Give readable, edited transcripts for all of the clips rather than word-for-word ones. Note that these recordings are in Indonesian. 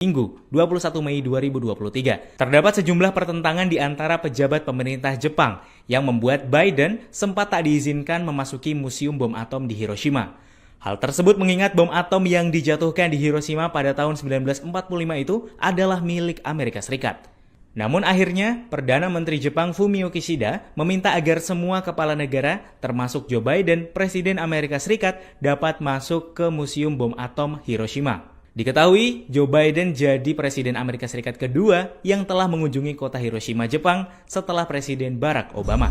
Minggu, 21 Mei 2023. Terdapat sejumlah pertentangan di antara pejabat pemerintah Jepang yang membuat Biden sempat tak diizinkan memasuki Museum Bom Atom di Hiroshima. Hal tersebut mengingat bom atom yang dijatuhkan di Hiroshima pada tahun 1945 itu adalah milik Amerika Serikat. Namun akhirnya, Perdana Menteri Jepang Fumio Kishida meminta agar semua kepala negara, termasuk Joe Biden, Presiden Amerika Serikat, dapat masuk ke Museum Bom Atom Hiroshima. Diketahui, Joe Biden jadi Presiden Amerika Serikat kedua yang telah mengunjungi kota Hiroshima, Jepang setelah Presiden Barack Obama.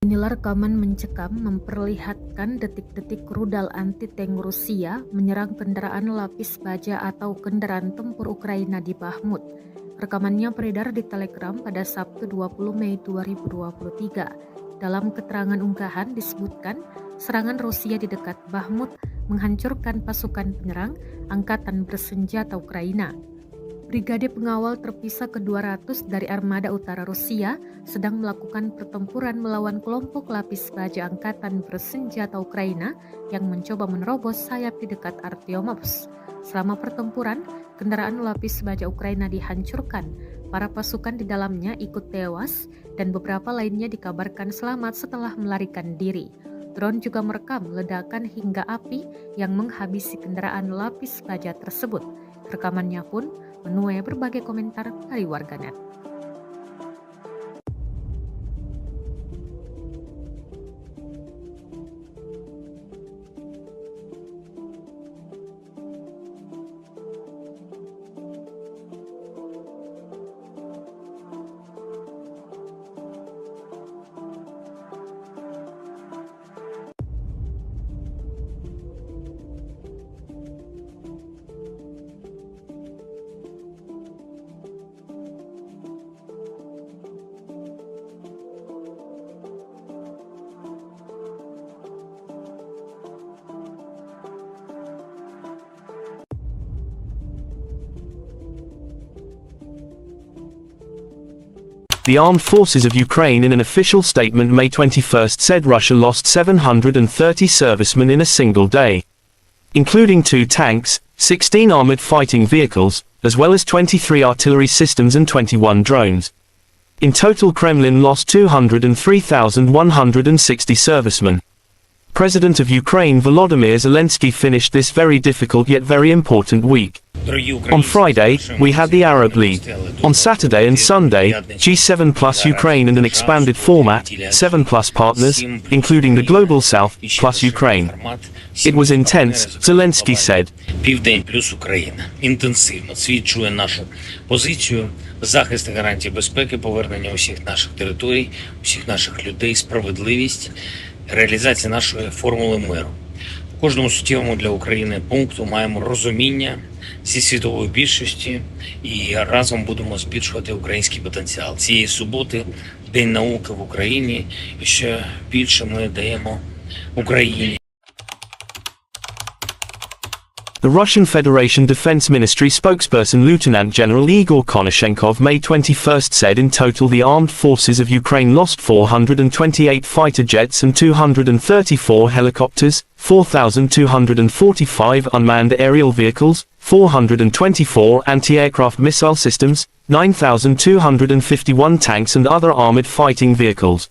Inilah rekaman mencekam memperlihatkan detik-detik rudal anti-tank Rusia menyerang kendaraan lapis baja atau kendaraan tempur Ukraina di Bakhmut. Rekamannya beredar di Telegram pada Sabtu 20 Mei 2023. Dalam keterangan unggahan disebutkan serangan Rusia di dekat Bakhmut menghancurkan pasukan penyerang angkatan bersenjata Ukraina. Brigade pengawal terpisah ke-200 dari Armada Utara Rusia sedang melakukan pertempuran melawan kelompok lapis baja angkatan bersenjata Ukraina yang mencoba menerobos sayap di dekat Artyomovsk. Selama pertempuran, kendaraan lapis baja Ukraina dihancurkan. Para pasukan di dalamnya ikut tewas dan beberapa lainnya dikabarkan selamat setelah melarikan diri. Drone juga merekam ledakan hingga api yang menghabisi kendaraan lapis baja tersebut. Rekamannya pun menuai berbagai komentar dari warganet. The Armed Forces of Ukraine in an official statement May 21 said Russia lost 730 servicemen in a single day, including 2 tanks, 16 armored fighting vehicles, as well as 23 artillery systems and 21 drones. In total, Kremlin lost 203,160 servicemen. President of Ukraine Volodymyr Zelensky finished this very difficult yet very important week. On Friday, we had the Arab League. On Saturday and Sunday, G7 plus Ukraine and an expanded format, 7 plus partners, including the Global South, plus Ukraine. It was intense, Zelensky said. Південь плюс Україна. Інтенсивно свідчує нашу позицію, захист і гарантії безпеки, повернення усіх наших територій, усіх наших людей, справедливість, реалізація нашої формули миру. кожному суттєвому для України пункту маємо розуміння зі світової більшості і разом будемо збільшувати український потенціал. Цієї суботи День науки в Україні, і ще більше ми даємо Україні. The Russian Federation Defense Ministry spokesperson Lieutenant General Igor Konashenkov May 21st said in total the armed forces of Ukraine lost 428 fighter jets and 234 helicopters, 4,245 unmanned aerial vehicles, 424 anti-aircraft missile systems, 9,251 tanks and other armored fighting vehicles.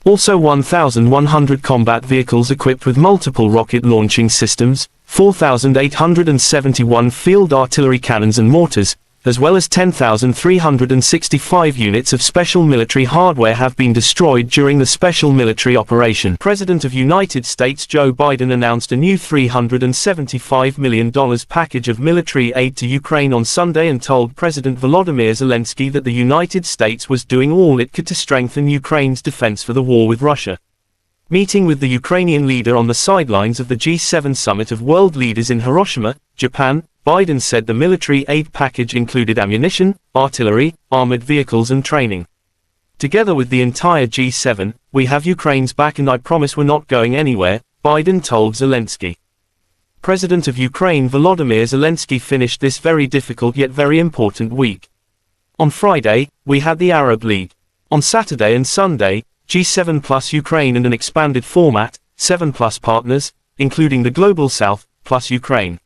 Also 1,100 combat vehicles equipped with multiple rocket launching systems, 4,871 field artillery cannons and mortars, as well as 10,365 units of special military hardware have been destroyed during the special military operation. President of United States Joe Biden announced a new $375 million package of military aid to Ukraine on Sunday and told President Volodymyr Zelensky that the United States was doing all it could to strengthen Ukraine's defense for the war with Russia. Meeting with the Ukrainian leader on the sidelines of the G7 summit of world leaders in Hiroshima, Japan, Biden said the military aid package included ammunition, artillery, armored vehicles and training. Together with the entire G7, we have Ukraine's back and I promise we're not going anywhere, Biden told Zelensky. President of Ukraine Volodymyr Zelensky finished this very difficult yet very important week. On Friday, we had the Arab League. On Saturday and Sunday, G7 plus Ukraine and an expanded format, 7 plus partners, including the Global South, plus Ukraine.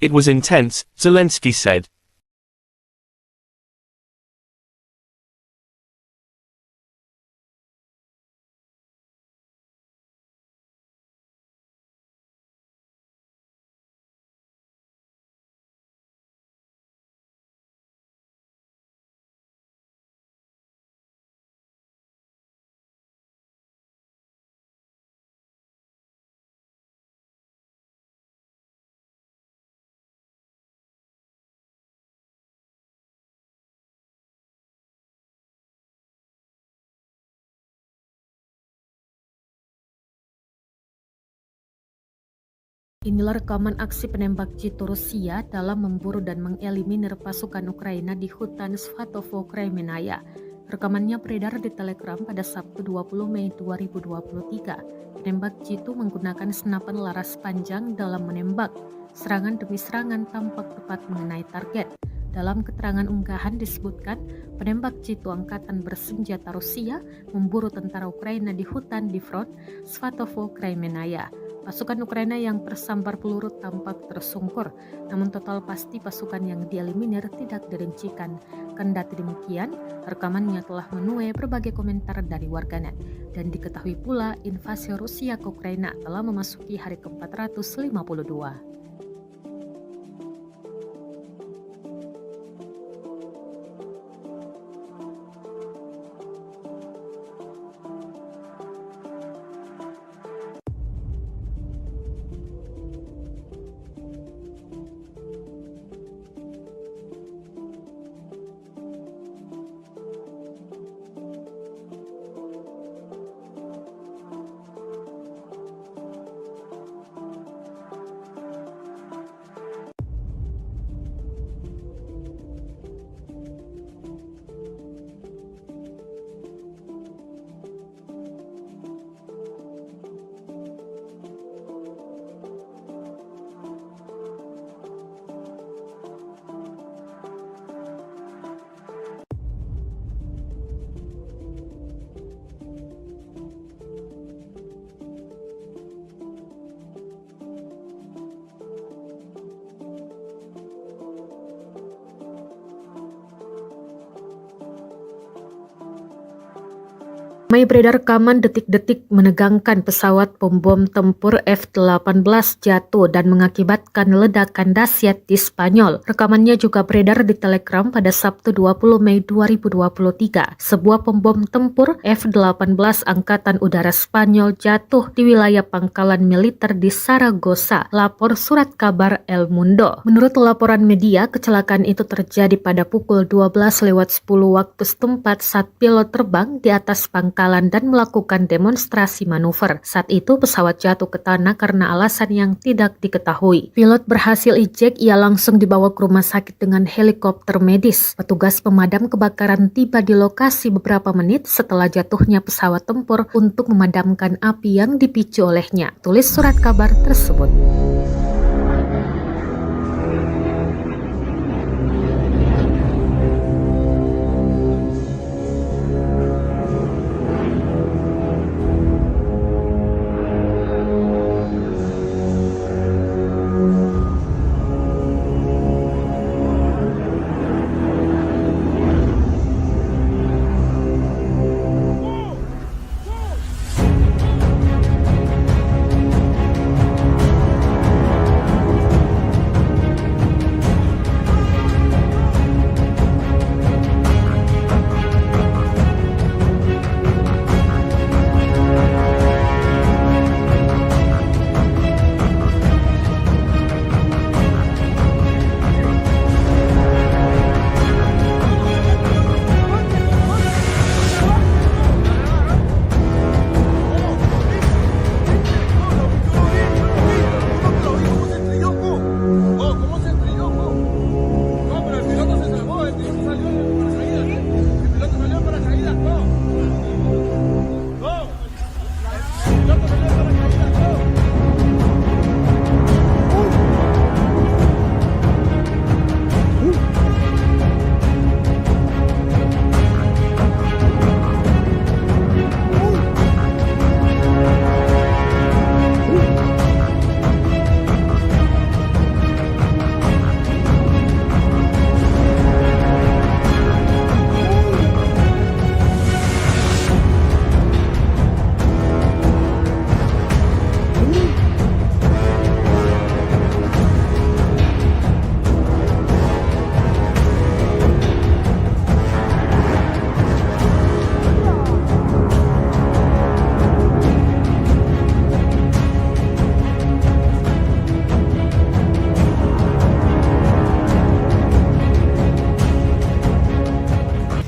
It was intense, Zelensky said. Inilah rekaman aksi penembak jitu Rusia dalam memburu dan mengeliminir pasukan Ukraina di hutan Svatovo, Kremenaya. Rekamannya beredar di Telegram pada Sabtu 20 Mei 2023. Penembak jitu menggunakan senapan laras panjang dalam menembak. Serangan demi serangan tampak tepat mengenai target. Dalam keterangan unggahan disebutkan, penembak jitu angkatan bersenjata Rusia memburu tentara Ukraina di hutan di front Svatovo, Kremenaya. Pasukan Ukraina yang tersambar peluru tampak tersungkur, namun total pasti pasukan yang dieliminir tidak dirincikan. Kendati demikian, rekamannya telah menuai berbagai komentar dari warganet. Dan diketahui pula invasi Rusia ke Ukraina telah memasuki hari ke-452. Ramai beredar rekaman detik-detik menegangkan pesawat pembom tempur F-18 jatuh dan mengakibatkan ledakan dahsyat di Spanyol. Rekamannya juga beredar di Telegram pada Sabtu 20 Mei 2023. Sebuah pembom tempur F-18 Angkatan Udara Spanyol jatuh di wilayah pangkalan militer di Saragossa, lapor surat kabar El Mundo. Menurut laporan media, kecelakaan itu terjadi pada pukul 12:10 waktu setempat saat pilot terbang di atas pangkalan pembekalan dan melakukan demonstrasi manuver. Saat itu pesawat jatuh ke tanah karena alasan yang tidak diketahui. Pilot berhasil ejek, ia langsung dibawa ke rumah sakit dengan helikopter medis. Petugas pemadam kebakaran tiba di lokasi beberapa menit setelah jatuhnya pesawat tempur untuk memadamkan api yang dipicu olehnya, tulis surat kabar tersebut.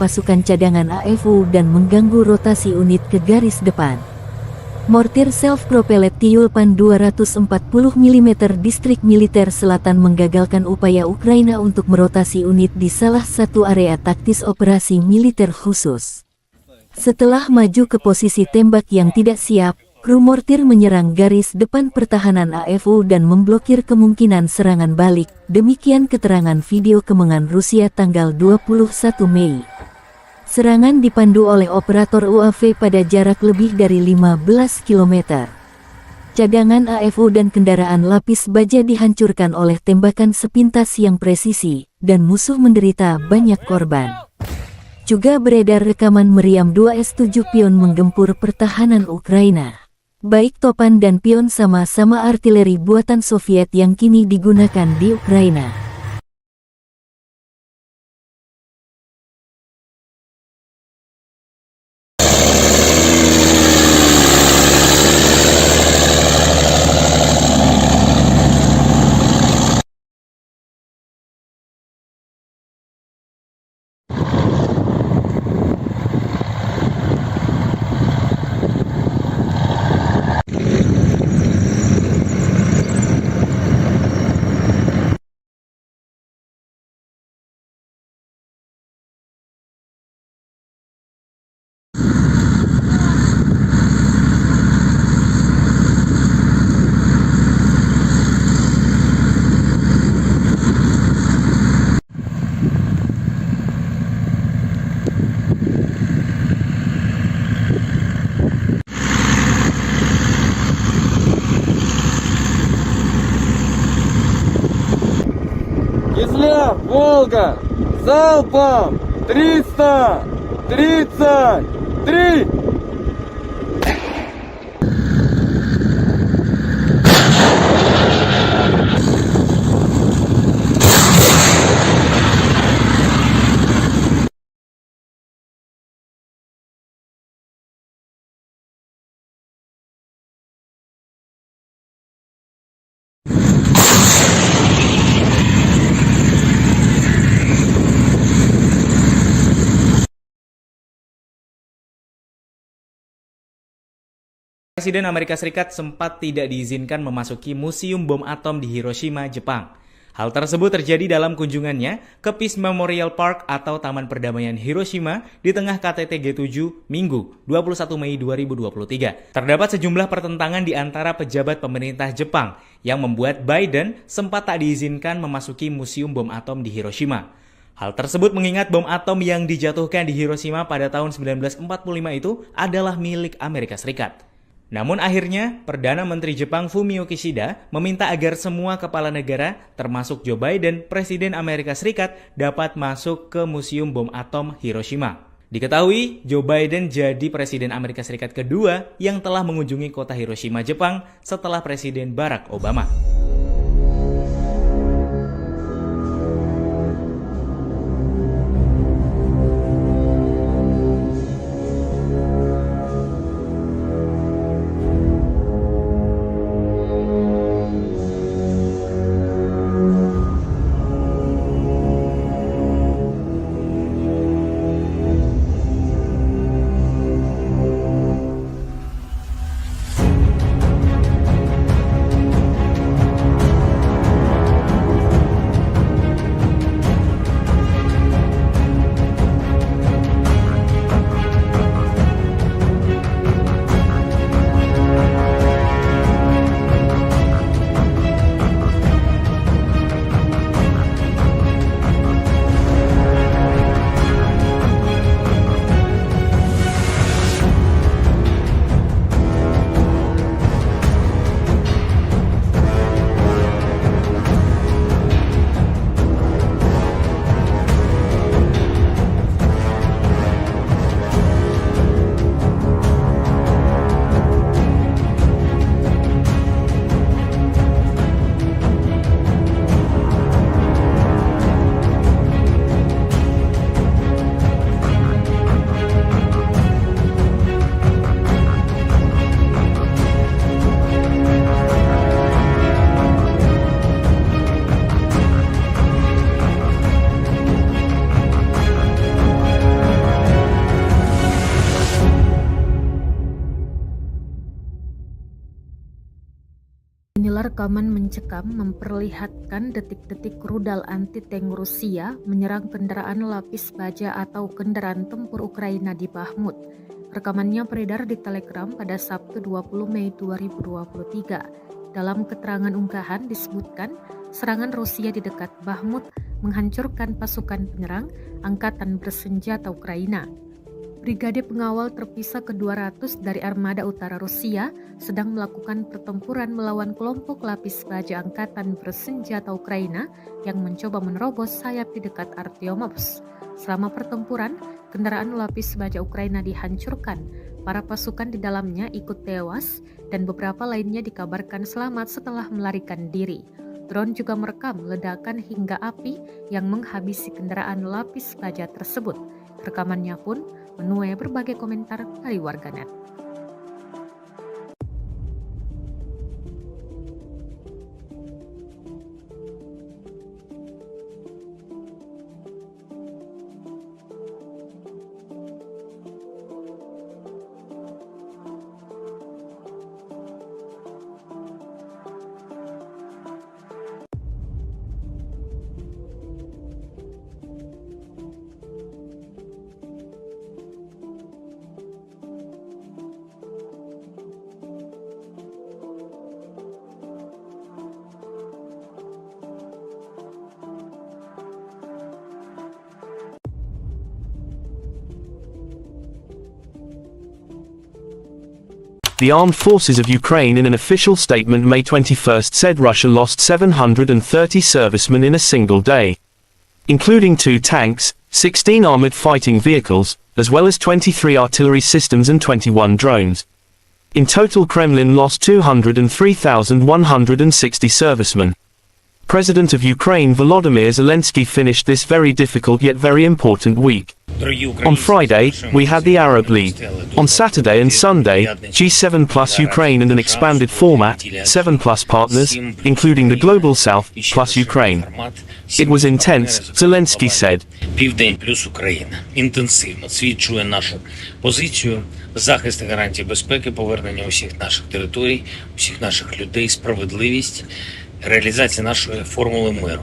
Pasukan cadangan AFU dan mengganggu rotasi unit ke garis depan. Mortir self-propelled Tyulpan 240 mm Distrik Militer Selatan menggagalkan upaya Ukraina untuk merotasi unit di salah satu area taktis operasi militer khusus. Setelah maju ke posisi tembak yang tidak siap, kru mortir menyerang garis depan pertahanan AFU dan memblokir kemungkinan serangan balik. Demikian keterangan video kemenangan Rusia tanggal 21 Mei. Serangan dipandu oleh operator UAV pada jarak lebih dari 15 km. Cadangan AFU dan kendaraan lapis baja dihancurkan oleh tembakan sepintas yang presisi, dan musuh menderita banyak korban. Juga beredar rekaman meriam 2S7 Pion menggempur pertahanan Ukraina. Baik Topan dan Pion sama-sama artileri buatan Soviet yang kini digunakan di Ukraina. Кизляр, Волга, залпом 333! Presiden Amerika Serikat sempat tidak diizinkan memasuki Museum Bom Atom di Hiroshima, Jepang. Hal tersebut terjadi dalam kunjungannya ke Peace Memorial Park atau Taman Perdamaian Hiroshima di tengah KTT G7 Minggu 21 Mei 2023. Terdapat sejumlah pertentangan di antara pejabat pemerintah Jepang yang membuat Biden sempat tak diizinkan memasuki Museum Bom Atom di Hiroshima. Hal tersebut mengingat bom atom yang dijatuhkan di Hiroshima pada tahun 1945 itu adalah milik Amerika Serikat. Namun akhirnya, Perdana Menteri Jepang Fumio Kishida meminta agar semua kepala negara, termasuk Joe Biden, Presiden Amerika Serikat, dapat masuk ke Museum Bom Atom Hiroshima. Diketahui, Joe Biden jadi Presiden Amerika Serikat kedua yang telah mengunjungi kota Hiroshima, Jepang setelah Presiden Barack Obama. Inilah rekaman mencekam memperlihatkan detik-detik rudal anti-tank Rusia menyerang kendaraan lapis baja atau kendaraan tempur Ukraina di Bahmut. Rekamannya beredar di Telegram pada Sabtu 20 Mei 2023. Dalam keterangan unggahan disebutkan serangan Rusia di dekat Bahmut menghancurkan pasukan penyerang Angkatan Bersenjata Ukraina. Brigade pengawal terpisah ke-200 dari Armada Utara Rusia sedang melakukan pertempuran melawan kelompok lapis baja Angkatan Bersenjata Ukraina yang mencoba menerobos sayap di dekat Artyomovsk. Selama pertempuran, kendaraan lapis baja Ukraina dihancurkan. Para pasukan di dalamnya ikut tewas dan beberapa lainnya dikabarkan selamat setelah melarikan diri. Drone juga merekam ledakan hingga api yang menghabisi kendaraan lapis baja tersebut. Rekamannya pun menuai berbagai komentar dari warganet. The Armed Forces of Ukraine in an official statement May 21 said Russia lost 730 servicemen in a single day, including 2 tanks, 16 armored fighting vehicles, as well as 23 artillery systems and 21 drones. In total, Kremlin lost 203,160 servicemen. President of Ukraine Volodymyr Zelensky finished this very difficult yet very important week On Friday, we had the Arab League. On Saturday and Sunday, G7 plus Ukraine and an expanded format, 7 plus partners, including the Global South, plus Ukraine. It was intense, Zelensky said. Південь плюс Україна. Інтенсивно. Світ чує нашу позицію, захист і гарантії безпеки, повернення усіх наших територій, усіх наших людей, справедливість, реалізація нашої формули миру.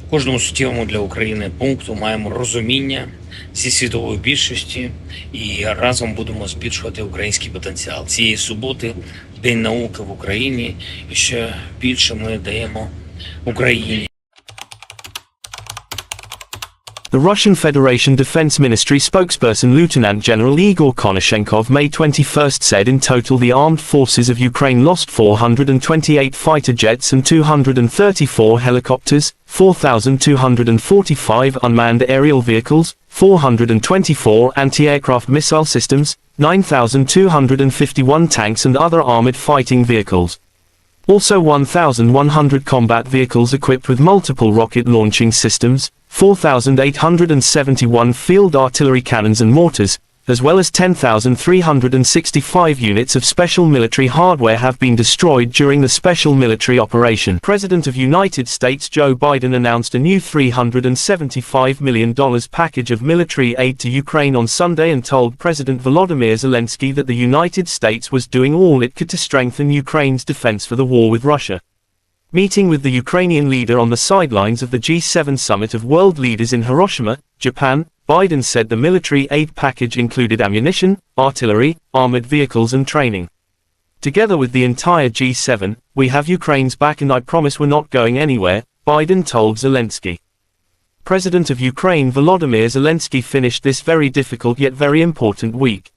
У кожному суттєвому для України пункту маємо розуміння зі світової більшості і разом будемо збільшувати український потенціал. Цієї суботи День науки в Україні, і ще більше ми даємо Україні. The Russian Federation Defense Ministry spokesperson Lieutenant General Igor Konashenkov May 21 said in total the armed forces of Ukraine lost 428 fighter jets and 234 helicopters, 4,245 unmanned aerial vehicles, 424 anti-aircraft missile systems, 9,251 tanks and other armored fighting vehicles. Also 1,100 combat vehicles equipped with multiple rocket launching systems, 4,871 field artillery cannons and mortars, as well as 10,365 units of special military hardware have been destroyed during the special military operation. President of United States Joe Biden announced a new $375 million package of military aid to Ukraine on Sunday and told President Volodymyr Zelensky that the United States was doing all it could to strengthen Ukraine's defense for the war with Russia. Meeting with the Ukrainian leader on the sidelines of the G7 summit of world leaders in Hiroshima, Japan, Biden said the military aid package included ammunition, artillery, armored vehicles and training. Together with the entire G7, we have Ukraine's back and I promise we're not going anywhere, Biden told Zelensky. President of Ukraine Volodymyr Zelensky finished this very difficult yet very important week.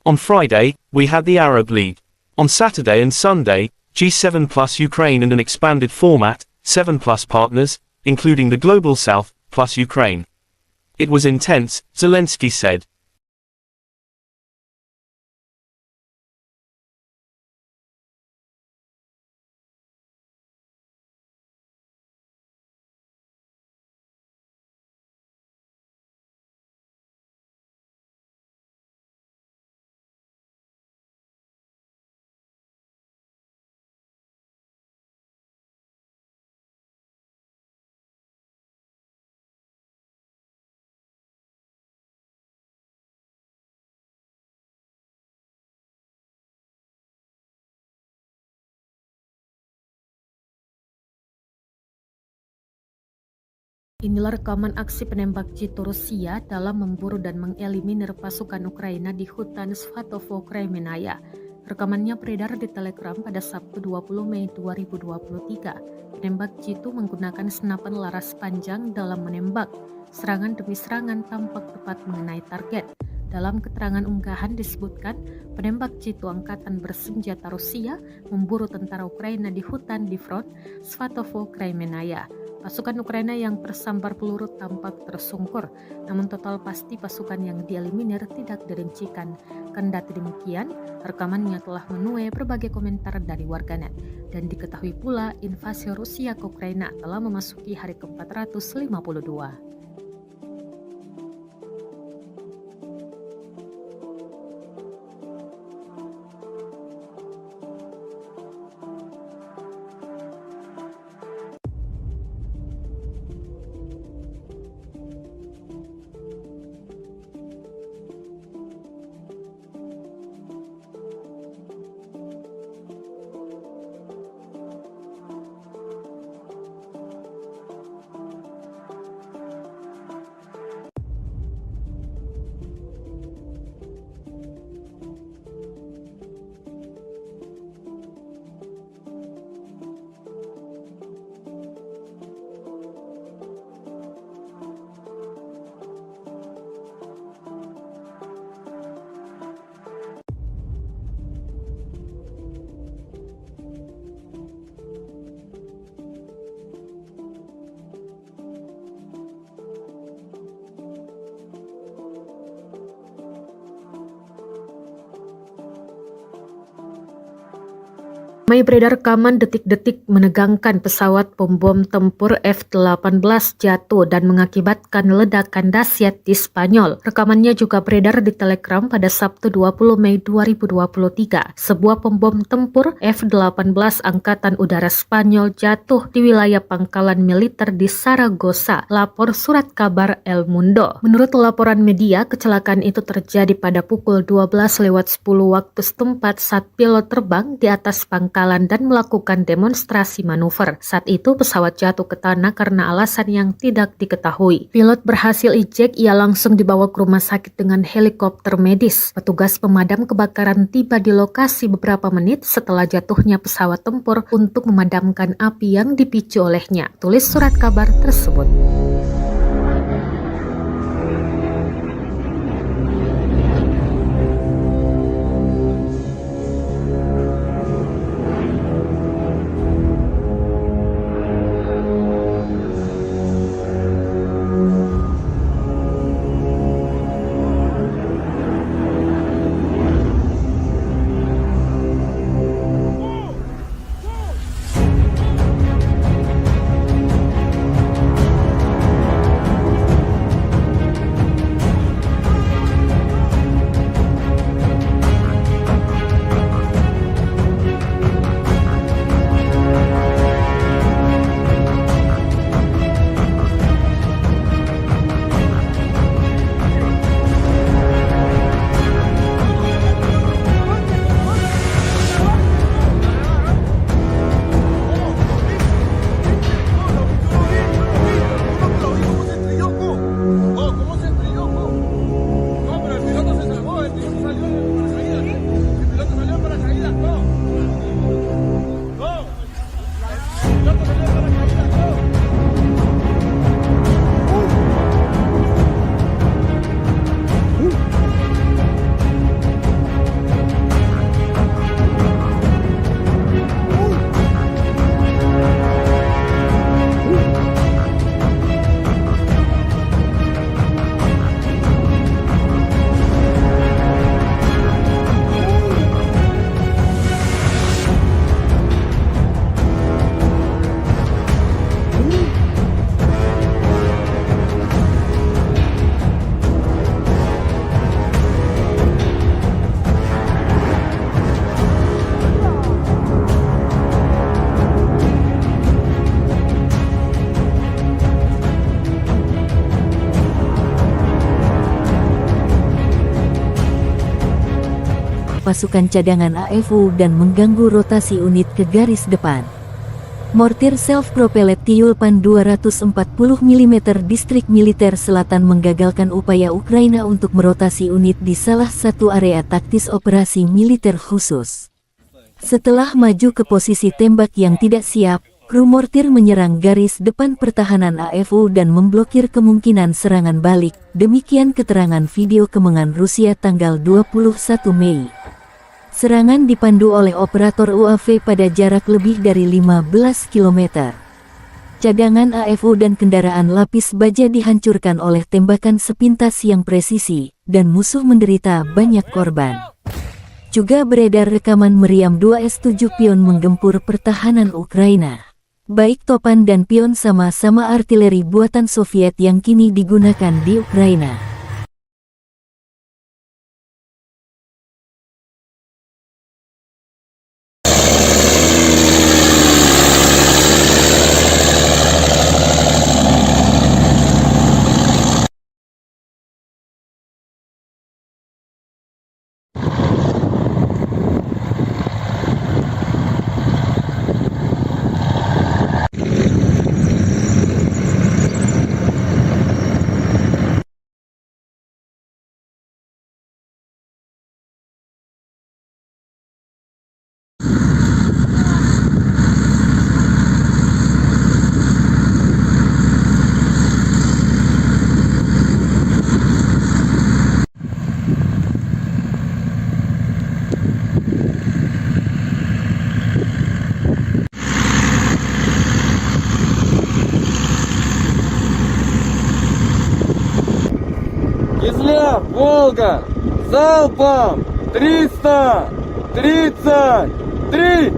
On Friday, we had the Arab League. On Saturday and Sunday, G7 plus Ukraine and an expanded format, 7 plus partners, including the Global South, plus Ukraine. It was intense, Zelensky said. Inilah rekaman aksi penembak jitu Rusia dalam memburu dan mengeliminir pasukan Ukraina di hutan Svatovo, Kremenaya. Rekamannya beredar di Telegram pada Sabtu 20 Mei 2023. Penembak jitu menggunakan senapan laras panjang dalam menembak. Serangan demi serangan tampak tepat mengenai target. Dalam keterangan unggahan disebutkan, penembak jitu angkatan bersenjata Rusia memburu tentara Ukraina di hutan di front Svatovo, Kremenaya. Pasukan Ukraina yang tersambar peluru tampak tersungkur, namun total pasti pasukan yang dieliminir tidak dirincikan. Kendati demikian, rekamannya telah menuai berbagai komentar dari warganet, dan diketahui pula invasi Rusia ke Ukraina telah memasuki hari ke-452. Ramai beredar rekaman detik-detik menegangkan pesawat pembom tempur F-18 jatuh dan mengakibatkan ledakan dahsyat di Spanyol. Rekamannya juga beredar di Telegram pada Sabtu 20 Mei 2023. Sebuah pembom tempur F-18 Angkatan Udara Spanyol jatuh di wilayah pangkalan militer di Saragossa, lapor surat kabar El Mundo. Menurut laporan media, kecelakaan itu terjadi pada pukul 12:10 waktu setempat saat pilot terbang di atas pangkalan dan melakukan demonstrasi manuver. Saat itu pesawat jatuh ke tanah karena alasan yang tidak diketahui. Pilot berhasil ejek, ia langsung dibawa ke rumah sakit dengan helikopter medis. Petugas pemadam kebakaran tiba di lokasi beberapa menit setelah jatuhnya pesawat tempur untuk memadamkan api yang dipicu olehnya, tulis surat kabar tersebut. pasukan cadangan AFU dan mengganggu rotasi unit ke garis depan. Mortir self-propelled Tyulpan 240 mm distrik militer selatan menggagalkan upaya Ukraina untuk merotasi unit di salah satu area taktis operasi militer khusus. Setelah maju ke posisi tembak yang tidak siap, kru mortir menyerang garis depan pertahanan AFU dan memblokir kemungkinan serangan balik. Demikian keterangan video kemenangan Rusia tanggal 21 Mei. Serangan dipandu oleh operator UAV pada jarak lebih dari 15 km. Cadangan AFU dan kendaraan lapis baja dihancurkan oleh tembakan sepintas yang presisi, dan musuh menderita banyak korban. Juga beredar rekaman meriam 2 S-7 Pion menggempur pertahanan Ukraina. Baik Topan dan Pion sama-sama artileri buatan Soviet yang kini digunakan di Ukraina. Кизляр, Волга, залпом 333!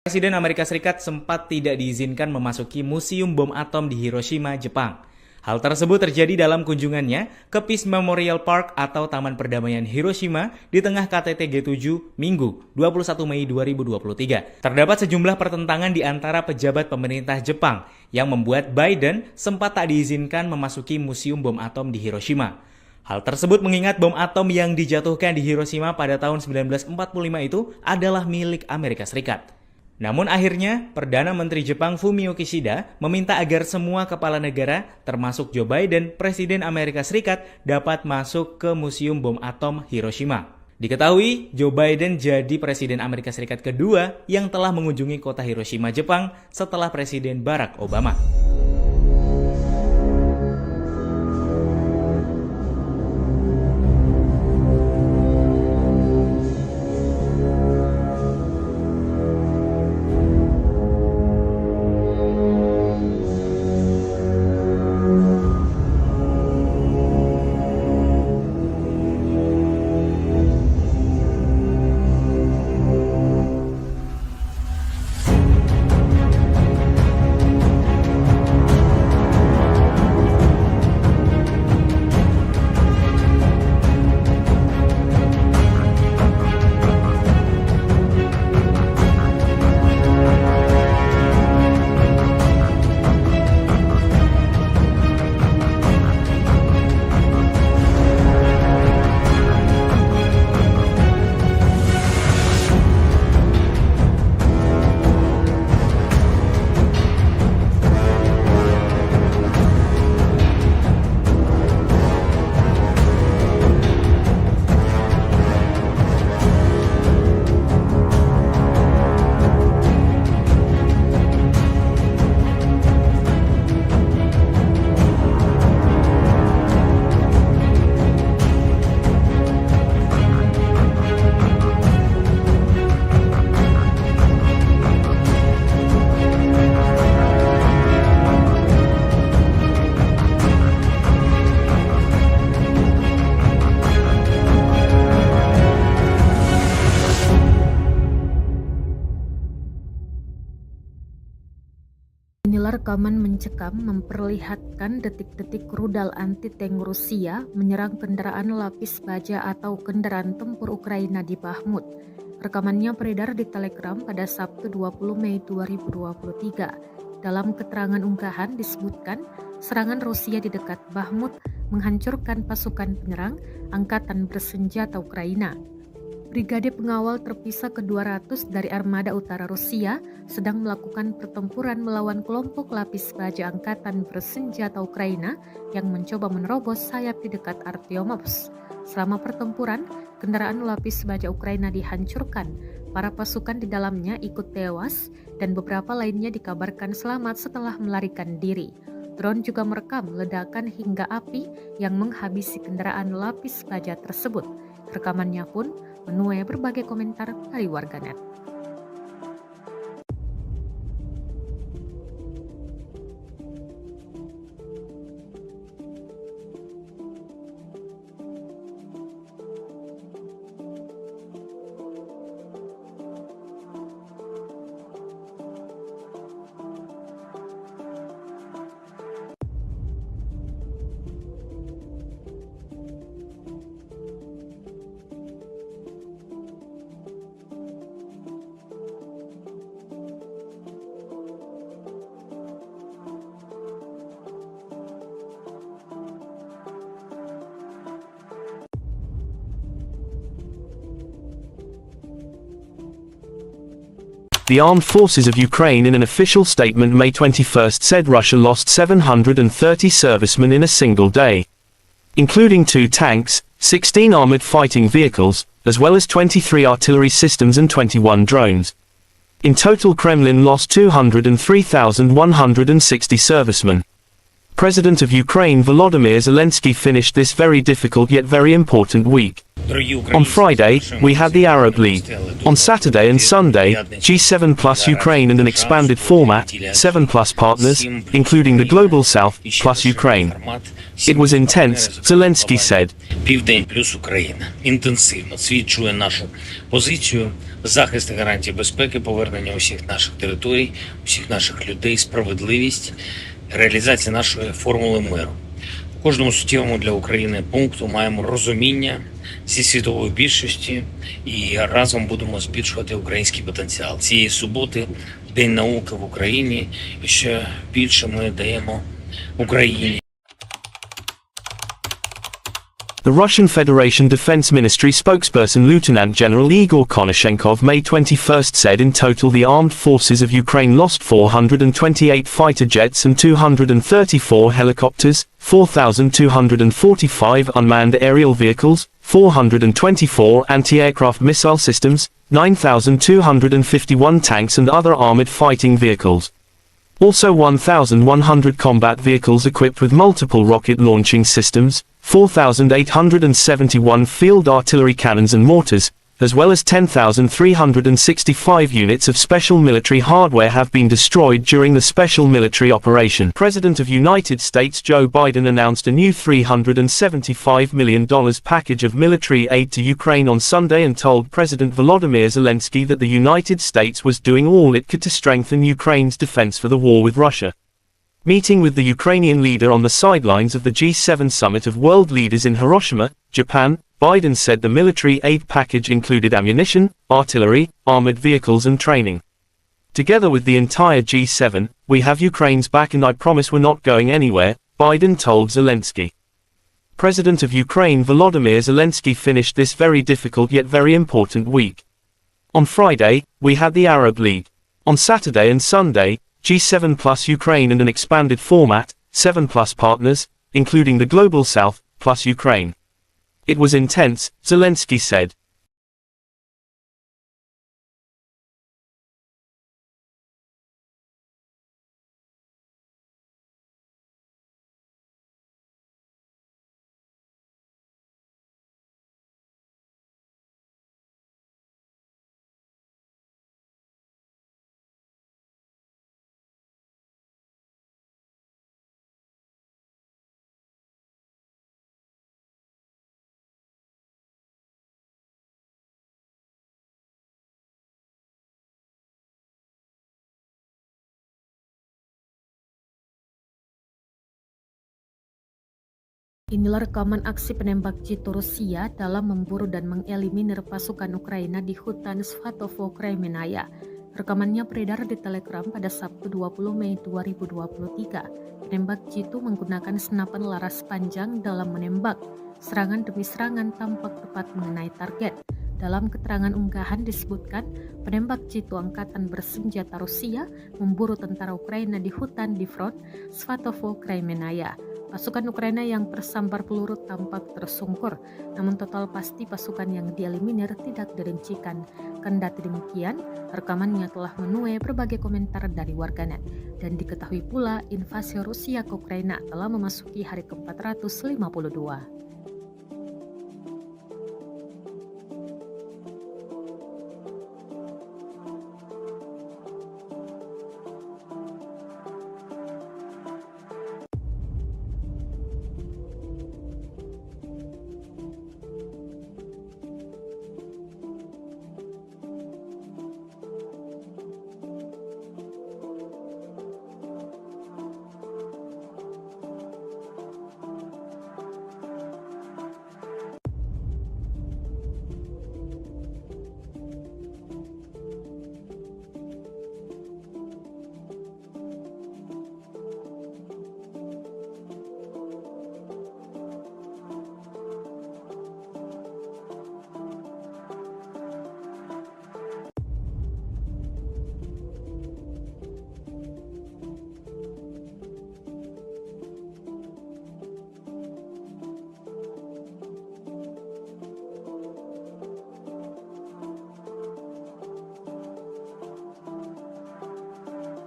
Presiden Amerika Serikat sempat tidak diizinkan memasuki Museum Bom Atom di Hiroshima, Jepang. Hal tersebut terjadi dalam kunjungannya ke Peace Memorial Park atau Taman Perdamaian Hiroshima di tengah KTT G7 Minggu 21 Mei 2023. Terdapat sejumlah pertentangan di antara pejabat pemerintah Jepang yang membuat Biden sempat tak diizinkan memasuki Museum Bom Atom di Hiroshima. Hal tersebut mengingat bom atom yang dijatuhkan di Hiroshima pada tahun 1945 itu adalah milik Amerika Serikat. Namun akhirnya, Perdana Menteri Jepang Fumio Kishida meminta agar semua kepala negara, termasuk Joe Biden, Presiden Amerika Serikat, dapat masuk ke Museum Bom Atom Hiroshima. Diketahui, Joe Biden jadi Presiden Amerika Serikat kedua yang telah mengunjungi kota Hiroshima, Jepang setelah Presiden Barack Obama. Inilah rekaman mencekam memperlihatkan detik-detik rudal anti-tank Rusia menyerang kendaraan lapis baja atau kendaraan tempur Ukraina di Bahmut. Rekamannya beredar di Telegram pada Sabtu 20 Mei 2023. Dalam keterangan unggahan disebutkan serangan Rusia di dekat Bahmut menghancurkan pasukan penyerang Angkatan Bersenjata Ukraina. Brigade pengawal terpisah ke-200 dari Armada Utara Rusia sedang melakukan pertempuran melawan kelompok lapis baja Angkatan Bersenjata Ukraina yang mencoba menerobos sayap di dekat Artyomovsk. Selama pertempuran, kendaraan lapis baja Ukraina dihancurkan. Para pasukan di dalamnya ikut tewas dan beberapa lainnya dikabarkan selamat setelah melarikan diri. Drone juga merekam ledakan hingga api yang menghabisi kendaraan lapis baja tersebut. Rekamannya pun menuai berbagai komentar dari warganet. The Armed Forces of Ukraine in an official statement May 21 said Russia lost 730 servicemen in a single day, including 2 tanks, 16 armored fighting vehicles, as well as 23 artillery systems and 21 drones. In total, Kremlin lost 203,160 servicemen. President of Ukraine Volodymyr Zelensky finished this very difficult yet very important week. On Friday, we had the Arab League. On Saturday and Sunday, G7 plus Ukraine and an expanded format, 7 plus partners, including the Global South, plus Ukraine. It was intense, Zelensky said. Південь плюс Україна. Інтенсивно свідчує нашу позицію, захист і гарантії безпеки, повернення усіх наших територій, усіх наших людей, справедливість, реалізація нашої формули миру. У кожному суттєвому для України пункту маємо розуміння зі світової більшості і разом будемо збільшувати український потенціал. Цієї суботи День науки в Україні, і ще більше ми даємо Україні. The Russian Federation Defense Ministry spokesperson Lieutenant General Igor Konashenkov May 21st said in total the armed forces of Ukraine lost 428 fighter jets and 234 helicopters, 4,245 unmanned aerial vehicles, 424 anti-aircraft missile systems, 9,251 tanks and other armored fighting vehicles. Also 1,100 combat vehicles equipped with multiple rocket launching systems, 4,871 field artillery cannons and mortars, as well as 10,365 units of special military hardware have been destroyed during the special military operation. President of United States Joe Biden announced a new $375 million package of military aid to Ukraine on Sunday and told President Volodymyr Zelensky that the United States was doing all it could to strengthen Ukraine's defense for the war with Russia. Meeting with the Ukrainian leader on the sidelines of the G7 summit of world leaders in Hiroshima, Japan, Biden said the military aid package included ammunition, artillery, armored vehicles and training. Together with the entire G7, we have Ukraine's back and I promise we're not going anywhere, Biden told Zelensky. President of Ukraine Volodymyr Zelensky finished this very difficult yet very important week. On Friday, we had the Arab League. On Saturday and Sunday, G7 plus Ukraine and an expanded format, 7 plus partners, including the Global South, plus Ukraine. It was intense, Zelensky said. Inilah rekaman aksi penembak jitu Rusia dalam memburu dan mengeliminir pasukan Ukraina di hutan Svatovo, Kremenaya. Rekamannya beredar di Telegram pada Sabtu 20 Mei 2023. Penembak jitu menggunakan senapan laras panjang dalam menembak. Serangan demi serangan tampak tepat mengenai target. Dalam keterangan unggahan disebutkan, penembak jitu angkatan bersenjata Rusia memburu tentara Ukraina di hutan di front Svatovo, Kremenaya. Pasukan Ukraina yang tersambar peluru tampak tersungkur, namun total pasti pasukan yang dieliminir tidak dirincikan. Kendati demikian, rekamannya telah menuai berbagai komentar dari warganet. Dan diketahui pula invasi Rusia ke Ukraina telah memasuki hari ke-452.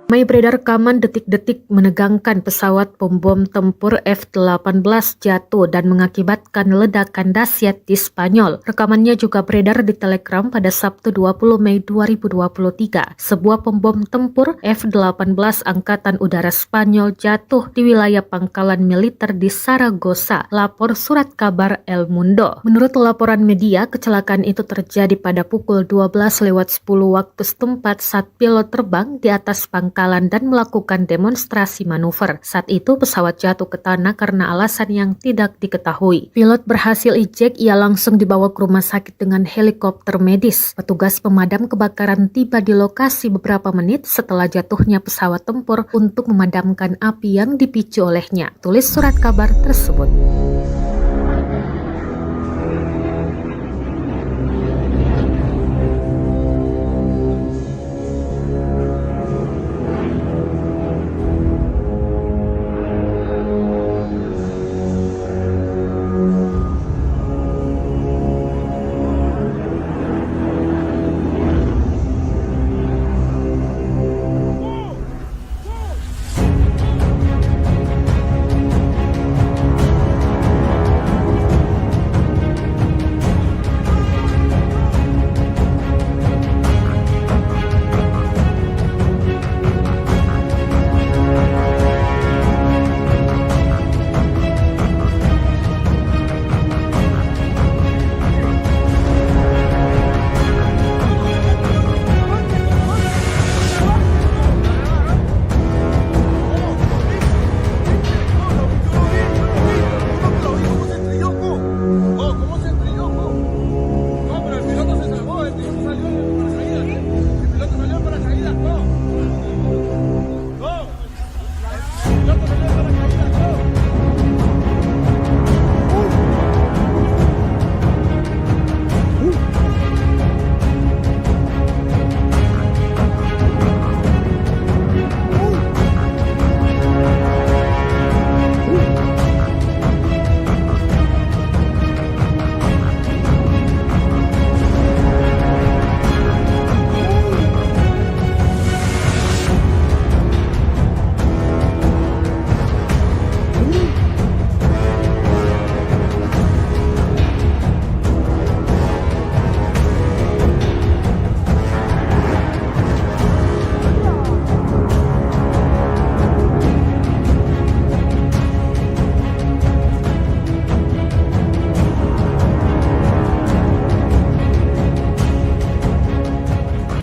Ramai beredar rekaman detik-detik menegangkan pesawat pembom tempur F-18 jatuh dan mengakibatkan ledakan dahsyat di Spanyol. Rekamannya juga beredar di Telegram pada Sabtu 20 Mei 2023. Sebuah pembom tempur F-18 Angkatan Udara Spanyol jatuh di wilayah pangkalan militer di Saragossa, lapor surat kabar El Mundo. Menurut laporan media, kecelakaan itu terjadi pada pukul 12:10 waktu setempat saat pilot terbang di atas pangkalan dan melakukan demonstrasi manuver. Saat itu pesawat jatuh ke tanah karena alasan yang tidak diketahui. Pilot berhasil ejek, ia langsung dibawa ke rumah sakit dengan helikopter medis. Petugas pemadam kebakaran tiba di lokasi beberapa menit setelah jatuhnya pesawat tempur untuk memadamkan api yang dipicu olehnya. Tulis surat kabar tersebut.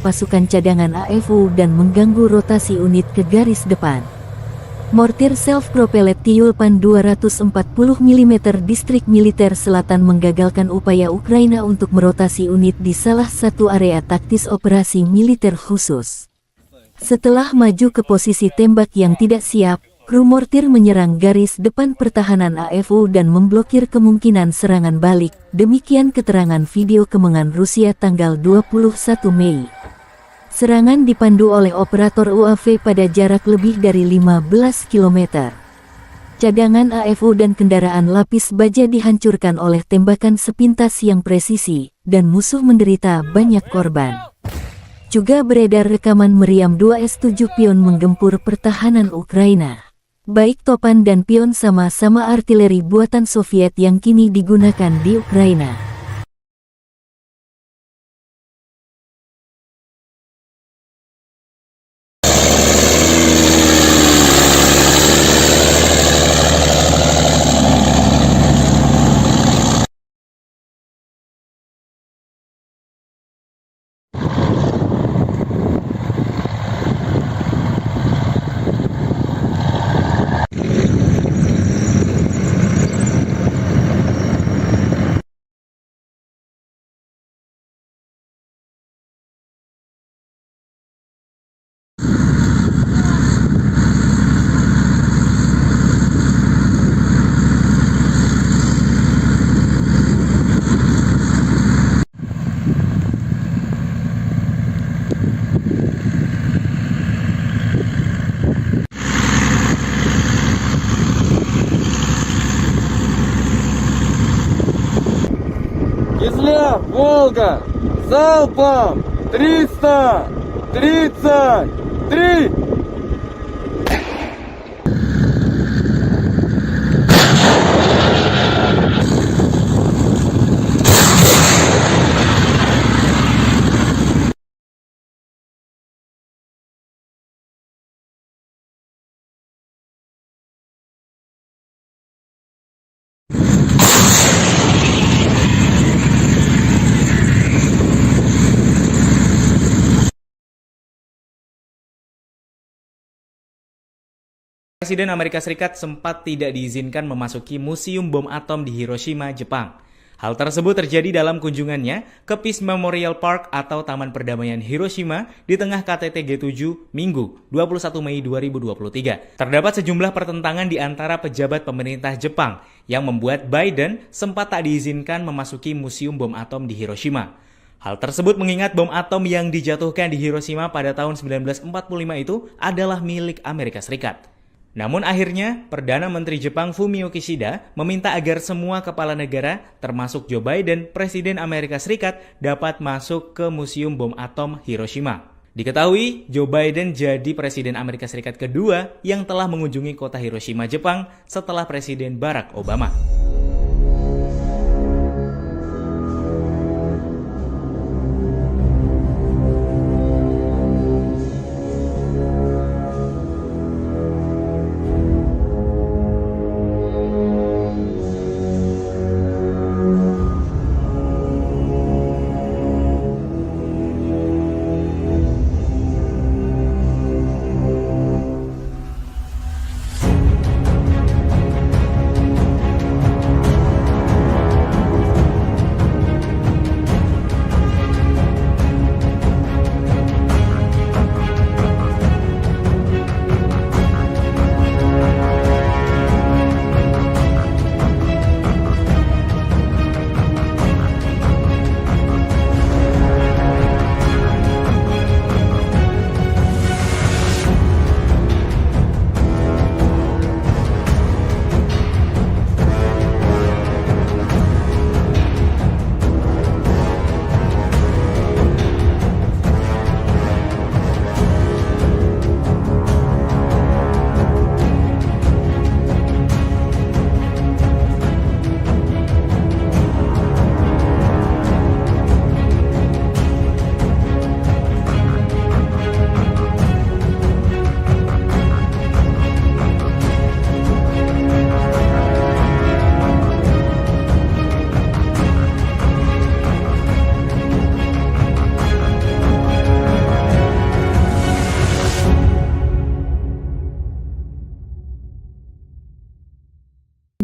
pasukan cadangan AFU dan mengganggu rotasi unit ke garis depan. Mortir self-propelled Tyulpan 240 mm distrik militer selatan menggagalkan upaya Ukraina untuk merotasi unit di salah satu area taktis operasi militer khusus. Setelah maju ke posisi tembak yang tidak siap, kru mortir menyerang garis depan pertahanan AFU dan memblokir kemungkinan serangan balik. Demikian keterangan video kemenangan Rusia tanggal 21 Mei. Serangan dipandu oleh operator UAV pada jarak lebih dari 15 km. Cadangan AFU dan kendaraan lapis baja dihancurkan oleh tembakan sepintas yang presisi, dan musuh menderita banyak korban. Juga beredar rekaman meriam 2S7 pion menggempur pertahanan Ukraina. Baik Topan dan pion sama-sama artileri buatan Soviet yang kini digunakan di Ukraina. Кизляр, Волга, залпом 333! Presiden Amerika Serikat sempat tidak diizinkan memasuki Museum Bom Atom di Hiroshima, Jepang. Hal tersebut terjadi dalam kunjungannya ke Peace Memorial Park atau Taman Perdamaian Hiroshima di tengah KTT G7 Minggu 21 Mei 2023. Terdapat sejumlah pertentangan di antara pejabat pemerintah Jepang yang membuat Biden sempat tak diizinkan memasuki Museum Bom Atom di Hiroshima. Hal tersebut mengingat bom atom yang dijatuhkan di Hiroshima pada tahun 1945 itu adalah milik Amerika Serikat. Namun akhirnya, Perdana Menteri Jepang Fumio Kishida meminta agar semua kepala negara, termasuk Joe Biden, Presiden Amerika Serikat, dapat masuk ke Museum Bom Atom Hiroshima. Diketahui, Joe Biden jadi Presiden Amerika Serikat kedua yang telah mengunjungi kota Hiroshima, Jepang setelah Presiden Barack Obama.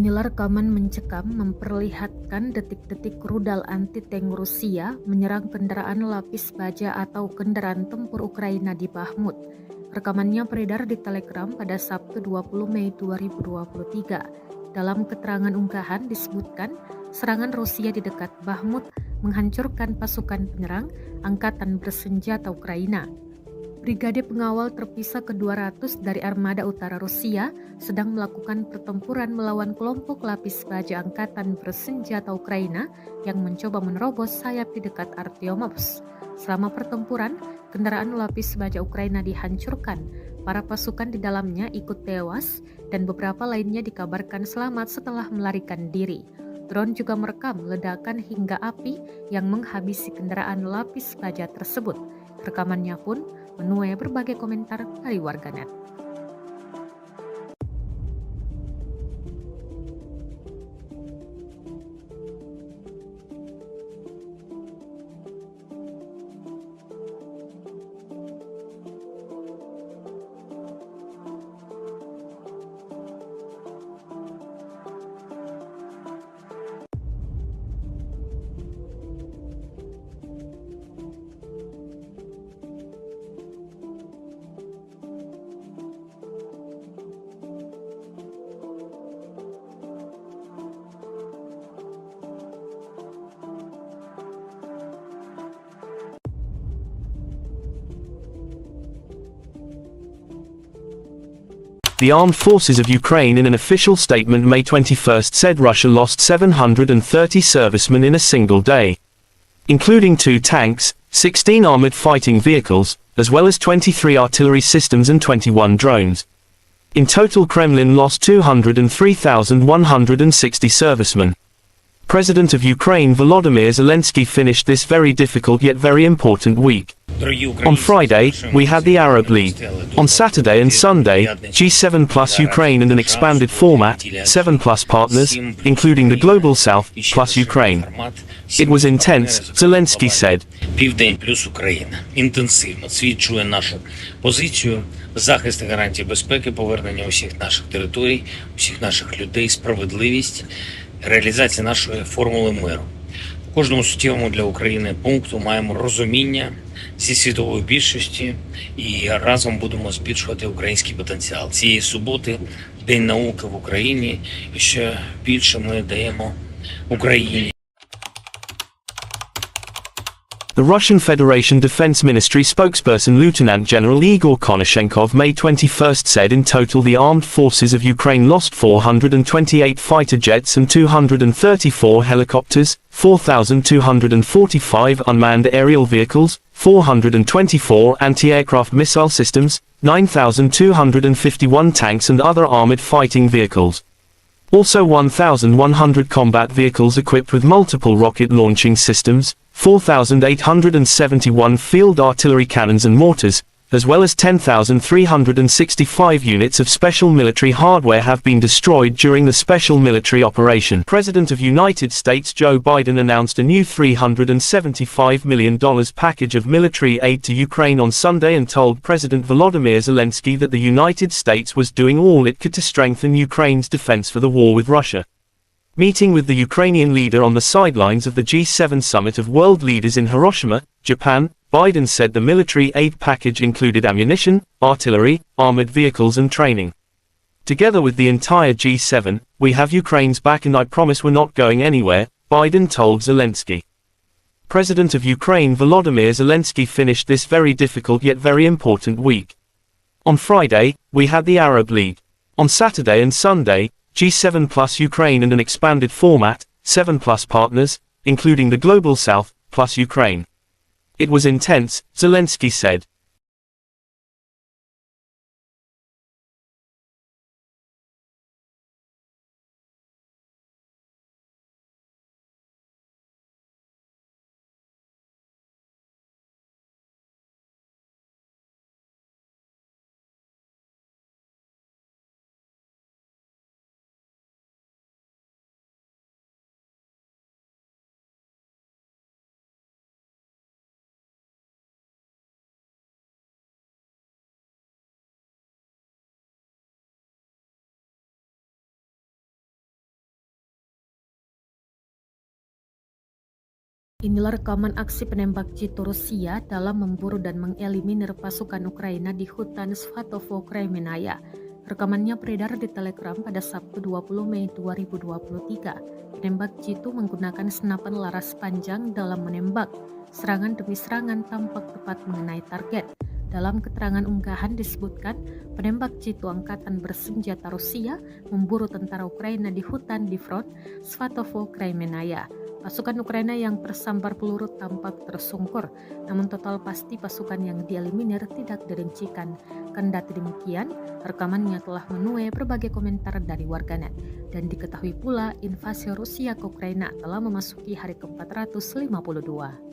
Inilah rekaman mencekam memperlihatkan detik-detik rudal anti-tank Rusia menyerang kendaraan lapis baja atau kendaraan tempur Ukraina di Bahmut. Rekamannya beredar di Telegram pada Sabtu 20 Mei 2023. Dalam keterangan unggahan disebutkan serangan Rusia di dekat Bahmut menghancurkan pasukan penyerang Angkatan Bersenjata Ukraina. Brigade pengawal terpisah ke-200 dari Armada Utara Rusia sedang melakukan pertempuran melawan kelompok lapis baja Angkatan Bersenjata Ukraina yang mencoba menerobos sayap di dekat Artyomovsk. Selama pertempuran, kendaraan lapis baja Ukraina dihancurkan. Para pasukan di dalamnya ikut tewas dan beberapa lainnya dikabarkan selamat setelah melarikan diri. Drone juga merekam ledakan hingga api yang menghabisi kendaraan lapis baja tersebut. Rekamannya pun menuai berbagai komentar dari warganet. The Armed Forces of Ukraine in an official statement May 21 said Russia lost 730 servicemen in a single day, including 2 tanks, 16 armored fighting vehicles, as well as 23 artillery systems and 21 drones. In total, Kremlin lost 203,160 servicemen. President of Ukraine Volodymyr Zelensky finished this very difficult yet very important week. On Friday, we had the Arab League. On Saturday and Sunday, G7 plus Ukraine and an expanded format, 7 plus partners, including the Global South, plus Ukraine. It was intense, Zelensky said. Південь плюс Україна. Інтенсивно. Світ чує нашу позицію, захист і гарантії безпеки, повернення усіх наших територій, усіх наших людей, справедливість, реалізація нашої формули миру. У кожному суттєвому для України пункту маємо розуміння зі світової більшості і разом будемо збільшувати український потенціал. Цієї суботи День науки в Україні, і ще більше ми даємо Україні. The Russian Federation Defense Ministry spokesperson Lieutenant General Igor Konashenkov May 21 said in total the armed forces of Ukraine lost 428 fighter jets and 234 helicopters, 4,245 unmanned aerial vehicles, 424 anti-aircraft missile systems, 9,251 tanks and other armored fighting vehicles. Also 1,100 combat vehicles equipped with multiple rocket launching systems, 4,871 field artillery cannons and mortars, as well as 10,365 units of special military hardware have been destroyed during the special military operation. President of United States Joe Biden announced a new $375 million package of military aid to Ukraine on Sunday and told President Volodymyr Zelensky that the United States was doing all it could to strengthen Ukraine's defense for the war with Russia. Meeting with the Ukrainian leader on the sidelines of the G7 summit of world leaders in Hiroshima, Japan, Biden said the military aid package included ammunition, artillery, armored vehicles and training. Together with the entire G7, we have Ukraine's back and I promise we're not going anywhere, Biden told Zelensky. President of Ukraine Volodymyr Zelensky finished this very difficult yet very important week. On Friday, we had the Arab League. On Saturday and Sunday, G7 plus Ukraine and an expanded format, 7 plus partners, including the Global South, plus Ukraine. It was intense, Zelensky said. Inilah rekaman aksi penembak jitu Rusia dalam memburu dan mengeliminir pasukan Ukraina di hutan Svatovo, Kremenaya. Rekamannya beredar di Telegram pada Sabtu 20 Mei 2023. Penembak jitu menggunakan senapan laras panjang dalam menembak. Serangan demi serangan tampak tepat mengenai target. Dalam keterangan unggahan disebutkan, penembak jitu angkatan bersenjata Rusia memburu tentara Ukraina di hutan di front Svatovo, Kremenaya. Pasukan Ukraina yang tersambar peluru tampak tersungkur, namun total pasti pasukan yang dieliminir tidak dirincikan. Kendati demikian, rekamannya telah menuai berbagai komentar dari warganet, dan diketahui pula invasi Rusia ke Ukraina telah memasuki hari ke-452.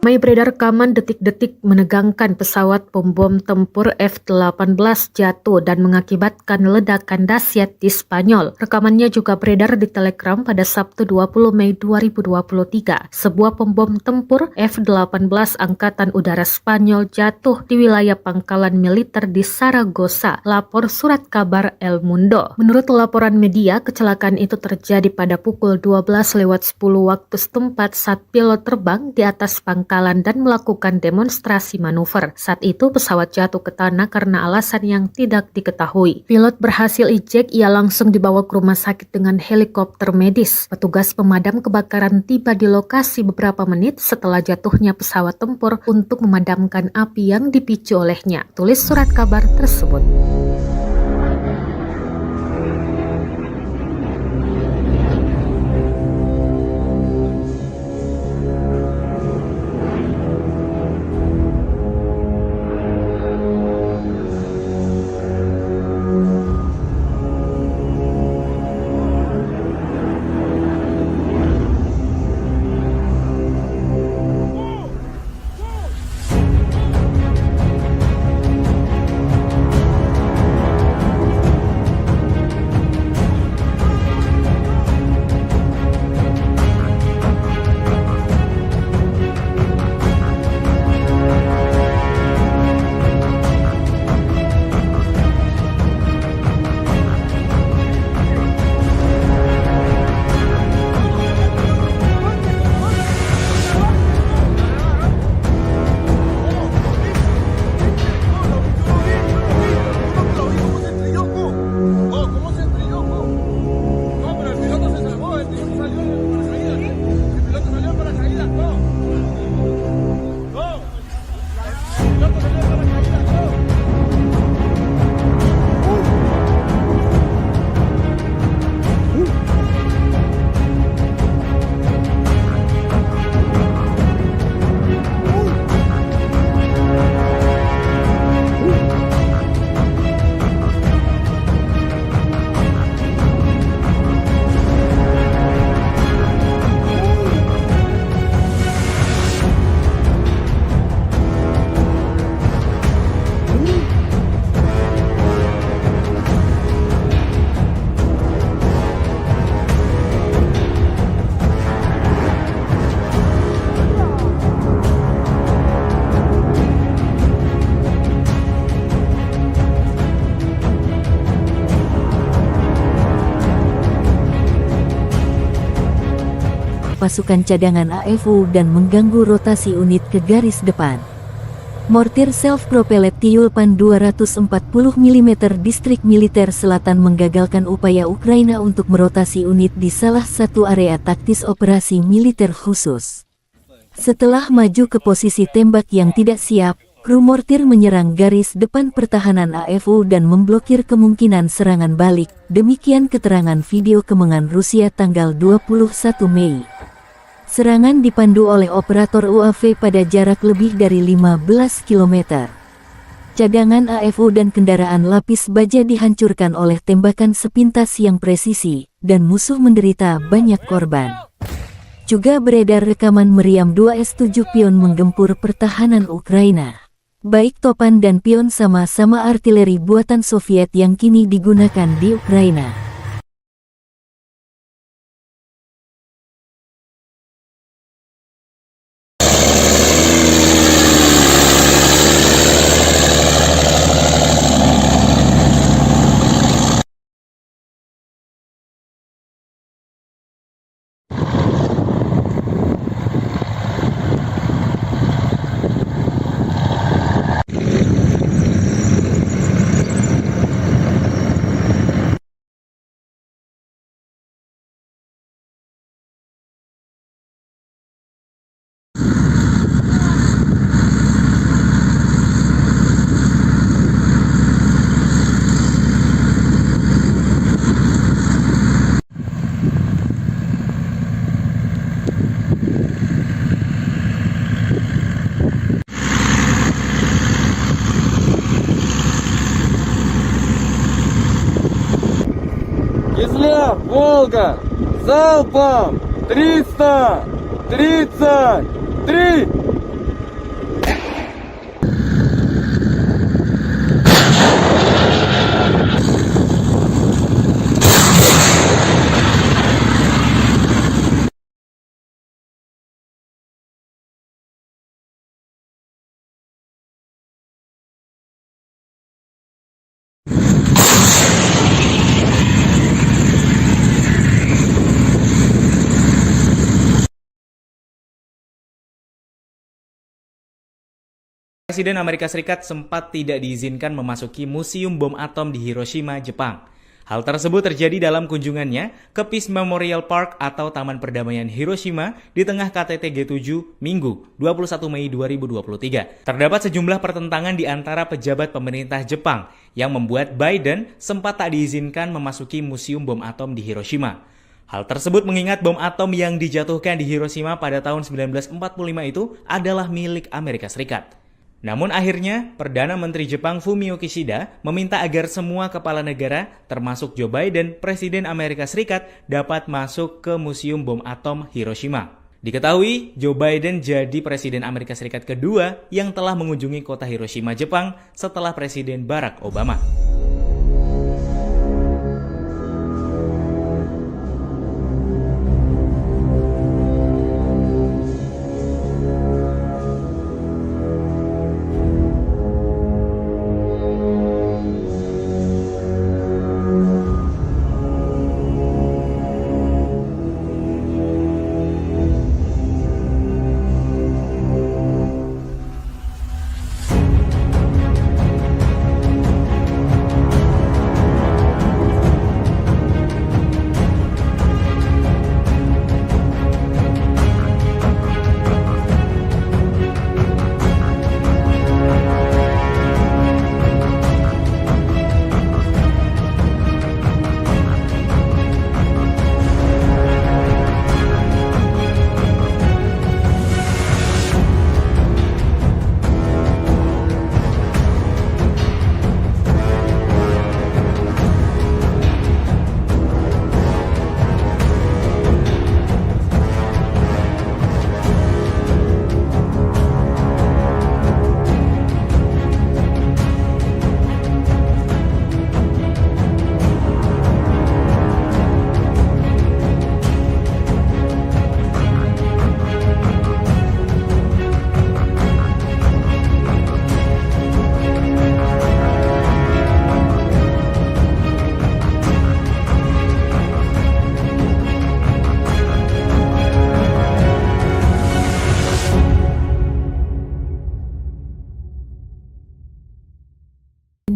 Ramai beredar rekaman detik-detik menegangkan pesawat pembom tempur F-18 jatuh dan mengakibatkan ledakan dahsyat di Spanyol. Rekamannya juga beredar di Telegram pada Sabtu 20 Mei 2023. Sebuah pembom tempur F-18 Angkatan Udara Spanyol jatuh di wilayah pangkalan militer di Saragossa, lapor surat kabar El Mundo. Menurut laporan media, kecelakaan itu terjadi pada pukul 12:10 waktu setempat saat pilot terbang di atas pangkalan dan melakukan demonstrasi manuver. Saat itu pesawat jatuh ke tanah karena alasan yang tidak diketahui. Pilot berhasil ejek, ia langsung dibawa ke rumah sakit dengan helikopter medis. Petugas pemadam kebakaran tiba di lokasi beberapa menit setelah jatuhnya pesawat tempur untuk memadamkan api yang dipicu olehnya. Tulis surat kabar tersebut. pasukan cadangan AFU dan mengganggu rotasi unit ke garis depan. Mortir self-propelled Tyulpan 240 mm distrik militer selatan menggagalkan upaya Ukraina untuk merotasi unit di salah satu area taktis operasi militer khusus. Setelah maju ke posisi tembak yang tidak siap, kru mortir menyerang garis depan pertahanan AFU dan memblokir kemungkinan serangan balik. Demikian keterangan video kemenangan Rusia tanggal 21 Mei. Serangan dipandu oleh operator UAV pada jarak lebih dari 15 km. Cadangan AFU dan kendaraan lapis baja dihancurkan oleh tembakan sepintas yang presisi, dan musuh menderita banyak korban. Juga beredar rekaman meriam 2 S-7 Pion menggempur pertahanan Ukraina. Baik topan dan Pion sama-sama artileri buatan Soviet yang kini digunakan di Ukraina. Кизляр, Волга, залпом 333! Presiden Amerika Serikat sempat tidak diizinkan memasuki Museum Bom Atom di Hiroshima, Jepang. Hal tersebut terjadi dalam kunjungannya ke Peace Memorial Park atau Taman Perdamaian Hiroshima di tengah KTT G7 Minggu 21 Mei 2023. Terdapat sejumlah pertentangan di antara pejabat pemerintah Jepang yang membuat Biden sempat tak diizinkan memasuki Museum Bom Atom di Hiroshima. Hal tersebut mengingat bom atom yang dijatuhkan di Hiroshima pada tahun 1945 itu adalah milik Amerika Serikat. Namun akhirnya, Perdana Menteri Jepang Fumio Kishida meminta agar semua kepala negara, termasuk Joe Biden, Presiden Amerika Serikat, dapat masuk ke Museum Bom Atom Hiroshima. Diketahui, Joe Biden jadi Presiden Amerika Serikat kedua yang telah mengunjungi kota Hiroshima, Jepang setelah Presiden Barack Obama.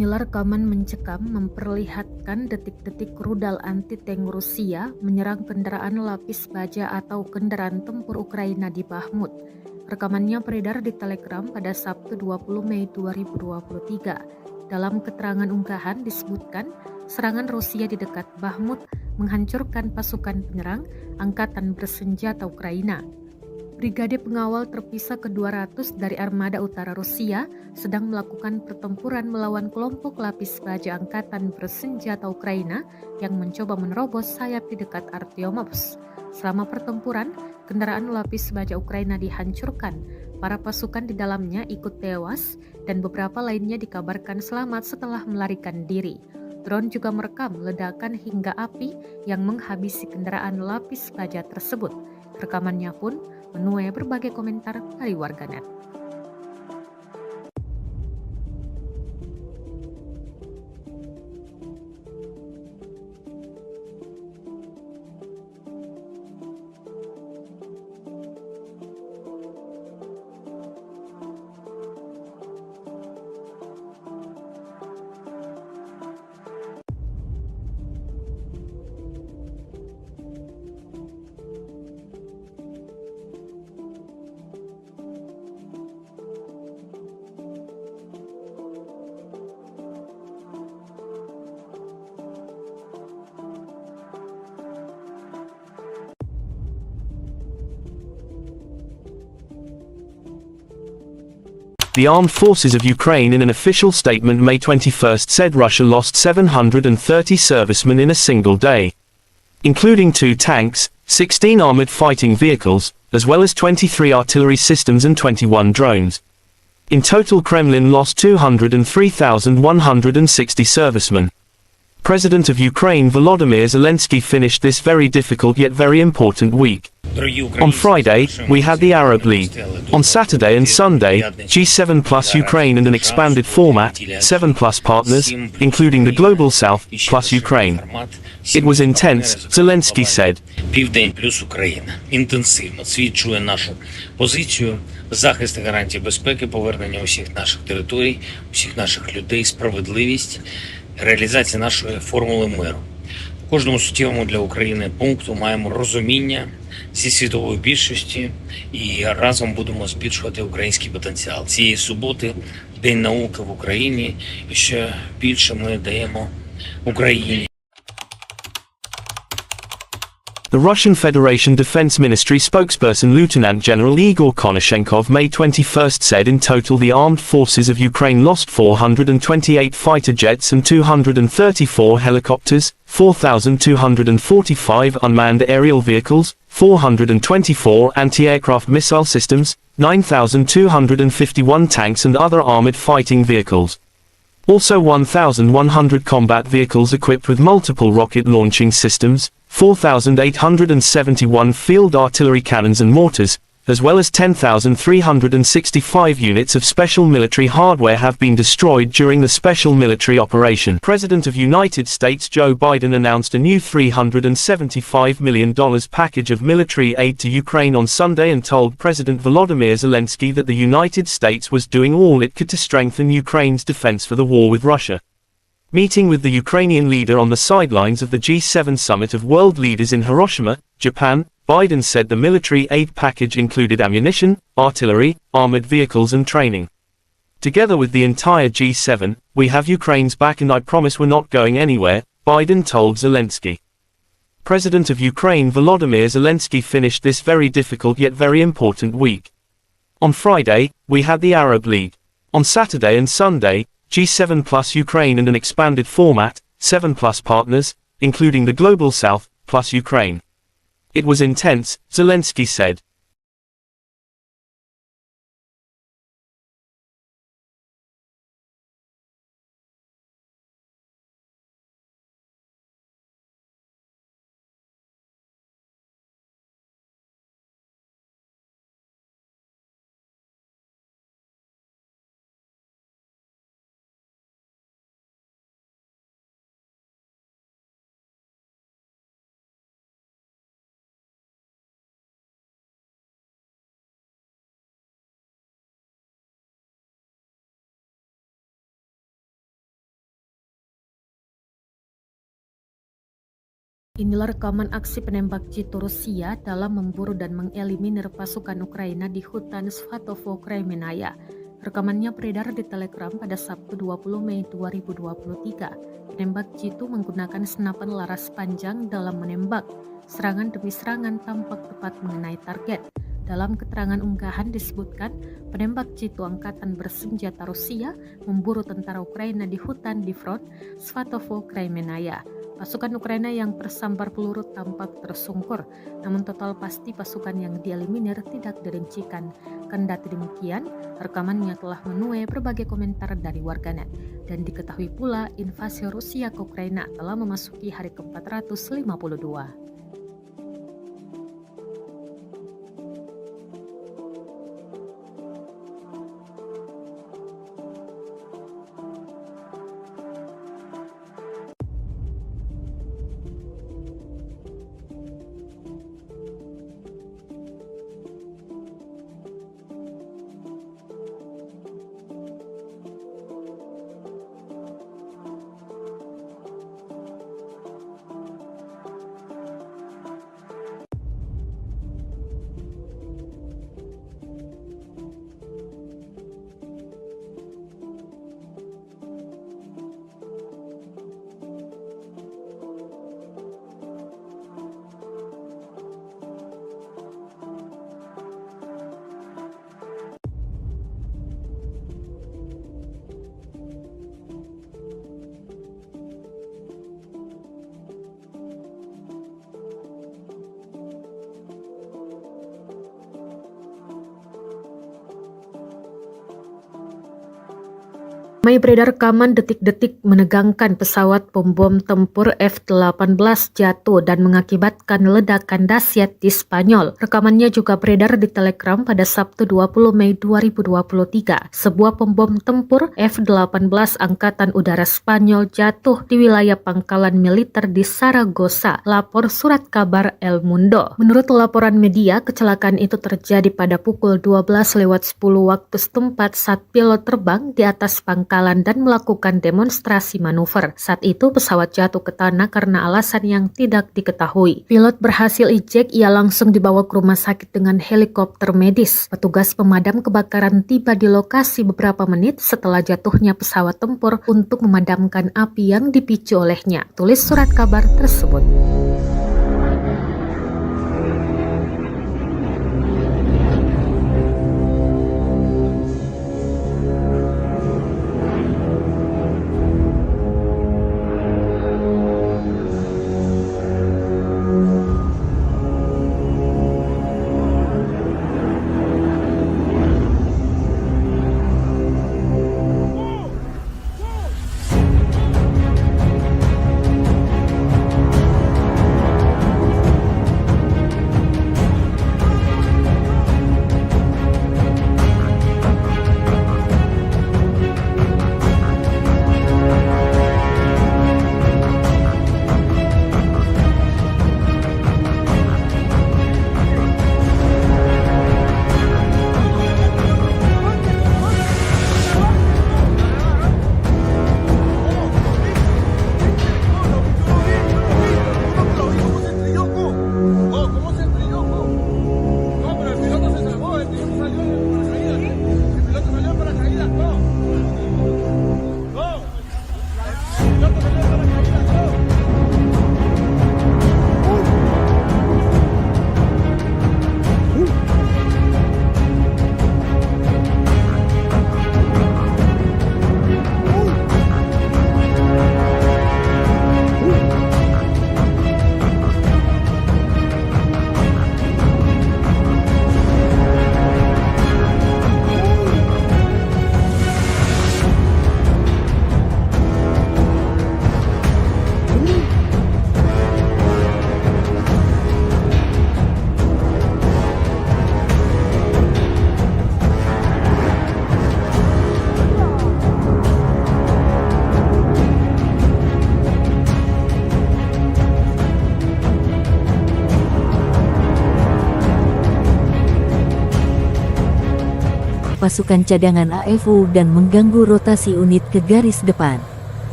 Inilah rekaman mencekam memperlihatkan detik-detik rudal anti-tank Rusia menyerang kendaraan lapis baja atau kendaraan tempur Ukraina di Bahmut. Rekamannya beredar di Telegram pada Sabtu 20 Mei 2023. Dalam keterangan unggahan disebutkan, serangan Rusia di dekat Bahmut menghancurkan pasukan penyerang Angkatan Bersenjata Ukraina. Brigade pengawal terpisah ke-200 dari Armada Utara Rusia sedang melakukan pertempuran melawan kelompok lapis baja Angkatan Bersenjata Ukraina yang mencoba menerobos sayap di dekat Artyomovsk. Selama pertempuran, kendaraan lapis baja Ukraina dihancurkan. Para pasukan di dalamnya ikut tewas dan beberapa lainnya dikabarkan selamat setelah melarikan diri. Drone juga merekam ledakan hingga api yang menghabisi kendaraan lapis baja tersebut. Rekamannya pun menuai berbagai komentar dari warganet. The Armed Forces of Ukraine in an official statement May 21 said Russia lost 730 servicemen in a single day, including 2 tanks, 16 armored fighting vehicles, as well as 23 artillery systems and 21 drones. In total, Kremlin lost 203,160 servicemen. President of Ukraine Volodymyr Zelensky finished this very difficult yet very important week On Friday, we had the Arab League. On Saturday and Sunday, G7 plus Ukraine and an expanded format, 7 plus partners, including the Global South, plus Ukraine. It was intense, Zelensky said. Південь плюс Україна. Інтенсивно свідчує нашу позицію, захист і гарантії безпеки, повернення усіх наших територій, усіх наших людей, справедливість, реалізація нашої формули миру. В кожному суттєвому для України пункту маємо розуміння зі світової більшості і разом будемо збільшувати український потенціал. Цієї суботи День науки в Україні, і ще більше ми даємо Україні. The Russian Federation Defense Ministry spokesperson Lieutenant General Igor Konashenkov May 21 said in total the armed forces of Ukraine lost 428 fighter jets and 234 helicopters, 4,245 unmanned aerial vehicles, 424 anti-aircraft missile systems, 9,251 tanks and other armored fighting vehicles. Also 1,100 combat vehicles equipped with multiple rocket launching systems, 4,871 field artillery cannons and mortars, as well as 10,365 units of special military hardware have been destroyed during the special military operation. President of United States Joe Biden announced a new $375 million package of military aid to Ukraine on Sunday and told President Volodymyr Zelensky that the United States was doing all it could to strengthen Ukraine's defense for the war with Russia. Meeting with the Ukrainian leader on the sidelines of the G7 summit of world leaders in Hiroshima, Japan, Biden said the military aid package included ammunition, artillery, armored vehicles and training. Together with the entire G7, we have Ukraine's back and I promise we're not going anywhere, Biden told Zelensky. President of Ukraine Volodymyr Zelensky finished this very difficult yet very important week. On Friday, we had the Arab League. On Saturday and Sunday, G7 plus Ukraine and an expanded format, 7 plus partners, including the Global South, plus Ukraine. It was intense, Zelensky said. Inilah rekaman aksi penembak jitu Rusia dalam memburu dan mengeliminir pasukan Ukraina di hutan Svatovo Kremenaya. Rekamannya beredar di Telegram pada Sabtu 20 Mei 2023. Penembak jitu menggunakan senapan laras panjang dalam menembak. Serangan demi serangan tampak tepat mengenai target. Dalam keterangan unggahan disebutkan, penembak jitu angkatan bersenjata Rusia memburu tentara Ukraina di hutan di front Svatovo Kremenaya. Pasukan Ukraina yang tersambar peluru tampak tersungkur, namun total pasti pasukan yang dieliminir tidak dirincikan. Kendati demikian, rekamannya telah menuai berbagai komentar dari warganet. Dan diketahui pula invasi Rusia ke Ukraina telah memasuki hari ke-452. Ramai beredar rekaman detik-detik menegangkan pesawat pembom tempur F-18 jatuh dan mengakibatkan ledakan dahsyat di Spanyol. Rekamannya juga beredar di Telegram pada Sabtu 20 Mei 2023. Sebuah pembom tempur F-18 Angkatan Udara Spanyol jatuh di wilayah pangkalan militer di Saragossa, lapor surat kabar El Mundo. Menurut laporan media, kecelakaan itu terjadi pada pukul 12:10 waktu setempat saat pilot terbang di atas pangkalan dan melakukan demonstrasi manuver. Saat itu pesawat jatuh ke tanah karena alasan yang tidak diketahui. Pilot berhasil ejek, ia langsung dibawa ke rumah sakit dengan helikopter medis. Petugas pemadam kebakaran tiba di lokasi beberapa menit setelah jatuhnya pesawat tempur untuk memadamkan api yang dipicu olehnya, tulis surat kabar tersebut. pasukan cadangan AFU dan mengganggu rotasi unit ke garis depan.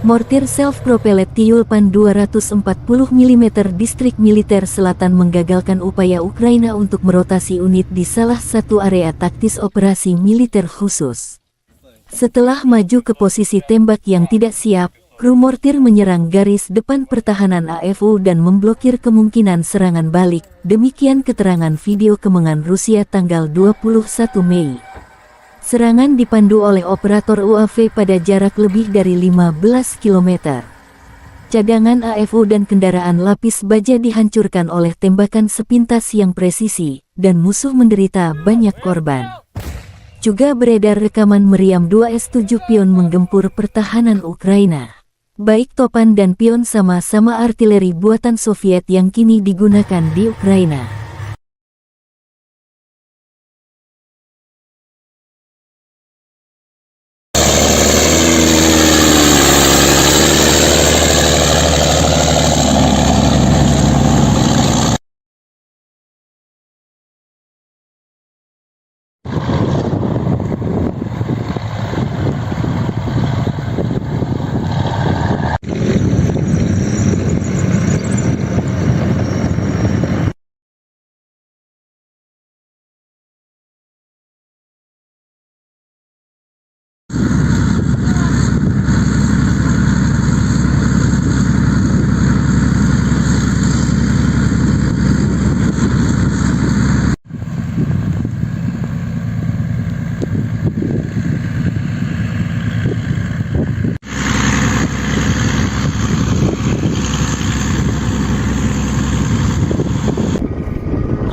Mortir self-propelled Tyulpan 240 mm distrik militer selatan menggagalkan upaya Ukraina untuk merotasi unit di salah satu area taktis operasi militer khusus. Setelah maju ke posisi tembak yang tidak siap, kru mortir menyerang garis depan pertahanan AFU dan memblokir kemungkinan serangan balik, demikian keterangan video kemenangan Rusia tanggal 21 Mei. Serangan dipandu oleh operator UAV pada jarak lebih dari 15 km. Cadangan AFU dan kendaraan lapis baja dihancurkan oleh tembakan sepintas yang presisi, dan musuh menderita banyak korban. Juga beredar rekaman meriam 2S-7 pion menggempur pertahanan Ukraina. Baik Topan dan pion sama-sama artileri buatan Soviet yang kini digunakan di Ukraina.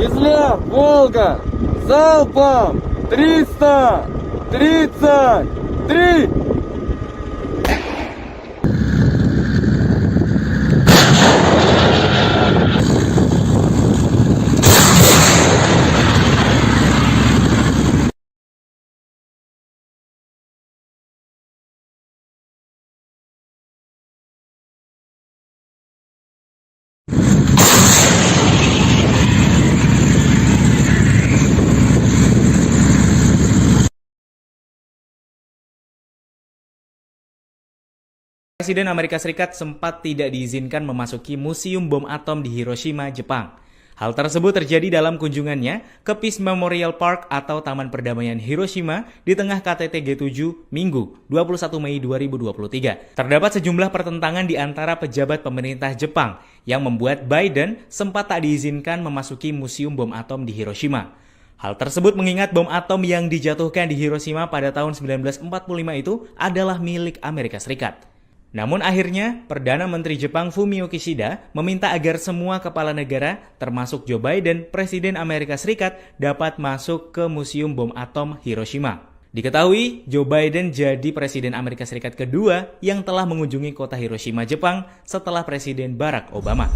Кизляр, Волга, залпом 333! Presiden Amerika Serikat sempat tidak diizinkan memasuki Museum Bom Atom di Hiroshima, Jepang. Hal tersebut terjadi dalam kunjungannya ke Peace Memorial Park atau Taman Perdamaian Hiroshima di tengah KTT G7 Minggu 21 Mei 2023. Terdapat sejumlah pertentangan di antara pejabat pemerintah Jepang yang membuat Biden sempat tak diizinkan memasuki Museum Bom Atom di Hiroshima. Hal tersebut mengingat bom atom yang dijatuhkan di Hiroshima pada tahun 1945 itu adalah milik Amerika Serikat. Namun akhirnya, Perdana Menteri Jepang Fumio Kishida meminta agar semua kepala negara, termasuk Joe Biden, Presiden Amerika Serikat, dapat masuk ke Museum Bom Atom Hiroshima. Diketahui, Joe Biden jadi Presiden Amerika Serikat kedua yang telah mengunjungi kota Hiroshima, Jepang setelah Presiden Barack Obama.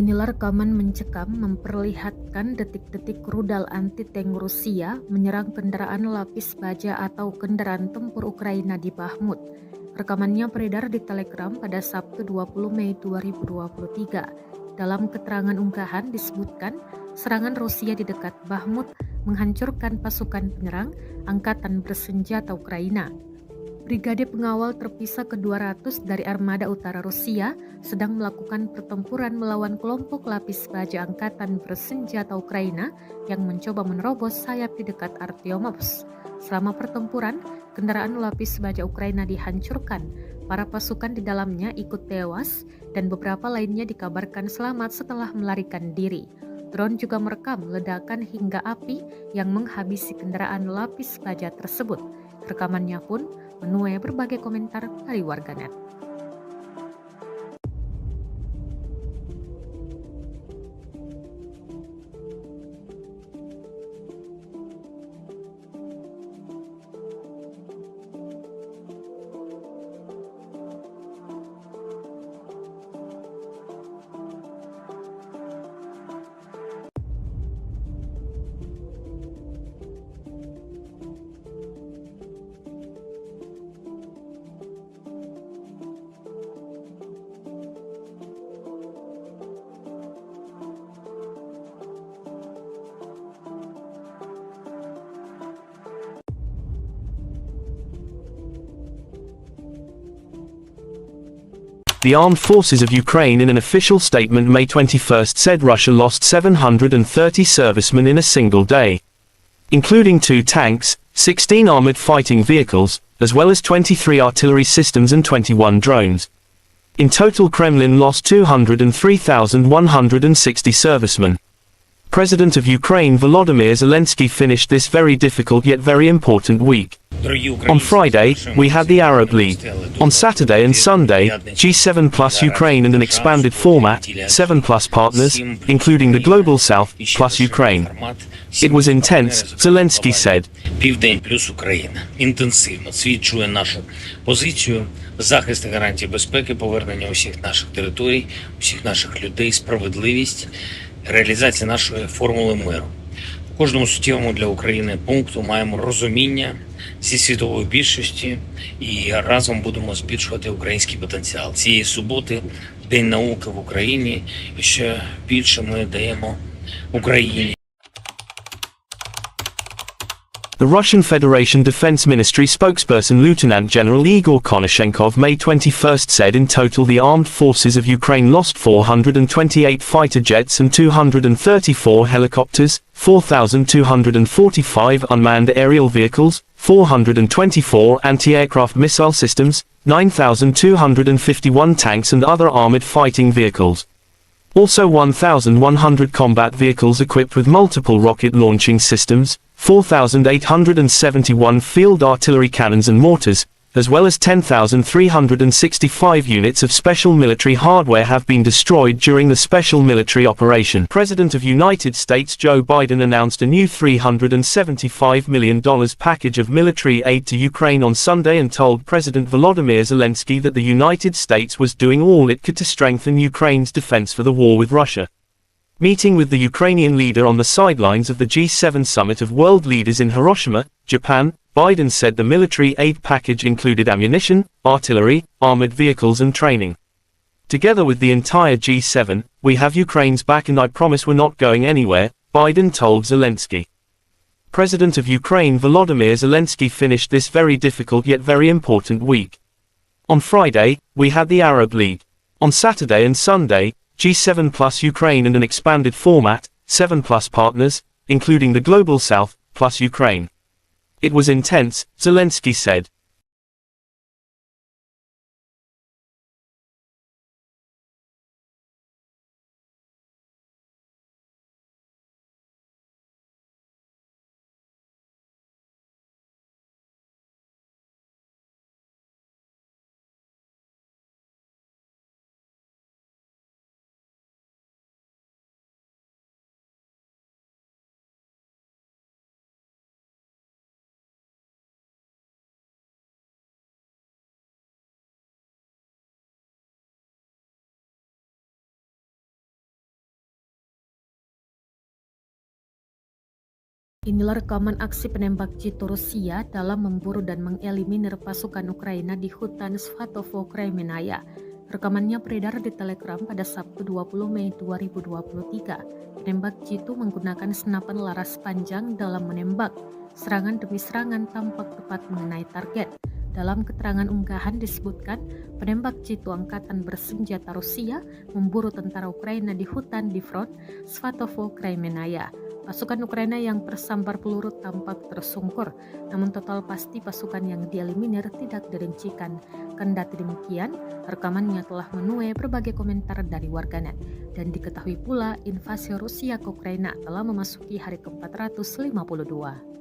Inilah rekaman mencekam memperlihatkan detik-detik rudal anti-tank Rusia menyerang kendaraan lapis baja atau kendaraan tempur Ukraina di Bahmut. Rekamannya beredar di Telegram pada Sabtu 20 Mei 2023. Dalam keterangan unggahan disebutkan serangan Rusia di dekat Bahmut menghancurkan pasukan penyerang Angkatan Bersenjata Ukraina. Brigade pengawal terpisah ke-200 dari Armada Utara Rusia sedang melakukan pertempuran melawan kelompok lapis baja Angkatan Bersenjata Ukraina yang mencoba menerobos sayap di dekat Artyomovsk. Selama pertempuran, kendaraan lapis baja Ukraina dihancurkan. Para pasukan di dalamnya ikut tewas dan beberapa lainnya dikabarkan selamat setelah melarikan diri. Drone juga merekam ledakan hingga api yang menghabisi kendaraan lapis baja tersebut. Rekamannya pun menuai berbagai komentar dari warganet. The Armed Forces of Ukraine in an official statement May 21 said Russia lost 730 servicemen in a single day, including 2 tanks, 16 armored fighting vehicles, as well as 23 artillery systems and 21 drones. In total, Kremlin lost 203,160 servicemen. President of Ukraine Volodymyr Zelensky finished this very difficult yet very important week On Friday, we had the Arab League. On Saturday and Sunday, G7 plus Ukraine and an expanded format, 7 plus partners, including the Global South, plus Ukraine. It was intense, Zelensky said. Південь плюс Україна. Інтенсивно. Світ чує нашу позицію, захист і гарантії безпеки, повернення усіх наших територій, усіх наших людей, справедливість, реалізація нашої формули миру. У кожному суттєвому для України пункту маємо розуміння зі світової більшості і разом будемо збільшувати український потенціал. Цієї суботи День науки в Україні, і ще більше ми даємо Україні. The Russian Federation Defense Ministry spokesperson Lieutenant General Igor Konashenkov May 21 said in total the armed forces of Ukraine lost 428 fighter jets and 234 helicopters, 4,245 unmanned aerial vehicles, 424 anti-aircraft missile systems, 9,251 tanks and other armored fighting vehicles. Also 1,100 combat vehicles equipped with multiple rocket launching systems, 4,871 field artillery cannons and mortars, as well as 10,365 units of special military hardware have been destroyed during the special military operation. President of United States Joe Biden announced a new $375 million package of military aid to Ukraine on Sunday and told President Volodymyr Zelensky that the United States was doing all it could to strengthen Ukraine's defense for the war with Russia. Meeting with the Ukrainian leader on the sidelines of the G7 summit of world leaders in Hiroshima, Japan, Biden said the military aid package included ammunition, artillery, armored vehicles and training. Together with the entire G7, we have Ukraine's back and I promise we're not going anywhere, Biden told Zelensky. President of Ukraine Volodymyr Zelensky finished this very difficult yet very important week. On Friday, we had the Arab League. On Saturday and Sunday, G7 plus Ukraine and an expanded format, 7 plus partners, including the Global South, plus Ukraine. It was intense, Zelensky said. Inilah rekaman aksi penembak jitu Rusia dalam memburu dan mengeliminir pasukan Ukraina di hutan Svatovo, Kremenaya. Rekamannya beredar di Telegram pada Sabtu 20 Mei 2023. Penembak jitu menggunakan senapan laras panjang dalam menembak. Serangan demi serangan tampak tepat mengenai target. Dalam keterangan unggahan disebutkan, penembak jitu angkatan bersenjata Rusia memburu tentara Ukraina di hutan di front Svatovo, Kremenaya. Pasukan Ukraina yang tersambar peluru tampak tersungkur, namun total pasti pasukan yang dieliminir tidak dirincikan. Kendati demikian, rekamannya telah menuai berbagai komentar dari warganet. Dan diketahui pula invasi Rusia ke Ukraina telah memasuki hari ke-452.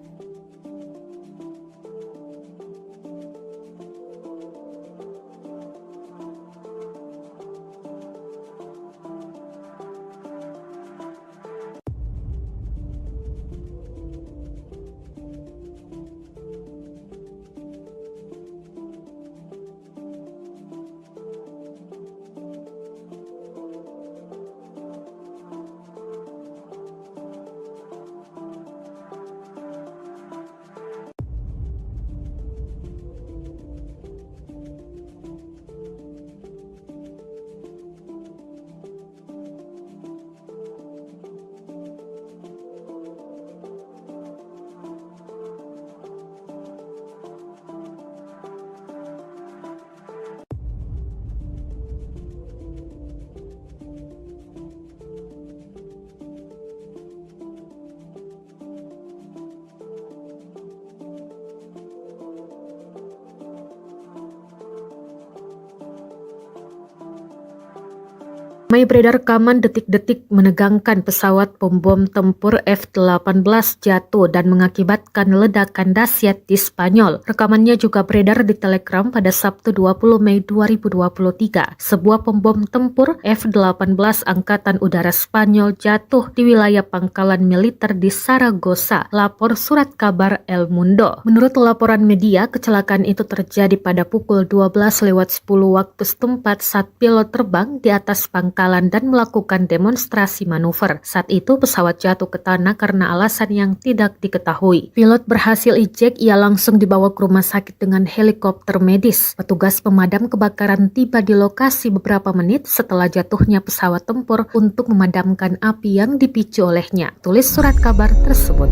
Ramai beredar rekaman detik-detik menegangkan pesawat pembom tempur F-18 jatuh dan mengakibatkan ledakan dahsyat di Spanyol. Rekamannya juga beredar di Telegram pada Sabtu 20 Mei 2023. Sebuah pembom tempur F-18 Angkatan Udara Spanyol jatuh di wilayah pangkalan militer di Saragossa, lapor surat kabar El Mundo. Menurut laporan media, kecelakaan itu terjadi pada pukul 12:10 waktu setempat saat pilot terbang di atas pangkalan dan melakukan demonstrasi manuver. Saat itu pesawat jatuh ke tanah karena alasan yang tidak diketahui. Pilot berhasil ejek, ia langsung dibawa ke rumah sakit dengan helikopter medis. Petugas pemadam kebakaran tiba di lokasi beberapa menit setelah jatuhnya pesawat tempur untuk memadamkan api yang dipicu olehnya. Tulis surat kabar tersebut.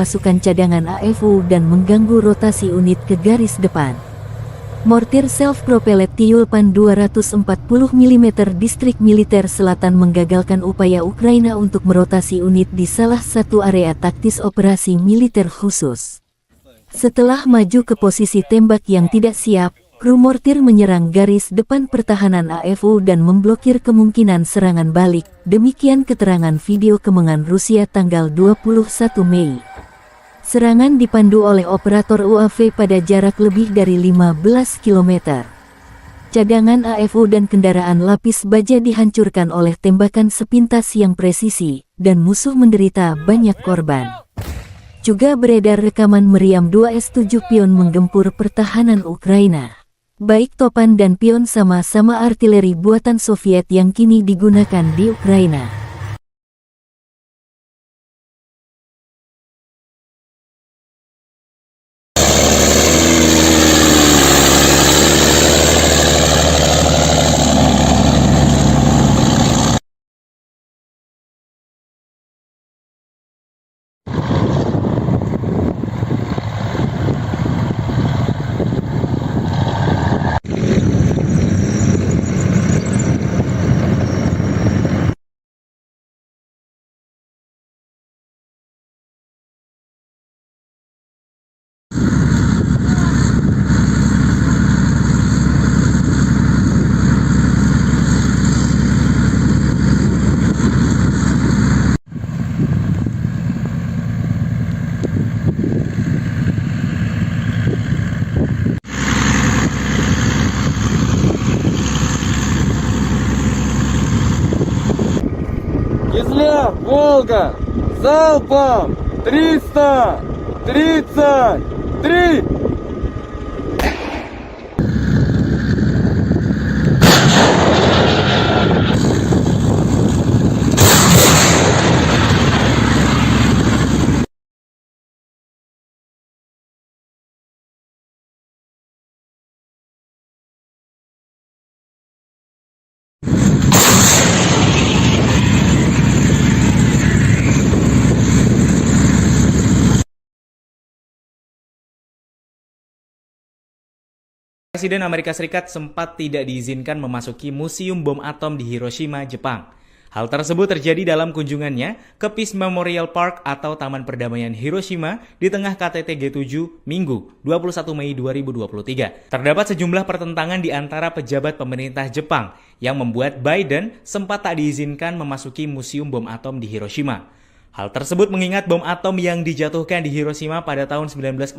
pasukan cadangan AFU dan mengganggu rotasi unit ke garis depan. Mortir self-propelled Tyulpan 240 mm distrik militer selatan menggagalkan upaya Ukraina untuk merotasi unit di salah satu area taktis operasi militer khusus. Setelah maju ke posisi tembak yang tidak siap, kru mortir menyerang garis depan pertahanan AFU dan memblokir kemungkinan serangan balik. Demikian keterangan video kemenangan Rusia tanggal 21 Mei. Serangan dipandu oleh operator UAV pada jarak lebih dari 15 km. Cadangan AFU dan kendaraan lapis baja dihancurkan oleh tembakan sepintas yang presisi, dan musuh menderita banyak korban. Juga beredar rekaman meriam 2S7 Pion menggempur pertahanan Ukraina. Baik Topan dan Pion sama-sama artileri buatan Soviet yang kini digunakan di Ukraina. Кизляр, Волга, залпом 333! Presiden Amerika Serikat sempat tidak diizinkan memasuki Museum Bom Atom di Hiroshima, Jepang. Hal tersebut terjadi dalam kunjungannya ke Peace Memorial Park atau Taman Perdamaian Hiroshima di tengah KTT G7 Minggu 21 Mei 2023. Terdapat sejumlah pertentangan di antara pejabat pemerintah Jepang yang membuat Biden sempat tak diizinkan memasuki Museum Bom Atom di Hiroshima. Hal tersebut mengingat bom atom yang dijatuhkan di Hiroshima pada tahun 1945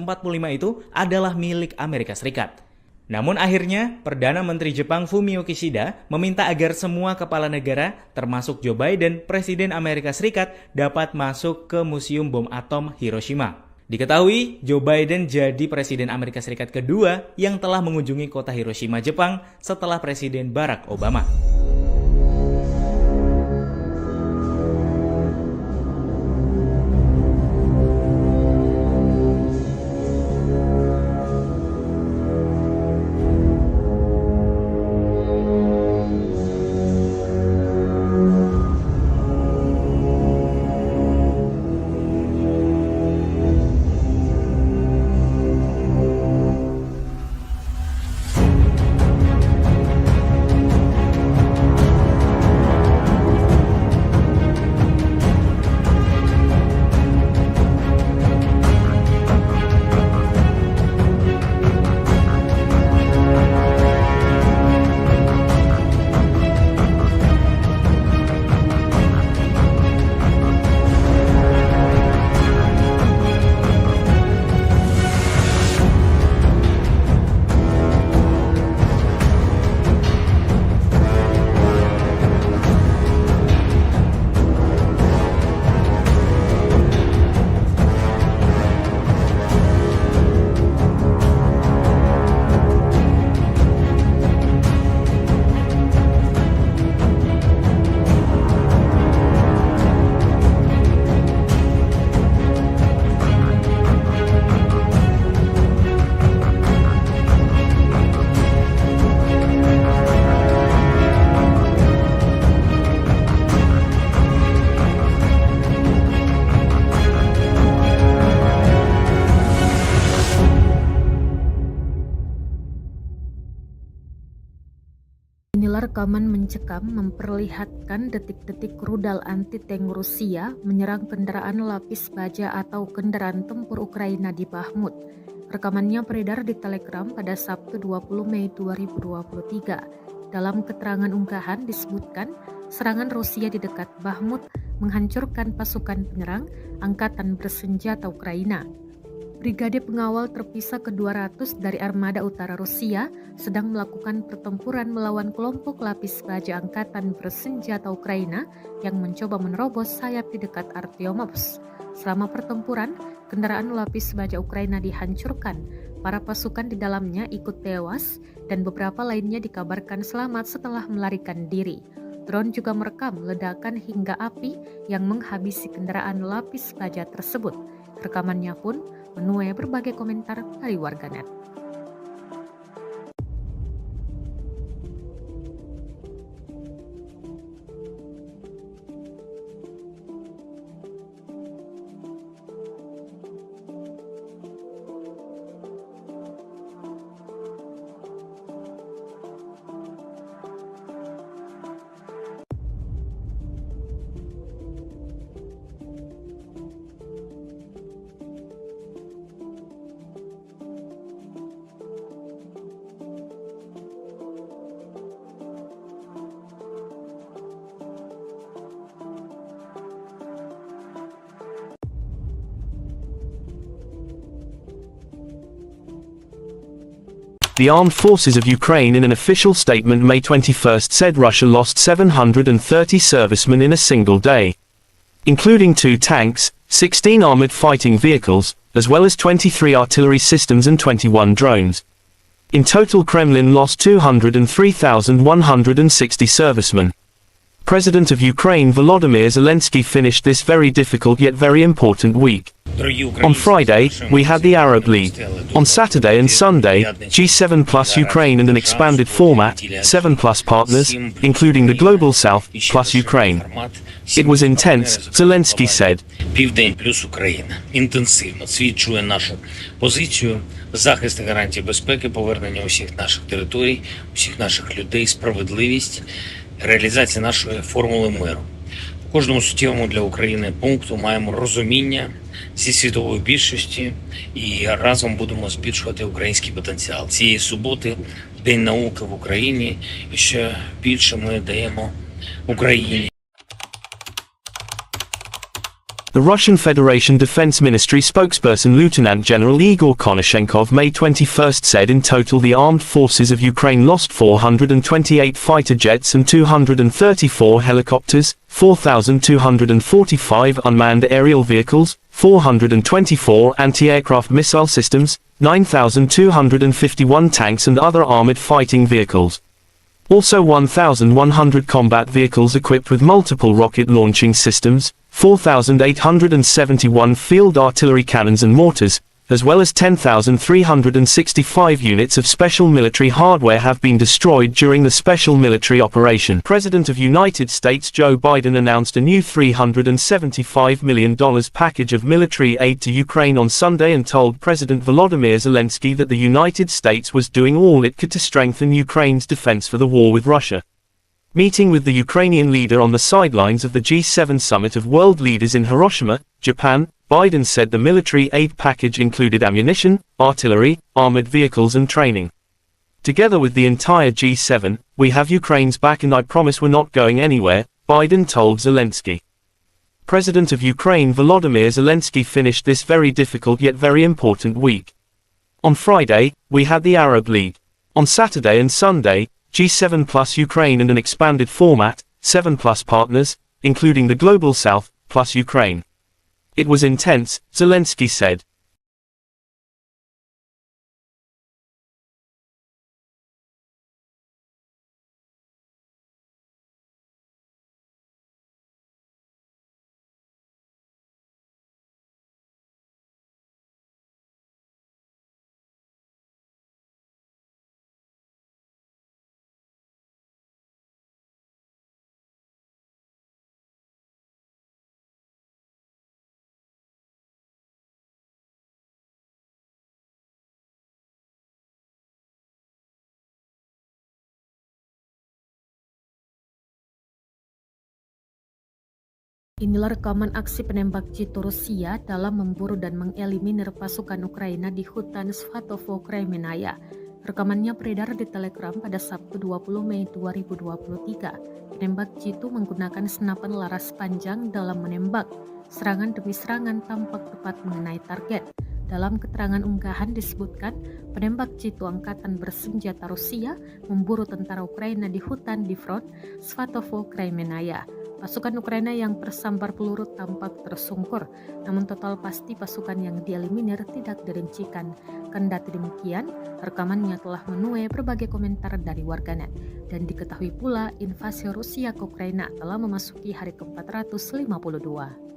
itu adalah milik Amerika Serikat. Namun akhirnya, Perdana Menteri Jepang Fumio Kishida meminta agar semua kepala negara, termasuk Joe Biden, Presiden Amerika Serikat, dapat masuk ke Museum Bom Atom Hiroshima. Diketahui, Joe Biden jadi Presiden Amerika Serikat kedua yang telah mengunjungi kota Hiroshima, Jepang setelah Presiden Barack Obama. Inilah rekaman mencekam memperlihatkan detik-detik rudal anti-tank Rusia menyerang kendaraan lapis baja atau kendaraan tempur Ukraina di Bahmut. Rekamannya beredar di Telegram pada Sabtu 20 Mei 2023. Dalam keterangan unggahan disebutkan serangan Rusia di dekat Bahmut menghancurkan pasukan penyerang Angkatan Bersenjata Ukraina. Brigade pengawal terpisah ke-200 dari Armada Utara Rusia sedang melakukan pertempuran melawan kelompok lapis baja Angkatan Bersenjata Ukraina yang mencoba menerobos sayap di dekat Artyomovsk. Selama pertempuran, kendaraan lapis baja Ukraina dihancurkan. Para pasukan di dalamnya ikut tewas dan beberapa lainnya dikabarkan selamat setelah melarikan diri. Drone juga merekam ledakan hingga api yang menghabisi kendaraan lapis baja tersebut. Rekamannya pun menuai berbagai komentar dari warganet. The Armed Forces of Ukraine in an official statement May 21 said Russia lost 730 servicemen in a single day, including 2 tanks, 16 armored fighting vehicles, as well as 23 artillery systems and 21 drones. In total, Kremlin lost 203,160 servicemen. President of Ukraine Volodymyr Zelensky finished this very difficult yet very important week On Friday, we had the Arab League. On Saturday and Sunday, G7 plus Ukraine and an expanded format, 7 plus partners, including the Global South, plus Ukraine. It was intense, Zelensky said. Південь плюс Україна. Інтенсивно. Світ чує нашу позицію, захист і гарантії безпеки, повернення усіх наших територій, усіх наших людей, справедливість, реалізація нашої формули миру. У кожному суттєвому для України пункту маємо розуміння зі світової більшості і разом будемо збільшувати український потенціал. Цієї суботи День науки в Україні, і ще більше ми даємо Україні. The Russian Federation Defense Ministry spokesperson Lieutenant General Igor Konashenkov May 21 said in total the armed forces of Ukraine lost 428 fighter jets and 234 helicopters, 4,245 unmanned aerial vehicles, 424 anti-aircraft missile systems, 9,251 tanks and other armored fighting vehicles. Also 1,100 combat vehicles equipped with multiple rocket launching systems, 4,871 field artillery cannons and mortars, as well as 10,365 units of special military hardware have been destroyed during the special military operation. President of United States Joe Biden announced a new $375 million package of military aid to Ukraine on Sunday and told President Volodymyr Zelensky that the United States was doing all it could to strengthen Ukraine's defense for the war with Russia. Meeting with the Ukrainian leader on the sidelines of the G7 summit of world leaders in Hiroshima, Japan, Biden said the military aid package included ammunition, artillery, armored vehicles and training. Together with the entire G7, we have Ukraine's back and I promise we're not going anywhere, Biden told Zelensky. President of Ukraine Volodymyr Zelensky finished this very difficult yet very important week. On Friday, we had the Arab League. On Saturday and Sunday, G7 plus Ukraine and an expanded format, 7 plus partners, including the Global South, plus Ukraine. It was intense, Zelensky said. Inilah rekaman aksi penembak jitu Rusia dalam memburu dan mengeliminir pasukan Ukraina di hutan Svatovo Kremenaya. Rekamannya beredar di Telegram pada Sabtu 20 Mei 2023. Penembak jitu menggunakan senapan laras panjang dalam menembak. Serangan demi serangan tampak tepat mengenai target. Dalam keterangan unggahan disebutkan, penembak jitu angkatan bersenjata Rusia memburu tentara Ukraina di hutan di front Svatovo Kremenaya. Pasukan Ukraina yang tersambar peluru tampak tersungkur, namun total pasti pasukan yang dieliminir tidak dirincikan. Kendati demikian, rekamannya telah menuai berbagai komentar dari warganet. Dan diketahui pula invasi Rusia ke Ukraina telah memasuki hari ke-452.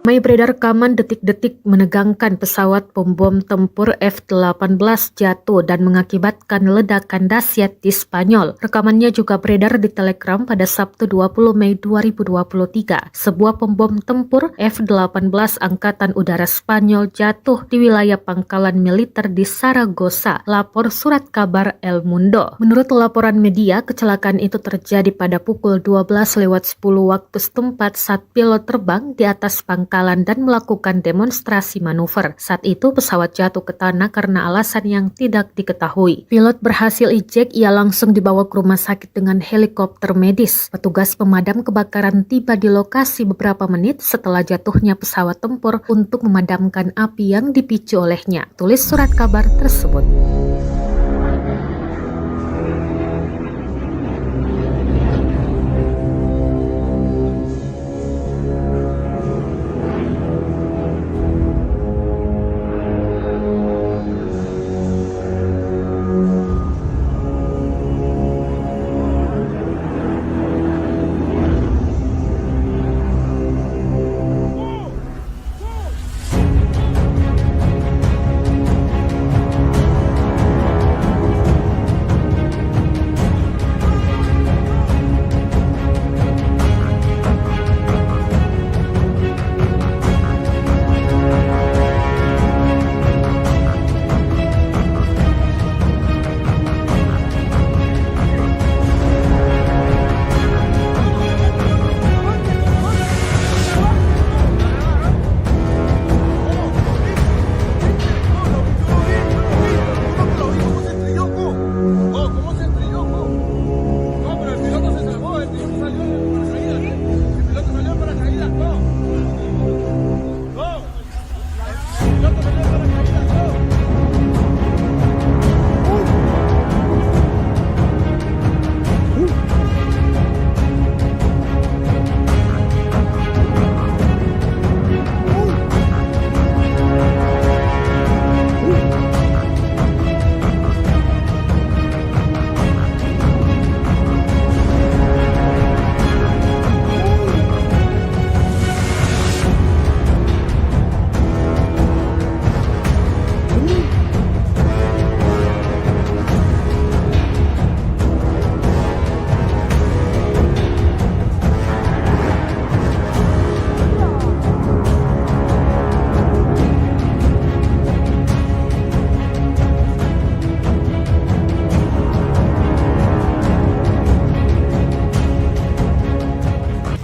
Ramai beredar rekaman detik-detik menegangkan pesawat pembom tempur F-18 jatuh dan mengakibatkan ledakan dahsyat di Spanyol. Rekamannya juga beredar di Telegram pada Sabtu 20 Mei 2023. Sebuah pembom tempur F-18 Angkatan Udara Spanyol jatuh di wilayah pangkalan militer di Saragossa, lapor surat kabar El Mundo. Menurut laporan media, kecelakaan itu terjadi pada pukul 12:10 waktu setempat saat pilot terbang di atas pangkalan dan melakukan demonstrasi manuver. Saat itu pesawat jatuh ke tanah karena alasan yang tidak diketahui. Pilot berhasil ejek, ia langsung dibawa ke rumah sakit dengan helikopter medis. Petugas pemadam kebakaran tiba di lokasi beberapa menit setelah jatuhnya pesawat tempur untuk memadamkan api yang dipicu olehnya. Tulis surat kabar tersebut.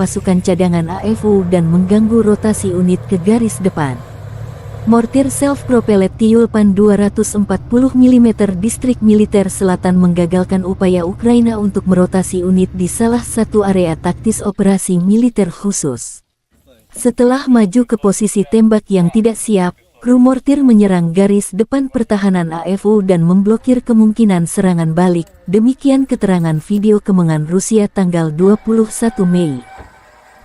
pasukan cadangan AFU dan mengganggu rotasi unit ke garis depan. Mortir self-propelled Tyulpan 240 mm distrik militer selatan menggagalkan upaya Ukraina untuk merotasi unit di salah satu area taktis operasi militer khusus. Setelah maju ke posisi tembak yang tidak siap, kru mortir menyerang garis depan pertahanan AFU dan memblokir kemungkinan serangan balik. Demikian keterangan video kemenangan Rusia tanggal 21 Mei.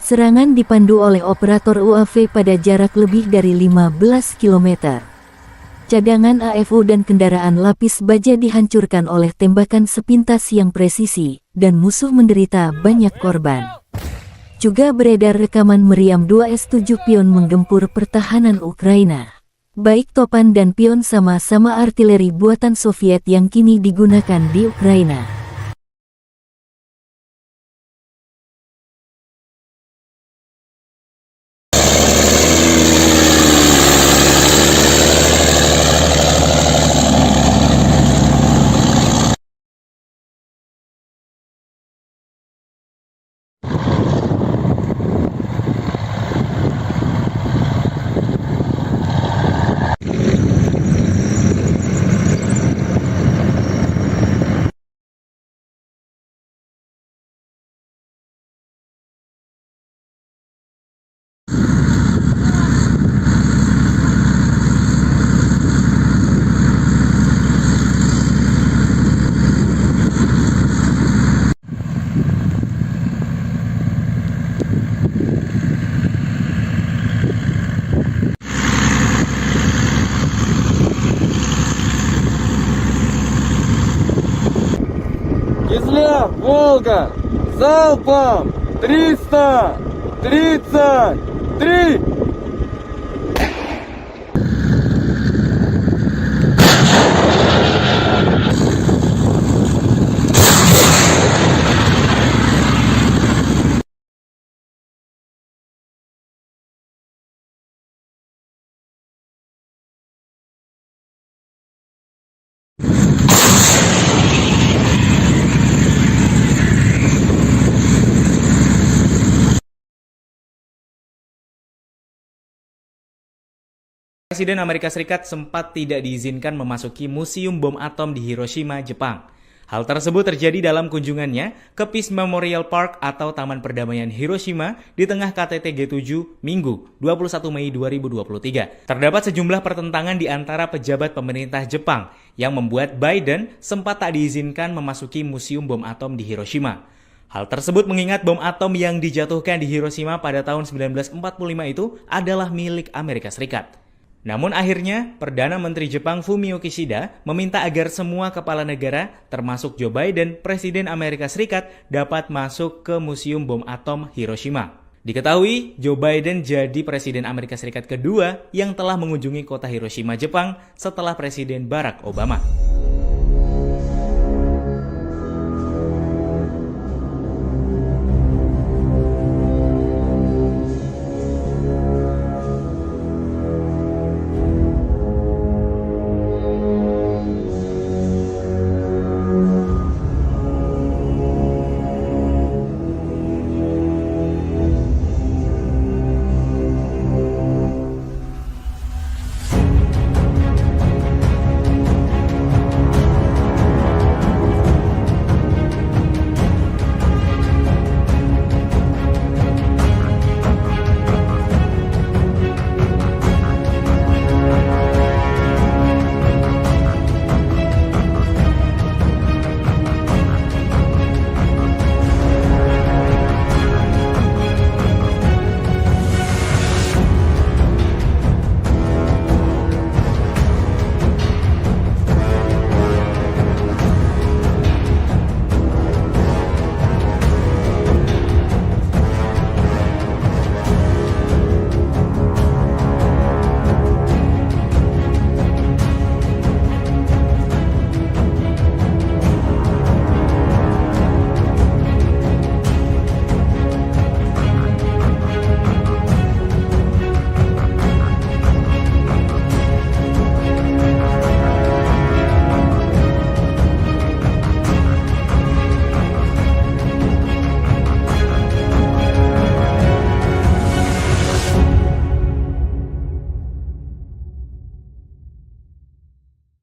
Serangan dipandu oleh operator UAV pada jarak lebih dari 15 km. Cadangan AFU dan kendaraan lapis baja dihancurkan oleh tembakan sepintas yang presisi, dan musuh menderita banyak korban. Juga beredar rekaman meriam 2S-7 Pion menggempur pertahanan Ukraina. Baik Topan dan Pion sama-sama artileri buatan Soviet yang kini digunakan di Ukraina. Кизляр, Волга, залпом 333! Presiden Amerika Serikat sempat tidak diizinkan memasuki Museum Bom Atom di Hiroshima, Jepang. Hal tersebut terjadi dalam kunjungannya ke Peace Memorial Park atau Taman Perdamaian Hiroshima di tengah KTT G7 Minggu 21 Mei 2023. Terdapat sejumlah pertentangan di antara pejabat pemerintah Jepang yang membuat Biden sempat tak diizinkan memasuki Museum Bom Atom di Hiroshima. Hal tersebut mengingat bom atom yang dijatuhkan di Hiroshima pada tahun 1945 itu adalah milik Amerika Serikat. Namun akhirnya, Perdana Menteri Jepang Fumio Kishida meminta agar semua kepala negara, termasuk Joe Biden, Presiden Amerika Serikat, dapat masuk ke Museum Bom Atom Hiroshima. Diketahui, Joe Biden jadi Presiden Amerika Serikat kedua yang telah mengunjungi kota Hiroshima, Jepang setelah Presiden Barack Obama.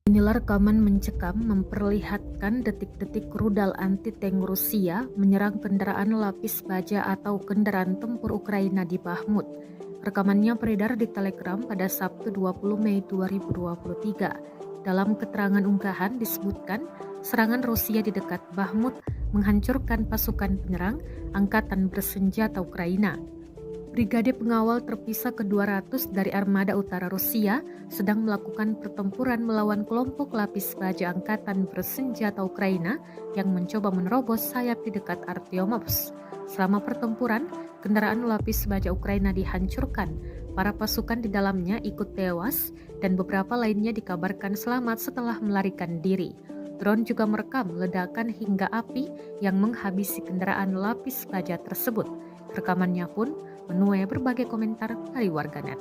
Inilah rekaman mencekam memperlihatkan detik-detik rudal anti-tank Rusia menyerang kendaraan lapis baja atau kendaraan tempur Ukraina di Bahmut. Rekamannya beredar di Telegram pada Sabtu 20 Mei 2023. Dalam keterangan unggahan disebutkan serangan Rusia di dekat Bahmut menghancurkan pasukan penyerang Angkatan Bersenjata Ukraina. Brigade pengawal terpisah ke-200 dari Armada Utara Rusia sedang melakukan pertempuran melawan kelompok lapis baja Angkatan Bersenjata Ukraina yang mencoba menerobos sayap di dekat Artyomovsk. Selama pertempuran, kendaraan lapis baja Ukraina dihancurkan. Para pasukan di dalamnya ikut tewas dan beberapa lainnya dikabarkan selamat setelah melarikan diri. Drone juga merekam ledakan hingga api yang menghabisi kendaraan lapis baja tersebut. Rekamannya pun menuai berbagai komentar dari warganet.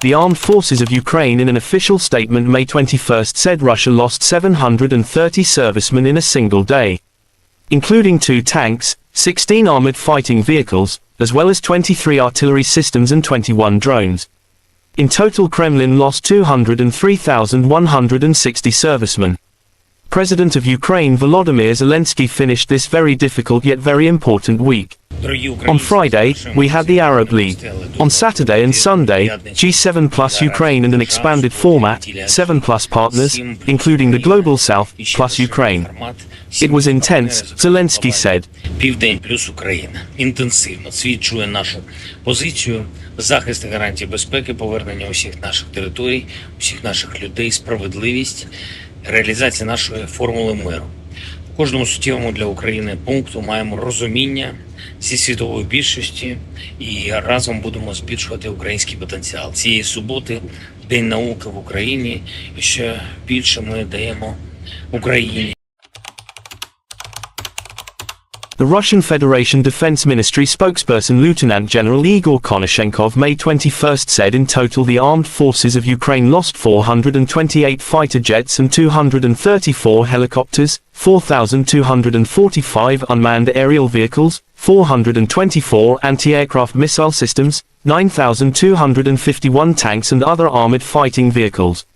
The Armed Forces of Ukraine in an official statement May 21 said Russia lost 730 servicemen in a single day, including 2 tanks, 16 armored fighting vehicles, as well as 23 artillery systems and 21 drones. In total, Kremlin lost 203,160 servicemen. President of Ukraine Volodymyr Zelensky finished this very difficult yet very important week On Friday, we had the Arab League. On Saturday and Sunday, G7 plus Ukraine and an expanded format, 7 plus partners, including the Global South, plus Ukraine. It was intense, Zelensky said. Південь плюс Україна. Інтенсивно свідчує нашу позицію, захист і гарантії безпеки, повернення усіх наших територій, усіх наших людей, справедливість, реалізація нашої формули миру. У кожному суттєвому для України пункту маємо розуміння зі світової більшості і разом будемо збільшувати український потенціал. Цієї суботи День науки в Україні, і ще більше ми даємо Україні. The Russian Federation Defense Ministry spokesperson Lieutenant General Igor Konashenkov May 21 said in total the armed forces of Ukraine lost 428 fighter jets and 234 helicopters, 4,245 unmanned aerial vehicles, 424 anti-aircraft missile systems, 9,251 tanks and other armored fighting vehicles.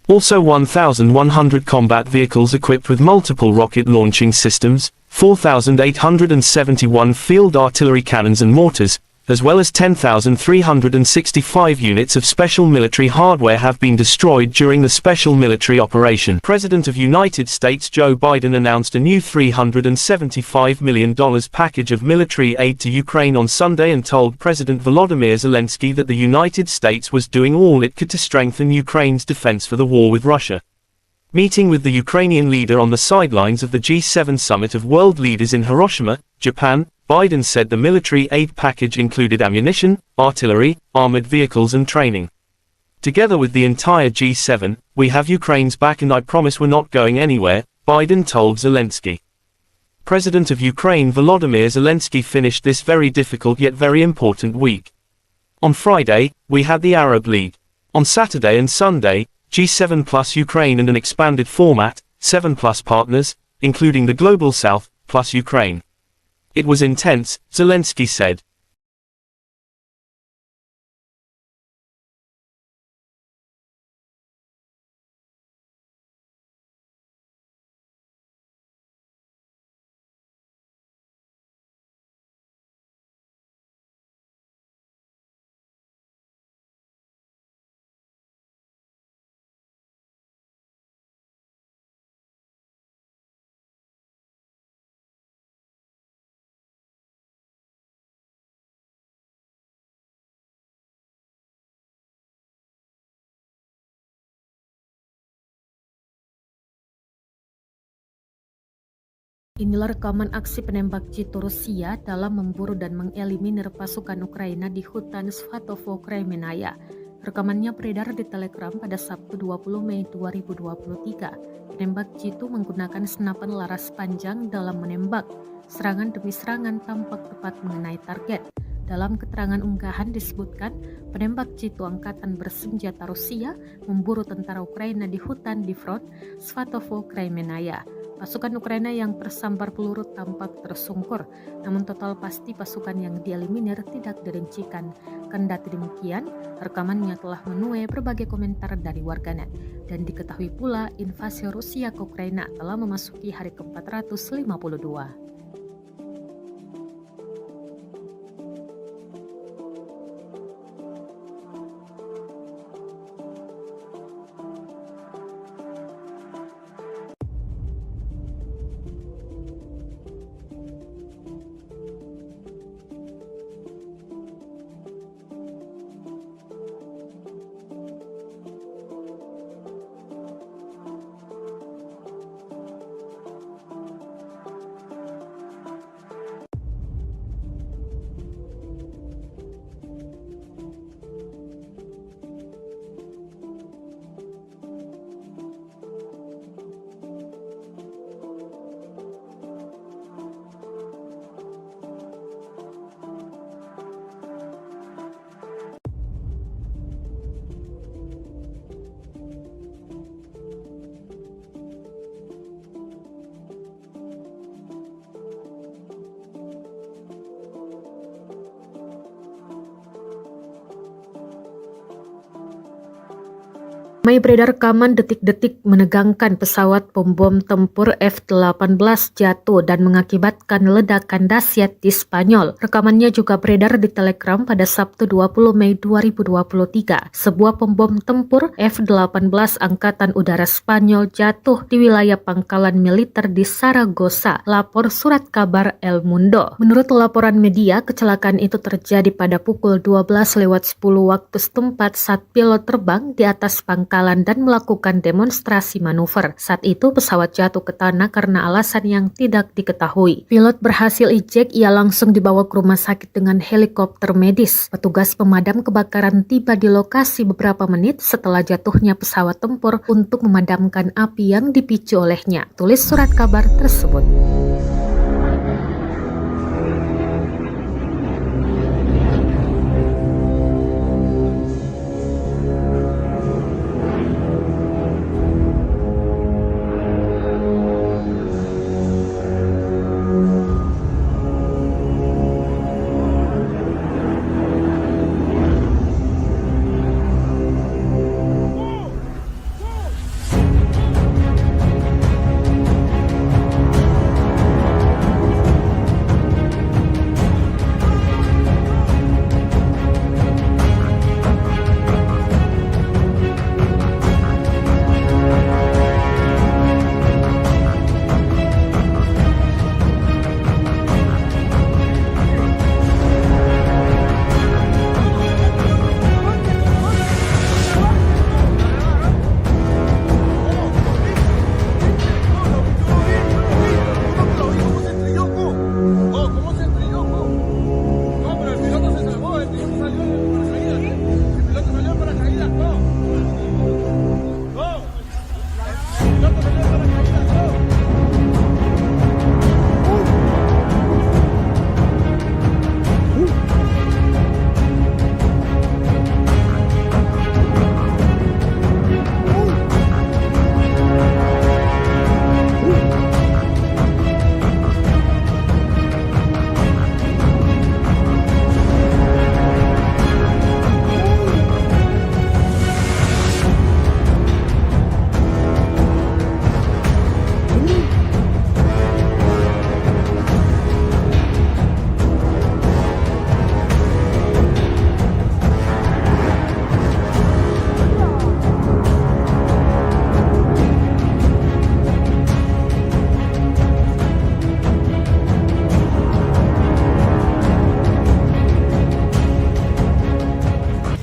Also 1,100 combat vehicles equipped with multiple rocket launching systems, 4,871 field artillery cannons and mortars, as well as 10,365 units of special military hardware have been destroyed during the special military operation. President of United States Joe Biden announced a new $375 million package of military aid to Ukraine on Sunday and told President Volodymyr Zelensky that the United States was doing all it could to strengthen Ukraine's defense for the war with Russia. Meeting with the Ukrainian leader on the sidelines of the G7 summit of world leaders in Hiroshima, Japan, Biden said the military aid package included ammunition, artillery, armored vehicles and training. Together with the entire G7, we have Ukraine's back and I promise we're not going anywhere, Biden told Zelensky. President of Ukraine Volodymyr Zelensky finished this very difficult yet very important week. On Friday, we had the Arab League. On Saturday and Sunday, G7 plus Ukraine and an expanded format, 7 plus partners, including the Global South, plus Ukraine. It was intense, Zelensky said. Inilah rekaman aksi penembak jitu Rusia dalam memburu dan mengeliminir pasukan Ukraina di hutan Svatovo, Kremenaya. Rekamannya beredar di Telegram pada Sabtu 20 Mei 2023. Penembak jitu menggunakan senapan laras panjang dalam menembak. Serangan demi serangan tampak tepat mengenai target. Dalam keterangan unggahan disebutkan, penembak jitu angkatan bersenjata Rusia memburu tentara Ukraina di hutan di front Svatovo, Kremenaya. Pasukan Ukraina yang tersambar peluru tampak tersungkur, namun total pasti pasukan yang dieliminir tidak dirincikan. Kendati demikian, rekamannya telah menuai berbagai komentar dari warganet. Dan diketahui pula invasi Rusia ke Ukraina telah memasuki hari ke-452. Ramai beredar rekaman detik-detik menegangkan pesawat pembom tempur F-18 jatuh dan mengakibatkan ledakan dahsyat di Spanyol. Rekamannya juga beredar di Telegram pada Sabtu 20 Mei 2023. Sebuah pembom tempur F-18 Angkatan Udara Spanyol jatuh di wilayah pangkalan militer di Saragossa, lapor surat kabar El Mundo. Menurut laporan media, kecelakaan itu terjadi pada pukul 12:10 waktu setempat saat pilot terbang di atas pangkalan dan melakukan demonstrasi manuver. Saat itu pesawat jatuh ke tanah karena alasan yang tidak diketahui. Pilot berhasil ejek, ia langsung dibawa ke rumah sakit dengan helikopter medis. Petugas pemadam kebakaran tiba di lokasi beberapa menit setelah jatuhnya pesawat tempur untuk memadamkan api yang dipicu olehnya. Tulis surat kabar tersebut.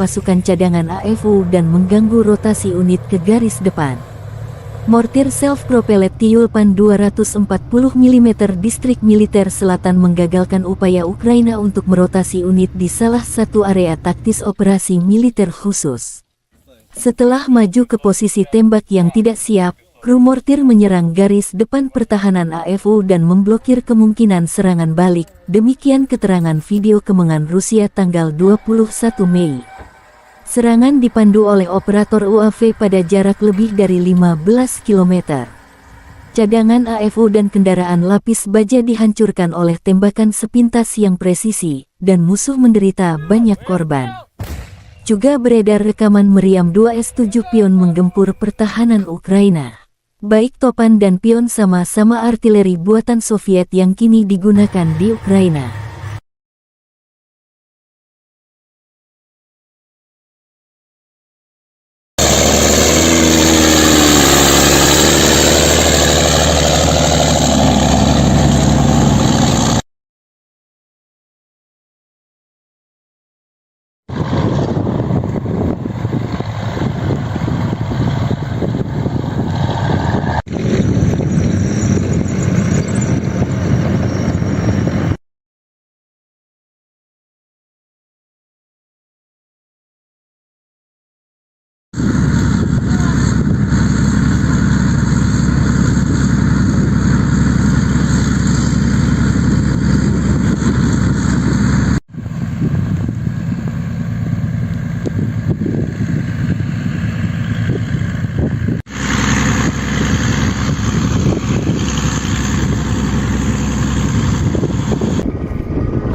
pasukan cadangan AFU dan mengganggu rotasi unit ke garis depan. Mortir self-propelled Tyulpan 240 mm distrik militer selatan menggagalkan upaya Ukraina untuk merotasi unit di salah satu area taktis operasi militer khusus. Setelah maju ke posisi tembak yang tidak siap, kru mortir menyerang garis depan pertahanan AFU dan memblokir kemungkinan serangan balik. Demikian keterangan video kemenangan Rusia tanggal 21 Mei. Serangan dipandu oleh operator UAV pada jarak lebih dari 15 km. Cadangan AFU dan kendaraan lapis baja dihancurkan oleh tembakan sepintas yang presisi, dan musuh menderita banyak korban. Juga beredar rekaman meriam 2S7 Pion menggempur pertahanan Ukraina. Baik Topan dan Pion sama-sama artileri buatan Soviet yang kini digunakan di Ukraina.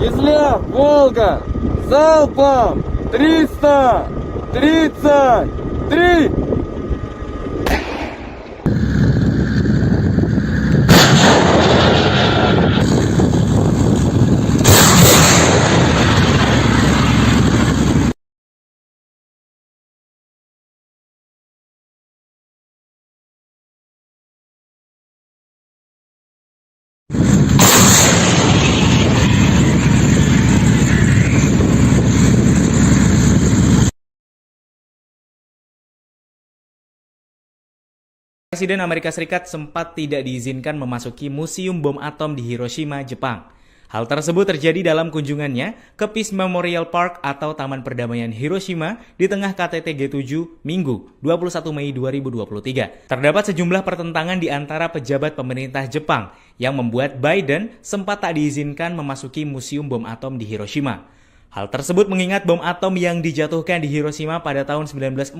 Кизляв, Волга, залпом 333! Presiden Amerika Serikat sempat tidak diizinkan memasuki Museum Bom Atom di Hiroshima, Jepang. Hal tersebut terjadi dalam kunjungannya ke Peace Memorial Park atau Taman Perdamaian Hiroshima di tengah KTT G7 Minggu 21 Mei 2023. Terdapat sejumlah pertentangan di antara pejabat pemerintah Jepang yang membuat Biden sempat tak diizinkan memasuki Museum Bom Atom di Hiroshima. Hal tersebut mengingat bom atom yang dijatuhkan di Hiroshima pada tahun 1945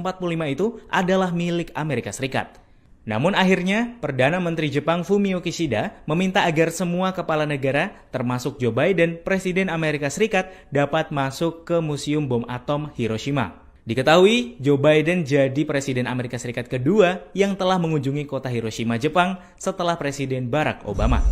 itu adalah milik Amerika Serikat. Namun akhirnya, Perdana Menteri Jepang Fumio Kishida meminta agar semua kepala negara, termasuk Joe Biden, Presiden Amerika Serikat, dapat masuk ke Museum Bom Atom Hiroshima. Diketahui, Joe Biden jadi Presiden Amerika Serikat kedua yang telah mengunjungi kota Hiroshima, Jepang setelah Presiden Barack Obama.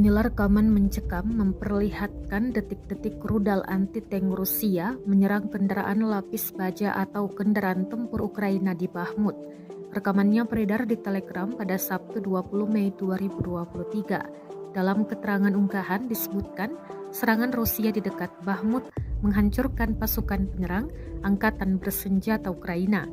Inilah rekaman mencekam memperlihatkan detik-detik rudal anti-tank Rusia menyerang kendaraan lapis baja atau kendaraan tempur Ukraina di Bahmut. Rekamannya beredar di Telegram pada Sabtu 20 Mei 2023. Dalam keterangan unggahan disebutkan serangan Rusia di dekat Bahmut menghancurkan pasukan penyerang Angkatan Bersenjata Ukraina.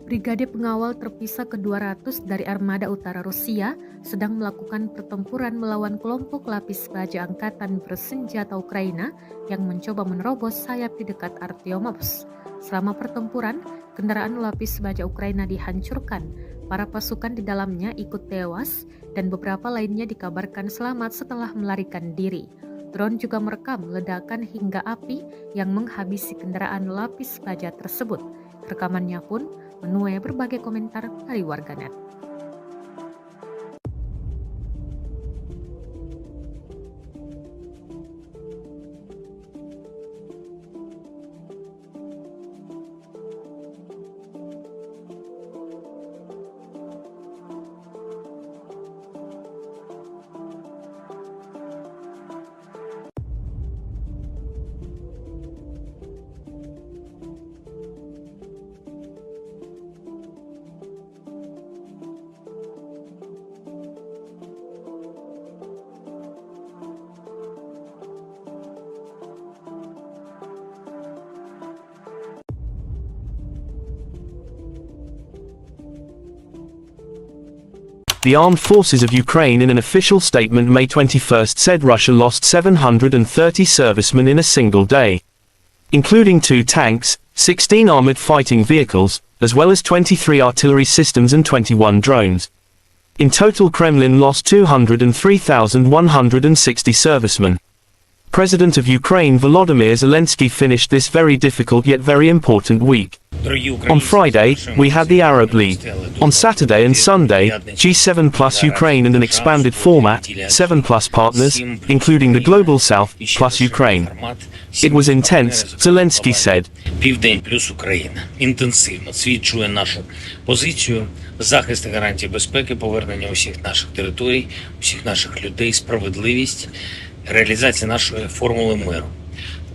Brigade pengawal terpisah ke-200 dari Armada Utara Rusia sedang melakukan pertempuran melawan kelompok lapis baja Angkatan Bersenjata Ukraina yang mencoba menerobos sayap di dekat Artyomovsk. Selama pertempuran, kendaraan lapis baja Ukraina dihancurkan. Para pasukan di dalamnya ikut tewas dan beberapa lainnya dikabarkan selamat setelah melarikan diri. Drone juga merekam ledakan hingga api yang menghabisi kendaraan lapis baja tersebut. Rekamannya pun menuai berbagai komentar dari warganet. The Armed Forces of Ukraine in an official statement May 21 said Russia lost 730 servicemen in a single day, including 2 tanks, 16 armored fighting vehicles, as well as 23 artillery systems and 21 drones. In total, Kremlin lost 203,160 servicemen. President of Ukraine Volodymyr Zelensky finished this very difficult yet very important week. On Friday, we had the Arab League. On Saturday and Sunday, G7 plus Ukraine in an expanded format, 7 plus partners, including the Global South, plus Ukraine. It was intense, Zelensky said. Південь плюс Україна. Інтенсивно свідчує нашу позицію, захист і гарантії безпеки, повернення усіх наших територій, усіх наших людей, справедливість, реалізація нашої формули миру.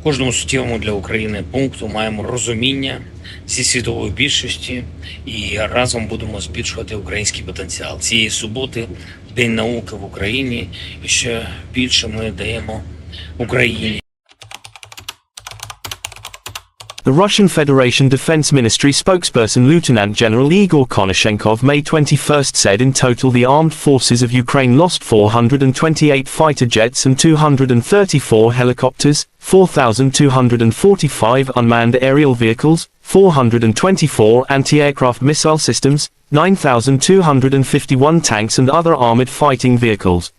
В кожному суттєвому для України пункту маємо розуміння зі світової більшості і разом будемо збільшувати український потенціал. Цієї суботи День науки в Україні, і ще більше ми даємо Україні. The Russian Federation Defense Ministry spokesperson Lieutenant General Igor Konashenkov May 21st said in total the armed forces of Ukraine lost 428 fighter jets and 234 helicopters, 4,245 unmanned aerial vehicles, 424 anti-aircraft missile systems, 9,251 tanks and other armored fighting vehicles.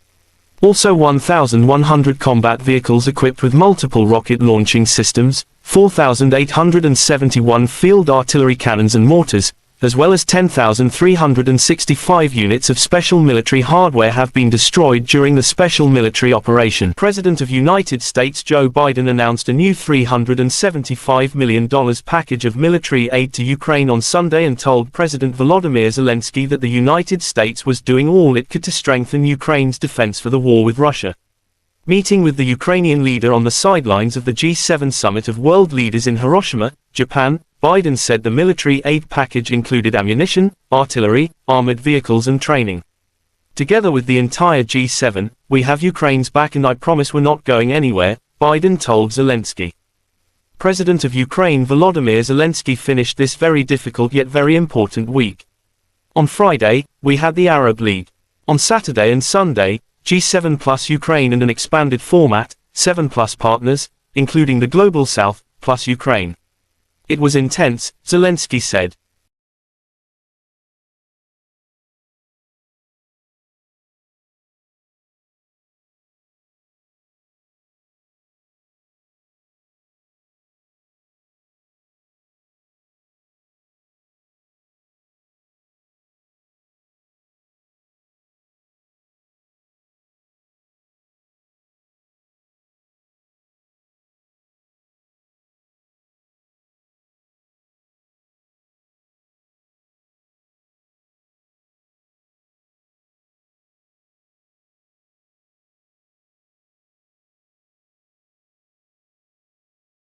Also 1,100 combat vehicles equipped with multiple rocket launching systems, 4,871 field artillery cannons and mortars, as well as 10,365 units of special military hardware have been destroyed during the special military operation. President of United States Joe Biden announced a new $375 million package of military aid to Ukraine on Sunday and told President Volodymyr Zelensky that the United States was doing all it could to strengthen Ukraine's defense for the war with Russia. Meeting with the Ukrainian leader on the sidelines of the G7 summit of world leaders in Hiroshima, Japan, Biden said the military aid package included ammunition, artillery, armored vehicles and training. Together with the entire G7, we have Ukraine's back and I promise we're not going anywhere, Biden told Zelensky. President of Ukraine Volodymyr Zelensky finished this very difficult yet very important week. On Friday, we had the Arab League. On Saturday and Sunday, G7 plus Ukraine in an expanded format, 7 plus partners, including the Global South, plus Ukraine. It was intense, Zelensky said.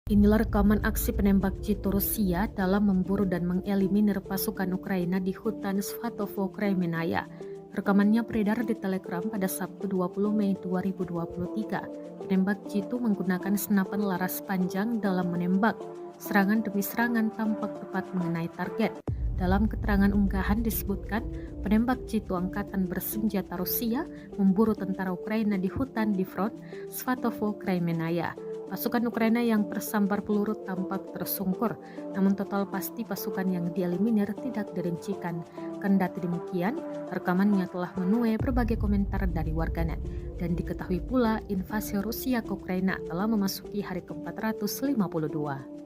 Inilah rekaman aksi penembak jitu Rusia dalam memburu dan mengeliminir pasukan Ukraina di hutan Svatovo, Kremenaya. Rekamannya beredar di Telegram pada Sabtu 20 Mei 2023. Penembak jitu menggunakan senapan laras panjang dalam menembak. Serangan demi serangan tampak tepat mengenai target. Dalam keterangan unggahan disebutkan, penembak jitu angkatan bersenjata Rusia memburu tentara Ukraina di hutan di front Svatovo, Kremenaya. Pasukan Ukraina yang tersambar peluru tampak tersungkur, namun total pasti pasukan yang dieliminir tidak dirincikan. Kendati demikian, rekamannya telah menuai berbagai komentar dari warganet, dan diketahui pula invasi Rusia ke Ukraina telah memasuki hari ke-452.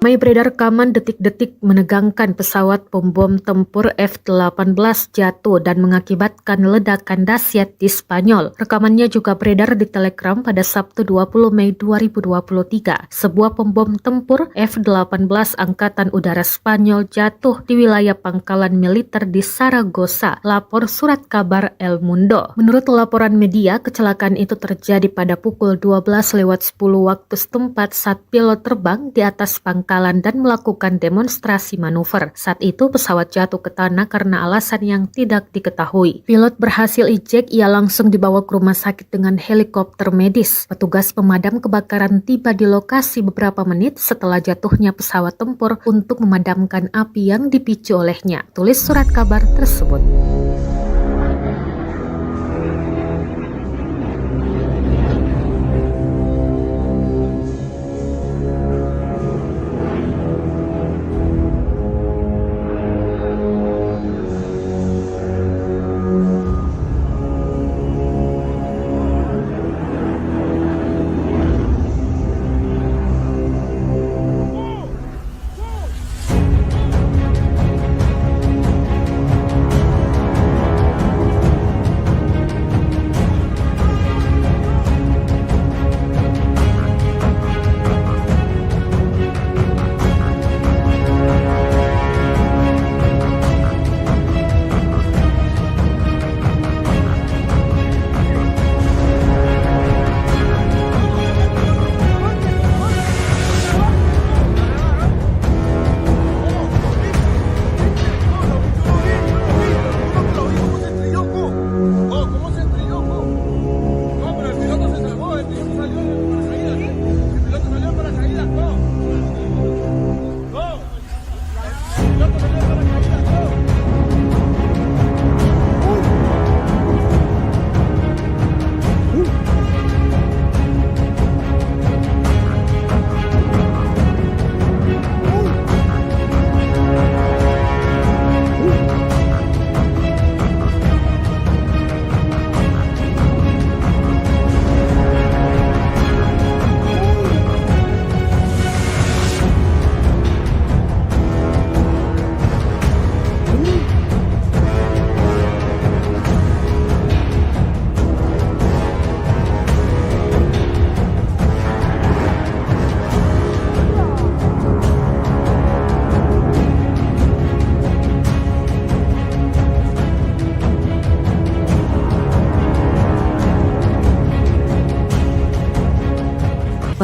Ramai beredar rekaman detik-detik menegangkan pesawat pembom tempur F-18 jatuh dan mengakibatkan ledakan dahsyat di Spanyol. Rekamannya juga beredar di Telegram pada Sabtu 20 Mei 2023. Sebuah pembom tempur F-18 Angkatan Udara Spanyol jatuh di wilayah pangkalan militer di Saragossa, lapor surat kabar El Mundo. Menurut laporan media, kecelakaan itu terjadi pada pukul 12:10 waktu setempat saat pilot terbang di atas pangkalan dan melakukan demonstrasi manuver. Saat itu pesawat jatuh ke tanah karena alasan yang tidak diketahui. Pilot berhasil ejek, ia langsung dibawa ke rumah sakit dengan helikopter medis. Petugas pemadam kebakaran tiba di lokasi beberapa menit setelah jatuhnya pesawat tempur untuk memadamkan api yang dipicu olehnya. Tulis surat kabar tersebut.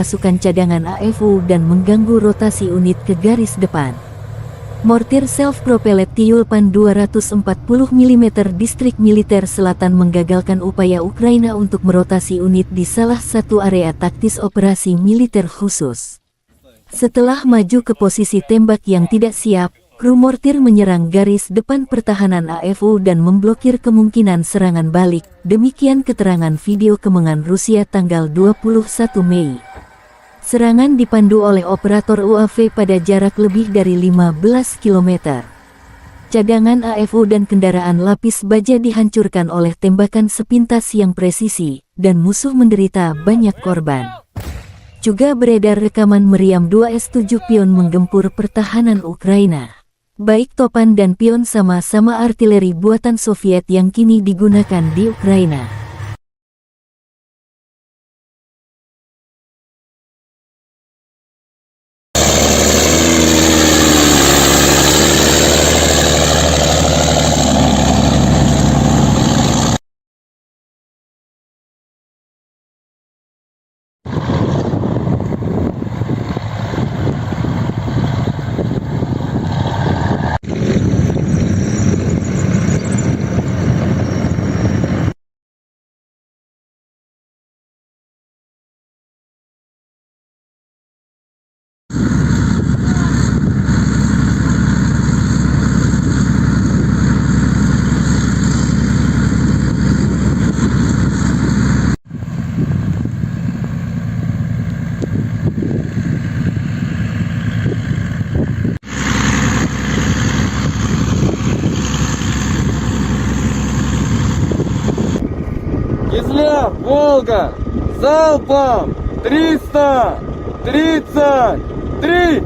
pasukan cadangan AFU dan mengganggu rotasi unit ke garis depan. Mortir self-propelled Tyulpan 240 mm distrik militer selatan menggagalkan upaya Ukraina untuk merotasi unit di salah satu area taktis operasi militer khusus. Setelah maju ke posisi tembak yang tidak siap, kru mortir menyerang garis depan pertahanan AFU dan memblokir kemungkinan serangan balik. Demikian keterangan video kemenangan Rusia tanggal 21 Mei. Serangan dipandu oleh operator UAV pada jarak lebih dari 15 km. Cadangan AFU dan kendaraan lapis baja dihancurkan oleh tembakan sepintas yang presisi, dan musuh menderita banyak korban. Juga beredar rekaman meriam 2 S-7 Pion menggempur pertahanan Ukraina. Baik Topan dan Pion sama-sama artileri buatan Soviet yang kini digunakan di Ukraina. Кизляр, Волга, залпом 333!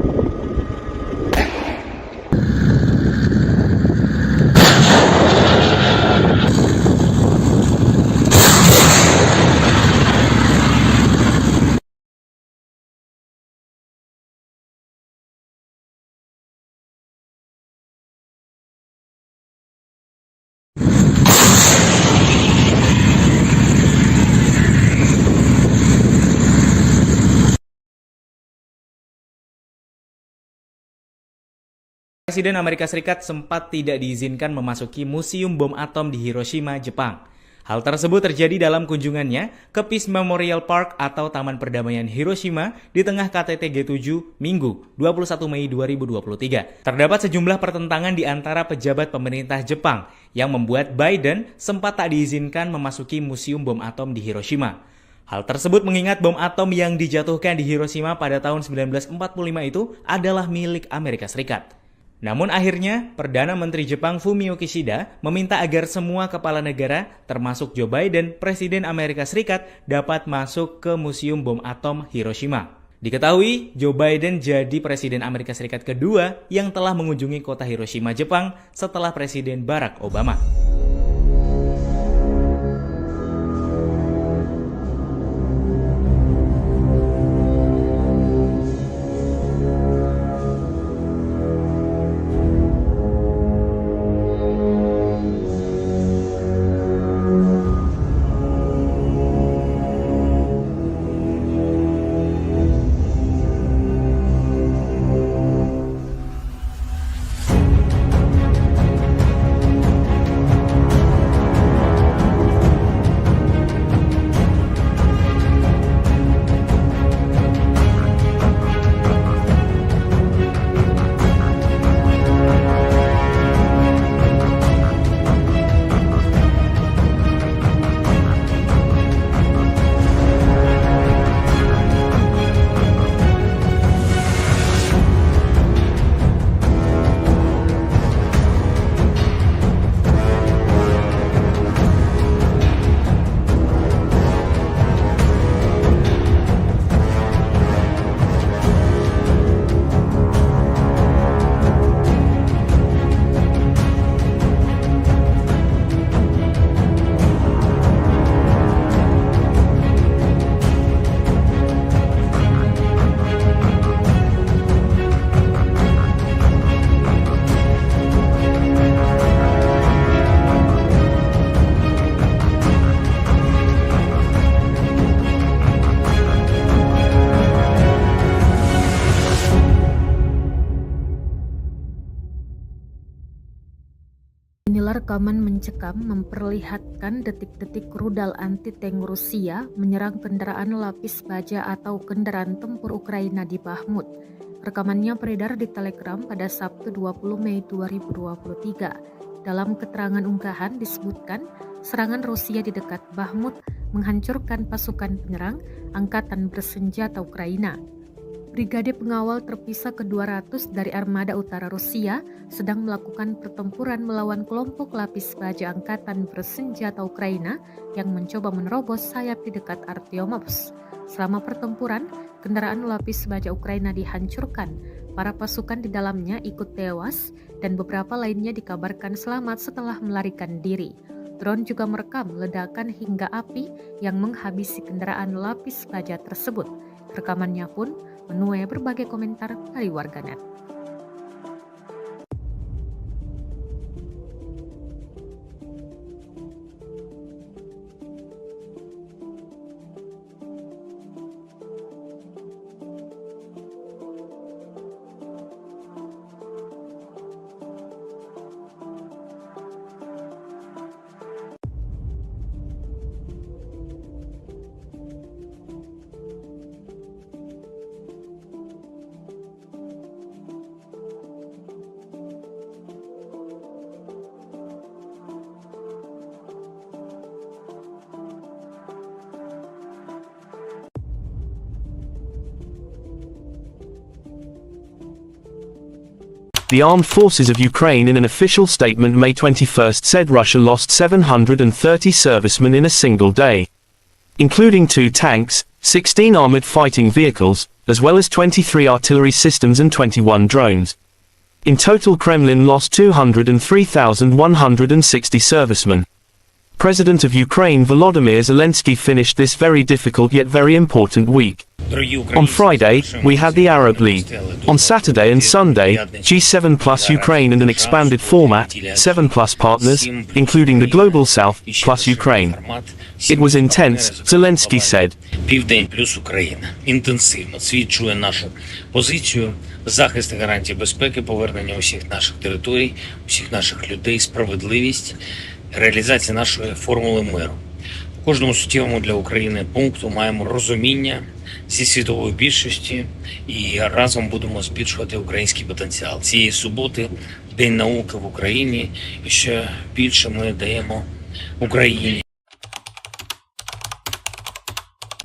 Presiden Amerika Serikat sempat tidak diizinkan memasuki Museum Bom Atom di Hiroshima, Jepang. Hal tersebut terjadi dalam kunjungannya ke Peace Memorial Park atau Taman Perdamaian Hiroshima di tengah KTT G7 Minggu 21 Mei 2023. Terdapat sejumlah pertentangan di antara pejabat pemerintah Jepang yang membuat Biden sempat tak diizinkan memasuki Museum Bom Atom di Hiroshima. Hal tersebut mengingat bom atom yang dijatuhkan di Hiroshima pada tahun 1945 itu adalah milik Amerika Serikat. Namun akhirnya, Perdana Menteri Jepang Fumio Kishida meminta agar semua kepala negara, termasuk Joe Biden, Presiden Amerika Serikat, dapat masuk ke Museum Bom Atom Hiroshima. Diketahui, Joe Biden jadi Presiden Amerika Serikat kedua yang telah mengunjungi kota Hiroshima, Jepang setelah Presiden Barack Obama. Inilah rekaman mencekam memperlihatkan detik-detik rudal anti-tank Rusia menyerang kendaraan lapis baja atau kendaraan tempur Ukraina di Bahmut. Rekamannya beredar di Telegram pada Sabtu 20 Mei 2023. Dalam keterangan unggahan disebutkan serangan Rusia di dekat Bahmut menghancurkan pasukan penyerang angkatan bersenjata Ukraina. Brigade pengawal terpisah ke-200 dari Armada Utara Rusia sedang melakukan pertempuran melawan kelompok lapis baja angkatan bersenjata Ukraina yang mencoba menerobos sayap di dekat Artyomovsk. Selama pertempuran, kendaraan lapis baja Ukraina dihancurkan. Para pasukan di dalamnya ikut tewas dan beberapa lainnya dikabarkan selamat setelah melarikan diri. Drone juga merekam ledakan hingga api yang menghabisi kendaraan lapis baja tersebut. Rekamannya pun menuai berbagai komentar dari warganet. The Armed Forces of Ukraine in an official statement May 21 said Russia lost 730 servicemen in a single day, including 2 tanks, 16 armored fighting vehicles, as well as 23 artillery systems and 21 drones. In total, Kremlin lost 203,160 servicemen. President of Ukraine Volodymyr Zelensky finished this very difficult yet very important week. On Friday, we had the Arab League. On Saturday and Sunday, G7 plus Ukraine and an expanded format, 7 plus partners, including the Global South, plus Ukraine. It was intense, Zelensky said. Південь плюс Україна інтенсивно свідчує нашу позицію, захист і гарантії безпеки, повернення усіх наших територій, усіх наших людей, справедливість, реалізація нашої формули миру. У кожному суттєвому для України пункту маємо розуміння зі світової більшості і разом будемо збільшувати український потенціал. Цієї суботи День науки в Україні, і ще більше ми даємо Україні.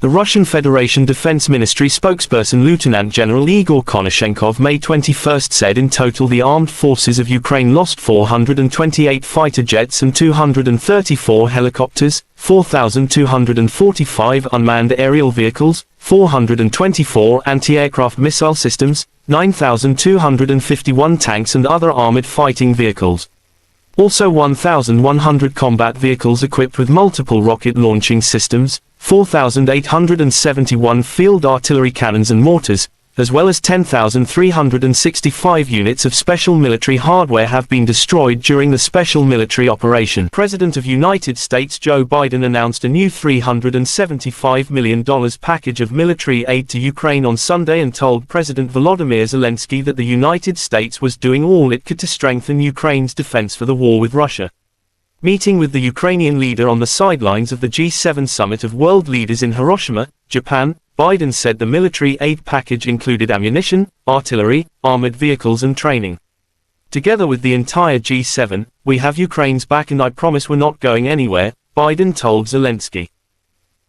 The Russian Federation Defense Ministry spokesperson Lieutenant General Igor Konashenkov May 21 said in total the armed forces of Ukraine lost 428 fighter jets and 234 helicopters, 4,245 unmanned aerial vehicles, 424 anti-aircraft missile systems, 9,251 tanks and other armored fighting vehicles. Also 1,100 combat vehicles equipped with multiple rocket launching systems, 4,871 field artillery cannons and mortars, as well as 10,365 units of special military hardware have been destroyed during the special military operation. President of United States Joe Biden announced a new $375 million package of military aid to Ukraine on Sunday and told President Volodymyr Zelensky that the United States was doing all it could to strengthen Ukraine's defense for the war with Russia. Meeting with the Ukrainian leader on the sidelines of the G7 summit of world leaders in Hiroshima, Japan, Biden said the military aid package included ammunition, artillery, armored vehicles and training. Together with the entire G7, we have Ukraine's back and I promise we're not going anywhere, Biden told Zelensky.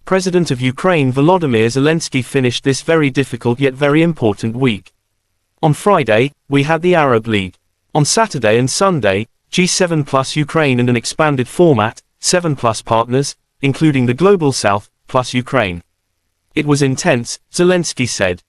President of Ukraine Volodymyr Zelensky finished this very difficult yet very important week. On Friday, we had the Arab League. On Saturday and Sunday, G7 plus Ukraine and an expanded format, 7 plus partners, including the Global South, plus Ukraine. It was intense, Zelensky said.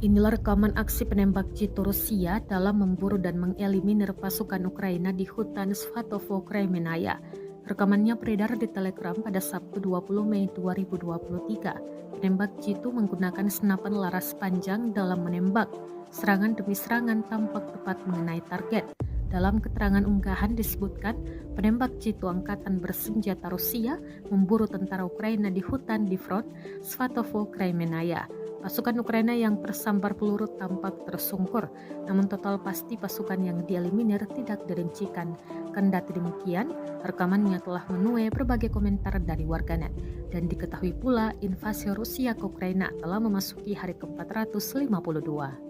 Inilah rekaman aksi penembak jitu Rusia dalam memburu dan mengeliminir pasukan Ukraina di hutan Svatovo, Kremenaya. Rekamannya beredar di Telegram pada Sabtu 20 Mei 2023. Penembak jitu menggunakan senapan laras panjang dalam menembak. Serangan demi serangan tampak tepat mengenai target. Dalam keterangan unggahan disebutkan, penembak jitu angkatan bersenjata Rusia memburu tentara Ukraina di hutan di front Svatovo, Kremenaya. Pasukan Ukraina yang tersambar peluru tampak tersungkur, namun total pasti pasukan yang dieliminir tidak dirincikan. Kendati demikian, rekamannya telah menuai berbagai komentar dari warganet. Dan diketahui pula invasi Rusia ke Ukraina telah memasuki hari ke-452.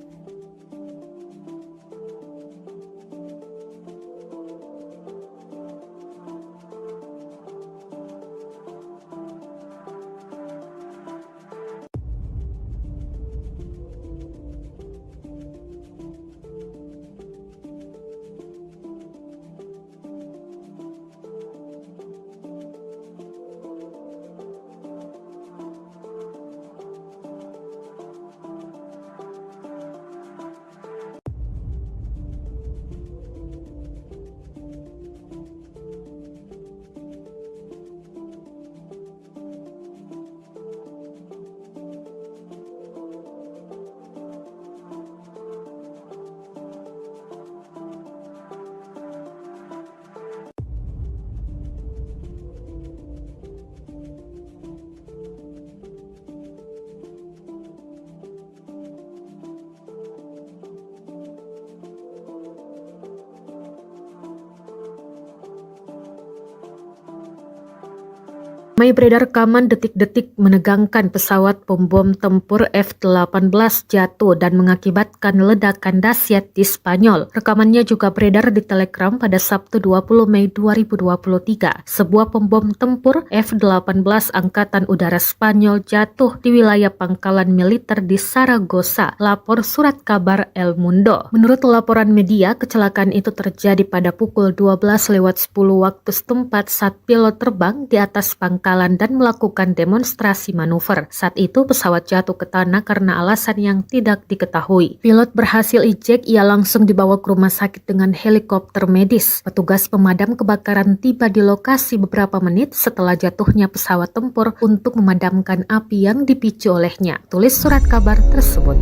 Ramai beredar rekaman detik-detik menegangkan pesawat pembom tempur F-18 jatuh dan mengakibatkan ledakan dahsyat di Spanyol. Rekamannya juga beredar di Telegram pada Sabtu 20 Mei 2023. Sebuah pembom tempur F-18 Angkatan Udara Spanyol jatuh di wilayah pangkalan militer di Saragossa, lapor surat kabar El Mundo. Menurut laporan media, kecelakaan itu terjadi pada pukul 12:10 waktu setempat saat pilot terbang di atas pangkalan dan melakukan demonstrasi manuver. Saat itu pesawat jatuh ke tanah karena alasan yang tidak diketahui. Pilot berhasil ejek, ia langsung dibawa ke rumah sakit dengan helikopter medis. Petugas pemadam kebakaran tiba di lokasi beberapa menit setelah jatuhnya pesawat tempur untuk memadamkan api yang dipicu olehnya, tulis surat kabar tersebut.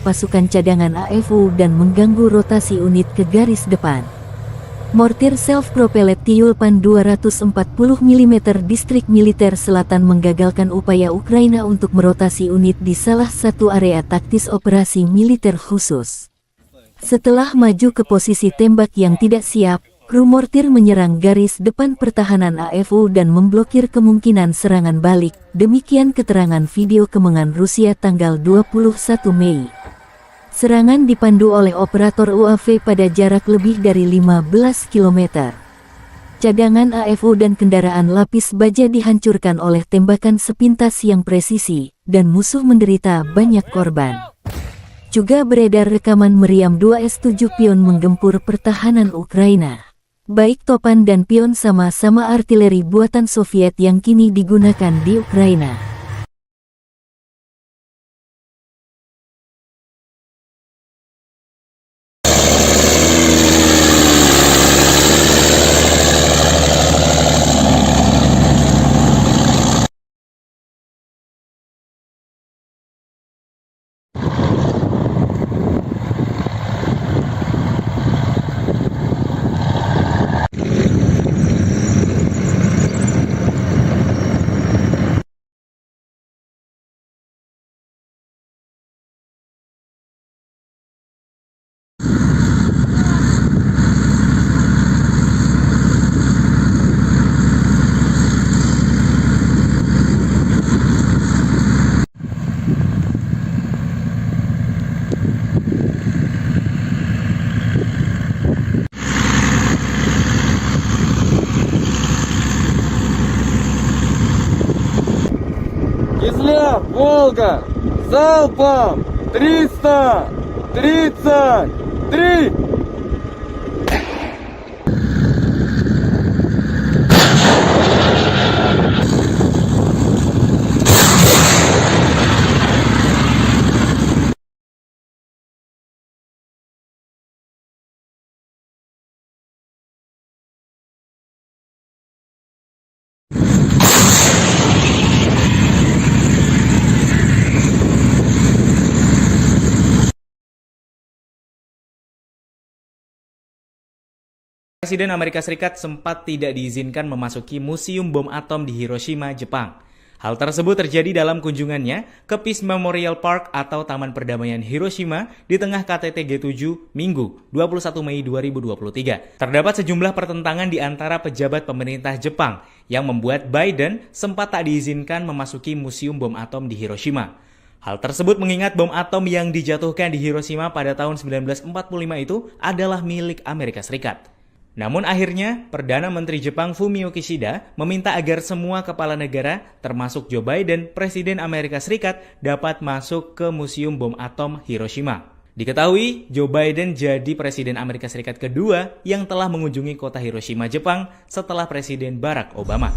pasukan cadangan AFU dan mengganggu rotasi unit ke garis depan. Mortir self-propelled Tyulpan 240 mm distrik militer selatan menggagalkan upaya Ukraina untuk merotasi unit di salah satu area taktis operasi militer khusus. Setelah maju ke posisi tembak yang tidak siap, kru mortir menyerang garis depan pertahanan AFU dan memblokir kemungkinan serangan balik. Demikian keterangan video kemenangan Rusia tanggal 21 Mei. Serangan dipandu oleh operator UAV pada jarak lebih dari 15 km. Cadangan AFU dan kendaraan lapis baja dihancurkan oleh tembakan sepintas yang presisi, dan musuh menderita banyak korban. Juga beredar rekaman meriam 2S-7 pion menggempur pertahanan Ukraina. Baik Topan dan pion sama-sama artileri buatan Soviet yang kini digunakan di Ukraina. Кизляр, Волга, залпом 333! Presiden Amerika Serikat sempat tidak diizinkan memasuki Museum Bom Atom di Hiroshima, Jepang. Hal tersebut terjadi dalam kunjungannya ke Peace Memorial Park atau Taman Perdamaian Hiroshima di tengah KTT G7 Minggu 21 Mei 2023. Terdapat sejumlah pertentangan di antara pejabat pemerintah Jepang yang membuat Biden sempat tak diizinkan memasuki Museum Bom Atom di Hiroshima. Hal tersebut mengingat bom atom yang dijatuhkan di Hiroshima pada tahun 1945 itu adalah milik Amerika Serikat. Namun akhirnya, Perdana Menteri Jepang Fumio Kishida meminta agar semua kepala negara, termasuk Joe Biden, Presiden Amerika Serikat, dapat masuk ke Museum Bom Atom Hiroshima. Diketahui, Joe Biden jadi Presiden Amerika Serikat kedua yang telah mengunjungi kota Hiroshima, Jepang setelah Presiden Barack Obama.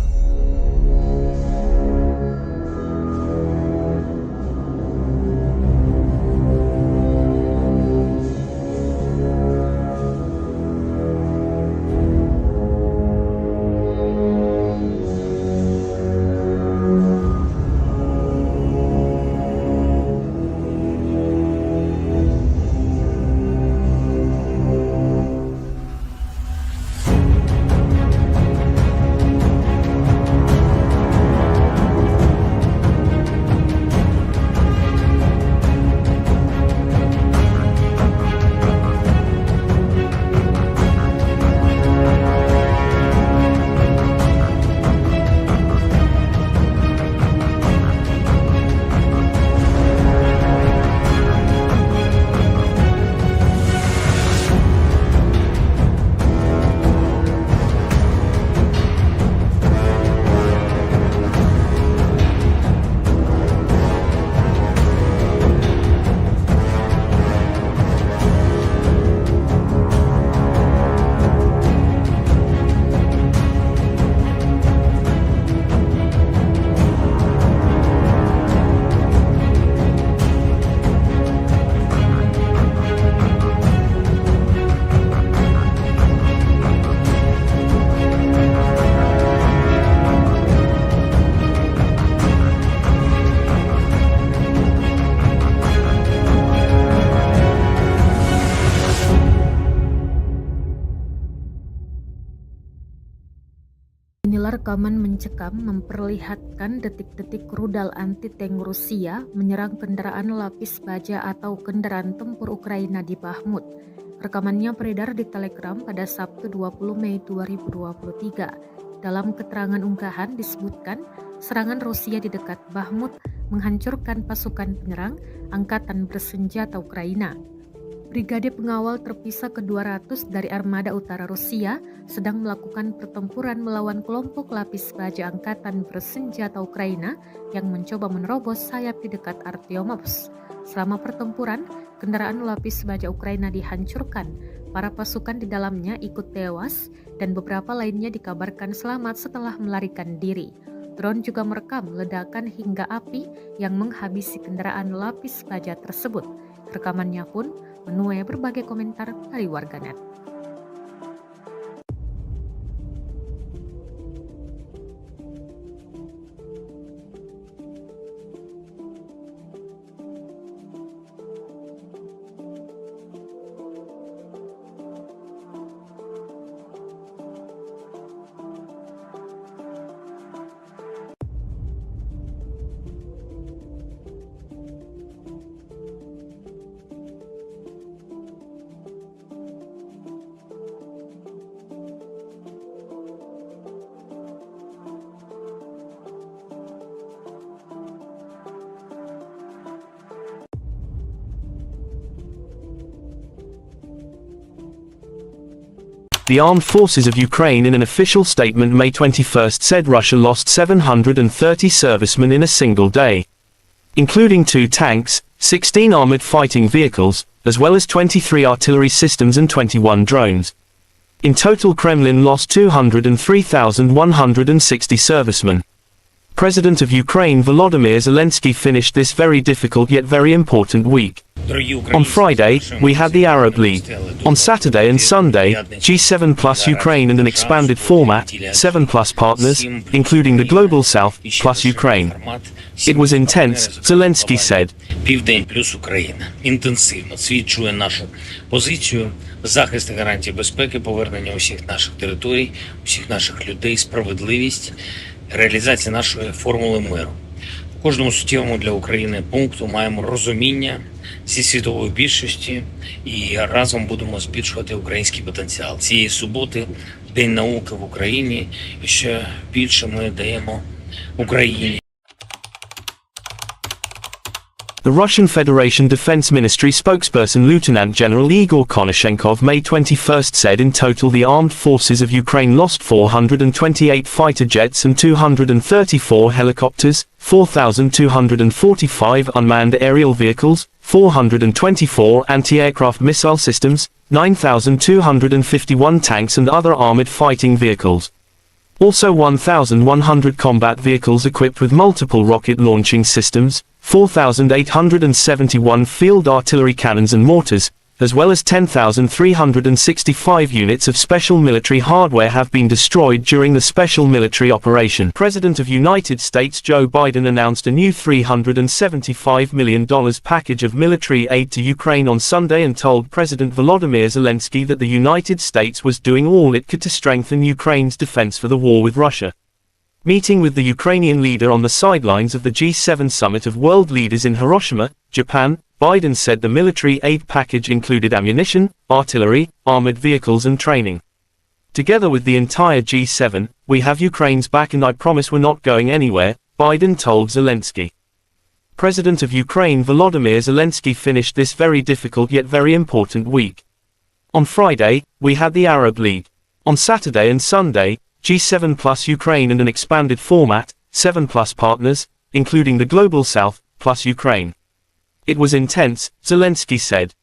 Inilah rekaman mencekam memperlihatkan detik-detik rudal anti-tank Rusia menyerang kendaraan lapis baja atau kendaraan tempur Ukraina di Bahmut. Rekamannya beredar di Telegram pada Sabtu 20 Mei 2023. Dalam keterangan unggahan disebutkan serangan Rusia di dekat Bahmut menghancurkan pasukan penyerang Angkatan Bersenjata Ukraina. Brigade pengawal terpisah ke-200 dari Armada Utara Rusia sedang melakukan pertempuran melawan kelompok lapis baja Angkatan Bersenjata Ukraina yang mencoba menerobos sayap di dekat Artyomovsk. Selama pertempuran, kendaraan lapis baja Ukraina dihancurkan. Para pasukan di dalamnya ikut tewas dan beberapa lainnya dikabarkan selamat setelah melarikan diri. Drone juga merekam ledakan hingga api yang menghabisi kendaraan lapis baja tersebut. Rekamannya pun menuai berbagai komentar dari warganet. The Armed Forces of Ukraine in an official statement May 21 said Russia lost 730 servicemen in a single day, including 2 tanks, 16 armored fighting vehicles, as well as 23 artillery systems and 21 drones. In total, Kremlin lost 203,160 servicemen. President of Ukraine Volodymyr Zelensky finished this very difficult yet very important week. On Friday, we had the Arab League. On Saturday and Sunday, G7 plus Ukraine and an expanded format, 7 plus partners, including the Global South, plus Ukraine. It was intense, Zelensky said. Південь плюс Україна. Інтенсивно свідчує нашу позицію, захист і гарантії безпеки, повернення усіх наших територій, усіх наших людей, справедливість, реалізація нашої формули миру. У кожному суттєвому для України пункту маємо розуміння зі світової більшості і разом будемо збільшувати український потенціал. Цієї суботи День науки в Україні, і ще більше ми даємо Україні. The Russian Federation Defense Ministry spokesperson Lieutenant General Igor Konashenkov May 21st said in total the armed forces of Ukraine lost 428 fighter jets and 234 helicopters, 4,245 unmanned aerial vehicles, 424 anti-aircraft missile systems, 9,251 tanks and other armored fighting vehicles. Also 1,100 combat vehicles equipped with multiple rocket launching systems, 4,871 field artillery cannons and mortars, as well as 10,365 units of special military hardware have been destroyed during the special military operation. President of United States Joe Biden announced a new $375 million package of military aid to Ukraine on Sunday and told President Volodymyr Zelensky that the United States was doing all it could to strengthen Ukraine's defense for the war with Russia. Meeting with the Ukrainian leader on the sidelines of the G7 summit of world leaders in Hiroshima, Japan, Biden said the military aid package included ammunition, artillery, armored vehicles and training. Together with the entire G7, we have Ukraine's back and I promise we're not going anywhere, Biden told Zelensky. President of Ukraine Volodymyr Zelensky finished this very difficult yet very important week. On Friday, we had the Arab League. On Saturday and Sunday, G7 plus Ukraine and an expanded format, 7 plus partners, including the Global South, plus Ukraine. It was intense, Zelensky said.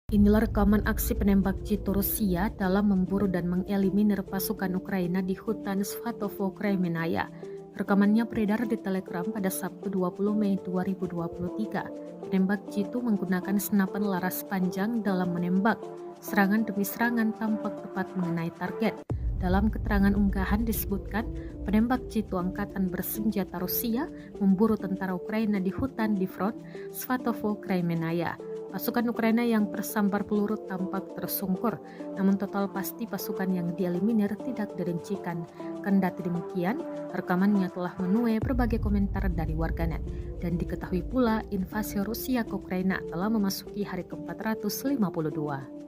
Inilah rekaman aksi penembak jitu Rusia dalam memburu dan mengeliminir pasukan Ukraina di hutan Svatovo, Kremenaya. Rekamannya beredar di Telegram pada Sabtu 20 Mei 2023. Penembak jitu menggunakan senapan laras panjang dalam menembak. Serangan demi serangan tampak tepat mengenai target. Dalam keterangan unggahan disebutkan, penembak jitu angkatan bersenjata Rusia memburu tentara Ukraina di hutan di front Svatovo, Kremenaya. Pasukan Ukraina yang tersambar peluru tampak tersungkur, namun total pasti pasukan yang dieliminir tidak dirincikan. Kendati demikian, rekamannya telah menuai berbagai komentar dari warganet, dan diketahui pula invasi Rusia ke Ukraina telah memasuki hari ke-452.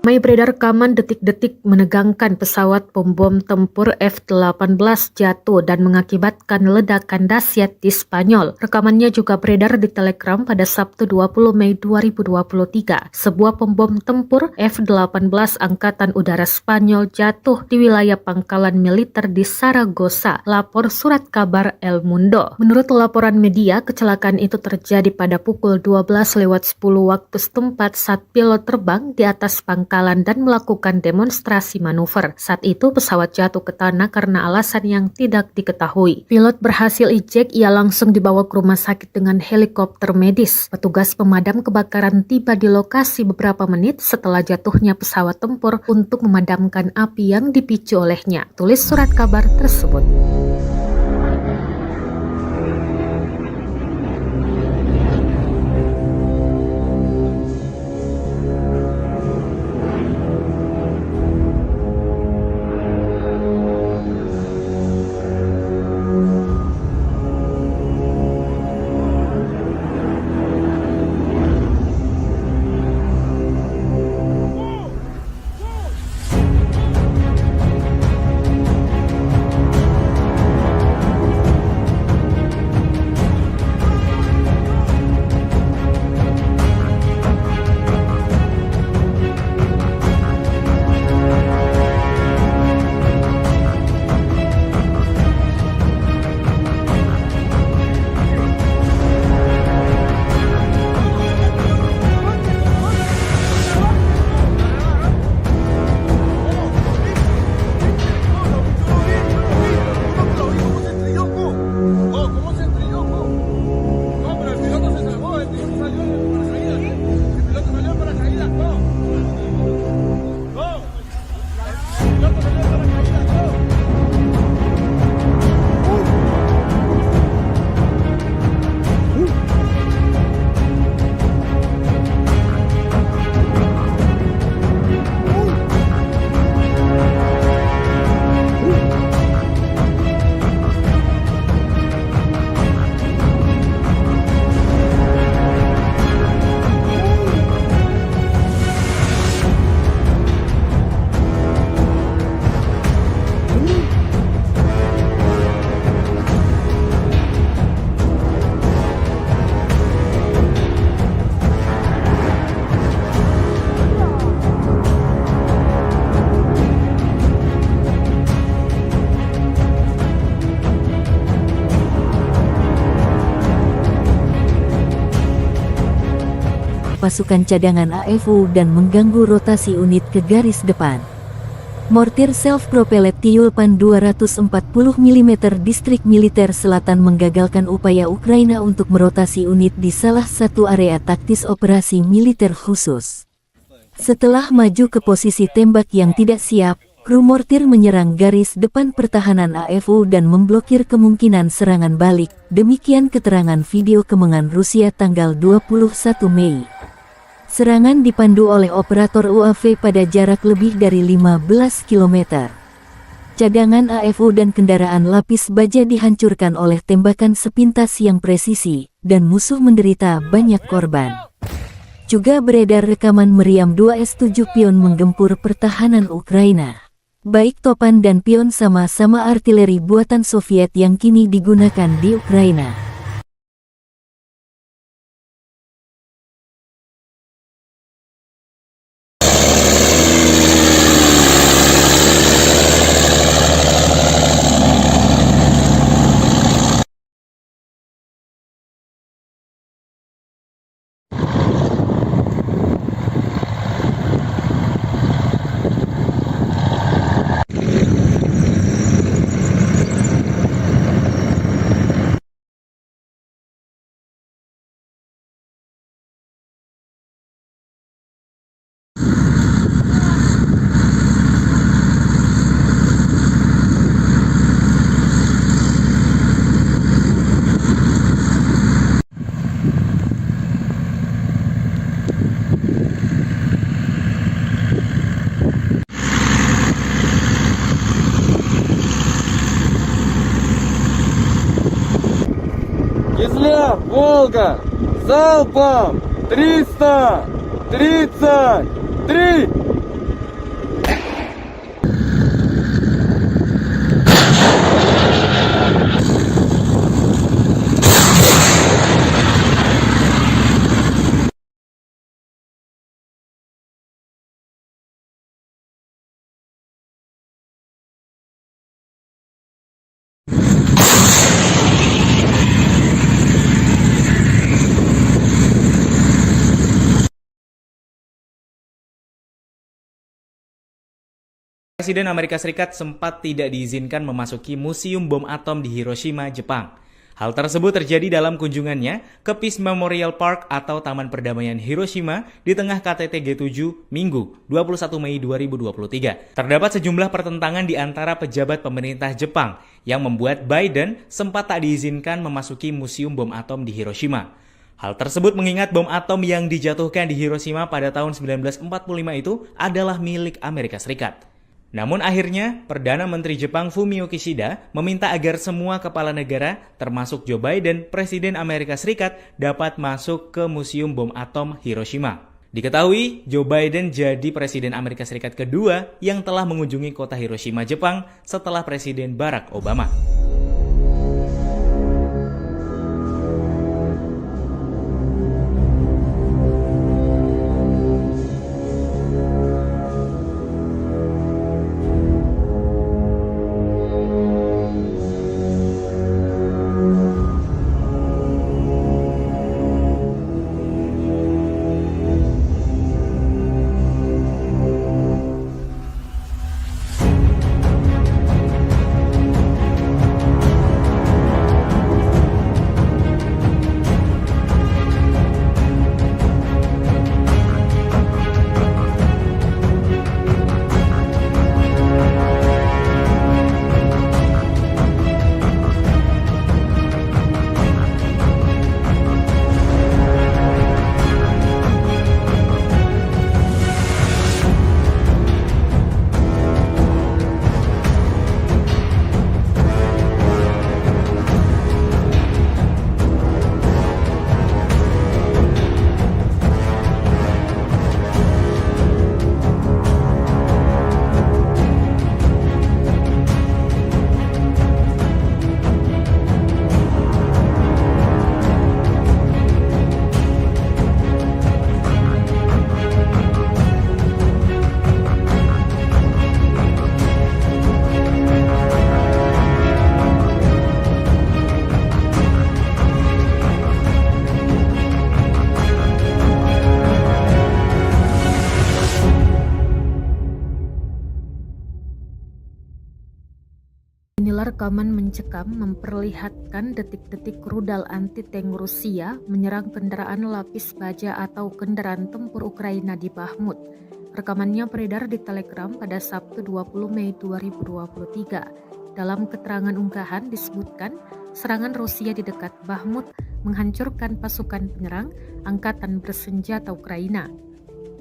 Ramai beredar rekaman detik-detik menegangkan pesawat pembom tempur F-18 jatuh dan mengakibatkan ledakan dahsyat di Spanyol. Rekamannya juga beredar di Telegram pada Sabtu 20 Mei 2023. Sebuah pembom tempur F-18 Angkatan Udara Spanyol jatuh di wilayah pangkalan militer di Saragossa, lapor surat kabar El Mundo. Menurut laporan media, kecelakaan itu terjadi pada pukul 12:10 waktu setempat saat pilot terbang di atas pangkalan dan melakukan demonstrasi manuver. Saat itu pesawat jatuh ke tanah karena alasan yang tidak diketahui. Pilot berhasil ejek, ia langsung dibawa ke rumah sakit dengan helikopter medis. Petugas pemadam kebakaran tiba di lokasi beberapa menit setelah jatuhnya pesawat tempur untuk memadamkan api yang dipicu olehnya. Tulis surat kabar tersebut. pasukan cadangan AFU dan mengganggu rotasi unit ke garis depan. Mortir self-propelled Tyulpan 240 mm distrik militer selatan menggagalkan upaya Ukraina untuk merotasi unit di salah satu area taktis operasi militer khusus. Setelah maju ke posisi tembak yang tidak siap, kru mortir menyerang garis depan pertahanan AFU dan memblokir kemungkinan serangan balik. Demikian keterangan video kemenangan Rusia tanggal 21 Mei. Serangan dipandu oleh operator UAV pada jarak lebih dari 15 km. Cadangan AFU dan kendaraan lapis baja dihancurkan oleh tembakan sepintas yang presisi, dan musuh menderita banyak korban. Juga beredar rekaman meriam 2S-7 pion menggempur pertahanan Ukraina. Baik topan dan pion sama-sama artileri buatan Soviet yang kini digunakan di Ukraina. Кизляр, Волга, залпом 333! Presiden Amerika Serikat sempat tidak diizinkan memasuki Museum Bom Atom di Hiroshima, Jepang. Hal tersebut terjadi dalam kunjungannya ke Peace Memorial Park atau Taman Perdamaian Hiroshima di tengah KTT G7 Minggu 21 Mei 2023. Terdapat sejumlah pertentangan di antara pejabat pemerintah Jepang yang membuat Biden sempat tak diizinkan memasuki Museum Bom Atom di Hiroshima. Hal tersebut mengingat bom atom yang dijatuhkan di Hiroshima pada tahun 1945 itu adalah milik Amerika Serikat. Namun akhirnya, Perdana Menteri Jepang Fumio Kishida meminta agar semua kepala negara, termasuk Joe Biden, Presiden Amerika Serikat, dapat masuk ke Museum Bom Atom Hiroshima. Diketahui, Joe Biden jadi Presiden Amerika Serikat kedua yang telah mengunjungi kota Hiroshima, Jepang setelah Presiden Barack Obama. Inilah rekaman mencekam memperlihatkan detik-detik rudal anti-tank Rusia menyerang kendaraan lapis baja atau kendaraan tempur Ukraina di Bahmut. Rekamannya beredar di Telegram pada Sabtu 20 Mei 2023. Dalam keterangan unggahan disebutkan, serangan Rusia di dekat Bahmut menghancurkan pasukan penyerang Angkatan Bersenjata Ukraina.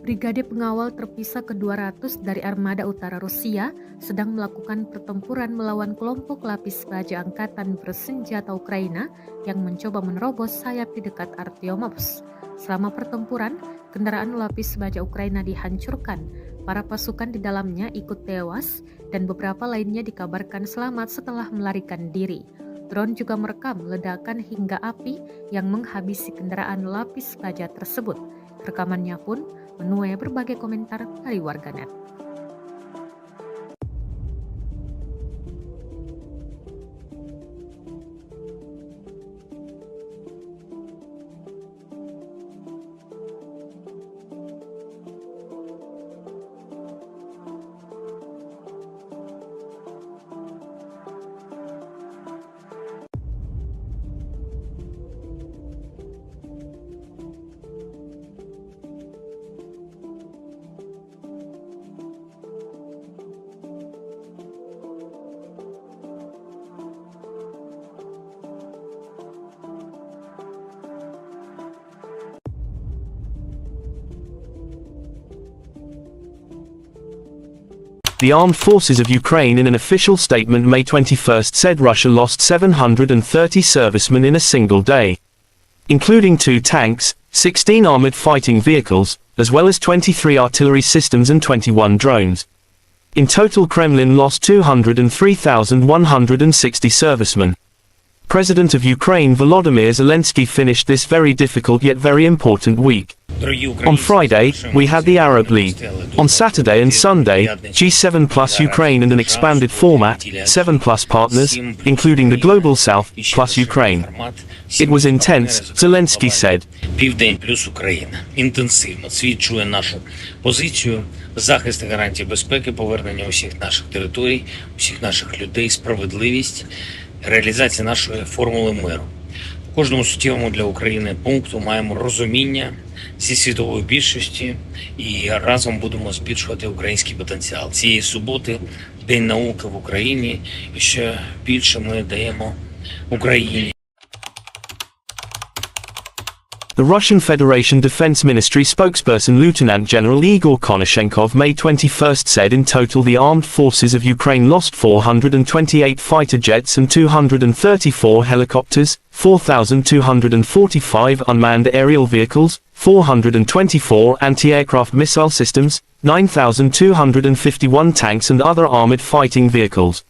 Brigade pengawal terpisah ke-200 dari Armada Utara Rusia sedang melakukan pertempuran melawan kelompok lapis baja Angkatan Bersenjata Ukraina yang mencoba menerobos sayap di dekat Artyomovsk. Selama pertempuran, kendaraan lapis baja Ukraina dihancurkan. Para pasukan di dalamnya ikut tewas dan beberapa lainnya dikabarkan selamat setelah melarikan diri. Drone juga merekam ledakan hingga api yang menghabisi kendaraan lapis baja tersebut. Rekamannya pun menuai berbagai komentar dari warganet. The Armed Forces of Ukraine in an official statement May 21 said Russia lost 730 servicemen in a single day, including 2 tanks, 16 armored fighting vehicles, as well as 23 artillery systems and 21 drones. In total, Kremlin lost 203,160 servicemen. President of Ukraine Volodymyr Zelensky finished this very difficult yet very important week. On Friday, we had the Arab League. On Saturday and Sunday, G7 plus Ukraine and an expanded format, 7 plus partners, including the Global South, plus Ukraine. It was intense, Zelensky said. Південь плюс Україна. Інтенсивно свідчує нашу позицію, захист і гарантії безпеки, повернення усіх наших територій, усіх наших людей, справедливість, реалізація нашої формули миру. У кожному суттєвому для України пункту маємо розуміння зі світової більшості і разом будемо збільшувати український потенціал. Цієї суботи День науки в Україні, і ще більше ми даємо Україні. The Russian Federation Defense Ministry spokesperson Lieutenant General Igor Konashenkov May 21 said in total the armed forces of Ukraine lost 428 fighter jets and 234 helicopters, 4,245 unmanned aerial vehicles, 424 anti-aircraft missile systems, 9,251 tanks and other armored fighting vehicles.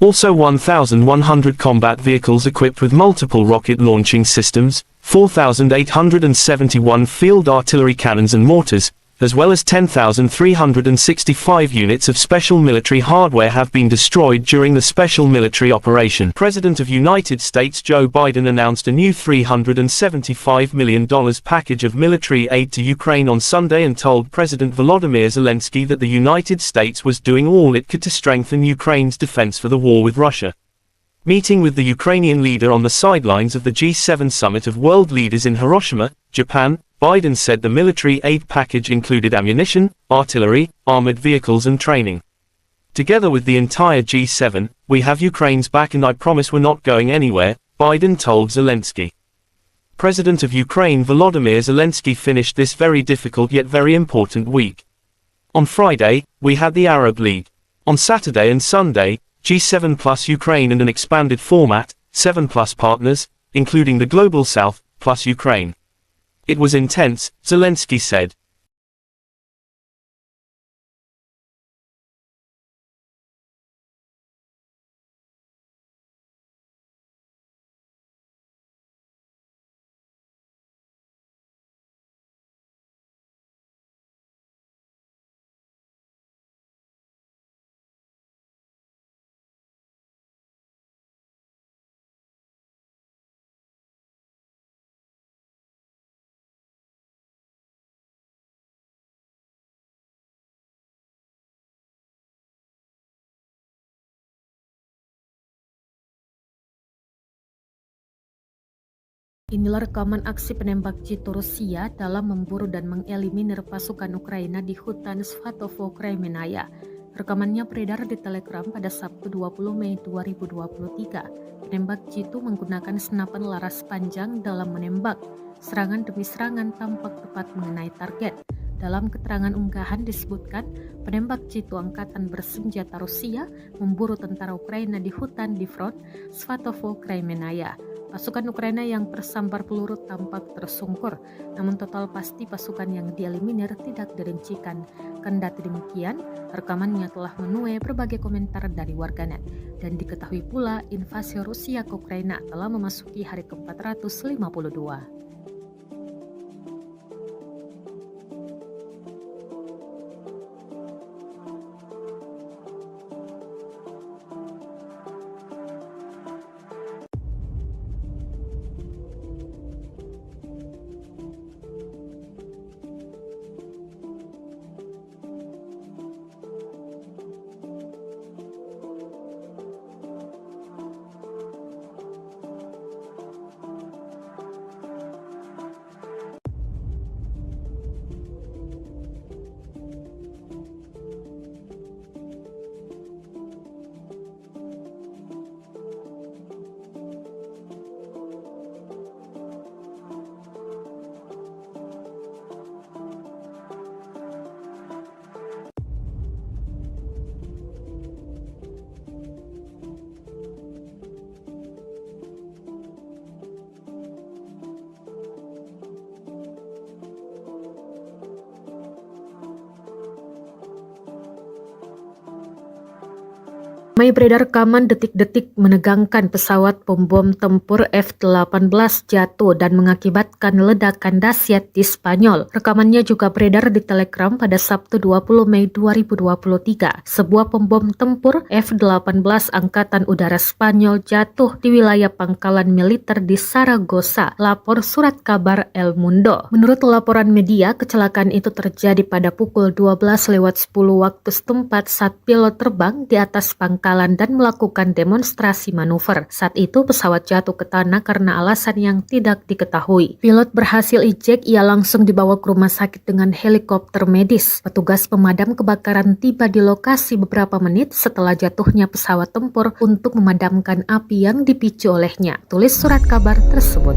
Also 1,100 combat vehicles equipped with multiple rocket launching systems, 4,871 field artillery cannons and mortars, as well as 10,365 units of special military hardware have been destroyed during the special military operation. President of United States Joe Biden announced a new $375 million package of military aid to Ukraine on Sunday and told President Volodymyr Zelensky that the United States was doing all it could to strengthen Ukraine's defense for the war with Russia. Meeting with the Ukrainian leader on the sidelines of the G7 summit of world leaders in Hiroshima, Japan, Biden said the military aid package included ammunition, artillery, armored vehicles and training. Together with the entire G7, we have Ukraine's back and I promise we're not going anywhere, Biden told Zelensky. President of Ukraine Volodymyr Zelensky finished this very difficult yet very important week. On Friday, we had the Arab League. On Saturday and Sunday, G7 plus Ukraine and an expanded format, 7 plus partners, including the Global South, plus Ukraine. It was intense, Zelensky said. Inilah rekaman aksi penembak jitu Rusia dalam memburu dan mengeliminir pasukan Ukraina di hutan Svatovo Kremenaya. Rekamannya beredar di Telegram pada Sabtu 20 Mei 2023. Penembak jitu menggunakan senapan laras panjang dalam menembak. Serangan demi serangan tampak tepat mengenai target. Dalam keterangan unggahan disebutkan, penembak jitu angkatan bersenjata Rusia memburu tentara Ukraina di hutan di front Svatovo Kremenaya. Pasukan Ukraina yang tersambar peluru tampak tersungkur, namun total pasti pasukan yang dieliminir tidak dirincikan. Kendati demikian, rekamannya telah menuai berbagai komentar dari warganet, dan diketahui pula invasi Rusia ke Ukraina telah memasuki hari ke-452. Ramai beredar rekaman detik-detik menegangkan pesawat pembom tempur F-18 jatuh dan mengakibatkan ledakan dahsyat di Spanyol. Rekamannya juga beredar di Telegram pada Sabtu 20 Mei 2023. Sebuah pembom tempur F-18 Angkatan Udara Spanyol jatuh di wilayah pangkalan militer di Saragossa, lapor surat kabar El Mundo. Menurut laporan media, kecelakaan itu terjadi pada pukul 12:10 waktu setempat saat pilot terbang di atas pangkalan dan melakukan demonstrasi manuver. Saat itu pesawat jatuh ke tanah karena alasan yang tidak diketahui. Pilot berhasil ejek, ia langsung dibawa ke rumah sakit dengan helikopter medis. Petugas pemadam kebakaran tiba di lokasi beberapa menit setelah jatuhnya pesawat tempur untuk memadamkan api yang dipicu olehnya, tulis surat kabar tersebut.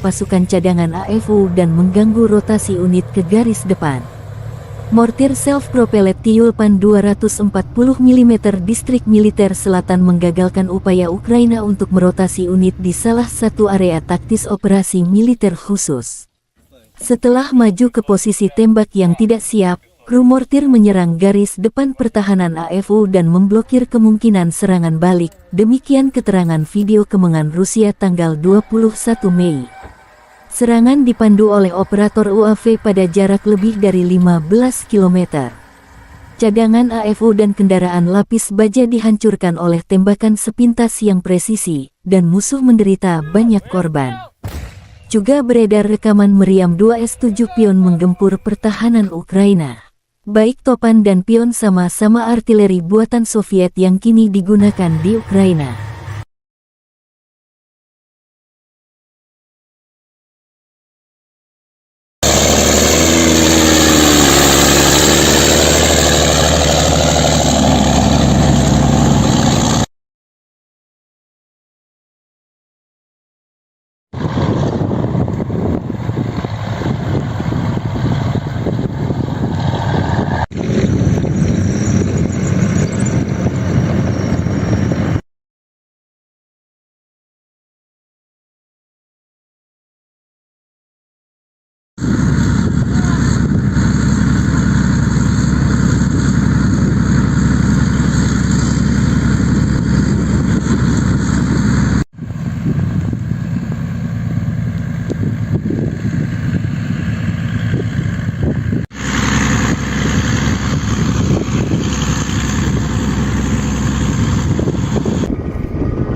Pasukan cadangan AFU dan mengganggu rotasi unit ke garis depan. Mortir self-propelled Tyulpan 240 mm distrik militer selatan menggagalkan upaya Ukraina untuk merotasi unit di salah satu area taktis operasi militer khusus. Setelah maju ke posisi tembak yang tidak siap, kru mortir menyerang garis depan pertahanan AFU dan memblokir kemungkinan serangan balik. Demikian keterangan video kemenangan Rusia tanggal 21 Mei. Serangan dipandu oleh operator UAV pada jarak lebih dari 15 km. Cadangan AFU dan kendaraan lapis baja dihancurkan oleh tembakan sepintas yang presisi, dan musuh menderita banyak korban. Juga beredar rekaman meriam 2S-7 Pion menggempur pertahanan Ukraina. Baik Topan dan Pion sama-sama artileri buatan Soviet yang kini digunakan di Ukraina.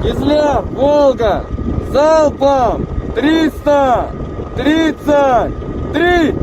Кизляр, Волга, залпом 333!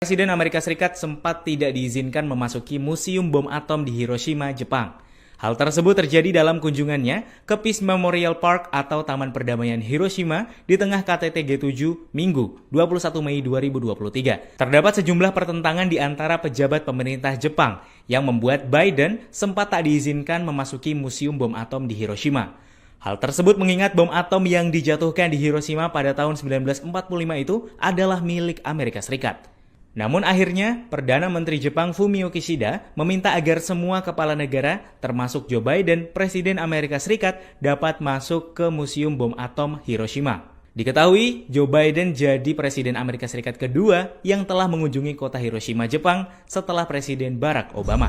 Presiden Amerika Serikat sempat tidak diizinkan memasuki Museum Bom Atom di Hiroshima, Jepang. Hal tersebut terjadi dalam kunjungannya ke Peace Memorial Park atau Taman Perdamaian Hiroshima di tengah KTT G7 Minggu 21 Mei 2023. Terdapat sejumlah pertentangan di antara pejabat pemerintah Jepang yang membuat Biden sempat tak diizinkan memasuki Museum Bom Atom di Hiroshima. Hal tersebut mengingat bom atom yang dijatuhkan di Hiroshima pada tahun 1945 itu adalah milik Amerika Serikat. Namun akhirnya, Perdana Menteri Jepang Fumio Kishida meminta agar semua kepala negara, termasuk Joe Biden, Presiden Amerika Serikat, dapat masuk ke Museum Bom Atom Hiroshima. Diketahui, Joe Biden jadi Presiden Amerika Serikat kedua yang telah mengunjungi kota Hiroshima, Jepang setelah Presiden Barack Obama.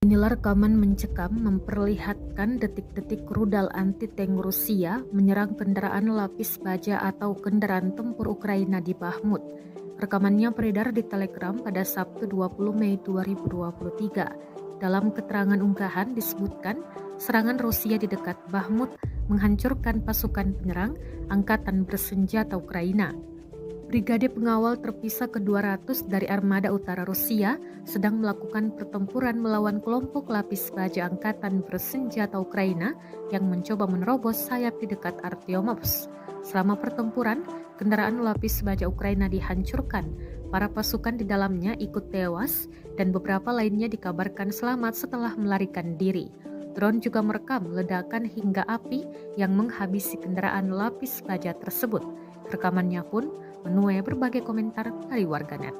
Inilah rekaman mencekam memperlihatkan detik-detik rudal anti-tank Rusia menyerang kendaraan lapis baja atau kendaraan tempur Ukraina di Bahmut. Rekamannya beredar di Telegram pada Sabtu 20 Mei 2023. Dalam keterangan unggahan disebutkan serangan Rusia di dekat Bahmut menghancurkan pasukan penyerang Angkatan Bersenjata Ukraina. Brigade pengawal terpisah ke-200 dari Armada Utara Rusia sedang melakukan pertempuran melawan kelompok lapis baja Angkatan Bersenjata Ukraina yang mencoba menerobos sayap di dekat Artyomovsk. Selama pertempuran, kendaraan lapis baja Ukraina dihancurkan. Para pasukan di dalamnya ikut tewas dan beberapa lainnya dikabarkan selamat setelah melarikan diri. Drone juga merekam ledakan hingga api yang menghabisi kendaraan lapis baja tersebut. Rekamannya pun menuai berbagai komentar dari warganet.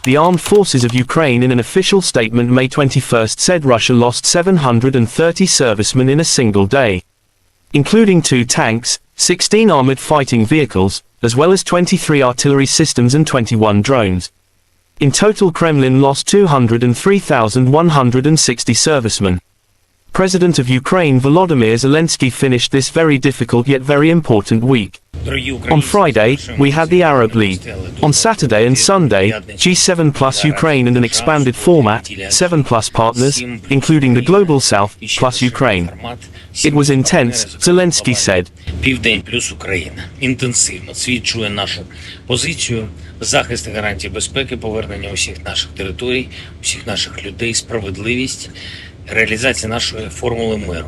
The Armed Forces of Ukraine in an official statement May 21 said Russia lost 730 servicemen in a single day, including 2 tanks, 16 armored fighting vehicles, as well as 23 artillery systems and 21 drones. In total, Kremlin lost 203,160 servicemen. President of Ukraine Volodymyr Zelensky finished this very difficult yet very important week. On Friday, we had the Arab League. On Saturday and Sunday, G7 plus Ukraine and an expanded format, 7 plus partners, including the Global South, plus Ukraine. It was intense, Zelensky said. Південь плюс Україна. Інтенсивно свідчує нашу позицію, захист і гарантії безпеки, повернення усіх наших територій, усіх наших людей, справедливість, реалізація нашої формули миру.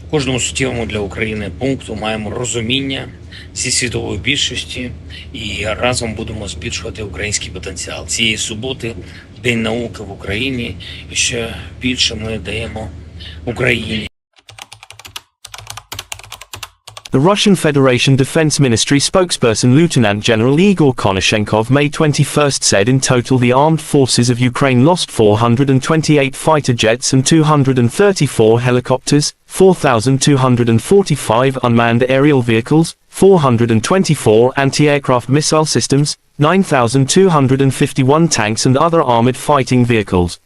У кожному суттєвому для України пункту маємо розуміння зі світової більшості і разом будемо збільшувати український потенціал. Цієї суботи День науки в Україні, і ще більше ми даємо Україні. The Russian Federation Defense Ministry spokesperson Lieutenant General Igor Konashenkov May 21st said in total the armed forces of Ukraine lost 428 fighter jets and 234 helicopters, 4,245 unmanned aerial vehicles, 424 anti-aircraft missile systems, 9,251 tanks and other armored fighting vehicles.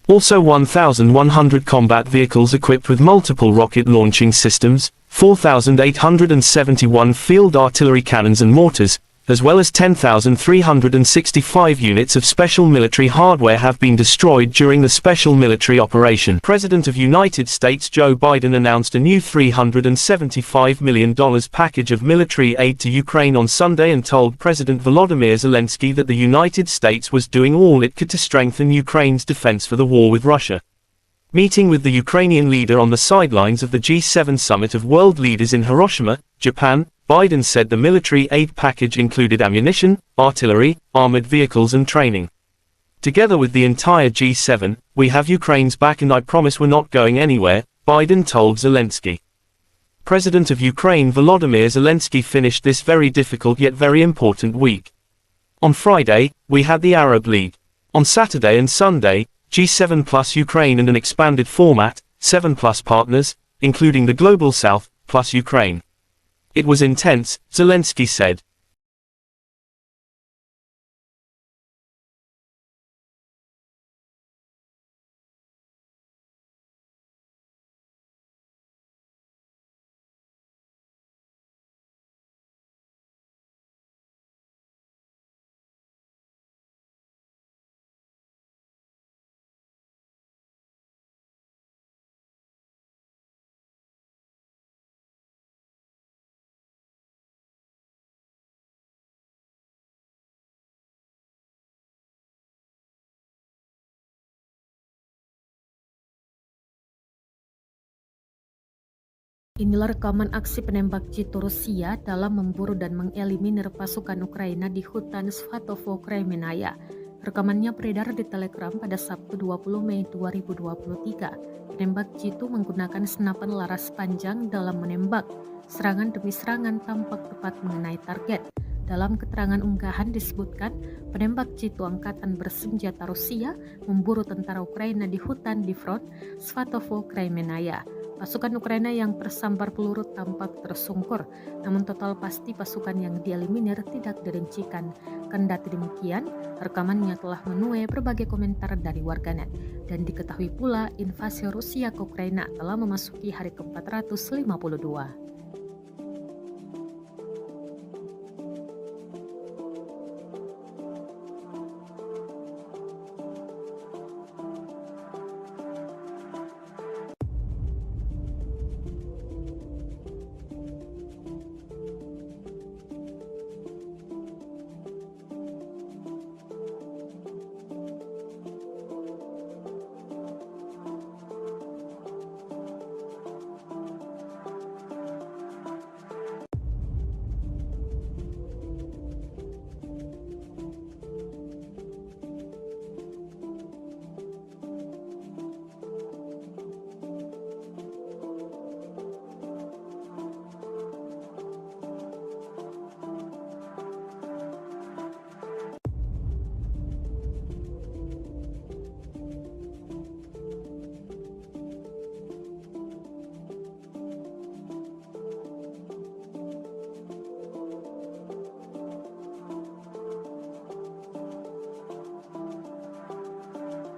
Also 1,100 combat vehicles equipped with multiple rocket launching systems, 4,871 field artillery cannons and mortars, as well as 10,365 units of special military hardware have been destroyed during the special military operation. President of United States Joe Biden announced a new $375 million package of military aid to Ukraine on Sunday and told President Volodymyr Zelensky that the United States was doing all it could to strengthen Ukraine's defense for the war with Russia. Meeting with the Ukrainian leader on the sidelines of the G7 summit of world leaders in Hiroshima, Japan, Biden said the military aid package included ammunition, artillery, armored vehicles and training. Together with the entire G7, we have Ukraine's back and I promise we're not going anywhere, Biden told Zelensky. President of Ukraine Volodymyr Zelensky finished this very difficult yet very important week. On Friday, we had the Arab League. On Saturday and Sunday, G7 plus Ukraine and an expanded format, 7 plus partners, including the Global South, plus Ukraine. It was intense, Zelensky said. Inilah rekaman aksi penembak jitu Rusia dalam memburu dan mengeliminir pasukan Ukraina di hutan Svatovo Kremenaya. Rekamannya beredar di Telegram pada Sabtu 20 Mei 2023. Penembak jitu menggunakan senapan laras panjang dalam menembak. Serangan demi serangan tampak tepat mengenai target. Dalam keterangan unggahan disebutkan, penembak jitu angkatan bersenjata Rusia memburu tentara Ukraina di hutan di front Svatovo Kremenaya. Pasukan Ukraina yang tersambar peluru tampak tersungkur, namun total pasti pasukan yang dieliminir tidak dirincikan. Kendati demikian, rekamannya telah menuai berbagai komentar dari warganet. Dan diketahui pula invasi Rusia ke Ukraina telah memasuki hari ke-452.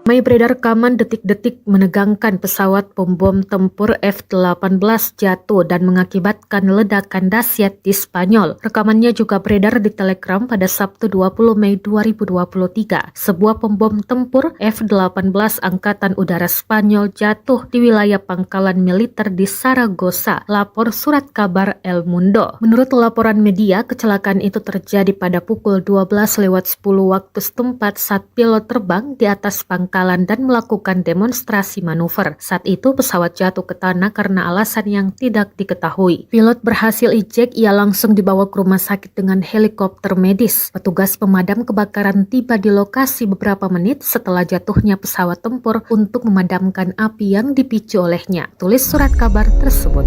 Ramai beredar rekaman detik-detik menegangkan pesawat pembom tempur F-18 jatuh dan mengakibatkan ledakan dahsyat di Spanyol. Rekamannya juga beredar di Telegram pada Sabtu 20 Mei 2023. Sebuah pembom tempur F-18 Angkatan Udara Spanyol jatuh di wilayah pangkalan militer di Saragossa, lapor surat kabar El Mundo. Menurut laporan media, kecelakaan itu terjadi pada pukul 12:10 waktu setempat saat pilot terbang di atas pangkalan dan melakukan demonstrasi manuver. Saat itu pesawat jatuh ke tanah karena alasan yang tidak diketahui. Pilot berhasil ejek, ia langsung dibawa ke rumah sakit dengan helikopter medis. Petugas pemadam kebakaran tiba di lokasi beberapa menit setelah jatuhnya pesawat tempur untuk memadamkan api yang dipicu olehnya. Tulis surat kabar tersebut.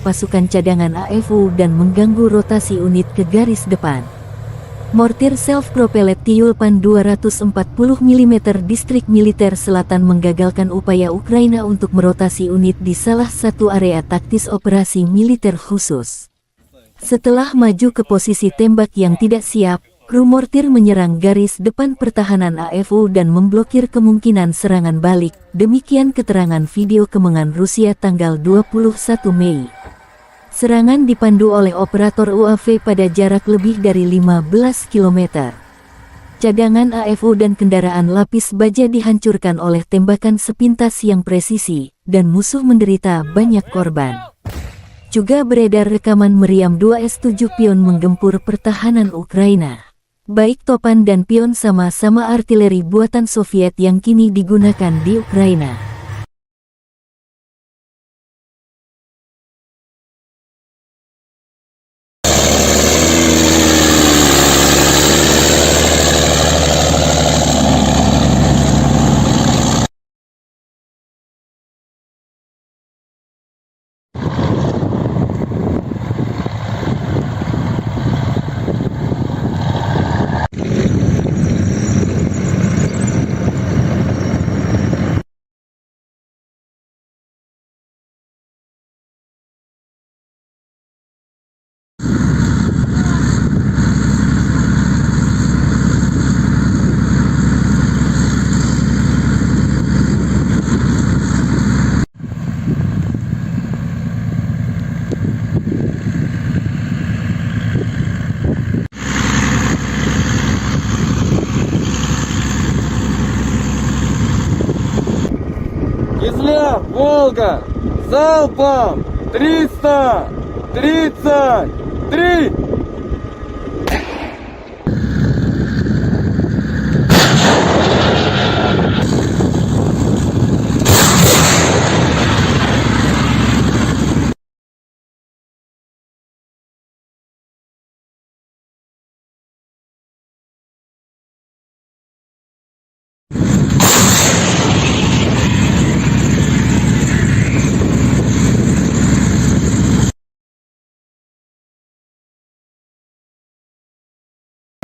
pasukan cadangan AFU dan mengganggu rotasi unit ke garis depan. Mortir self-propelled Tyulpan 240 mm distrik militer selatan menggagalkan upaya Ukraina untuk merotasi unit di salah satu area taktis operasi militer khusus. Setelah maju ke posisi tembak yang tidak siap, kru mortir menyerang garis depan pertahanan AFU dan memblokir kemungkinan serangan balik. Demikian keterangan video kemenangan Rusia tanggal 21 Mei. Serangan dipandu oleh operator UAV pada jarak lebih dari 15 km. Cadangan AFU dan kendaraan lapis baja dihancurkan oleh tembakan sepintas yang presisi, dan musuh menderita banyak korban. Juga beredar rekaman meriam 2S7 Pion menggempur pertahanan Ukraina. Baik Topan dan Pion sama-sama artileri buatan Soviet yang kini digunakan di Ukraina. Кизляр, Волга, залпом 333!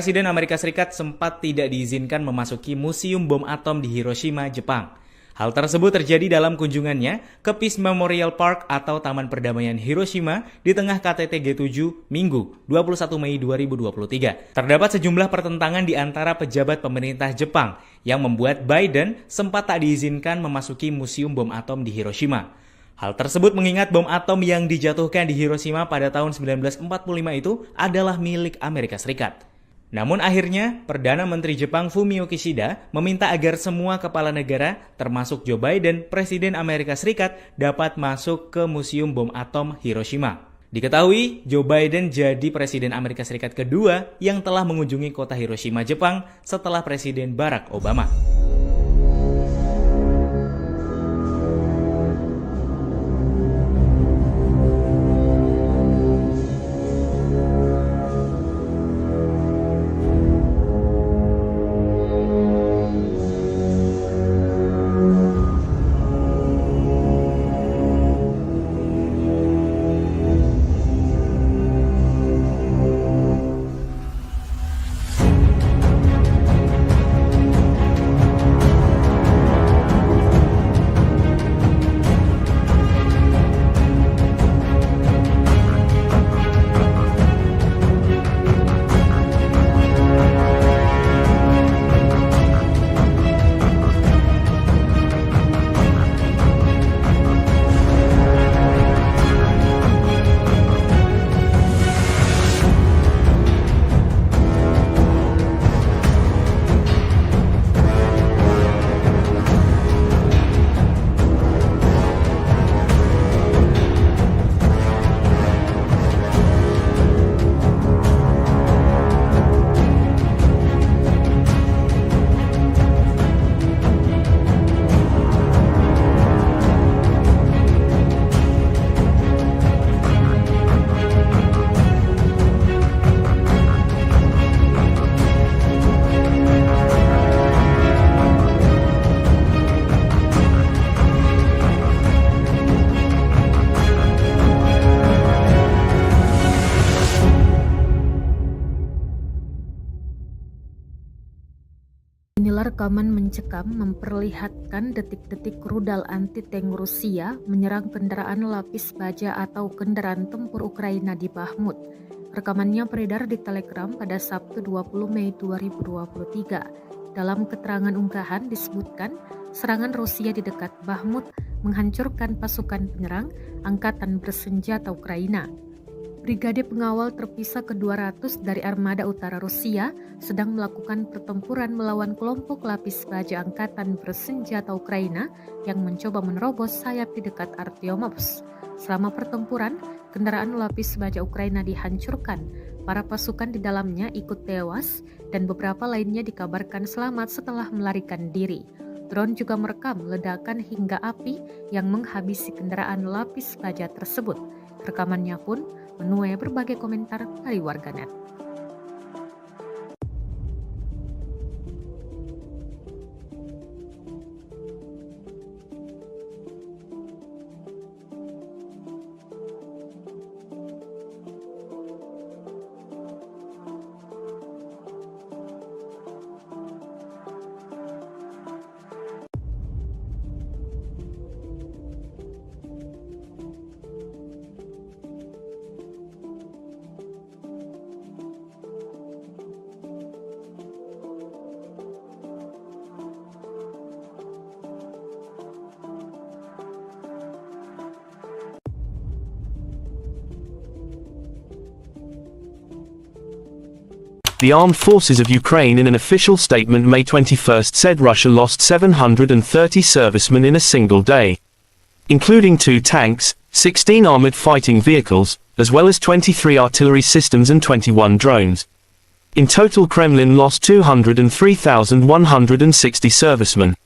Presiden Amerika Serikat sempat tidak diizinkan memasuki Museum Bom Atom di Hiroshima, Jepang. Hal tersebut terjadi dalam kunjungannya ke Peace Memorial Park atau Taman Perdamaian Hiroshima di tengah KTT G7 Minggu 21 Mei 2023. Terdapat sejumlah pertentangan di antara pejabat pemerintah Jepang yang membuat Biden sempat tak diizinkan memasuki Museum Bom Atom di Hiroshima. Hal tersebut mengingat bom atom yang dijatuhkan di Hiroshima pada tahun 1945 itu adalah milik Amerika Serikat. Namun akhirnya, Perdana Menteri Jepang Fumio Kishida meminta agar semua kepala negara, termasuk Joe Biden, Presiden Amerika Serikat, dapat masuk ke Museum Bom Atom Hiroshima. Diketahui, Joe Biden jadi Presiden Amerika Serikat kedua yang telah mengunjungi kota Hiroshima, Jepang setelah Presiden Barack Obama. Inilah rekaman mencekam memperlihatkan detik-detik rudal anti-tank Rusia menyerang kendaraan lapis baja atau kendaraan tempur Ukraina di Bahmut. Rekamannya beredar di Telegram pada Sabtu 20 Mei 2023. Dalam keterangan unggahan disebutkan serangan Rusia di dekat Bahmut menghancurkan pasukan penyerang Angkatan Bersenjata Ukraina. Brigade pengawal terpisah ke-200 dari Armada Utara Rusia sedang melakukan pertempuran melawan kelompok lapis baja Angkatan Bersenjata Ukraina yang mencoba menerobos sayap di dekat Artyomovsk. Selama pertempuran, kendaraan lapis baja Ukraina dihancurkan. Para pasukan di dalamnya ikut tewas dan beberapa lainnya dikabarkan selamat setelah melarikan diri. Drone juga merekam ledakan hingga api yang menghabisi kendaraan lapis baja tersebut. Rekamannya pun menuai berbagai komentar dari warganet. The Armed Forces of Ukraine in an official statement May 21 said Russia lost 730 servicemen in a single day, including 2 tanks, 16 armored fighting vehicles, as well as 23 artillery systems and 21 drones. In total, Kremlin lost 203,160 servicemen.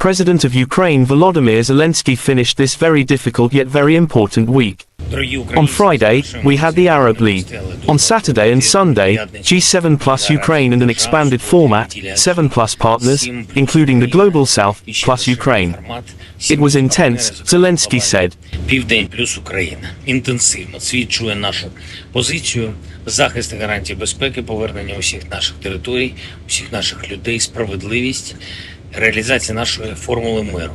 President of Ukraine Volodymyr Zelensky finished this very difficult yet very important week. On Friday, we had the Arab League. On Saturday and Sunday, G7 plus Ukraine and an expanded format, 7 plus partners, including the Global South, plus Ukraine. It was intense, Zelensky said. Південь плюс Україна. Інтенсивно свідчує нашу позицію, захист і гарантії безпеки, повернення усіх наших територій, усіх наших людей, справедливість, реалізація нашої формули миру.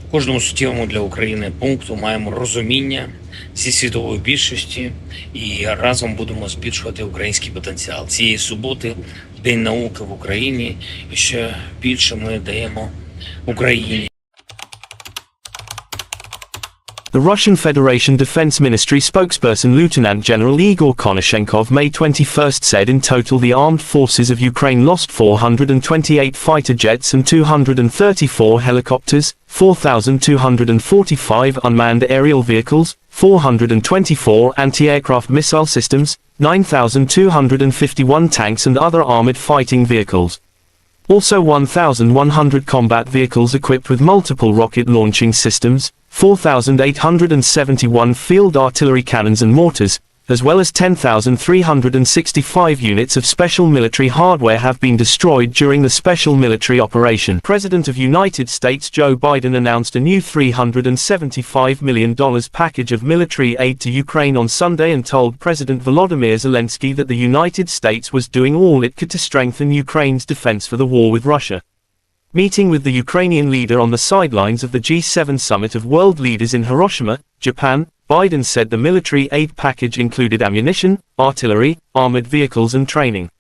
У кожному суттєвому для України пункту маємо розуміння зі світової більшості і разом будемо збільшувати український потенціал. Цієї суботи День науки в Україні, і ще більше ми даємо Україні. The Russian Federation Defense Ministry spokesperson Lieutenant General Igor Konashenkov May 21st said in total the armed forces of Ukraine lost 428 fighter jets and 234 helicopters, 4,245 unmanned aerial vehicles, 424 anti-aircraft missile systems, 9,251 tanks and other armored fighting vehicles. Also 1,100 combat vehicles equipped with multiple rocket launching systems, 4,871 field artillery cannons and mortars, as well as 10,365 units of special military hardware have been destroyed during the special military operation. President of United States Joe Biden announced a new $375 million package of military aid to Ukraine on Sunday and told President Volodymyr Zelensky that the United States was doing all it could to strengthen Ukraine's defense for the war with Russia. Meeting with the Ukrainian leader on the sidelines of the G7 summit of world leaders in Hiroshima, Japan, Biden said the military aid package included ammunition, artillery, armored vehicles and training.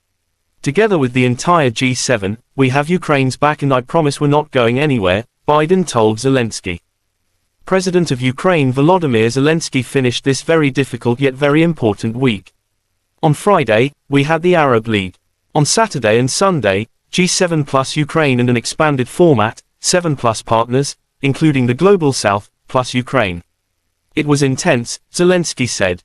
Together with the entire G7, we have Ukraine's back and I promise we're not going anywhere, Biden told Zelensky. President of Ukraine Volodymyr Zelensky finished this very difficult yet very important week. On Friday, we had the Arab League. On Saturday and Sunday, G7 plus Ukraine and an expanded format, 7 plus partners, including the Global South, plus Ukraine. It was intense, Zelensky said.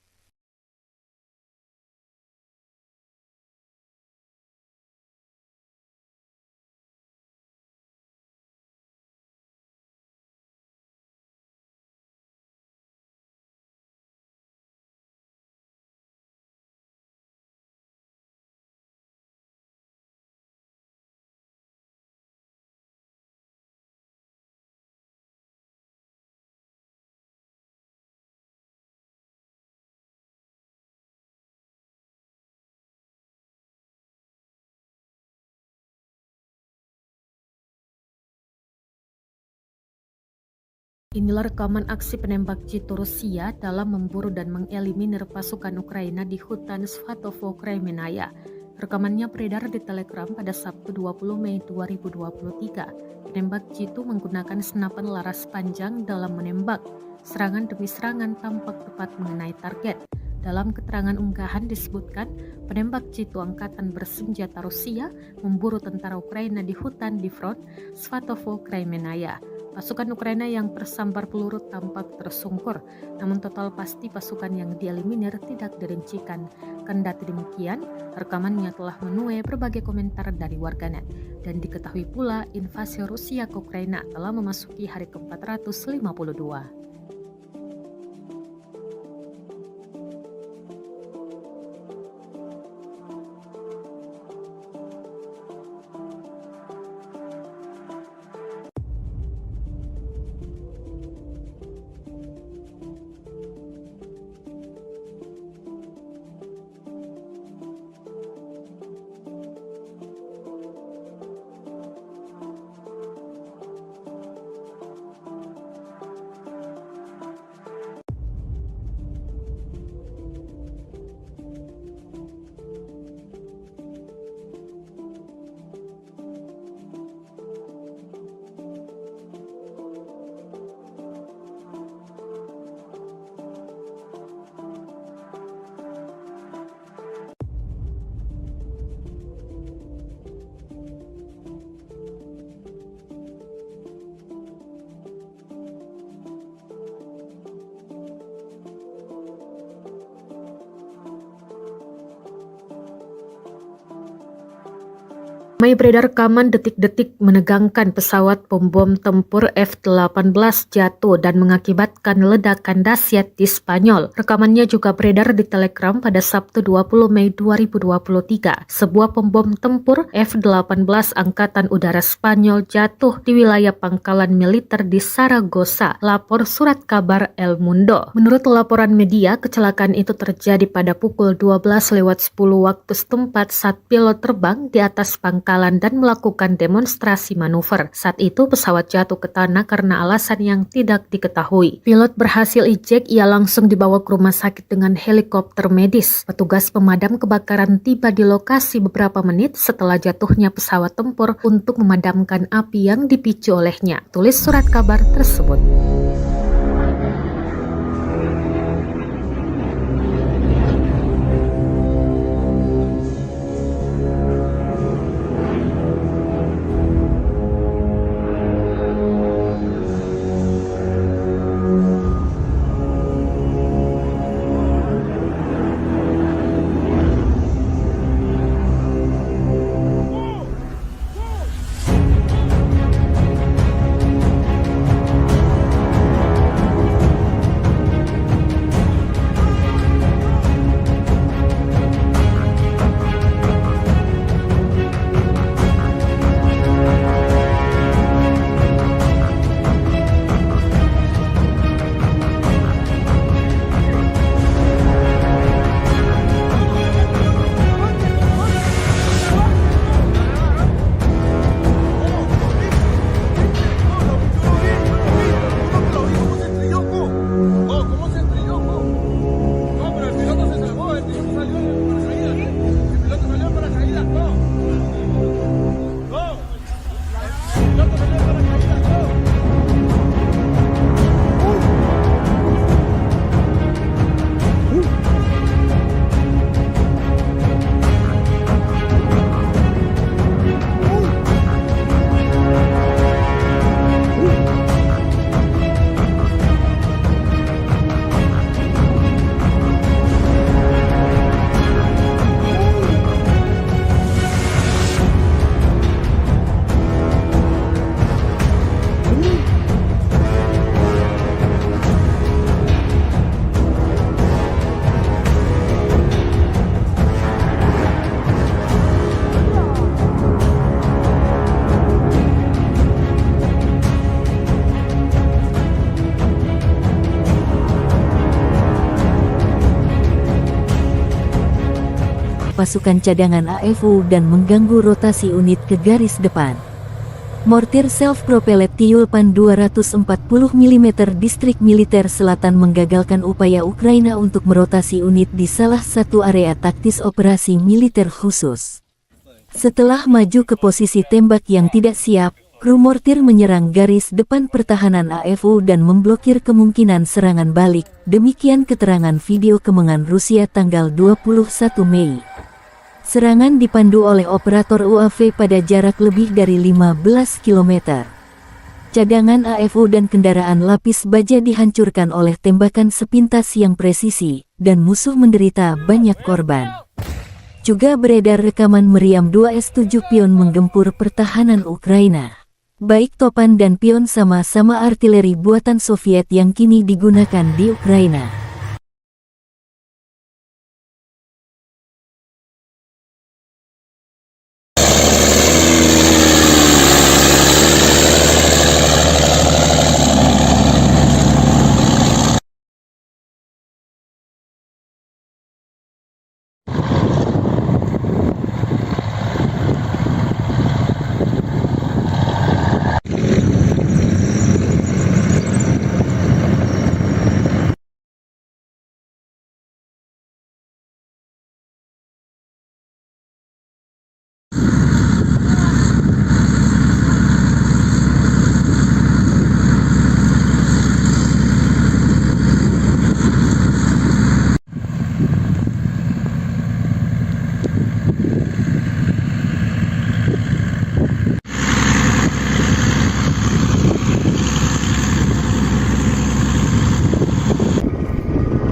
Inilah rekaman aksi penembak jitu Rusia dalam memburu dan mengeliminir pasukan Ukraina di hutan Svatovo, Kremenaya. Rekamannya beredar di Telegram pada Sabtu 20 Mei 2023. Penembak jitu menggunakan senapan laras panjang dalam menembak. Serangan demi serangan tampak tepat mengenai target. Dalam keterangan unggahan disebutkan, penembak jitu angkatan bersenjata Rusia memburu tentara Ukraina di hutan di front Svatovo, Kremenaya. Pasukan Ukraina yang tersambar peluru tampak tersungkur, namun total pasti pasukan yang dieliminir tidak dirincikan. Kendati demikian, rekamannya telah menuai berbagai komentar dari warganet, dan diketahui pula invasi Rusia ke Ukraina telah memasuki hari ke-452. Ramai beredar rekaman detik-detik menegangkan pesawat pembom tempur F-18 jatuh dan mengakibatkan ledakan dahsyat di Spanyol. Rekamannya juga beredar di Telegram pada Sabtu 20 Mei 2023. Sebuah pembom tempur F-18 Angkatan Udara Spanyol jatuh di wilayah pangkalan militer di Saragossa, lapor surat kabar El Mundo. Menurut laporan media, kecelakaan itu terjadi pada pukul 12:10 waktu setempat saat pilot terbang di atas pangkalan dan melakukan demonstrasi manuver. Saat itu pesawat jatuh ke tanah karena alasan yang tidak diketahui. Pilot berhasil ejek, ia langsung dibawa ke rumah sakit dengan helikopter medis. Petugas pemadam kebakaran tiba di lokasi beberapa menit setelah jatuhnya pesawat tempur untuk memadamkan api yang dipicu olehnya. Tulis surat kabar tersebut. pasukan cadangan AFU dan mengganggu rotasi unit ke garis depan. Mortir self-propelled Tyulpan 240 mm distrik militer selatan menggagalkan upaya Ukraina untuk merotasi unit di salah satu area taktis operasi militer khusus. Setelah maju ke posisi tembak yang tidak siap, kru mortir menyerang garis depan pertahanan AFU dan memblokir kemungkinan serangan balik. Demikian keterangan video kemenangan Rusia tanggal 21 Mei. Serangan dipandu oleh operator UAV pada jarak lebih dari 15 km. Cadangan AFU dan kendaraan lapis baja dihancurkan oleh tembakan sepintas yang presisi, dan musuh menderita banyak korban. Juga beredar rekaman meriam 2 S-7 Pion menggempur pertahanan Ukraina. Baik Topan dan Pion sama-sama artileri buatan Soviet yang kini digunakan di Ukraina.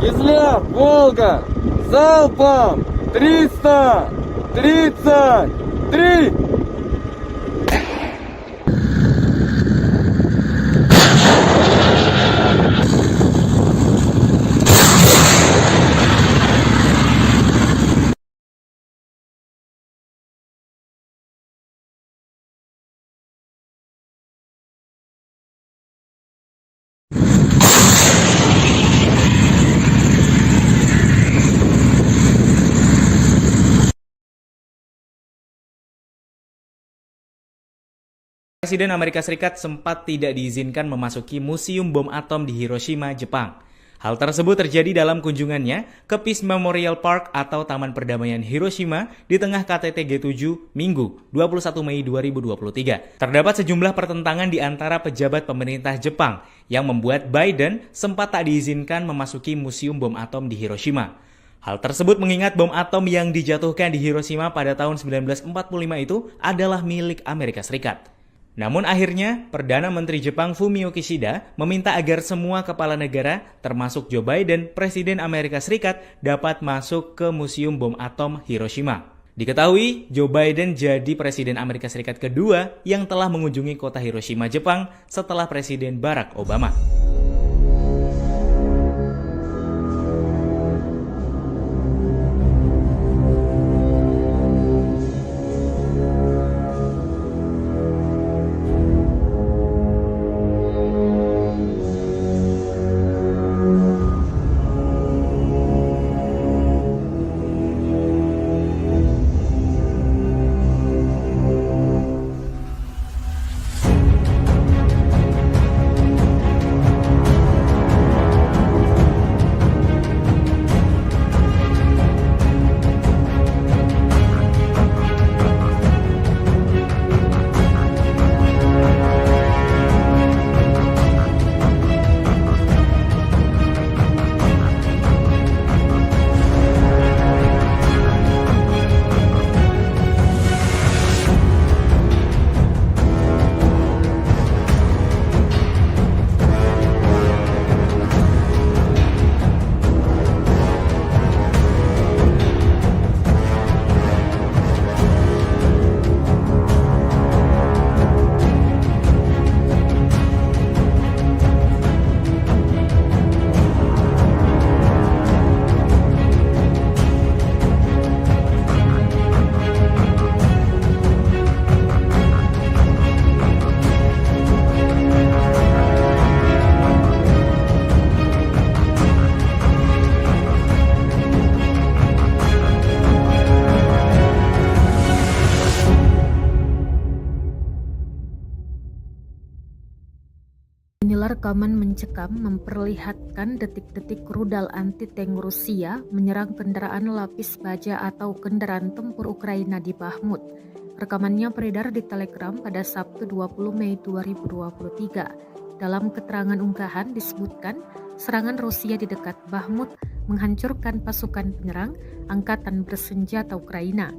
Кизляр, Волга, залпом 333! Presiden Amerika Serikat sempat tidak diizinkan memasuki Museum Bom Atom di Hiroshima, Jepang. Hal tersebut terjadi dalam kunjungannya ke Peace Memorial Park atau Taman Perdamaian Hiroshima di tengah KTT G7 Minggu 21 Mei 2023. Terdapat sejumlah pertentangan di antara pejabat pemerintah Jepang yang membuat Biden sempat tak diizinkan memasuki Museum Bom Atom di Hiroshima. Hal tersebut mengingat bom atom yang dijatuhkan di Hiroshima pada tahun 1945 itu adalah milik Amerika Serikat. Namun akhirnya, Perdana Menteri Jepang Fumio Kishida meminta agar semua kepala negara, termasuk Joe Biden, Presiden Amerika Serikat, dapat masuk ke Museum Bom Atom Hiroshima. Diketahui, Joe Biden jadi Presiden Amerika Serikat kedua yang telah mengunjungi kota Hiroshima, Jepang setelah Presiden Barack Obama. Inilah rekaman mencekam memperlihatkan detik-detik rudal anti-tank Rusia menyerang kendaraan lapis baja atau kendaraan tempur Ukraina di Bahmut. Rekamannya beredar di Telegram pada Sabtu 20 Mei 2023. Dalam keterangan unggahan disebutkan serangan Rusia di dekat Bahmut menghancurkan pasukan penyerang angkatan bersenjata Ukraina.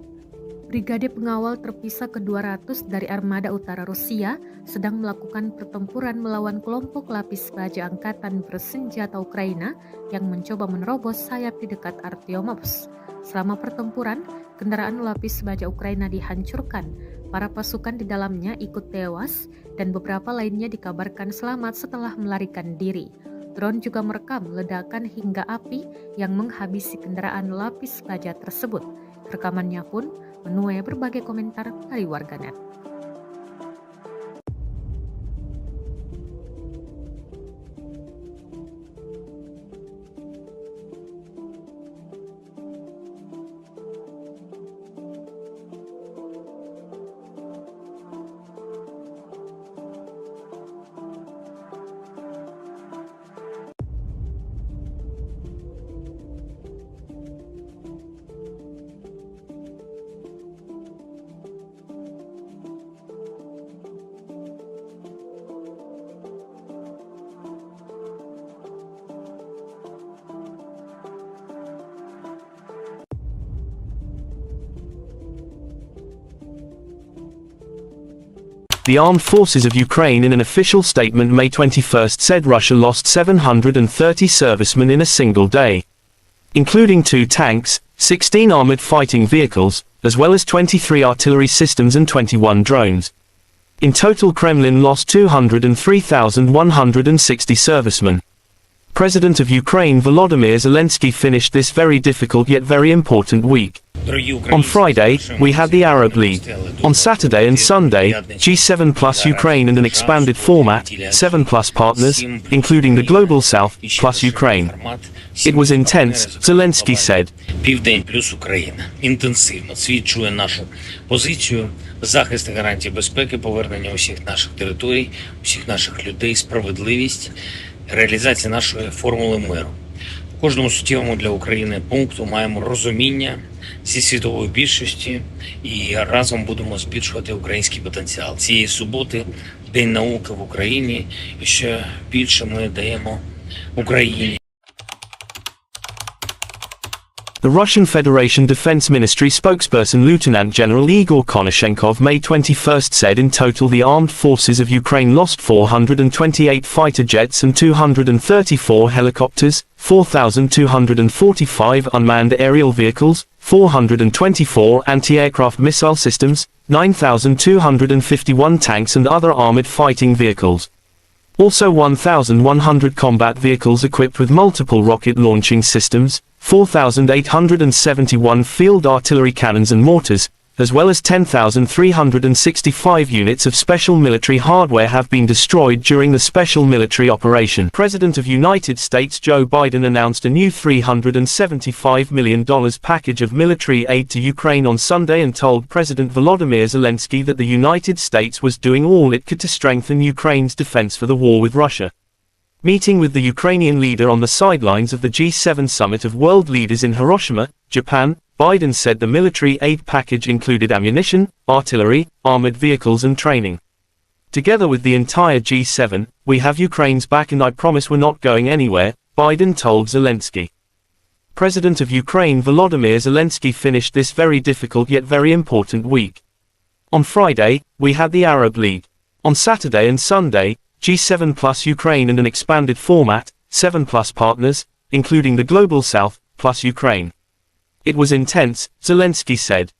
Brigade pengawal terpisah ke-200 dari Armada Utara Rusia sedang melakukan pertempuran melawan kelompok lapis baja angkatan bersenjata Ukraina yang mencoba menerobos sayap di dekat Artyomovsk. Selama pertempuran, kendaraan lapis baja Ukraina dihancurkan. Para pasukan di dalamnya ikut tewas dan beberapa lainnya dikabarkan selamat setelah melarikan diri. Drone juga merekam ledakan hingga api yang menghabisi kendaraan lapis baja tersebut. Rekamannya pun menuai berbagai komentar dari warganet. The Armed Forces of Ukraine in an official statement May 21 said Russia lost 730 servicemen in a single day, including 2 tanks, 16 armored fighting vehicles, as well as 23 artillery systems and 21 drones. In total, Kremlin lost 203,160 servicemen. President of Ukraine Volodymyr Zelensky finished this very difficult yet very important week. On Friday, we had the Arab League. On Saturday and Sunday, G7 plus Ukraine and an expanded format, 7 plus partners, including the Global South, plus Ukraine. It was intense, Zelensky said. Південь плюс Україна. Інтенсивно свідчує нашу позицію, захист і гарантії безпеки, повернення усіх наших територій, усіх наших людей, справедливість, реалізація нашої формули миру. В кожному суттєвому для України пункту маємо розуміння зі світової більшості і разом будемо збільшувати український потенціал. Цієї суботи День науки в Україні, і ще більше ми даємо Україні. The Russian Federation Defense Ministry spokesperson Lieutenant General Igor Konashenkov May 21st said in total the armed forces of Ukraine lost 428 fighter jets and 234 helicopters, 4,245 unmanned aerial vehicles, 424 anti-aircraft missile systems, 9,251 tanks and other armored fighting vehicles. Also 1,100 combat vehicles equipped with multiple rocket launching systems, 4,871 field artillery cannons and mortars, as well as 10,365 units of special military hardware have been destroyed during the special military operation. President of United States Joe Biden announced a new $375 million package of military aid to Ukraine on Sunday and told President Volodymyr Zelensky that the United States was doing all it could to strengthen Ukraine's defense for the war with Russia. Meeting with the Ukrainian leader on the sidelines of the G7 summit of world leaders in Hiroshima, Japan, Biden said the military aid package included ammunition, artillery, armored vehicles and training. Together with the entire G7, we have Ukraine's back and I promise we're not going anywhere, Biden told Zelensky. President of Ukraine Volodymyr Zelensky finished this very difficult yet very important week. On Friday, we had the Arab League. On Saturday and Sunday, G7 plus Ukraine and an expanded format, 7 plus partners, including the Global South, plus Ukraine. It was intense, Zelensky said.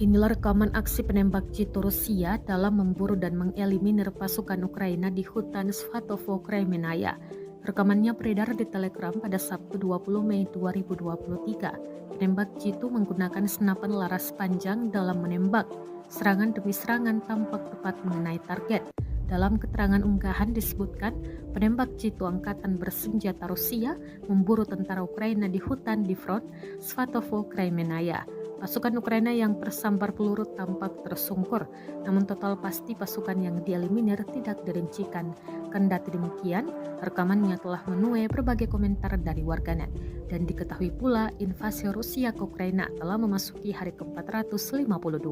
Inilah rekaman aksi penembak jitu Rusia dalam memburu dan mengeliminir pasukan Ukraina di hutan Svatovo, Kremenaya. Rekamannya beredar di Telegram pada Sabtu 20 Mei 2023. Penembak jitu menggunakan senapan laras panjang dalam menembak. Serangan demi serangan tampak tepat mengenai target. Dalam keterangan unggahan disebutkan, penembak jitu angkatan bersenjata Rusia memburu tentara Ukraina di hutan di front Svatovo, Kremenaya. Pasukan Ukraina yang tersambar peluru tampak tersungkur, namun total pasti pasukan yang dieliminir tidak dirincikan. Kendati demikian, rekamannya telah menuai berbagai komentar dari warganet. Dan diketahui pula invasi Rusia ke Ukraina telah memasuki hari ke-452.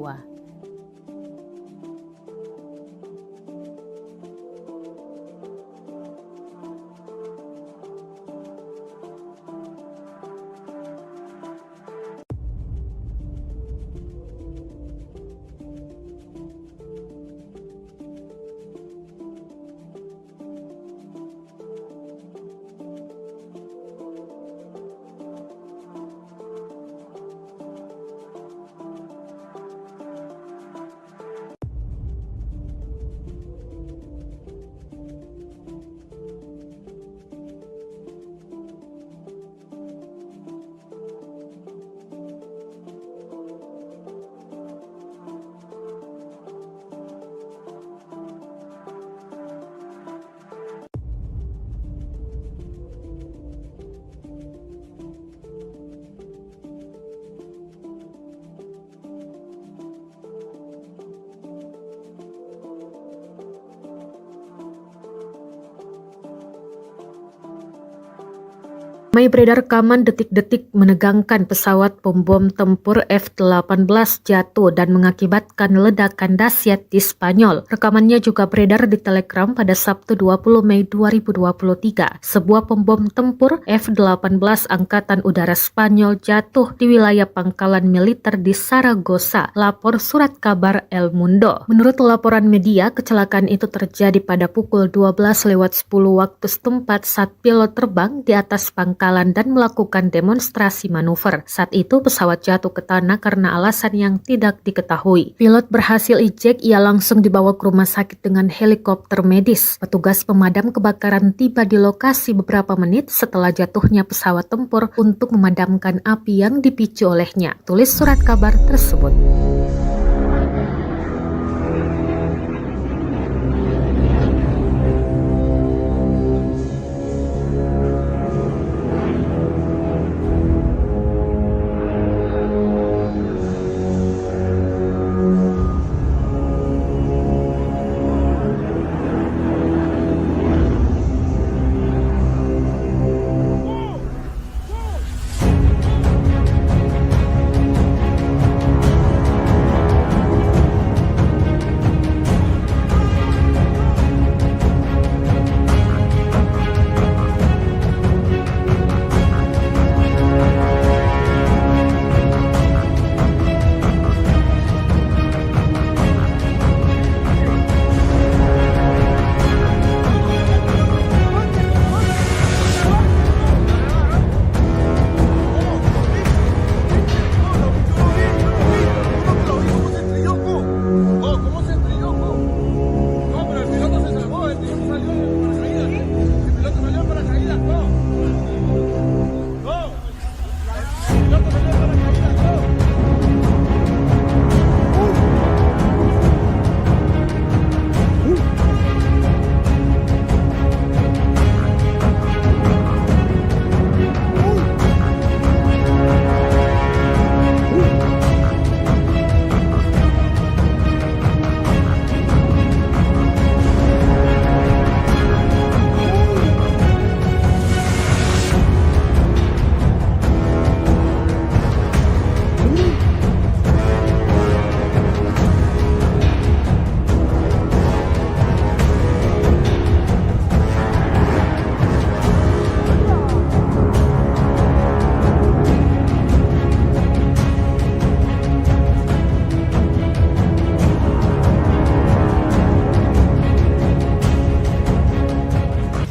Ramai beredar rekaman detik-detik menegangkan pesawat pembom tempur F-18 jatuh dan mengakibatkan ledakan dahsyat di Spanyol. Rekamannya juga beredar di Telegram pada Sabtu 20 Mei 2023. Sebuah pembom tempur F-18 Angkatan Udara Spanyol jatuh di wilayah pangkalan militer di Saragossa, lapor surat kabar El Mundo. Menurut laporan media, kecelakaan itu terjadi pada pukul 12:10 waktu setempat saat pilot terbang di atas pangkalan dan melakukan demonstrasi manuver. Saat itu pesawat jatuh ke tanah karena alasan yang tidak diketahui. Pilot berhasil ejek, ia langsung dibawa ke rumah sakit dengan helikopter medis. Petugas pemadam kebakaran tiba di lokasi beberapa menit setelah jatuhnya pesawat tempur untuk memadamkan api yang dipicu olehnya, tulis surat kabar tersebut.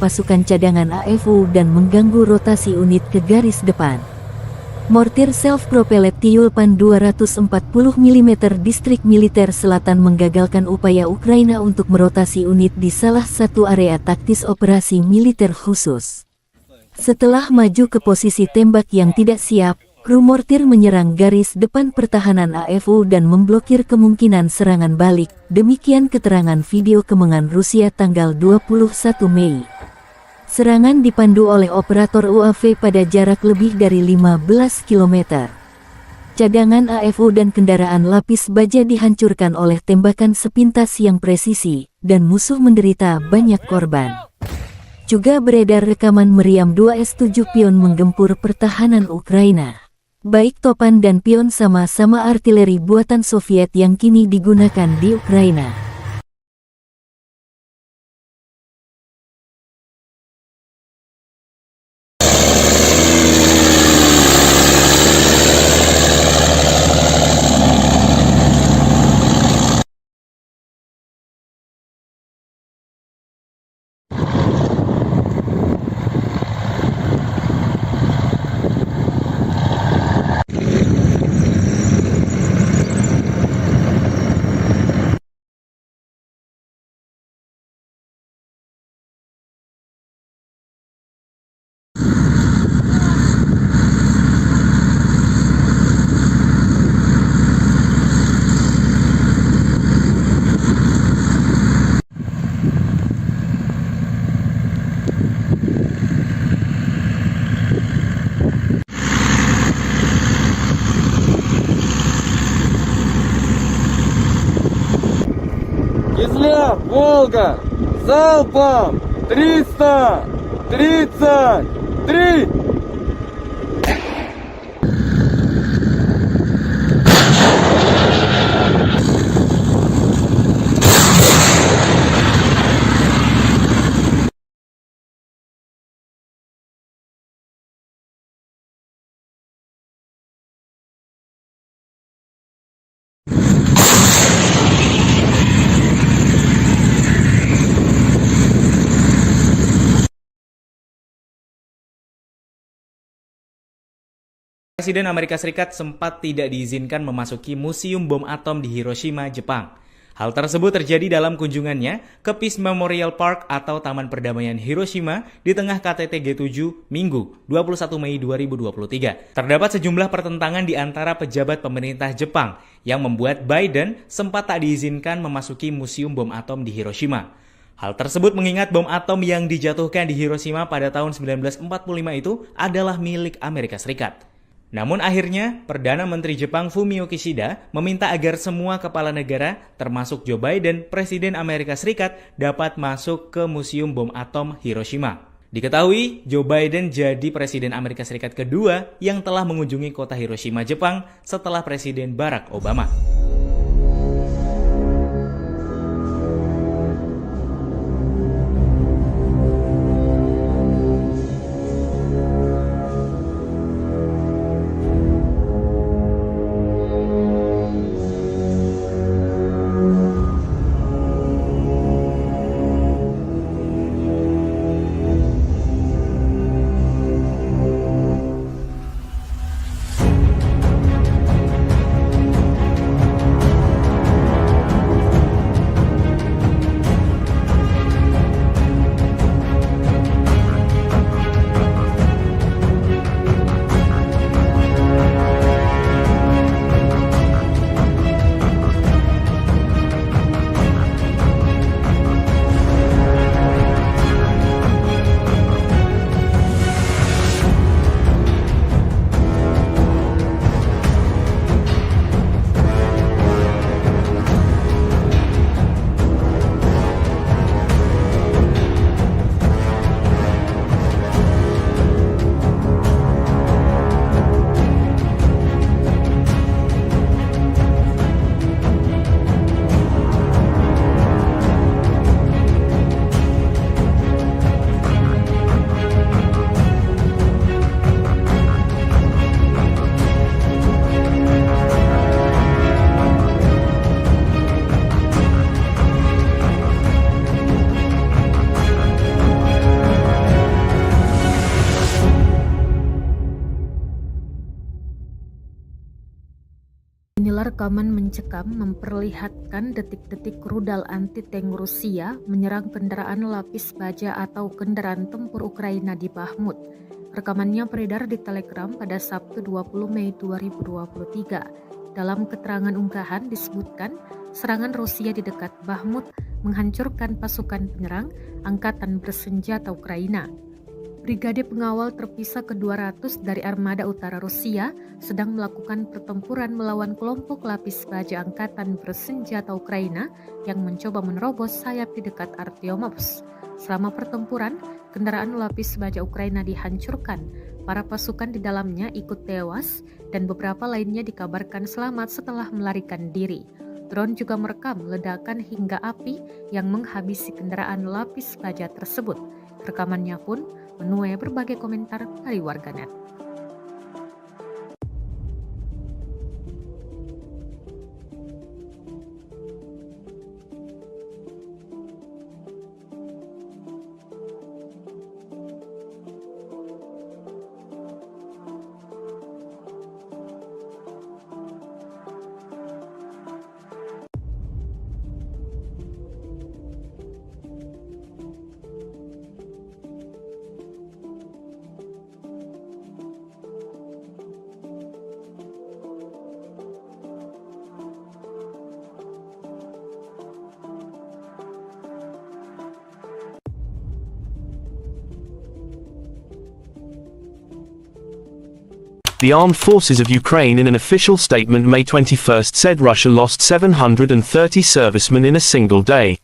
pasukan cadangan AFU dan mengganggu rotasi unit ke garis depan. Mortir self-propelled Tyulpan 240 mm distrik militer selatan menggagalkan upaya Ukraina untuk merotasi unit di salah satu area taktis operasi militer khusus. Setelah maju ke posisi tembak yang tidak siap, kru mortir menyerang garis depan pertahanan AFU dan memblokir kemungkinan serangan balik. Demikian keterangan video kemenangan Rusia tanggal 21 Mei. Serangan dipandu oleh operator UAV pada jarak lebih dari 15 km. Cadangan AFU dan kendaraan lapis baja dihancurkan oleh tembakan sepintas yang presisi, dan musuh menderita banyak korban. Juga beredar rekaman meriam 2S7 pion menggempur pertahanan Ukraina. Baik topan dan pion sama-sama artileri buatan Soviet yang kini digunakan di Ukraina. Кизляр, Волга, залпом 333! Presiden Amerika Serikat sempat tidak diizinkan memasuki Museum Bom Atom di Hiroshima, Jepang. Hal tersebut terjadi dalam kunjungannya ke Peace Memorial Park atau Taman Perdamaian Hiroshima di tengah KTT G7 Minggu 21 Mei 2023. Terdapat sejumlah pertentangan di antara pejabat pemerintah Jepang yang membuat Biden sempat tak diizinkan memasuki Museum Bom Atom di Hiroshima. Hal tersebut mengingat bom atom yang dijatuhkan di Hiroshima pada tahun 1945 itu adalah milik Amerika Serikat. Namun akhirnya, Perdana Menteri Jepang Fumio Kishida meminta agar semua kepala negara, termasuk Joe Biden, Presiden Amerika Serikat, dapat masuk ke Museum Bom Atom Hiroshima. Diketahui, Joe Biden jadi Presiden Amerika Serikat kedua yang telah mengunjungi kota Hiroshima, Jepang setelah Presiden Barack Obama. Inilah rekaman mencekam memperlihatkan detik-detik rudal anti-tank Rusia menyerang kendaraan lapis baja atau kendaraan tempur Ukraina di Bahmut. Rekamannya beredar di Telegram pada Sabtu 20 Mei 2023. Dalam keterangan unggahan disebutkan serangan Rusia di dekat Bahmut menghancurkan pasukan penyerang Angkatan Bersenjata Ukraina. Brigade pengawal terpisah ke-200 dari Armada Utara Rusia sedang melakukan pertempuran melawan kelompok lapis baja Angkatan Bersenjata Ukraina yang mencoba menerobos sayap di dekat Artyomovsk. Selama pertempuran, kendaraan lapis baja Ukraina dihancurkan. Para pasukan di dalamnya ikut tewas dan beberapa lainnya dikabarkan selamat setelah melarikan diri. Drone juga merekam ledakan hingga api yang menghabisi kendaraan lapis baja tersebut. Rekamannya pun menuai berbagai komentar dari warganet. The Armed Forces of Ukraine in an official statement May 21 said Russia lost 730 servicemen in a single day,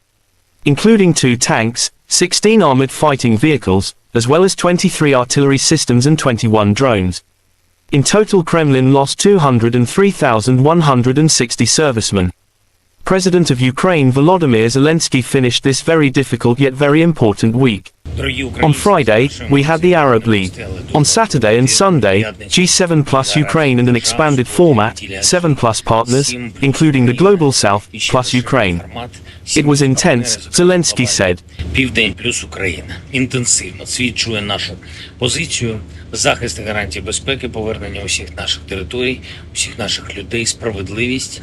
including 2 tanks, 16 armored fighting vehicles, as well as 23 artillery systems and 21 drones. In total, Kremlin lost 203,160 servicemen. President of Ukraine Volodymyr Zelensky finished this very difficult yet very important week. On Friday, we had the Arab League. On Saturday and Sunday, G7 plus Ukraine in an expanded format, 7 plus partners, including the Global South, plus Ukraine. It was intense, Zelensky said. Південь плюс Україна інтенсивно свідчує нашу позицію, захист і гарантії безпеки, повернення усіх наших територій, усіх наших людей, справедливість,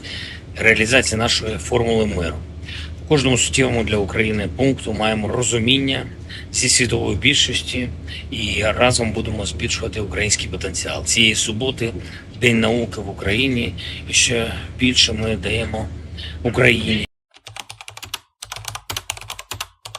реалізація нашої формули миру. В кожному суттєвому для України пункту маємо розуміння зі світової більшості і разом будемо збільшувати український потенціал. Цієї суботи День науки в Україні, і ще більше ми даємо Україні.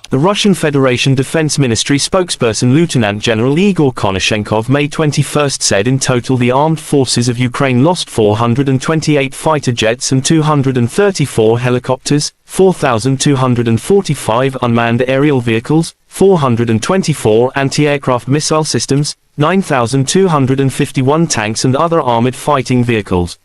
The Russian Federation Defense Ministry spokesperson Lieutenant General Igor Konashenkov May 21 said in total the armed forces of Ukraine lost 428 fighter jets and 234 helicopters, 4,245 unmanned aerial vehicles, 424 anti-aircraft missile systems, 9,251 tanks and other armored fighting vehicles.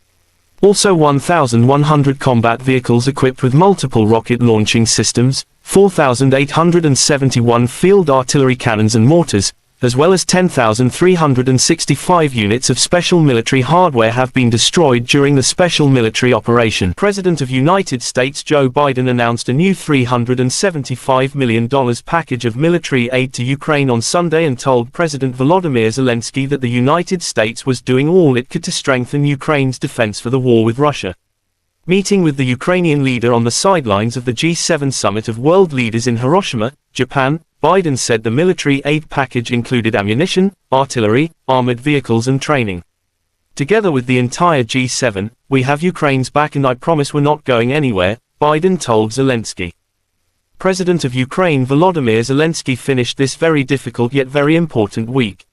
Also 1,100 combat vehicles equipped with multiple rocket launching systems, 4,871 field artillery cannons and mortars, as well as 10,365 units of special military hardware have been destroyed during the special military operation. President of United States Joe Biden announced a new $375 million package of military aid to Ukraine on Sunday and told President Volodymyr Zelensky that the United States was doing all it could to strengthen Ukraine's defense for the war with Russia. Meeting with the Ukrainian leader on the sidelines of the G7 summit of world leaders in Hiroshima, Japan, Biden said the military aid package included ammunition, artillery, armored vehicles and training. Together with the entire G7, we have Ukraine's back and I promise we're not going anywhere, Biden told Zelensky. President of Ukraine Volodymyr Zelensky finished this very difficult yet very important week.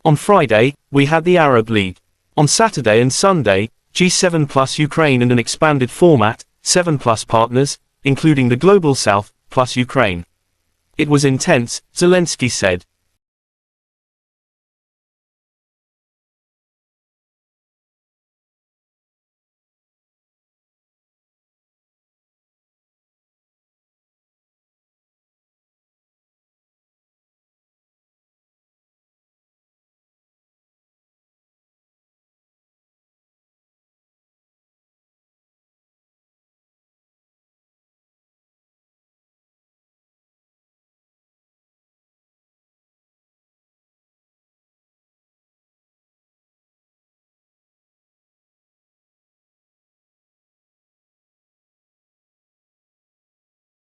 On Friday, we had the Arab League. On Saturday and Sunday, G7 plus Ukraine and an expanded format, 7 plus partners, including the Global South, plus Ukraine. It was intense, Zelensky said.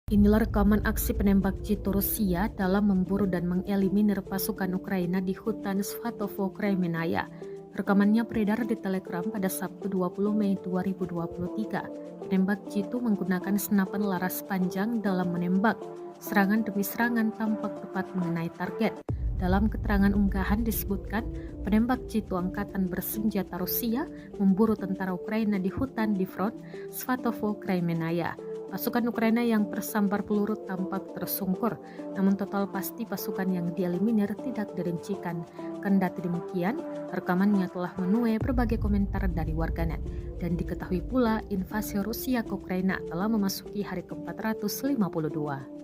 Inilah rekaman aksi penembak jitu Rusia dalam memburu dan mengeliminir pasukan Ukraina di hutan Svatovo, Kremenaya. Rekamannya beredar di Telegram pada Sabtu 20 Mei 2023. Penembak jitu menggunakan senapan laras panjang dalam menembak. Serangan demi serangan tampak tepat mengenai target. Dalam keterangan unggahan disebutkan, penembak jitu angkatan bersenjata Rusia memburu tentara Ukraina di hutan di front Svatovo, Kremenaya. Pasukan Ukraina yang tersambar peluru tampak tersungkur, namun total pasti pasukan yang dieliminir tidak dirincikan. Kendati demikian, rekamannya telah menuai berbagai komentar dari warganet, dan diketahui pula invasi Rusia ke Ukraina telah memasuki hari ke-452.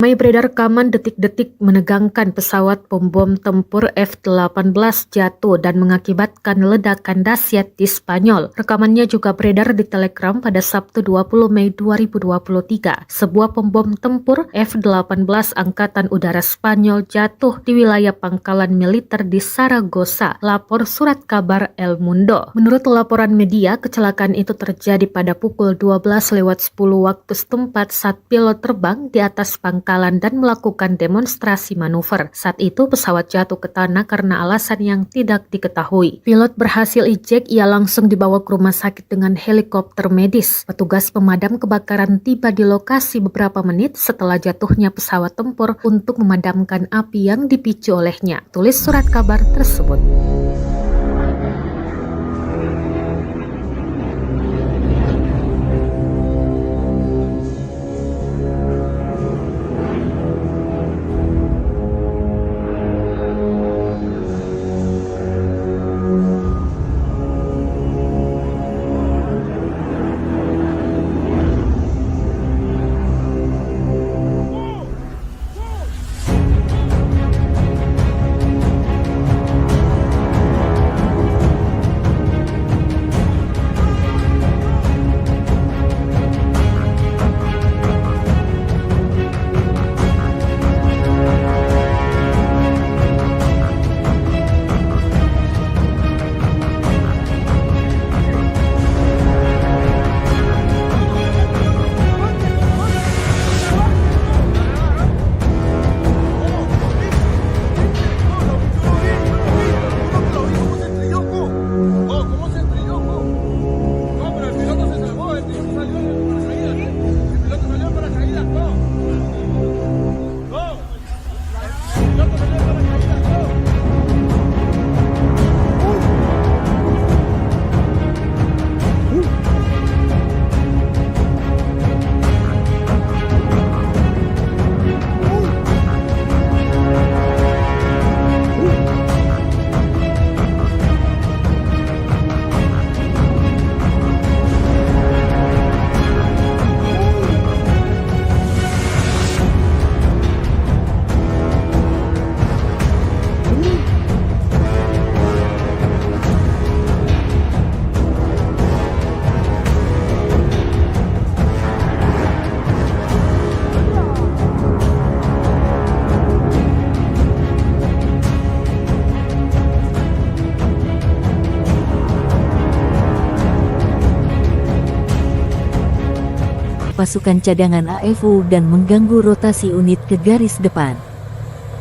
Ramai beredar rekaman detik-detik menegangkan pesawat pembom tempur F-18 jatuh dan mengakibatkan ledakan dahsyat di Spanyol. Rekamannya juga beredar di Telegram pada Sabtu 20 Mei 2023. Sebuah pembom tempur F-18 Angkatan Udara Spanyol jatuh di wilayah pangkalan militer di Saragossa, lapor surat kabar El Mundo. Menurut laporan media, kecelakaan itu terjadi pada pukul 12:10 waktu setempat saat pilot terbang di atas pangkalan dan melakukan demonstrasi manuver. Saat itu pesawat jatuh ke tanah karena alasan yang tidak diketahui. Pilot berhasil ejek, ia langsung dibawa ke rumah sakit dengan helikopter medis. Petugas pemadam kebakaran tiba di lokasi beberapa menit setelah jatuhnya pesawat tempur untuk memadamkan api yang dipicu olehnya. Tulis surat kabar tersebut. pasukan cadangan AFU dan mengganggu rotasi unit ke garis depan.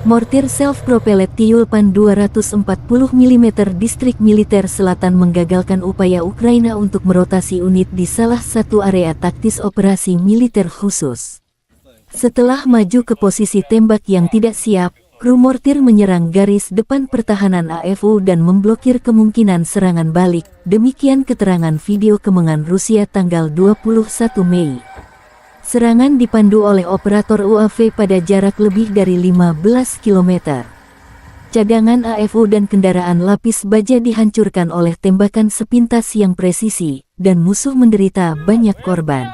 Mortir self-propelled Tyulpan 240 mm distrik militer selatan menggagalkan upaya Ukraina untuk merotasi unit di salah satu area taktis operasi militer khusus. Setelah maju ke posisi tembak yang tidak siap, kru mortir menyerang garis depan pertahanan AFU dan memblokir kemungkinan serangan balik. Demikian keterangan video kemenangan Rusia tanggal 21 Mei. Serangan dipandu oleh operator UAV pada jarak lebih dari 15 km. Cadangan AFU dan kendaraan lapis baja dihancurkan oleh tembakan sepintas yang presisi, dan musuh menderita banyak korban.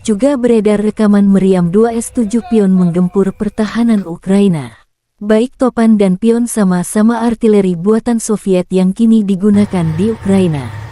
Juga beredar rekaman meriam 2 S-7 pion menggempur pertahanan Ukraina. Baik topan dan pion sama-sama artileri buatan Soviet yang kini digunakan di Ukraina.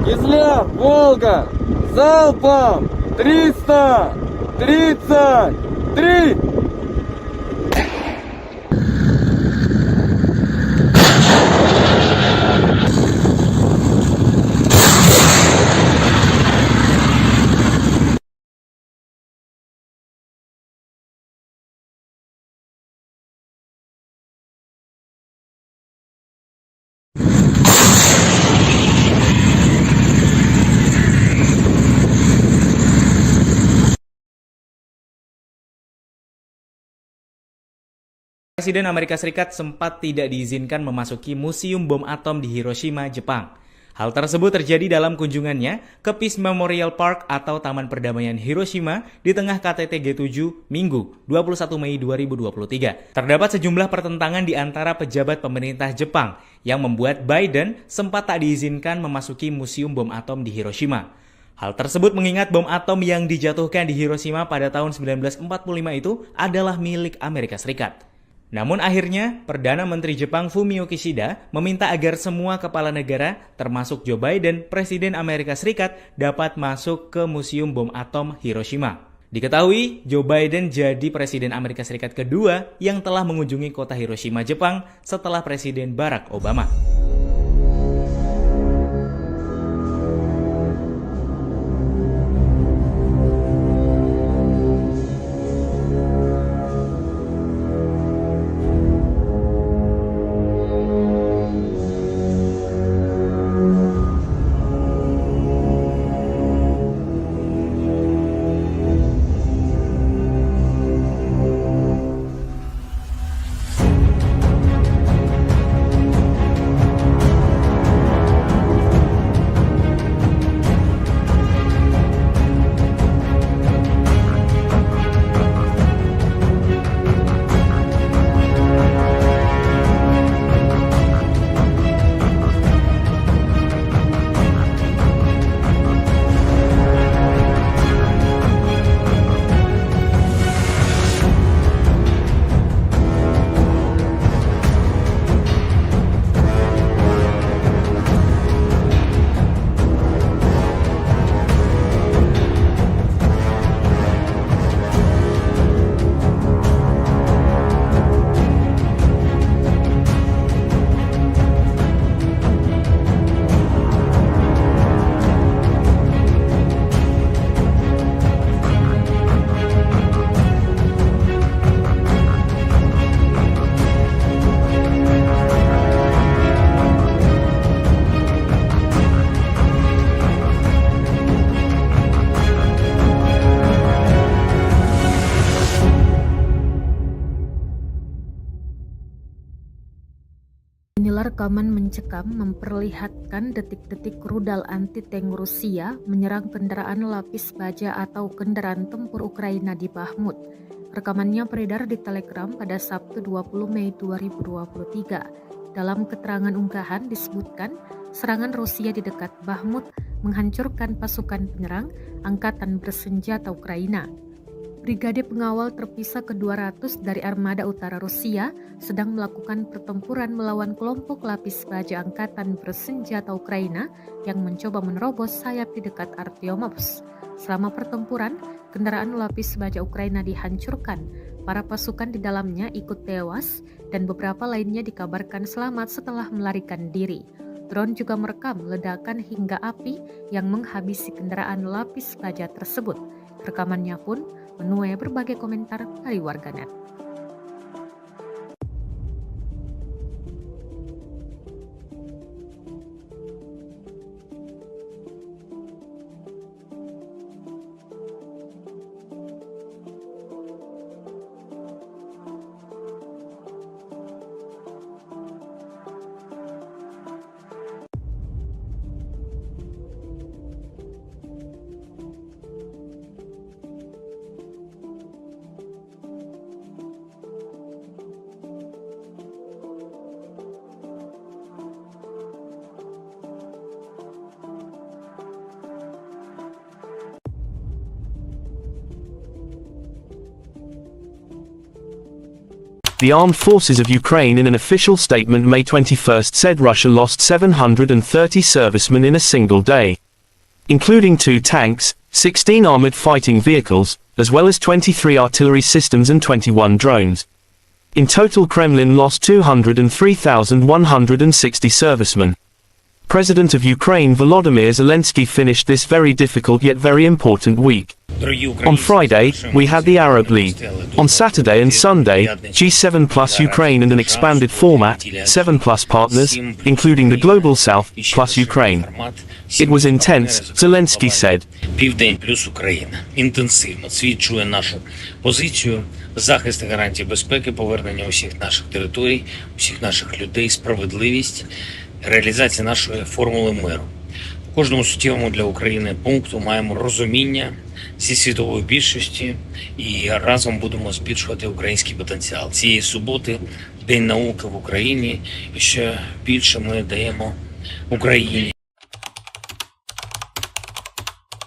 Кизляр, Волга, залпом 333! Presiden Amerika Serikat sempat tidak diizinkan memasuki Museum Bom Atom di Hiroshima, Jepang. Hal tersebut terjadi dalam kunjungannya ke Peace Memorial Park atau Taman Perdamaian Hiroshima di tengah KTT G7 Minggu 21 Mei 2023. Terdapat sejumlah pertentangan di antara pejabat pemerintah Jepang yang membuat Biden sempat tak diizinkan memasuki Museum Bom Atom di Hiroshima. Hal tersebut mengingat bom atom yang dijatuhkan di Hiroshima pada tahun 1945 itu adalah milik Amerika Serikat. Namun akhirnya, Perdana Menteri Jepang Fumio Kishida meminta agar semua kepala negara, termasuk Joe Biden, Presiden Amerika Serikat, dapat masuk ke Museum Bom Atom Hiroshima. Diketahui, Joe Biden jadi Presiden Amerika Serikat kedua yang telah mengunjungi kota Hiroshima, Jepang setelah Presiden Barack Obama. Inilah rekaman mencekam memperlihatkan detik-detik rudal anti-tank Rusia menyerang kendaraan lapis baja atau kendaraan tempur Ukraina di Bahmut. Rekamannya beredar di Telegram pada Sabtu 20 Mei 2023. Dalam keterangan unggahan disebutkan serangan Rusia di dekat Bahmut menghancurkan pasukan penyerang angkatan bersenjata Ukraina. Brigade pengawal terpisah ke-200 dari Armada Utara Rusia sedang melakukan pertempuran melawan kelompok lapis baja angkatan bersenjata Ukraina yang mencoba menerobos sayap di dekat Artyomovsk. Selama pertempuran, kendaraan lapis baja Ukraina dihancurkan. Para pasukan di dalamnya ikut tewas dan beberapa lainnya dikabarkan selamat setelah melarikan diri. Drone juga merekam ledakan hingga api yang menghabisi kendaraan lapis baja tersebut. Rekamannya pun menuai berbagai komentar dari warganet. The Armed Forces of Ukraine in an official statement May 21 said Russia lost 730 servicemen in a single day, including 2 tanks, 16 armored fighting vehicles, as well as 23 artillery systems and 21 drones. In total, Kremlin lost 203,160 servicemen. President of Ukraine Volodymyr Zelensky finished this very difficult yet very important week On Friday, we had the Arab League. On Saturday and Sunday, G7 plus Ukraine and an expanded format, 7 plus partners, including the Global South, plus Ukraine. It was intense, Zelensky said. Південь плюс Україна. Інтенсивно. Світ чує нашу позицію, захист і гарантії безпеки, повернення усіх наших територій, усіх наших людей, справедливість, реалізація нашої формули миру. У кожному суттєвому для України пункту маємо розуміння зі світової більшості і разом будемо збільшувати український потенціал. Цієї суботи День науки в Україні, і ще більше ми даємо Україні.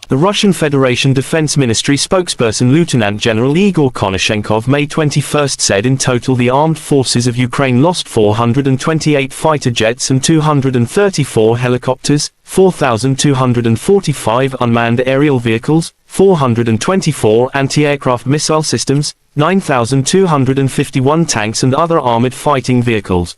The Russian Federation Defense Ministry spokesperson Lieutenant General Igor Konashenkov May 21 said in total the armed forces of Ukraine lost 428 fighter jets and 234 helicopters, 4,245 unmanned aerial vehicles, 424 anti-aircraft missile systems, 9,251 tanks and other armored fighting vehicles.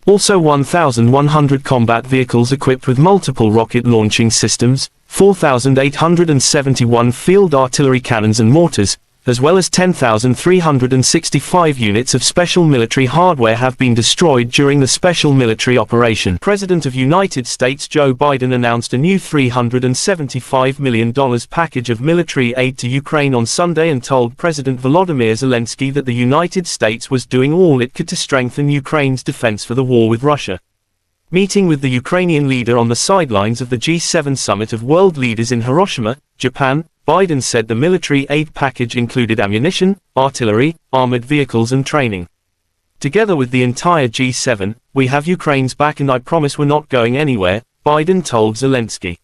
Also 1,100 combat vehicles equipped with multiple rocket launching systems, 4,871 field artillery cannons and mortars, as well as 10,365 units of special military hardware have been destroyed during the special military operation. President of United States Joe Biden announced a new $375 million package of military aid to Ukraine on Sunday and told President Volodymyr Zelensky that the United States was doing all it could to strengthen Ukraine's defense for the war with Russia. Meeting with the Ukrainian leader on the sidelines of the G7 summit of world leaders in Hiroshima, Japan, Biden said the military aid package included ammunition, artillery, armored vehicles and training. Together with the entire G7, we have Ukraine's back and I promise we're not going anywhere, Biden told Zelensky.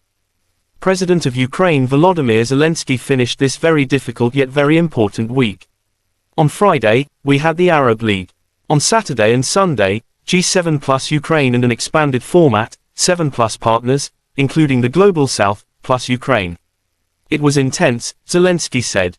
President of Ukraine Volodymyr Zelensky finished this very difficult yet very important week. On Friday, we had the Arab League. On Saturday and Sunday, G7 plus Ukraine and an expanded format, 7 plus partners, including the Global South, plus Ukraine. It was intense, Zelensky said.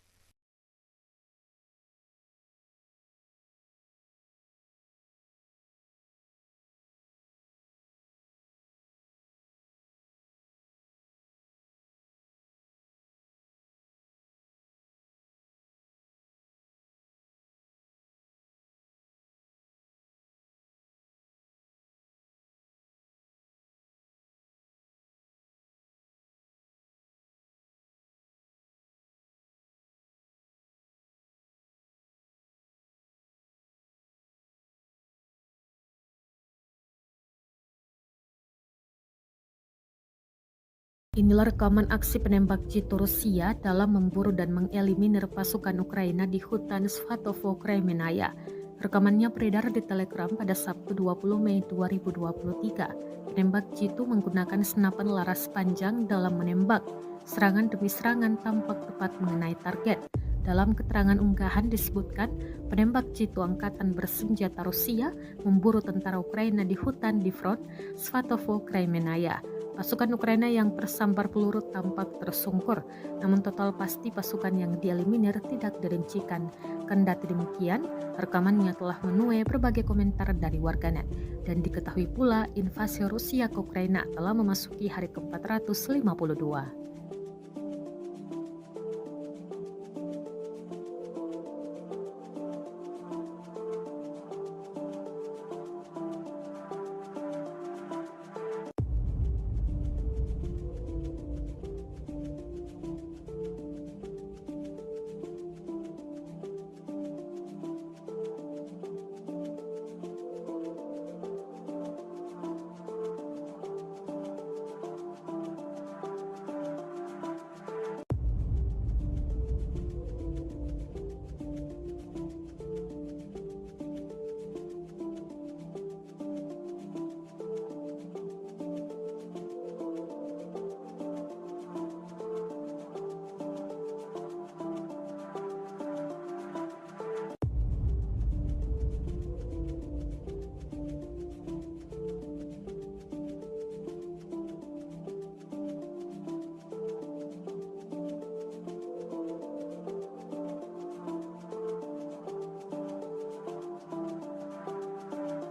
Inilah rekaman aksi penembak jitu Rusia dalam memburu dan mengeliminir pasukan Ukraina di hutan Svatovo Kremenaya. Rekamannya beredar di Telegram pada Sabtu 20 Mei 2023. Penembak jitu menggunakan senapan laras panjang dalam menembak. Serangan demi serangan tampak tepat mengenai target. Dalam keterangan unggahan disebutkan, penembak jitu angkatan bersenjata Rusia memburu tentara Ukraina di hutan di front Svatovo Kremenaya. Pasukan Ukraina yang tersambar peluru tampak tersungkur, namun total pasti pasukan yang dieliminir tidak dirincikan. Kendati demikian, rekamannya telah menuai berbagai komentar dari warganet. Dan diketahui pula invasi Rusia ke Ukraina telah memasuki hari ke-452.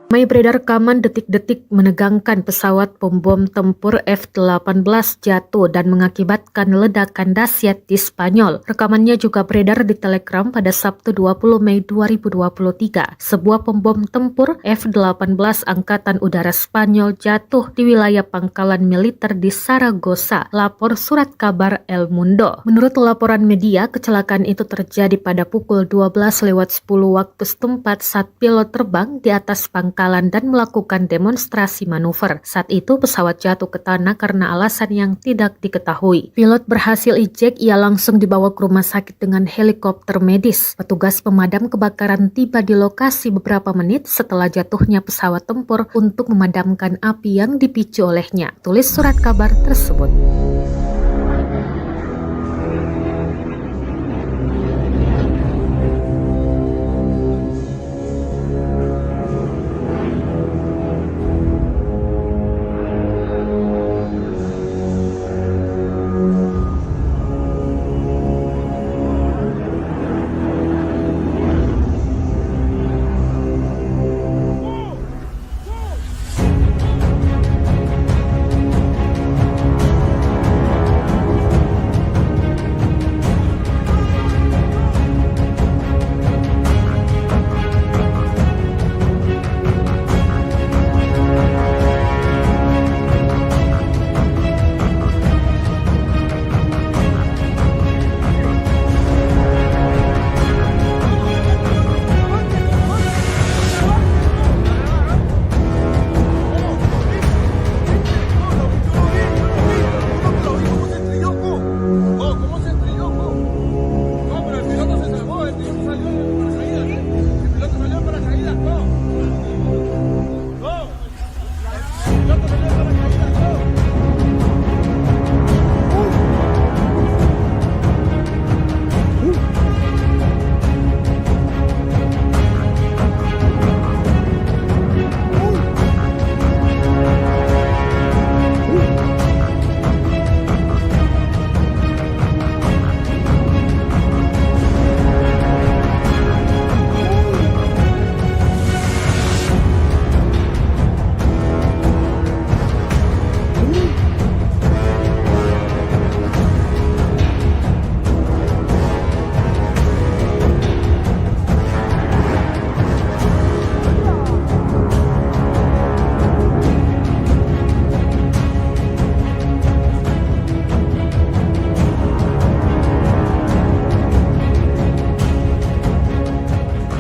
Ramai beredar rekaman detik-detik menegangkan pesawat pembom tempur F-18 jatuh dan mengakibatkan ledakan dahsyat di Spanyol. Rekamannya juga beredar di Telegram pada Sabtu 20 Mei 2023. Sebuah pembom tempur F-18 Angkatan Udara Spanyol jatuh di wilayah pangkalan militer di Saragossa, lapor surat kabar El Mundo. Menurut laporan media, kecelakaan itu terjadi pada pukul 12:10 waktu setempat saat pilot terbang di atas pangkalan dan melakukan demonstrasi manuver. Saat itu pesawat jatuh ke tanah karena alasan yang tidak diketahui. Pilot berhasil ejek, ia langsung dibawa ke rumah sakit dengan helikopter medis. Petugas pemadam kebakaran tiba di lokasi beberapa menit setelah jatuhnya pesawat tempur untuk memadamkan api yang dipicu olehnya, tulis surat kabar tersebut.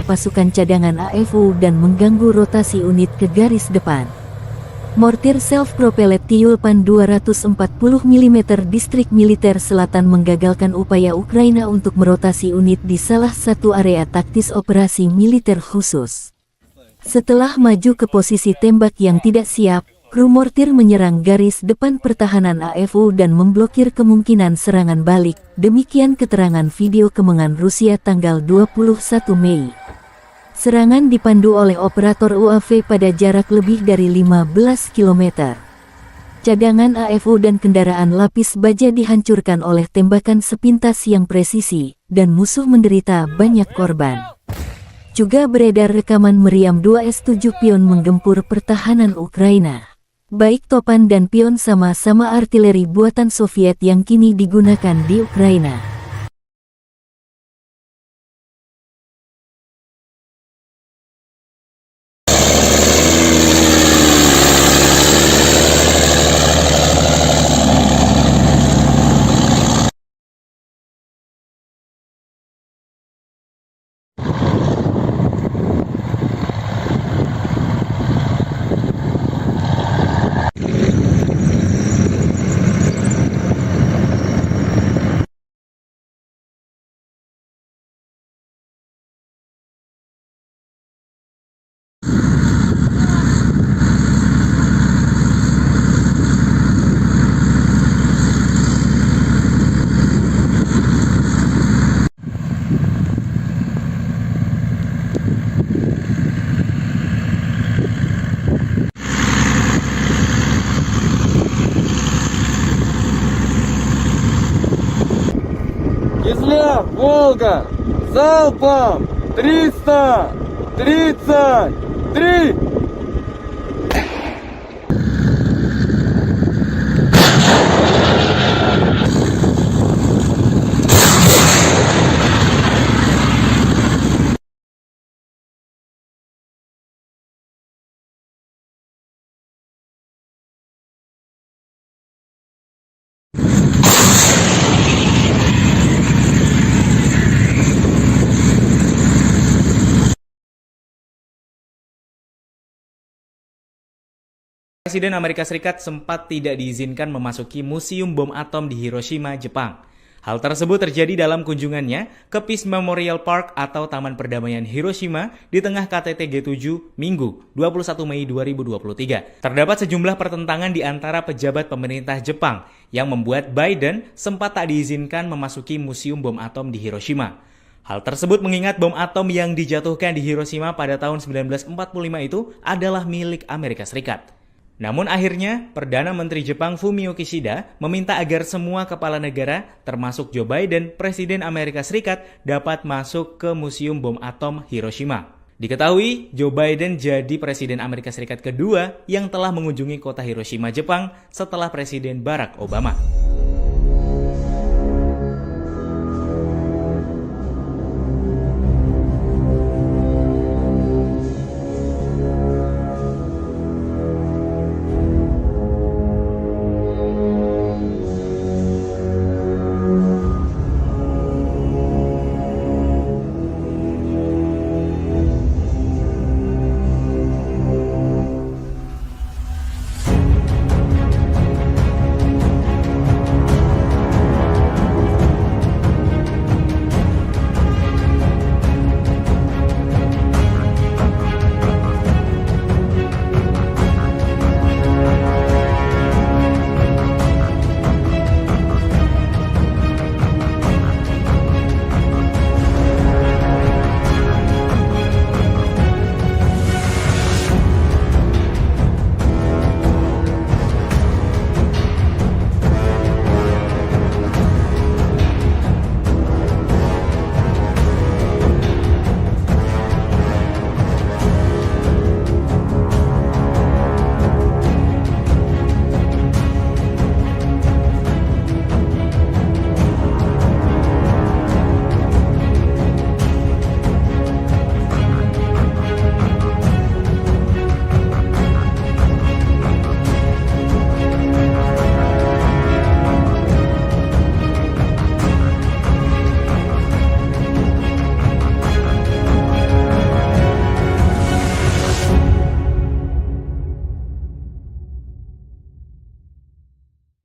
pasukan cadangan AFU dan mengganggu rotasi unit ke garis depan. Mortir self-propelled Tyulpan 240 mm distrik militer selatan menggagalkan upaya Ukraina untuk merotasi unit di salah satu area taktis operasi militer khusus. Setelah maju ke posisi tembak yang tidak siap, kru mortir menyerang garis depan pertahanan AFU dan memblokir kemungkinan serangan balik, demikian keterangan video kemenangan Rusia tanggal 21 Mei. Serangan dipandu oleh operator UAV pada jarak lebih dari 15 km. Cadangan AFU dan kendaraan lapis baja dihancurkan oleh tembakan sepintas yang presisi, dan musuh menderita banyak korban. Juga beredar rekaman meriam 2S-7 pion menggempur pertahanan Ukraina. Baik Topan dan pion sama-sama artileri buatan Soviet yang kini digunakan di Ukraina. Кизляр, Волга, залпом 333! Presiden Amerika Serikat sempat tidak diizinkan memasuki Museum Bom Atom di Hiroshima, Jepang. Hal tersebut terjadi dalam kunjungannya ke Peace Memorial Park atau Taman Perdamaian Hiroshima di tengah KTT G7 Minggu 21 Mei 2023. Terdapat sejumlah pertentangan di antara pejabat pemerintah Jepang yang membuat Biden sempat tak diizinkan memasuki Museum Bom Atom di Hiroshima. Hal tersebut mengingat bom atom yang dijatuhkan di Hiroshima pada tahun 1945 itu adalah milik Amerika Serikat. Namun akhirnya, Perdana Menteri Jepang Fumio Kishida meminta agar semua kepala negara, termasuk Joe Biden, Presiden Amerika Serikat, dapat masuk ke Museum Bom Atom Hiroshima. Diketahui, Joe Biden jadi Presiden Amerika Serikat kedua yang telah mengunjungi kota Hiroshima, Jepang setelah Presiden Barack Obama.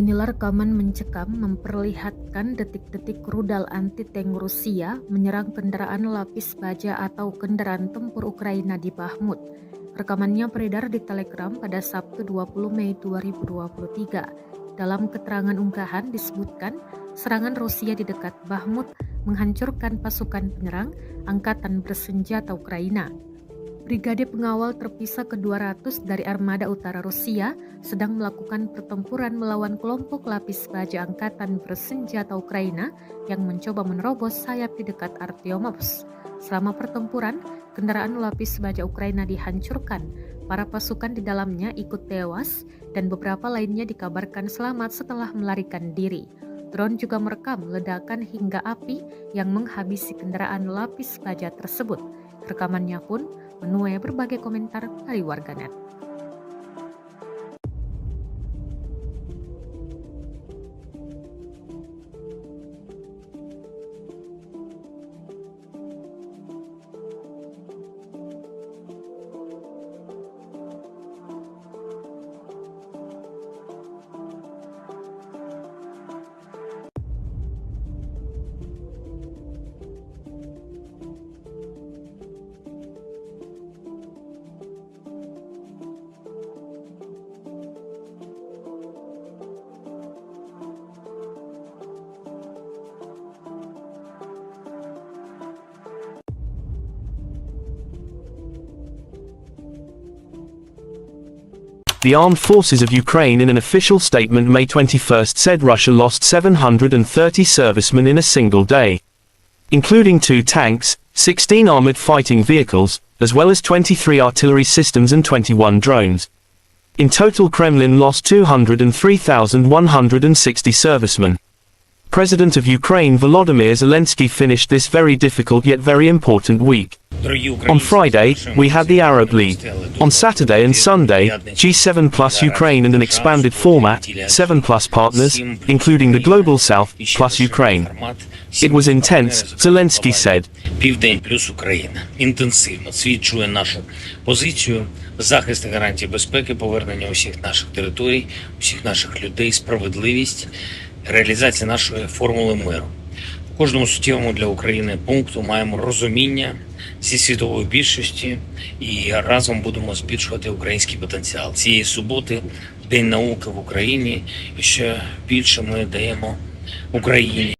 Inilah rekaman mencekam memperlihatkan detik-detik rudal anti-tank Rusia menyerang kendaraan lapis baja atau kendaraan tempur Ukraina di Bahmut. Rekamannya beredar di Telegram pada Sabtu 20 Mei 2023. Dalam keterangan unggahan disebutkan serangan Rusia di dekat Bahmut menghancurkan pasukan penyerang Angkatan Bersenjata Ukraina. Brigade pengawal terpisah ke-200 dari Armada Utara Rusia sedang melakukan pertempuran melawan kelompok lapis baja Angkatan Bersenjata Ukraina yang mencoba menerobos sayap di dekat Artyomovsk. Selama pertempuran, kendaraan lapis baja Ukraina dihancurkan. Para pasukan di dalamnya ikut tewas dan beberapa lainnya dikabarkan selamat setelah melarikan diri. Drone juga merekam ledakan hingga api yang menghabisi kendaraan lapis baja tersebut. Rekamannya pun menuai berbagai komentar dari warganet. The Armed Forces of Ukraine in an official statement May 21 said Russia lost 730 servicemen in a single day, including 2 tanks, 16 armored fighting vehicles, as well as 23 artillery systems and 21 drones. In total, Kremlin lost 203,160 servicemen. President of Ukraine Volodymyr Zelensky finished this very difficult yet very important week. On Friday, we had the Arab League. On Saturday and Sunday, G7 plus Ukraine and an expanded format, 7 plus partners, including the Global South, plus Ukraine. It was intense, Zelensky said. Південь плюс Україна. Інтенсивно свідчує нашу позицію, захист і гарантії безпеки, повернення усіх наших територій, усіх наших людей, справедливість, реалізація нашої формули миру. У кожному суттєвому для України пункту маємо розуміння зі світової більшості і разом будемо збільшувати український потенціал. Цієї суботи День науки в Україні, і ще більше ми даємо Україні.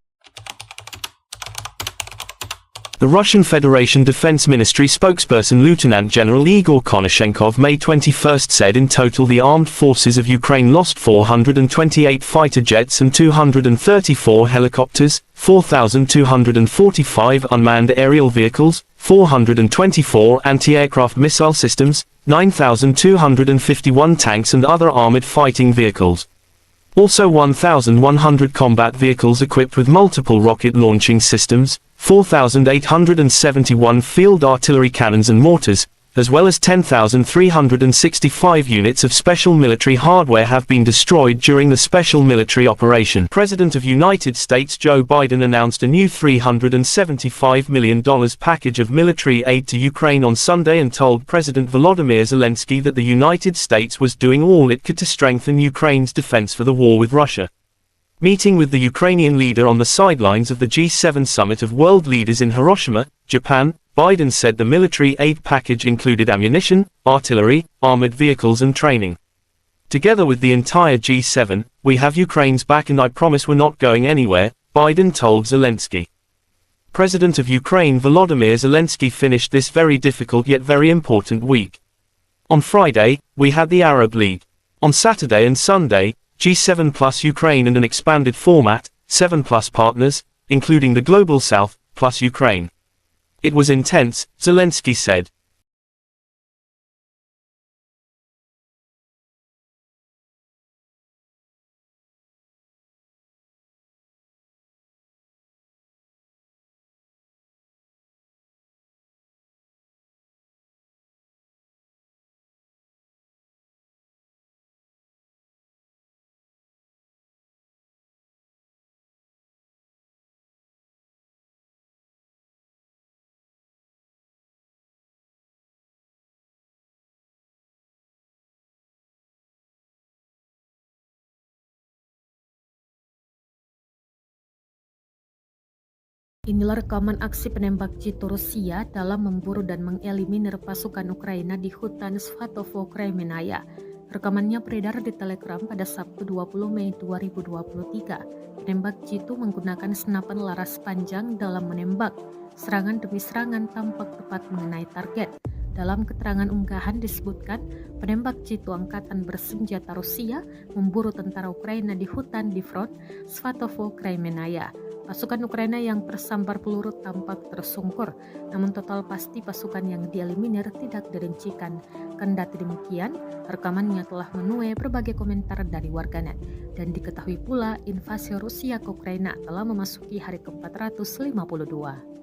The Russian Federation Defense Ministry spokesperson Lieutenant General Igor Konashenkov May 21st said in total the armed forces of Ukraine lost 428 fighter jets and 234 helicopters, 4,245 unmanned aerial vehicles, 424 anti-aircraft missile systems, 9,251 tanks and other armored fighting vehicles. Also 1,100 combat vehicles equipped with multiple rocket launching systems, 4,871 field artillery cannons and mortars, as well as 10,365 units of special military hardware have been destroyed during the special military operation. President of United States Joe Biden announced a new $375 million package of military aid to Ukraine on Sunday and told President Volodymyr Zelensky that the United States was doing all it could to strengthen Ukraine's defense for the war with Russia. Meeting with the Ukrainian leader on the sidelines of the G7 summit of world leaders in Hiroshima, Japan, Biden said the military aid package included ammunition, artillery, armored vehicles and training. Together with the entire G7, we have Ukraine's back and I promise we're not going anywhere, Biden told Zelensky. President of Ukraine Volodymyr Zelensky finished this very difficult yet very important week. On Friday, we had the Arab League. On Saturday and Sunday, G7 plus Ukraine and an expanded format, 7 plus partners, including the Global South, plus Ukraine. It was intense, Zelensky said. Inilah rekaman aksi penembak jitu Rusia dalam memburu dan mengeliminir pasukan Ukraina di hutan Svatovo Kremenaya. Rekamannya beredar di Telegram pada Sabtu 20 Mei 2023. Penembak jitu menggunakan senapan laras panjang dalam menembak. Serangan demi serangan tampak tepat mengenai target. Dalam keterangan unggahan disebutkan, penembak jitu angkatan bersenjata Rusia memburu tentara Ukraina di hutan di front Svatovo Kremenaya. Pasukan Ukraina yang tersambar peluru tampak tersungkur, namun total pasti pasukan yang dieliminir tidak dirincikan. Kendati demikian, rekamannya telah menuai berbagai komentar dari warganet. Dan diketahui pula invasi Rusia ke Ukraina telah memasuki hari ke-452.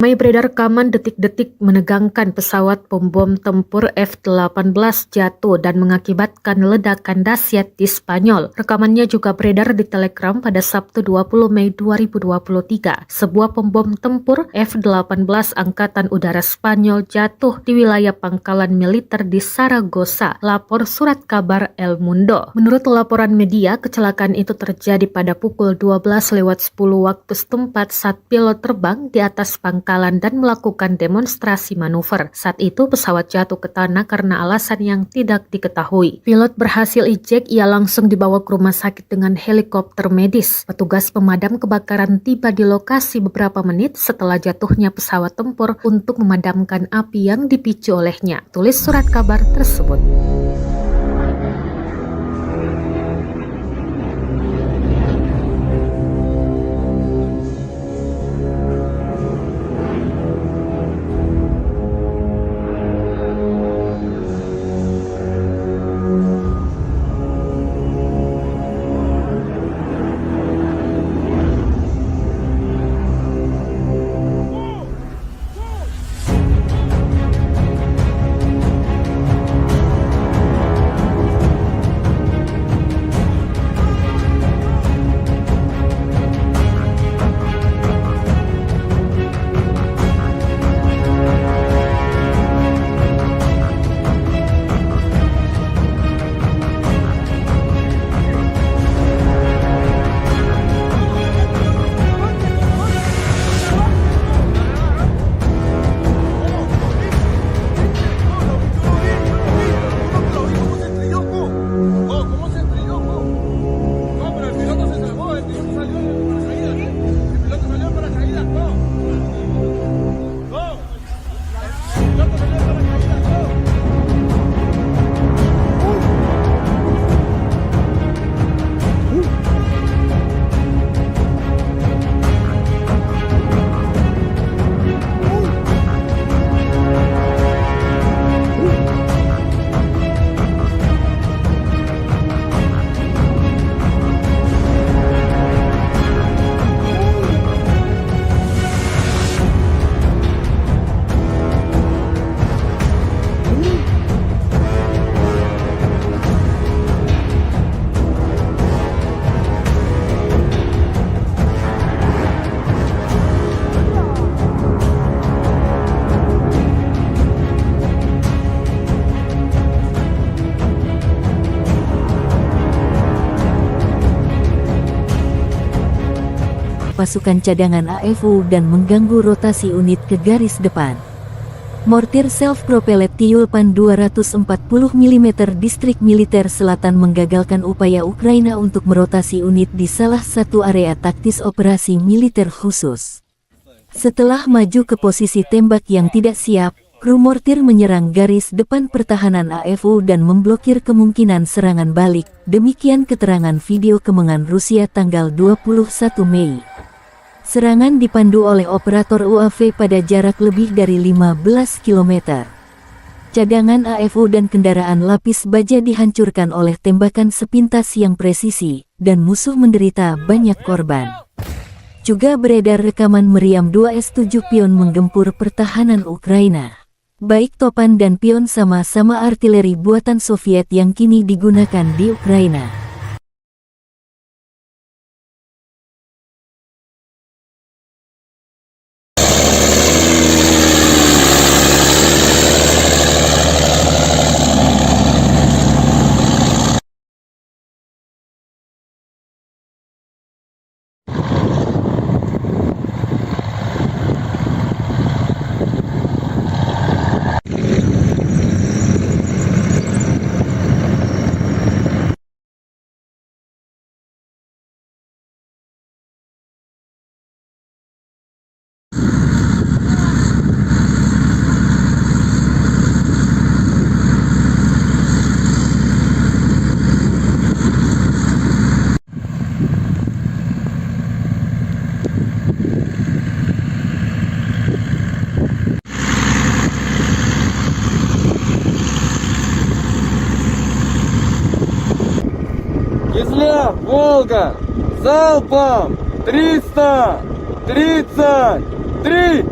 Ramai beredar rekaman detik-detik menegangkan pesawat pembom tempur F-18 jatuh dan mengakibatkan ledakan dahsyat di Spanyol. Rekamannya juga beredar di Telegram pada Sabtu 20 Mei 2023. Sebuah pembom tempur F-18 Angkatan Udara Spanyol jatuh di wilayah pangkalan militer di Saragossa, lapor surat kabar El Mundo. Menurut laporan media, kecelakaan itu terjadi pada pukul 12:10 waktu setempat saat pilot terbang di atas pangkalan dan melakukan demonstrasi manuver. Saat itu pesawat jatuh ke tanah karena alasan yang tidak diketahui. Pilot berhasil ejek, ia langsung dibawa ke rumah sakit dengan helikopter medis. Petugas pemadam kebakaran tiba di lokasi beberapa menit setelah jatuhnya pesawat tempur untuk memadamkan api yang dipicu olehnya. Tulis surat kabar tersebut. pasukan cadangan AFU dan mengganggu rotasi unit ke garis depan. Mortir self-propelled Tyulpan 240 mm distrik militer selatan menggagalkan upaya Ukraina untuk merotasi unit di salah satu area taktis operasi militer khusus. Setelah maju ke posisi tembak yang tidak siap, kru mortir menyerang garis depan pertahanan AFU dan memblokir kemungkinan serangan balik. Demikian keterangan video kemenangan Rusia tanggal 21 Mei. Serangan dipandu oleh operator UAV pada jarak lebih dari 15 km. Cadangan AFU dan kendaraan lapis baja dihancurkan oleh tembakan sepintas yang presisi, dan musuh menderita banyak korban. Juga beredar rekaman meriam 2S7 Pion menggempur pertahanan Ukraina. Baik Topan dan Pion sama-sama artileri buatan Soviet yang kini digunakan di Ukraina. Кизляр, Волга, залпом 333!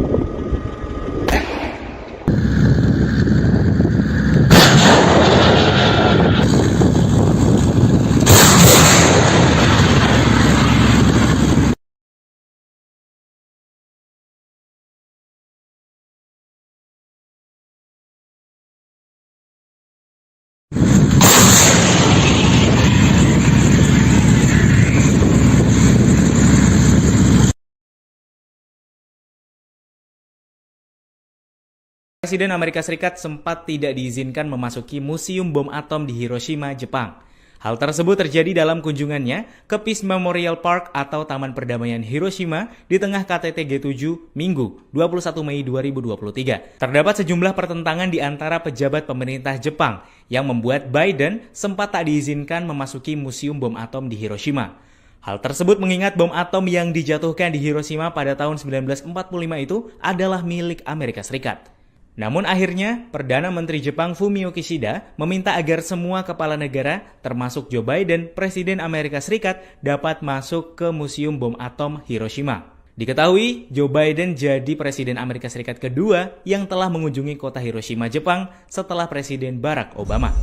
Presiden Amerika Serikat sempat tidak diizinkan memasuki Museum Bom Atom di Hiroshima, Jepang. Hal tersebut terjadi dalam kunjungannya ke Peace Memorial Park atau Taman Perdamaian Hiroshima di tengah KTT G7 Minggu 21 Mei 2023. Terdapat sejumlah pertentangan di antara pejabat pemerintah Jepang yang membuat Biden sempat tak diizinkan memasuki Museum Bom Atom di Hiroshima. Hal tersebut mengingat bom atom yang dijatuhkan di Hiroshima pada tahun 1945 itu adalah milik Amerika Serikat. Namun akhirnya, Perdana Menteri Jepang Fumio Kishida meminta agar semua kepala negara, termasuk Joe Biden, Presiden Amerika Serikat, dapat masuk ke Museum Bom Atom Hiroshima. Diketahui, Joe Biden jadi Presiden Amerika Serikat kedua yang telah mengunjungi kota Hiroshima, Jepang setelah Presiden Barack Obama.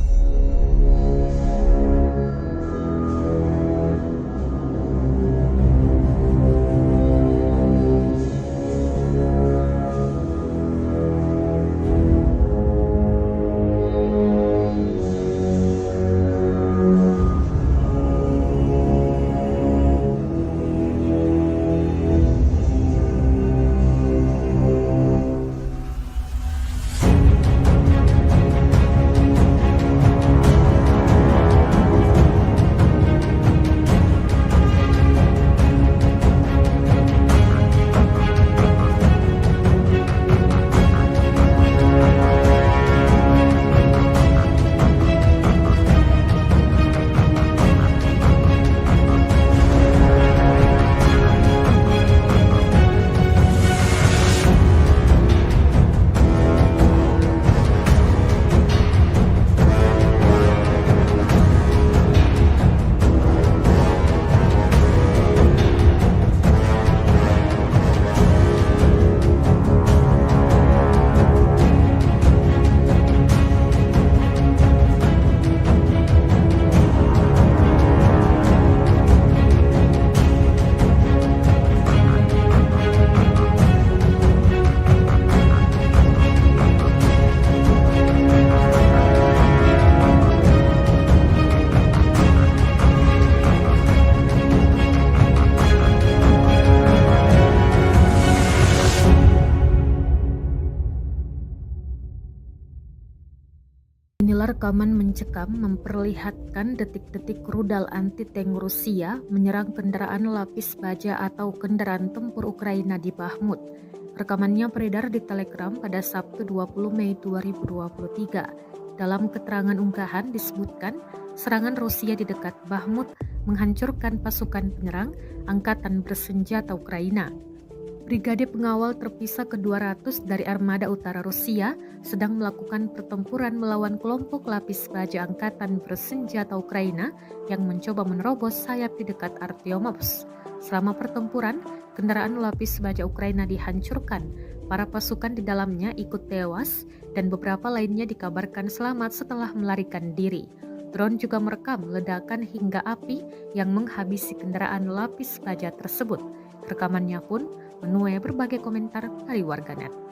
Inilah rekaman mencekam memperlihatkan detik-detik rudal anti-tank Rusia menyerang kendaraan lapis baja atau kendaraan tempur Ukraina di Bahmut. Rekamannya beredar di Telegram pada Sabtu 20 Mei 2023. Dalam keterangan unggahan disebutkan serangan Rusia di dekat Bahmut menghancurkan pasukan penyerang Angkatan Bersenjata Ukraina. Brigade pengawal terpisah ke-200 dari Armada Utara Rusia sedang melakukan pertempuran melawan kelompok lapis baja Angkatan Bersenjata Ukraina yang mencoba menerobos sayap di dekat Artyomovsk. Selama pertempuran, kendaraan lapis baja Ukraina dihancurkan. Para pasukan di dalamnya ikut tewas dan beberapa lainnya dikabarkan selamat setelah melarikan diri. Drone juga merekam ledakan hingga api yang menghabisi kendaraan lapis baja tersebut. Rekamannya pun menuai berbagai komentar dari warganet.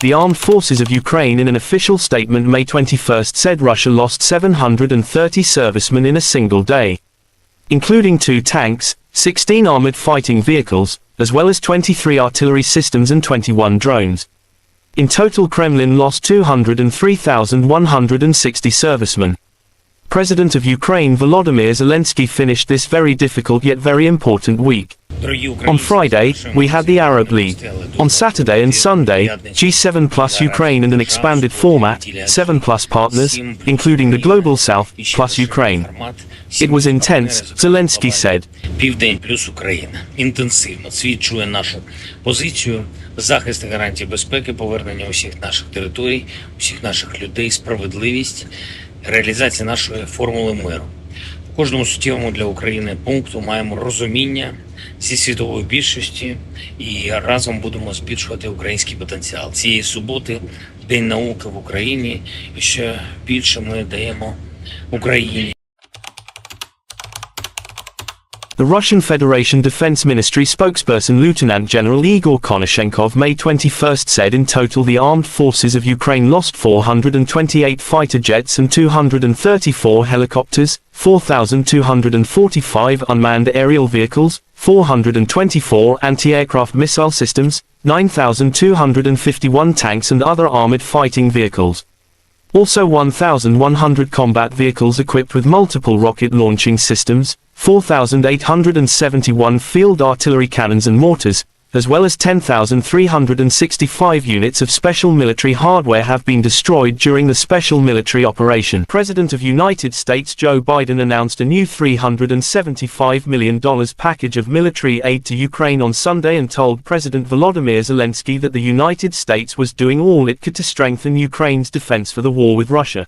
The Armed Forces of Ukraine in an official statement May 21 said Russia lost 730 servicemen in a single day, including 2 tanks, 16 armored fighting vehicles, as well as 23 artillery systems and 21 drones. In total, Kremlin lost 203,160 servicemen. President of Ukraine Volodymyr Zelensky finished this very difficult yet very important week. On Friday, we had the Arab League. On Saturday and Sunday, G7 plus Ukraine in an expanded format, 7 plus partners, including the Global South, plus Ukraine. It was intense, Zelensky said. Південь плюс Україна. Інтенсивно свідчує нашу позицію, захист і гарантії безпеки, повернення усіх наших територій, усіх наших людей, справедливість, реалізація нашої формули миру. В кожному суттєвому для України пункту маємо розуміння зі світової більшості і разом будемо збільшувати український потенціал. Цієї суботи День науки в Україні, і ще більше ми даємо Україні. The Russian Federation Defense Ministry spokesperson Lieutenant General Igor Konashenkov May 21st said in total the armed forces of Ukraine lost 428 fighter jets and 234 helicopters, 4,245 unmanned aerial vehicles, 424 anti-aircraft missile systems, 9,251 tanks and other armored fighting vehicles. Also 1,100 combat vehicles equipped with multiple rocket launching systems, 4,871 field artillery cannons and mortars, as well as 10,365 units of special military hardware have been destroyed during the special military operation. President of United States Joe Biden announced a new $375 million package of military aid to Ukraine on Sunday and told President Volodymyr Zelensky that the United States was doing all it could to strengthen Ukraine's defense for the war with Russia.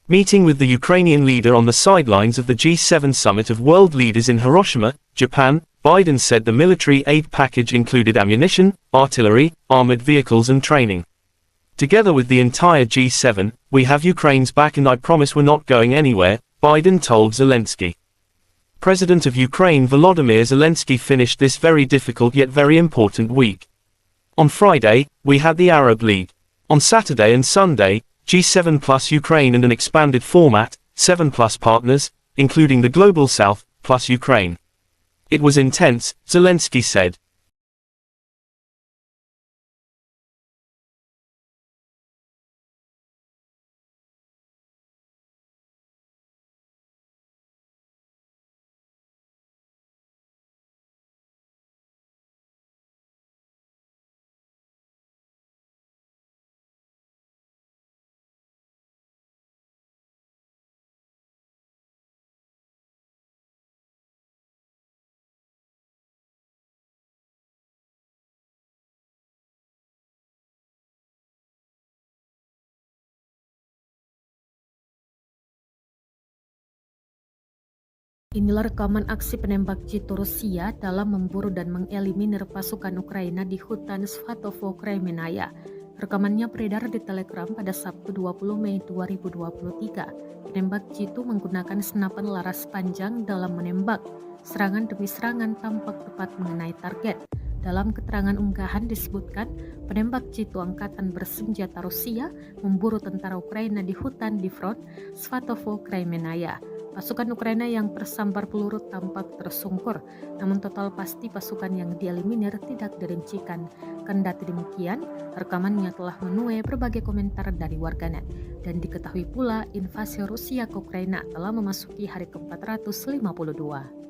Meeting with the Ukrainian leader on the sidelines of the G7 summit of world leaders in Hiroshima, Japan, Biden said the military aid package included ammunition, artillery, armored vehicles and training. Together with the entire G7, we have Ukraine's back and I promise we're not going anywhere, Biden told Zelensky. President of Ukraine Volodymyr Zelensky finished this very difficult yet very important week. On Friday, we had the Arab League. On Saturday and Sunday, G7 plus Ukraine in an expanded format, 7 plus partners, including the Global South, plus Ukraine. It was intense, Zelensky said. Inilah rekaman aksi penembak jitu Rusia dalam memburu dan mengeliminir pasukan Ukraina di hutan Svatovo Kremenaya. Rekamannya beredar di Telegram pada Sabtu 20 Mei 2023. Penembak jitu menggunakan senapan laras panjang dalam menembak. Serangan demi serangan tampak tepat mengenai target. Dalam keterangan unggahan disebutkan, penembak jitu angkatan bersenjata Rusia memburu tentara Ukraina di hutan di front Svatovo Kremenaya. Pasukan Ukraina yang tersambar peluru tampak tersungkur, namun total pasti pasukan yang dieliminir tidak dirincikan. Kendati demikian, rekamannya telah menuai berbagai komentar dari warganet. Dan diketahui pula invasi Rusia ke Ukraina telah memasuki hari ke-452.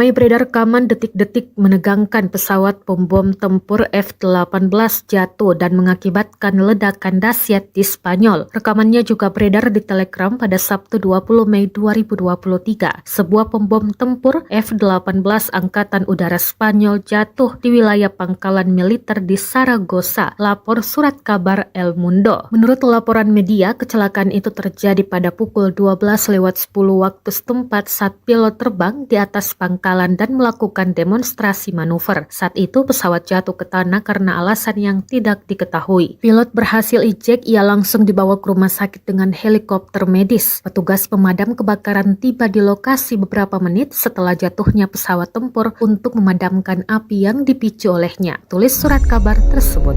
Ramai beredar rekaman detik-detik menegangkan pesawat pembom tempur F-18 jatuh dan mengakibatkan ledakan dahsyat di Spanyol. Rekamannya juga beredar di Telegram pada Sabtu 20 Mei 2023. Sebuah pembom tempur F-18 Angkatan Udara Spanyol jatuh di wilayah pangkalan militer di Saragossa, lapor surat kabar El Mundo. Menurut laporan media, kecelakaan itu terjadi pada pukul 12:10 waktu setempat saat pilot terbang di atas pangkalan dan melakukan demonstrasi manuver. Saat itu pesawat jatuh ke tanah karena alasan yang tidak diketahui. Pilot berhasil ejek, ia langsung dibawa ke rumah sakit dengan helikopter medis. Petugas pemadam kebakaran tiba di lokasi beberapa menit setelah jatuhnya pesawat tempur untuk memadamkan api yang dipicu olehnya, tulis surat kabar tersebut.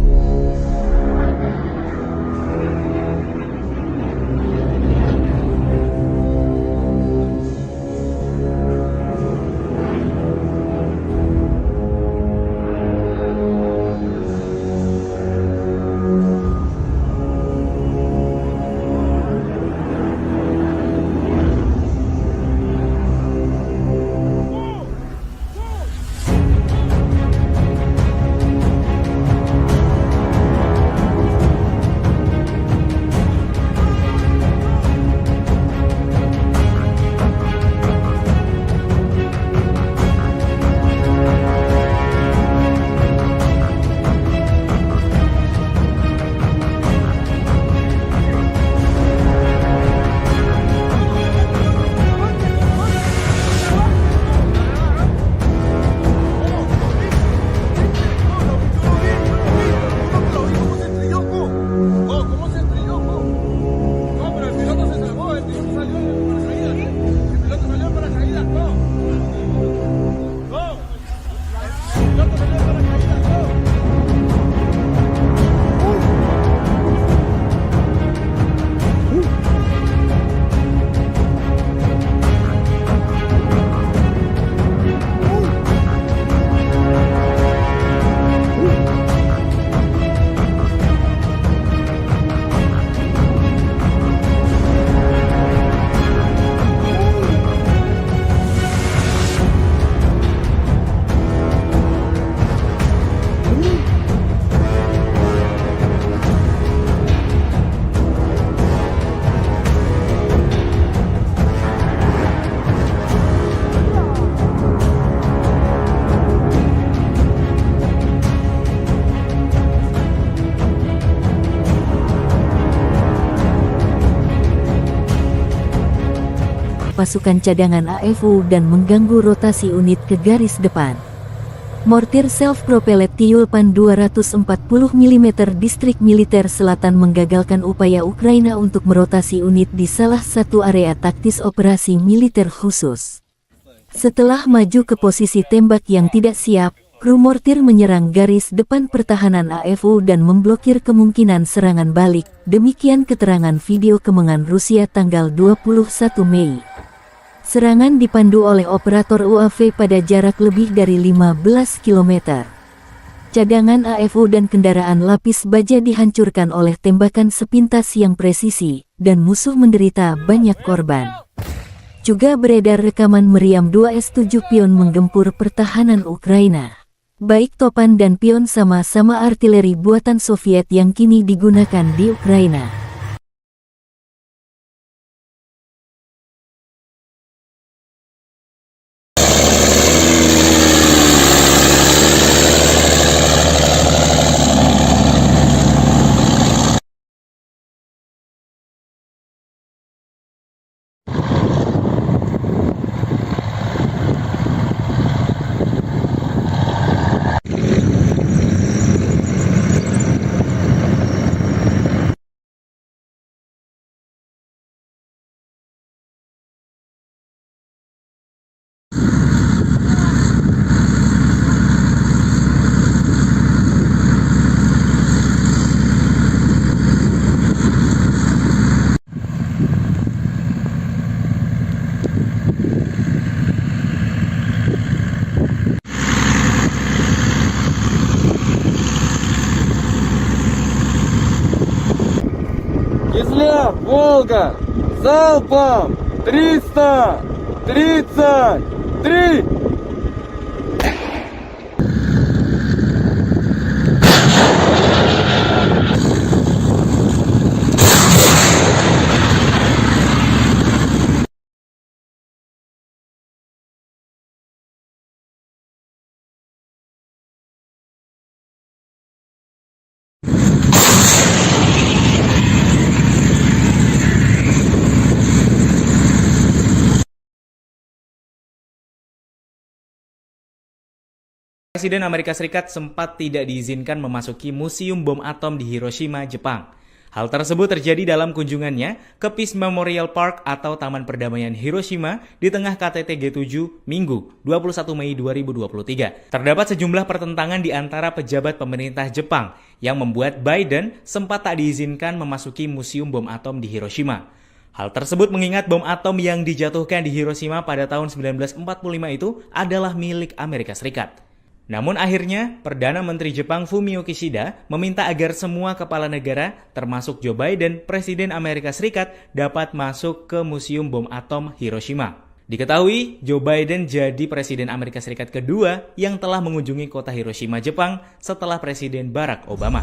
pasukan cadangan AFU dan mengganggu rotasi unit ke garis depan. Mortir self-propelled Tyulpan 240 mm distrik militer selatan menggagalkan upaya Ukraina untuk merotasi unit di salah satu area taktis operasi militer khusus. Setelah maju ke posisi tembak yang tidak siap, kru mortir menyerang garis depan pertahanan AFU dan memblokir kemungkinan serangan balik. Demikian keterangan video kemenangan Rusia tanggal 21 Mei. Serangan dipandu oleh operator UAV pada jarak lebih dari 15 km. Cadangan AFU dan kendaraan lapis baja dihancurkan oleh tembakan sepintas yang presisi, dan musuh menderita banyak korban. Juga beredar rekaman meriam 2 S-7 Pion menggempur pertahanan Ukraina. Baik Topan dan Pion sama-sama artileri buatan Soviet yang kini digunakan di Ukraina. Кизляр, Волга, залпом 333! Presiden Amerika Serikat sempat tidak diizinkan memasuki Museum Bom Atom di Hiroshima, Jepang. Hal tersebut terjadi dalam kunjungannya ke Peace Memorial Park atau Taman Perdamaian Hiroshima di tengah KTT G7 Minggu 21 Mei 2023. Terdapat sejumlah pertentangan di antara pejabat pemerintah Jepang yang membuat Biden sempat tak diizinkan memasuki Museum Bom Atom di Hiroshima. Hal tersebut mengingat bom atom yang dijatuhkan di Hiroshima pada tahun 1945 itu adalah milik Amerika Serikat. Namun akhirnya, Perdana Menteri Jepang Fumio Kishida meminta agar semua kepala negara, termasuk Joe Biden, Presiden Amerika Serikat, dapat masuk ke Museum Bom Atom Hiroshima. Diketahui, Joe Biden jadi Presiden Amerika Serikat kedua yang telah mengunjungi kota Hiroshima, Jepang setelah Presiden Barack Obama.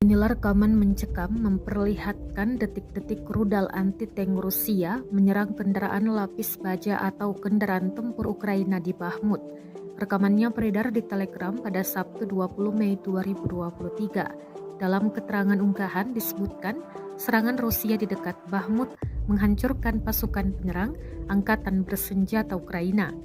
Inilah rekaman mencekam memperlihatkan detik-detik rudal anti-tank Rusia menyerang kendaraan lapis baja atau kendaraan tempur Ukraina di Bahmut. Rekamannya beredar di Telegram pada Sabtu 20 Mei 2023. Dalam keterangan unggahan disebutkan serangan Rusia di dekat Bahmut menghancurkan pasukan penyerang Angkatan Bersenjata Ukraina.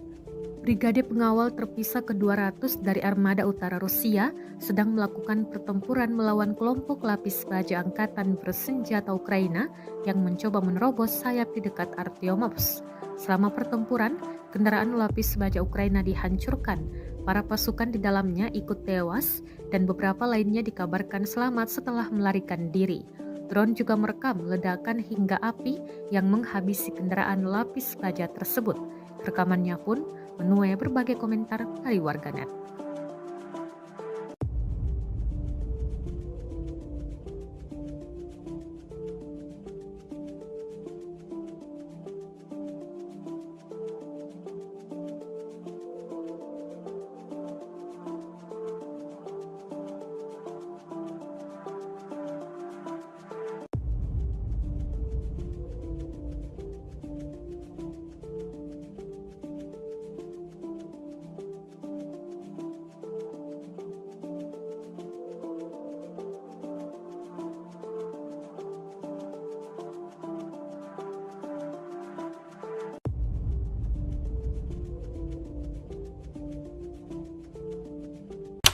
Brigade pengawal terpisah ke-200 dari Armada Utara Rusia sedang melakukan pertempuran melawan kelompok lapis baja Angkatan Bersenjata Ukraina yang mencoba menerobos sayap di dekat Artyomovsk. Selama pertempuran, kendaraan lapis baja Ukraina dihancurkan. Para pasukan di dalamnya ikut tewas dan beberapa lainnya dikabarkan selamat setelah melarikan diri. Drone juga merekam ledakan hingga api yang menghabisi kendaraan lapis baja tersebut. Rekamannya pun menuai berbagai komentar dari warganet.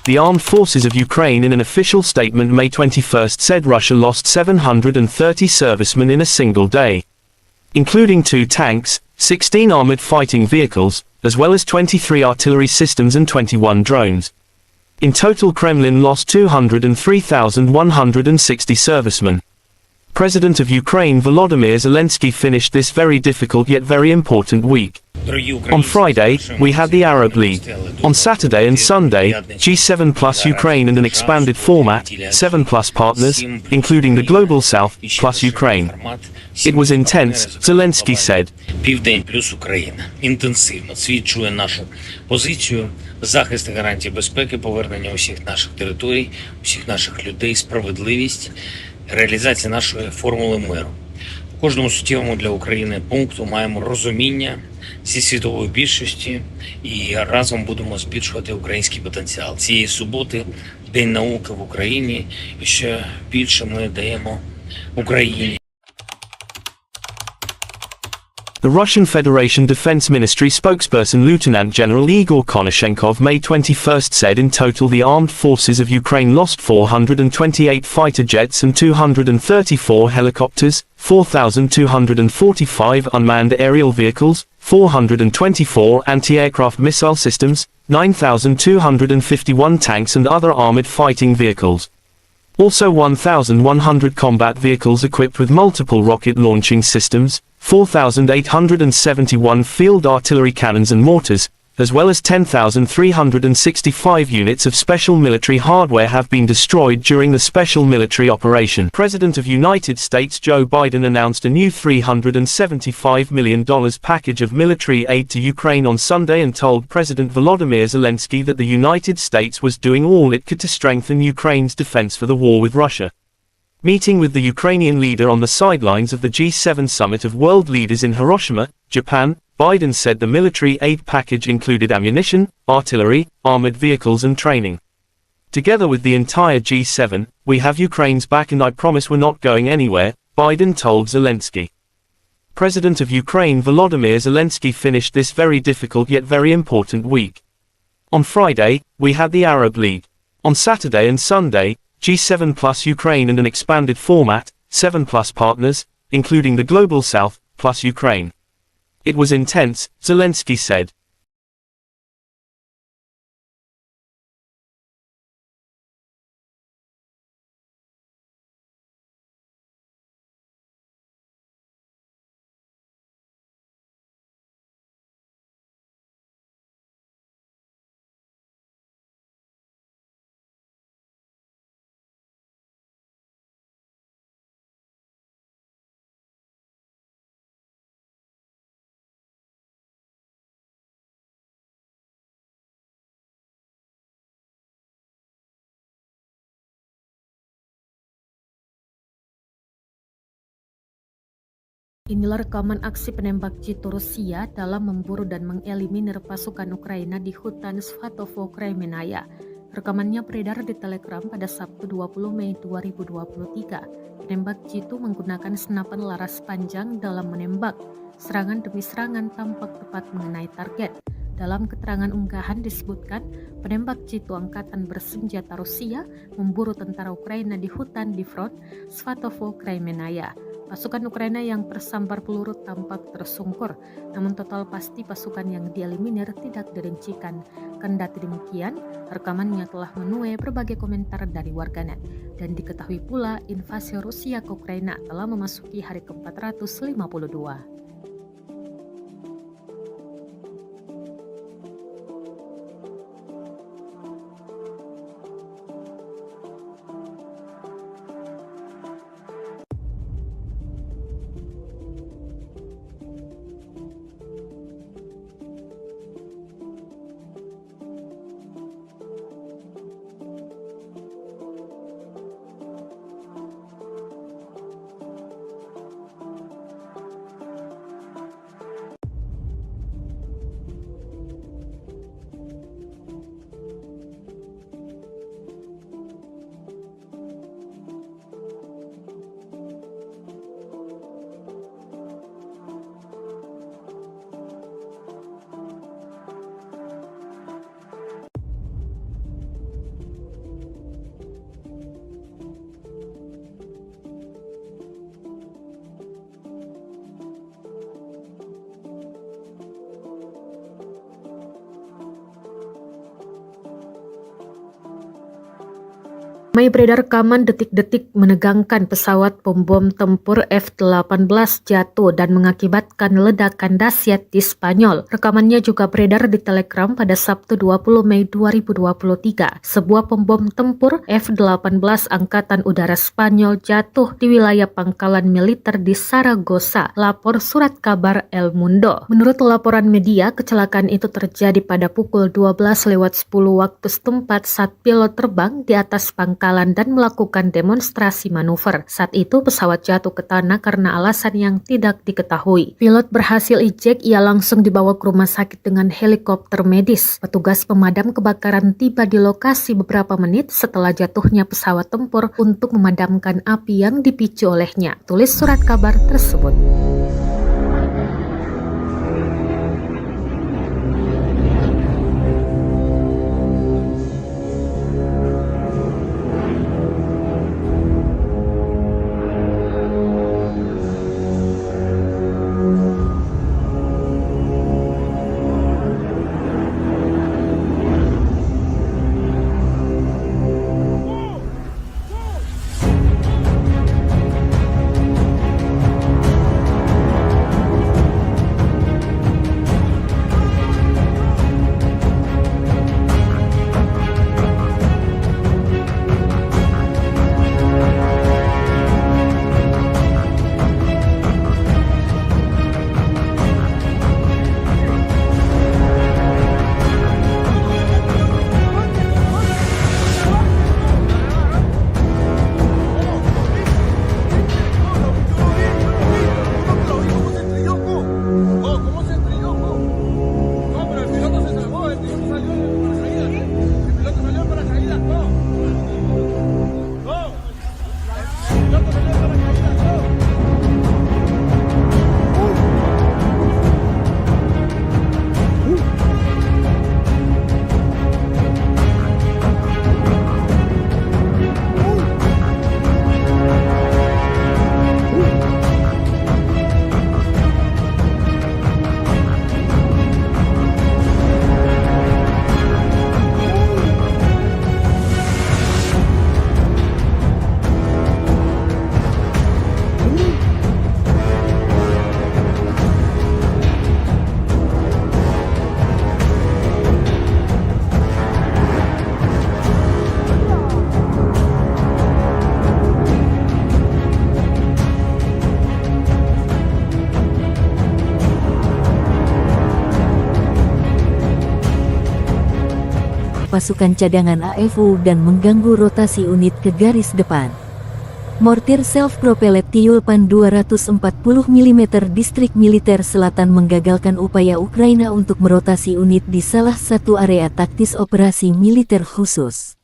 The Armed Forces of Ukraine in an official statement May 21 said Russia lost 730 servicemen in a single day, including 2 tanks, 16 armored fighting vehicles, as well as 23 artillery systems and 21 drones. In total, Kremlin lost 203,160 servicemen. President of Ukraine Volodymyr Zelensky finished this very difficult yet very important week. On Friday, we had the Arab League. On Saturday and Sunday, G7 plus Ukraine and an expanded format, 7 plus partners, including the Global South, plus Ukraine. It was intense, Zelensky said. Південь плюс Україна. Інтенсивно свідчує нашу позицію, захист і гарантії безпеки, повернення усіх наших територій, усіх наших людей, справедливість, реалізація нашої формули миру. У кожному суттєвому для України пункту маємо розуміння зі світової більшості і разом будемо збільшувати український потенціал. Цієї суботи День науки в Україні, і ще більше ми даємо Україні. The Russian Federation Defense Ministry spokesperson Lieutenant General Igor Konashenkov May 21 said in total the armed forces of Ukraine lost 428 fighter jets and 234 helicopters, 4,245 unmanned aerial vehicles, 424 anti-aircraft missile systems, 9,251 tanks and other armored fighting vehicles. Also 1,100 combat vehicles equipped with multiple rocket launching systems, 4,871 field artillery cannons and mortars, as well as 10,365 units of special military hardware have been destroyed during the special military operation. President of United States Joe Biden announced a new $375 million package of military aid to Ukraine on Sunday and told President Volodymyr Zelensky that the United States was doing all it could to strengthen Ukraine's defense for the war with Russia. Meeting with the Ukrainian leader on the sidelines of the G7 summit of world leaders in Hiroshima, Japan, Biden said the military aid package included ammunition, artillery, armored vehicles and training. Together with the entire G7, we have Ukraine's back and I promise we're not going anywhere, Biden told Zelensky. President of Ukraine Volodymyr Zelensky finished this very difficult yet very important week. On Friday, we had the Arab League. On Saturday and Sunday, G7 plus Ukraine and an expanded format, 7 plus partners, including the Global South, plus Ukraine. It was intense, Zelensky said. Inilah rekaman aksi penembak jitu Rusia dalam memburu dan mengeliminir pasukan Ukraina di hutan Svatovo, Kremenaya. Rekamannya beredar di Telegram pada Sabtu 20 Mei 2023. Penembak jitu menggunakan senapan laras panjang dalam menembak. Serangan demi serangan tampak tepat mengenai target. Dalam keterangan unggahan disebutkan, penembak jitu angkatan bersenjata Rusia memburu tentara Ukraina di hutan di front Svatovo, Kremenaya. Pasukan Ukraina yang tersambar peluru tampak tersungkur, namun total pasti pasukan yang dieliminir tidak dirincikan. Kendati demikian, rekamannya telah menuai berbagai komentar dari warganet. Dan diketahui pula invasi Rusia ke Ukraina telah memasuki hari ke-452. Ramai beredar rekaman detik-detik menegangkan pesawat pembom tempur F-18 jatuh dan mengakibatkan ledakan dahsyat di Spanyol. Rekamannya juga beredar di Telegram pada Sabtu 20 Mei 2023. Sebuah pembom tempur F-18 Angkatan Udara Spanyol jatuh di wilayah pangkalan militer di Saragossa, lapor surat kabar El Mundo. Menurut laporan media, kecelakaan itu terjadi pada pukul 12:10 waktu setempat saat pilot terbang di atas pangkalan dan melakukan demonstrasi manuver. Saat itu pesawat jatuh ke tanah karena alasan yang tidak diketahui. Pilot berhasil ejek, ia langsung dibawa ke rumah sakit dengan helikopter medis. Petugas pemadam kebakaran tiba di lokasi beberapa menit setelah jatuhnya pesawat tempur untuk memadamkan api yang dipicu olehnya, tulis surat kabar tersebut. pasukan cadangan AFU dan mengganggu rotasi unit ke garis depan. Mortir self-propelled Tyulpan 240 mm distrik militer selatan menggagalkan upaya Ukraina untuk merotasi unit di salah satu area taktis operasi militer khusus.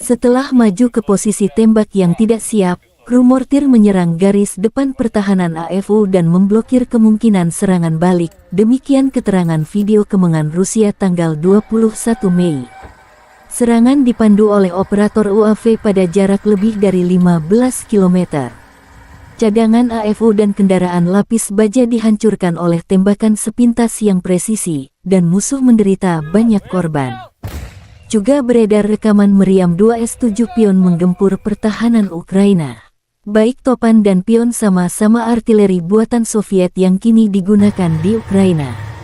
Setelah maju ke posisi tembak yang tidak siap, kru mortir menyerang garis depan pertahanan AFU dan memblokir kemungkinan serangan balik. Demikian keterangan video kemenangan Rusia tanggal 21 Mei. Serangan dipandu oleh operator UAV pada jarak lebih dari 15 km. Cadangan AFU dan kendaraan lapis baja dihancurkan oleh tembakan sepintas yang presisi, dan musuh menderita banyak korban. Juga beredar rekaman meriam 2S7 Pion menggempur pertahanan Ukraina. Baik Topan dan Pion sama-sama artileri buatan Soviet yang kini digunakan di Ukraina.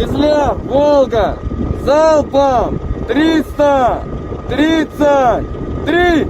Кизляр, Волга, залпом 333!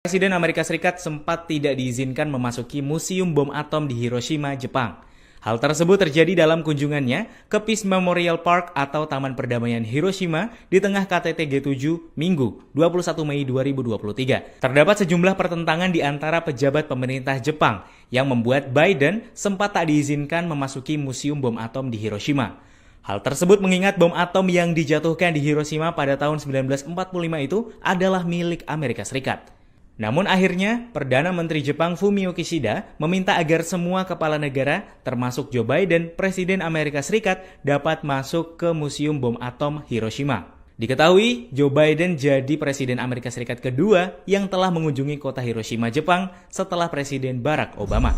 Presiden Amerika Serikat sempat tidak diizinkan memasuki Museum Bom Atom di Hiroshima, Jepang. Hal tersebut terjadi dalam kunjungannya ke Peace Memorial Park atau Taman Perdamaian Hiroshima di tengah KTT G7 Minggu 21 Mei 2023. Terdapat sejumlah pertentangan di antara pejabat pemerintah Jepang yang membuat Biden sempat tak diizinkan memasuki Museum Bom Atom di Hiroshima. Hal tersebut mengingat bom atom yang dijatuhkan di Hiroshima pada tahun 1945 itu adalah milik Amerika Serikat. Namun akhirnya, Perdana Menteri Jepang Fumio Kishida meminta agar semua kepala negara, termasuk Joe Biden, Presiden Amerika Serikat, dapat masuk ke Museum Bom Atom Hiroshima. Diketahui, Joe Biden jadi Presiden Amerika Serikat kedua yang telah mengunjungi kota Hiroshima, Jepang setelah Presiden Barack Obama.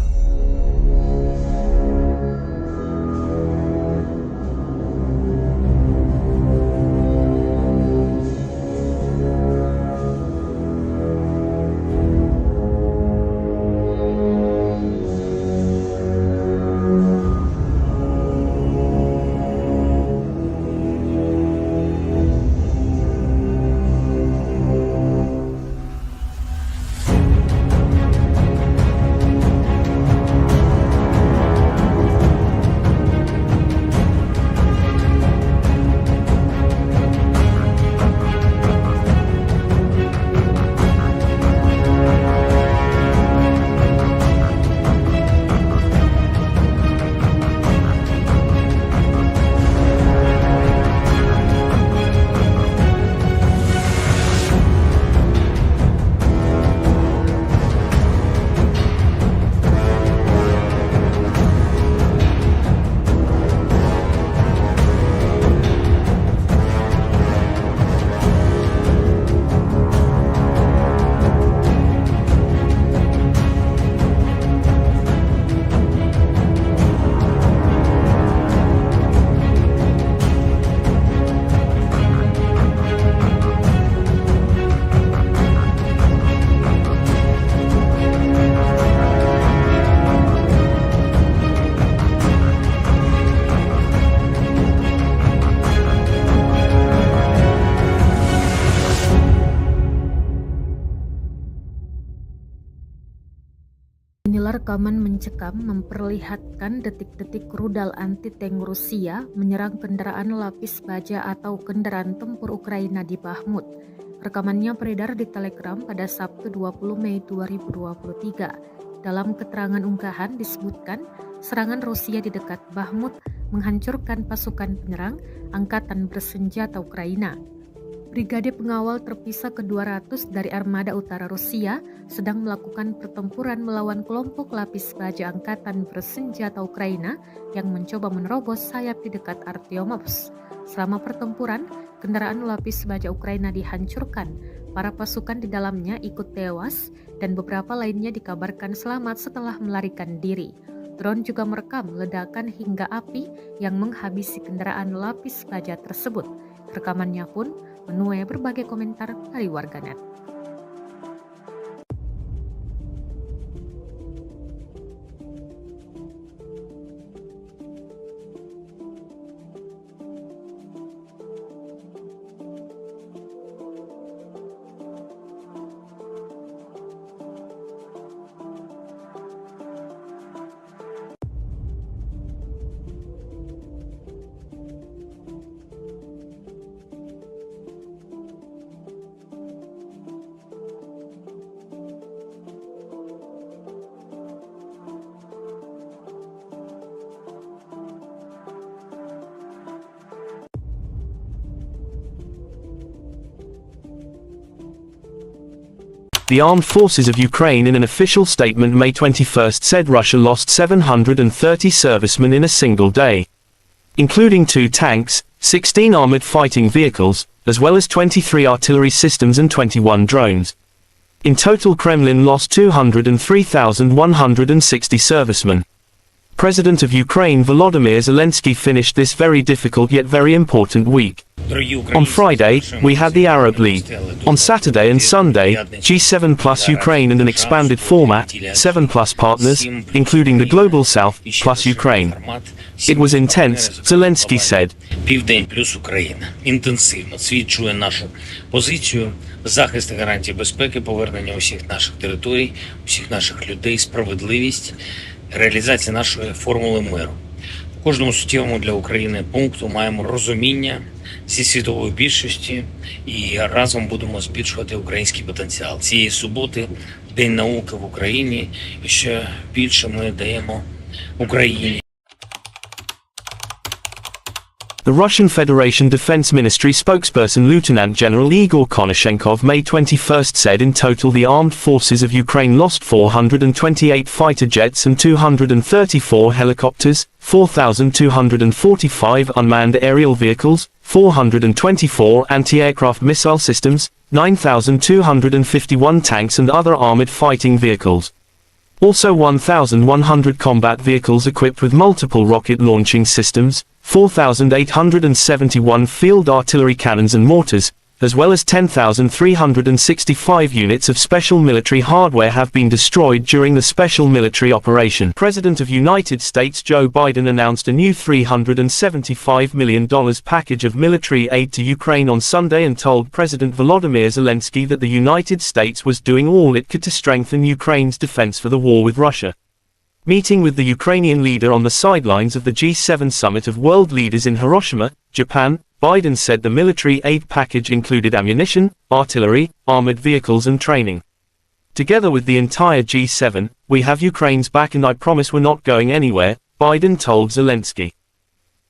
Inilah rekaman mencekam memperlihatkan detik-detik rudal anti-tank Rusia menyerang kendaraan lapis baja atau kendaraan tempur Ukraina di Bahmut. Rekamannya beredar di Telegram pada Sabtu 20 Mei 2023. Dalam keterangan unggahan disebutkan serangan Rusia di dekat Bahmut menghancurkan pasukan penyerang Angkatan Bersenjata Ukraina. Brigade pengawal terpisah ke-200 dari Armada Utara Rusia sedang melakukan pertempuran melawan kelompok lapis baja Angkatan Bersenjata Ukraina yang mencoba menerobos sayap di dekat Artyomovsk. Selama pertempuran, kendaraan lapis baja Ukraina dihancurkan. Para pasukan di dalamnya ikut tewas dan beberapa lainnya dikabarkan selamat setelah melarikan diri. Drone juga merekam ledakan hingga api yang menghabisi kendaraan lapis baja tersebut. Rekamannya pun menuai berbagai komentar dari warganet. The Armed Forces of Ukraine in an official statement May 21 said Russia lost 730 servicemen in a single day, including 2 tanks, 16 armored fighting vehicles, as well as 23 artillery systems and 21 drones. In total, Kremlin lost 203,160 servicemen. President of Ukraine Volodymyr Zelensky finished this very difficult yet very important week On Friday, we had the Arab League. On Saturday and Sunday, G7 plus Ukraine and an expanded format, 7 plus partners, including the Global South, plus Ukraine. It was intense, Zelensky said. Південь плюс Україна. Інтенсивно свідчує нашу позицію, захист і гарантії безпеки, повернення усіх наших територій, усіх наших людей, справедливість, реалізація нашої формули миру. У кожному суттєвому для України пункту маємо розуміння зі світової більшості і разом будемо збільшувати український потенціал. Цієї суботи День науки в Україні, і ще більше ми даємо Україні. The Russian Federation Defense Ministry spokesperson Lieutenant General Igor Konashenkov May 21 said in total the armed forces of Ukraine lost 428 fighter jets and 234 helicopters, 4,245 unmanned aerial vehicles, 424 anti-aircraft missile systems, 9,251 tanks and other armored fighting vehicles. Also 1,100 combat vehicles equipped with multiple rocket launching systems, 4,871 field artillery cannons and mortars, as well as 10,365 units of special military hardware have been destroyed during the special military operation. President of United States Joe Biden announced a new $375 million package of military aid to Ukraine on Sunday and told President Volodymyr Zelensky that the United States was doing all it could to strengthen Ukraine's defense for the war with Russia. Meeting with the Ukrainian leader on the sidelines of the G7 summit of world leaders in Hiroshima, Japan, Biden said the military aid package included ammunition, artillery, armored vehicles and training. Together with the entire G7, we have Ukraine's back and I promise we're not going anywhere, Biden told Zelensky.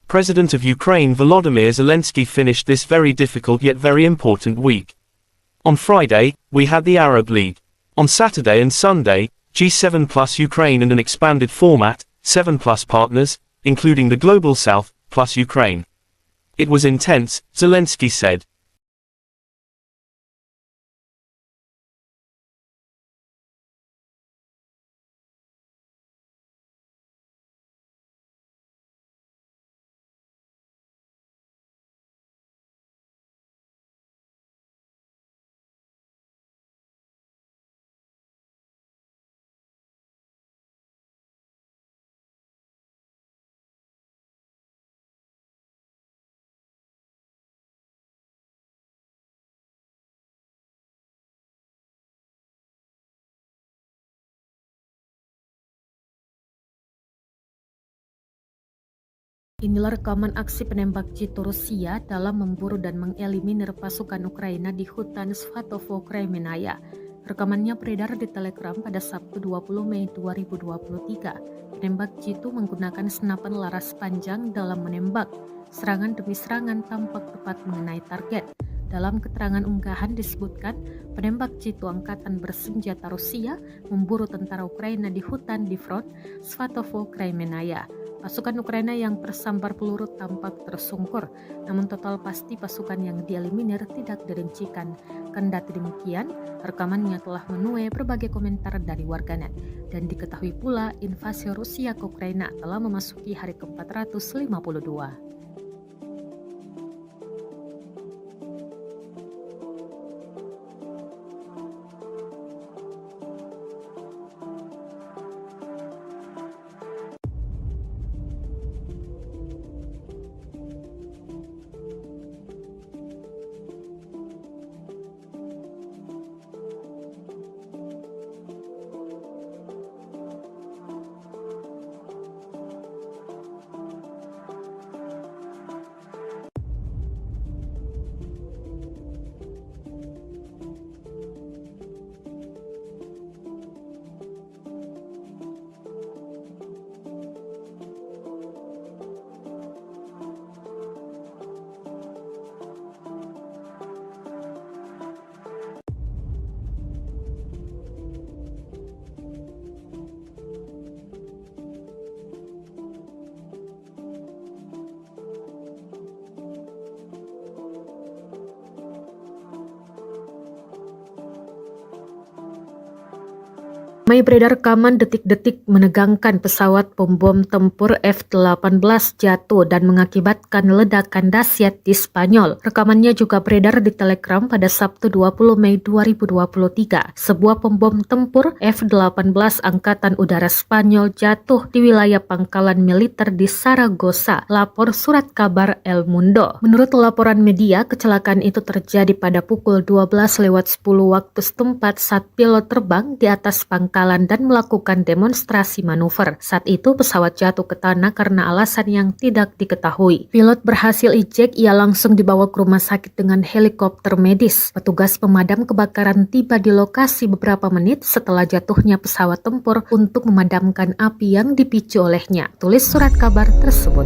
President of Ukraine Volodymyr Zelensky finished this very difficult yet very important week. On Friday, we had the Arab League. On Saturday and Sunday, G7 plus Ukraine and an expanded format, 7 plus partners, including the Global South, plus Ukraine. It was intense, Zelensky said. Inilah rekaman aksi penembak jitu Rusia dalam memburu dan mengeliminir pasukan Ukraina di hutan Svatovo, Kremenaya. Rekamannya beredar di Telegram pada Sabtu 20 Mei 2023. Penembak jitu menggunakan senapan laras panjang dalam menembak. Serangan demi serangan tampak tepat mengenai target. Dalam keterangan unggahan disebutkan, penembak jitu angkatan bersenjata Rusia memburu tentara Ukraina di hutan di front Svatovo, Kremenaya. Pasukan Ukraina yang tersambar peluru tampak tersungkur, namun total pasti pasukan yang dieliminir tidak dirincikan. Kendati demikian, rekamannya telah menuai berbagai komentar dari warganet. Dan diketahui pula invasi Rusia ke Ukraina telah memasuki hari ke-452. Ramai beredar rekaman detik-detik menegangkan pesawat pembom tempur F-18 jatuh dan mengakibatkan ledakan dahsyat di Spanyol. Rekamannya juga beredar di Telegram pada Sabtu 20 Mei 2023. Sebuah pembom tempur F-18 Angkatan Udara Spanyol jatuh di wilayah pangkalan militer di Saragossa, lapor surat kabar El Mundo. Menurut laporan media, kecelakaan itu terjadi pada pukul 12:10 waktu setempat saat pilot terbang di atas pangkalan dan melakukan demonstrasi manuver. Saat itu pesawat jatuh ke tanah karena alasan yang tidak diketahui. Pilot berhasil ejek, ia langsung dibawa ke rumah sakit dengan helikopter medis. Petugas pemadam kebakaran tiba di lokasi beberapa menit setelah jatuhnya pesawat tempur untuk memadamkan api yang dipicu olehnya. Tulis surat kabar tersebut.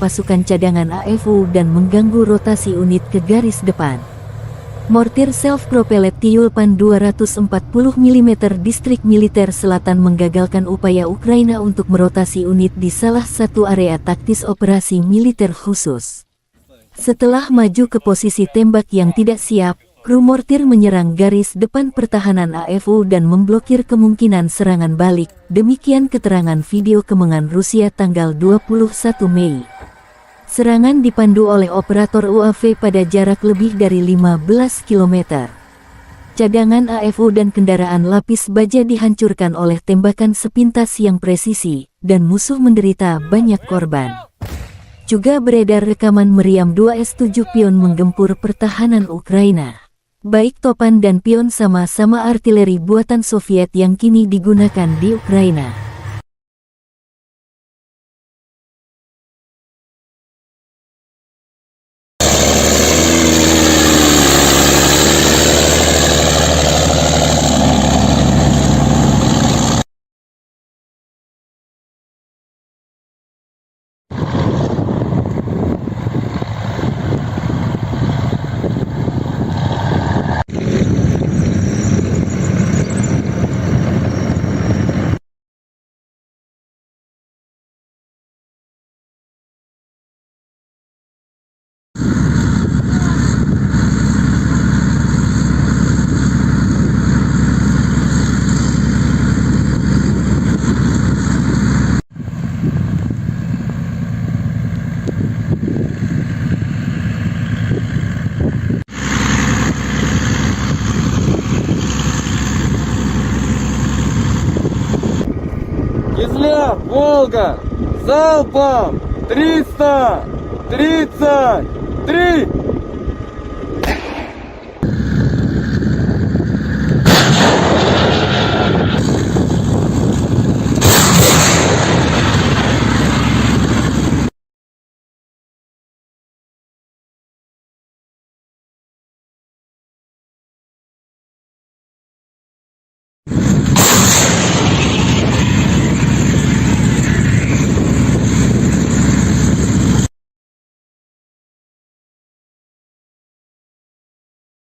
pasukan cadangan AFU dan mengganggu rotasi unit ke garis depan. Mortir self-propelled Tyulpan 240 mm distrik militer selatan menggagalkan upaya Ukraina untuk merotasi unit di salah satu area taktis operasi militer khusus. Setelah maju ke posisi tembak yang tidak siap, kru mortir menyerang garis depan pertahanan AFU dan memblokir kemungkinan serangan balik. Demikian keterangan video kemenangan Rusia tanggal 21 Mei. Serangan dipandu oleh operator UAV pada jarak lebih dari 15 km. Cadangan AFU dan kendaraan lapis baja dihancurkan oleh tembakan sepintas yang presisi, dan musuh menderita banyak korban. Juga beredar rekaman meriam 2S7 Pion menggempur pertahanan Ukraina. Baik Topan dan Pion sama-sama artileri buatan Soviet yang kini digunakan di Ukraina. Кизляр, Волга, залпом 333!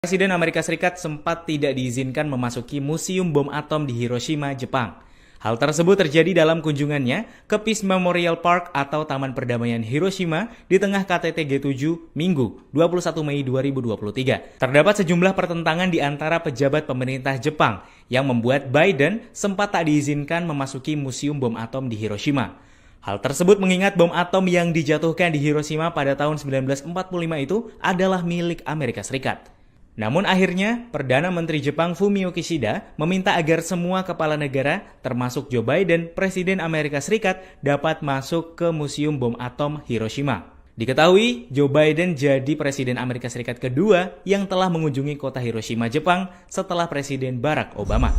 Presiden Amerika Serikat sempat tidak diizinkan memasuki Museum Bom Atom di Hiroshima, Jepang. Hal tersebut terjadi dalam kunjungannya ke Peace Memorial Park atau Taman Perdamaian Hiroshima di tengah KTT G7 Minggu 21 Mei 2023. Terdapat sejumlah pertentangan di antara pejabat pemerintah Jepang yang membuat Biden sempat tak diizinkan memasuki Museum Bom Atom di Hiroshima. Hal tersebut mengingat bom atom yang dijatuhkan di Hiroshima pada tahun 1945 itu adalah milik Amerika Serikat. Namun akhirnya, Perdana Menteri Jepang Fumio Kishida meminta agar semua kepala negara, termasuk Joe Biden, Presiden Amerika Serikat, dapat masuk ke Museum Bom Atom Hiroshima. Diketahui, Joe Biden jadi Presiden Amerika Serikat kedua yang telah mengunjungi kota Hiroshima, Jepang setelah Presiden Barack Obama.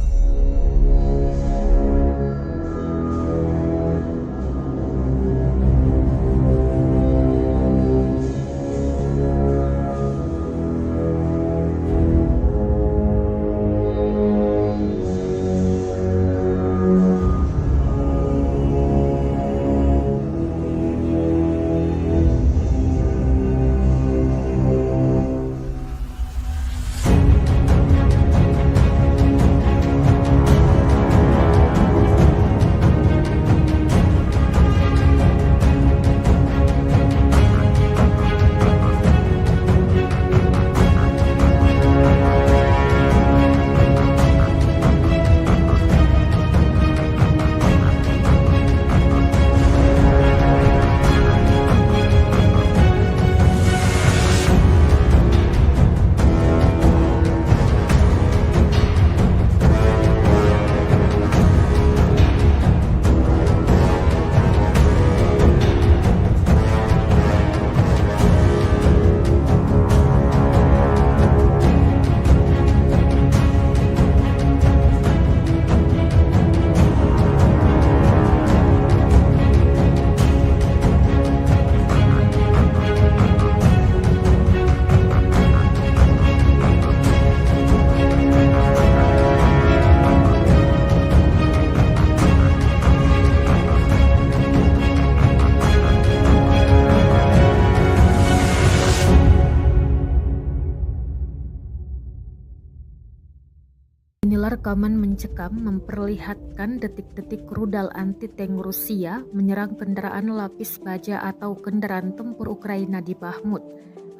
Inilah rekaman mencekam memperlihatkan detik-detik rudal anti-tank Rusia menyerang kendaraan lapis baja atau kendaraan tempur Ukraina di Bahmut.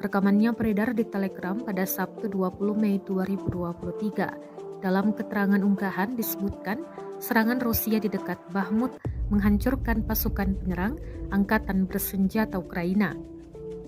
Rekamannya beredar di Telegram pada Sabtu 20 Mei 2023. Dalam keterangan unggahan disebutkan serangan Rusia di dekat Bahmut menghancurkan pasukan penyerang Angkatan Bersenjata Ukraina.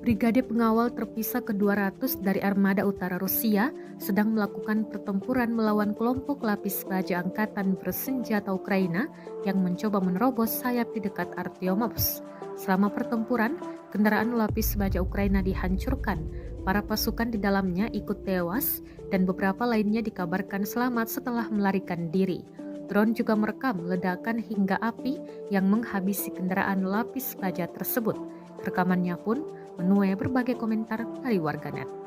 Brigade pengawal terpisah ke-200 dari Armada Utara Rusia sedang melakukan pertempuran melawan kelompok lapis baja Angkatan Bersenjata Ukraina yang mencoba menerobos sayap di dekat Artyomovsk. Selama pertempuran, kendaraan lapis baja Ukraina dihancurkan. Para pasukan di dalamnya ikut tewas dan beberapa lainnya dikabarkan selamat setelah melarikan diri. Drone juga merekam ledakan hingga api yang menghabisi kendaraan lapis baja tersebut. Rekamannya pun menuai berbagai komentar dari warganet.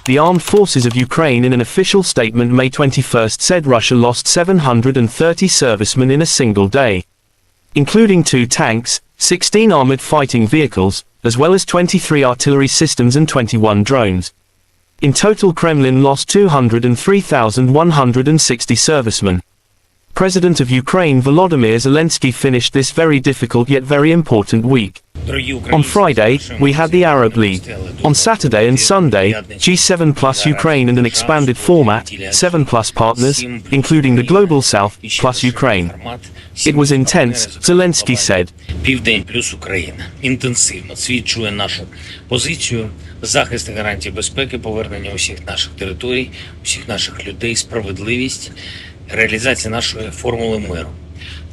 The Armed Forces of Ukraine in an official statement May 21 said Russia lost 730 servicemen in a single day, including 2 tanks, 16 armored fighting vehicles, as well as 23 artillery systems and 21 drones. In total, Kremlin lost 203,160 servicemen. President of Ukraine Volodymyr Zelensky finished this very difficult yet very important week On Friday, we had the Arab League. On Saturday and Sunday, G7 plus Ukraine and an expanded format, 7 plus partners, including the Global South, plus Ukraine. It was intense, Zelensky said. Південь плюс Україна. Інтенсивно. Світ чує нашу позицію, захист і гарантії безпеки, повернення усіх наших територій, усіх наших людей, справедливість, реалізація нашої формули миру.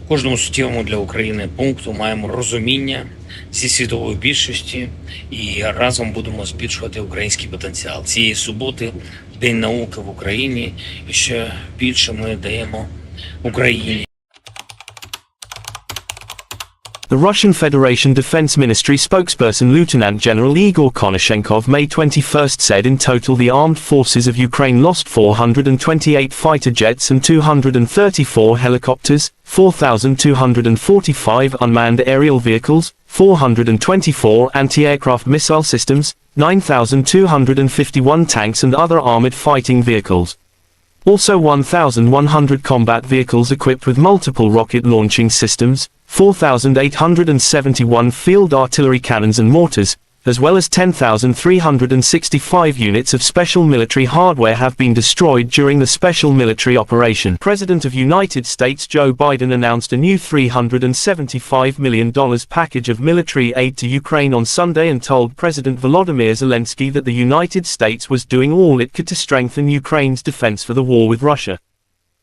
У кожному суттєвому для України пункту маємо розуміння зі світової більшості і разом будемо збільшувати український потенціал. Цієї суботи День науки в Україні, і ще більше ми даємо Україні. The Russian Federation Defense Ministry spokesperson Lieutenant General Igor Konashenkov May 21 said in total the armed forces of Ukraine lost 428 fighter jets and 234 helicopters, 4,245 unmanned aerial vehicles, 424 anti-aircraft missile systems, 9,251 tanks and other armored fighting vehicles. Also 1,100 combat vehicles equipped with multiple rocket launching systems, 4,871 field artillery cannons and mortars, as well as 10,365 units of special military hardware have been destroyed during the special military operation. President of United States Joe Biden announced a new $375 million package of military aid to Ukraine on Sunday and told President Volodymyr Zelensky that the United States was doing all it could to strengthen Ukraine's defense for the war with Russia.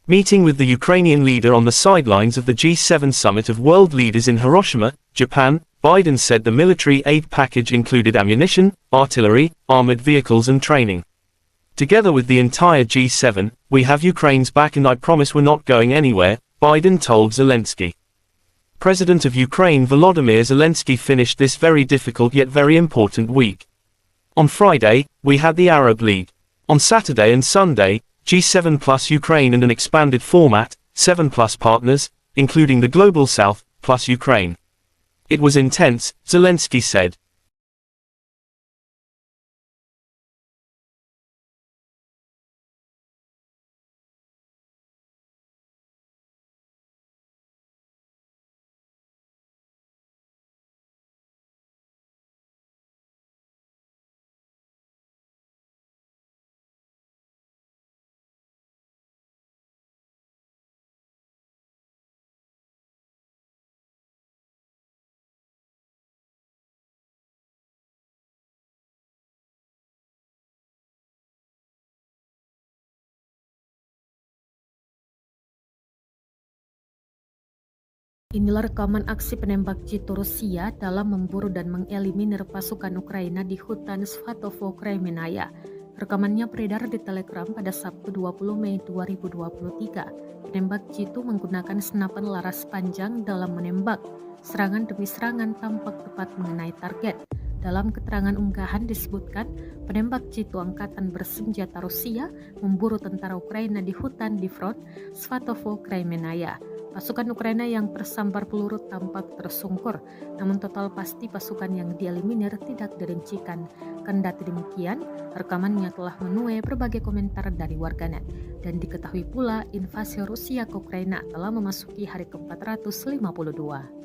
Meeting with the Ukrainian leader on the sidelines of the G7 summit of world leaders in Hiroshima, Japan, Biden said the military aid package included ammunition, artillery, armored vehicles and training. Together with the entire G7, we have Ukraine's back and I promise we're not going anywhere, Biden told Zelensky. President of Ukraine Volodymyr Zelensky finished this very difficult yet very important week. On Friday, we had the Arab League. On Saturday and Sunday, G7 plus Ukraine and an expanded format, 7 plus partners, including the Global South, plus Ukraine. It was intense, Zelensky said. Inilah rekaman aksi penembak jitu Rusia dalam memburu dan mengeliminir pasukan Ukraina di hutan Svatovo, Kremenaya. Rekamannya beredar di Telegram pada Sabtu 20 Mei 2023. Penembak jitu menggunakan senapan laras panjang dalam menembak. Serangan demi serangan tampak tepat mengenai target. Dalam keterangan unggahan disebutkan, penembak jitu angkatan bersenjata Rusia memburu tentara Ukraina di hutan di front Svatovo, Kremenaya. Pasukan Ukraina yang tersambar peluru tampak tersungkur, namun total pasti pasukan yang dieliminir tidak dirincikan. Kendati demikian, rekamannya telah menuai berbagai komentar dari warganet, dan diketahui pula invasi Rusia ke Ukraina telah memasuki hari ke-452.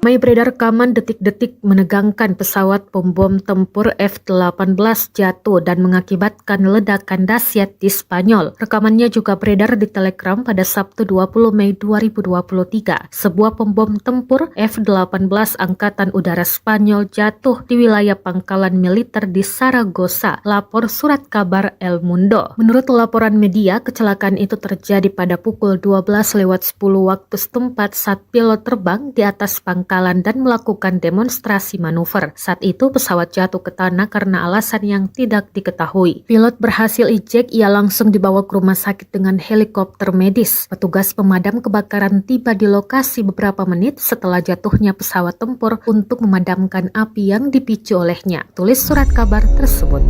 Ramai beredar rekaman detik-detik menegangkan pesawat pembom tempur F-18 jatuh dan mengakibatkan ledakan dahsyat di Spanyol. Rekamannya juga beredar di Telegram pada Sabtu 20 Mei 2023. Sebuah pembom tempur F-18 Angkatan Udara Spanyol jatuh di wilayah pangkalan militer di Saragossa, lapor surat kabar El Mundo. Menurut laporan media, kecelakaan itu terjadi pada pukul 12:10 waktu setempat saat pilot terbang di atas pangkalan dan melakukan demonstrasi manuver. Saat itu pesawat jatuh ke tanah karena alasan yang tidak diketahui. Pilot berhasil ejek, ia langsung dibawa ke rumah sakit dengan helikopter medis. Petugas pemadam kebakaran tiba di lokasi beberapa menit setelah jatuhnya pesawat tempur untuk memadamkan api yang dipicu olehnya, tulis surat kabar tersebut.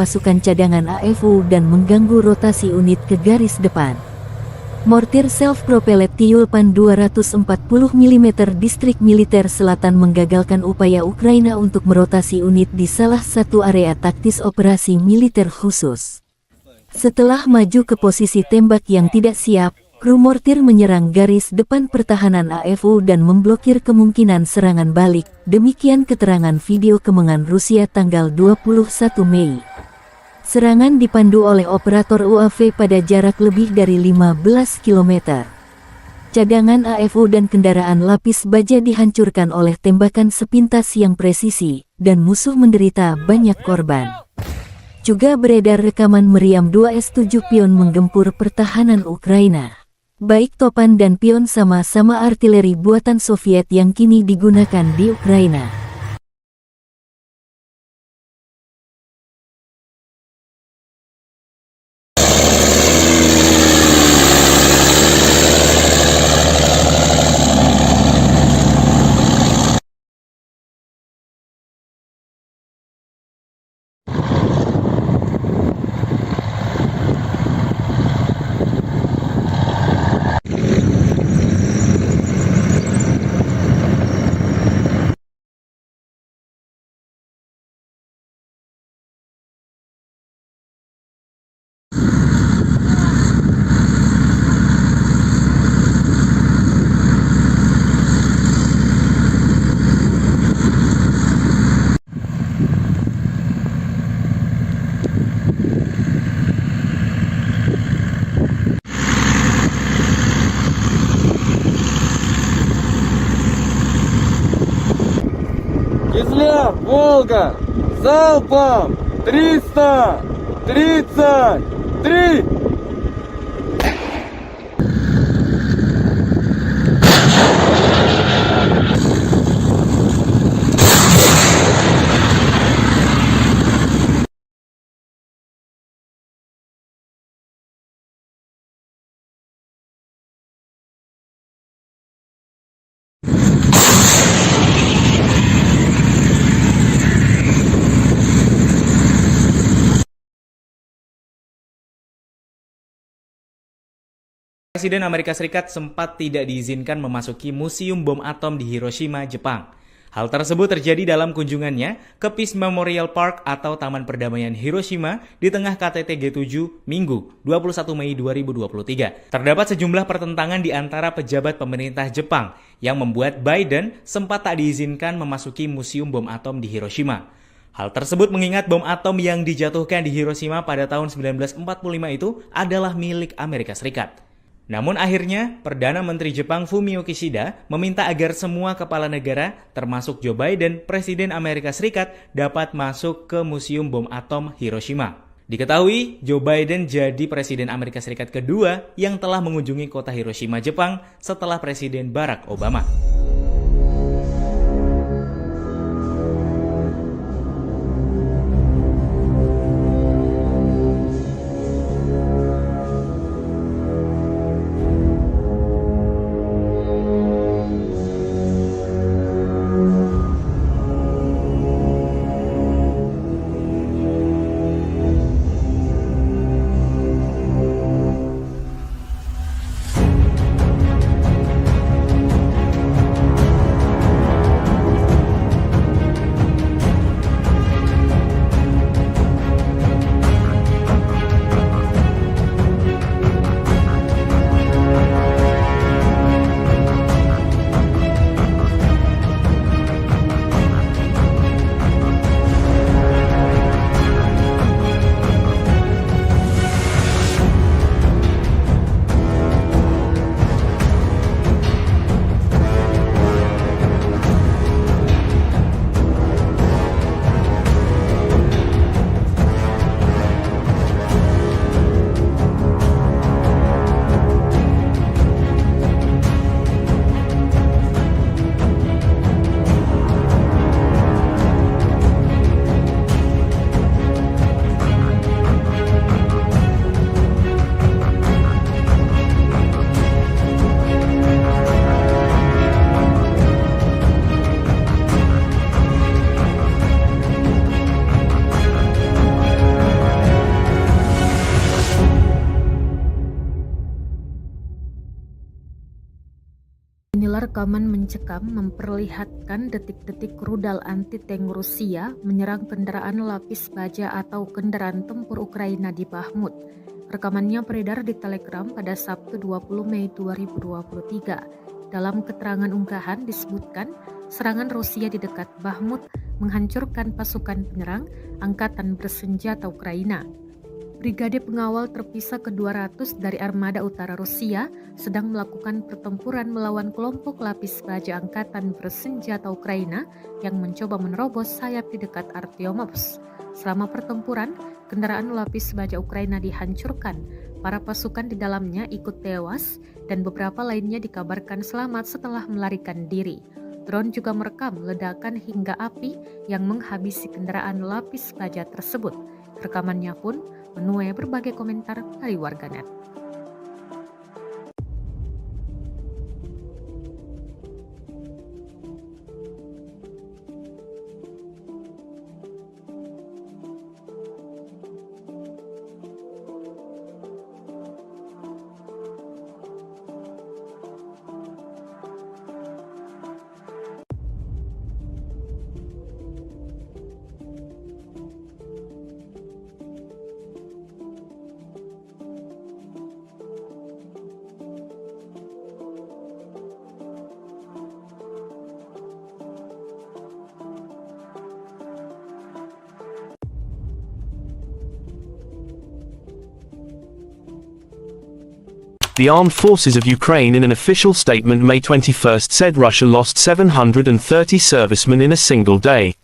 pasukan cadangan AFU dan mengganggu rotasi unit ke garis depan. Mortir self-propelled Tyulpan 240 mm distrik militer selatan menggagalkan upaya Ukraina untuk merotasi unit di salah satu area taktis operasi militer khusus. Setelah maju ke posisi tembak yang tidak siap, kru mortir menyerang garis depan pertahanan AFU dan memblokir kemungkinan serangan balik. Demikian keterangan video kemenangan Rusia tanggal 21 Mei. Serangan dipandu oleh operator UAV pada jarak lebih dari 15 km. Cadangan AFU dan kendaraan lapis baja dihancurkan oleh tembakan sepintas yang presisi, dan musuh menderita banyak korban. Juga beredar rekaman meriam 2S-7 pion menggempur pertahanan Ukraina. Baik Topan dan pion sama-sama artileri buatan Soviet yang kini digunakan di Ukraina. Кизляр, Волга, залпом 333! Presiden Amerika Serikat sempat tidak diizinkan memasuki Museum Bom Atom di Hiroshima, Jepang. Hal tersebut terjadi dalam kunjungannya ke Peace Memorial Park atau Taman Perdamaian Hiroshima di tengah KTT G7 Minggu 21 Mei 2023. Terdapat sejumlah pertentangan di antara pejabat pemerintah Jepang yang membuat Biden sempat tak diizinkan memasuki Museum Bom Atom di Hiroshima. Hal tersebut mengingat bom atom yang dijatuhkan di Hiroshima pada tahun 1945 itu adalah milik Amerika Serikat. Namun akhirnya, Perdana Menteri Jepang Fumio Kishida meminta agar semua kepala negara, termasuk Joe Biden, Presiden Amerika Serikat, dapat masuk ke Museum Bom Atom Hiroshima. Diketahui, Joe Biden jadi Presiden Amerika Serikat kedua yang telah mengunjungi kota Hiroshima, Jepang setelah Presiden Barack Obama. Inilah rekaman mencekam memperlihatkan detik-detik rudal anti-tank Rusia menyerang kendaraan lapis baja atau kendaraan tempur Ukraina di Bahmut. Rekamannya beredar di Telegram pada Sabtu 20 Mei 2023. Dalam keterangan unggahan disebutkan serangan Rusia di dekat Bahmut menghancurkan pasukan penyerang Angkatan Bersenjata Ukraina. Brigade pengawal terpisah ke-200 dari Armada Utara Rusia sedang melakukan pertempuran melawan kelompok lapis baja Angkatan Bersenjata Ukraina yang mencoba menerobos sayap di dekat Artyomovsk. Selama pertempuran, kendaraan lapis baja Ukraina dihancurkan. Para pasukan di dalamnya ikut tewas dan beberapa lainnya dikabarkan selamat setelah melarikan diri. Drone juga merekam ledakan hingga api yang menghabisi kendaraan lapis baja tersebut. Rekamannya pun menuai berbagai komentar dari warganet. The Armed Forces of Ukraine in an official statement May 21 said Russia lost 730 servicemen in a single day,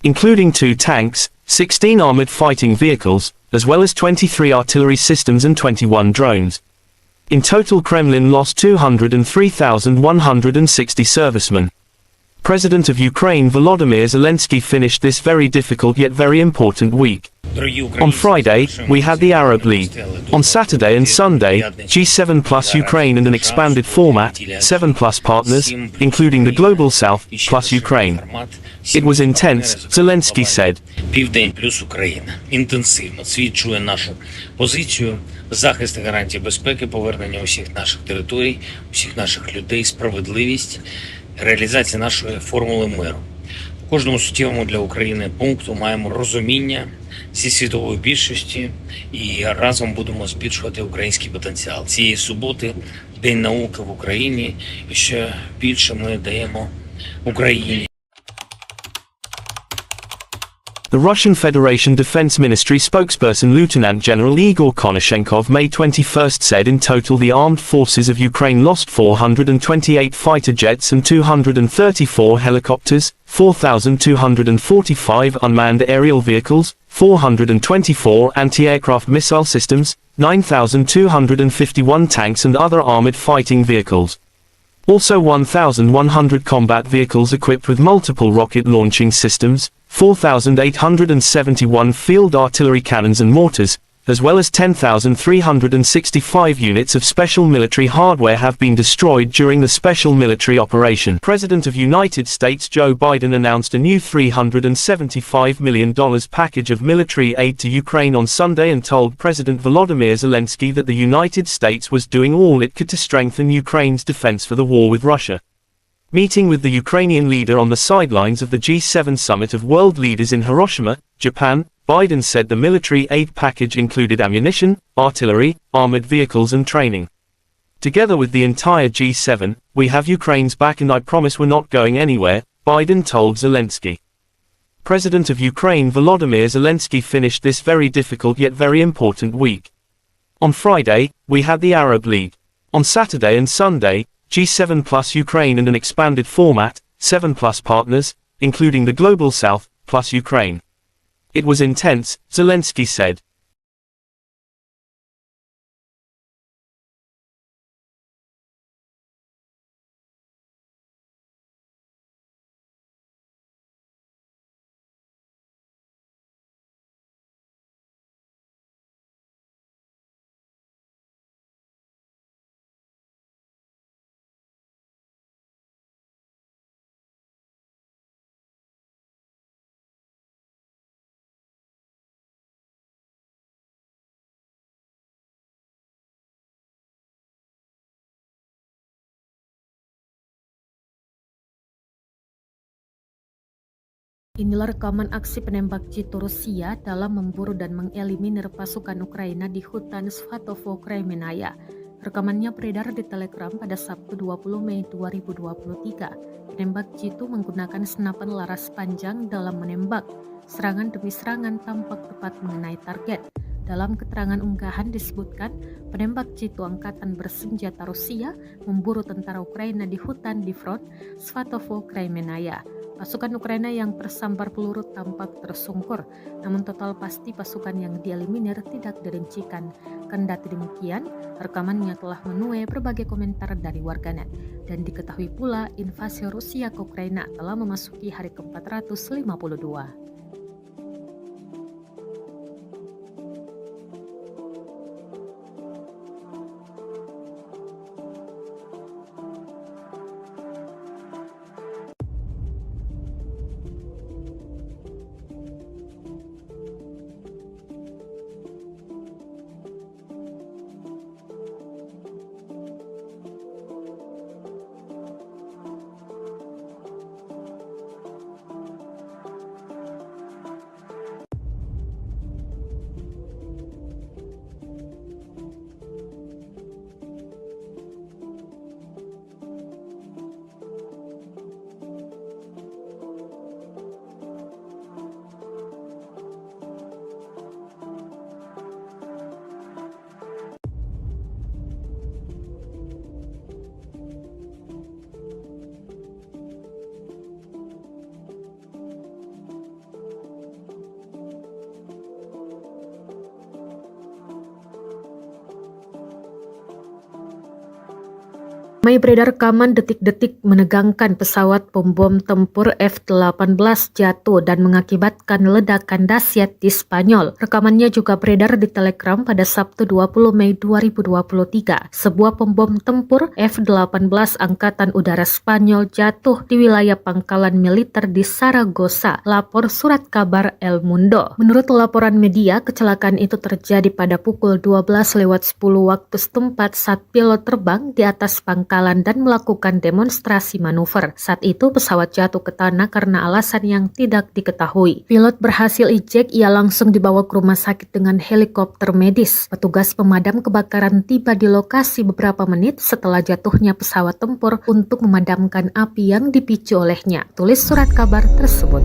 including 2 tanks, 16 armored fighting vehicles, as well as 23 artillery systems and 21 drones. In total, Kremlin lost 203,160 servicemen. President of Ukraine Volodymyr Zelensky finished this very difficult yet very important week On Friday, we had the Arab League. On Saturday and Sunday, G7 plus Ukraine and an expanded format, 7 plus partners, including the Global South, plus Ukraine. It was intense, Zelensky said. Південь плюс Україна. Інтенсивно свідчує нашу позицію, захист і гарантії безпеки, повернення усіх наших територій, усіх наших людей, справедливість, реалізація нашої формули миру. У кожному суттєвому для України пункту маємо розуміння зі світової більшості і разом будемо збільшувати український потенціал. Цієї суботи День науки в Україні, і ще більше ми даємо Україні. The Russian Federation Defense Ministry spokesperson Lieutenant General Igor Konashenkov May 21 said in total the armed forces of Ukraine lost 428 fighter jets and 234 helicopters, 4,245 unmanned aerial vehicles, 424 anti-aircraft missile systems, 9,251 tanks and other armored fighting vehicles. Also 1,100 combat vehicles equipped with multiple rocket launching systems, 4,871 field artillery cannons and mortars, as well as 10,365 units of special military hardware have been destroyed during the special military operation. President of United States Joe Biden announced a new $375 million package of military aid to Ukraine on Sunday and told President Volodymyr Zelensky that the United States was doing all it could to strengthen Ukraine's defense for the war with Russia. Meeting with the Ukrainian leader on the sidelines of the G7 summit of world leaders in Hiroshima, Japan, Biden said the military aid package included ammunition, artillery, armored vehicles and training. Together with the entire G7, we have Ukraine's back and I promise we're not going anywhere, Biden told Zelensky. President of Ukraine Volodymyr Zelensky finished this very difficult yet very important week. On Friday, we had the Arab League. On Saturday and Sunday, G7 plus Ukraine and an expanded format, 7 plus partners, including the Global South, plus Ukraine. It was intense, Zelensky said. Inilah rekaman aksi penembak jitu Rusia dalam memburu dan mengeliminir pasukan Ukraina di hutan Svatovo, Kremenaya. Rekamannya beredar di Telegram pada Sabtu 20 Mei 2023. Penembak jitu menggunakan senapan laras panjang dalam menembak. Serangan demi serangan tampak tepat mengenai target. Dalam keterangan unggahan disebutkan, penembak jitu angkatan bersenjata Rusia memburu tentara Ukraina di hutan di front Svatovo, Kremenaya. Pasukan Ukraina yang tersambar peluru tampak tersungkur, namun total pasti pasukan yang dieliminir tidak dirincikan. Kendati demikian, rekamannya telah menuai berbagai komentar dari warganet. Dan diketahui pula invasi Rusia ke Ukraina telah memasuki hari ke-452. Ramai beredar rekaman detik-detik menegangkan pesawat pembom tempur F-18 jatuh dan mengakibatkan ledakan dahsyat di Spanyol. Rekamannya juga beredar di Telegram pada Sabtu 20 Mei 2023. Sebuah pembom tempur F-18 Angkatan Udara Spanyol jatuh di wilayah pangkalan militer di Saragossa, lapor surat kabar El Mundo. Menurut laporan media, kecelakaan itu terjadi pada pukul 12:10 waktu setempat saat pilot terbang di atas pangkalan dan melakukan demonstrasi manuver. Saat itu pesawat jatuh ke tanah karena alasan yang tidak diketahui. Pilot berhasil ejek, ia langsung dibawa ke rumah sakit dengan helikopter medis. Petugas pemadam kebakaran tiba di lokasi beberapa menit setelah jatuhnya pesawat tempur untuk memadamkan api yang dipicu olehnya. Tulis surat kabar tersebut.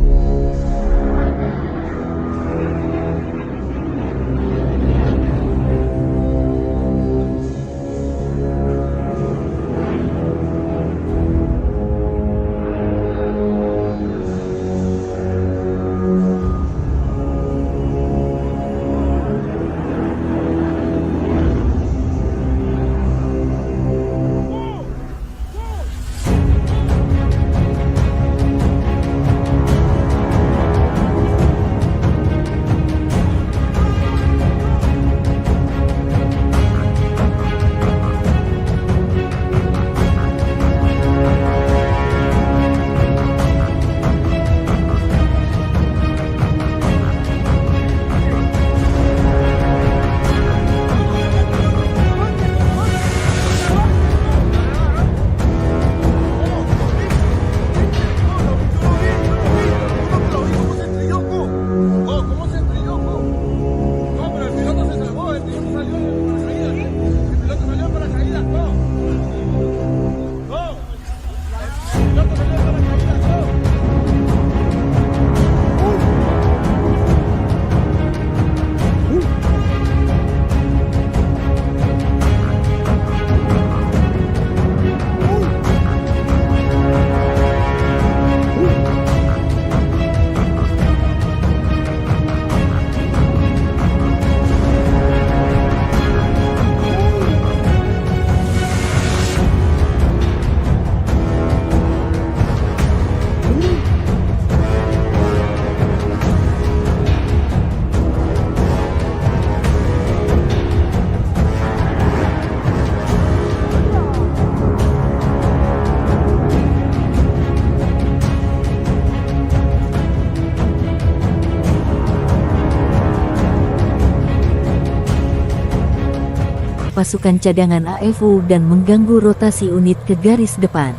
pasukan cadangan AFU dan mengganggu rotasi unit ke garis depan.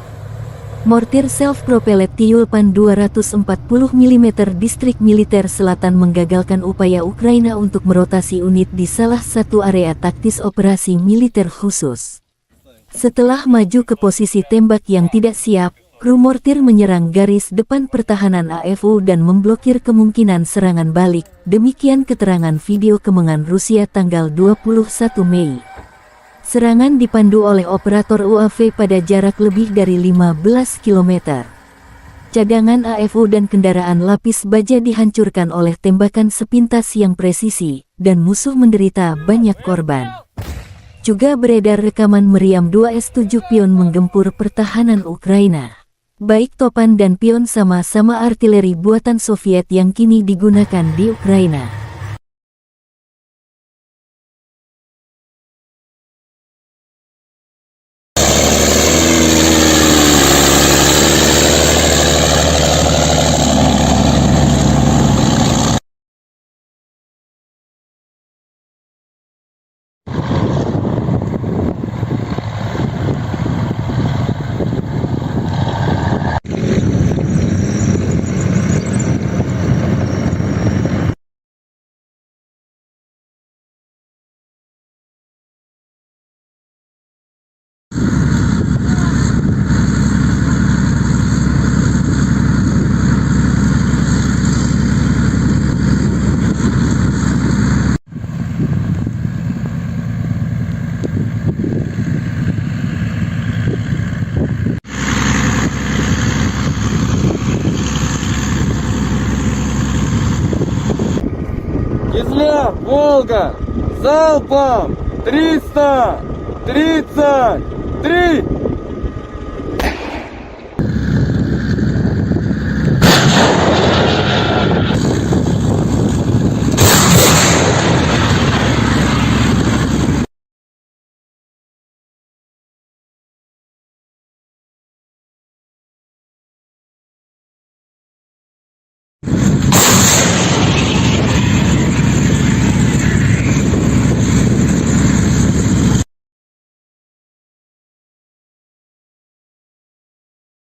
Mortir self-propelled Tyulpan 240 mm distrik militer selatan menggagalkan upaya Ukraina untuk merotasi unit di salah satu area taktis operasi militer khusus. Setelah maju ke posisi tembak yang tidak siap, kru mortir menyerang garis depan pertahanan AFU dan memblokir kemungkinan serangan balik. Demikian keterangan video kemenangan Rusia tanggal 21 Mei. Serangan dipandu oleh operator UAV pada jarak lebih dari 15 km. Cadangan AFU dan kendaraan lapis baja dihancurkan oleh tembakan sepintas yang presisi, dan musuh menderita banyak korban. Juga beredar rekaman meriam 2S7 pion menggempur pertahanan Ukraina. Baik Topan dan pion sama-sama artileri buatan Soviet yang kini digunakan di Ukraina. Кизляр, Волга, залпом 333!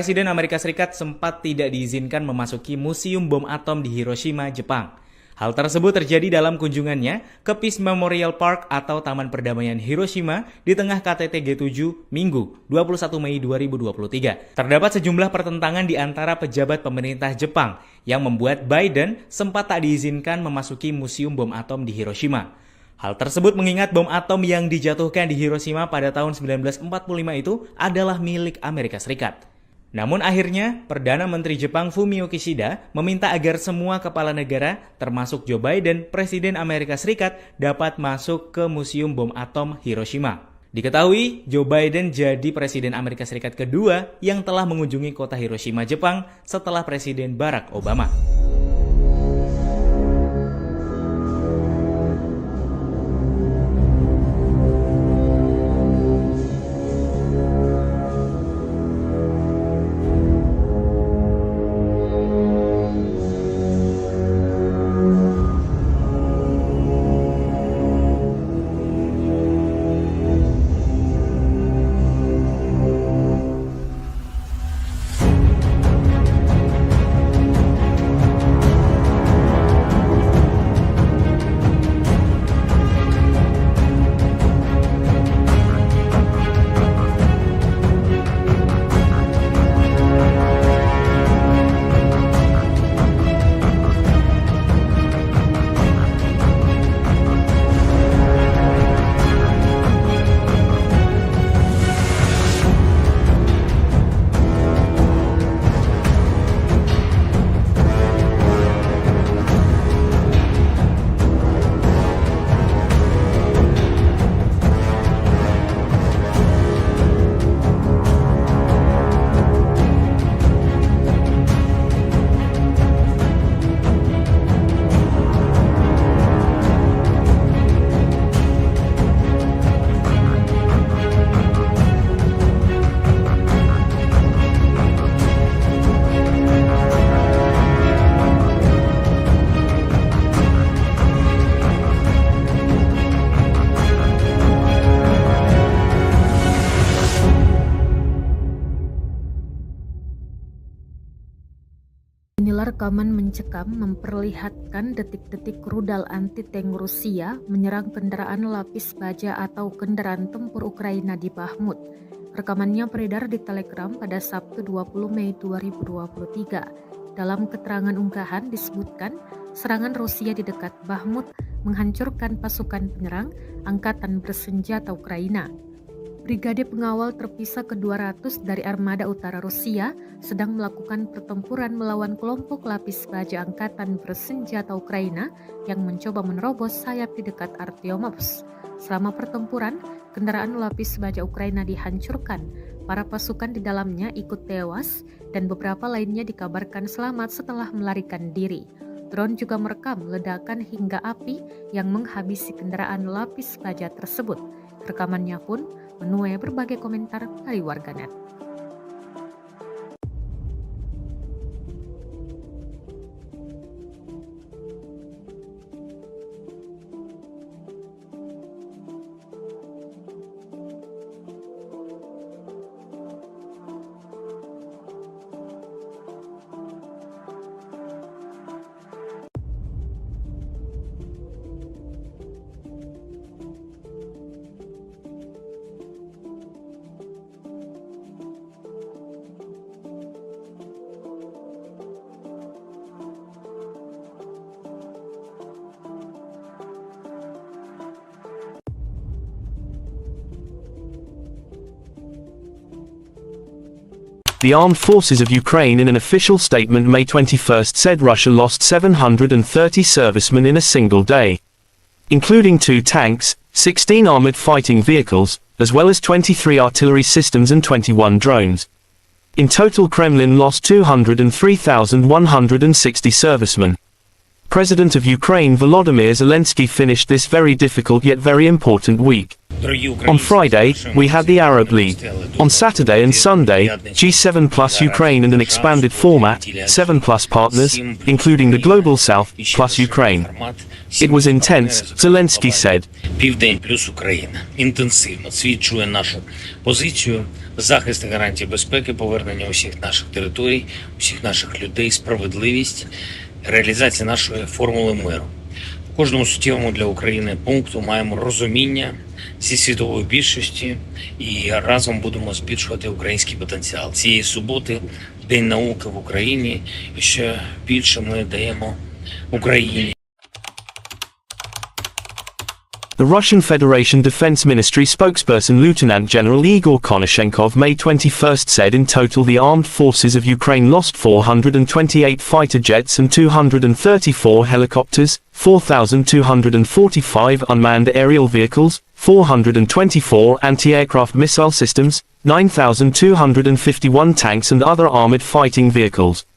Presiden Amerika Serikat sempat tidak diizinkan memasuki Museum Bom Atom di Hiroshima, Jepang. Hal tersebut terjadi dalam kunjungannya ke Peace Memorial Park atau Taman Perdamaian Hiroshima di tengah KTT G7 Minggu 21 Mei 2023. Terdapat sejumlah pertentangan di antara pejabat pemerintah Jepang yang membuat Biden sempat tak diizinkan memasuki Museum Bom Atom di Hiroshima. Hal tersebut mengingat bom atom yang dijatuhkan di Hiroshima pada tahun 1945 itu adalah milik Amerika Serikat. Namun akhirnya, Perdana Menteri Jepang Fumio Kishida meminta agar semua kepala negara, termasuk Joe Biden, Presiden Amerika Serikat, dapat masuk ke Museum Bom Atom Hiroshima. Diketahui, Joe Biden jadi Presiden Amerika Serikat kedua yang telah mengunjungi kota Hiroshima, Jepang setelah Presiden Barack Obama. Inilah rekaman mencekam memperlihatkan detik-detik rudal anti-tank Rusia menyerang kendaraan lapis baja atau kendaraan tempur Ukraina di Bahmut. Rekamannya beredar di Telegram pada Sabtu 20 Mei 2023. Dalam keterangan unggahan disebutkan serangan Rusia di dekat Bahmut menghancurkan pasukan penyerang Angkatan Bersenjata Ukraina. Brigade pengawal terpisah ke-200 dari Armada Utara Rusia sedang melakukan pertempuran melawan kelompok lapis baja Angkatan Bersenjata Ukraina yang mencoba menerobos sayap di dekat Artyomovsk. Selama pertempuran, kendaraan lapis baja Ukraina dihancurkan. Para pasukan di dalamnya ikut tewas dan beberapa lainnya dikabarkan selamat setelah melarikan diri. Drone juga merekam ledakan hingga api yang menghabisi kendaraan lapis baja tersebut. Rekamannya pun menuai berbagai komentar dari warganet. The Armed Forces of Ukraine in an official statement May 21 said Russia lost 730 servicemen in a single day, including 2 tanks, 16 armored fighting vehicles, as well as 23 artillery systems and 21 drones. In total, Kremlin lost 203,160 servicemen. President of Ukraine Volodymyr Zelensky finished this very difficult yet very important week On Friday, we had the Arab League. On Saturday and Sunday, G7 plus Ukraine and an expanded format, 7 plus partners, including the Global South, plus Ukraine. It was intense, Zelensky said. Південь плюс Україна. Інтенсивно свідчує нашу позицію, захист і гарантії безпеки, повернення усіх наших територій, усіх наших людей, справедливість, реалізація нашої формули миру. В кожному суттєвому для України пункту маємо розуміння зі світової більшості і разом будемо збільшувати український потенціал. Цієї суботи День науки в Україні, і ще більше ми даємо Україні. The Russian Federation Defense Ministry spokesperson Lieutenant General Igor Konashenkov May 21 said in total the armed forces of Ukraine lost 428 fighter jets and 234 helicopters, 4,245 unmanned aerial vehicles, 424 anti-aircraft missile systems, 9,251 tanks and other armored fighting vehicles.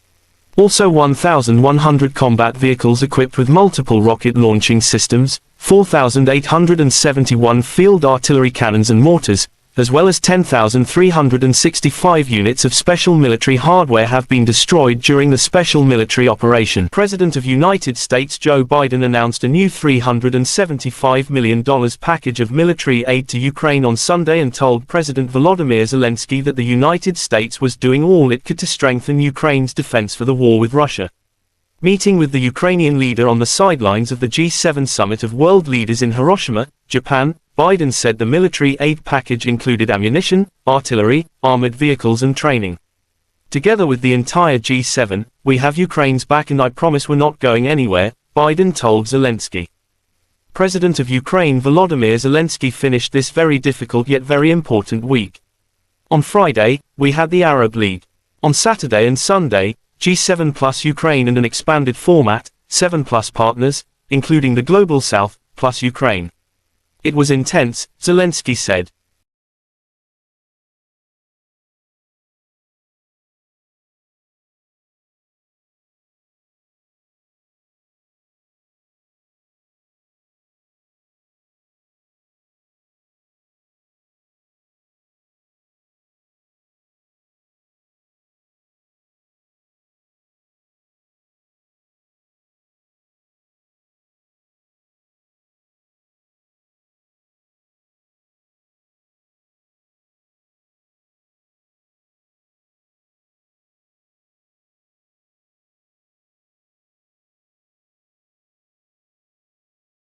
Also 1,100 combat vehicles equipped with multiple rocket launching systems, 4,871 field artillery cannons and mortars, as well as 10,365 units of special military hardware have been destroyed during the special military operation. President of United States Joe Biden announced a new $375 million package of military aid to Ukraine on Sunday and told President Volodymyr Zelensky that the United States was doing all it could to strengthen Ukraine's defense for the war with Russia. Meeting with the Ukrainian leader on the sidelines of the G7 summit of world leaders in Hiroshima, Japan, Biden said the military aid package included ammunition, artillery, armored vehicles and training. Together with the entire G7, we have Ukraine's back and I promise we're not going anywhere, Biden told Zelensky. President of Ukraine Volodymyr Zelensky finished this very difficult yet very important week. On Friday, we had the Arab League. On Saturday and Sunday, G7 plus Ukraine and an expanded format, 7 plus partners, including the Global South, plus Ukraine. It was intense, Zelensky said.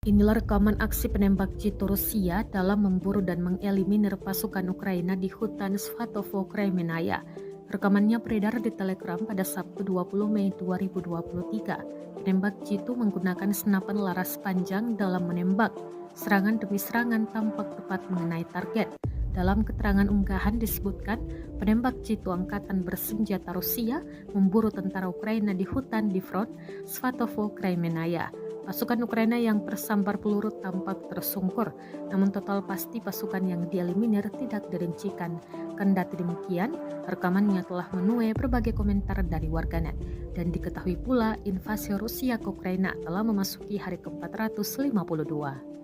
Inilah rekaman aksi penembak jitu Rusia dalam memburu dan mengeliminir pasukan Ukraina di hutan Svatovo, Kremenaya. Rekamannya beredar di Telegram pada Sabtu 20 Mei 2023. Penembak jitu menggunakan senapan laras panjang dalam menembak. Serangan demi serangan tampak tepat mengenai target. Dalam keterangan unggahan disebutkan, penembak jitu angkatan bersenjata Rusia memburu tentara Ukraina di hutan di front Svatovo, Kremenaya. Pasukan Ukraina yang tersambar peluru tampak tersungkur, namun total pasti pasukan yang dieliminir tidak dirincikan. Kendati demikian, rekamannya telah menuai berbagai komentar dari warganet, dan diketahui pula invasi Rusia ke Ukraina telah memasuki hari ke-452.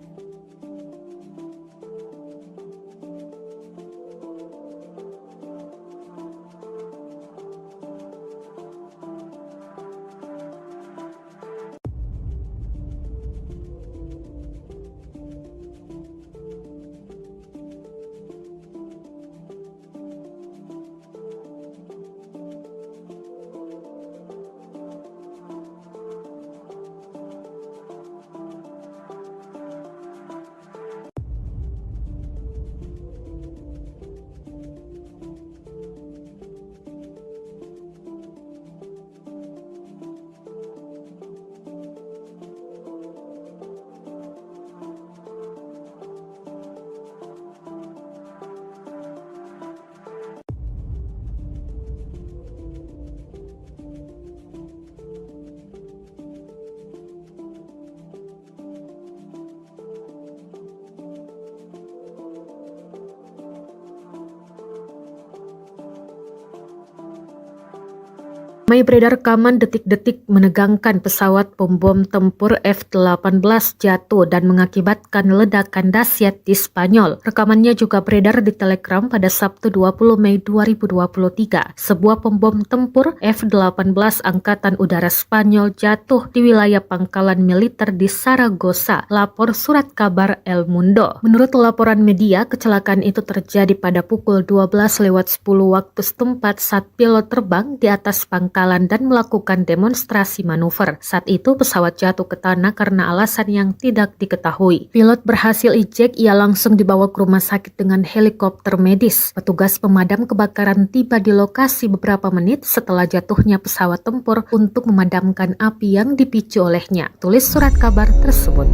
Ramai beredar rekaman detik-detik menegangkan pesawat pembom tempur F-18 jatuh dan mengakibatkan ledakan dahsyat di Spanyol. Rekamannya juga beredar di Telegram pada Sabtu 20 Mei 2023. Sebuah pembom tempur F-18 Angkatan Udara Spanyol jatuh di wilayah pangkalan militer di Saragossa, lapor surat kabar El Mundo. Menurut laporan media, kecelakaan itu terjadi pada pukul 12:10 waktu setempat saat pilot terbang di atas pangkalan dan melakukan demonstrasi manuver. Saat itu pesawat jatuh ke tanah karena alasan yang tidak diketahui. Pilot berhasil ejek, ia langsung dibawa ke rumah sakit dengan helikopter medis. Petugas pemadam kebakaran tiba di lokasi beberapa menit setelah jatuhnya pesawat tempur untuk memadamkan api yang dipicu olehnya. Tulis surat kabar tersebut.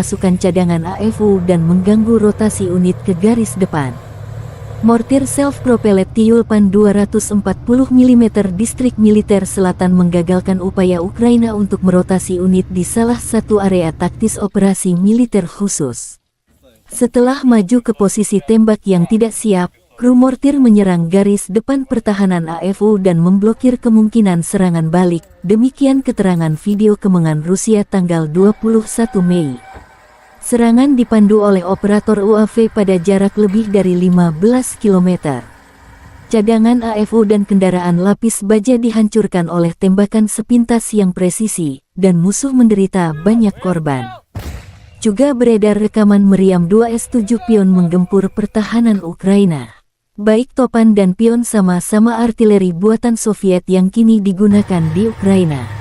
pasukan cadangan AFU dan mengganggu rotasi unit ke garis depan. Mortir self-propelled Tyulpan 240 mm distrik militer selatan menggagalkan upaya Ukraina untuk merotasi unit di salah satu area taktis operasi militer khusus. Setelah maju ke posisi tembak yang tidak siap, kru mortir menyerang garis depan pertahanan AFU dan memblokir kemungkinan serangan balik. Demikian keterangan video kemenangan Rusia tanggal 21 Mei. Serangan dipandu oleh operator UAV pada jarak lebih dari 15 km. Cadangan AFU dan kendaraan lapis baja dihancurkan oleh tembakan sepintas yang presisi, dan musuh menderita banyak korban. Juga beredar rekaman meriam 2 S-7 Pion menggempur pertahanan Ukraina. Baik Topan dan Pion sama-sama artileri buatan Soviet yang kini digunakan di Ukraina.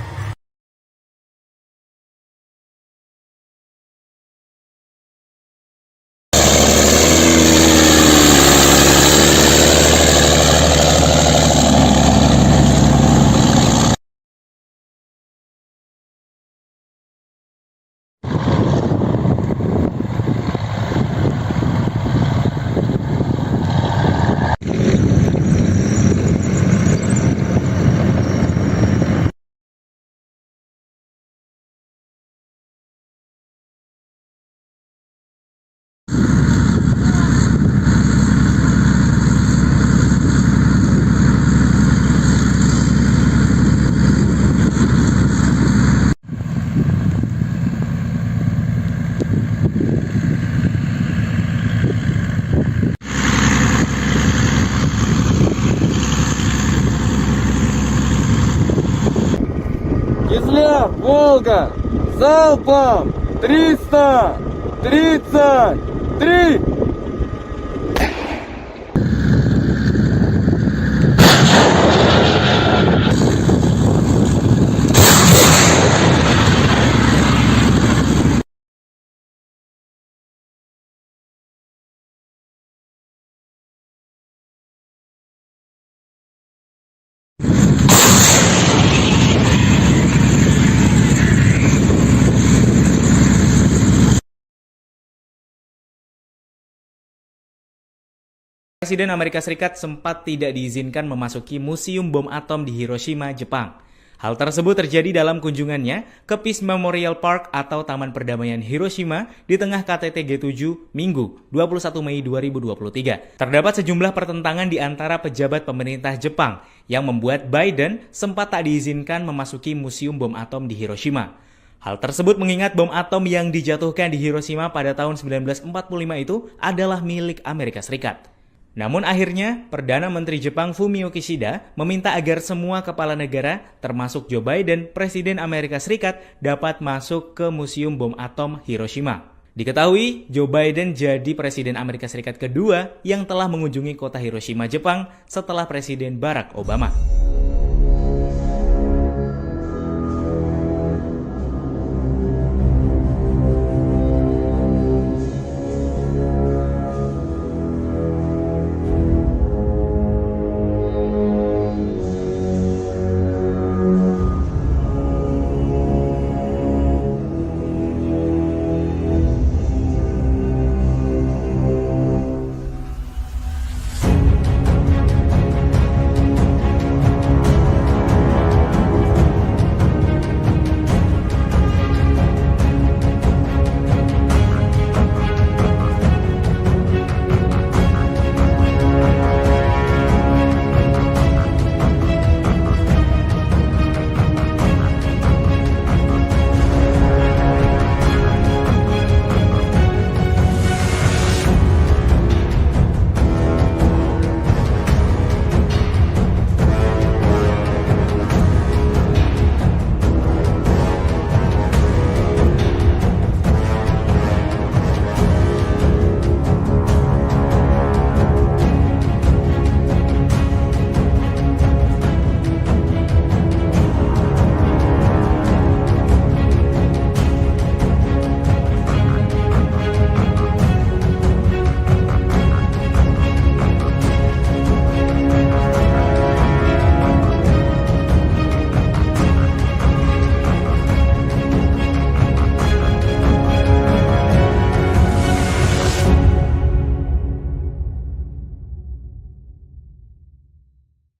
Кизляр, Волга, залпом 333! Presiden Amerika Serikat sempat tidak diizinkan memasuki Museum Bom Atom di Hiroshima, Jepang. Hal tersebut terjadi dalam kunjungannya ke Peace Memorial Park atau Taman Perdamaian Hiroshima di tengah KTT G7 Minggu 21 Mei 2023. Terdapat sejumlah pertentangan di antara pejabat pemerintah Jepang yang membuat Biden sempat tak diizinkan memasuki Museum Bom Atom di Hiroshima. Hal tersebut mengingat bom atom yang dijatuhkan di Hiroshima pada tahun 1945 itu adalah milik Amerika Serikat. Namun akhirnya, Perdana Menteri Jepang Fumio Kishida meminta agar semua kepala negara, termasuk Joe Biden, Presiden Amerika Serikat, dapat masuk ke Museum Bom Atom Hiroshima. Diketahui, Joe Biden jadi Presiden Amerika Serikat kedua yang telah mengunjungi kota Hiroshima, Jepang setelah Presiden Barack Obama.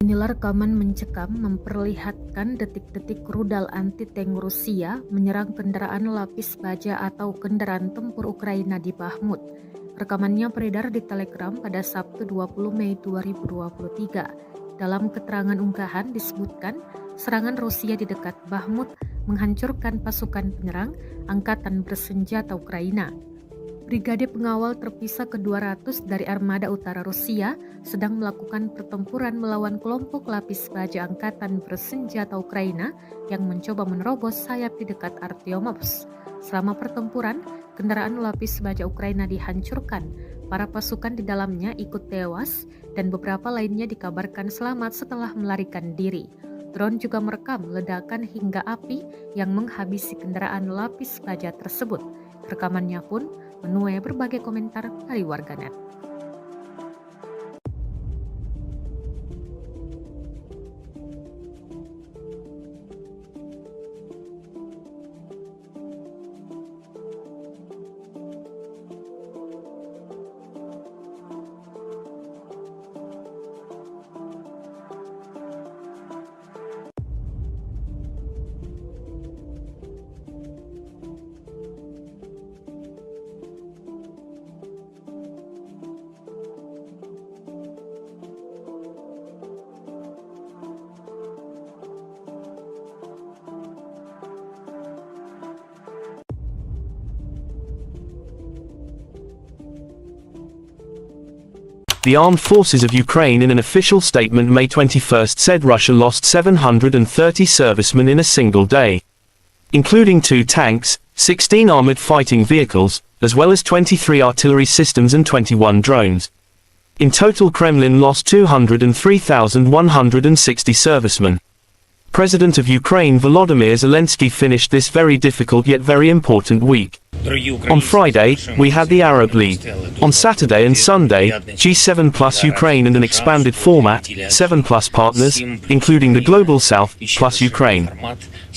Inilah rekaman mencekam memperlihatkan detik-detik rudal anti-tank Rusia menyerang kendaraan lapis baja atau kendaraan tempur Ukraina di Bahmut. Rekamannya beredar di Telegram pada Sabtu 20 Mei 2023. Dalam keterangan unggahan disebutkan serangan Rusia di dekat Bahmut menghancurkan pasukan penyerang Angkatan Bersenjata Ukraina. Brigade pengawal terpisah ke-200 dari Armada Utara Rusia sedang melakukan pertempuran melawan kelompok lapis baja Angkatan Bersenjata Ukraina yang mencoba menerobos sayap di dekat Artyomovsk. Selama pertempuran, kendaraan lapis baja Ukraina dihancurkan. Para pasukan di dalamnya ikut tewas dan beberapa lainnya dikabarkan selamat setelah melarikan diri. Drone juga merekam ledakan hingga api yang menghabisi kendaraan lapis baja tersebut. Rekamannya pun menuai berbagai komentar dari warganet. The Armed Forces of Ukraine in an official statement May 21 said Russia lost 730 servicemen in a single day, including 2 tanks, 16 armored fighting vehicles, as well as 23 artillery systems and 21 drones. In total, Kremlin lost 203,160 servicemen. President of Ukraine Volodymyr Zelensky finished this very difficult yet very important week. On Friday, we had the Arab League. On Saturday and Sunday, G7 plus Ukraine and an expanded format, 7 plus partners, including the Global South, plus Ukraine.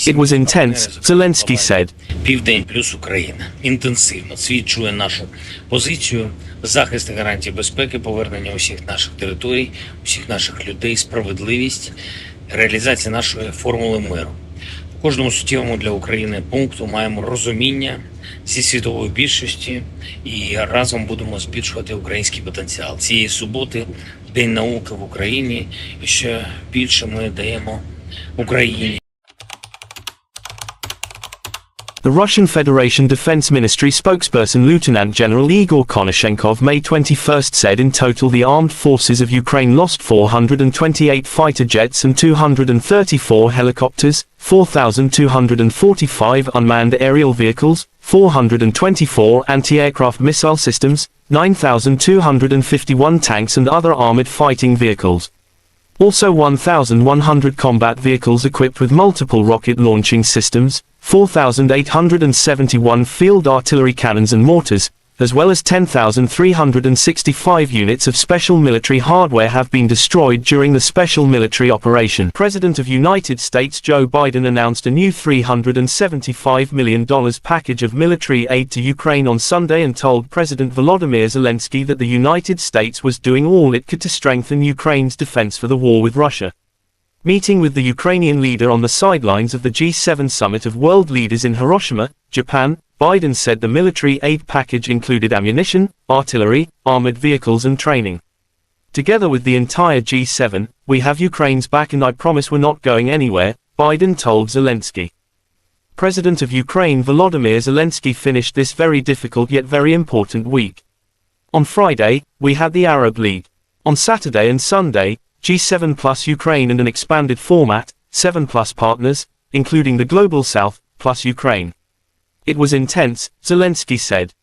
It was intense, Zelensky said. Південь плюс Україна. Інтенсивно свідчує нашу позицію, захист і гарантії безпеки, повернення усіх наших територій, усіх наших людей, справедливість, реалізація нашої формули миру. У кожному суттєвому для України пункту маємо розуміння зі світової більшості і разом будемо збільшувати український потенціал. Цієї суботи День науки в Україні, і ще більше ми даємо Україні. The Russian Federation Defense Ministry spokesperson Lieutenant General Igor Konashenkov May 21 said in total the armed forces of Ukraine lost 428 fighter jets and 234 helicopters, 4,245 unmanned aerial vehicles, 424 anti-aircraft missile systems, 9,251 tanks and other armored fighting vehicles. Also 1,100 combat vehicles equipped with multiple rocket launching systems, 4,871 field artillery cannons and mortars, as well as 10,365 units of special military hardware have been destroyed during the special military operation. President of United States Joe Biden announced a new $375 million package of military aid to Ukraine on Sunday and told President Volodymyr Zelensky that the United States was doing all it could to strengthen Ukraine's defense for the war with Russia. Meeting with the Ukrainian leader on the sidelines of the G7 summit of world leaders in Hiroshima, Japan, Biden said the military aid package included ammunition, artillery, armored vehicles and training. Together with the entire G7, we have Ukraine's back and I promise we're not going anywhere, Biden told Zelensky. President of Ukraine Volodymyr Zelensky finished this very difficult yet very important week. On Friday, we had the Arab League. On Saturday and Sunday, G7 plus Ukraine and an expanded format, 7 plus partners, including the Global South, plus Ukraine. It was intense, Zelensky said.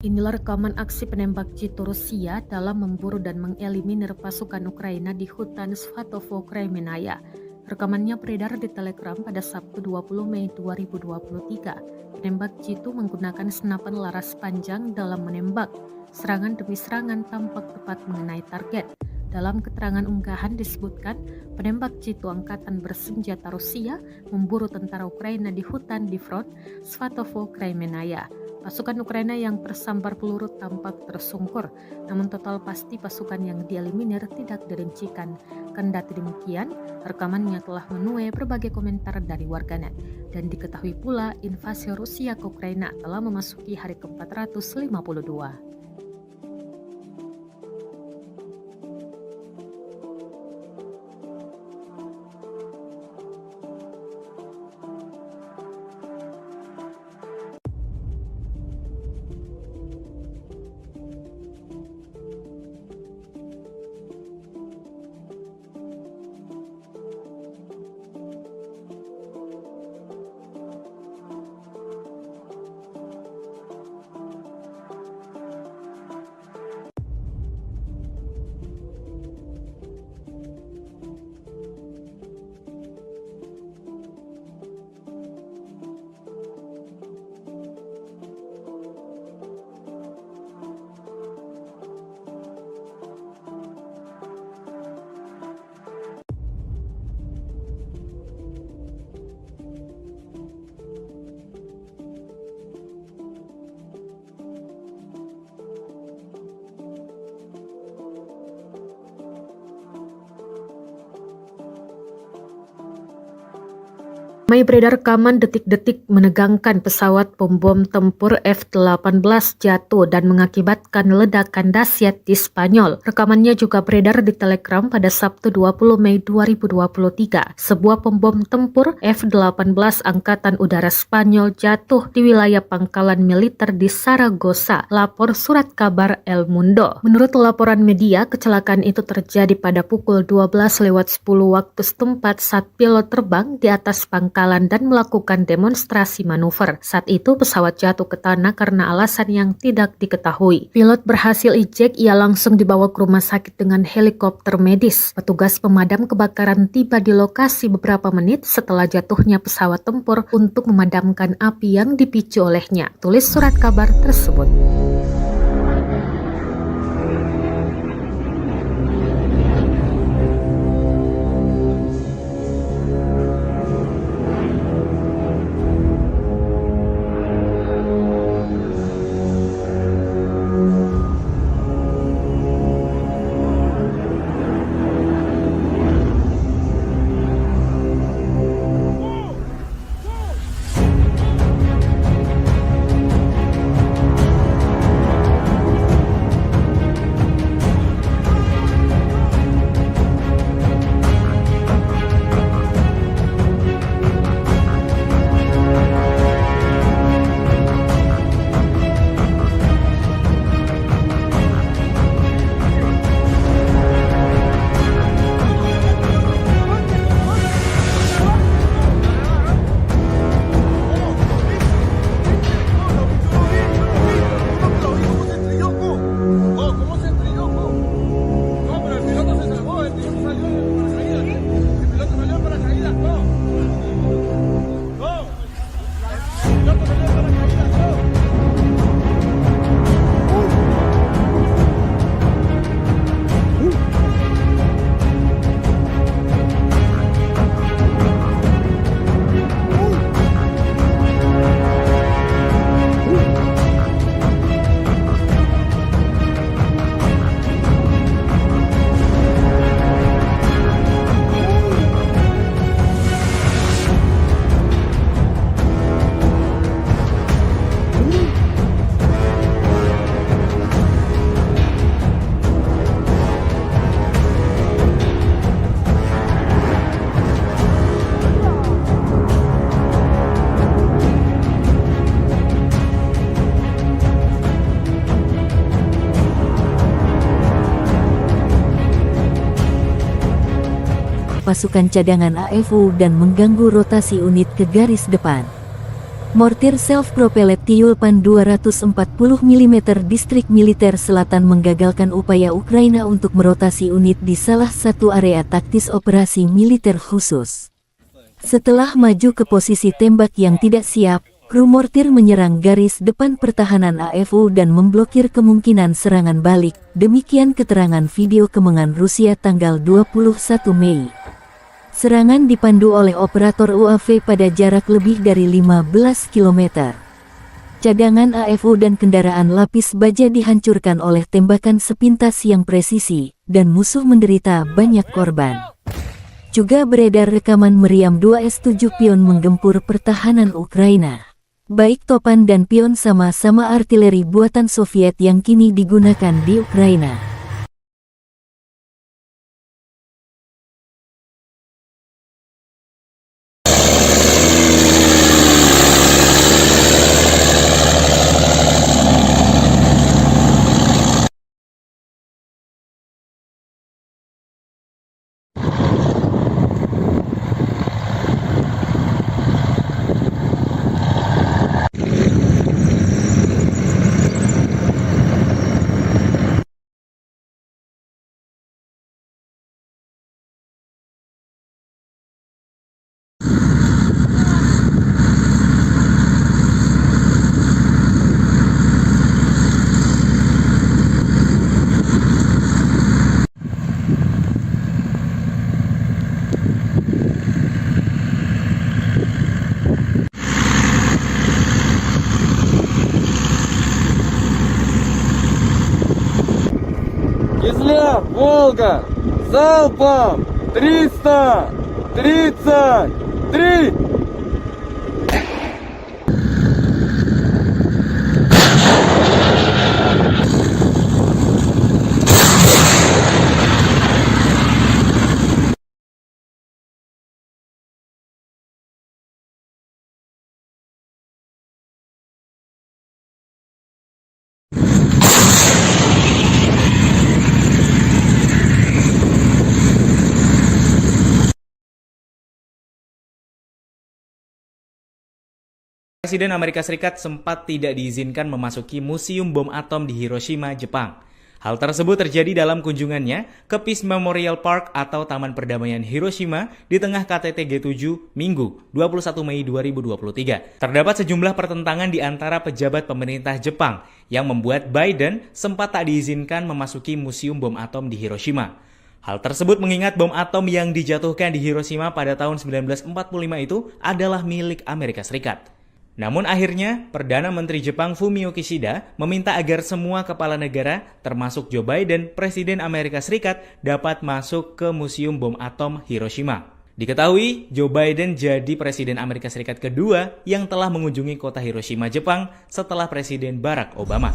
Inilah rekaman aksi penembak jitu Rusia dalam memburu dan mengeliminir pasukan Ukraina di hutan Svatovo Kremenaya. Rekamannya beredar di Telegram pada Sabtu 20 Mei 2023. Penembak jitu menggunakan senapan laras panjang dalam menembak. Serangan demi serangan tampak tepat mengenai target. Dalam keterangan unggahan disebutkan, penembak jitu angkatan bersenjata Rusia memburu tentara Ukraina di hutan di front Svatovo Kremenaya. Pasukan Ukraina yang tersambar peluru tampak tersungkur, namun total pasti pasukan yang dieliminir tidak dirincikan. Kendati demikian, rekamannya telah menuai berbagai komentar dari warganet. Dan diketahui pula invasi Rusia ke Ukraina telah memasuki hari ke-452. Ramai beredar rekaman detik-detik menegangkan pesawat pembom tempur F-18 jatuh dan mengakibatkan ledakan dahsyat di Spanyol. Rekamannya juga beredar di Telegram pada Sabtu 20 Mei 2023. Sebuah pembom tempur F-18 Angkatan Udara Spanyol jatuh di wilayah pangkalan militer di Saragossa, lapor surat kabar El Mundo. Menurut laporan media, kecelakaan itu terjadi pada pukul 12:10 waktu setempat saat pilot terbang di atas pangkalan dan melakukan demonstrasi manuver. Saat itu pesawat jatuh ke tanah karena alasan yang tidak diketahui. Pilot berhasil ejek, ia langsung dibawa ke rumah sakit dengan helikopter medis. Petugas pemadam kebakaran tiba di lokasi beberapa menit setelah jatuhnya pesawat tempur untuk memadamkan api yang dipicu olehnya, tulis surat kabar tersebut. pasukan cadangan AFU dan mengganggu rotasi unit ke garis depan. Mortir self-propelled Tyulpan 240 mm distrik militer selatan menggagalkan upaya Ukraina untuk merotasi unit di salah satu area taktis operasi militer khusus. Setelah maju ke posisi tembak yang tidak siap, kru mortir menyerang garis depan pertahanan AFU dan memblokir kemungkinan serangan balik, demikian keterangan video kemenangan Rusia tanggal 21 Mei. Serangan dipandu oleh operator UAV pada jarak lebih dari 15 km. Cadangan AFU dan kendaraan lapis baja dihancurkan oleh tembakan sepintas yang presisi, dan musuh menderita banyak korban. Juga beredar rekaman meriam 2S-7 Pion menggempur pertahanan Ukraina. Baik Topan dan Pion sama-sama artileri buatan Soviet yang kini digunakan di Ukraina. Кизляр, Волга, залпом 333! Presiden Amerika Serikat sempat tidak diizinkan memasuki Museum Bom Atom di Hiroshima, Jepang. Hal tersebut terjadi dalam kunjungannya ke Peace Memorial Park atau Taman Perdamaian Hiroshima di tengah KTT G7 Minggu 21 Mei 2023. Terdapat sejumlah pertentangan di antara pejabat pemerintah Jepang yang membuat Biden sempat tak diizinkan memasuki Museum Bom Atom di Hiroshima. Hal tersebut mengingat bom atom yang dijatuhkan di Hiroshima pada tahun 1945 itu adalah milik Amerika Serikat. Namun akhirnya, Perdana Menteri Jepang Fumio Kishida meminta agar semua kepala negara, termasuk Joe Biden, Presiden Amerika Serikat, dapat masuk ke Museum Bom Atom Hiroshima. Diketahui, Joe Biden jadi Presiden Amerika Serikat kedua yang telah mengunjungi kota Hiroshima, Jepang setelah Presiden Barack Obama.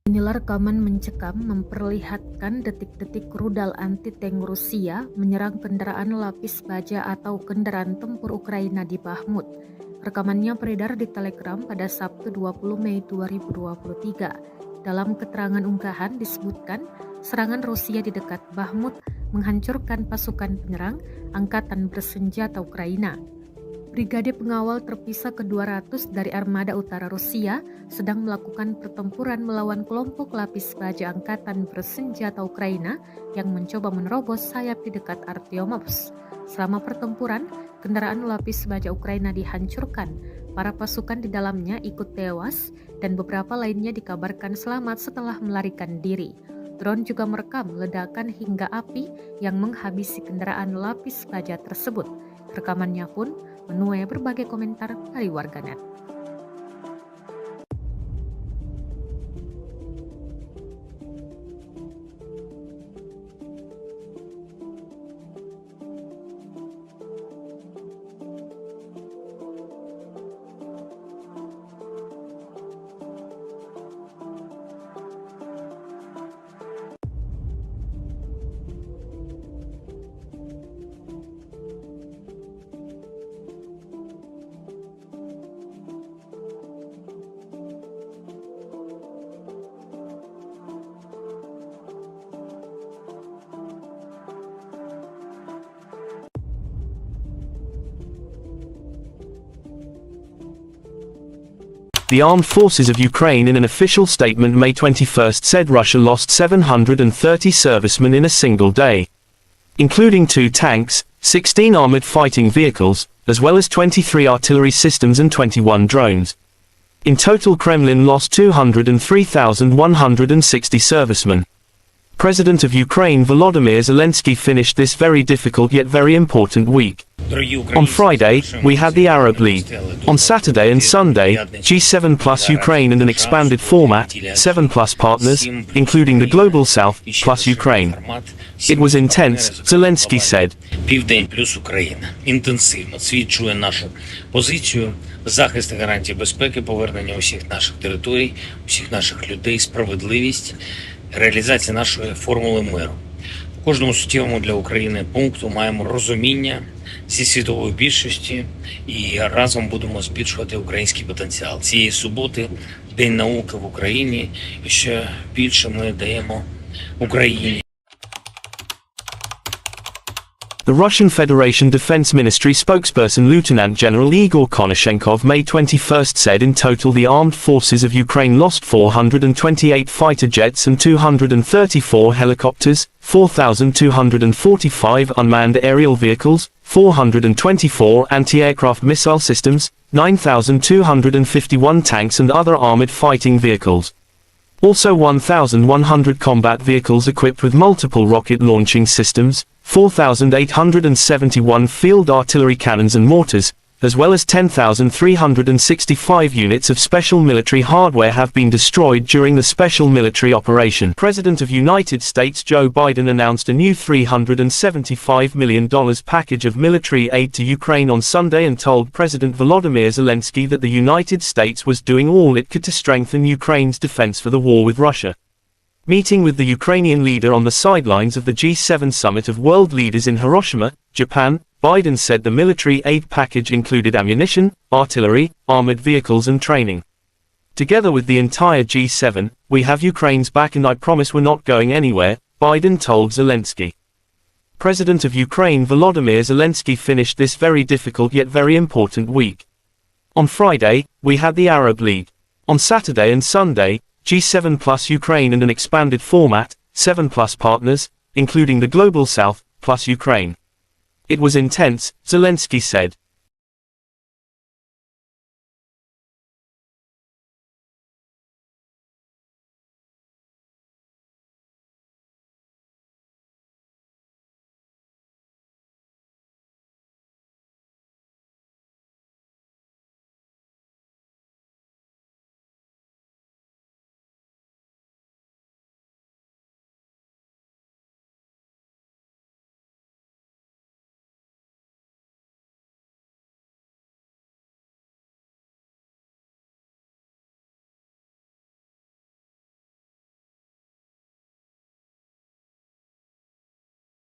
Inilah rekaman mencekam memperlihatkan detik-detik rudal anti-tank Rusia menyerang kendaraan lapis baja atau kendaraan tempur Ukraina di Bahmut. Rekamannya beredar di Telegram pada Sabtu 20 Mei 2023. Dalam keterangan unggahan disebutkan serangan Rusia di dekat Bahmut menghancurkan pasukan penyerang Angkatan Bersenjata Ukraina. Brigade pengawal terpisah ke-200 dari Armada Utara Rusia sedang melakukan pertempuran melawan kelompok lapis baja Angkatan Bersenjata Ukraina yang mencoba menerobos sayap di dekat Artyomovsk. Selama pertempuran, kendaraan lapis baja Ukraina dihancurkan. Para pasukan di dalamnya ikut tewas dan beberapa lainnya dikabarkan selamat setelah melarikan diri. Drone juga merekam ledakan hingga api yang menghabisi kendaraan lapis baja tersebut. Rekamannya pun menuai berbagai komentar dari warganet. The Armed Forces of Ukraine in an official statement May 21 said Russia lost 730 servicemen in a single day, including 2 tanks, 16 armored fighting vehicles, as well as 23 artillery systems and 21 drones. In total, Kremlin lost 203,160 servicemen. President of Ukraine Volodymyr Zelensky finished this very difficult yet very important week. On Friday, we had the Arab League. On Saturday and Sunday, G7 plus Ukraine and an expanded format, 7 plus partners, including the Global South, plus Ukraine. It was intense, Zelensky said. Південь плюс Україна. Інтенсивно свідчує нашу позицію, захист і гарантії безпеки, повернення усіх наших територій, усіх наших людей, справедливість, реалізація нашої формули миру. У кожному суттєвому для України пункту маємо розуміння зі світової більшості і разом будемо збільшувати український потенціал. Цієї суботи День науки в Україні, і ще більше ми даємо Україні. The Russian Federation Defense Ministry spokesperson Lieutenant General Igor Konashenkov May 21st said in total the armed forces of Ukraine lost 428 fighter jets and 234 helicopters, 4,245 unmanned aerial vehicles, 424 anti-aircraft missile systems, 9,251 tanks and other armored fighting vehicles. Also 1,100 combat vehicles equipped with multiple rocket launching systems, 4,871 field artillery cannons and mortars, as well as 10,365 units of special military hardware have been destroyed during the special military operation. President of United States Joe Biden announced a new $375 million package of military aid to Ukraine on Sunday and told President Volodymyr Zelensky that the United States was doing all it could to strengthen Ukraine's defense for the war with Russia. Meeting with the Ukrainian leader on the sidelines of the G7 summit of world leaders in Hiroshima, Japan, Biden said the military aid package included ammunition, artillery, armored vehicles and training. Together with the entire G7, we have Ukraine's back and I promise we're not going anywhere, Biden told Zelensky. President of Ukraine Volodymyr Zelensky finished this very difficult yet very important week. On Friday, we had the Arab League. On Saturday and Sunday, G7 plus Ukraine and an expanded format, 7 plus partners, including the Global South, plus Ukraine. It was intense, Zelensky said.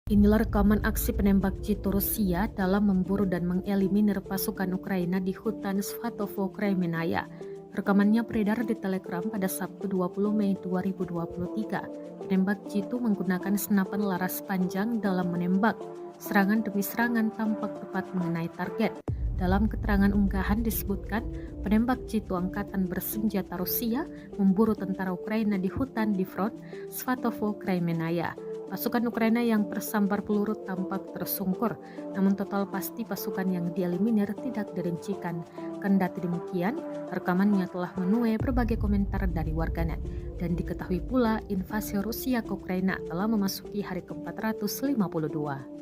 Inilah rekaman aksi penembak jitu Rusia dalam memburu dan mengeliminir pasukan Ukraina di hutan Svatovo, Kremenaya. Rekamannya beredar di Telegram pada Sabtu 20 Mei 2023. Penembak jitu menggunakan senapan laras panjang dalam menembak. Serangan demi serangan tampak tepat mengenai target. Dalam keterangan unggahan disebutkan, penembak jitu angkatan bersenjata Rusia memburu tentara Ukraina di hutan di front Svatovo, Kremenaya. Pasukan Ukraina yang tersambar peluru tampak tersungkur, namun total pasti pasukan yang dieliminir tidak dirincikan. Kendati demikian, rekamannya telah menuai berbagai komentar dari warganet. Dan diketahui pula invasi Rusia ke Ukraina telah memasuki hari ke-452.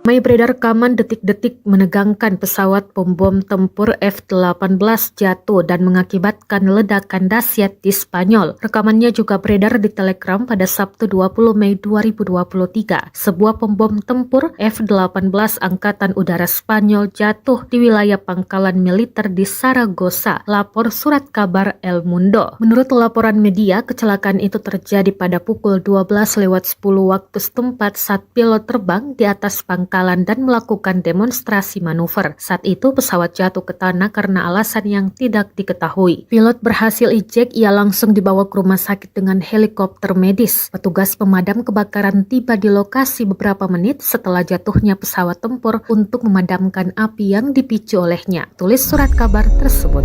Ramai beredar rekaman detik-detik menegangkan pesawat pembom tempur F-18 jatuh dan mengakibatkan ledakan dahsyat di Spanyol. Rekamannya juga beredar di Telegram pada Sabtu 20 Mei 2023. Sebuah pembom tempur F-18 Angkatan Udara Spanyol jatuh di wilayah pangkalan militer di Saragossa, lapor surat kabar El Mundo. Menurut laporan media, kecelakaan itu terjadi pada pukul 12:10 waktu setempat saat pilot terbang di atas pangkalan dan melakukan demonstrasi manuver. Saat itu pesawat jatuh ke tanah karena alasan yang tidak diketahui. Pilot berhasil ejek, ia langsung dibawa ke rumah sakit dengan helikopter medis. Petugas pemadam kebakaran tiba di lokasi beberapa menit setelah jatuhnya pesawat tempur untuk memadamkan api yang dipicu olehnya. Tulis surat kabar tersebut.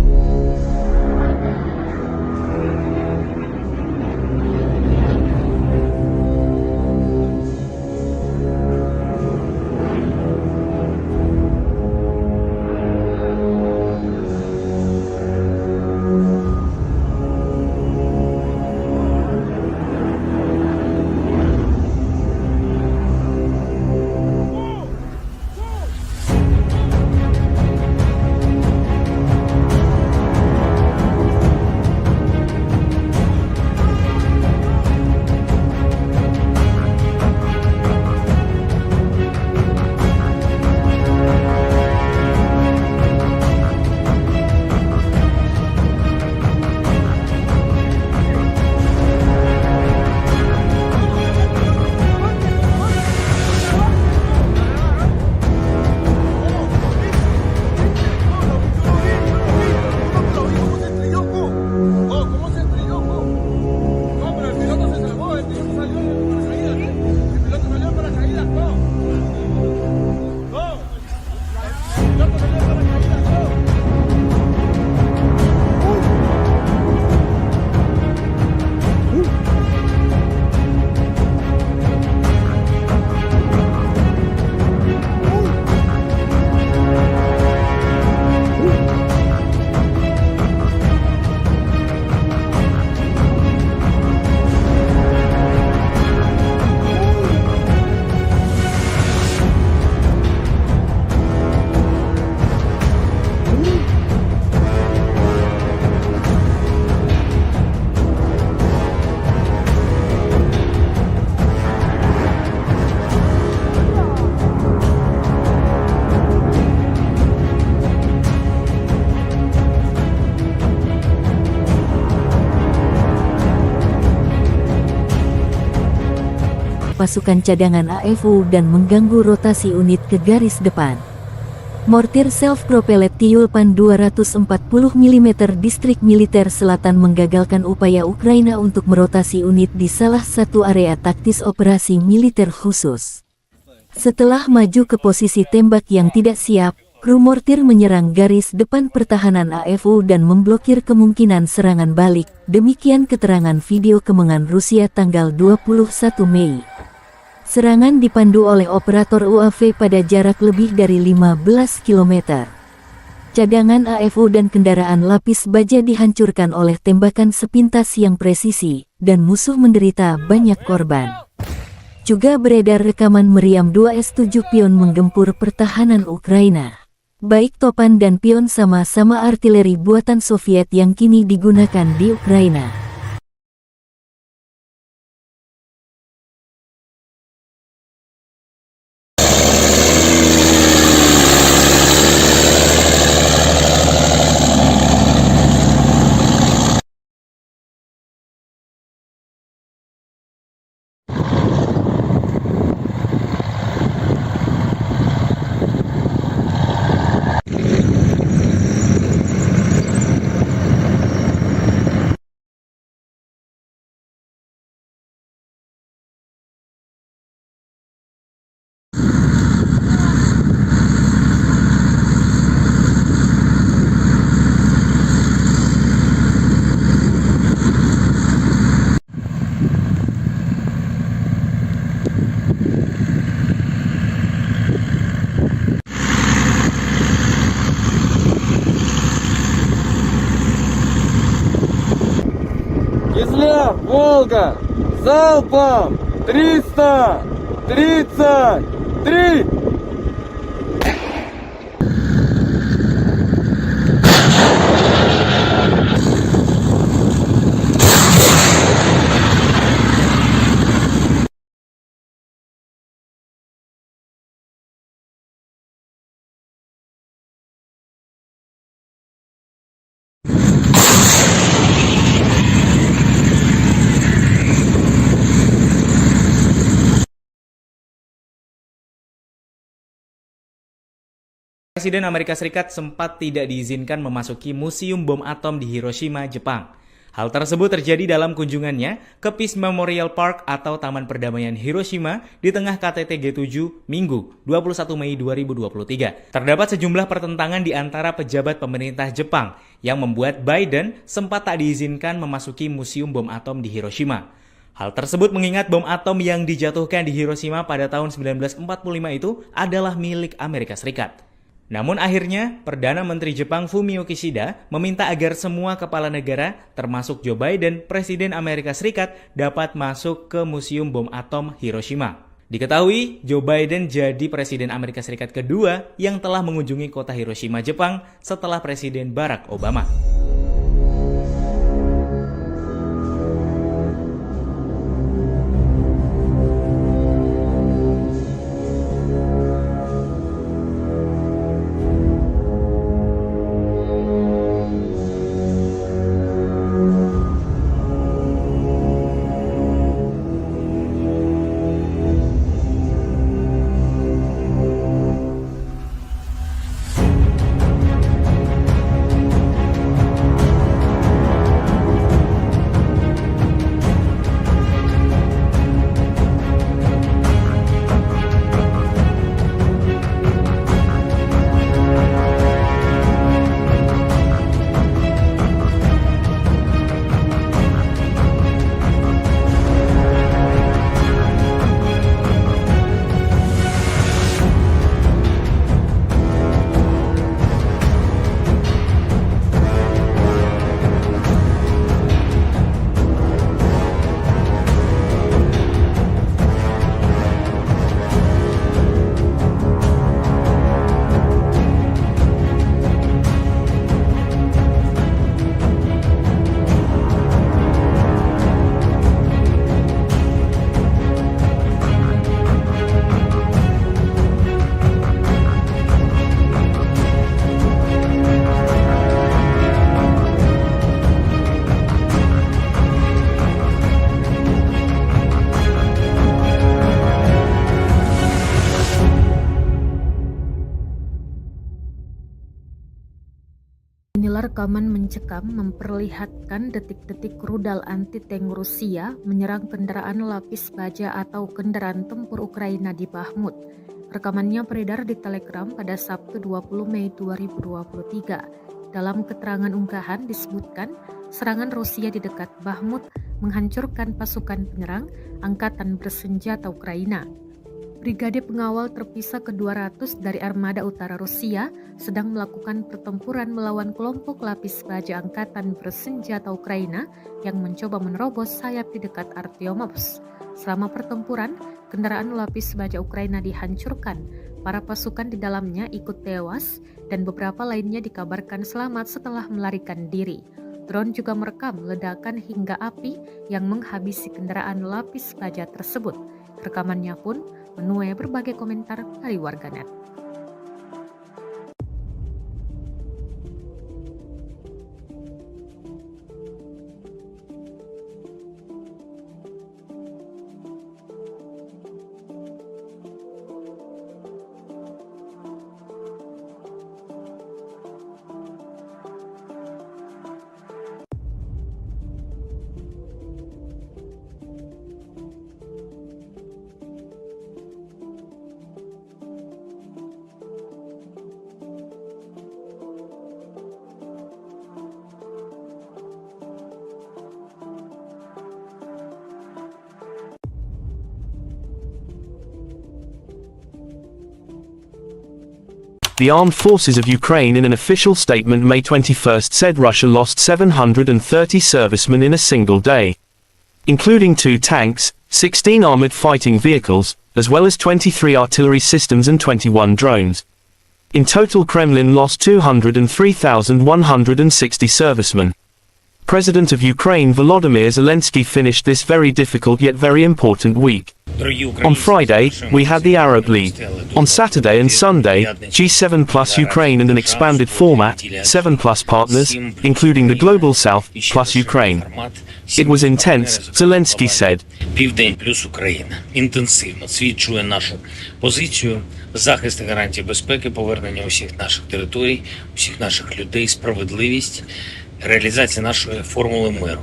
pasukan cadangan AFU dan mengganggu rotasi unit ke garis depan. Mortir self-propelled Tyulpan 240 mm distrik militer selatan menggagalkan upaya Ukraina untuk merotasi unit di salah satu area taktis operasi militer khusus. Setelah maju ke posisi tembak yang tidak siap, kru mortir menyerang garis depan pertahanan AFU dan memblokir kemungkinan serangan balik. Demikian keterangan video kemenangan Rusia tanggal 21 Mei. Serangan dipandu oleh operator UAV pada jarak lebih dari 15 km. Cadangan AFU dan kendaraan lapis baja dihancurkan oleh tembakan sepintas yang presisi, dan musuh menderita banyak korban. Juga beredar rekaman meriam 2S7 Pion menggempur pertahanan Ukraina. Baik Topan dan Pion sama-sama artileri buatan Soviet yang kini digunakan di Ukraina. Кизляр, Волга, залпом 333! Presiden Amerika Serikat sempat tidak diizinkan memasuki Museum Bom Atom di Hiroshima, Jepang. Hal tersebut terjadi dalam kunjungannya ke Peace Memorial Park atau Taman Perdamaian Hiroshima di tengah KTT G7 Minggu 21 Mei 2023. Terdapat sejumlah pertentangan di antara pejabat pemerintah Jepang yang membuat Biden sempat tak diizinkan memasuki Museum Bom Atom di Hiroshima. Hal tersebut mengingat bom atom yang dijatuhkan di Hiroshima pada tahun 1945 itu adalah milik Amerika Serikat. Namun akhirnya, Perdana Menteri Jepang Fumio Kishida meminta agar semua kepala negara, termasuk Joe Biden, Presiden Amerika Serikat, dapat masuk ke Museum Bom Atom Hiroshima. Diketahui, Joe Biden jadi Presiden Amerika Serikat kedua yang telah mengunjungi kota Hiroshima, Jepang setelah Presiden Barack Obama. Inilah rekaman mencekam memperlihatkan detik-detik rudal anti-tank Rusia menyerang kendaraan lapis baja atau kendaraan tempur Ukraina di Bahmut. Rekamannya beredar di Telegram pada Sabtu 20 Mei 2023. Dalam keterangan unggahan disebutkan serangan Rusia di dekat Bahmut menghancurkan pasukan penyerang Angkatan Bersenjata Ukraina. Brigade pengawal terpisah ke-200 dari Armada Utara Rusia sedang melakukan pertempuran melawan kelompok lapis baja Angkatan Bersenjata Ukraina yang mencoba menerobos sayap di dekat Artyomovsk. Selama pertempuran, kendaraan lapis baja Ukraina dihancurkan. Para pasukan di dalamnya ikut tewas dan beberapa lainnya dikabarkan selamat setelah melarikan diri. Drone juga merekam ledakan hingga api yang menghabisi kendaraan lapis baja tersebut. Rekamannya pun menuai berbagai komentar dari warganet. The Armed Forces of Ukraine in an official statement May 21 said Russia lost 730 servicemen in a single day, including 2 tanks, 16 armored fighting vehicles, as well as 23 artillery systems and 21 drones. In total, Kremlin lost 203,160 servicemen. President of Ukraine Volodymyr Zelensky finished this very difficult yet very important week. On Friday, we had the Arab League. On Saturday and Sunday, G7 plus Ukraine in an expanded format, 7 plus partners, including the Global South, plus Ukraine. It was intense, Zelensky said. Південь плюс Україна. Інтенсивно свідчує нашу позицію, захист і гарантії безпеки, повернення усіх наших територій, усіх наших людей, справедливість, реалізація нашої формули миру.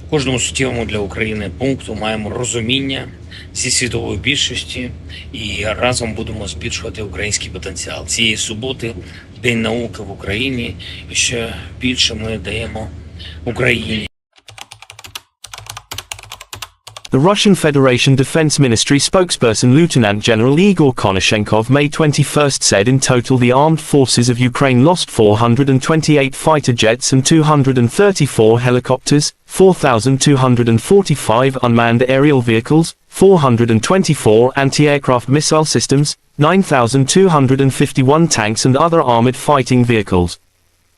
У кожному суттєвому для України пункту маємо розуміння зі світової більшості і разом будемо збільшувати український потенціал. Цієї суботи День науки в Україні, і ще більше ми даємо Україні. The Russian Federation Defense Ministry spokesperson Lieutenant General Igor Konashenkov May 21 said in total the armed forces of Ukraine lost 428 fighter jets and 234 helicopters, 4,245 unmanned aerial vehicles, 424 anti-aircraft missile systems, 9,251 tanks and other armored fighting vehicles.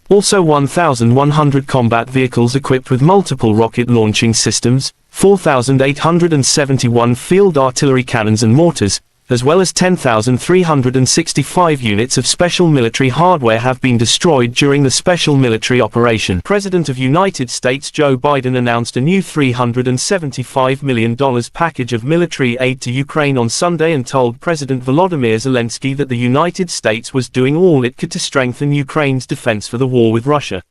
Also 1,100 combat vehicles equipped with multiple rocket launching systems, 4,871 field artillery cannons and mortars, as well as 10,365 units of special military hardware have been destroyed during the special military operation. President of United States Joe Biden announced a new $375 million package of military aid to Ukraine on Sunday and told President Volodymyr Zelensky that the United States was doing all it could to strengthen Ukraine's defense for the war with Russia.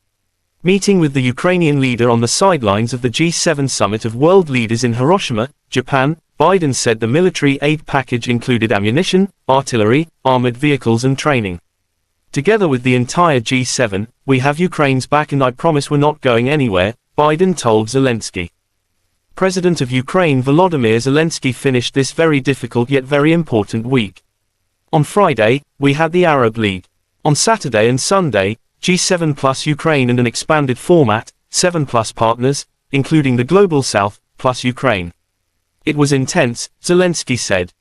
Meeting with the Ukrainian leader on the sidelines of the G7 summit of world leaders in Hiroshima, Japan, Biden said the military aid package included ammunition, artillery, armored vehicles and training. Together with the entire G7, we have Ukraine's back and I promise we're not going anywhere, Biden told Zelensky. President of Ukraine Volodymyr Zelensky finished this very difficult yet very important week. On Friday, we had the Arab League. On Saturday and Sunday, G7 plus Ukraine in an expanded format, 7 plus partners, including the Global South, plus Ukraine. It was intense, Zelensky said.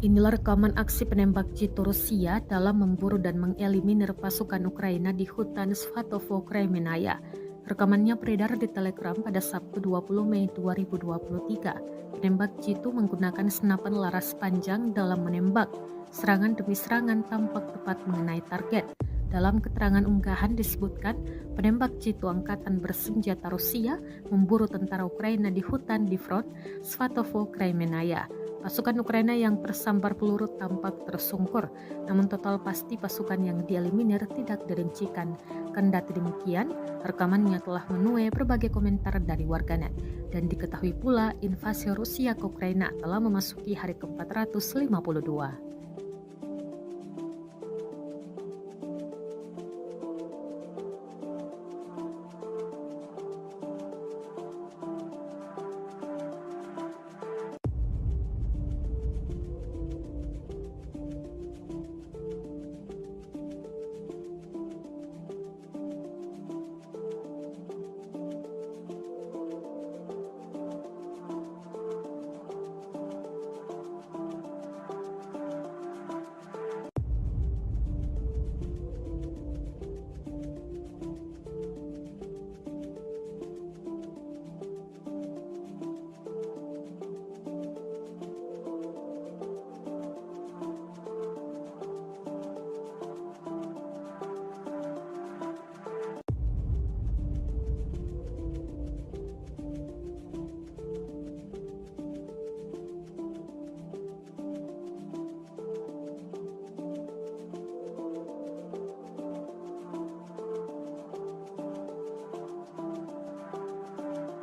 Inilah rekaman aksi penembak jitu Rusia dalam memburu dan mengeliminir pasukan Ukraina di hutan Svatovo Kremenaya. Rekamannya beredar di Telegram pada Sabtu 20 Mei 2023. Penembak jitu menggunakan senapan laras panjang dalam menembak. Serangan demi serangan tampak tepat mengenai target. Dalam keterangan unggahan disebutkan, penembak jitu angkatan bersenjata Rusia memburu tentara Ukraina di hutan di front Svatovo Kremenaya. Pasukan Ukraina yang tersambar peluru tampak tersungkur, namun total pasti pasukan yang dieliminir tidak dirincikan. Kendati demikian, rekamannya telah menuai berbagai komentar dari warganet, dan diketahui pula invasi Rusia ke Ukraina telah memasuki hari ke-452.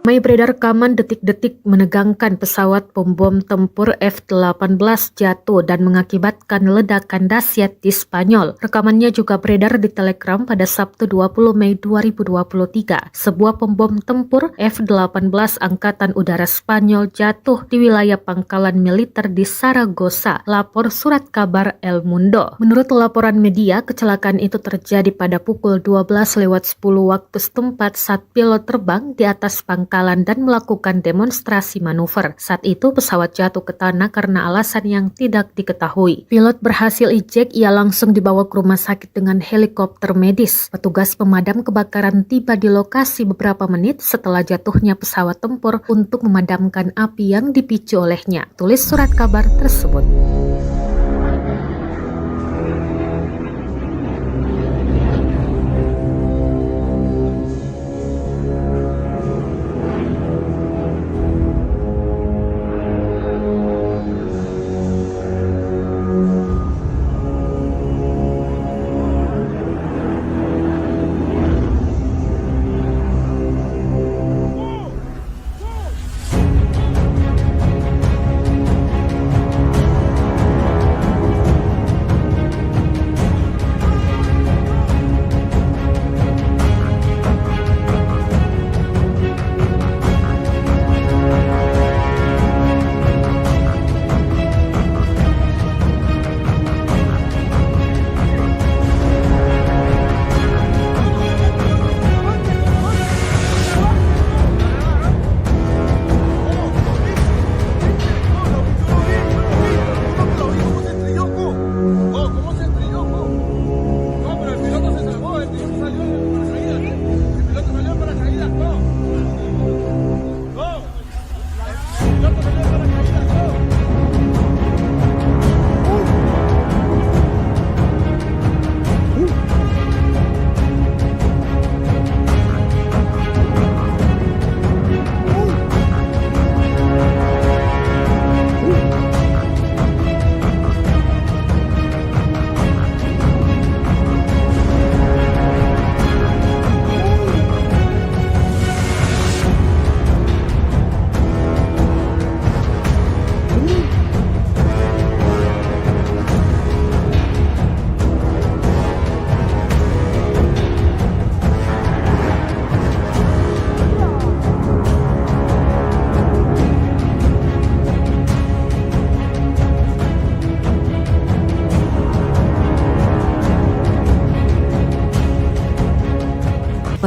Ramai beredar rekaman detik-detik menegangkan pesawat pembom tempur F-18 jatuh dan mengakibatkan ledakan dahsyat di Spanyol. Rekamannya juga beredar di Telegram pada Sabtu 20 Mei 2023. Sebuah pembom tempur F-18 Angkatan Udara Spanyol jatuh di wilayah pangkalan militer di Saragossa, lapor surat kabar El Mundo. Menurut laporan media, kecelakaan itu terjadi pada pukul 12:10 waktu setempat saat pilot terbang di atas pangkalan dan melakukan demonstrasi manuver. Saat itu pesawat jatuh ke tanah karena alasan yang tidak diketahui. Pilot berhasil ejek, ia langsung dibawa ke rumah sakit dengan helikopter medis. Petugas pemadam kebakaran tiba di lokasi beberapa menit setelah jatuhnya pesawat tempur untuk memadamkan api yang dipicu olehnya, tulis surat kabar tersebut.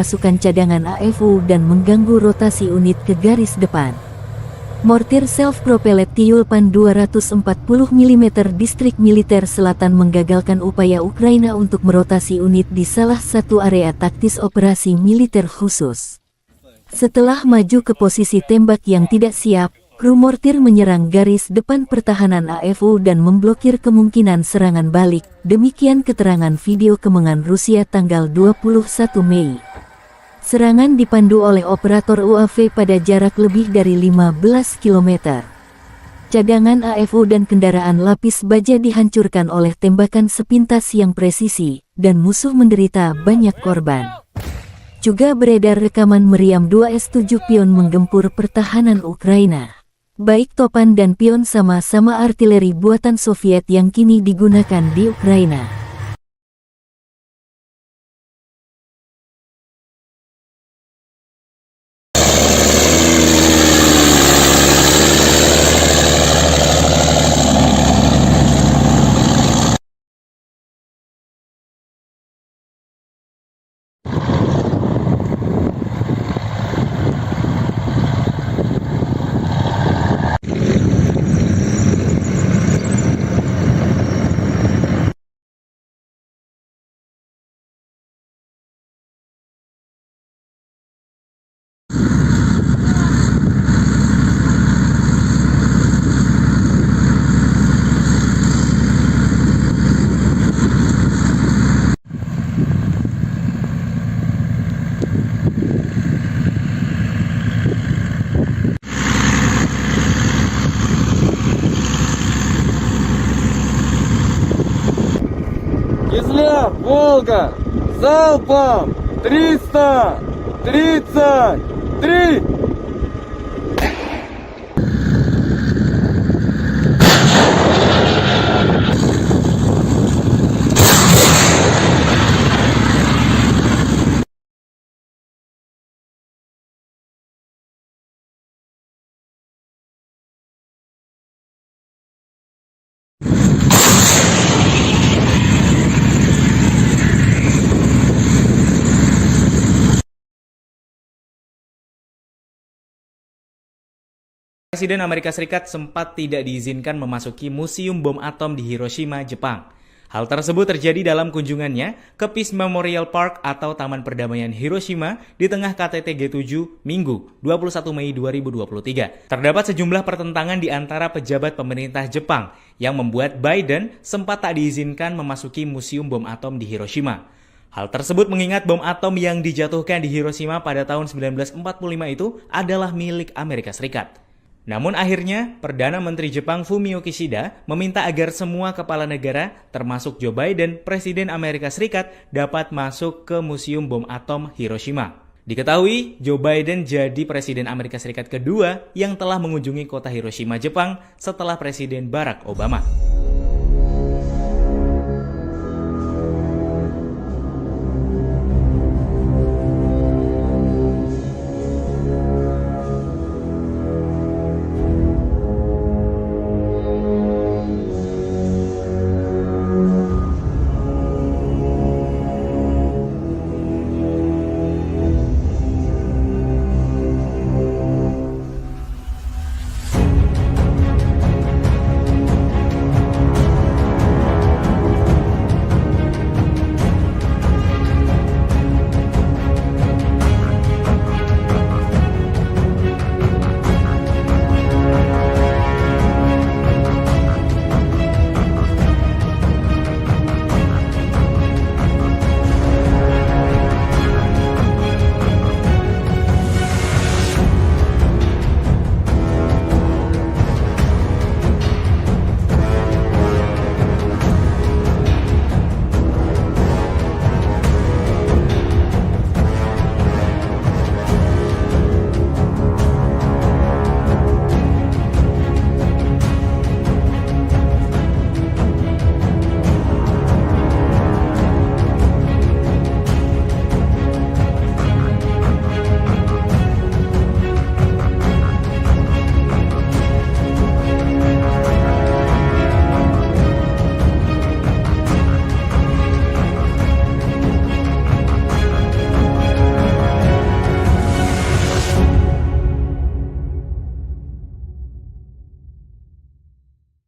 pasukan cadangan AFU dan mengganggu rotasi unit ke garis depan. Mortir self-propelled Tyulpan 240 mm distrik militer selatan menggagalkan upaya Ukraina untuk merotasi unit di salah satu area taktis operasi militer khusus. Setelah maju ke posisi tembak yang tidak siap, kru mortir menyerang garis depan pertahanan AFU dan memblokir kemungkinan serangan balik. Demikian keterangan video kemenangan Rusia tanggal 21 Mei. Serangan dipandu oleh operator UAV pada jarak lebih dari 15 km. Cadangan AFU dan kendaraan lapis baja dihancurkan oleh tembakan sepintas yang presisi, dan musuh menderita banyak korban. Juga beredar rekaman meriam 2 S-7 Pion menggempur pertahanan Ukraina. Baik Topan dan Pion sama-sama artileri buatan Soviet yang kini digunakan di Ukraina. Кизляр, Волга, залпом 333! Presiden Amerika Serikat sempat tidak diizinkan memasuki Museum Bom Atom di Hiroshima, Jepang. Hal tersebut terjadi dalam kunjungannya ke Peace Memorial Park atau Taman Perdamaian Hiroshima di tengah KTT G7 Minggu 21 Mei 2023. Terdapat sejumlah pertentangan di antara pejabat pemerintah Jepang yang membuat Biden sempat tak diizinkan memasuki Museum Bom Atom di Hiroshima. Hal tersebut mengingat bom atom yang dijatuhkan di Hiroshima pada tahun 1945 itu adalah milik Amerika Serikat. Namun akhirnya, Perdana Menteri Jepang Fumio Kishida meminta agar semua kepala negara, termasuk Joe Biden, Presiden Amerika Serikat, dapat masuk ke Museum Bom Atom Hiroshima. Diketahui, Joe Biden jadi Presiden Amerika Serikat kedua yang telah mengunjungi kota Hiroshima, Jepang setelah Presiden Barack Obama.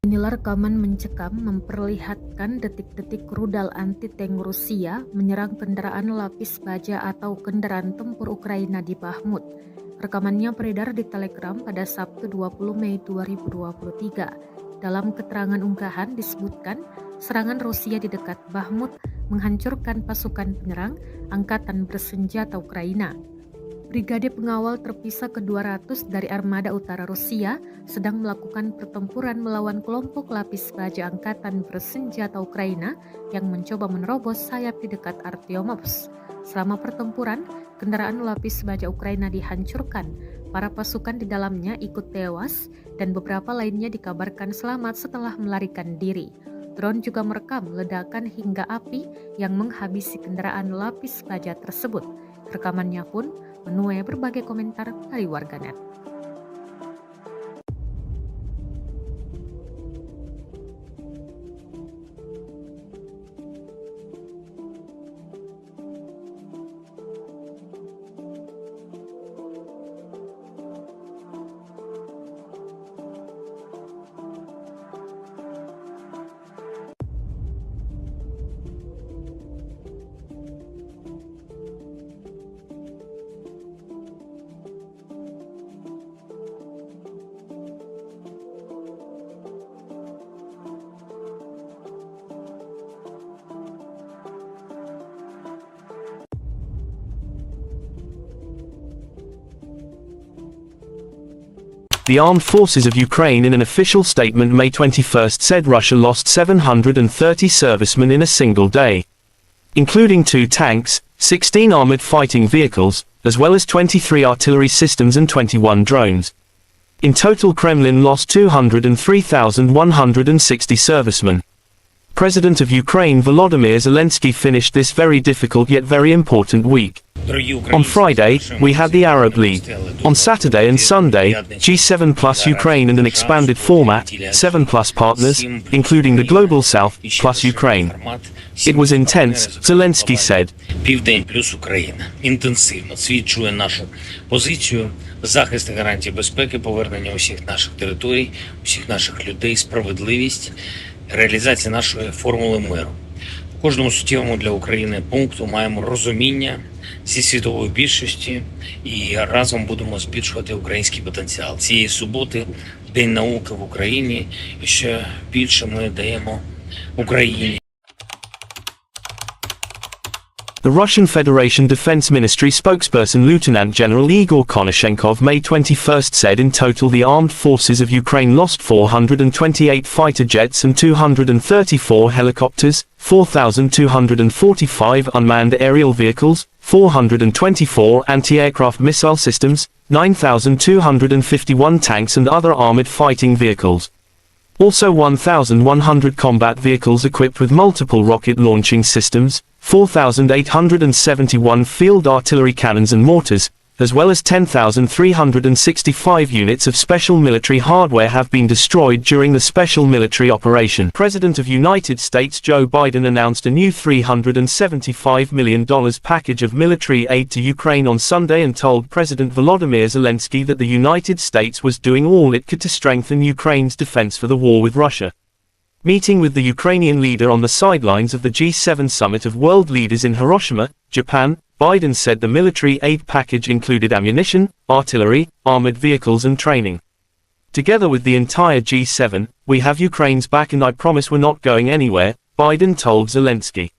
Inilah rekaman mencekam memperlihatkan detik-detik rudal anti-tank Rusia menyerang kendaraan lapis baja atau kendaraan tempur Ukraina di Bahmut. Rekamannya beredar di Telegram pada Sabtu 20 Mei 2023. Dalam keterangan unggahan disebutkan serangan Rusia di dekat Bahmut menghancurkan pasukan penyerang Angkatan Bersenjata Ukraina. Brigade pengawal terpisah ke-200 dari Armada Utara Rusia sedang melakukan pertempuran melawan kelompok lapis baja Angkatan Bersenjata Ukraina yang mencoba menerobos sayap di dekat Artyomovsk. Selama pertempuran, kendaraan lapis baja Ukraina dihancurkan. Para pasukan di dalamnya ikut tewas dan beberapa lainnya dikabarkan selamat setelah melarikan diri. Drone juga merekam ledakan hingga api yang menghabisi kendaraan lapis baja tersebut. Rekamannya pun menuai berbagai komentar dari warganet. The Armed Forces of Ukraine in an official statement May 21 said Russia lost 730 servicemen in a single day, including 2 tanks, 16 armored fighting vehicles, as well as 23 artillery systems and 21 drones. In total, Kremlin lost 203,160 servicemen. President of Ukraine Volodymyr Zelensky finished this very difficult yet very important week. On Friday, we had the Arab League. On Saturday and Sunday, G7 plus Ukraine and an expanded format, 7 plus partners, including the Global South, plus Ukraine. It was intense, Zelensky said. Південь плюс Україна. Інтенсивно свідчує нашу позицію, захист і гарантії безпеки, повернення усіх наших територій, усіх наших людей, справедливість, реалізація нашої формули миру. У кожному суттєвому для України пункту маємо розуміння зі світової більшості і разом будемо збільшувати український потенціал. Цієї суботи День науки в Україні, і ще більше ми даємо Україні. The Russian Federation Defense Ministry spokesperson Lieutenant General Igor Konashenkov May 21st said in total the armed forces of Ukraine lost 428 fighter jets and 234 helicopters, 4,245 unmanned aerial vehicles, 424 anti-aircraft missile systems, 9,251 tanks and other armored fighting vehicles. Also 1,100 combat vehicles equipped with multiple rocket launching systems, 4,871 field artillery cannons and mortars, as well as 10,365 units of special military hardware have been destroyed during the special military operation. President of United States Joe Biden announced a new $375 million package of military aid to Ukraine on Sunday and told President Volodymyr Zelensky that the United States was doing all it could to strengthen Ukraine's defense for the war with Russia. Meeting with the Ukrainian leader on the sidelines of the G7 summit of world leaders in Hiroshima, Japan, Biden said the military aid package included ammunition, artillery, armored vehicles and training. Together with the entire G7, we have Ukraine's back and I promise we're not going anywhere, Biden told Zelensky.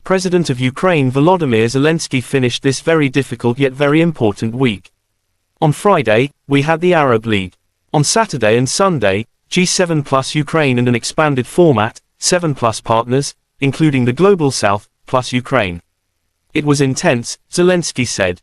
President of Ukraine Volodymyr Zelensky finished this very difficult yet very important week. On Friday, we had the Arab League. On Saturday and Sunday, G7 plus Ukraine and an expanded format, 7 plus partners, including the Global South, plus Ukraine. It was intense, Zelensky said.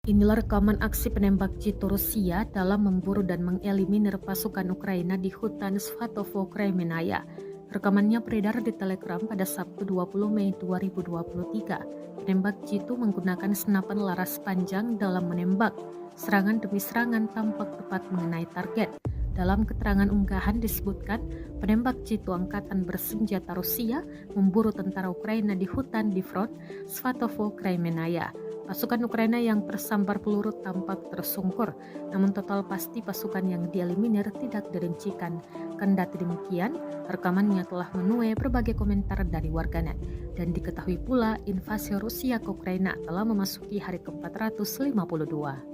Inilah rekaman aksi penembak jitu Rusia dalam memburu dan mengeliminir pasukan Ukraina di hutan Svatovo, Kremenaya. Rekamannya beredar di Telegram pada Sabtu 20 Mei 2023. Penembak jitu menggunakan senapan laras panjang dalam menembak. Serangan demi serangan tampak tepat mengenai target. Dalam keterangan unggahan disebutkan, penembak jitu angkatan bersenjata Rusia memburu tentara Ukraina di hutan di front Svatovo, Kremenaya. Pasukan Ukraina yang tersambar peluru tampak tersungkur, namun total pasti pasukan yang dieliminir tidak dirincikan. Kendati demikian, rekamannya telah menuai berbagai komentar dari warganet. Dan diketahui pula invasi Rusia ke Ukraina telah memasuki hari ke-452.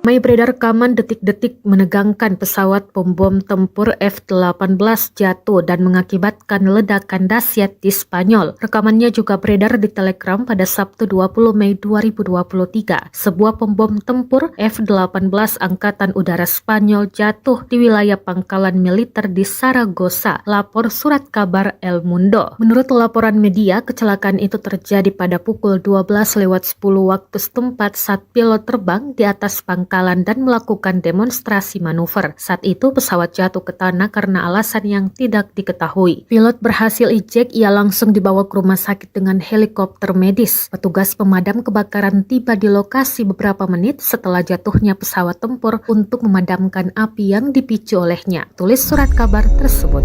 Ramai beredar rekaman detik-detik menegangkan pesawat pembom tempur F-18 jatuh dan mengakibatkan ledakan dahsyat di Spanyol. Rekamannya juga beredar di Telegram pada Sabtu 20 Mei 2023. Sebuah pembom tempur F-18 Angkatan Udara Spanyol jatuh di wilayah pangkalan militer di Saragossa, lapor surat kabar El Mundo. Menurut laporan media, kecelakaan itu terjadi pada pukul 12:10 waktu setempat saat pilot terbang di atas pangkalan dan melakukan demonstrasi manuver. Saat itu pesawat jatuh ke tanah karena alasan yang tidak diketahui. Pilot berhasil ejek, ia langsung dibawa ke rumah sakit dengan helikopter medis. Petugas pemadam kebakaran tiba di lokasi beberapa menit setelah jatuhnya pesawat tempur untuk memadamkan api yang dipicu olehnya. Tulis surat kabar tersebut.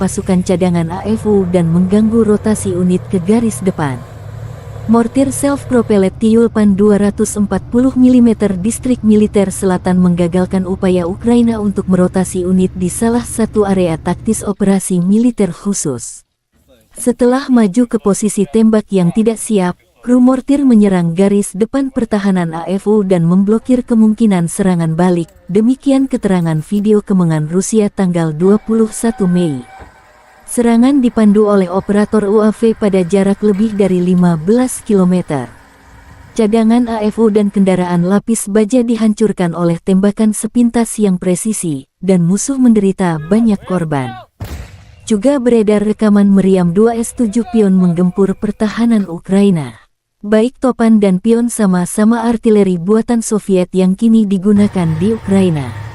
pasukan cadangan AFU dan mengganggu rotasi unit ke garis depan. Mortir self-propelled Tyulpan 240 mm distrik militer selatan menggagalkan upaya Ukraina untuk merotasi unit di salah satu area taktis operasi militer khusus. Setelah maju ke posisi tembak yang tidak siap, kru mortir menyerang garis depan pertahanan AFU dan memblokir kemungkinan serangan balik. Demikian keterangan video kemenangan Rusia tanggal 21 Mei. Serangan dipandu oleh operator UAV pada jarak lebih dari 15 km. Cadangan AFU dan kendaraan lapis baja dihancurkan oleh tembakan sepintas yang presisi, dan musuh menderita banyak korban. Juga beredar rekaman meriam 2S7 Pion menggempur pertahanan Ukraina. Baik Topan dan Pion sama-sama artileri buatan Soviet yang kini digunakan di Ukraina.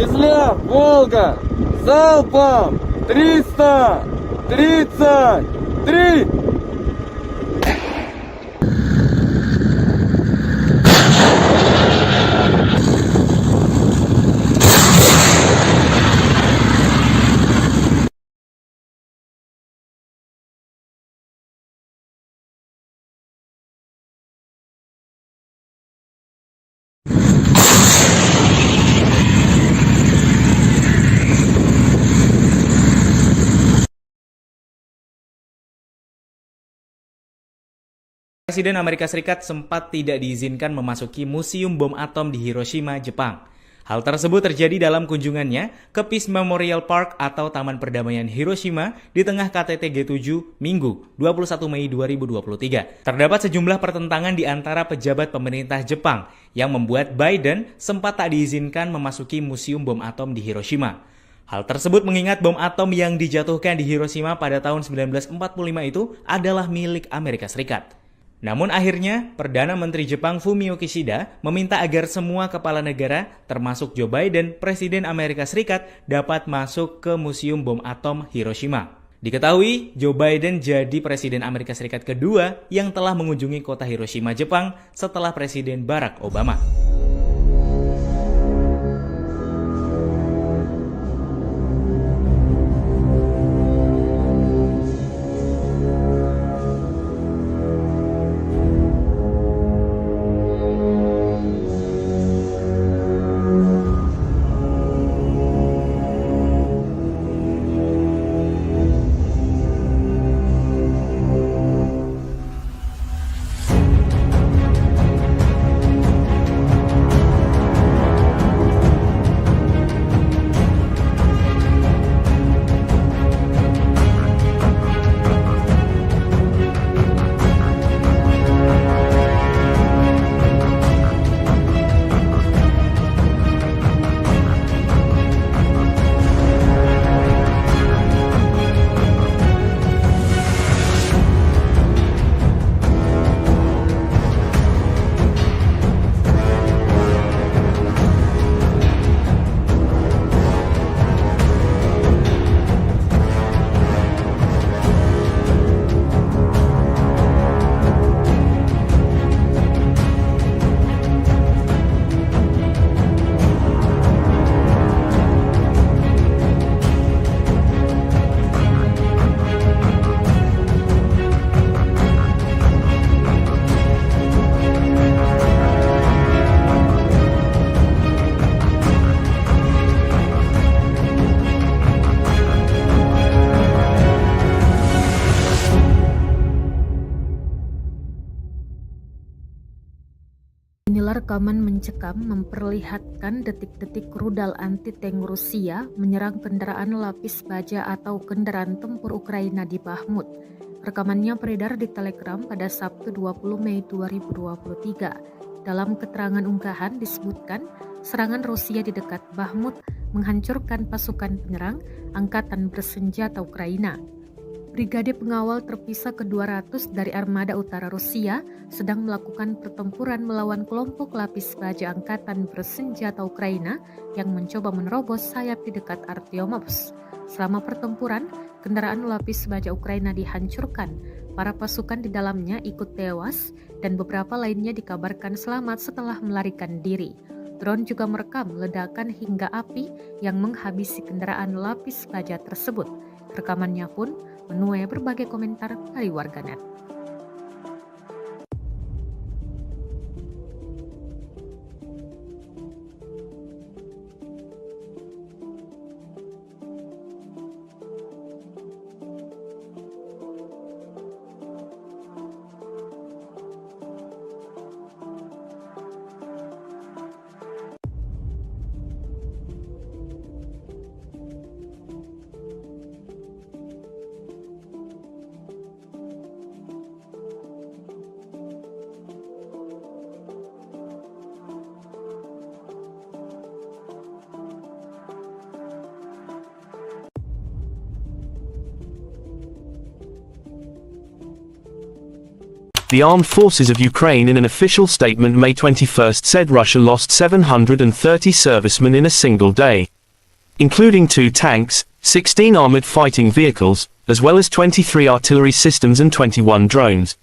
Кизляр, Волга, залпом 333! Presiden Amerika Serikat sempat tidak diizinkan memasuki Museum Bom Atom di Hiroshima, Jepang. Hal tersebut terjadi dalam kunjungannya ke Peace Memorial Park atau Taman Perdamaian Hiroshima di tengah KTT G7 Minggu 21 Mei 2023. Terdapat sejumlah pertentangan di antara pejabat pemerintah Jepang yang membuat Biden sempat tak diizinkan memasuki Museum Bom Atom di Hiroshima. Hal tersebut mengingat bom atom yang dijatuhkan di Hiroshima pada tahun 1945 itu adalah milik Amerika Serikat. Namun akhirnya, Perdana Menteri Jepang Fumio Kishida meminta agar semua kepala negara, termasuk Joe Biden, Presiden Amerika Serikat, dapat masuk ke Museum Bom Atom Hiroshima. Diketahui, Joe Biden jadi Presiden Amerika Serikat kedua yang telah mengunjungi kota Hiroshima, Jepang setelah Presiden Barack Obama. Inilah rekaman mencekam memperlihatkan detik-detik rudal anti-tank Rusia menyerang kendaraan lapis baja atau kendaraan tempur Ukraina di Bahmut. Rekamannya beredar di Telegram pada Sabtu 20 Mei 2023. Dalam keterangan unggahan disebutkan serangan Rusia di dekat Bahmut menghancurkan pasukan penyerang Angkatan Bersenjata Ukraina. Brigade pengawal terpisah ke-200 dari Armada Utara Rusia sedang melakukan pertempuran melawan kelompok lapis baja Angkatan Bersenjata Ukraina yang mencoba menerobos sayap di dekat Artyomovsk. Selama pertempuran, kendaraan lapis baja Ukraina dihancurkan. Para pasukan di dalamnya ikut tewas dan beberapa lainnya dikabarkan selamat setelah melarikan diri. Drone juga merekam ledakan hingga api yang menghabisi kendaraan lapis baja tersebut. Rekamannya pun menuai berbagai komentar dari warganet. The Armed Forces of Ukraine in an official statement May 21 said Russia lost 730 servicemen in a single day, including 2 tanks, 16 armored fighting vehicles, as well as 23 artillery systems and 21 drones.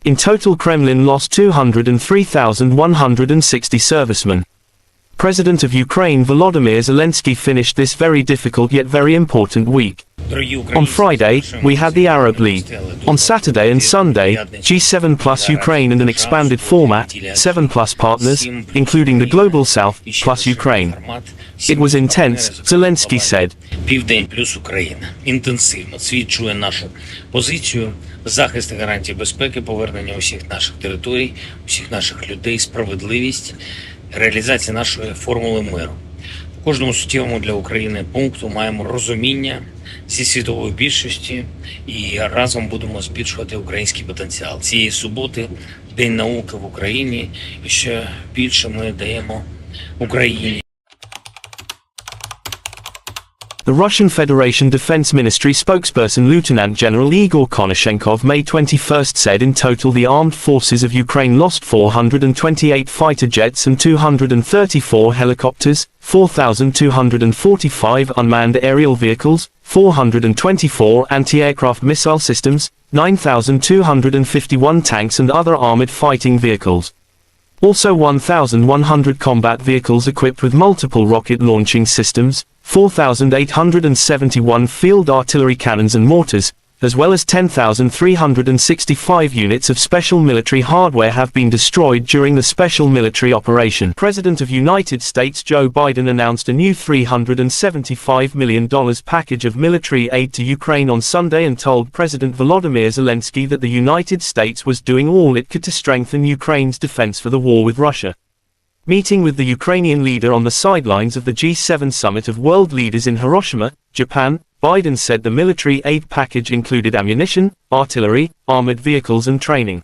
In total, Kremlin lost 203,160 servicemen. President of Ukraine Volodymyr Zelensky finished this very difficult yet very important week On Friday, we had the Arab League. On Saturday and Sunday, G7 plus Ukraine and an expanded format, 7 plus partners, including the Global South, plus Ukraine. It was intense, Zelensky said. Південь плюс Україна. Інтенсивно. Світ чує нашу позицію, захист і гарантії безпеки, повернення усіх наших територій, усіх наших людей, справедливість, реалізація нашої формули миру. В кожному суттєвому для України пункту маємо розуміння зі світової більшості і разом будемо збільшувати український потенціал. Цієї суботи День науки в Україні, і ще більше ми даємо Україні. The Russian Federation Defense Ministry spokesperson Lieutenant General Igor Konashenkov May 21 said in total the armed forces of Ukraine lost 428 fighter jets and 234 helicopters, 4,245 unmanned aerial vehicles, 424 anti-aircraft missile systems, 9,251 tanks and other armored fighting vehicles. Also 1,100 combat vehicles equipped with multiple rocket launching systems, 4,871 field artillery cannons and mortars, as well as 10,365 units of special military hardware have been destroyed during the special military operation. President of United States Joe Biden announced a new $375 million package of military aid to Ukraine on Sunday and told President Volodymyr Zelensky that the United States was doing all it could to strengthen Ukraine's defense for the war with Russia. Meeting with the Ukrainian leader on the sidelines of the G7 summit of world leaders in Hiroshima, Japan, Biden said the military aid package included ammunition, artillery, armored vehicles and training.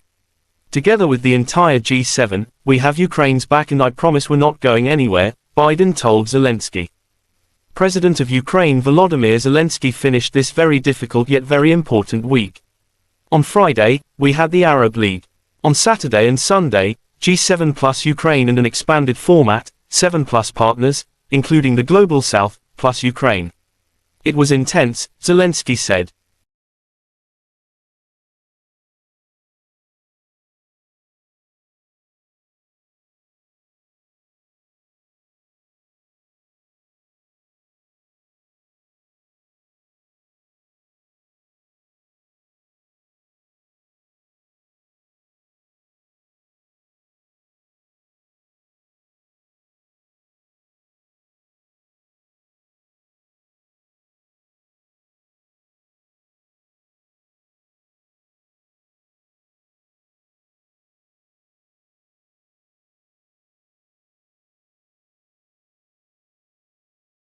Together with the entire G7, we have Ukraine's back and I promise we're not going anywhere, Biden told Zelensky. President of Ukraine Volodymyr Zelensky finished this very difficult yet very important week. On Friday, we had the Arab League. On Saturday and Sunday, G7 plus Ukraine and an expanded format, 7 plus partners, including the Global South, plus Ukraine. It was intense, Zelensky said.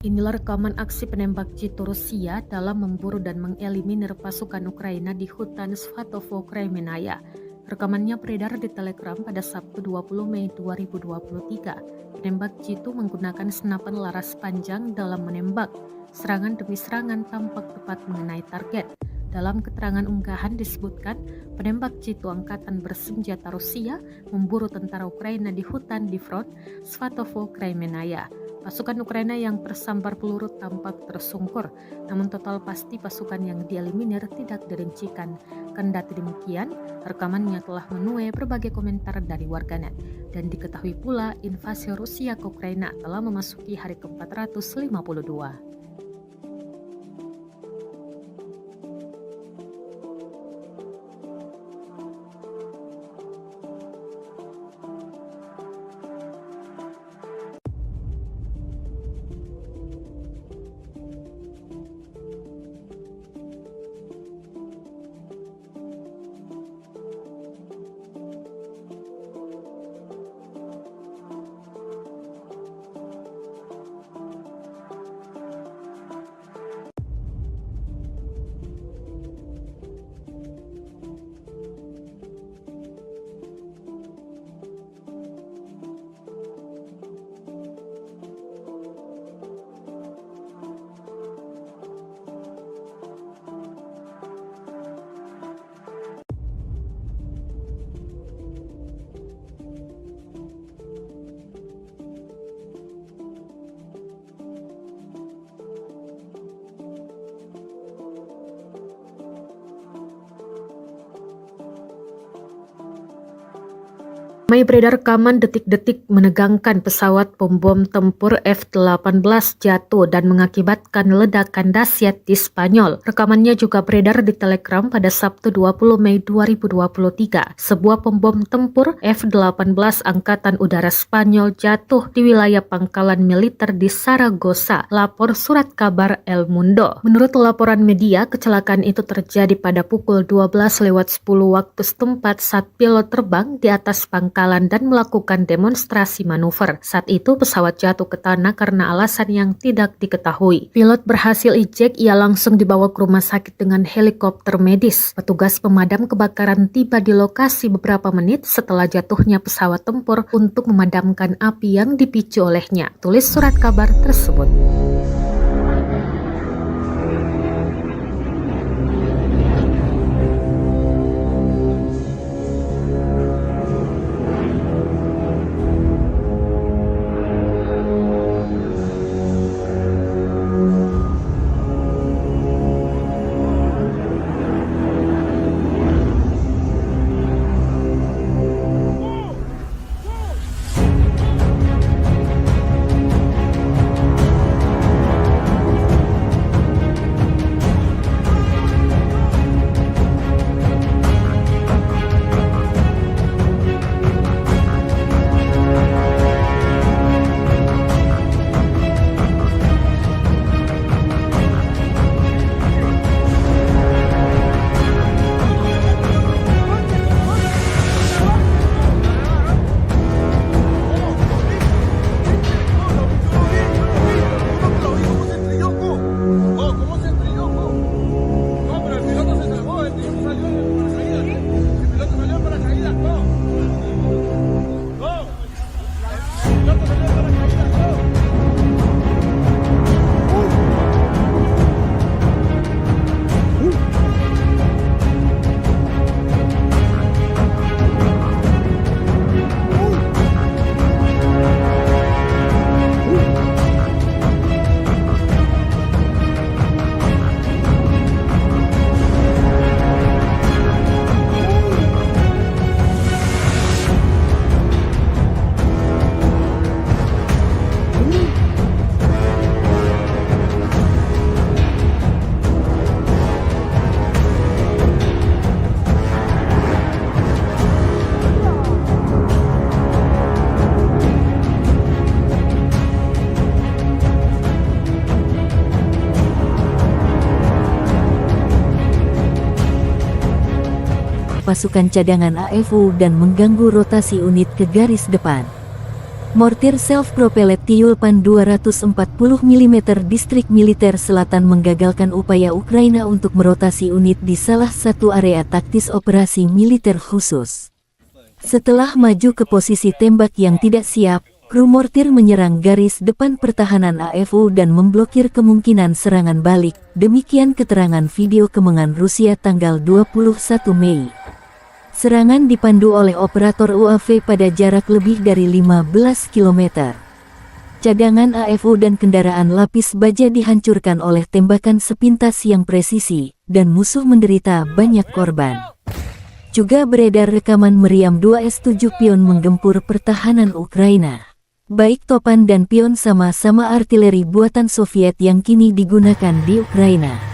Inilah rekaman aksi penembak jitu Rusia dalam memburu dan mengeliminir pasukan Ukraina di hutan Svatovo, Kremenaya. Rekamannya beredar di Telegram pada Sabtu 20 Mei 2023. Penembak jitu menggunakan senapan laras panjang dalam menembak. Serangan demi serangan tampak tepat mengenai target. Dalam keterangan unggahan disebutkan, penembak jitu angkatan bersenjata Rusia memburu tentara Ukraina di hutan di front Svatovo, Kremenaya. Pasukan Ukraina yang tersambar peluru tampak tersungkur, namun total pasti pasukan yang dieliminir tidak dirincikan. Kendati demikian, rekamannya telah menuai berbagai komentar dari warganet. Dan diketahui pula invasi Rusia ke Ukraina telah memasuki hari ke-452. Ramai beredar rekaman detik-detik menegangkan pesawat pembom tempur F-18 jatuh dan mengakibatkan ledakan dahsyat di Spanyol. Rekamannya juga beredar di Telegram pada Sabtu 20 Mei 2023. Sebuah pembom tempur F-18 Angkatan Udara Spanyol jatuh di wilayah pangkalan militer di Saragossa, lapor surat kabar El Mundo. Menurut laporan media, kecelakaan itu terjadi pada pukul 12:10 waktu setempat saat pilot terbang di atas pangkalan dan melakukan demonstrasi manuver. Saat itu pesawat jatuh ke tanah karena alasan yang tidak diketahui. Pilot berhasil ejek, ia langsung dibawa ke rumah sakit dengan helikopter medis. Petugas pemadam kebakaran tiba di lokasi beberapa menit setelah jatuhnya pesawat tempur untuk memadamkan api yang dipicu olehnya. Tulis surat kabar tersebut. pasukan cadangan AFU dan mengganggu rotasi unit ke garis depan. Mortir self-propelled Tyulpan 240 mm distrik militer selatan menggagalkan upaya Ukraina untuk merotasi unit di salah satu area taktis operasi militer khusus. Setelah maju ke posisi tembak yang tidak siap, kru mortir menyerang garis depan pertahanan AFU dan memblokir kemungkinan serangan balik. Demikian keterangan video kemenangan Rusia tanggal 21 Mei. Serangan dipandu oleh operator UAV pada jarak lebih dari 15 km. Cadangan AFU dan kendaraan lapis baja dihancurkan oleh tembakan sepintas yang presisi, dan musuh menderita banyak korban. Juga beredar rekaman meriam 2 S-7 Pion menggempur pertahanan Ukraina. Baik Topan dan Pion sama-sama artileri buatan Soviet yang kini digunakan di Ukraina.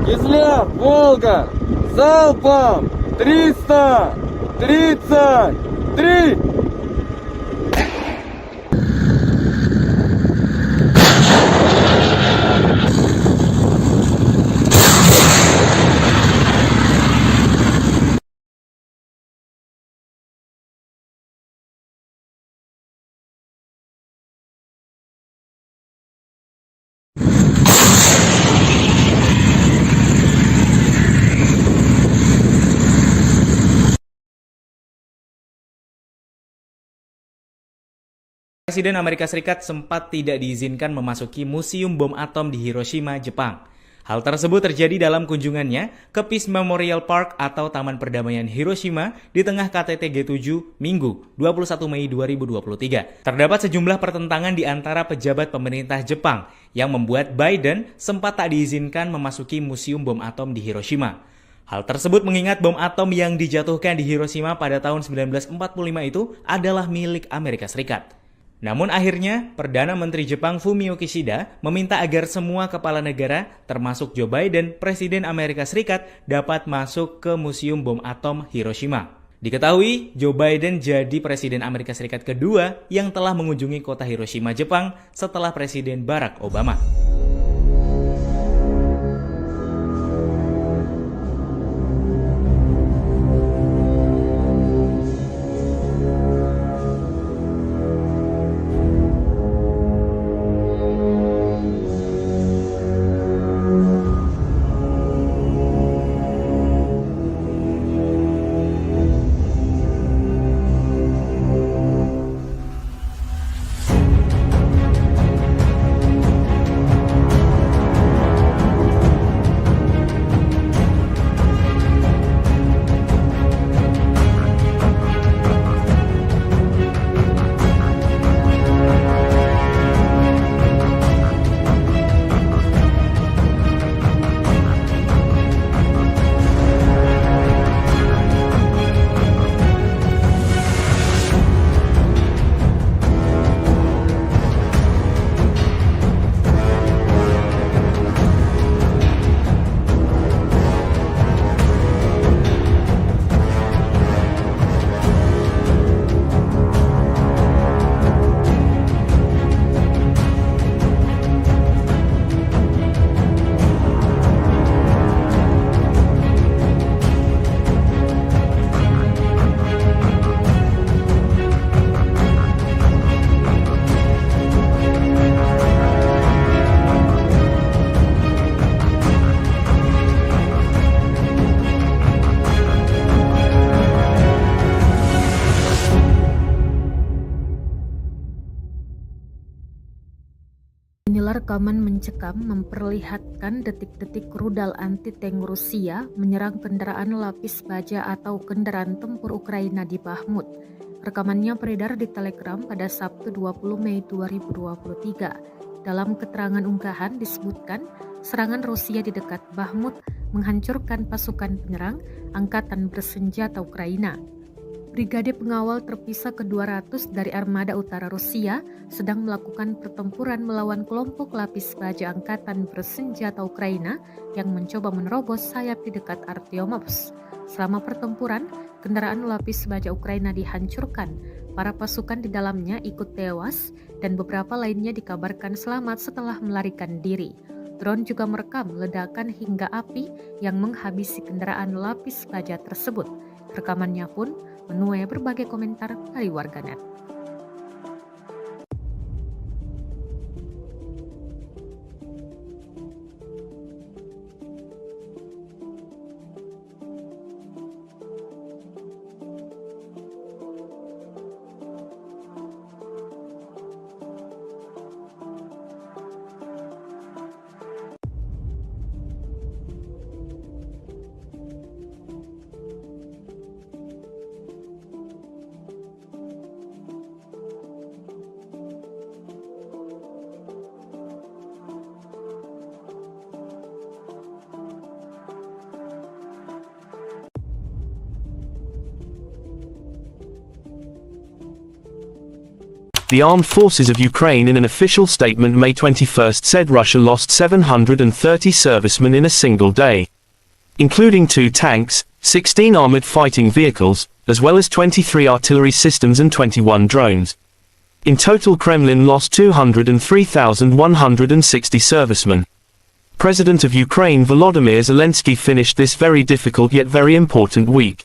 Кизляр, Волга, залпом 333! Presiden Amerika Serikat sempat tidak diizinkan memasuki Museum Bom Atom di Hiroshima, Jepang. Hal tersebut terjadi dalam kunjungannya ke Peace Memorial Park atau Taman Perdamaian Hiroshima di tengah KTT G7 Minggu 21 Mei 2023. Terdapat sejumlah pertentangan di antara pejabat pemerintah Jepang yang membuat Biden sempat tak diizinkan memasuki Museum Bom Atom di Hiroshima. Hal tersebut mengingat bom atom yang dijatuhkan di Hiroshima pada tahun 1945 itu adalah milik Amerika Serikat. Namun akhirnya, Perdana Menteri Jepang Fumio Kishida meminta agar semua kepala negara, termasuk Joe Biden, Presiden Amerika Serikat, dapat masuk ke Museum Bom Atom Hiroshima. Diketahui, Joe Biden jadi Presiden Amerika Serikat kedua yang telah mengunjungi kota Hiroshima, Jepang setelah Presiden Barack Obama. Inilah rekaman mencekam memperlihatkan detik-detik rudal anti-tank Rusia menyerang kendaraan lapis baja atau kendaraan tempur Ukraina di Bahmut. Rekamannya beredar di Telegram pada Sabtu 20 Mei 2023. Dalam keterangan unggahan disebutkan serangan Rusia di dekat Bahmut menghancurkan pasukan penyerang angkatan bersenjata Ukraina. Brigade pengawal terpisah ke-200 dari Armada Utara Rusia sedang melakukan pertempuran melawan kelompok lapis baja angkatan bersenjata Ukraina yang mencoba menerobos sayap di dekat Artyomovsk. Selama pertempuran, kendaraan lapis baja Ukraina dihancurkan. Para pasukan di dalamnya ikut tewas dan beberapa lainnya dikabarkan selamat setelah melarikan diri. Drone juga merekam ledakan hingga api yang menghabisi kendaraan lapis baja tersebut. Rekamannya pun menuai berbagai komentar dari warganet. The Armed Forces of Ukraine in an official statement May 21 said Russia lost 730 servicemen in a single day, including 2 tanks, 16 armored fighting vehicles, as well as 23 artillery systems and 21 drones. In total, Kremlin lost 203,160 servicemen. President of Ukraine Volodymyr Zelensky finished this very difficult yet very important week.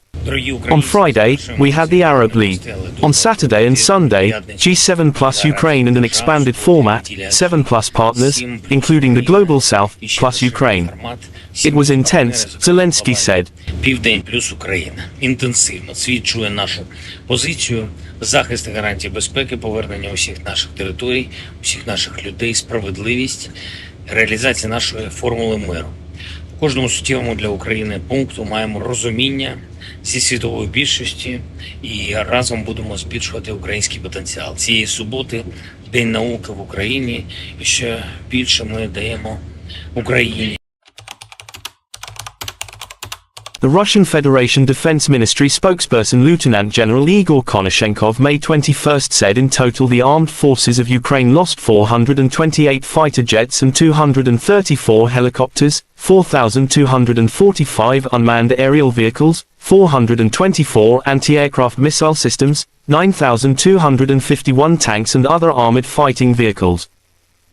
On Friday, we had the Arab League. On Saturday and Sunday, G7 plus Ukraine and an expanded format, 7 plus partners, including the Global South, plus Ukraine. It was intense, Zelensky said. Південь плюс Україна. Інтенсивно свідчує нашу позицію, захист і гарантії безпеки, повернення усіх наших територій, усіх наших людей, справедливість, реалізація нашої формули миру. У кожному суттєвому для України пункту маємо розуміння зі світової більшості і разом будемо збільшувати український потенціал. Цієї суботи День науки в Україні, і ще більше ми даємо Україні. The Russian Federation Defense Ministry spokesperson Lieutenant General Igor Konashenkov May 21 said in total the armed forces of Ukraine lost 428 fighter jets and 234 helicopters, 4,245 unmanned aerial vehicles, 424 anti-aircraft missile systems, 9,251 tanks and other armored fighting vehicles.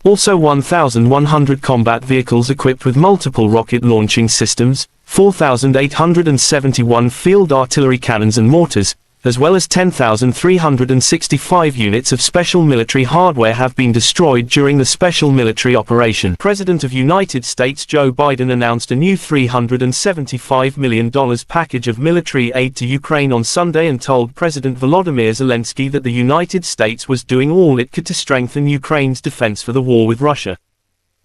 Also 1,100 combat vehicles equipped with multiple rocket launching systems, 4,871 field artillery cannons and mortars, as well as 10,365 units of special military hardware have been destroyed during the special military operation. President of United States Joe Biden announced a new $375 million package of military aid to Ukraine on Sunday and told President Volodymyr Zelensky that the United States was doing all it could to strengthen Ukraine's defense for the war with Russia.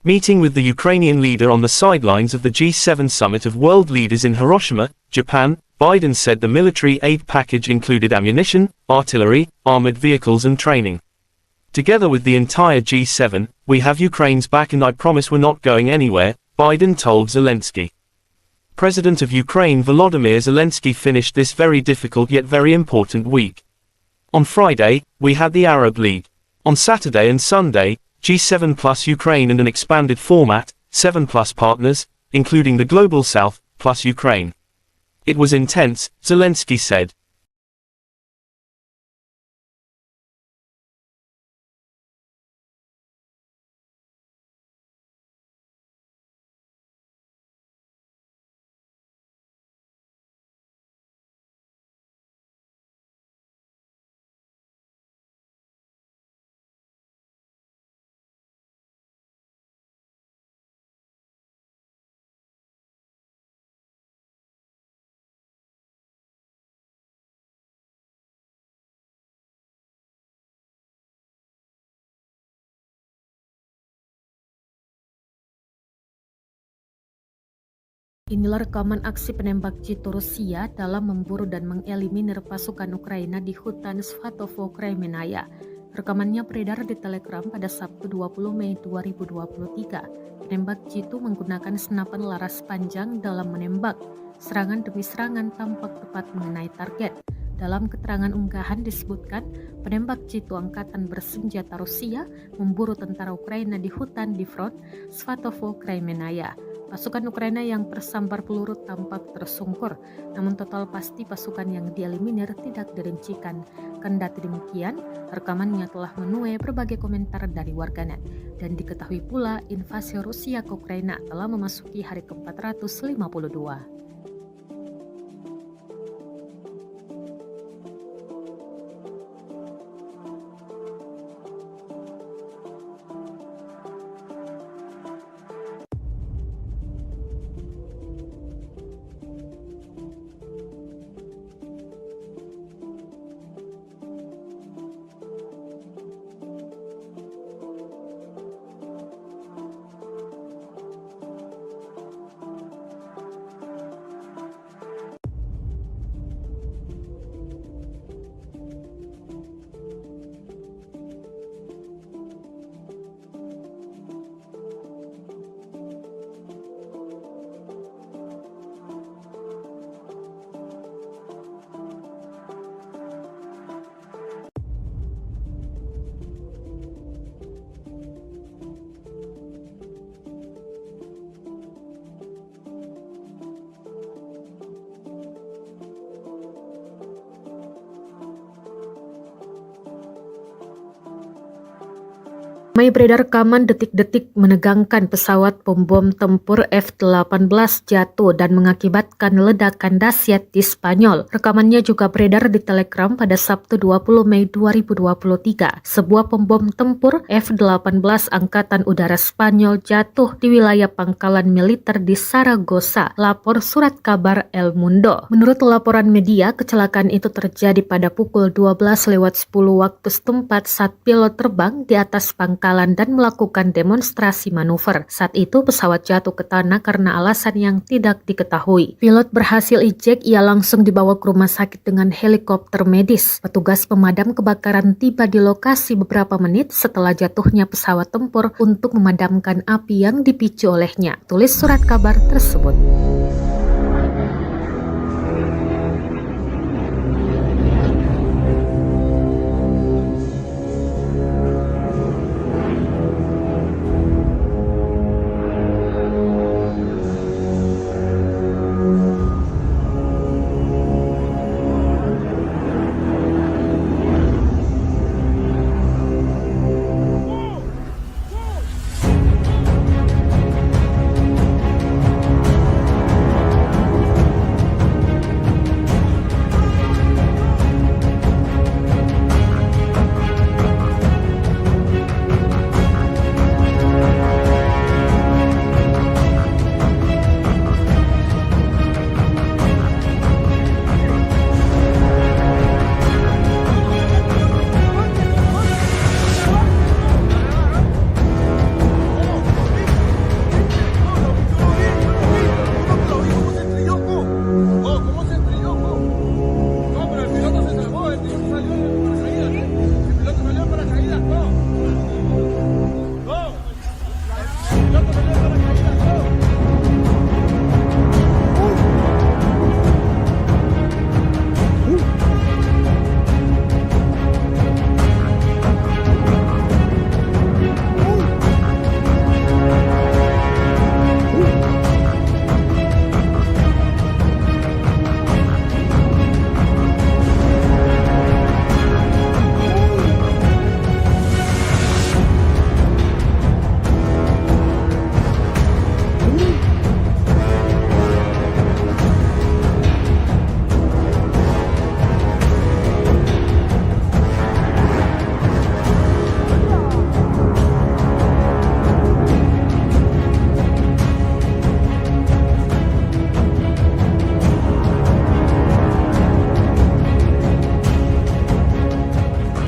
Meeting with the Ukrainian leader on the sidelines of the G7 summit of world leaders in Hiroshima, Japan, Biden said the military aid package included ammunition, artillery, armored vehicles and training. Together with the entire G7, we have Ukraine's back and I promise we're not going anywhere, Biden told Zelensky. President of Ukraine Volodymyr Zelensky finished this very difficult yet very important week. On Friday, we had the Arab League. On Saturday and Sunday, G7 plus Ukraine and an expanded format, 7 plus partners, including the Global South, plus Ukraine. It was intense, Zelensky said. Inilah rekaman aksi penembak jitu Rusia dalam memburu dan mengeliminir pasukan Ukraina di hutan Svatovo, Kremenaya. Rekamannya beredar di Telegram pada Sabtu 20 Mei 2023. Penembak jitu menggunakan senapan laras panjang dalam menembak. Serangan demi serangan tampak tepat mengenai target. Dalam keterangan unggahan disebutkan, penembak jitu angkatan bersenjata Rusia memburu tentara Ukraina di hutan di front Svatovo, Kremenaya. Pasukan Ukraina yang tersambar peluru tampak tersungkur, namun total pasti pasukan yang dieliminir tidak dirincikan. Kendati demikian, rekamannya telah menuai berbagai komentar dari warganet. Dan diketahui pula invasi Rusia ke Ukraina telah memasuki hari ke-452. Ramai beredar rekaman detik-detik menegangkan pesawat pembom tempur F-18 jatuh dan mengakibatkan ledakan dahsyat di Spanyol. Rekamannya juga beredar di Telegram pada Sabtu 20 Mei 2023. Sebuah pembom tempur F-18 Angkatan Udara Spanyol jatuh di wilayah pangkalan militer di Saragossa, lapor surat kabar El Mundo. Menurut laporan media, kecelakaan itu terjadi pada pukul 12:10 waktu setempat saat pilot terbang di atas pangkalan dan melakukan demonstrasi manuver. Saat itu pesawat jatuh ke tanah karena alasan yang tidak diketahui. Pilot berhasil ejek, ia langsung dibawa ke rumah sakit dengan helikopter medis. Petugas pemadam kebakaran tiba di lokasi beberapa menit setelah jatuhnya pesawat tempur untuk memadamkan api yang dipicu olehnya, tulis surat kabar tersebut.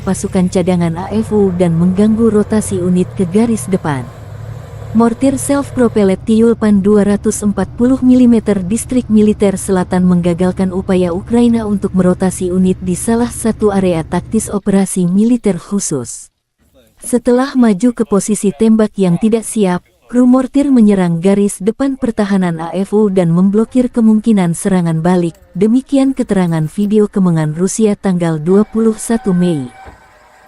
pasukan cadangan AFU dan mengganggu rotasi unit ke garis depan. Mortir self-propelled Tyulpan 240 mm distrik militer selatan menggagalkan upaya Ukraina untuk merotasi unit di salah satu area taktis operasi militer khusus. Setelah maju ke posisi tembak yang tidak siap, kru mortir menyerang garis depan pertahanan AFU dan memblokir kemungkinan serangan balik. Demikian keterangan video kemenangan Rusia tanggal 21 Mei.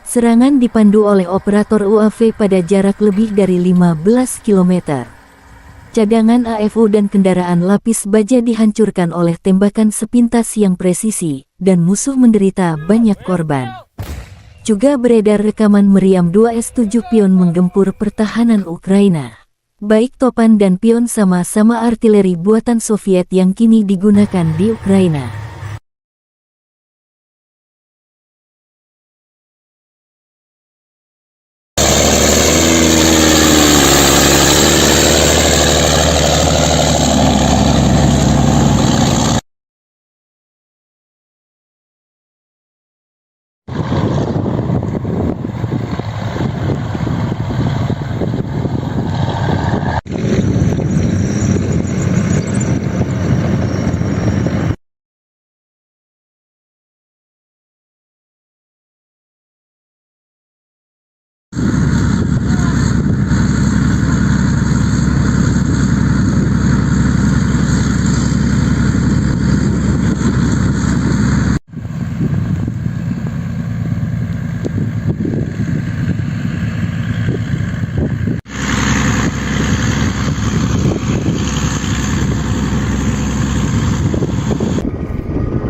Serangan dipandu oleh operator UAV pada jarak lebih dari 15 km. Cadangan AFU dan kendaraan lapis baja dihancurkan oleh tembakan sepintas yang presisi, dan musuh menderita banyak korban. Juga beredar rekaman meriam 2S-7 pion menggempur pertahanan Ukraina. Baik Topan dan pion sama-sama artileri buatan Soviet yang kini digunakan di Ukraina.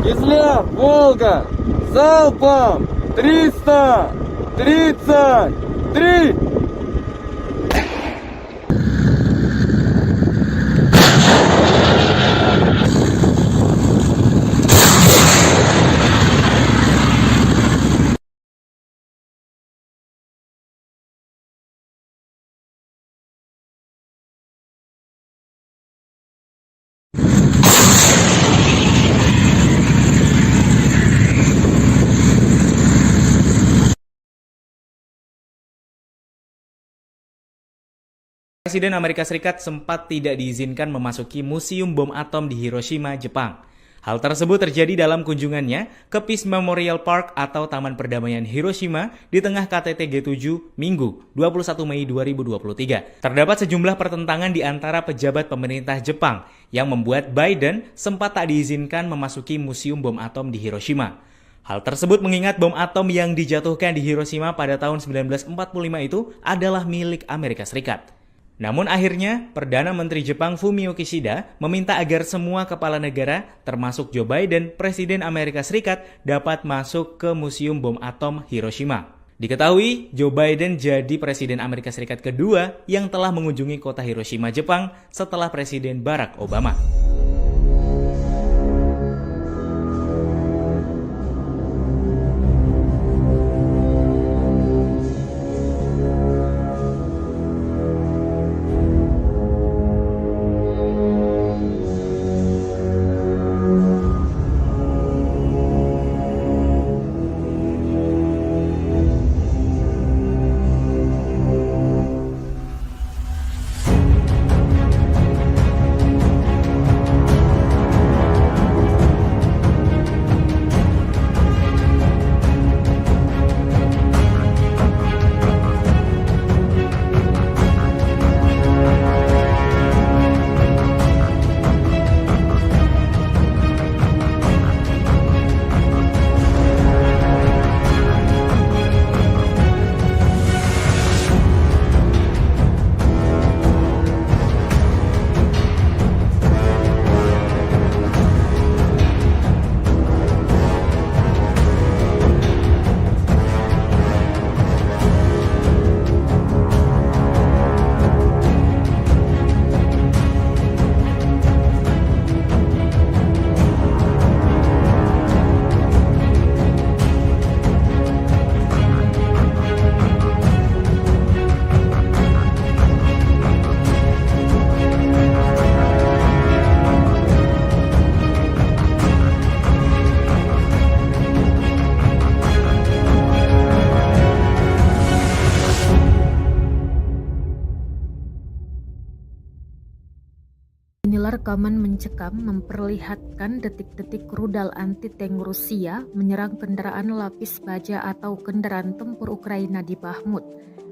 Кизляр, Волга, залпом 333! Presiden Amerika Serikat sempat tidak diizinkan memasuki Museum Bom Atom di Hiroshima, Jepang. Hal tersebut terjadi dalam kunjungannya ke Peace Memorial Park atau Taman Perdamaian Hiroshima di tengah KTT G7 Minggu 21 Mei 2023. Terdapat sejumlah pertentangan di antara pejabat pemerintah Jepang yang membuat Biden sempat tak diizinkan memasuki Museum Bom Atom di Hiroshima. Hal tersebut mengingat bom atom yang dijatuhkan di Hiroshima pada tahun 1945 itu adalah milik Amerika Serikat. Namun akhirnya, Perdana Menteri Jepang Fumio Kishida meminta agar semua kepala negara, termasuk Joe Biden, Presiden Amerika Serikat, dapat masuk ke Museum Bom Atom Hiroshima. Diketahui, Joe Biden jadi Presiden Amerika Serikat kedua yang telah mengunjungi kota Hiroshima, Jepang setelah Presiden Barack Obama. Inilah rekaman mencekam memperlihatkan detik-detik rudal anti-tank Rusia menyerang kendaraan lapis baja atau kendaraan tempur Ukraina di Bahmut.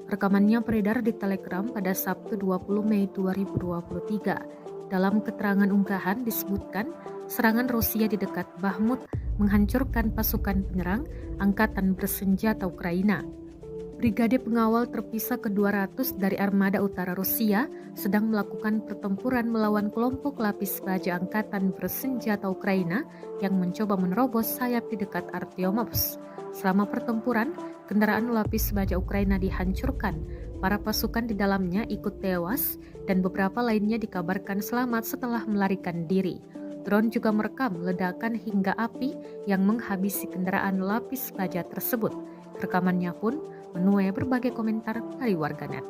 Rekamannya beredar di Telegram pada Sabtu 20 Mei 2023. Dalam keterangan unggahan disebutkan serangan Rusia di dekat Bahmut menghancurkan pasukan penyerang Angkatan Bersenjata Ukraina. Brigade pengawal terpisah ke-200 dari Armada Utara Rusia sedang melakukan pertempuran melawan kelompok lapis baja Angkatan Bersenjata Ukraina yang mencoba menerobos sayap di dekat Artyomovsk. Selama pertempuran, kendaraan lapis baja Ukraina dihancurkan. Para pasukan di dalamnya ikut tewas dan beberapa lainnya dikabarkan selamat setelah melarikan diri. Drone juga merekam ledakan hingga api yang menghabisi kendaraan lapis baja tersebut. Rekamannya pun menuai berbagai komentar dari warganet.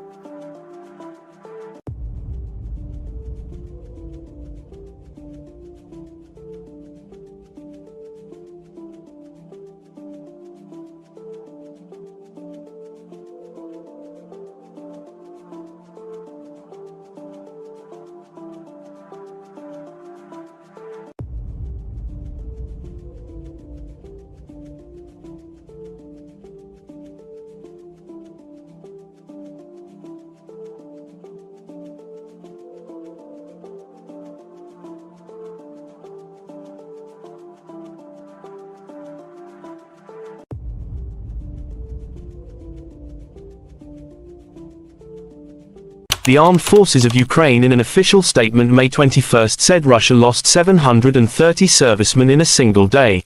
The Armed Forces of Ukraine in an official statement May 21 said Russia lost 730 servicemen in a single day,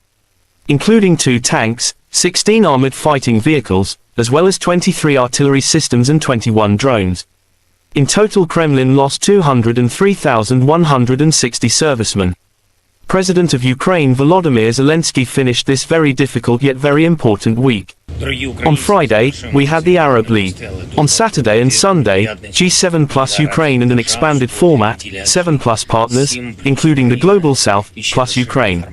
including 2 tanks, 16 armored fighting vehicles, as well as 23 artillery systems and 21 drones. In total, Kremlin lost 203,160 servicemen. President of Ukraine Volodymyr Zelensky finished this very difficult yet very important week On Friday, we had the Arab League. On Saturday and Sunday, G7 plus Ukraine and an expanded format, 7 plus partners, including the Global South, plus Ukraine.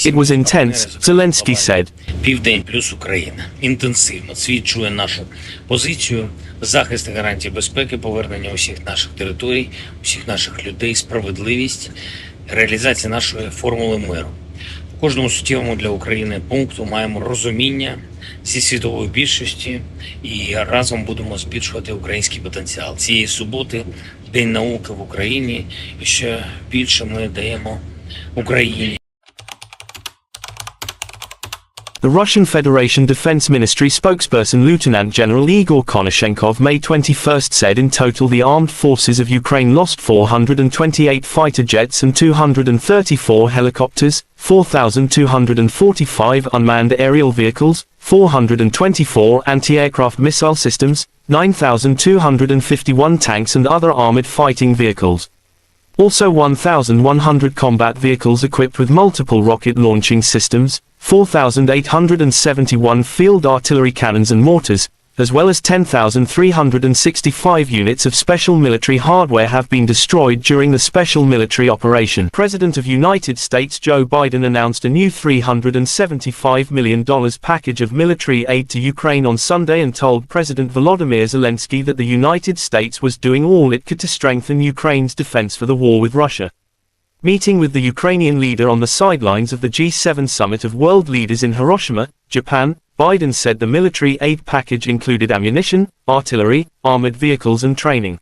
It was intense, Zelensky said. Південь плюс Україна. Інтенсивно свідчує нашу позицію, захист і гарантії безпеки, повернення усіх наших територій, усіх наших людей, справедливість, реалізація нашої формули миру. У кожному суттєвому для України пункту маємо розуміння зі світової більшості і разом будемо збільшувати український потенціал. Цієї суботи День науки в Україні, і ще більше ми даємо Україні. The Russian Federation Defense Ministry spokesperson Lieutenant General Igor Konashenkov May 21st said in total the armed forces of Ukraine lost 428 fighter jets and 234 helicopters, 4,245 unmanned aerial vehicles, 424 anti-aircraft missile systems, 9,251 tanks and other armored fighting vehicles. Also 1,100 combat vehicles equipped with multiple rocket launching systems, 4,871 field artillery cannons and mortars, as well as 10,365 units of special military hardware have been destroyed during the special military operation. President of United States Joe Biden announced a new $375 million package of military aid to Ukraine on Sunday and told President Volodymyr Zelensky that the United States was doing all it could to strengthen Ukraine's defense for the war with Russia. Meeting with the Ukrainian leader on the sidelines of the G7 summit of world leaders in Hiroshima, Japan, Biden said the military aid package included ammunition, artillery, armored vehicles and training.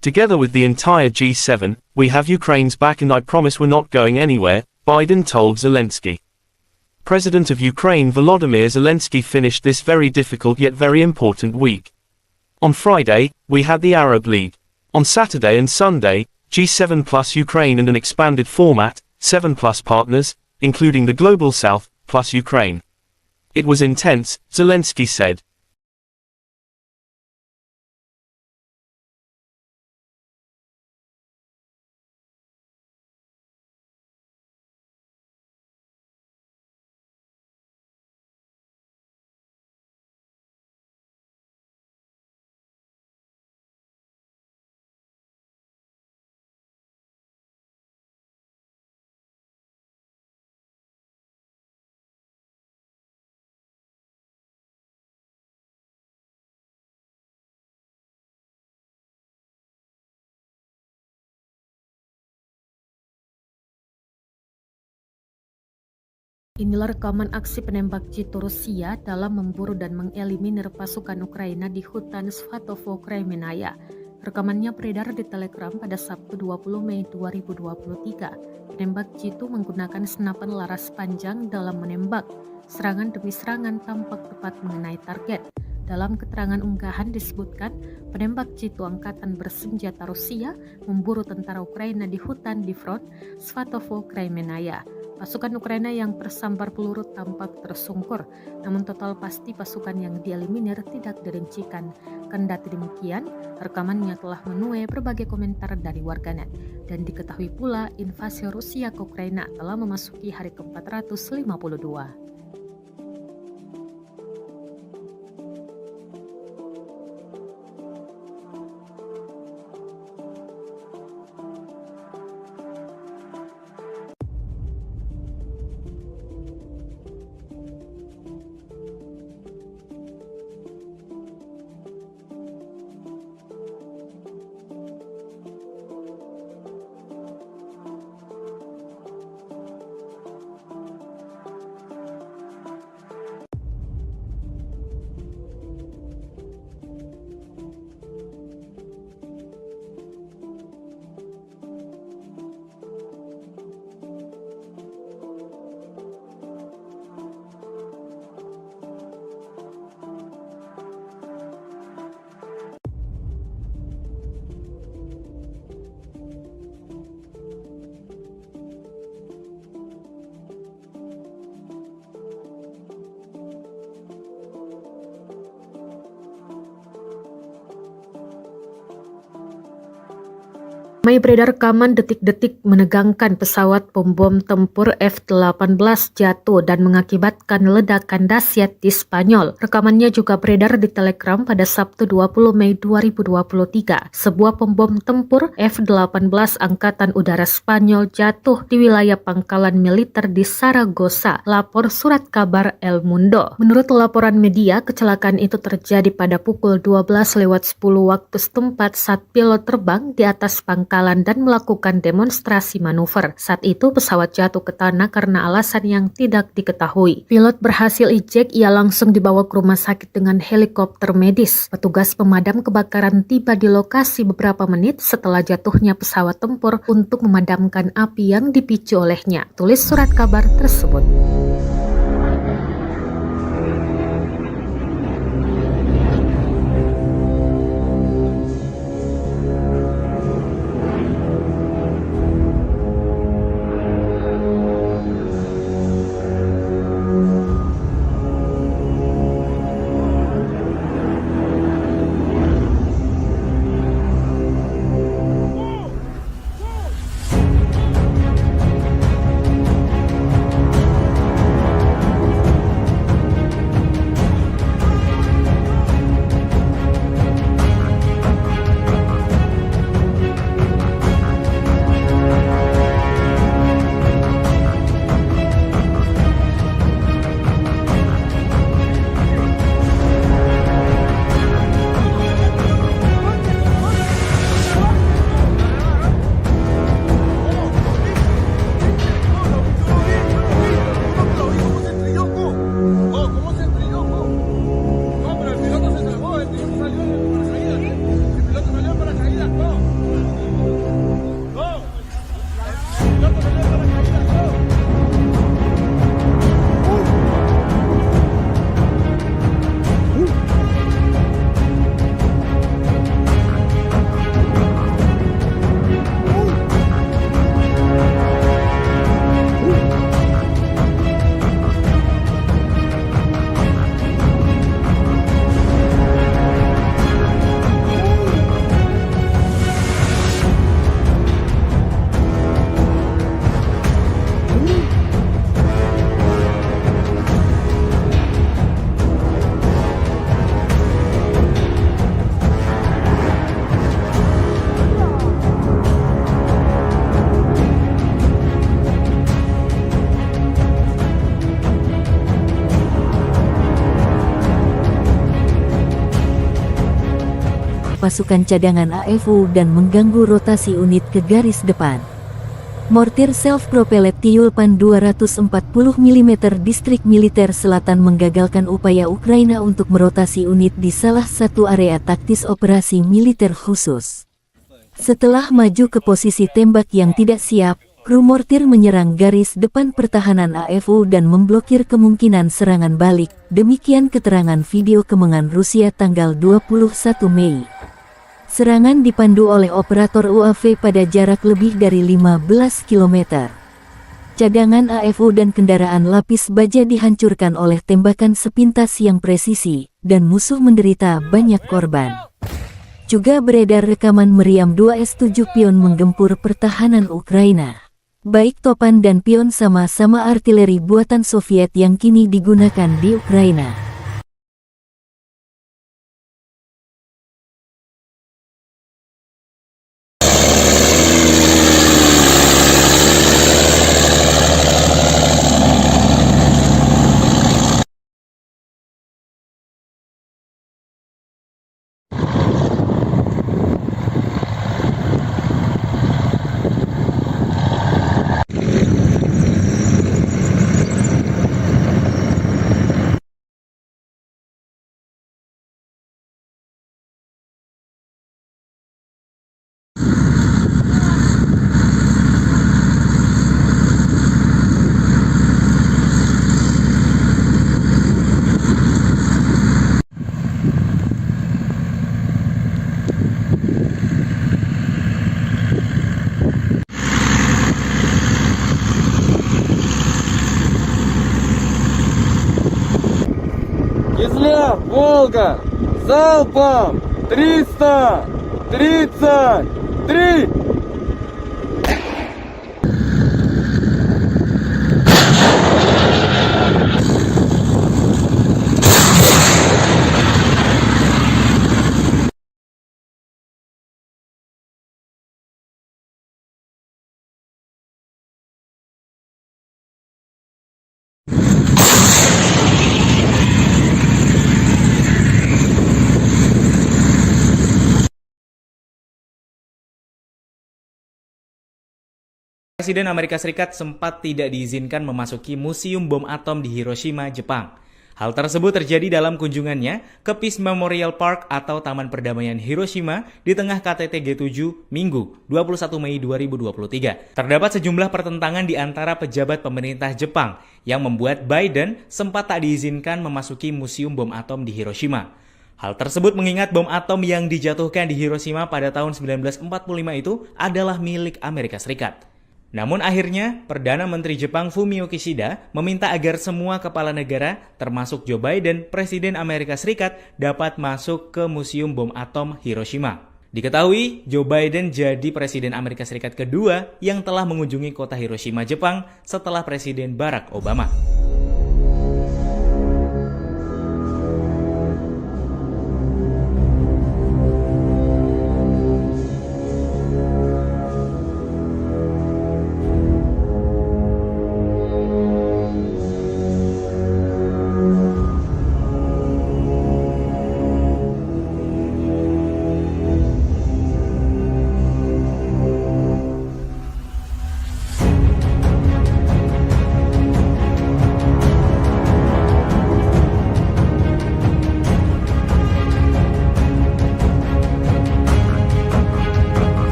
Together with the entire G7, we have Ukraine's back and I promise we're not going anywhere, Biden told Zelensky. President of Ukraine Volodymyr Zelensky finished this very difficult yet very important week. On Friday, we had the Arab League. On Saturday and Sunday, G7 plus Ukraine and an expanded format, 7 plus partners, including the Global South, plus Ukraine. It was intense, Zelensky said. Inilah rekaman aksi penembak jitu Rusia dalam memburu dan mengeliminir pasukan Ukraina di hutan Svatovo, Kremenaya. Rekamannya beredar di Telegram pada Sabtu 20 Mei 2023. Penembak jitu menggunakan senapan laras panjang dalam menembak. Serangan demi serangan tampak tepat mengenai target. Dalam keterangan unggahan disebutkan, penembak jitu angkatan bersenjata Rusia memburu tentara Ukraina di hutan di front Svatovo, Kremenaya. Pasukan Ukraina yang tersambar peluru tampak tersungkur, namun total pasti pasukan yang dieliminir tidak dirincikan. Kendati demikian, rekamannya telah menuai berbagai komentar dari warganet, dan diketahui pula invasi Rusia ke Ukraina telah memasuki hari ke-452. Ramai beredar rekaman detik-detik menegangkan pesawat pembom tempur F-18 jatuh dan mengakibatkan ledakan dahsyat di Spanyol. Rekamannya juga beredar di Telegram pada Sabtu 20 Mei 2023. Sebuah pembom tempur F-18 Angkatan Udara Spanyol jatuh di wilayah pangkalan militer di Saragossa, lapor surat kabar El Mundo. Menurut laporan media, kecelakaan itu terjadi pada pukul 12:10 waktu setempat saat pilot terbang di atas pangkalan dan melakukan demonstrasi manuver. Saat itu pesawat jatuh ke tanah karena alasan yang tidak diketahui. Pilot berhasil ejek, ia langsung dibawa ke rumah sakit dengan helikopter medis. Petugas pemadam kebakaran tiba di lokasi beberapa menit setelah jatuhnya pesawat tempur untuk memadamkan api yang dipicu olehnya. Tulis surat kabar tersebut. pasukan cadangan AFU dan mengganggu rotasi unit ke garis depan. Mortir self-propelled Tyulpan 240 mm distrik militer selatan menggagalkan upaya Ukraina untuk merotasi unit di salah satu area taktis operasi militer khusus. Setelah maju ke posisi tembak yang tidak siap, kru mortir menyerang garis depan pertahanan AFU dan memblokir kemungkinan serangan balik. Demikian keterangan video kemenangan Rusia tanggal 21 Mei. Serangan dipandu oleh operator UAV pada jarak lebih dari 15 km. Cadangan AFU dan kendaraan lapis baja dihancurkan oleh tembakan sepintas yang presisi, dan musuh menderita banyak korban. Juga beredar rekaman meriam 2S-7 pion menggempur pertahanan Ukraina. Baik topan dan pion sama-sama artileri buatan Soviet yang kini digunakan di Ukraina. Кизляр, Волга, залпом 333! Presiden Amerika Serikat sempat tidak diizinkan memasuki Museum Bom Atom di Hiroshima, Jepang. Hal tersebut terjadi dalam kunjungannya ke Peace Memorial Park atau Taman Perdamaian Hiroshima di tengah KTT G7 Minggu 21 Mei 2023. Terdapat sejumlah pertentangan di antara pejabat pemerintah Jepang yang membuat Biden sempat tak diizinkan memasuki Museum Bom Atom di Hiroshima. Hal tersebut mengingat bom atom yang dijatuhkan di Hiroshima pada tahun 1945 itu adalah milik Amerika Serikat. Namun akhirnya, Perdana Menteri Jepang Fumio Kishida meminta agar semua kepala negara, termasuk Joe Biden, Presiden Amerika Serikat, dapat masuk ke Museum Bom Atom Hiroshima. Diketahui, Joe Biden jadi Presiden Amerika Serikat kedua yang telah mengunjungi kota Hiroshima, Jepang setelah Presiden Barack Obama.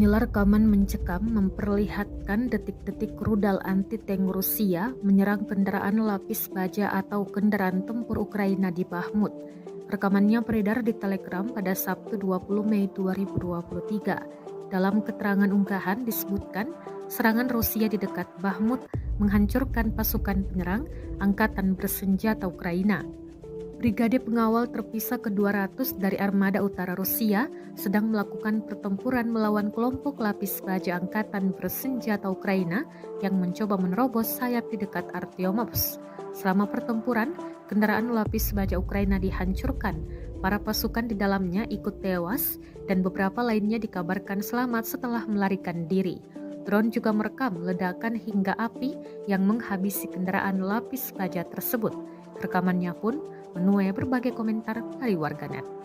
Inilah rekaman mencekam memperlihatkan detik-detik rudal anti-tank Rusia menyerang kendaraan lapis baja atau kendaraan tempur Ukraina di Bahmut. Rekamannya beredar di Telegram pada Sabtu 20 Mei 2023. Dalam keterangan unggahan disebutkan, serangan Rusia di dekat Bahmut menghancurkan pasukan penyerang Angkatan Bersenjata Ukraina. Brigade pengawal terpisah ke-200 dari Armada Utara Rusia sedang melakukan pertempuran melawan kelompok lapis baja Angkatan Bersenjata Ukraina yang mencoba menerobos sayap di dekat Artyomovsk. Selama pertempuran, kendaraan lapis baja Ukraina dihancurkan. Para pasukan di dalamnya ikut tewas dan beberapa lainnya dikabarkan selamat setelah melarikan diri. Drone juga merekam ledakan hingga api yang menghabisi kendaraan lapis baja tersebut. Rekamannya pun menuai berbagai komentar dari warganet.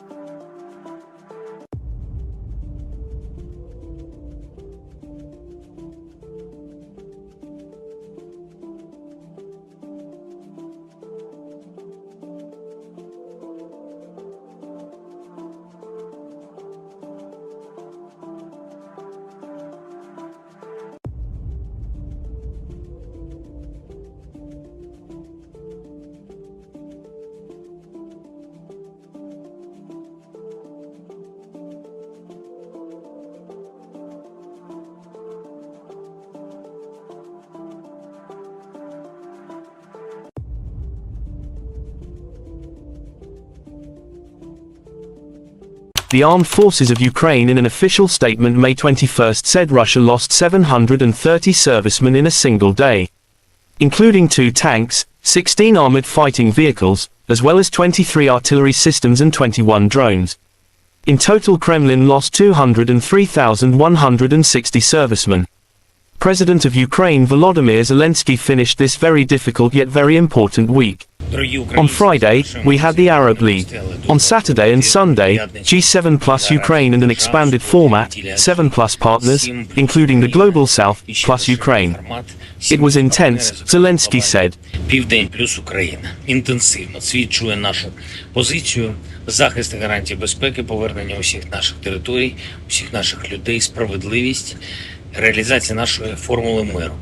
The Armed Forces of Ukraine in an official statement May 21 said Russia lost 730 servicemen in a single day, including 2 tanks, 16 armored fighting vehicles, as well as 23 artillery systems and 21 drones. In total, Kremlin lost 203,160 servicemen. President of Ukraine Volodymyr Zelensky finished this very difficult yet very important week. On Friday, we had the Arab League. On Saturday and Sunday, G7 plus Ukraine and an expanded format, 7 plus partners, including the Global South, plus Ukraine. It was intense, Zelensky said. Південь плюс Україна. Інтенсивно свідчує нашу позицію, захист і гарантії безпеки, повернення усіх наших територій, усіх наших людей, справедливість, реалізація нашої формули миру.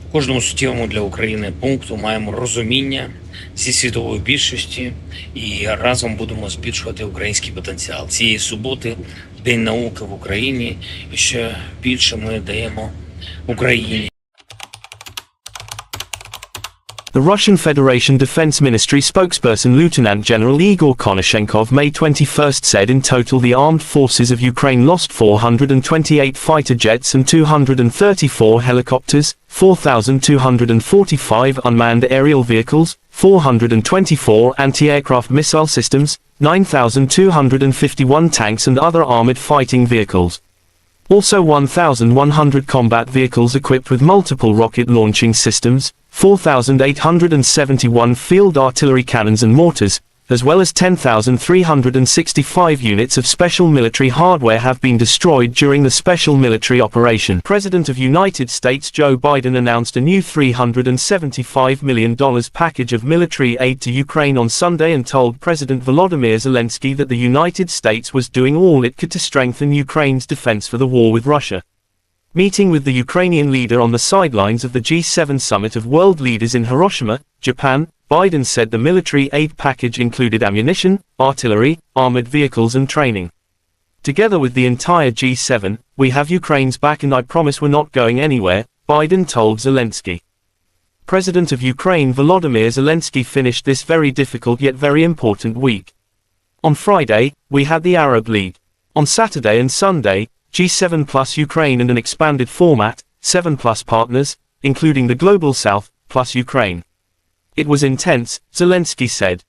В кожному суттєвому для України пункту маємо розуміння зі світової більшості і разом будемо збільшувати український потенціал. Цієї суботи День науки в Україні, і ще більше ми даємо Україні. The Russian Federation Defense Ministry spokesperson Lieutenant General Igor Konashenkov May 21 said in total the armed forces of Ukraine lost 428 fighter jets and 234 helicopters, 4,245 unmanned aerial vehicles, 424 anti-aircraft missile systems, 9,251 tanks and other armored fighting vehicles. Also 1,100 combat vehicles equipped with multiple rocket launching systems, 4,871 field artillery cannons and mortars, as well as 10,365 units of special military hardware have been destroyed during the special military operation. President of United States Joe Biden announced a new $375 million package of military aid to Ukraine on Sunday and told President Volodymyr Zelensky that the United States was doing all it could to strengthen Ukraine's defense for the war with Russia. Meeting with the Ukrainian leader on the sidelines of the G7 summit of world leaders in Hiroshima, Japan, Biden said the military aid package included ammunition, artillery, armored vehicles and training. Together with the entire G7, we have Ukraine's back and I promise we're not going anywhere, Biden told Zelensky. President of Ukraine Volodymyr Zelensky finished this very difficult yet very important week. On Friday, we had the Arab League. On Saturday and Sunday, G7 plus Ukraine and an expanded format, 7 plus partners, including the Global South, plus Ukraine. It was intense, Zelensky said.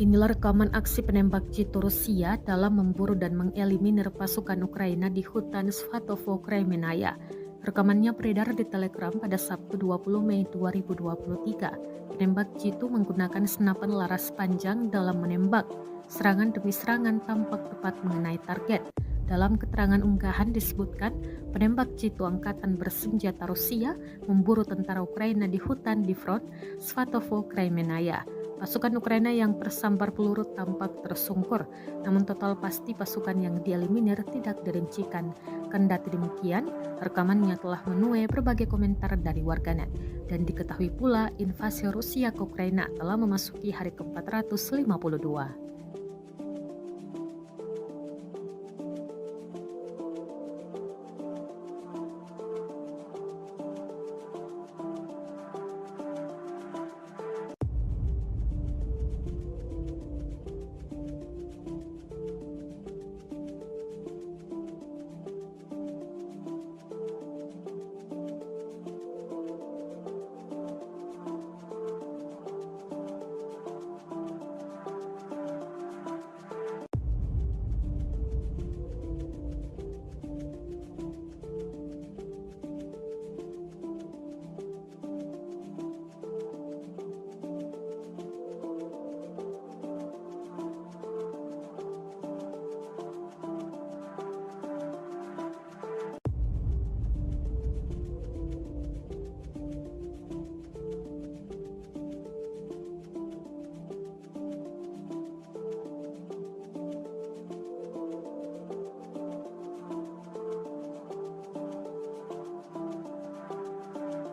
Inilah rekaman aksi penembak jitu Rusia dalam memburu dan mengeliminir pasukan Ukraina di hutan Svatovo Kremenaya. Rekamannya beredar di Telegram pada Sabtu 20 Mei 2023. Penembak jitu menggunakan senapan laras panjang dalam menembak. Serangan demi serangan tampak tepat mengenai target. Dalam keterangan unggahan disebutkan, penembak jitu angkatan bersenjata Rusia memburu tentara Ukraina di hutan di front Svatovo Kremenaya. Pasukan Ukraina yang tersambar peluru tampak tersungkur, namun total pasti pasukan yang dieliminir tidak dirincikan. Kendati demikian, rekamannya telah menuai berbagai komentar dari warganet, dan diketahui pula invasi Rusia ke Ukraina telah memasuki hari ke-452.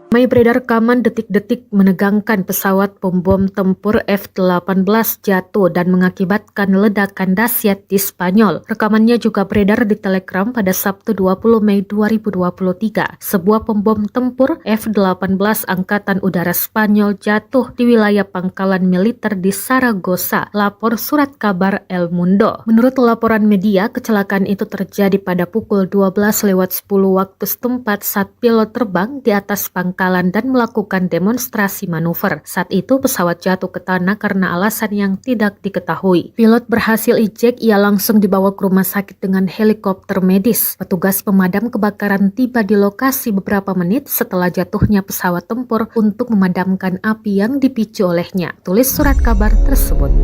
Ramai beredar rekaman detik-detik menegangkan pesawat pembom tempur F-18 jatuh dan mengakibatkan ledakan dahsyat di Spanyol. Rekamannya juga beredar di Telegram pada Sabtu 20 Mei 2023. Sebuah pembom tempur F-18 Angkatan Udara Spanyol jatuh di wilayah pangkalan militer di Saragossa, lapor surat kabar El Mundo. Menurut laporan media, kecelakaan itu terjadi pada pukul 12:10 waktu setempat saat pilot terbang di atas pangkalan dan melakukan demonstrasi manuver. Saat itu pesawat jatuh ke tanah karena alasan yang tidak diketahui. Pilot berhasil ejek, ia langsung dibawa ke rumah sakit dengan helikopter medis. Petugas pemadam kebakaran tiba di lokasi beberapa menit setelah jatuhnya pesawat tempur untuk memadamkan api yang dipicu olehnya, tulis surat kabar tersebut.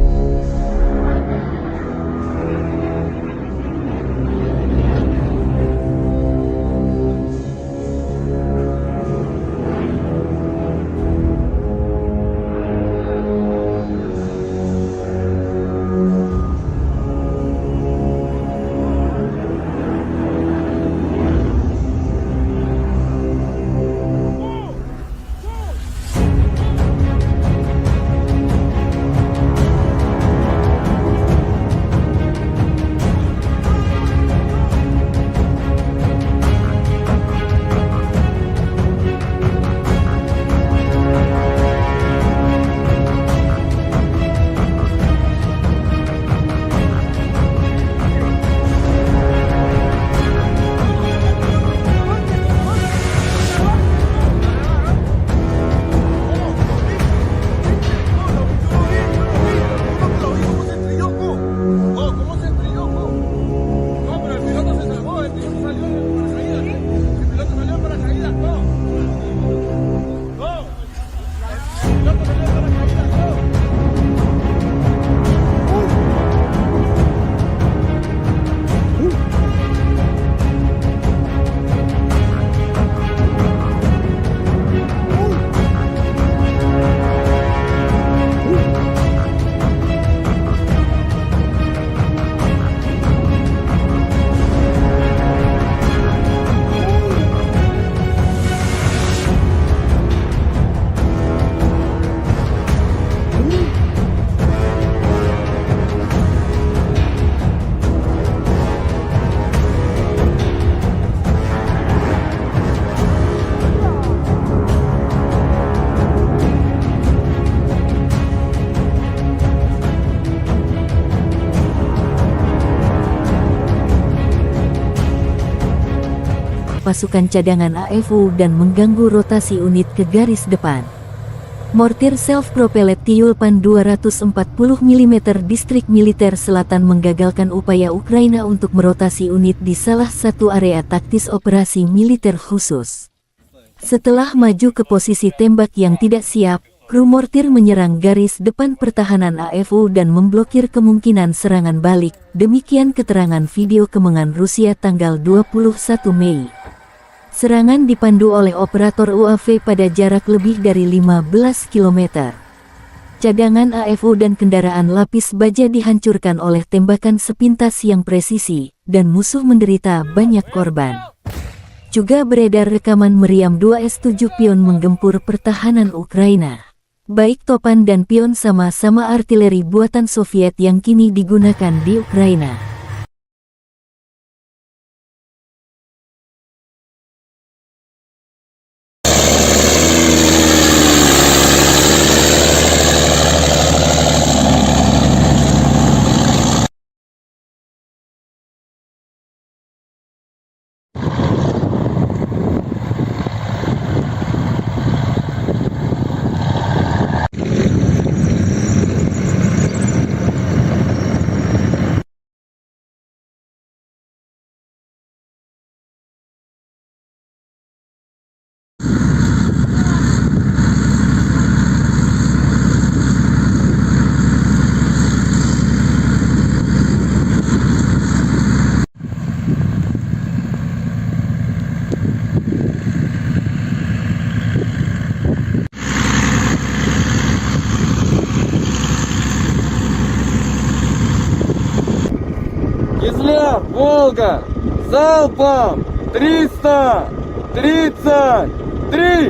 pasukan cadangan AFU dan mengganggu rotasi unit ke garis depan. Mortir self-propelled Tyulpan 240 mm distrik militer selatan menggagalkan upaya Ukraina untuk merotasi unit di salah satu area taktis operasi militer khusus. Setelah maju ke posisi tembak yang tidak siap, kru mortir menyerang garis depan pertahanan AFU dan memblokir kemungkinan serangan balik, demikian keterangan video kemenangan Rusia tanggal 21 Mei. Serangan dipandu oleh operator UAV pada jarak lebih dari 15 km. Cadangan AFU dan kendaraan lapis baja dihancurkan oleh tembakan sepintas yang presisi, dan musuh menderita banyak korban. Juga beredar rekaman meriam 2S-7 Pion menggempur pertahanan Ukraina. Baik Topan dan Pion sama-sama artileri buatan Soviet yang kini digunakan di Ukraina. Кизляр, Волга, залпом 333!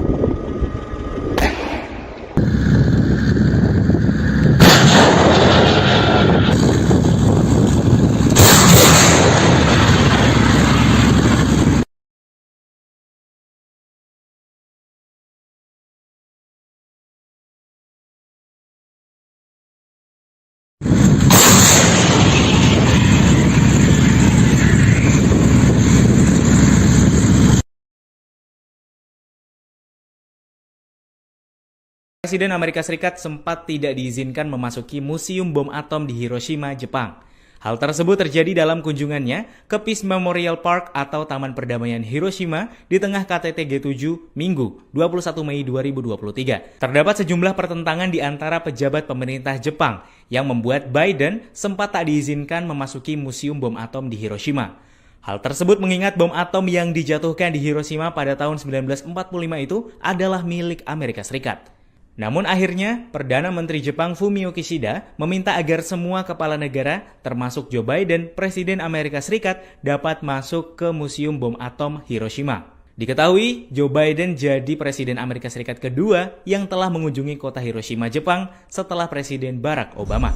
Presiden Amerika Serikat sempat tidak diizinkan memasuki Museum Bom Atom di Hiroshima, Jepang. Hal tersebut terjadi dalam kunjungannya ke Peace Memorial Park atau Taman Perdamaian Hiroshima di tengah KTT G7 Minggu 21 Mei 2023. Terdapat sejumlah pertentangan di antara pejabat pemerintah Jepang yang membuat Biden sempat tak diizinkan memasuki Museum Bom Atom di Hiroshima. Hal tersebut mengingat bom atom yang dijatuhkan di Hiroshima pada tahun 1945 itu adalah milik Amerika Serikat. Namun akhirnya, Perdana Menteri Jepang Fumio Kishida meminta agar semua kepala negara, termasuk Joe Biden, Presiden Amerika Serikat, dapat masuk ke Museum Bom Atom Hiroshima. Diketahui, Joe Biden jadi Presiden Amerika Serikat kedua yang telah mengunjungi kota Hiroshima, Jepang setelah Presiden Barack Obama.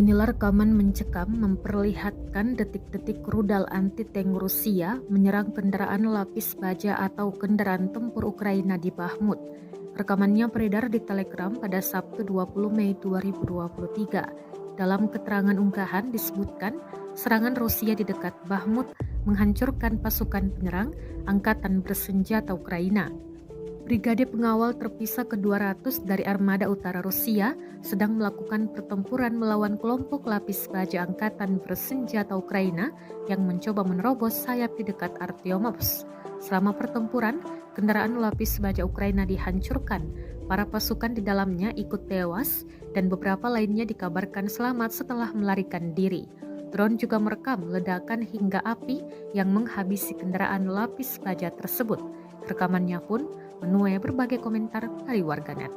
Inilah rekaman mencekam memperlihatkan detik-detik rudal anti-tank Rusia menyerang kendaraan lapis baja atau kendaraan tempur Ukraina di Bahmut. Rekamannya beredar di Telegram pada Sabtu 20 Mei 2023. Dalam keterangan unggahan disebutkan serangan Rusia di dekat Bahmut menghancurkan pasukan penyerang Angkatan Bersenjata Ukraina. Brigade pengawal terpisah ke-200 dari Armada Utara Rusia sedang melakukan pertempuran melawan kelompok lapis baja Angkatan Bersenjata Ukraina yang mencoba menerobos sayap di dekat Artyomovsk. Selama pertempuran, kendaraan lapis baja Ukraina dihancurkan. Para pasukan di dalamnya ikut tewas dan beberapa lainnya dikabarkan selamat setelah melarikan diri. Drone juga merekam ledakan hingga api yang menghabisi kendaraan lapis baja tersebut. Rekamannya pun menuai berbagai komentar dari warganet.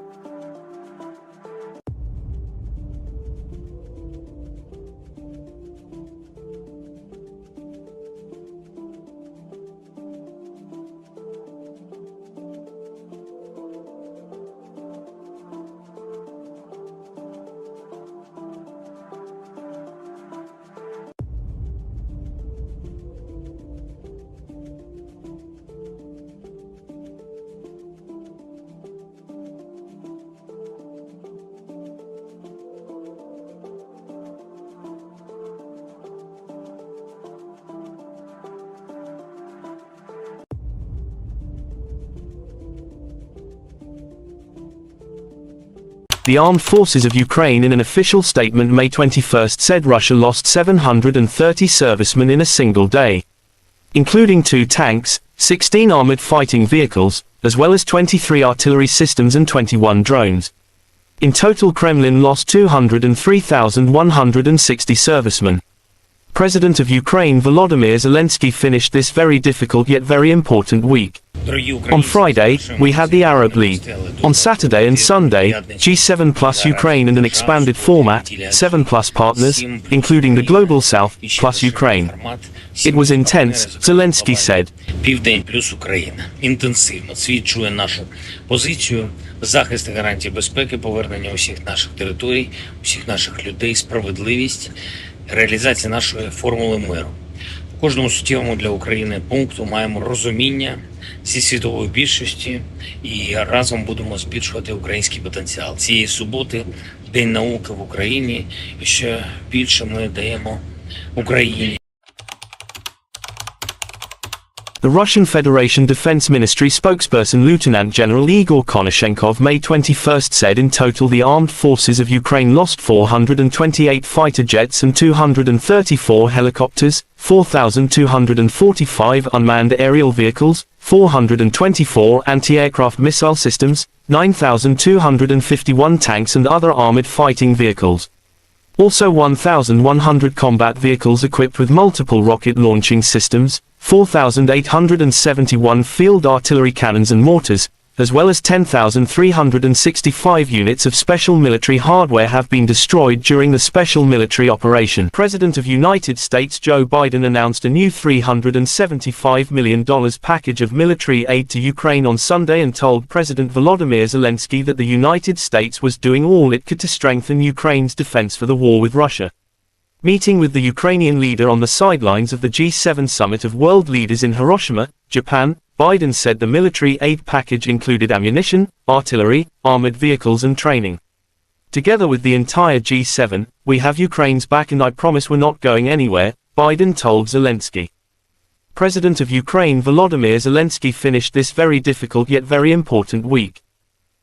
The Armed Forces of Ukraine in an official statement May 21 said Russia lost 730 servicemen in a single day, including 2 tanks, 16 armored fighting vehicles, as well as 23 artillery systems and 21 drones. In total, Kremlin lost 203,160 servicemen. President of Ukraine Volodymyr Zelensky finished this very difficult yet very important week. On Friday, we had the Arab League. On Saturday and Sunday, G7 plus Ukraine and an expanded format, 7 plus partners, including the Global South, plus Ukraine. It was intense, Zelensky said. Південь плюс Україна інтенсивно свідчує нашу позицію, захист і гарантії безпеки, повернення усіх наших територій, усіх наших людей, справедливість, реалізація нашої формули миру. У кожному суттєвому для України пункту маємо розуміння зі світової більшості і разом будемо збільшувати український потенціал. Цієї суботи День науки в Україні, і ще більше ми даємо Україні. The Russian Federation Defense Ministry spokesperson Lieutenant General Igor Konashenkov May 21 said in total the armed forces of Ukraine lost 428 fighter jets and 234 helicopters, 4,245 unmanned aerial vehicles, 424 anti-aircraft missile systems, 9,251 tanks and other armored fighting vehicles. Also 1,100 combat vehicles equipped with multiple rocket launching systems, 4,871 field artillery cannons and mortars, as well as 10,365 units of special military hardware have been destroyed during the special military operation. President of United States Joe Biden announced a new $375 million package of military aid to Ukraine on Sunday and told President Volodymyr Zelensky that the United States was doing all it could to strengthen Ukraine's defense for the war with Russia. Meeting with the Ukrainian leader on the sidelines of the G7 summit of world leaders in Hiroshima, Japan, Biden said the military aid package included ammunition, artillery, armored vehicles and training. Together with the entire G7, we have Ukraine's back and I promise we're not going anywhere, Biden told Zelensky. President of Ukraine Volodymyr Zelensky finished this very difficult yet very important week.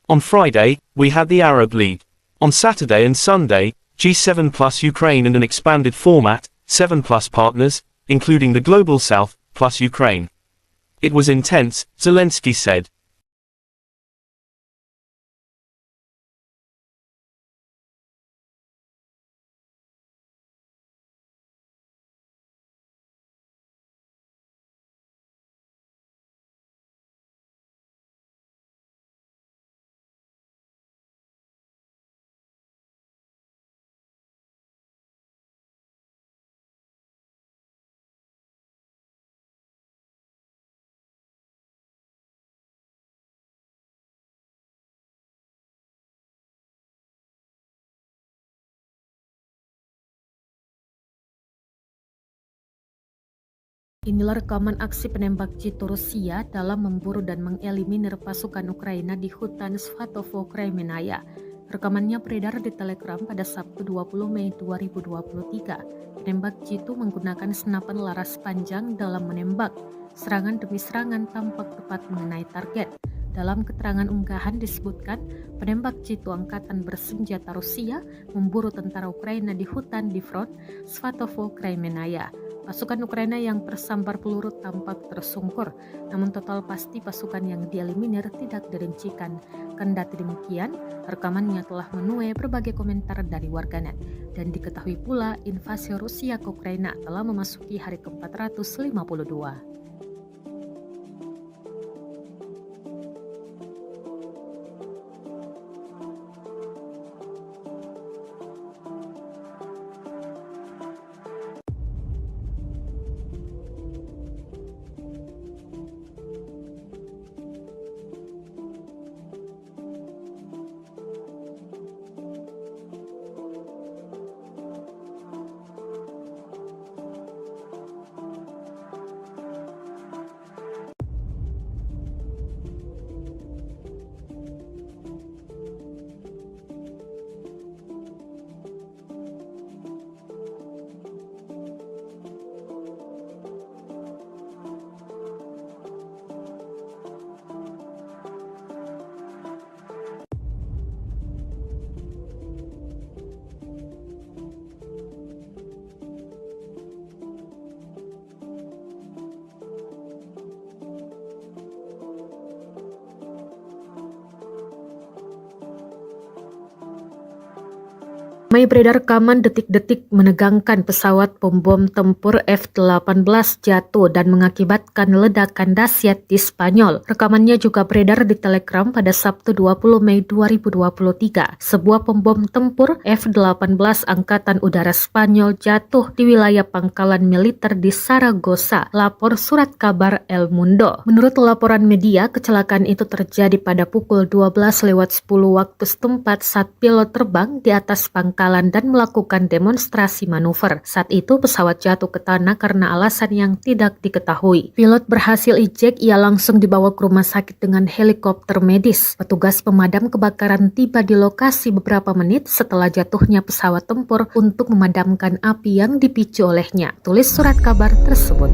On Friday, we had the Arab League. On Saturday and Sunday, G7 plus Ukraine and an expanded format, 7 plus partners, including the Global South, plus Ukraine. It was intense, Zelensky said. Inilah rekaman aksi penembak jitu Rusia dalam memburu dan mengeliminir pasukan Ukraina di hutan Svatovo, Kremenaya. Rekamannya beredar di Telegram pada Sabtu 20 Mei 2023. Penembak jitu menggunakan senapan laras panjang dalam menembak. Serangan demi serangan tampak tepat mengenai target. Dalam keterangan unggahan disebutkan, penembak jitu angkatan bersenjata Rusia memburu tentara Ukraina di hutan di front Svatovo, Kremenaya. Pasukan Ukraina yang tersambar peluru tampak tersungkur, namun total pasti pasukan yang dieliminir tidak dirincikan. Kendati demikian, rekamannya telah menuai berbagai komentar dari warganet. Dan diketahui pula invasi Rusia ke Ukraina telah memasuki hari ke-452. Ramai beredar rekaman detik-detik menegangkan pesawat pembom tempur F-18 jatuh dan mengakibatkan ledakan dahsyat di Spanyol. Rekamannya juga beredar di Telegram pada Sabtu 20 Mei 2023. Sebuah pembom tempur F-18 Angkatan Udara Spanyol jatuh di wilayah pangkalan militer di Saragossa, lapor surat kabar El Mundo. Menurut laporan media, kecelakaan itu terjadi pada pukul 12:10 waktu setempat saat pilot terbang di atas pangkalan dan melakukan demonstrasi manuver. Saat itu pesawat jatuh ke tanah karena alasan yang tidak diketahui. Pilot berhasil ejek, ia langsung dibawa ke rumah sakit dengan helikopter medis. Petugas pemadam kebakaran tiba di lokasi beberapa menit setelah jatuhnya pesawat tempur untuk memadamkan api yang dipicu olehnya. Tulis surat kabar tersebut.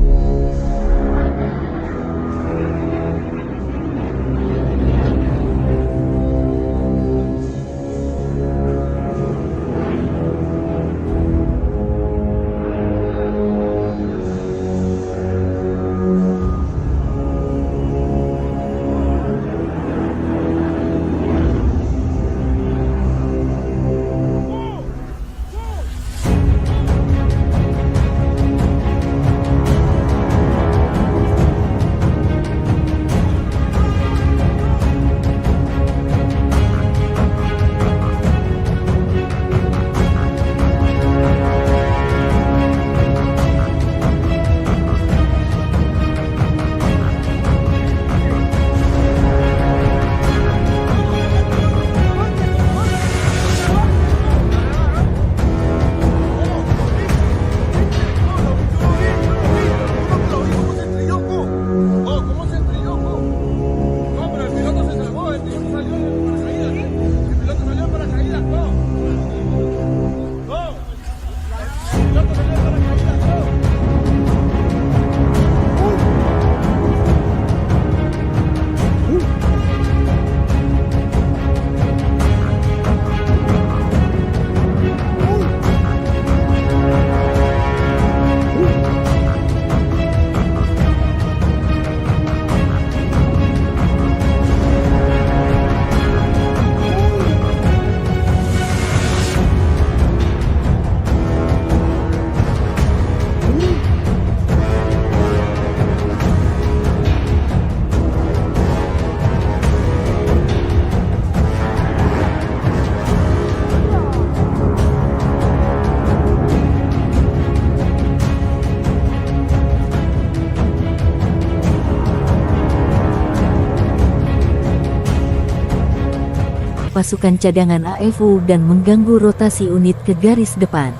pasukan cadangan AFU dan mengganggu rotasi unit ke garis depan.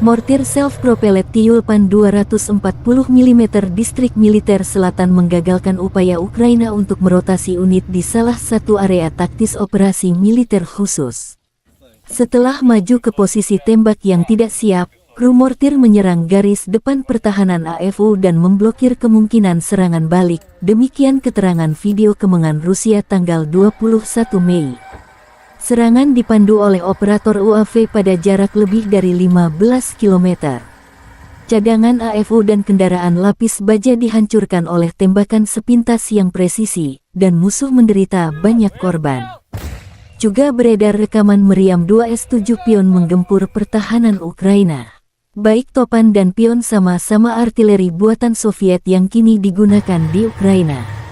Mortir self-propelled Tyulpan 240 mm distrik militer selatan menggagalkan upaya Ukraina untuk merotasi unit di salah satu area taktis operasi militer khusus. Setelah maju ke posisi tembak yang tidak siap, kru mortir menyerang garis depan pertahanan AFU dan memblokir kemungkinan serangan balik. Demikian keterangan video kemenangan Rusia tanggal 21 Mei. Serangan dipandu oleh operator UAV pada jarak lebih dari 15 km. Cadangan AFU dan kendaraan lapis baja dihancurkan oleh tembakan sepintas yang presisi, dan musuh menderita banyak korban. Juga beredar rekaman meriam 2S7 Pion menggempur pertahanan Ukraina. Baik Topan dan Pion sama-sama artileri buatan Soviet yang kini digunakan di Ukraina.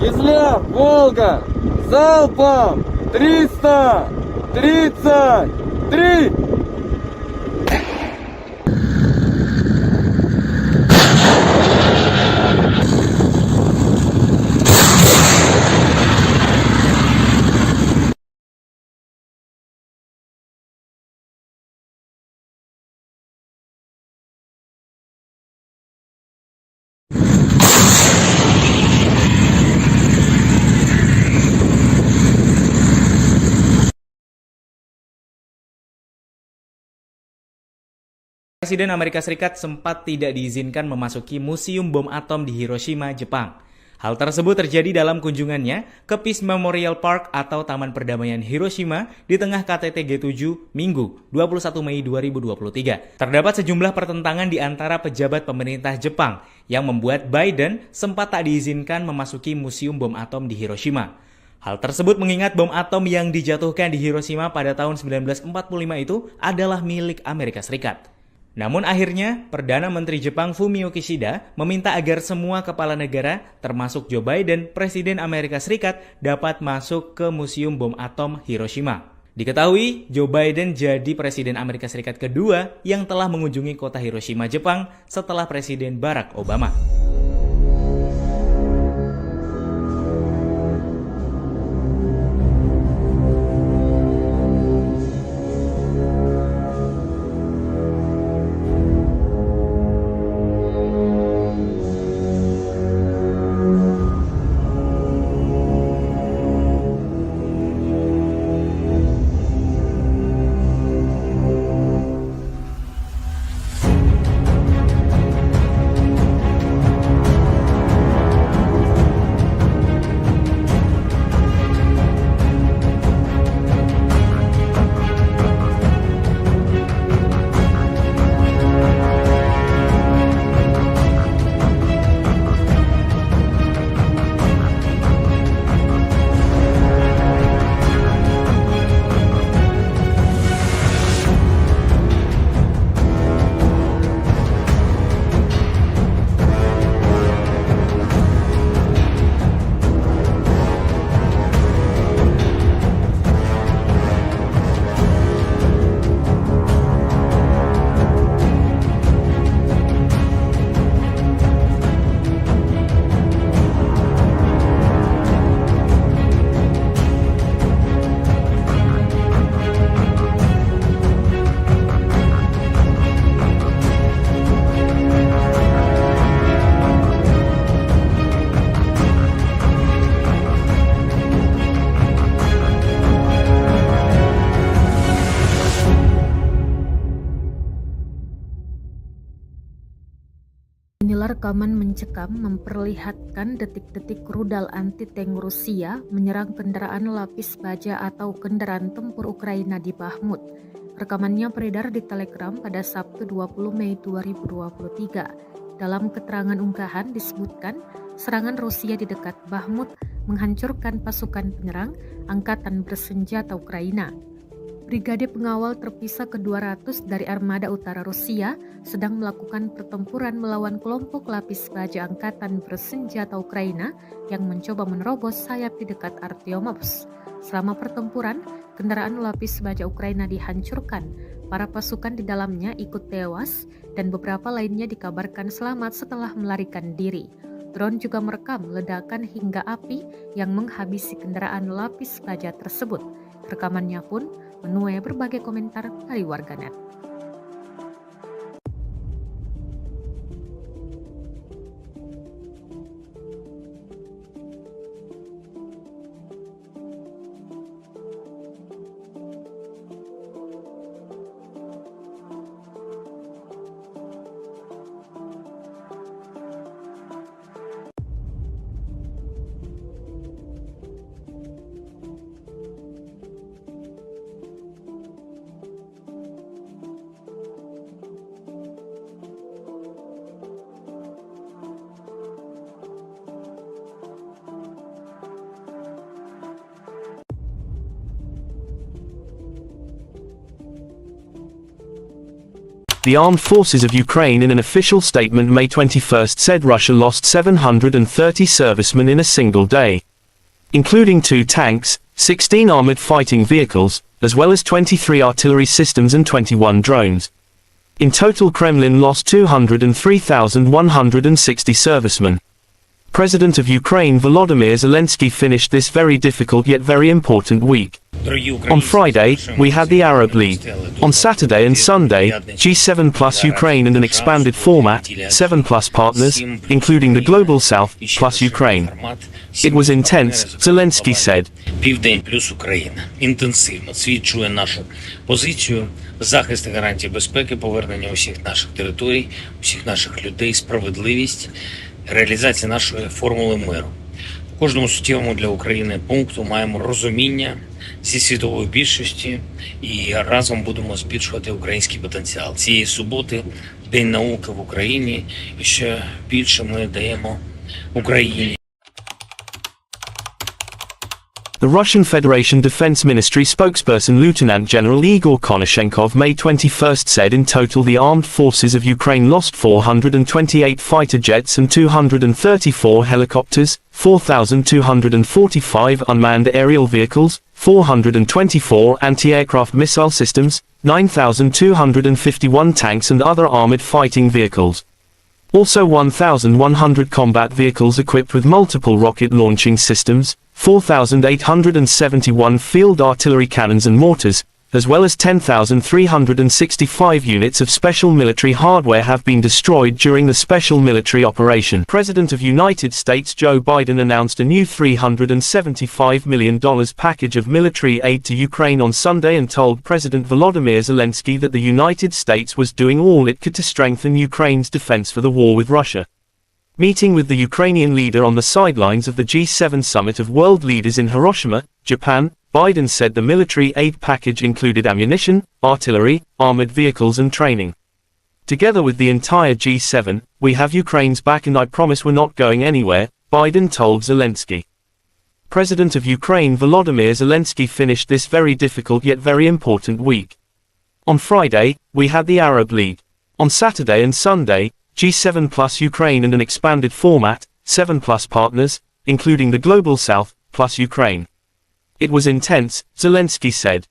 Кизляр, Волга, залпом 333! Presiden Amerika Serikat sempat tidak diizinkan memasuki Museum Bom Atom di Hiroshima, Jepang. Hal tersebut terjadi dalam kunjungannya ke Peace Memorial Park atau Taman Perdamaian Hiroshima di tengah KTT G7 Minggu 21 Mei 2023. Terdapat sejumlah pertentangan di antara pejabat pemerintah Jepang yang membuat Biden sempat tak diizinkan memasuki Museum Bom Atom di Hiroshima. Hal tersebut mengingat bom atom yang dijatuhkan di Hiroshima pada tahun 1945 itu adalah milik Amerika Serikat. Namun akhirnya, Perdana Menteri Jepang Fumio Kishida meminta agar semua kepala negara, termasuk Joe Biden, Presiden Amerika Serikat, dapat masuk ke Museum Bom Atom Hiroshima. Diketahui, Joe Biden jadi Presiden Amerika Serikat kedua yang telah mengunjungi kota Hiroshima, Jepang setelah Presiden Barack Obama. Inilah rekaman mencekam memperlihatkan detik-detik rudal anti-tank Rusia menyerang kendaraan lapis baja atau kendaraan tempur Ukraina di Bahmut. Rekamannya beredar di Telegram pada Sabtu 20 Mei 2023. Dalam keterangan unggahan disebutkan serangan Rusia di dekat Bahmut menghancurkan pasukan penyerang Angkatan Bersenjata Ukraina. Brigade pengawal terpisah ke-200 dari Armada Utara Rusia sedang melakukan pertempuran melawan kelompok lapis baja Angkatan Bersenjata Ukraina yang mencoba menerobos sayap di dekat Artyomovsk. Selama pertempuran, kendaraan lapis baja Ukraina dihancurkan. Para pasukan di dalamnya ikut tewas dan beberapa lainnya dikabarkan selamat setelah melarikan diri. Drone juga merekam ledakan hingga api yang menghabisi kendaraan lapis baja tersebut. Rekamannya pun menuai berbagai komentar dari warganet. The Armed Forces of Ukraine in an official statement May 21 said Russia lost 730 servicemen in a single day, including 2 tanks, 16 armored fighting vehicles, as well as 23 artillery systems and 21 drones. In total, Kremlin lost 203,160 servicemen. President of Ukraine Volodymyr Zelensky finished this very difficult yet very important week. On Friday, we had the Arab League. On Saturday and Sunday, G7 plus Ukraine in an expanded format, 7 plus partners, including the Global South, plus Ukraine. It was intense, Zelensky said. Південь плюс Україна. Інтенсивно свідчує нашу позицію, захист і гарантії безпеки, повернення усіх наших територій, усіх наших людей, справедливість, реалізація нашої формули миру. У кожному суттєвому для України пункту маємо розуміння зі світової більшості і разом будемо збільшувати український потенціал. Цієї суботи День науки в Україні, і ще більше ми даємо Україні. The Russian Federation Defense Ministry spokesperson Lieutenant General Igor Konashenkov May 21st said in total the armed forces of Ukraine lost 428 fighter jets and 234 helicopters, 4,245 unmanned aerial vehicles, 424 anti-aircraft missile systems, 9,251 tanks and other armored fighting vehicles. Also 1,100 combat vehicles equipped with multiple rocket launching systems, 4,871 field artillery cannons and mortars, as well as 10,365 units of special military hardware have been destroyed during the special military operation. President of United States Joe Biden announced a new $375 million package of military aid to Ukraine on Sunday and told President Volodymyr Zelensky that the United States was doing all it could to strengthen Ukraine's defense for the war with Russia. Meeting with the Ukrainian leader on the sidelines of the G7 summit of world leaders in Hiroshima, Japan, Biden said the military aid package included ammunition, artillery, armored vehicles and training. Together with the entire G7, we have Ukraine's back and I promise we're not going anywhere, Biden told Zelensky. President of Ukraine Volodymyr Zelensky finished this very difficult yet very important week. On Friday, we had the Arab League. On Saturday and Sunday, G7 plus Ukraine in an expanded format, 7 plus partners, including the Global South, plus Ukraine. It was intense, Zelensky said.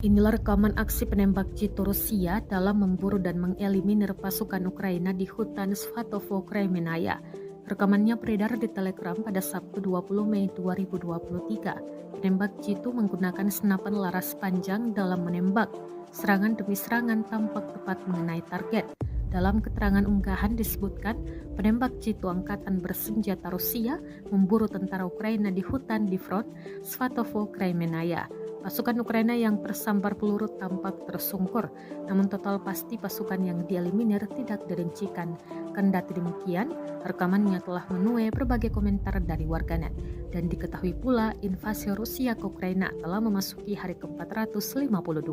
Inilah rekaman aksi penembak jitu Rusia dalam memburu dan mengeliminir pasukan Ukraina di hutan Svatovo-Kremenaya. Rekamannya beredar di Telegram pada Sabtu 20 Mei 2023. Penembak jitu menggunakan senapan laras panjang dalam menembak. Serangan demi serangan tampak tepat mengenai target. Dalam keterangan unggahan disebutkan, penembak jitu angkatan bersenjata Rusia memburu tentara Ukraina di hutan di front Svatovo-Kremenaya. Pasukan Ukraina yang tersambar peluru tampak tersungkur, namun total pasti pasukan yang dieliminir tidak dirincikan. Kendati demikian, rekamannya telah menuai berbagai komentar dari warganet. Dan diketahui pula invasi Rusia ke Ukraina telah memasuki hari ke-452.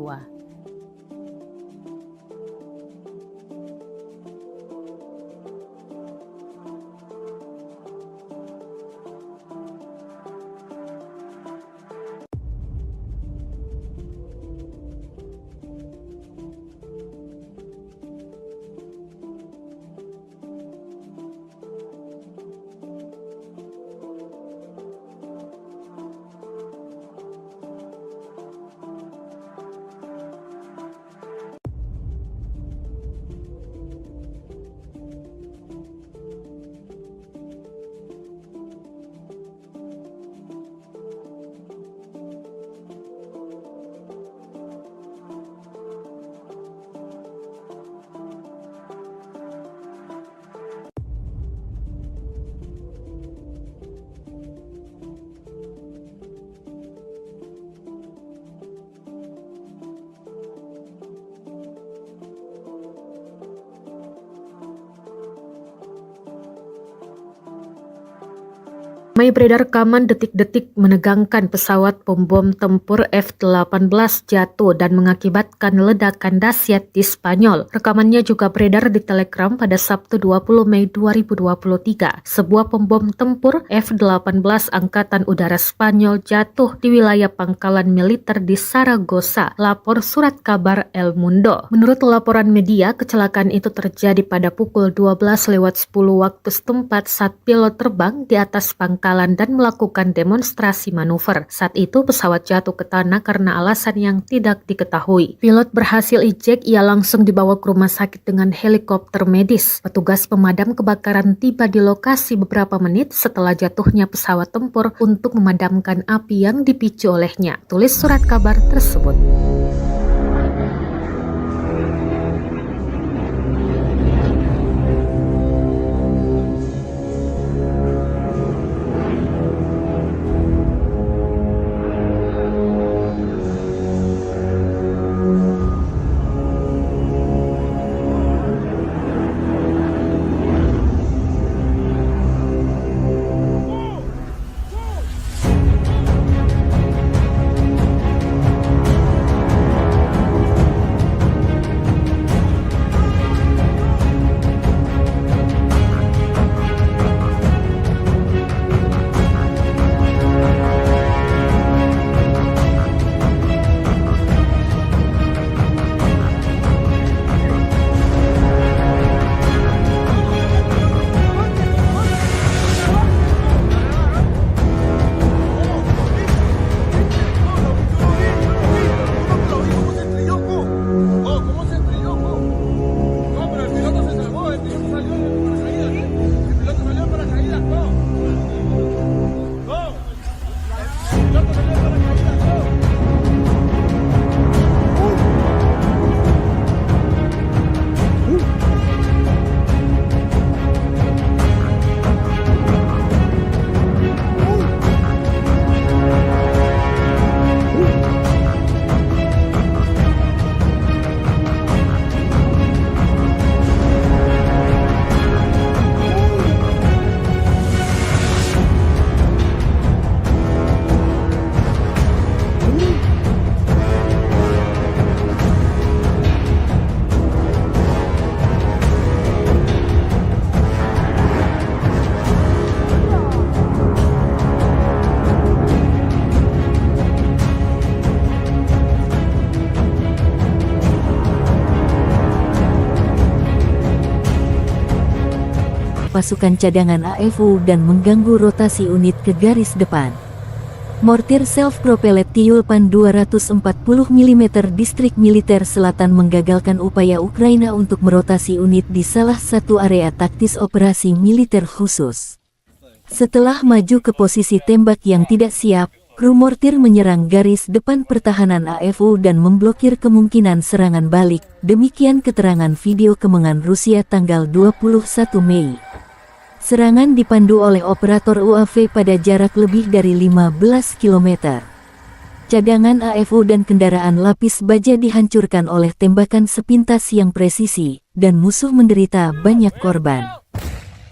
Ramai beredar rekaman detik-detik menegangkan pesawat pembom tempur F-18 jatuh dan mengakibatkan ledakan dahsyat di Spanyol. Rekamannya juga beredar di Telegram pada Sabtu 20 Mei 2023. Sebuah pembom tempur F-18 Angkatan Udara Spanyol jatuh di wilayah pangkalan militer di Saragossa, lapor surat kabar El Mundo. Menurut laporan media, kecelakaan itu terjadi pada pukul 12:10 waktu setempat saat pilot terbang di atas pangkalan dan melakukan demonstrasi manuver. Saat itu pesawat jatuh ke tanah karena alasan yang tidak diketahui. Pilot berhasil ejek, ia langsung dibawa ke rumah sakit dengan helikopter medis. Petugas pemadam kebakaran tiba di lokasi beberapa menit setelah jatuhnya pesawat tempur untuk memadamkan api yang dipicu olehnya, tulis surat kabar tersebut. pasukan cadangan AFU dan mengganggu rotasi unit ke garis depan. Mortir self-propelled Tyulpan 240 mm distrik militer selatan menggagalkan upaya Ukraina untuk merotasi unit di salah satu area taktis operasi militer khusus. Setelah maju ke posisi tembak yang tidak siap, kru mortir menyerang garis depan pertahanan AFU dan memblokir kemungkinan serangan balik. Demikian keterangan video kemenangan Rusia tanggal 21 Mei. Serangan dipandu oleh operator UAV pada jarak lebih dari 15 km. Cadangan AFU dan kendaraan lapis baja dihancurkan oleh tembakan sepintas yang presisi, dan musuh menderita banyak korban.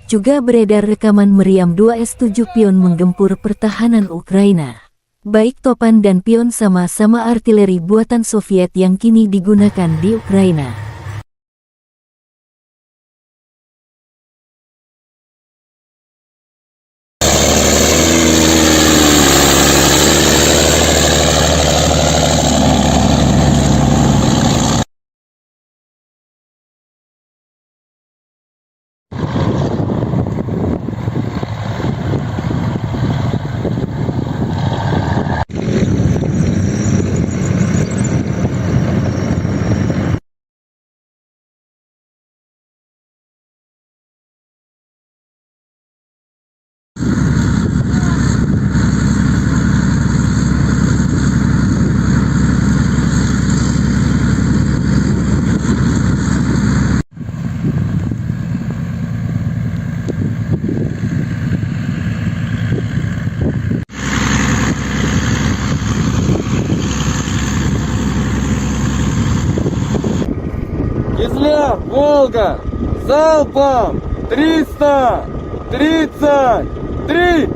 Juga beredar rekaman meriam 2S-7 pion menggempur pertahanan Ukraina. Baik Topan dan pion sama-sama artileri buatan Soviet yang kini digunakan di Ukraina. Кизляр, Волга, залпом 333!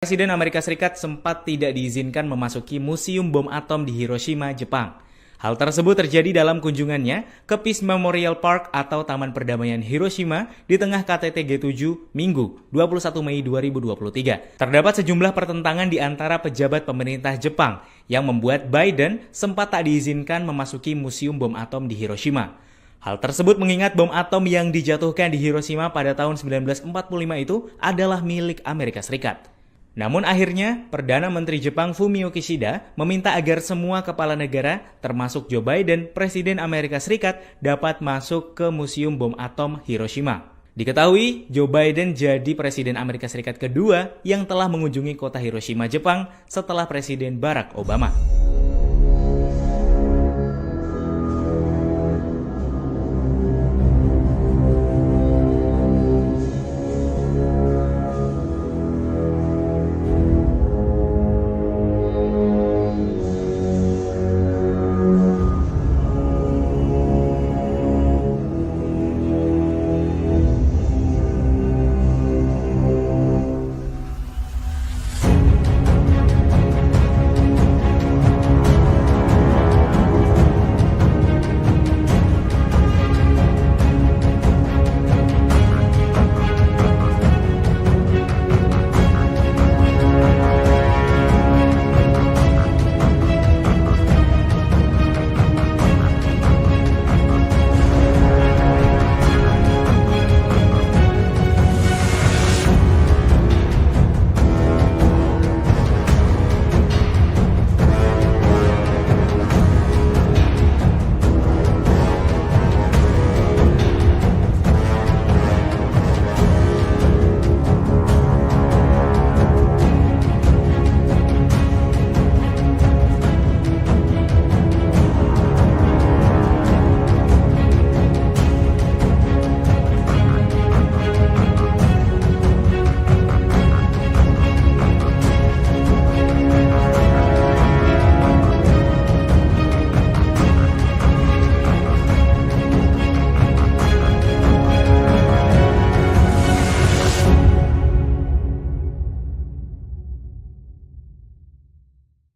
Presiden Amerika Serikat sempat tidak diizinkan memasuki Museum Bom Atom di Hiroshima, Jepang. Hal tersebut terjadi dalam kunjungannya ke Peace Memorial Park atau Taman Perdamaian Hiroshima di tengah KTT G7 Minggu 21 Mei 2023. Terdapat sejumlah pertentangan di antara pejabat pemerintah Jepang yang membuat Biden sempat tak diizinkan memasuki Museum Bom Atom di Hiroshima. Hal tersebut mengingat bom atom yang dijatuhkan di Hiroshima pada tahun 1945 itu adalah milik Amerika Serikat. Namun akhirnya, Perdana Menteri Jepang Fumio Kishida meminta agar semua kepala negara, termasuk Joe Biden, Presiden Amerika Serikat, dapat masuk ke Museum Bom Atom Hiroshima. Diketahui, Joe Biden jadi Presiden Amerika Serikat kedua yang telah mengunjungi kota Hiroshima, Jepang setelah Presiden Barack Obama.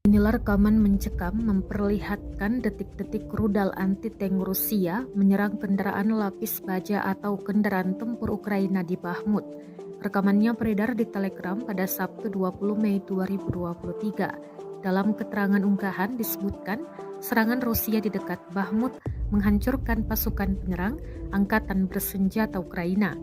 Inilah rekaman mencekam memperlihatkan detik-detik rudal anti-tank Rusia menyerang kendaraan lapis baja atau kendaraan tempur Ukraina di Bahmut. Rekamannya beredar di Telegram pada Sabtu 20 Mei 2023. Dalam keterangan unggahan disebutkan, serangan Rusia di dekat Bahmut menghancurkan pasukan penyerang Angkatan Bersenjata Ukraina.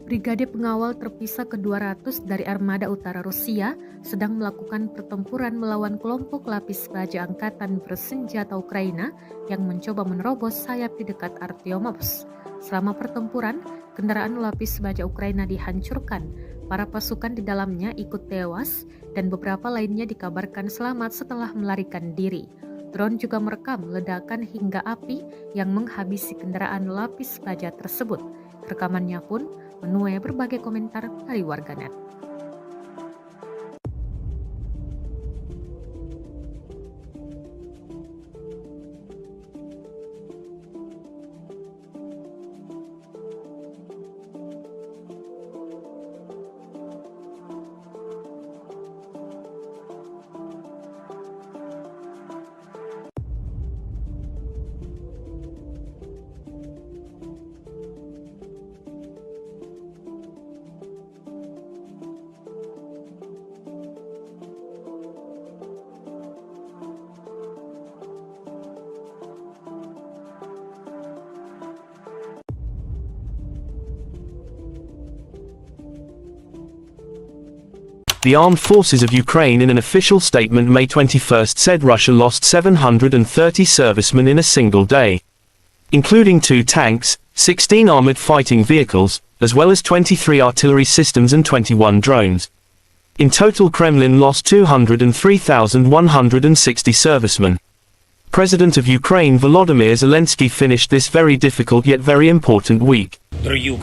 Brigade pengawal terpisah ke-200 dari Armada Utara Rusia sedang melakukan pertempuran melawan kelompok lapis baja Angkatan Bersenjata Ukraina yang mencoba menerobos sayap di dekat Artyomovsk. Selama pertempuran, kendaraan lapis baja Ukraina dihancurkan. Para pasukan di dalamnya ikut tewas dan beberapa lainnya dikabarkan selamat setelah melarikan diri. Drone juga merekam ledakan hingga api yang menghabisi kendaraan lapis baja tersebut. Rekamannya pun menuai berbagai komentar dari warganet. The Armed Forces of Ukraine in an official statement May 21 said Russia lost 730 servicemen in a single day, including 2 tanks, 16 armored fighting vehicles, as well as 23 artillery systems and 21 drones. In total, Kremlin lost 203,160 servicemen. President of Ukraine Volodymyr Zelensky finished this very difficult yet very important week.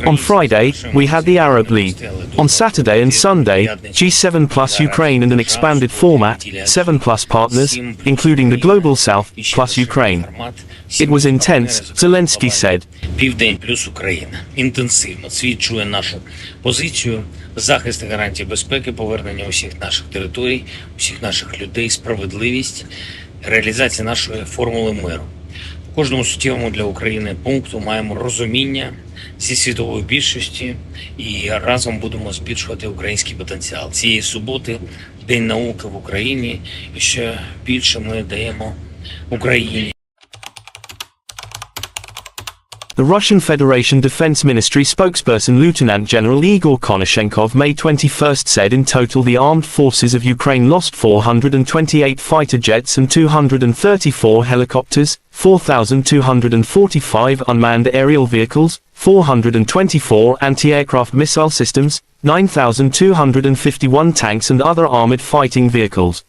On Friday, we had the Arab League. On Saturday and Sunday, G7 plus Ukraine and an expanded format, 7 plus partners, including the Global South, plus Ukraine. It was intense, Zelensky said. Південь плюс Україна. Інтенсивно свідчує нашу позицію, захист і гарантії безпеки, повернення усіх наших територій, усіх наших людей, справедливість, реалізація нашої формули миру. В кожному суттєвому для України пункту маємо розуміння зі світової більшості і разом будемо збільшувати український потенціал. Цієї суботи День науки в Україні, і ще більше ми даємо Україні. The Russian Federation Defense Ministry spokesperson Lieutenant General Igor Konashenkov May 21st said in total the armed forces of Ukraine lost 428 fighter jets and 234 helicopters, 4,245 unmanned aerial vehicles, 424 anti-aircraft missile systems, 9,251 tanks and other armored fighting vehicles.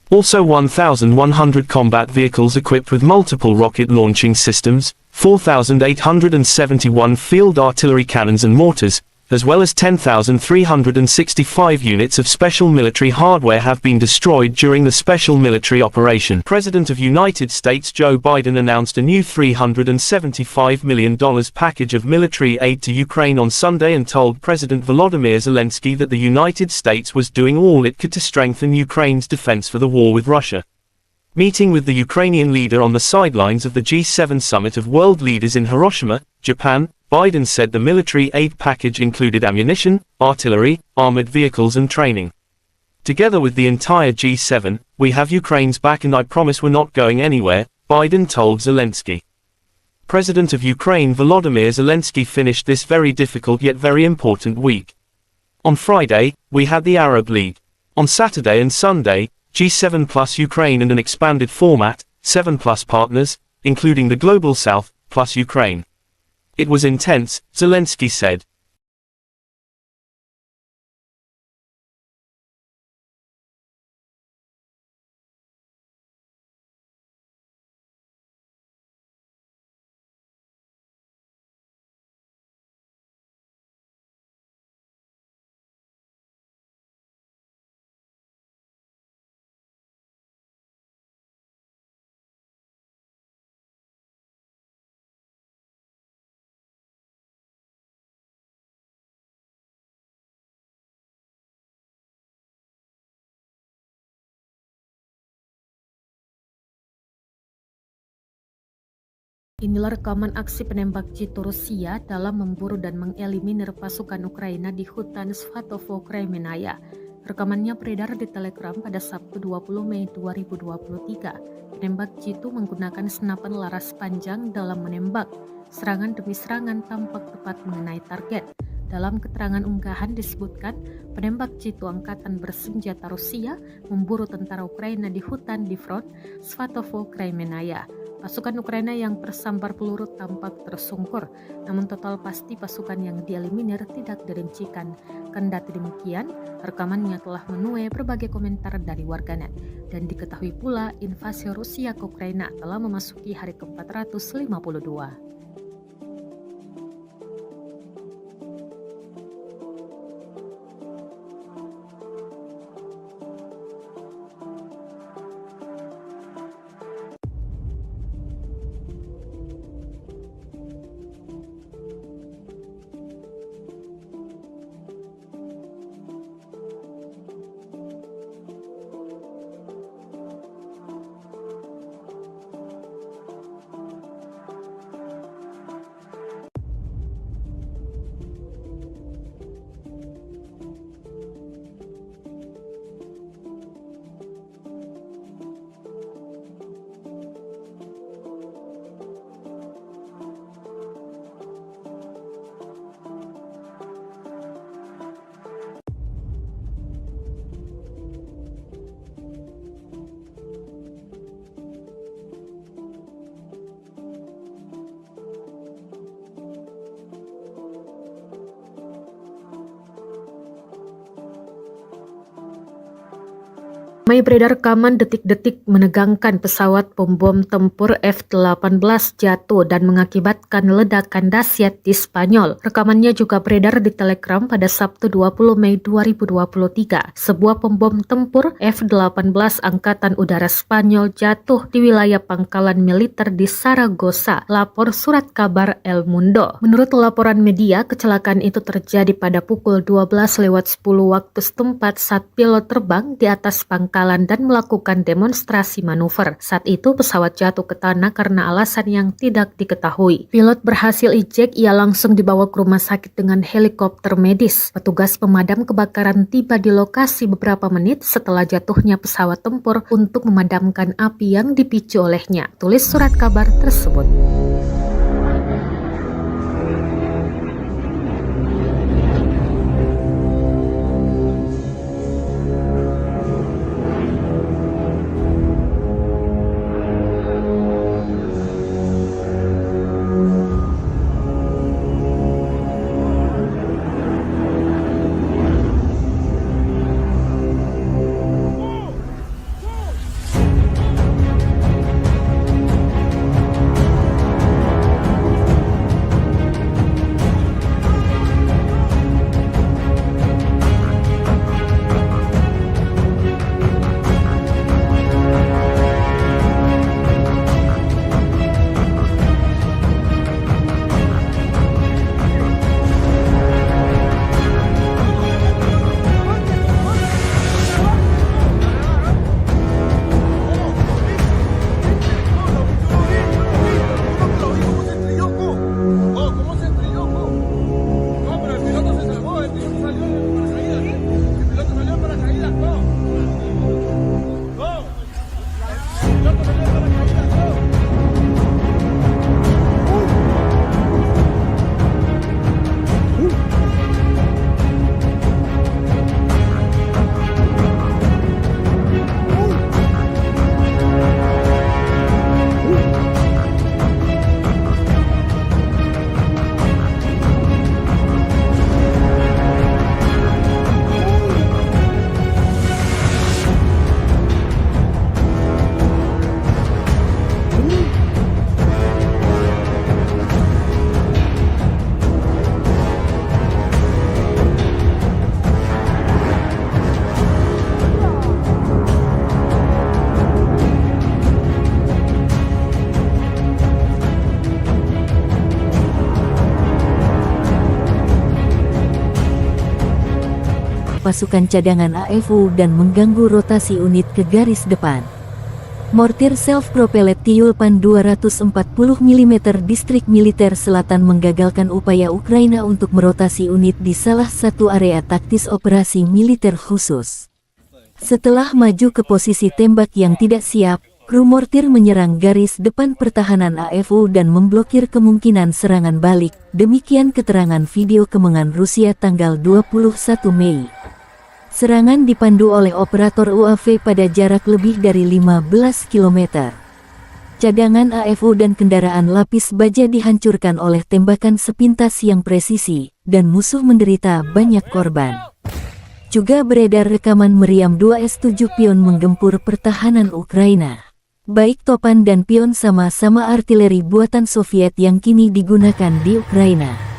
Also 1,100 combat vehicles equipped with multiple rocket launching systems, 4,871 field artillery cannons and mortars, as well as 10,365 units of special military hardware have been destroyed during the special military operation. President of United States Joe Biden announced a new $375 million package of military aid to Ukraine on Sunday and told President Volodymyr Zelensky that the United States was doing all it could to strengthen Ukraine's defense for the war with Russia. Meeting with the Ukrainian leader on the sidelines of the G7 summit of world leaders in Hiroshima, Japan, Biden said the military aid package included ammunition, artillery, armored vehicles and training. Together with the entire G7, we have Ukraine's back and I promise we're not going anywhere, Biden told Zelensky. President of Ukraine Volodymyr Zelensky finished this very difficult yet very important week. On Friday, we had the Arab League. On Saturday and Sunday, G7 plus Ukraine and an expanded format, 7 plus partners, including the Global South, plus Ukraine. It was intense, Zelensky said. Inilah rekaman aksi penembak jitu Rusia dalam memburu dan mengeliminir pasukan Ukraina di hutan Svatovo, Kremenaya. Rekamannya beredar di Telegram pada Sabtu 20 Mei 2023. Penembak jitu menggunakan senapan laras panjang dalam menembak. Serangan demi serangan tampak tepat mengenai target. Dalam keterangan unggahan disebutkan, penembak jitu angkatan bersenjata Rusia memburu tentara Ukraina di hutan di front Svatovo, Kremenaya. Pasukan Ukraina yang tersambar peluru tampak tersungkur, namun total pasti pasukan yang dieliminir tidak dirincikan. Kendati demikian, rekamannya telah menuai berbagai komentar dari warganet, dan diketahui pula invasi Rusia ke Ukraina telah memasuki hari ke-452. Ramai beredar rekaman detik-detik menegangkan pesawat pembom tempur F-18 jatuh dan mengakibatkan ledakan dahsyat di Spanyol. Rekamannya juga beredar di Telegram pada Sabtu 20 Mei 2023. Sebuah pembom tempur F-18 Angkatan Udara Spanyol jatuh di wilayah pangkalan militer di Saragossa, lapor surat kabar El Mundo. Menurut laporan media, kecelakaan itu terjadi pada pukul 12:10 waktu setempat saat pilot terbang di atas pangkalan dan melakukan demonstrasi manuver. Saat itu pesawat jatuh ke tanah karena alasan yang tidak diketahui. Pilot berhasil ejek, ia langsung dibawa ke rumah sakit dengan helikopter medis. Petugas pemadam kebakaran tiba di lokasi beberapa menit setelah jatuhnya pesawat tempur untuk memadamkan api yang dipicu olehnya. Tulis surat kabar tersebut. pasukan cadangan AFU dan mengganggu rotasi unit ke garis depan. Mortir self-propelled Tyulpan 240 mm distrik militer selatan menggagalkan upaya Ukraina untuk merotasi unit di salah satu area taktis operasi militer khusus. Setelah maju ke posisi tembak yang tidak siap, kru mortir menyerang garis depan pertahanan AFU dan memblokir kemungkinan serangan balik. Demikian keterangan video kemenangan Rusia tanggal 21 Mei. Serangan dipandu oleh operator UAV pada jarak lebih dari 15 km. Cadangan AFU dan kendaraan lapis baja dihancurkan oleh tembakan sepintas yang presisi, dan musuh menderita banyak korban. Juga beredar rekaman meriam 2 S-7 pion menggempur pertahanan Ukraina. Baik topan dan pion sama-sama artileri buatan Soviet yang kini digunakan di Ukraina.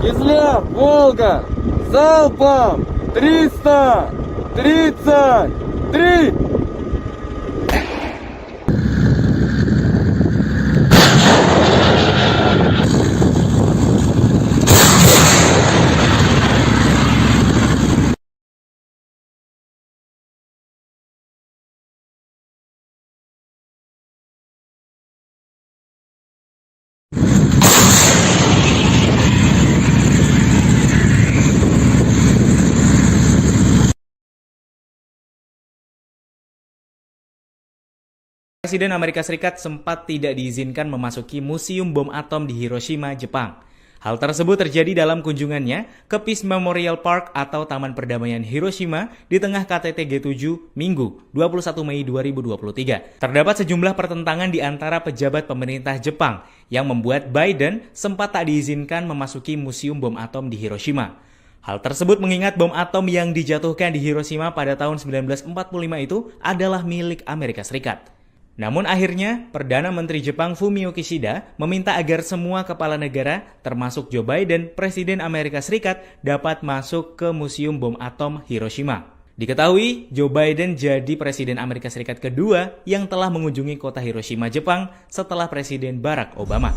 Кизляр, Волга, залпом 333! Presiden Amerika Serikat sempat tidak diizinkan memasuki Museum Bom Atom di Hiroshima, Jepang. Hal tersebut terjadi dalam kunjungannya ke Peace Memorial Park atau Taman Perdamaian Hiroshima di tengah KTT G7 Minggu 21 Mei 2023. Terdapat sejumlah pertentangan di antara pejabat pemerintah Jepang yang membuat Biden sempat tak diizinkan memasuki Museum Bom Atom di Hiroshima. Hal tersebut mengingat bom atom yang dijatuhkan di Hiroshima pada tahun 1945 itu adalah milik Amerika Serikat. Namun akhirnya, Perdana Menteri Jepang Fumio Kishida meminta agar semua kepala negara, termasuk Joe Biden, Presiden Amerika Serikat, dapat masuk ke Museum Bom Atom Hiroshima. Diketahui, Joe Biden jadi Presiden Amerika Serikat kedua yang telah mengunjungi kota Hiroshima, Jepang setelah Presiden Barack Obama.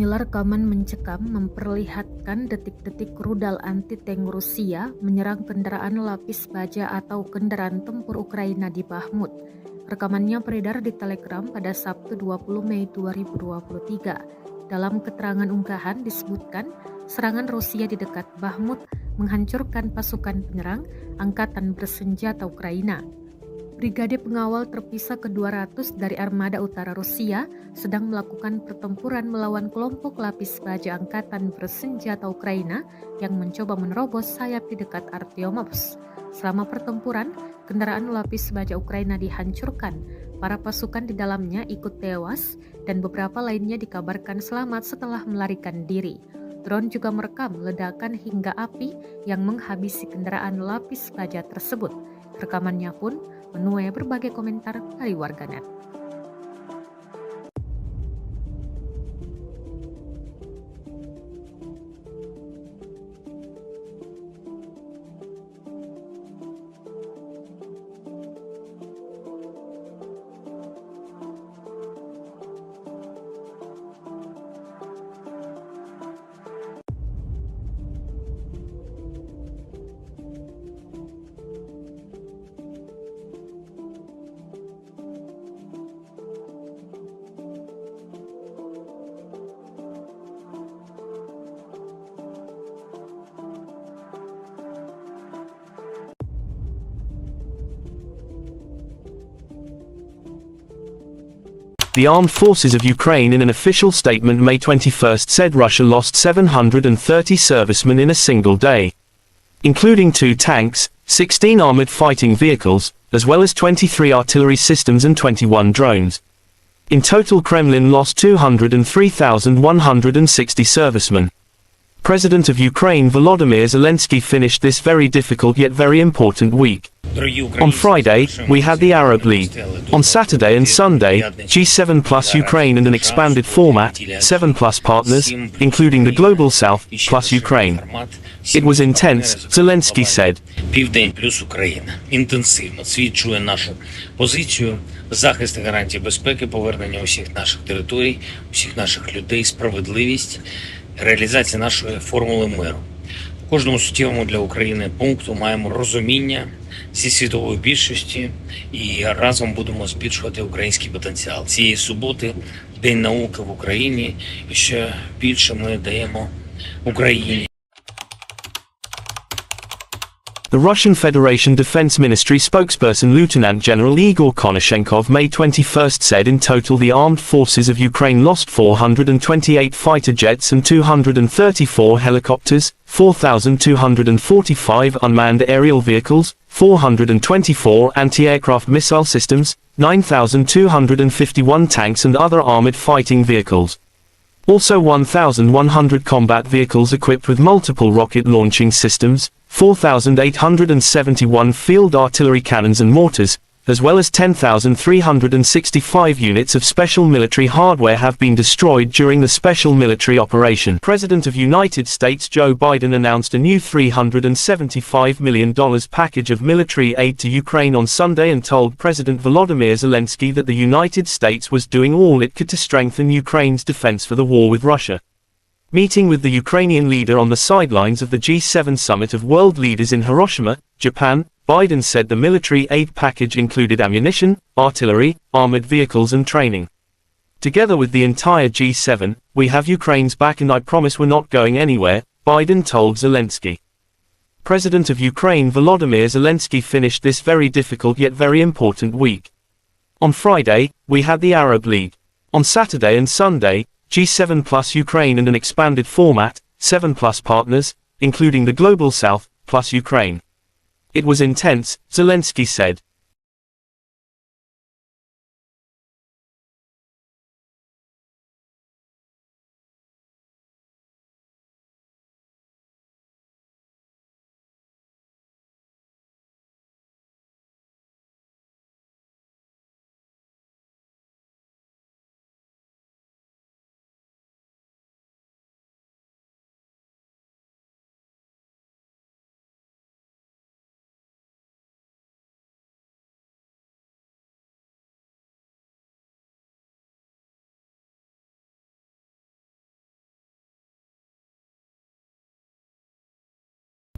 Inilah rekaman mencekam memperlihatkan detik-detik rudal anti-tank Rusia menyerang kendaraan lapis baja atau kendaraan tempur Ukraina di Bahmut. Rekamannya beredar di Telegram pada Sabtu 20 Mei 2023. Dalam keterangan unggahan disebutkan serangan Rusia di dekat Bahmut menghancurkan pasukan penyerang Angkatan Bersenjata Ukraina. Brigade pengawal terpisah ke-200 dari Armada Utara Rusia sedang melakukan pertempuran melawan kelompok lapis baja Angkatan Bersenjata Ukraina yang mencoba menerobos sayap di dekat Artyomovsk. Selama pertempuran, kendaraan lapis baja Ukraina dihancurkan. Para pasukan di dalamnya ikut tewas dan beberapa lainnya dikabarkan selamat setelah melarikan diri. Drone juga merekam ledakan hingga api yang menghabisi kendaraan lapis baja tersebut. Rekamannya pun menuai berbagai komentar dari warganet. The Armed Forces of Ukraine in an official statement May 21 said Russia lost 730 servicemen in a single day, including 2 tanks, 16 armored fighting vehicles, as well as 23 artillery systems and 21 drones. In total, Kremlin lost 203,160 servicemen. President of Ukraine Volodymyr Zelensky finished this very difficult yet very important week. On Friday, we had the Arab League. On Saturday and Sunday, G7 plus Ukraine and an expanded format, 7 plus partners, including the Global South, plus Ukraine. It was intense, Zelensky said. Південь плюс Україна. Інтенсивно свідчує нашу позицію, захист і гарантії безпеки, повернення усіх наших територій, усіх наших людей, справедливість, реалізація нашої формули миру. У кожному суттєвому для України пункту маємо розуміння зі світової більшості і разом будемо збільшувати український потенціал. Цієї суботи День науки в Україні, і ще більше ми даємо Україні. The Russian Federation Defense Ministry spokesperson Lieutenant General Igor Konashenkov May 21 said in total the armed forces of Ukraine lost 428 fighter jets and 234 helicopters, 4,245 unmanned aerial vehicles, 424 anti-aircraft missile systems, 9,251 tanks and other armored fighting vehicles. Also 1,100 combat vehicles equipped with multiple rocket launching systems, 4,871 field artillery cannons and mortars, as well as 10,365 units of special military hardware have been destroyed during the special military operation. President of United States Joe Biden announced a new $375 million package of military aid to Ukraine on Sunday and told President Volodymyr Zelensky that the United States was doing all it could to strengthen Ukraine's defense for the war with Russia. Meeting with the Ukrainian leader on the sidelines of the G7 summit of world leaders in Hiroshima, Japan, Biden said the military aid package included ammunition, artillery, armored vehicles and training. Together with the entire G7, we have Ukraine's back and I promise we're not going anywhere, Biden told Zelensky. President of Ukraine Volodymyr Zelensky finished this very difficult yet very important week. On Friday, we had the Arab League. On Saturday and Sunday, G7 plus Ukraine and an expanded format, 7 plus partners, including the Global South, plus Ukraine. It was intense, Zelensky said.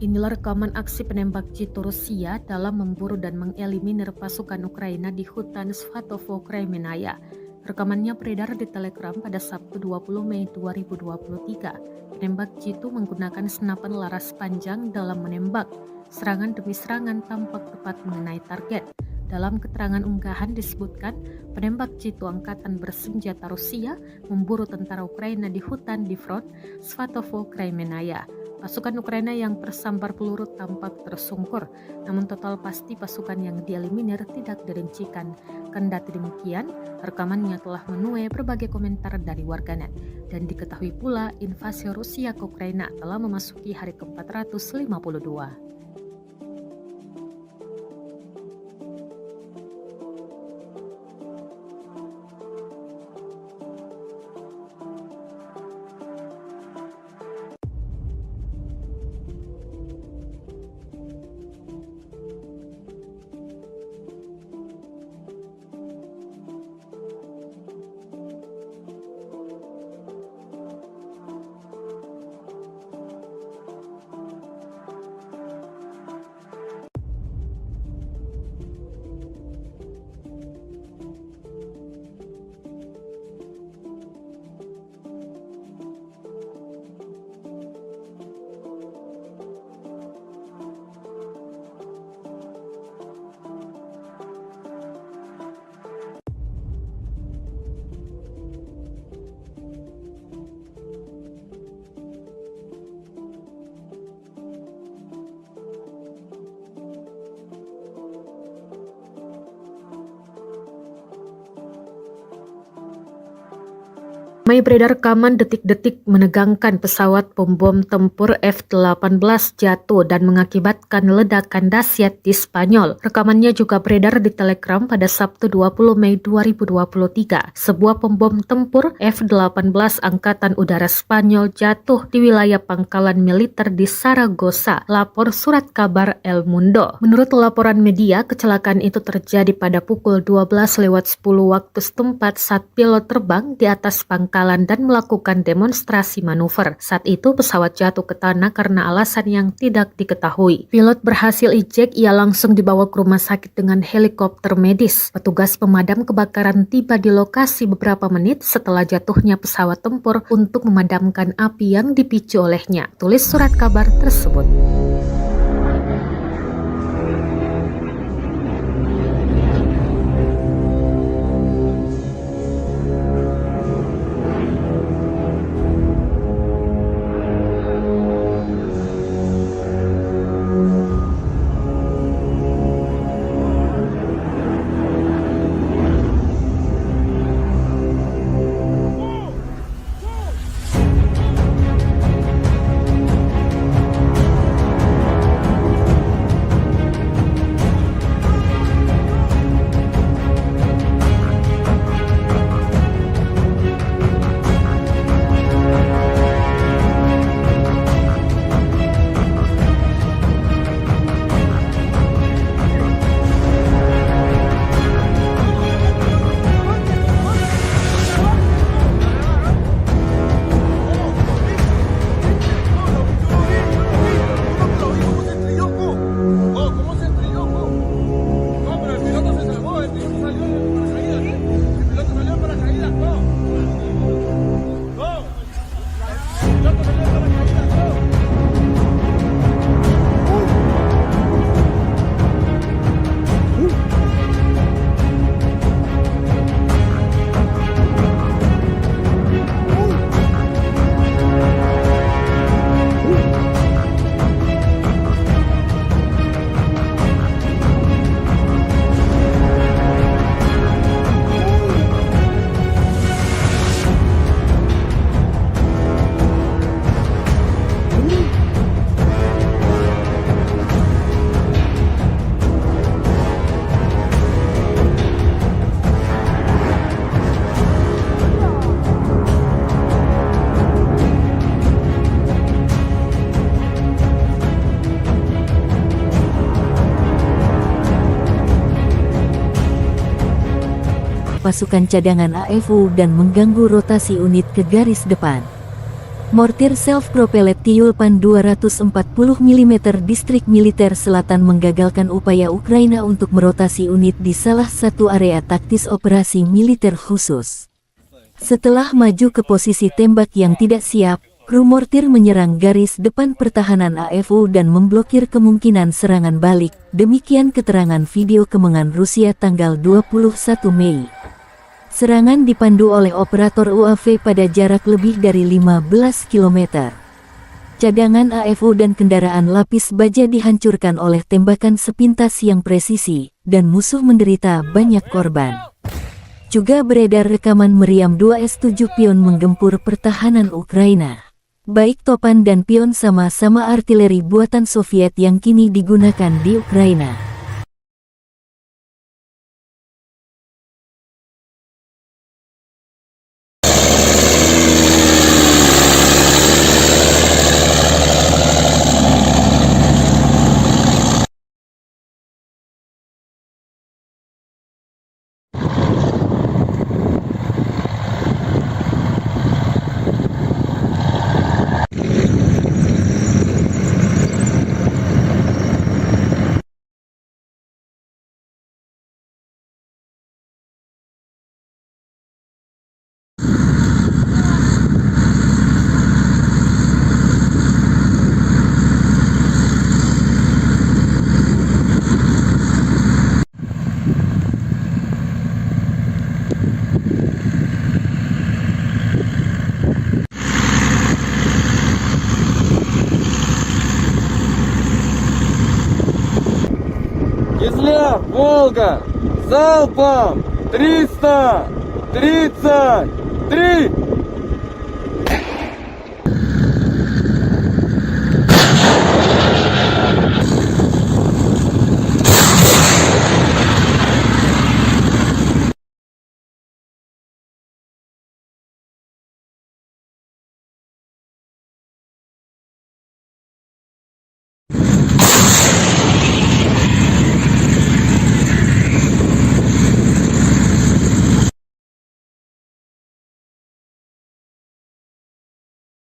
Inilah rekaman aksi penembak jitu Rusia dalam memburu dan mengeliminir pasukan Ukraina di hutan Svatovo Kremenaya. Rekamannya beredar di Telegram pada Sabtu 20 Mei 2023. Penembak jitu menggunakan senapan laras panjang dalam menembak. Serangan demi serangan tampak tepat mengenai target. Dalam keterangan unggahan disebutkan, penembak jitu angkatan bersenjata Rusia memburu tentara Ukraina di hutan di front Svatovo Kremenaya. Pasukan Ukraina yang tersambar peluru tampak tersungkur, namun total pasti pasukan yang dieliminir tidak dirincikan. Kendati demikian, rekamannya telah menuai berbagai komentar dari warganet. Dan diketahui pula invasi Rusia ke Ukraina telah memasuki hari ke-452. Ramai beredar rekaman detik-detik menegangkan pesawat pembom tempur F-18 jatuh dan mengakibatkan ledakan dahsyat di Spanyol. Rekamannya juga beredar di Telegram pada Sabtu 20 Mei 2023. Sebuah pembom tempur F-18 Angkatan Udara Spanyol jatuh di wilayah pangkalan militer di Saragossa, lapor surat kabar El Mundo. Menurut laporan media, kecelakaan itu terjadi pada pukul 12:10 waktu setempat saat pilot terbang di atas pangkalan dan melakukan demonstrasi manuver. Saat itu pesawat jatuh ke tanah karena alasan yang tidak diketahui. Pilot berhasil ejek, ia langsung dibawa ke rumah sakit dengan helikopter medis. Petugas pemadam kebakaran tiba di lokasi beberapa menit setelah jatuhnya pesawat tempur untuk memadamkan api yang dipicu olehnya, tulis surat kabar tersebut. pasukan cadangan AFU dan mengganggu rotasi unit ke garis depan. Mortir self-propelled Tyulpan 240 mm distrik militer selatan menggagalkan upaya Ukraina untuk merotasi unit di salah satu area taktis operasi militer khusus. Setelah maju ke posisi tembak yang tidak siap, kru mortir menyerang garis depan pertahanan AFU dan memblokir kemungkinan serangan balik. Demikian keterangan video kemenangan Rusia tanggal 21 Mei. Serangan dipandu oleh operator UAV pada jarak lebih dari 15 km. Cadangan AFU dan kendaraan lapis baja dihancurkan oleh tembakan sepintas yang presisi, dan musuh menderita banyak korban. Juga beredar rekaman meriam 2S-7 Pion menggempur pertahanan Ukraina. Baik Topan dan Pion sama-sama artileri buatan Soviet yang kini digunakan di Ukraina. Кизляр, Волга, залпом 333!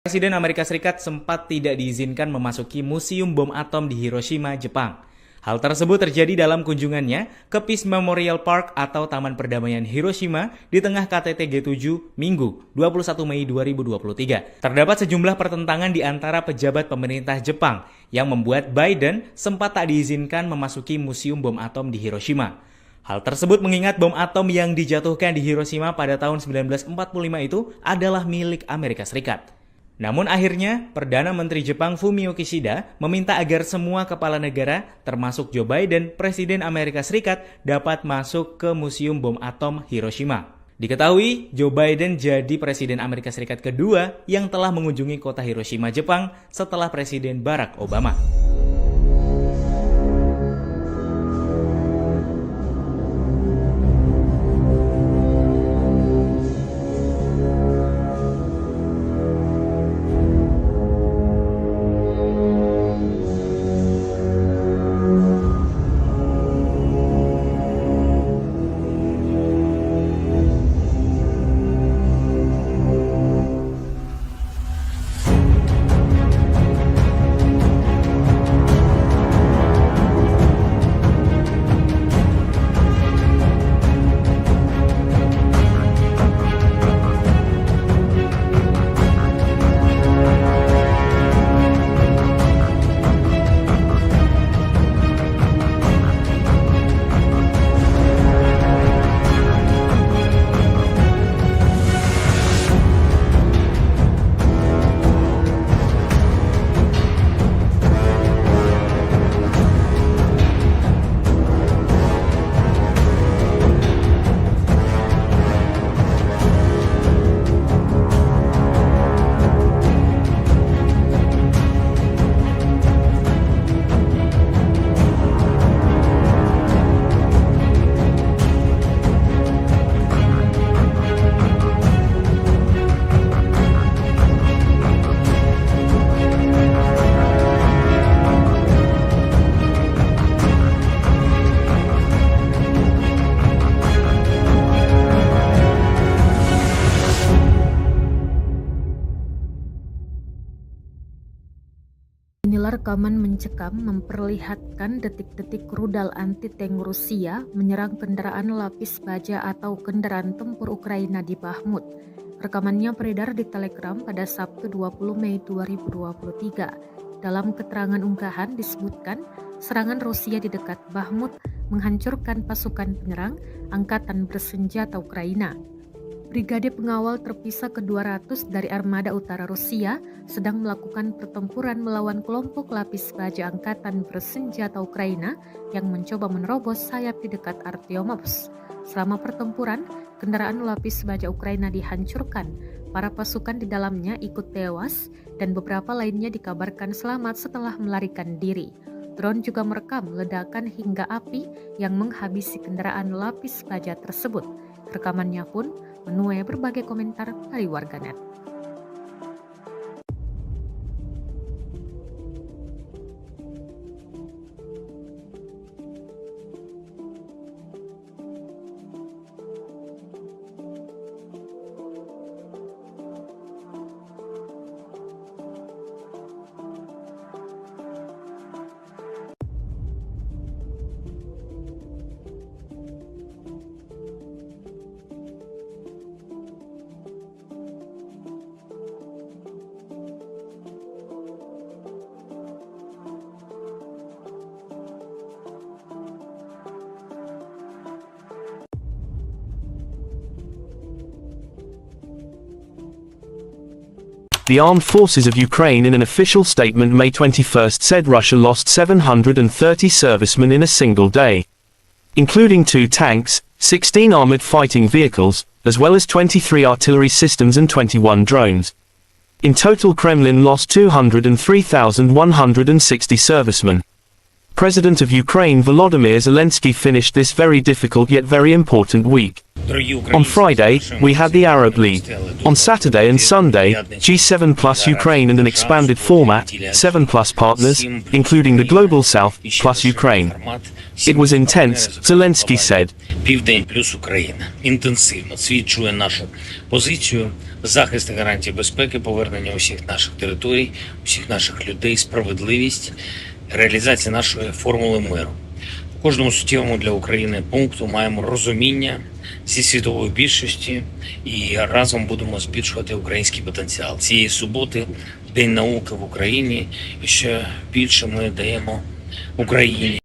Presiden Amerika Serikat sempat tidak diizinkan memasuki Museum Bom Atom di Hiroshima, Jepang. Hal tersebut terjadi dalam kunjungannya ke Peace Memorial Park atau Taman Perdamaian Hiroshima di tengah KTT G7 Minggu 21 Mei 2023. Terdapat sejumlah pertentangan di antara pejabat pemerintah Jepang yang membuat Biden sempat tak diizinkan memasuki Museum Bom Atom di Hiroshima. Hal tersebut mengingat bom atom yang dijatuhkan di Hiroshima pada tahun 1945 itu adalah milik Amerika Serikat. Namun akhirnya, Perdana Menteri Jepang Fumio Kishida meminta agar semua kepala negara, termasuk Joe Biden, Presiden Amerika Serikat, dapat masuk ke Museum Bom Atom Hiroshima. Diketahui, Joe Biden jadi Presiden Amerika Serikat kedua yang telah mengunjungi kota Hiroshima, Jepang setelah Presiden Barack Obama. Inilah rekaman mencekam memperlihatkan detik-detik rudal anti-tank Rusia menyerang kendaraan lapis baja atau kendaraan tempur Ukraina di Bahmut. Rekamannya beredar di Telegram pada Sabtu 20 Mei 2023. Dalam keterangan unggahan disebutkan serangan Rusia di dekat Bahmut menghancurkan pasukan penyerang Angkatan Bersenjata Ukraina. Brigade pengawal terpisah ke-200 dari Armada Utara Rusia sedang melakukan pertempuran melawan kelompok lapis baja Angkatan Bersenjata Ukraina yang mencoba menerobos sayap di dekat Artyomovsk. Selama pertempuran, kendaraan lapis baja Ukraina dihancurkan. Para pasukan di dalamnya ikut tewas dan beberapa lainnya dikabarkan selamat setelah melarikan diri. Drone juga merekam ledakan hingga api yang menghabisi kendaraan lapis baja tersebut. Rekamannya pun menuai berbagai komentar dari warganet. The Armed Forces of Ukraine in an official statement May 21 said Russia lost 730 servicemen in a single day, including 2 tanks, 16 armored fighting vehicles, as well as 23 artillery systems and 21 drones. In total, Kremlin lost 203,160 servicemen. President of Ukraine Volodymyr Zelensky finished this very difficult yet very important week. On Friday, we had the Arab League. On Saturday and Sunday, G7 plus Ukraine and an expanded format, 7 plus partners, including the Global South, plus Ukraine. It was intense, Zelensky said. Південь плюс Україна. Інтенсивно свідчує нашу позицію, захист і гарантії безпеки, повернення усіх наших територій, усіх наших людей, справедливість, реалізація нашої формули миру. У кожному суттєвому для України пункту маємо розуміння зі світової більшості і разом будемо збільшувати український потенціал. Цієї суботи День науки в Україні, і ще більше ми даємо Україні.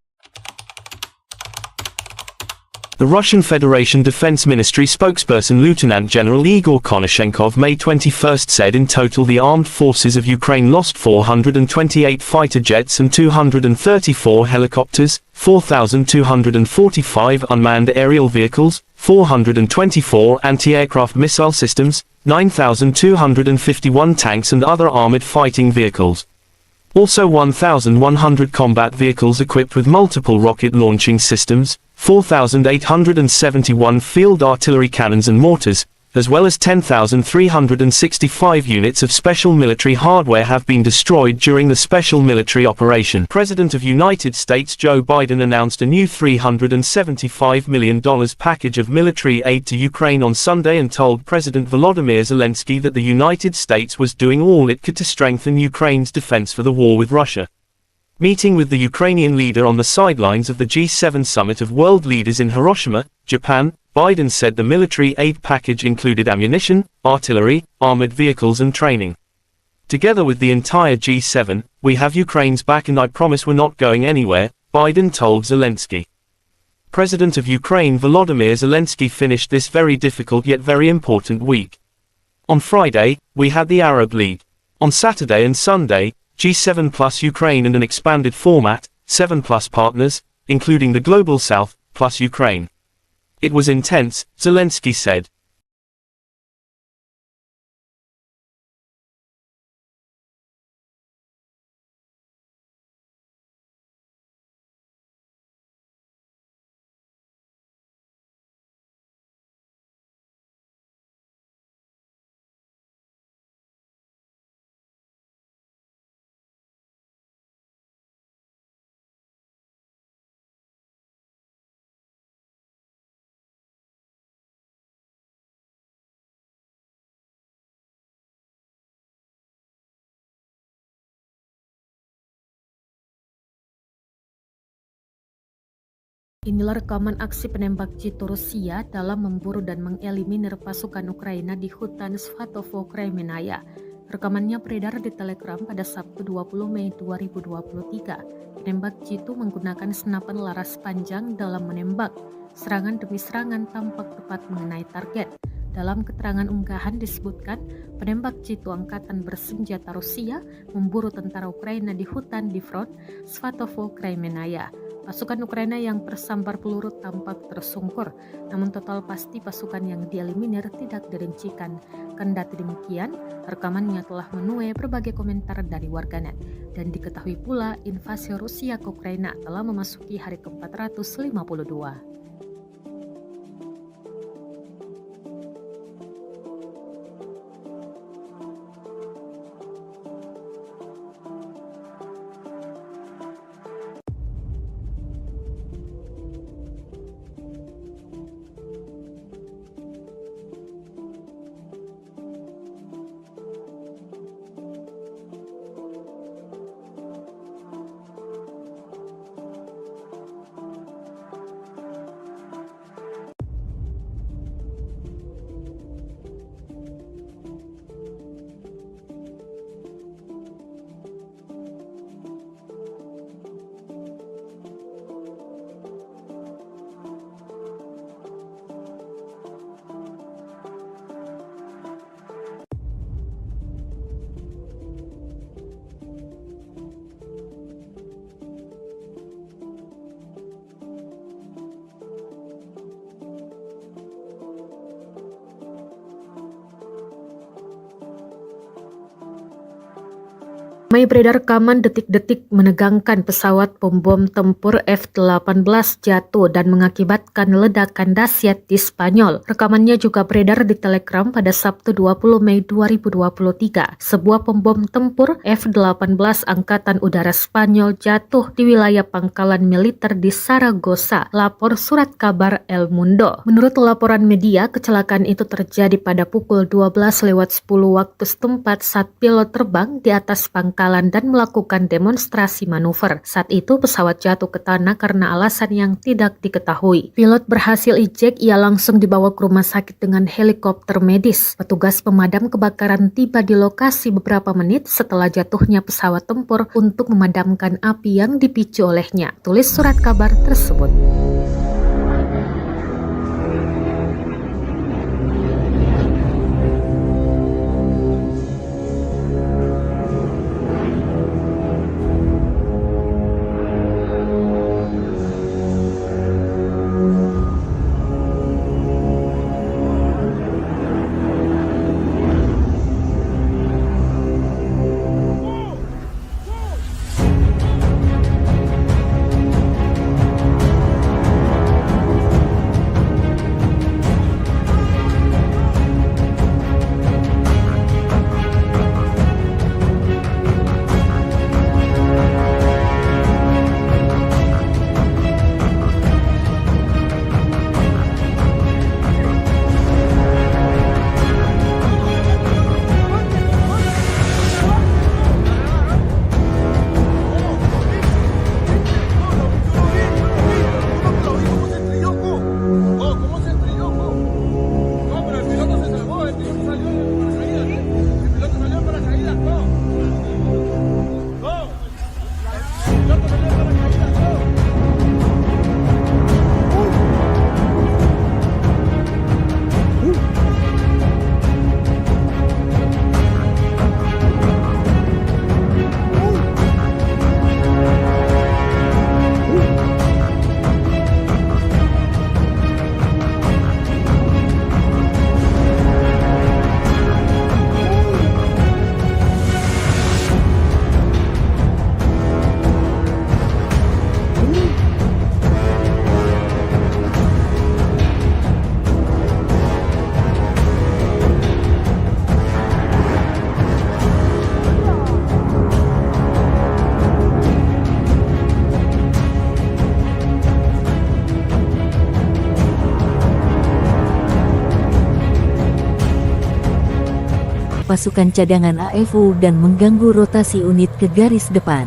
The Russian Federation Defense Ministry spokesperson Lieutenant General Igor Konashenkov May 21st said in total the armed forces of Ukraine lost 428 fighter jets and 234 helicopters, 4,245 unmanned aerial vehicles, 424 anti-aircraft missile systems, 9,251 tanks and other armored fighting vehicles. Also 1,100 combat vehicles equipped with multiple rocket launching systems, 4,871 field artillery cannons and mortars, as well as 10,365 units of special military hardware have been destroyed during the special military operation. President of United States Joe Biden announced a new $375 million package of military aid to Ukraine on Sunday and told President Volodymyr Zelensky that the United States was doing all it could to strengthen Ukraine's defense for the war with Russia. Meeting with the Ukrainian leader on the sidelines of the G7 summit of world leaders in Hiroshima, Japan, Biden said the military aid package included ammunition, artillery, armored vehicles and training. Together with the entire G7, we have Ukraine's back and I promise we're not going anywhere, Biden told Zelensky. President of Ukraine Volodymyr Zelensky finished this very difficult yet very important week. On Friday, we had the Arab League. On Saturday and Sunday, G7 plus Ukraine and an expanded format, 7 plus partners, including the Global South, plus Ukraine. It was intense, Zelensky said. Inilah rekaman aksi penembak jitu Rusia dalam memburu dan mengeliminir pasukan Ukraina di hutan Svatovo, Kremenaya. Rekamannya beredar di Telegram pada Sabtu 20 Mei 2023. Penembak jitu menggunakan senapan laras panjang dalam menembak. Serangan demi serangan tampak tepat mengenai target. Dalam keterangan unggahan disebutkan, penembak jitu angkatan bersenjata Rusia memburu tentara Ukraina di hutan di front Svatovo, Kremenaya. Pasukan Ukraina yang tersambar peluru tampak tersungkur, namun total pasti pasukan yang dieliminir tidak dirincikan. Kendati demikian, rekamannya telah menuai berbagai komentar dari warganet. Dan diketahui pula invasi Rusia ke Ukraina telah memasuki hari ke-452. Ramai beredar rekaman detik-detik menegangkan pesawat pembom tempur F-18 jatuh dan mengakibatkan ledakan dahsyat di Spanyol. Rekamannya juga beredar di Telegram pada Sabtu 20 Mei 2023. Sebuah pembom tempur F-18 Angkatan Udara Spanyol jatuh di wilayah pangkalan militer di Saragossa, lapor surat kabar El Mundo. Menurut laporan media, kecelakaan itu terjadi pada pukul 12:10 waktu setempat saat pilot terbang di atas pangkalan dan melakukan demonstrasi manuver. Saat itu pesawat jatuh ke tanah karena alasan yang tidak diketahui. Pilot berhasil ejek, ia langsung dibawa ke rumah sakit dengan helikopter medis. Petugas pemadam kebakaran tiba di lokasi beberapa menit setelah jatuhnya pesawat tempur untuk memadamkan api yang dipicu olehnya. Tulis surat kabar tersebut. pasukan cadangan AFU dan mengganggu rotasi unit ke garis depan.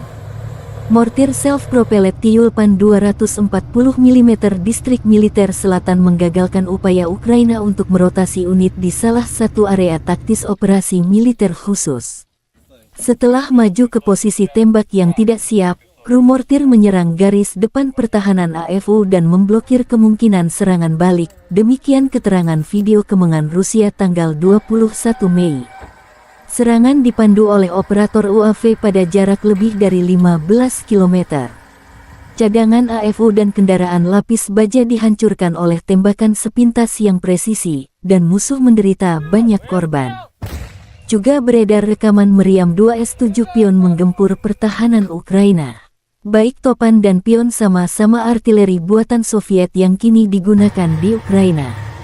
Mortir self-propelled Tyulpan 240 mm distrik militer selatan menggagalkan upaya Ukraina untuk merotasi unit di salah satu area taktis operasi militer khusus. Setelah maju ke posisi tembak yang tidak siap, kru mortir menyerang garis depan pertahanan AFU dan memblokir kemungkinan serangan balik. Demikian keterangan video kemenangan Rusia tanggal 21 Mei. Serangan dipandu oleh operator UAV pada jarak lebih dari 15 km. Cadangan AFU dan kendaraan lapis baja dihancurkan oleh tembakan sepintas yang presisi, dan musuh menderita banyak korban. Juga beredar rekaman meriam 2S7 Pion menggempur pertahanan Ukraina. Baik Topan dan Pion sama-sama artileri buatan Soviet yang kini digunakan di Ukraina.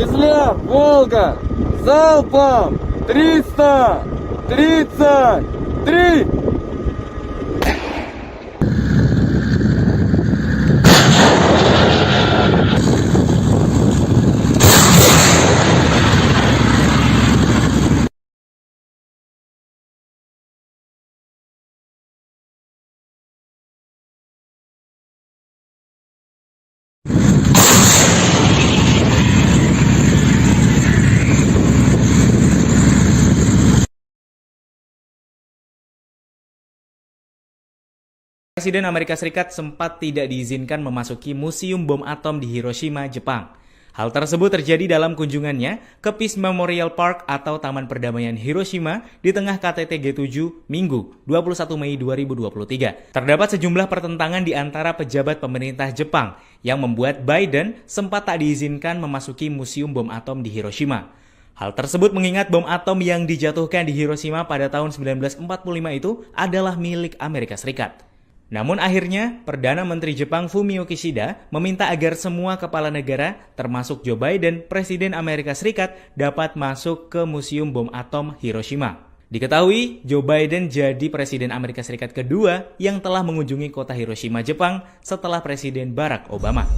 Кизляр, Волга, залпом 333! Presiden Amerika Serikat sempat tidak diizinkan memasuki Museum Bom Atom di Hiroshima, Jepang. Hal tersebut terjadi dalam kunjungannya ke Peace Memorial Park atau Taman Perdamaian Hiroshima di tengah KTT G7 Minggu 21 Mei 2023. Terdapat sejumlah pertentangan di antara pejabat pemerintah Jepang yang membuat Biden sempat tak diizinkan memasuki Museum Bom Atom di Hiroshima. Hal tersebut mengingat bom atom yang dijatuhkan di Hiroshima pada tahun 1945 itu adalah milik Amerika Serikat. Namun akhirnya, Perdana Menteri Jepang Fumio Kishida meminta agar semua kepala negara, termasuk Joe Biden, Presiden Amerika Serikat, dapat masuk ke Museum Bom Atom Hiroshima. Diketahui, Joe Biden jadi Presiden Amerika Serikat kedua yang telah mengunjungi kota Hiroshima, Jepang setelah Presiden Barack Obama.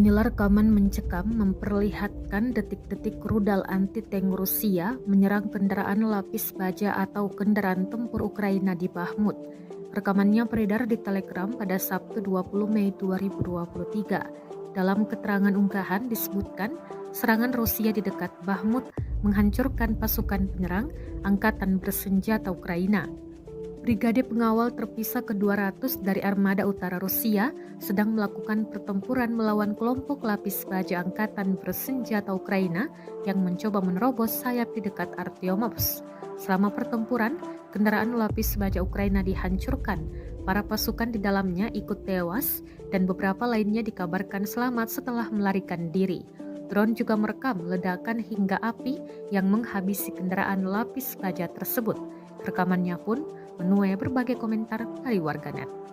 Inilah rekaman mencekam memperlihatkan detik-detik rudal anti-tank Rusia menyerang kendaraan lapis baja atau kendaraan tempur Ukraina di Bahmut. Rekamannya beredar di Telegram pada Sabtu 20 Mei 2023. Dalam keterangan unggahan disebutkan serangan Rusia di dekat Bahmut menghancurkan pasukan penyerang Angkatan Bersenjata Ukraina. Brigade pengawal terpisah ke-200 dari Armada Utara Rusia sedang melakukan pertempuran melawan kelompok lapis baja Angkatan Bersenjata Ukraina yang mencoba menerobos sayap di dekat Artyomovsk. Selama pertempuran, kendaraan lapis baja Ukraina dihancurkan. Para pasukan di dalamnya ikut tewas dan beberapa lainnya dikabarkan selamat setelah melarikan diri. Drone juga merekam ledakan hingga api yang menghabisi kendaraan lapis baja tersebut. Rekamannya pun menuai berbagai komentar dari warganet.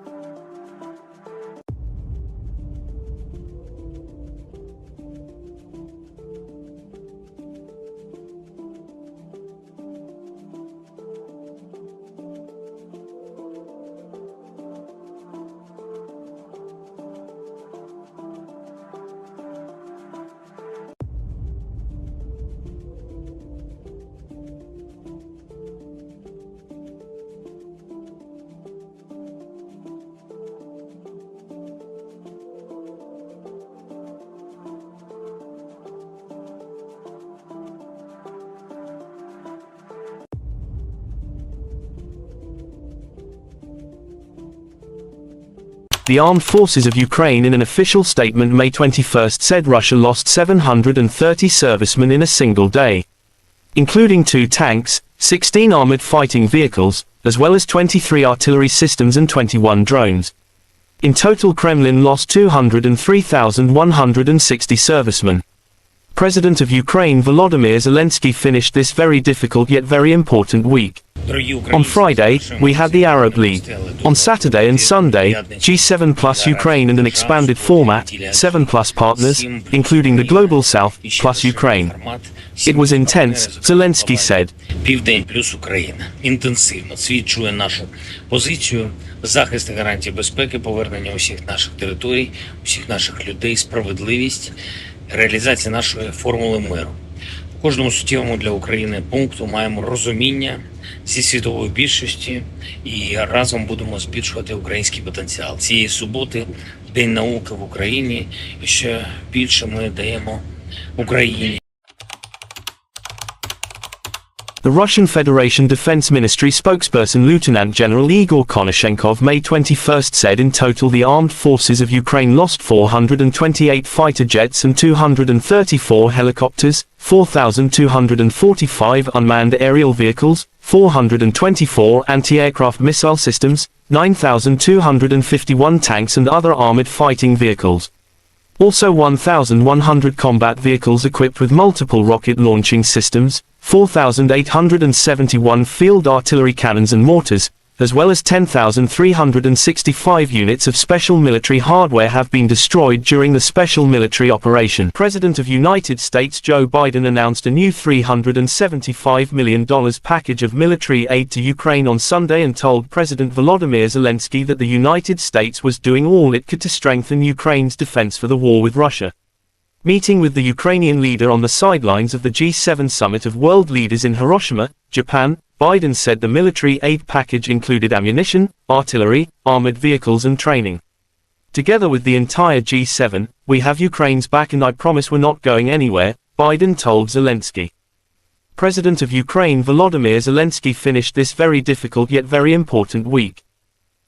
The armed forces of Ukraine in an official statement May 21 said Russia lost 730 servicemen in a single day, including 2 tanks, 16 armored fighting vehicles, as well as 23 artillery systems and 21 drones. In total, Kremlin lost 203,160 servicemen. President of Ukraine Volodymyr Zelensky finished this very difficult yet very important week. On Friday, we had the Arab League. On Saturday and Sunday, G7 plus Ukraine and an expanded format, 7 plus partners, including the Global South, plus Ukraine. It was intense, Zelensky said. Південь плюс Україна. Інтенсивно. Світ чує нашу позицію, захист і гарантії безпеки, повернення усіх наших територій, усіх наших людей, справедливість, реалізація нашої формули миру. У кожному суттєвому для України пункту маємо розуміння зі світової більшості і разом будемо збільшувати український потенціал. Цієї суботи День науки в Україні, і ще більше ми даємо Україні. The Russian Federation Defense Ministry spokesperson Lieutenant General Igor Konashenkov May 21st said in total the armed forces of Ukraine lost 428 fighter jets and 234 helicopters, 4,245 unmanned aerial vehicles, 424 anti-aircraft missile systems, 9,251 tanks and other armored fighting vehicles. Also 1,100 combat vehicles equipped with multiple rocket launching systems, 4,871 field artillery cannons and mortars, as well as 10,365 units of special military hardware have been destroyed during the special military operation. President of United States Joe Biden announced a new $375 million package of military aid to Ukraine on Sunday and told President Volodymyr Zelensky that the United States was doing all it could to strengthen Ukraine's defense for the war with Russia. Meeting with the Ukrainian leader on the sidelines of the G7 summit of world leaders in Hiroshima, Japan, Biden said the military aid package included ammunition, artillery, armored vehicles and training. Together with the entire G7, we have Ukraine's back and I promise we're not going anywhere, Biden told Zelensky. President of Ukraine Volodymyr Zelensky finished this very difficult yet very important week.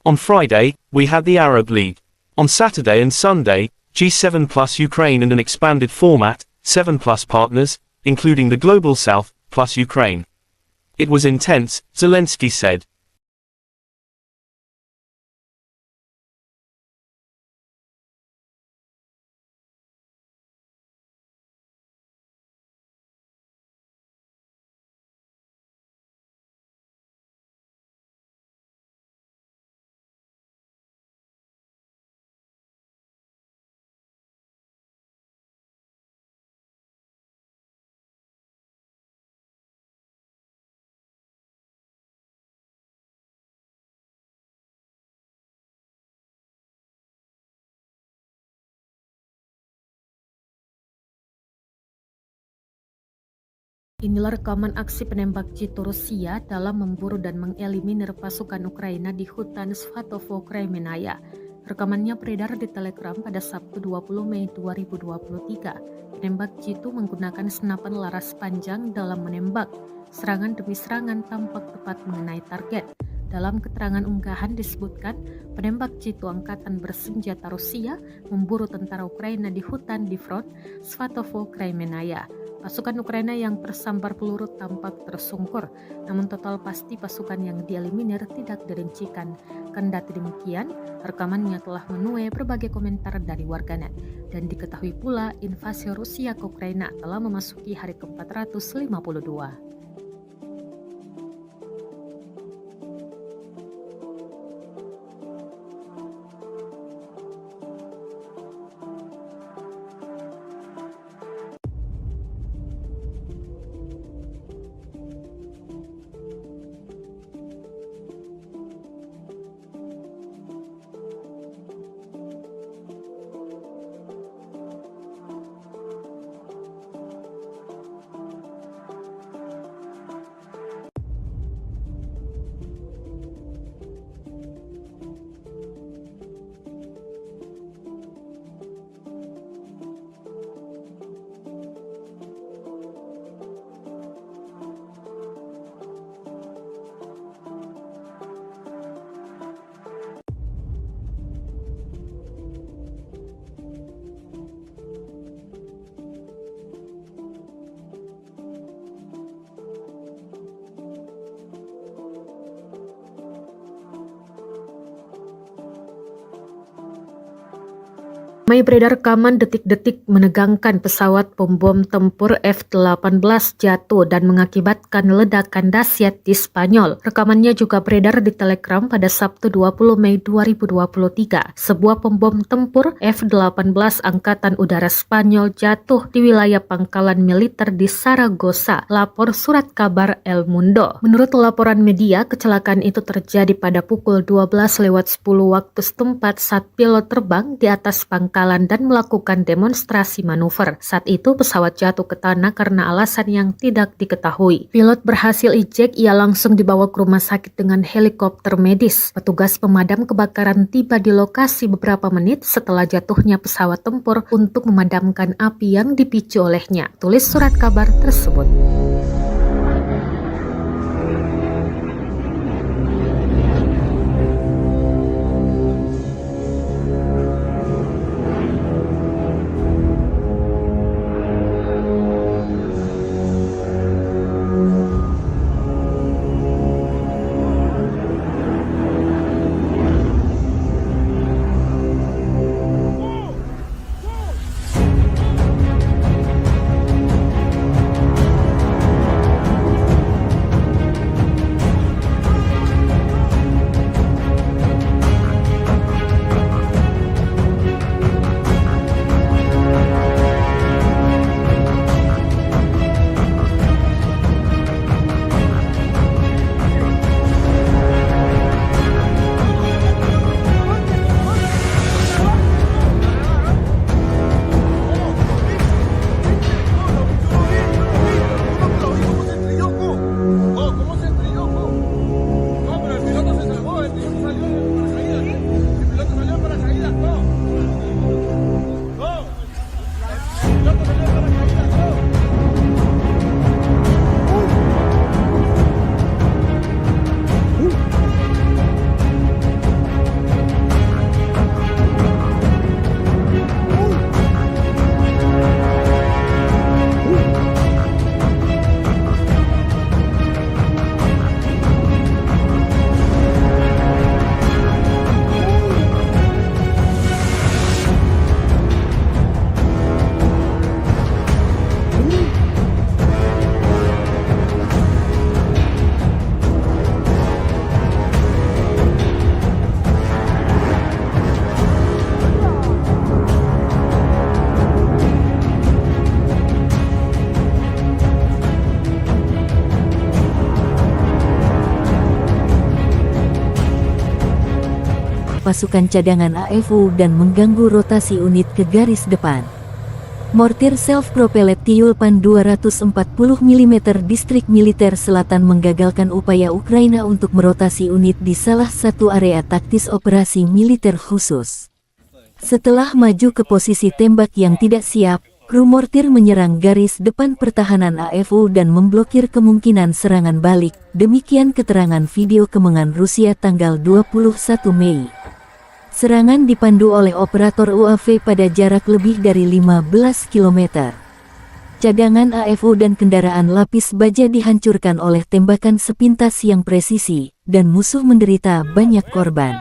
On Friday, we had the Arab League. On Saturday and Sunday, G7 plus Ukraine and an expanded format, 7 plus partners, including the Global South, plus Ukraine. It was intense, Zelensky said. Inilah rekaman aksi penembak jitu Rusia dalam memburu dan mengeliminir pasukan Ukraina di hutan Svatovo, Kremenaya. Rekamannya beredar di Telegram pada Sabtu 20 Mei 2023. Penembak jitu menggunakan senapan laras panjang dalam menembak. Serangan demi serangan tampak tepat mengenai target. Dalam keterangan unggahan disebutkan, penembak jitu angkatan bersenjata Rusia memburu tentara Ukraina di hutan di front Svatovo, Kremenaya. Pasukan Ukraina yang tersambar peluru tampak tersungkur, namun total pasti pasukan yang dieliminir tidak dirincikan. Kendati demikian, rekamannya telah menuai berbagai komentar dari warganet, dan diketahui pula invasi Rusia ke Ukraina telah memasuki hari ke-452. Ramai beredar rekaman detik-detik menegangkan pesawat pembom tempur F-18 jatuh dan mengakibatkan ledakan dahsyat di Spanyol. Rekamannya juga beredar di Telegram pada Sabtu 20 Mei 2023. Sebuah pembom tempur F-18 Angkatan Udara Spanyol jatuh di wilayah pangkalan militer di Saragossa, lapor surat kabar El Mundo. Menurut laporan media, kecelakaan itu terjadi pada pukul 12:10 waktu setempat saat pilot terbang di atas pangkalan dan melakukan demonstrasi manuver. Saat itu pesawat jatuh ke tanah karena alasan yang tidak diketahui. Pilot berhasil ejek, ia langsung dibawa ke rumah sakit dengan helikopter medis. Petugas pemadam kebakaran tiba di lokasi beberapa menit setelah jatuhnya pesawat tempur untuk memadamkan api yang dipicu olehnya. Tulis surat kabar tersebut. pasukan cadangan AFU dan mengganggu rotasi unit ke garis depan. Mortir self-propelled Tyulpan 240 mm distrik militer selatan menggagalkan upaya Ukraina untuk merotasi unit di salah satu area taktis operasi militer khusus. Setelah maju ke posisi tembak yang tidak siap, kru mortir menyerang garis depan pertahanan AFU dan memblokir kemungkinan serangan balik. Demikian keterangan video kemenangan Rusia tanggal 21 Mei. Serangan dipandu oleh operator UAV pada jarak lebih dari 15 km. Cadangan AFU dan kendaraan lapis baja dihancurkan oleh tembakan sepintas yang presisi, dan musuh menderita banyak korban.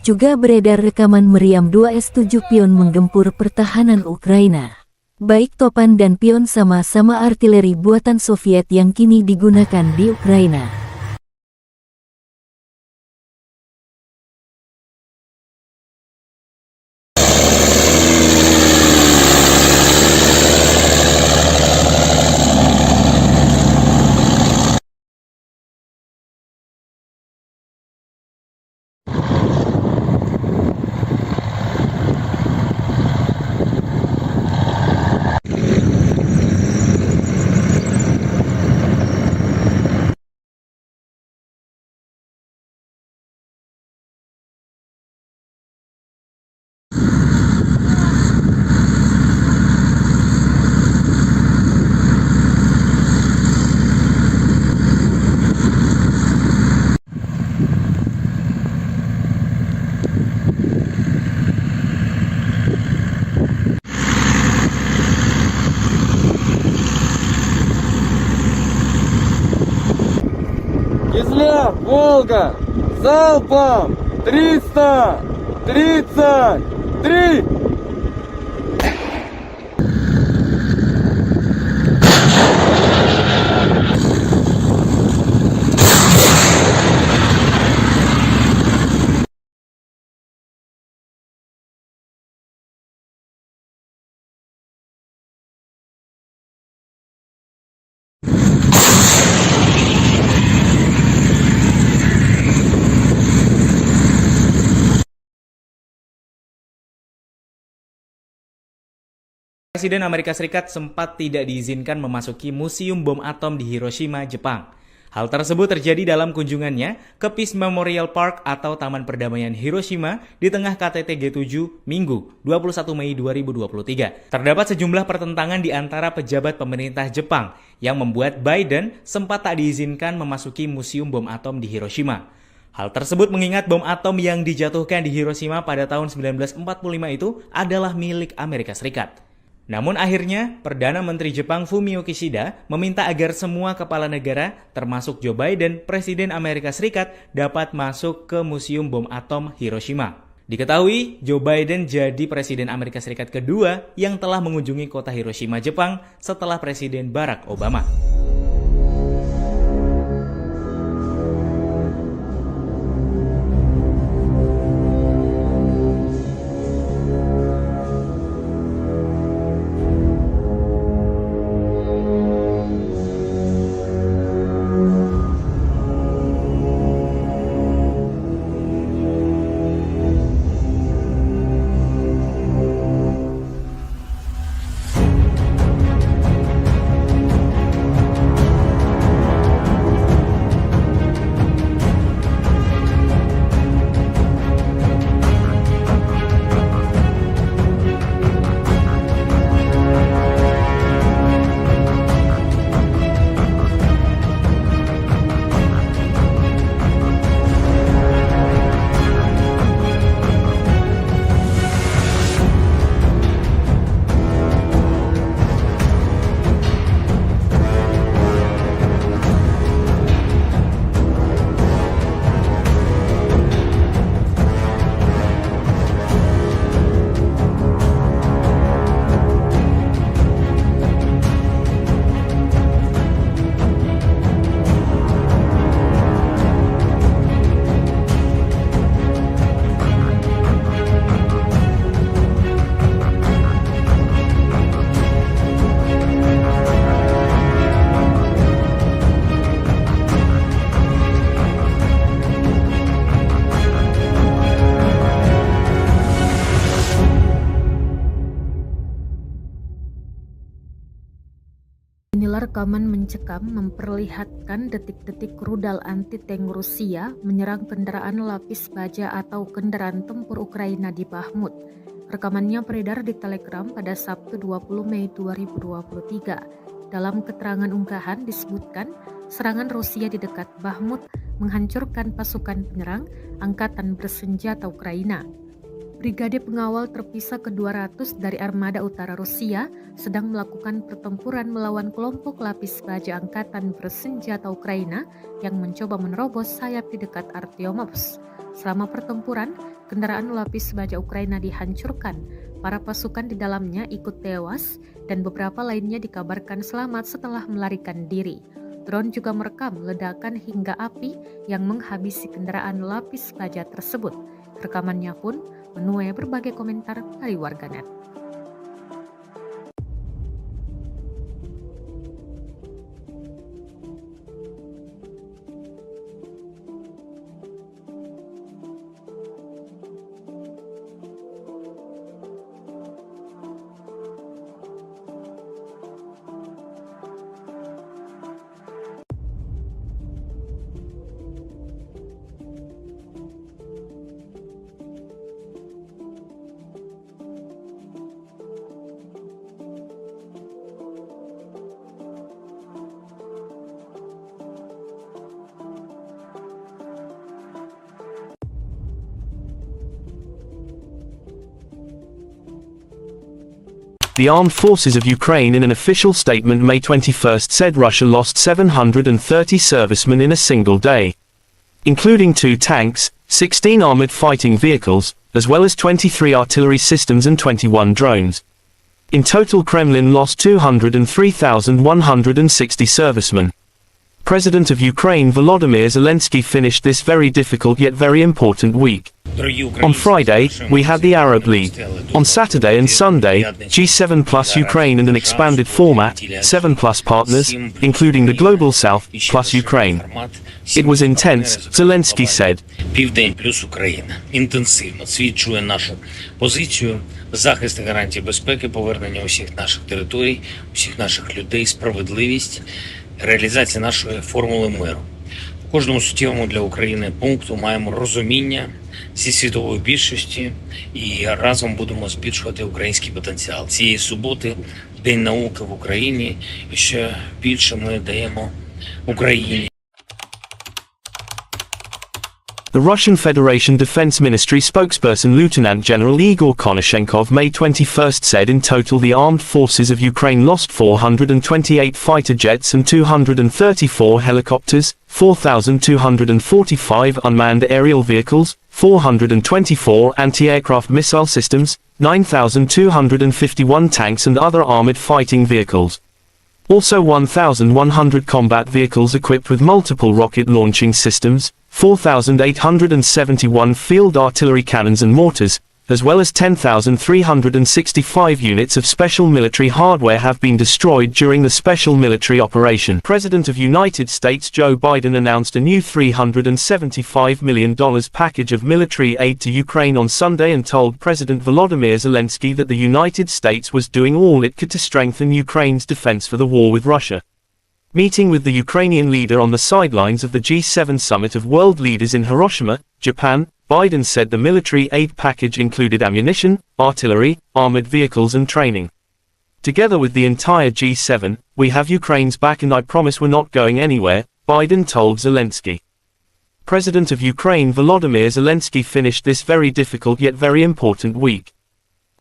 Juga beredar rekaman meriam 2 S-7 pion menggempur pertahanan Ukraina. Baik Topan dan pion sama-sama artileri buatan Soviet yang kini digunakan di Ukraina. Кизляр, Волга, залпом 333! Presiden Amerika Serikat sempat tidak diizinkan memasuki Museum Bom Atom di Hiroshima, Jepang. Hal tersebut terjadi dalam kunjungannya ke Peace Memorial Park atau Taman Perdamaian Hiroshima di tengah KTT G7 Minggu 21 Mei 2023. Terdapat sejumlah pertentangan di antara pejabat pemerintah Jepang yang membuat Biden sempat tak diizinkan memasuki Museum Bom Atom di Hiroshima. Hal tersebut mengingat bom atom yang dijatuhkan di Hiroshima pada tahun 1945 itu adalah milik Amerika Serikat. Namun akhirnya, Perdana Menteri Jepang Fumio Kishida meminta agar semua kepala negara, termasuk Joe Biden, Presiden Amerika Serikat, dapat masuk ke Museum Bom Atom Hiroshima. Diketahui, Joe Biden jadi Presiden Amerika Serikat kedua yang telah mengunjungi kota Hiroshima, Jepang setelah Presiden Barack Obama. Inilah rekaman mencekam memperlihatkan detik-detik rudal anti-tank Rusia menyerang kendaraan lapis baja atau kendaraan tempur Ukraina di Bahmut. Rekamannya beredar di Telegram pada Sabtu 20 Mei 2023. Dalam keterangan unggahan disebutkan serangan Rusia di dekat Bahmut menghancurkan pasukan penyerang Angkatan Bersenjata Ukraina. Brigade pengawal terpisah ke-200 dari Armada Utara Rusia sedang melakukan pertempuran melawan kelompok lapis baja Angkatan Bersenjata Ukraina yang mencoba menerobos sayap di dekat Artyomovsk. Selama pertempuran, kendaraan lapis baja Ukraina dihancurkan. Para pasukan di dalamnya ikut tewas dan beberapa lainnya dikabarkan selamat setelah melarikan diri. Drone juga merekam ledakan hingga api yang menghabisi kendaraan lapis baja tersebut. Rekamannya pun menuai berbagai komentar dari warganet. The Armed Forces of Ukraine in an official statement May 21 said Russia lost 730 servicemen in a single day, including 2 tanks, 16 armored fighting vehicles, as well as 23 artillery systems and 21 drones. In total, Kremlin lost 203,160 servicemen. President of Ukraine Volodymyr Zelensky finished this very difficult yet very important week. On Friday, we had the Arab League. On Saturday and Sunday, G7 plus Ukraine and an expanded format, 7 plus partners, including the Global South, plus Ukraine. It was intense, Zelensky said. Південь плюс Україна. Інтенсивно свідчує нашу позицію, захист і гарантії безпеки, повернення усіх наших територій, усіх наших людей, справедливість, реалізація нашої формули миру. У кожному суттєвому для України пункту маємо розуміння зі світової більшості і разом будемо збільшувати український потенціал. Цієї суботи День науки в Україні, і ще більше ми даємо Україні. The Russian Federation Defense Ministry spokesperson Lieutenant General Igor Konashenkov May 21st said in total the armed forces of Ukraine lost 428 fighter jets and 234 helicopters, 4,245 unmanned aerial vehicles, 424 anti-aircraft missile systems, 9,251 tanks and other armored fighting vehicles. Also 1,100 combat vehicles equipped with multiple rocket launching systems, 4,871 field artillery cannons and mortars, as well as 10,365 units of special military hardware have been destroyed during the special military operation. President of United States Joe Biden announced a new $375 million package of military aid to Ukraine on Sunday and told President Volodymyr Zelensky that the United States was doing all it could to strengthen Ukraine's defense for the war with Russia. Meeting with the Ukrainian leader on the sidelines of the G7 summit of world leaders in Hiroshima, Japan, Biden said the military aid package included ammunition, artillery, armored vehicles and training. Together with the entire G7, we have Ukraine's back and I promise we're not going anywhere, Biden told Zelensky. President of Ukraine Volodymyr Zelensky finished this very difficult yet very important week.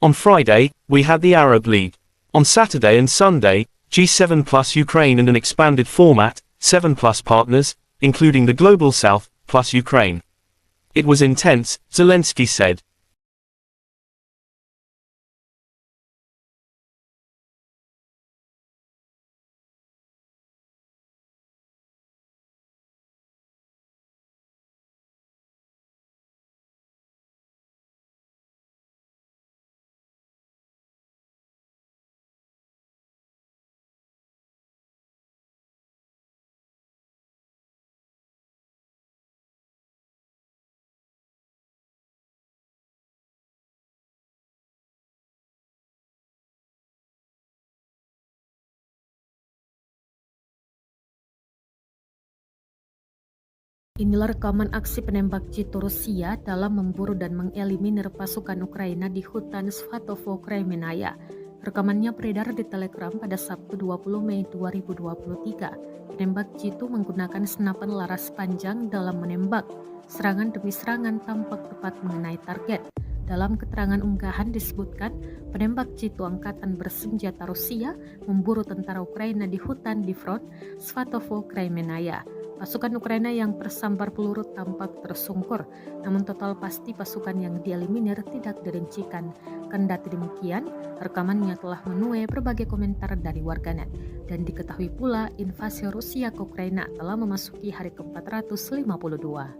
On Friday, we had the Arab League. On Saturday and Sunday, G7 plus Ukraine and an expanded format, 7 plus partners, including the Global South, plus Ukraine. It was intense, Zelensky said. Inilah rekaman aksi penembak jitu Rusia dalam memburu dan mengeliminir pasukan Ukraina di hutan Svatovo, Kremenaya. Rekamannya beredar di Telegram pada Sabtu 20 Mei 2023. Penembak jitu menggunakan senapan laras panjang dalam menembak. Serangan demi serangan tampak tepat mengenai target. Dalam keterangan unggahan disebutkan, penembak jitu angkatan bersenjata Rusia memburu tentara Ukraina di hutan di front Svatovo, Kremenaya. Pasukan Ukraina yang tersambar peluru tampak tersungkur, namun total pasti pasukan yang dieliminir tidak dirincikan. Kendati demikian, rekamannya telah menuai berbagai komentar dari warganet. Dan diketahui pula invasi Rusia ke Ukraina telah memasuki hari ke-452.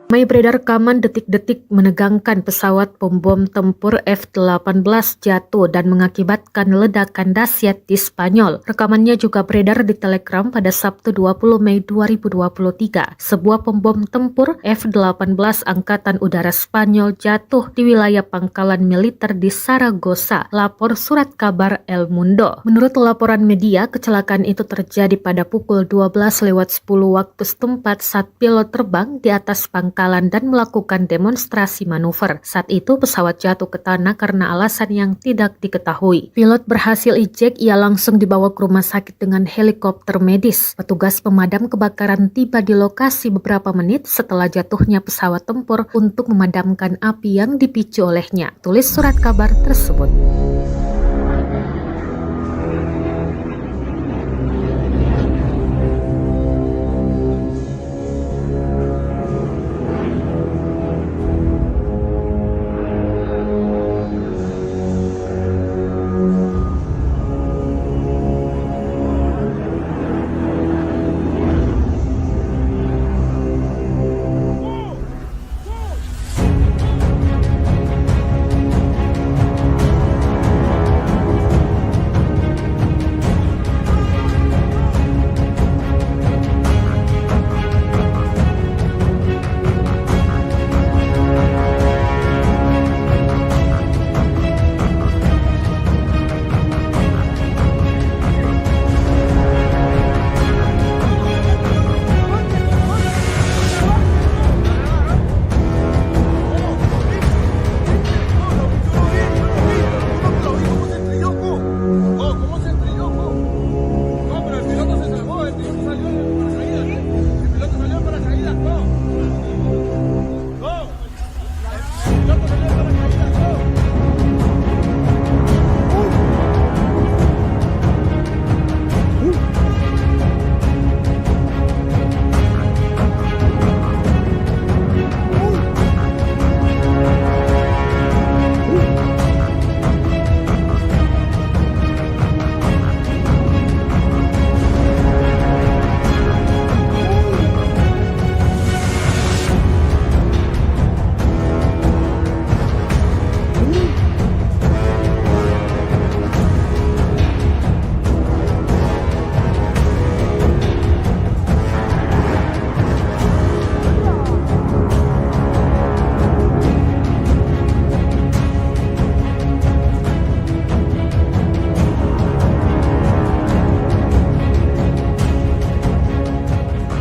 Ramai beredar rekaman detik-detik menegangkan pesawat pembom tempur F-18 jatuh dan mengakibatkan ledakan dahsyat di Spanyol. Rekamannya juga beredar di Telegram pada Sabtu 20 Mei 2023. Sebuah pembom tempur F-18 Angkatan Udara Spanyol jatuh di wilayah pangkalan militer di Saragossa, lapor surat kabar El Mundo. Menurut laporan media, kecelakaan itu terjadi pada pukul 12:10 waktu setempat saat pilot terbang di atas pangkalan dan melakukan demonstrasi manuver. Saat itu pesawat jatuh ke tanah karena alasan yang tidak diketahui. Pilot berhasil ejek, ia langsung dibawa ke rumah sakit dengan helikopter medis. Petugas pemadam kebakaran tiba di lokasi beberapa menit setelah jatuhnya pesawat tempur untuk memadamkan api yang dipicu olehnya, tulis surat kabar tersebut.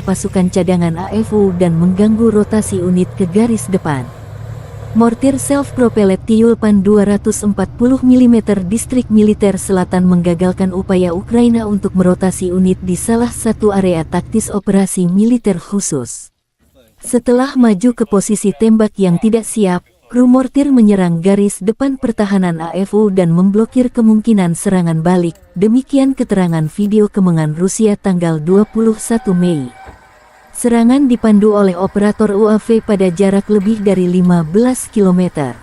pasukan cadangan AFU dan mengganggu rotasi unit ke garis depan. Mortir self-propelled Tyulpan 240 mm distrik militer selatan menggagalkan upaya Ukraina untuk merotasi unit di salah satu area taktis operasi militer khusus. Setelah maju ke posisi tembak yang tidak siap, kru mortir menyerang garis depan pertahanan AFU dan memblokir kemungkinan serangan balik. Demikian keterangan video kemenangan Rusia tanggal 21 Mei. Serangan dipandu oleh operator UAV pada jarak lebih dari 15 km.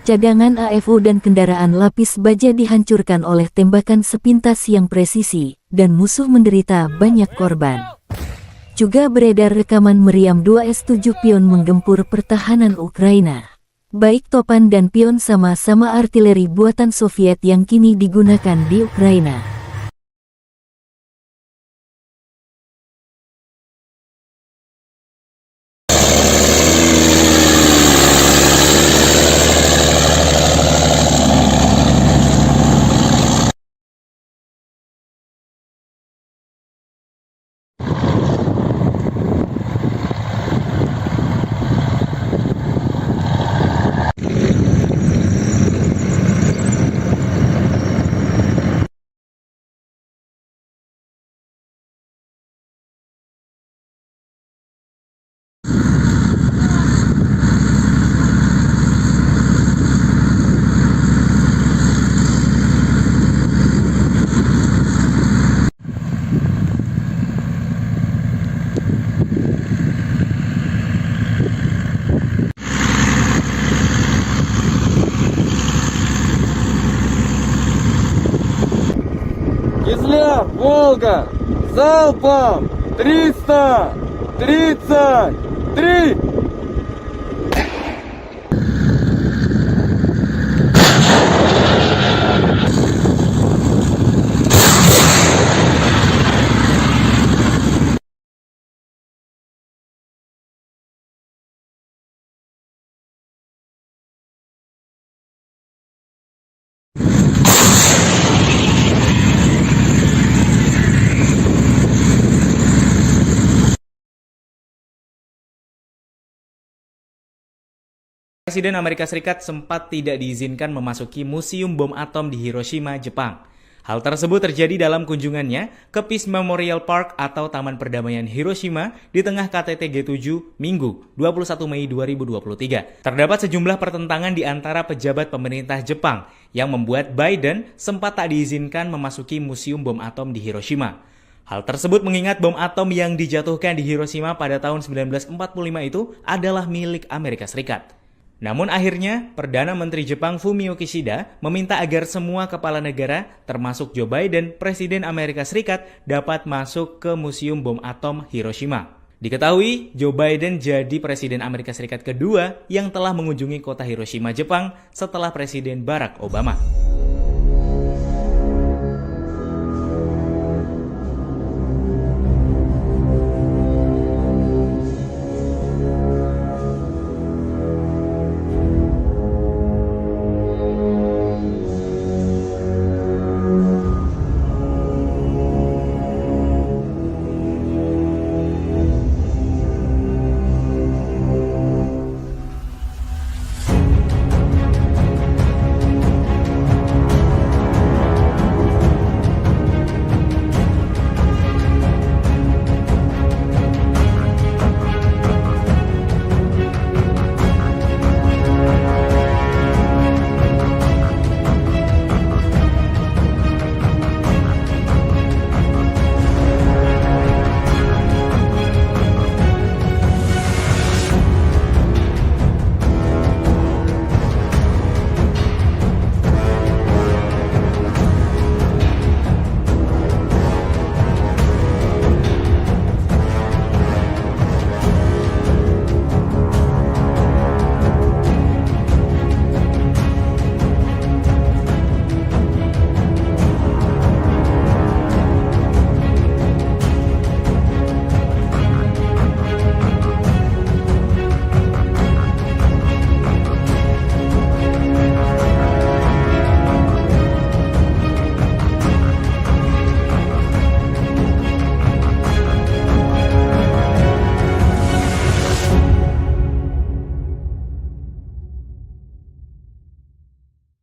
Cadangan AFU dan kendaraan lapis baja dihancurkan oleh tembakan sepintas yang presisi, dan musuh menderita banyak korban. Juga beredar rekaman meriam 2S7 pion menggempur pertahanan Ukraina. Baik Topan dan pion sama-sama artileri buatan Soviet yang kini digunakan di Ukraina. Кизляр, Волга, залпом 333! Presiden Amerika Serikat sempat tidak diizinkan memasuki Museum Bom Atom di Hiroshima, Jepang. Hal tersebut terjadi dalam kunjungannya ke Peace Memorial Park atau Taman Perdamaian Hiroshima di tengah KTT G7 Minggu 21 Mei 2023. Terdapat sejumlah pertentangan di antara pejabat pemerintah Jepang yang membuat Biden sempat tak diizinkan memasuki Museum Bom Atom di Hiroshima. Hal tersebut mengingat bom atom yang dijatuhkan di Hiroshima pada tahun 1945 itu adalah milik Amerika Serikat. Namun akhirnya, Perdana Menteri Jepang Fumio Kishida meminta agar semua kepala negara, termasuk Joe Biden, Presiden Amerika Serikat, dapat masuk ke Museum Bom Atom Hiroshima. Diketahui, Joe Biden jadi Presiden Amerika Serikat kedua yang telah mengunjungi kota Hiroshima, Jepang setelah Presiden Barack Obama.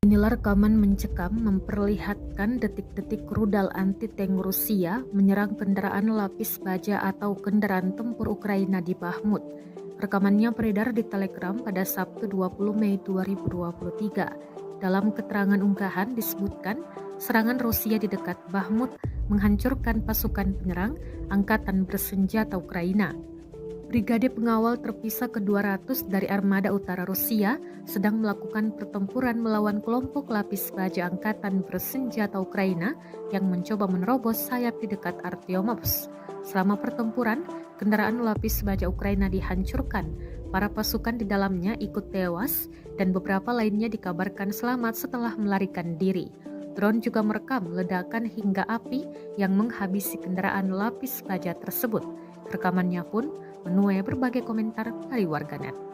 Inilah rekaman mencekam memperlihatkan detik-detik rudal anti-tank Rusia menyerang kendaraan lapis baja atau kendaraan tempur Ukraina di Bahmut. Rekamannya beredar di Telegram pada Sabtu 20 Mei 2023. Dalam keterangan unggahan disebutkan serangan Rusia di dekat Bahmut menghancurkan pasukan penyerang Angkatan Bersenjata Ukraina. Brigade pengawal terpisah ke-200 dari Armada Utara Rusia sedang melakukan pertempuran melawan kelompok lapis baja Angkatan Bersenjata Ukraina yang mencoba menerobos sayap di dekat Artyomovsk. Selama pertempuran, kendaraan lapis baja Ukraina dihancurkan. Para pasukan di dalamnya ikut tewas dan beberapa lainnya dikabarkan selamat setelah melarikan diri. Drone juga merekam ledakan hingga api yang menghabisi kendaraan lapis baja tersebut. Rekamannya pun menuai berbagai komentar dari warganet.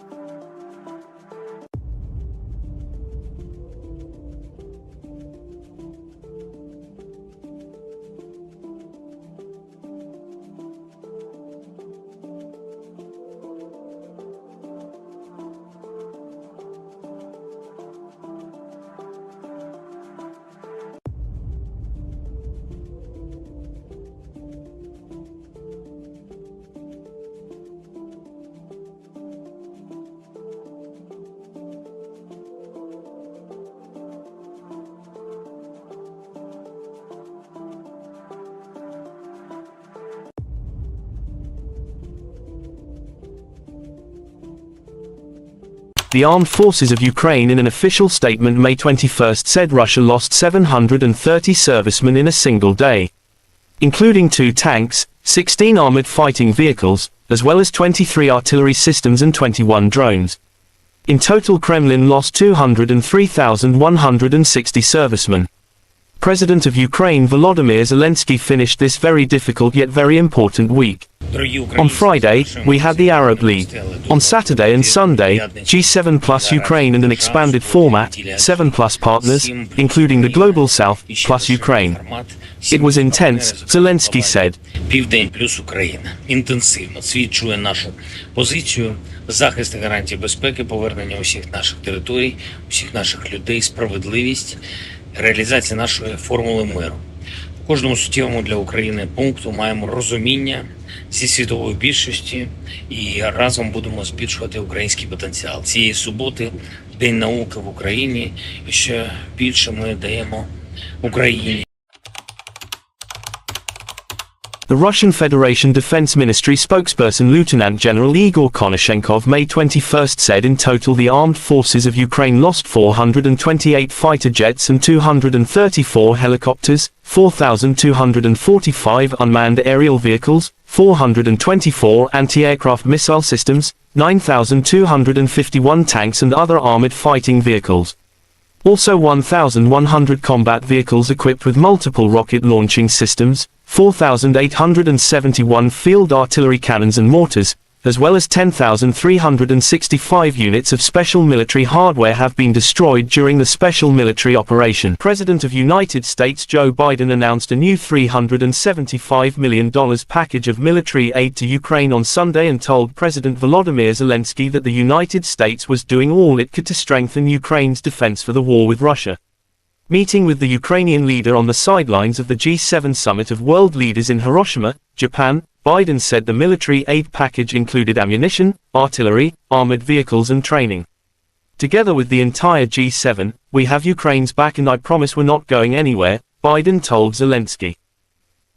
The Armed Forces of Ukraine in an official statement May 21 said Russia lost 730 servicemen in a single day, including 2 tanks, 16 armored fighting vehicles, as well as 23 artillery systems and 21 drones. In total, Kremlin lost 203,160 servicemen. President of Ukraine Volodymyr Zelensky finished this very difficult yet very important week. On Friday, we had the Arab League. On Saturday and Sunday, G7 plus Ukraine and an expanded format, 7 plus partners, including the Global South, plus Ukraine. It was intense, Zelensky said. Південь плюс Україна. Інтенсивно свідчує нашу позицію, захист і гарантії безпеки, повернення усіх наших територій, усіх наших людей, справедливість, реалізація нашої формули миру. В кожному суттєвому для України пункту маємо розуміння зі світової більшості і разом будемо збільшувати український потенціал. Цієї суботи День науки в Україні, і ще більше ми даємо Україні. The Russian Federation Defense Ministry spokesperson Lieutenant General Igor Konashenkov May 21st said in total the armed forces of Ukraine lost 428 fighter jets and 234 helicopters, 4,245 unmanned aerial vehicles, 424 anti-aircraft missile systems, 9,251 tanks and other armored fighting vehicles. Also 1,100 combat vehicles equipped with multiple rocket launching systems, 4,871 field artillery cannons and mortars, as well as 10,365 units of special military hardware have been destroyed during the special military operation. President of United States Joe Biden announced a new $375 million package of military aid to Ukraine on Sunday and told President Volodymyr Zelensky that the United States was doing all it could to strengthen Ukraine's defense for the war with Russia. Meeting with the Ukrainian leader on the sidelines of the G7 summit of world leaders in Hiroshima, Japan, Biden said the military aid package included ammunition, artillery, armored vehicles and training. Together with the entire G7, we have Ukraine's back and I promise we're not going anywhere, Biden told Zelensky.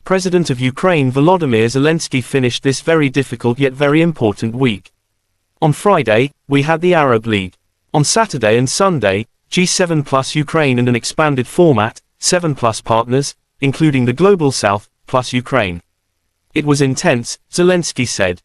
President of Ukraine Volodymyr Zelensky finished this very difficult yet very important week. On Friday, we had the Arab League. On Saturday and Sunday, G7 plus Ukraine and an expanded format, 7 plus partners, including the Global South, plus Ukraine. It was intense, Zelensky said.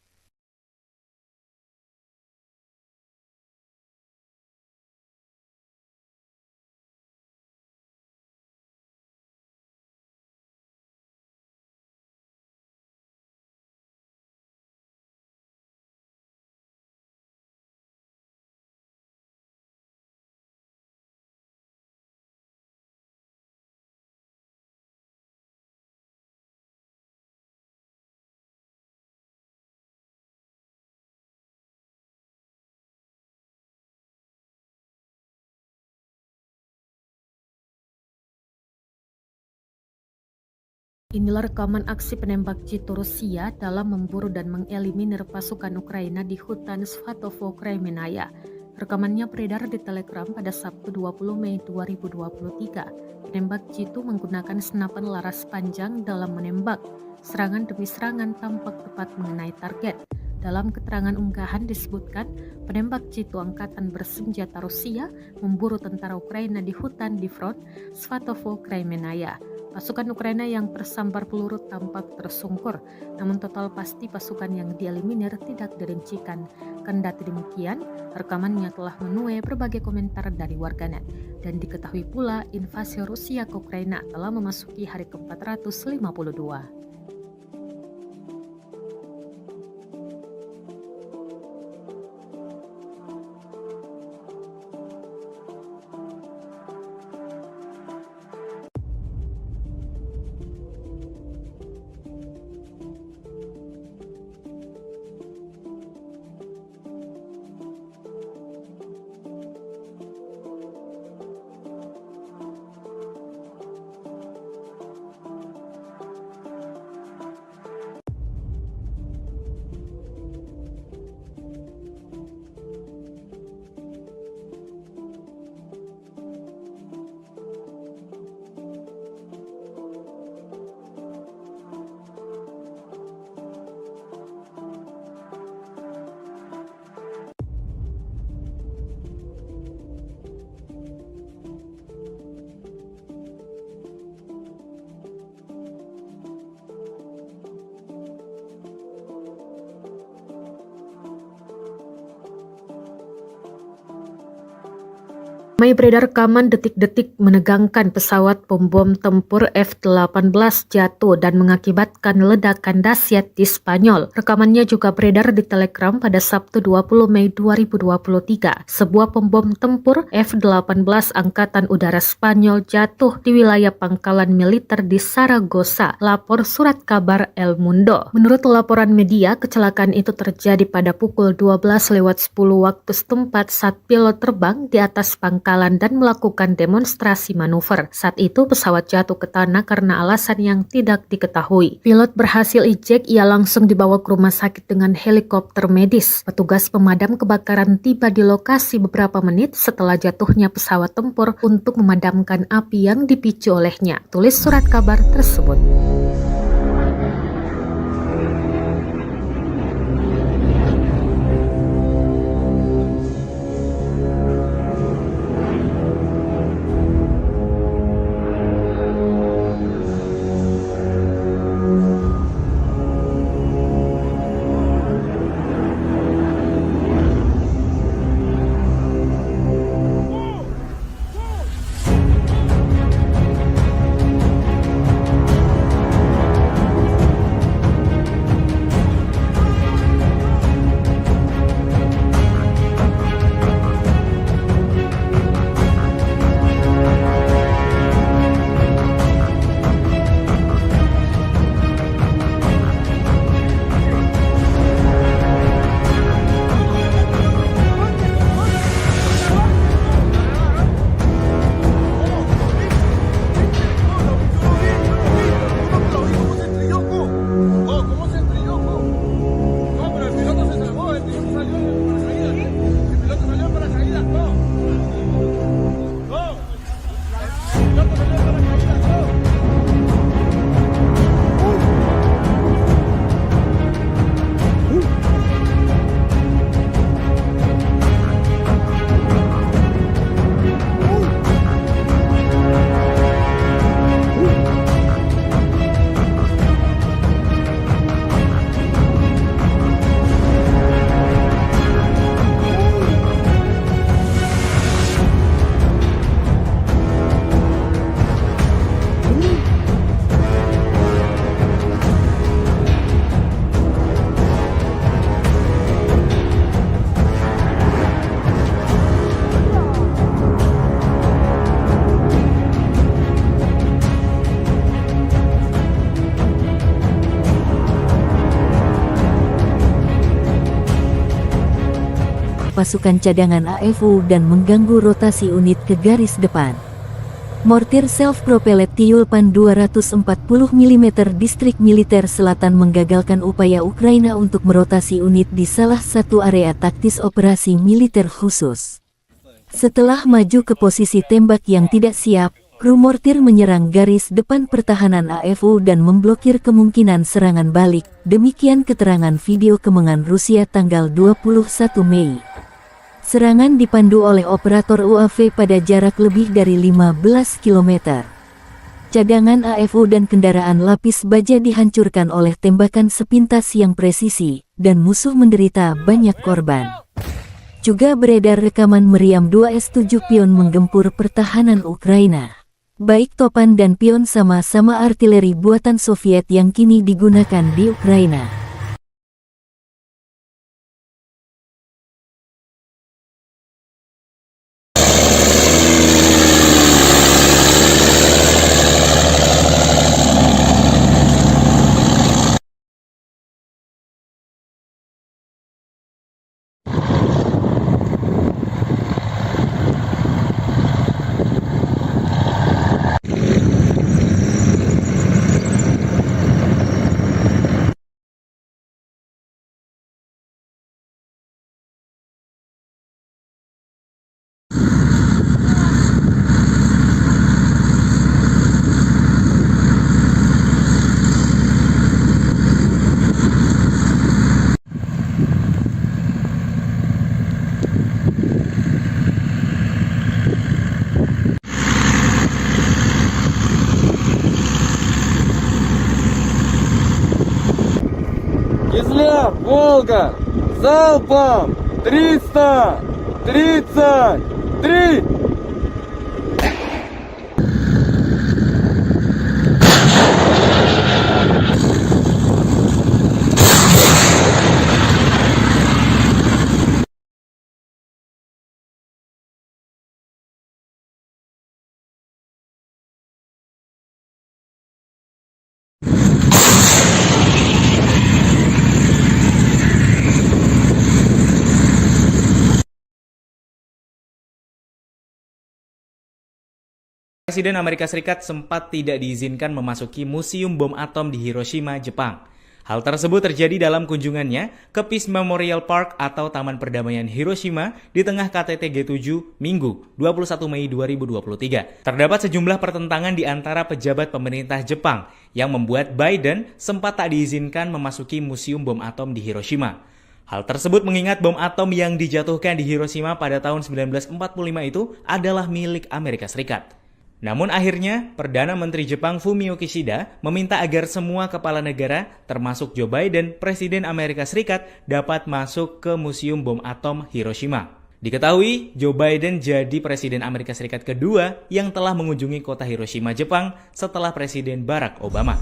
Inilah rekaman aksi penembak jitu Rusia dalam memburu dan mengeliminir pasukan Ukraina di hutan Svatovo, Kremenaya. Rekamannya beredar di Telegram pada Sabtu 20 Mei 2023. Penembak jitu menggunakan senapan laras panjang dalam menembak. Serangan demi serangan tampak tepat mengenai target. Dalam keterangan unggahan disebutkan, penembak jitu angkatan bersenjata Rusia memburu tentara Ukraina di hutan di front Svatovo, Kremenaya. Pasukan Ukraina yang tersambar peluru tampak tersungkur, namun total pasti pasukan yang dieliminir tidak dirincikan. Kendati demikian, rekamannya telah menuai berbagai komentar dari warganet, dan diketahui pula invasi Rusia ke Ukraina telah memasuki hari ke-452. Ramai beredar rekaman detik-detik menegangkan pesawat pembom tempur F-18 jatuh dan mengakibatkan ledakan dahsyat di Spanyol. Rekamannya juga beredar di Telegram pada Sabtu 20 Mei 2023. Sebuah pembom tempur F-18 Angkatan Udara Spanyol jatuh di wilayah pangkalan militer di Saragossa, lapor surat kabar El Mundo. Menurut laporan media, kecelakaan itu terjadi pada pukul 12:10 waktu setempat saat pilot terbang di atas pangkalan dan melakukan demonstrasi manuver. Saat itu pesawat jatuh ke tanah karena alasan yang tidak diketahui. Pilot berhasil ejek, ia langsung dibawa ke rumah sakit dengan helikopter medis. Petugas pemadam kebakaran tiba di lokasi beberapa menit setelah jatuhnya pesawat tempur untuk memadamkan api yang dipicu olehnya. Tulis surat kabar tersebut. pasukan cadangan AFU dan mengganggu rotasi unit ke garis depan. Mortir self-propelled Tyulpan 240 mm distrik militer selatan menggagalkan upaya Ukraina untuk merotasi unit di salah satu area taktis operasi militer khusus. Setelah maju ke posisi tembak yang tidak siap, kru mortir menyerang garis depan pertahanan AFU dan memblokir kemungkinan serangan balik. Demikian keterangan video kemenangan Rusia tanggal 21 Mei. Serangan dipandu oleh operator UAV pada jarak lebih dari 15 km. Cadangan AFU dan kendaraan lapis baja dihancurkan oleh tembakan sepintas yang presisi, dan musuh menderita banyak korban. Juga beredar rekaman meriam 2 S-7 Pion menggempur pertahanan Ukraina. Baik Topan dan Pion sama-sama artileri buatan Soviet yang kini digunakan di Ukraina. Кизляр, Волга, залпом 333! Presiden Amerika Serikat sempat tidak diizinkan memasuki Museum Bom Atom di Hiroshima, Jepang. Hal tersebut terjadi dalam kunjungannya ke Peace Memorial Park atau Taman Perdamaian Hiroshima di tengah KTT G7 Minggu 21 Mei 2023. Terdapat sejumlah pertentangan di antara pejabat pemerintah Jepang yang membuat Biden sempat tak diizinkan memasuki Museum Bom Atom di Hiroshima. Hal tersebut mengingat bom atom yang dijatuhkan di Hiroshima pada tahun 1945 itu adalah milik Amerika Serikat. Namun akhirnya, Perdana Menteri Jepang Fumio Kishida meminta agar semua kepala negara, termasuk Joe Biden, Presiden Amerika Serikat, dapat masuk ke Museum Bom Atom Hiroshima. Diketahui, Joe Biden jadi Presiden Amerika Serikat kedua yang telah mengunjungi kota Hiroshima, Jepang setelah Presiden Barack Obama.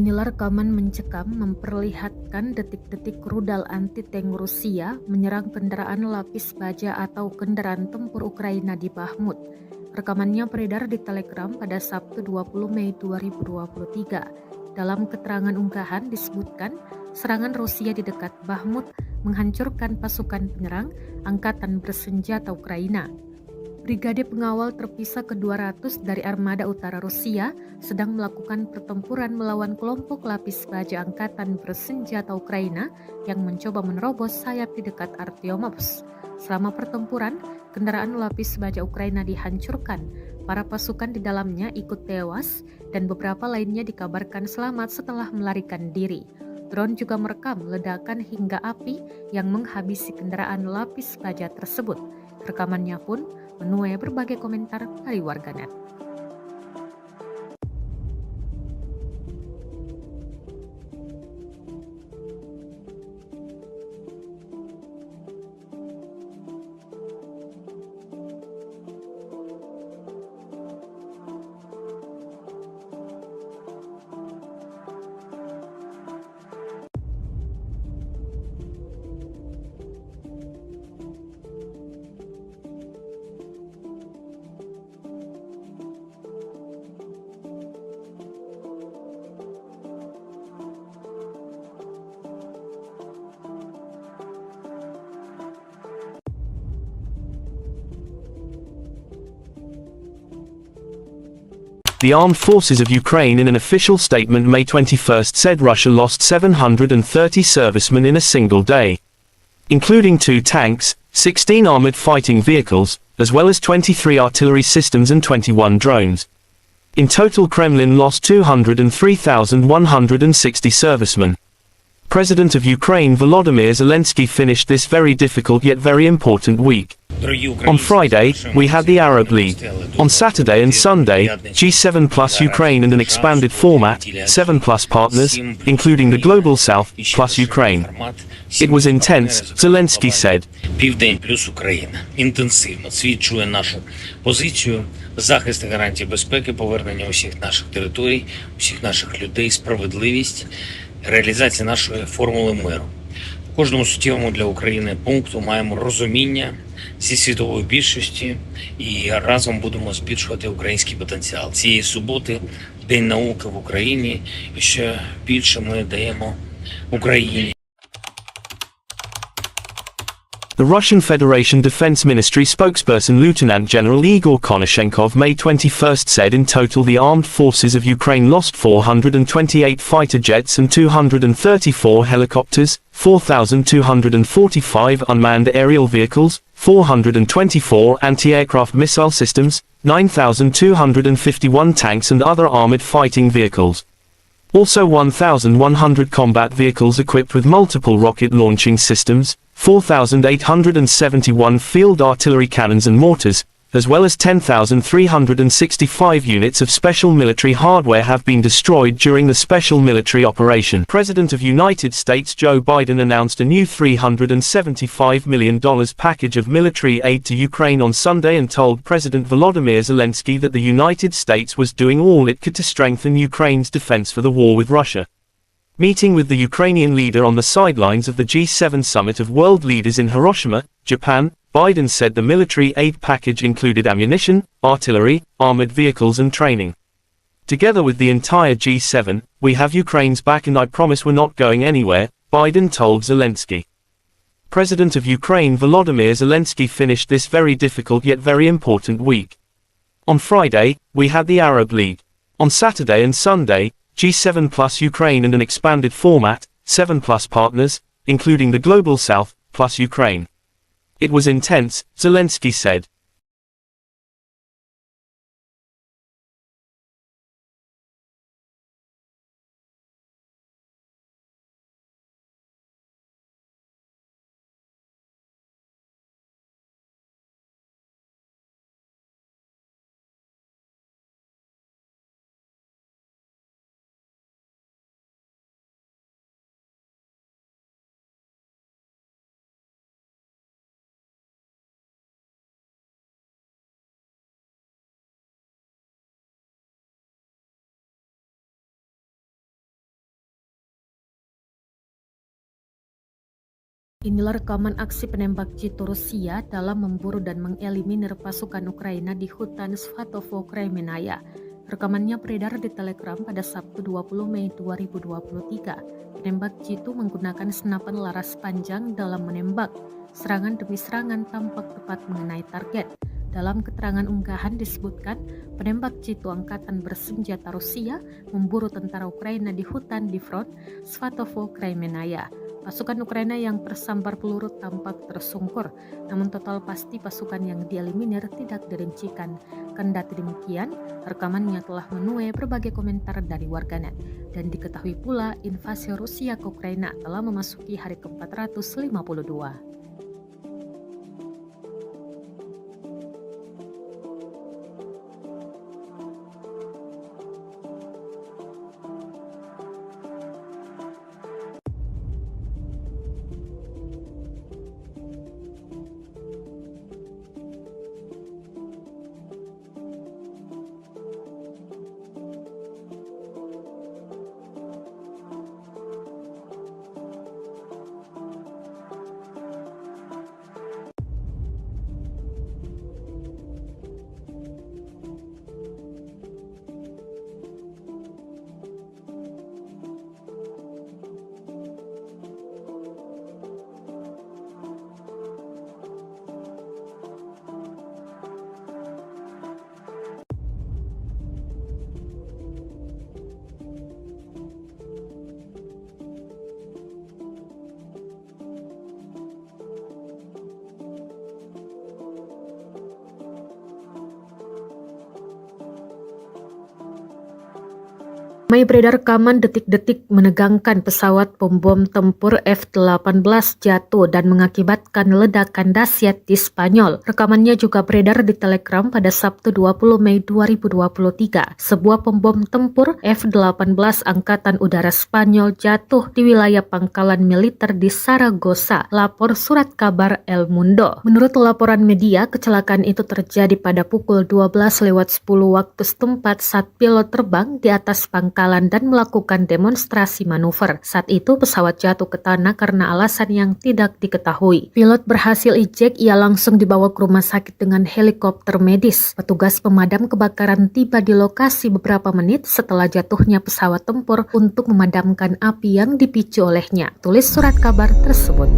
Inilah rekaman mencekam memperlihatkan detik-detik rudal anti-tank Rusia menyerang kendaraan lapis baja atau kendaraan tempur Ukraina di Bahmut. Rekamannya beredar di Telegram pada Sabtu 20 Mei 2023. Dalam keterangan unggahan disebutkan serangan Rusia di dekat Bahmut menghancurkan pasukan penyerang Angkatan Bersenjata Ukraina. Brigade pengawal terpisah ke-200 dari Armada Utara Rusia sedang melakukan pertempuran melawan kelompok lapis baja Angkatan Bersenjata Ukraina yang mencoba menerobos sayap di dekat Artyomovsk. Selama pertempuran, kendaraan lapis baja Ukraina dihancurkan. Para pasukan di dalamnya ikut tewas dan beberapa lainnya dikabarkan selamat setelah melarikan diri. Drone juga merekam ledakan hingga api yang menghabisi kendaraan lapis baja tersebut. Rekamannya pun menuai berbagai komentar dari warganet. The Armed Forces of Ukraine in an official statement May 21 said Russia lost 730 servicemen in a single day, including 2 tanks, 16 armored fighting vehicles, as well as 23 artillery systems and 21 drones. In total, Kremlin lost 203,160 servicemen. President of Ukraine Volodymyr Zelensky finished this very difficult yet very important week. On Friday, we had the Arab League. On Saturday and Sunday, G7 plus Ukraine and an expanded format, 7 plus partners, including the Global South, plus Ukraine. It was intense, Zelensky said. Південь плюс Україна. Інтенсивно. Світ чує нашу позицію, захист і гарантії безпеки, повернення усіх наших територій, усіх наших людей, справедливість, реалізація нашої формули миру. В кожному суттєвому для України пункту маємо розуміння зі світової більшості і разом будемо збільшувати український потенціал. Цієї суботи День науки в Україні, і ще більше ми даємо Україні. The Russian Federation Defense Ministry spokesperson Lieutenant General Igor Konashenkov May 21st said in total the armed forces of Ukraine lost 428 fighter jets and 234 helicopters, 4,245 unmanned aerial vehicles, 424 anti-aircraft missile systems, 9,251 tanks and other armored fighting vehicles. Also 1,100 combat vehicles equipped with multiple rocket launching systems, 4,871 field artillery cannons and mortars, as well as 10,365 units of special military hardware have been destroyed during the special military operation. President of United States Joe Biden announced a new $375 million package of military aid to Ukraine on Sunday and told President Volodymyr Zelensky that the United States was doing all it could to strengthen Ukraine's defense for the war with Russia. Meeting with the Ukrainian leader on the sidelines of the G7 summit of world leaders in Hiroshima, Japan, Biden said the military aid package included ammunition, artillery, armored vehicles and training. Together with the entire G7, we have Ukraine's back and I promise we're not going anywhere, Biden told Zelensky. President of Ukraine Volodymyr Zelensky finished this very difficult yet very important week. On Friday, we had the Arab League. On Saturday and Sunday, G7 plus Ukraine and an expanded format, 7 plus partners, including the Global South, plus Ukraine. It was intense, Zelensky said. Inilah rekaman aksi penembak jitu Rusia dalam memburu dan mengeliminir pasukan Ukraina di hutan Svatovo, Kremenaya. Rekamannya beredar di Telegram pada Sabtu 20 Mei 2023. Penembak jitu menggunakan senapan laras panjang dalam menembak. Serangan demi serangan tampak tepat mengenai target. Dalam keterangan unggahan disebutkan, penembak jitu angkatan bersenjata Rusia memburu tentara Ukraina di hutan di front Svatovo, Kremenaya. Pasukan Ukraina yang tersambar peluru tampak tersungkur, namun total pasti pasukan yang dieliminir tidak dirincikan. Kendati demikian, rekamannya telah menuai berbagai komentar dari warganet. Dan diketahui pula invasi Rusia ke Ukraina telah memasuki hari ke-452. Ramai beredar rekaman detik-detik menegangkan pesawat pembom tempur F-18 jatuh dan mengakibatkan ledakan dahsyat di Spanyol. Rekamannya juga beredar di Telegram pada Sabtu 20 Mei 2023. Sebuah pembom tempur F-18 Angkatan Udara Spanyol jatuh di wilayah pangkalan militer di Saragossa, lapor surat kabar El Mundo. Menurut laporan media, kecelakaan itu terjadi pada pukul 12:10 waktu setempat saat pilot terbang di atas pangkalan dan melakukan demonstrasi manuver. Saat itu pesawat jatuh ke tanah karena alasan yang tidak diketahui. Pilot berhasil ejek, ia langsung dibawa ke rumah sakit dengan helikopter medis. Petugas pemadam kebakaran tiba di lokasi beberapa menit setelah jatuhnya pesawat tempur untuk memadamkan api yang dipicu olehnya. Tulis surat kabar tersebut.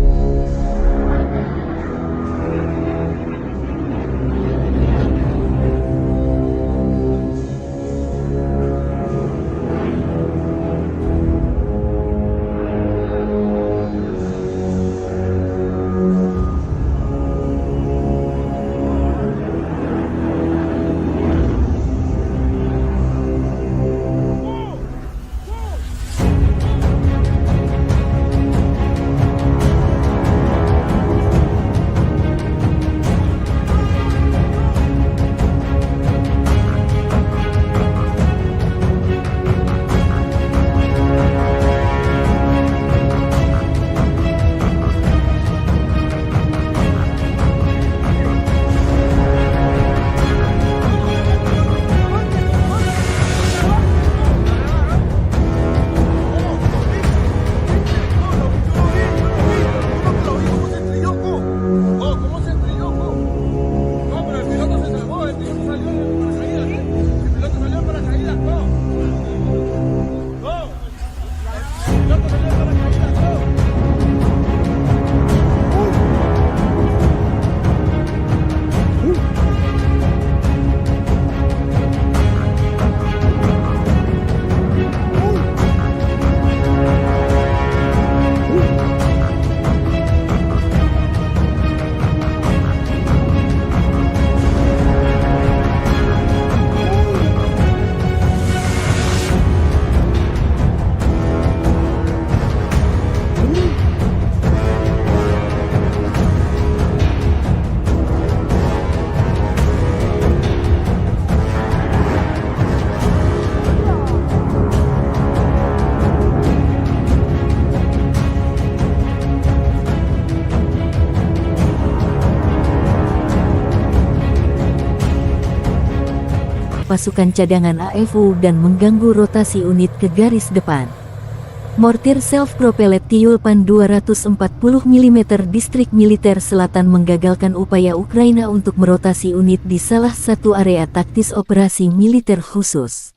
pasukan cadangan AFU dan mengganggu rotasi unit ke garis depan. Mortir self-propelled Tyulpan 240 mm distrik militer selatan menggagalkan upaya Ukraina untuk merotasi unit di salah satu area taktis operasi militer khusus.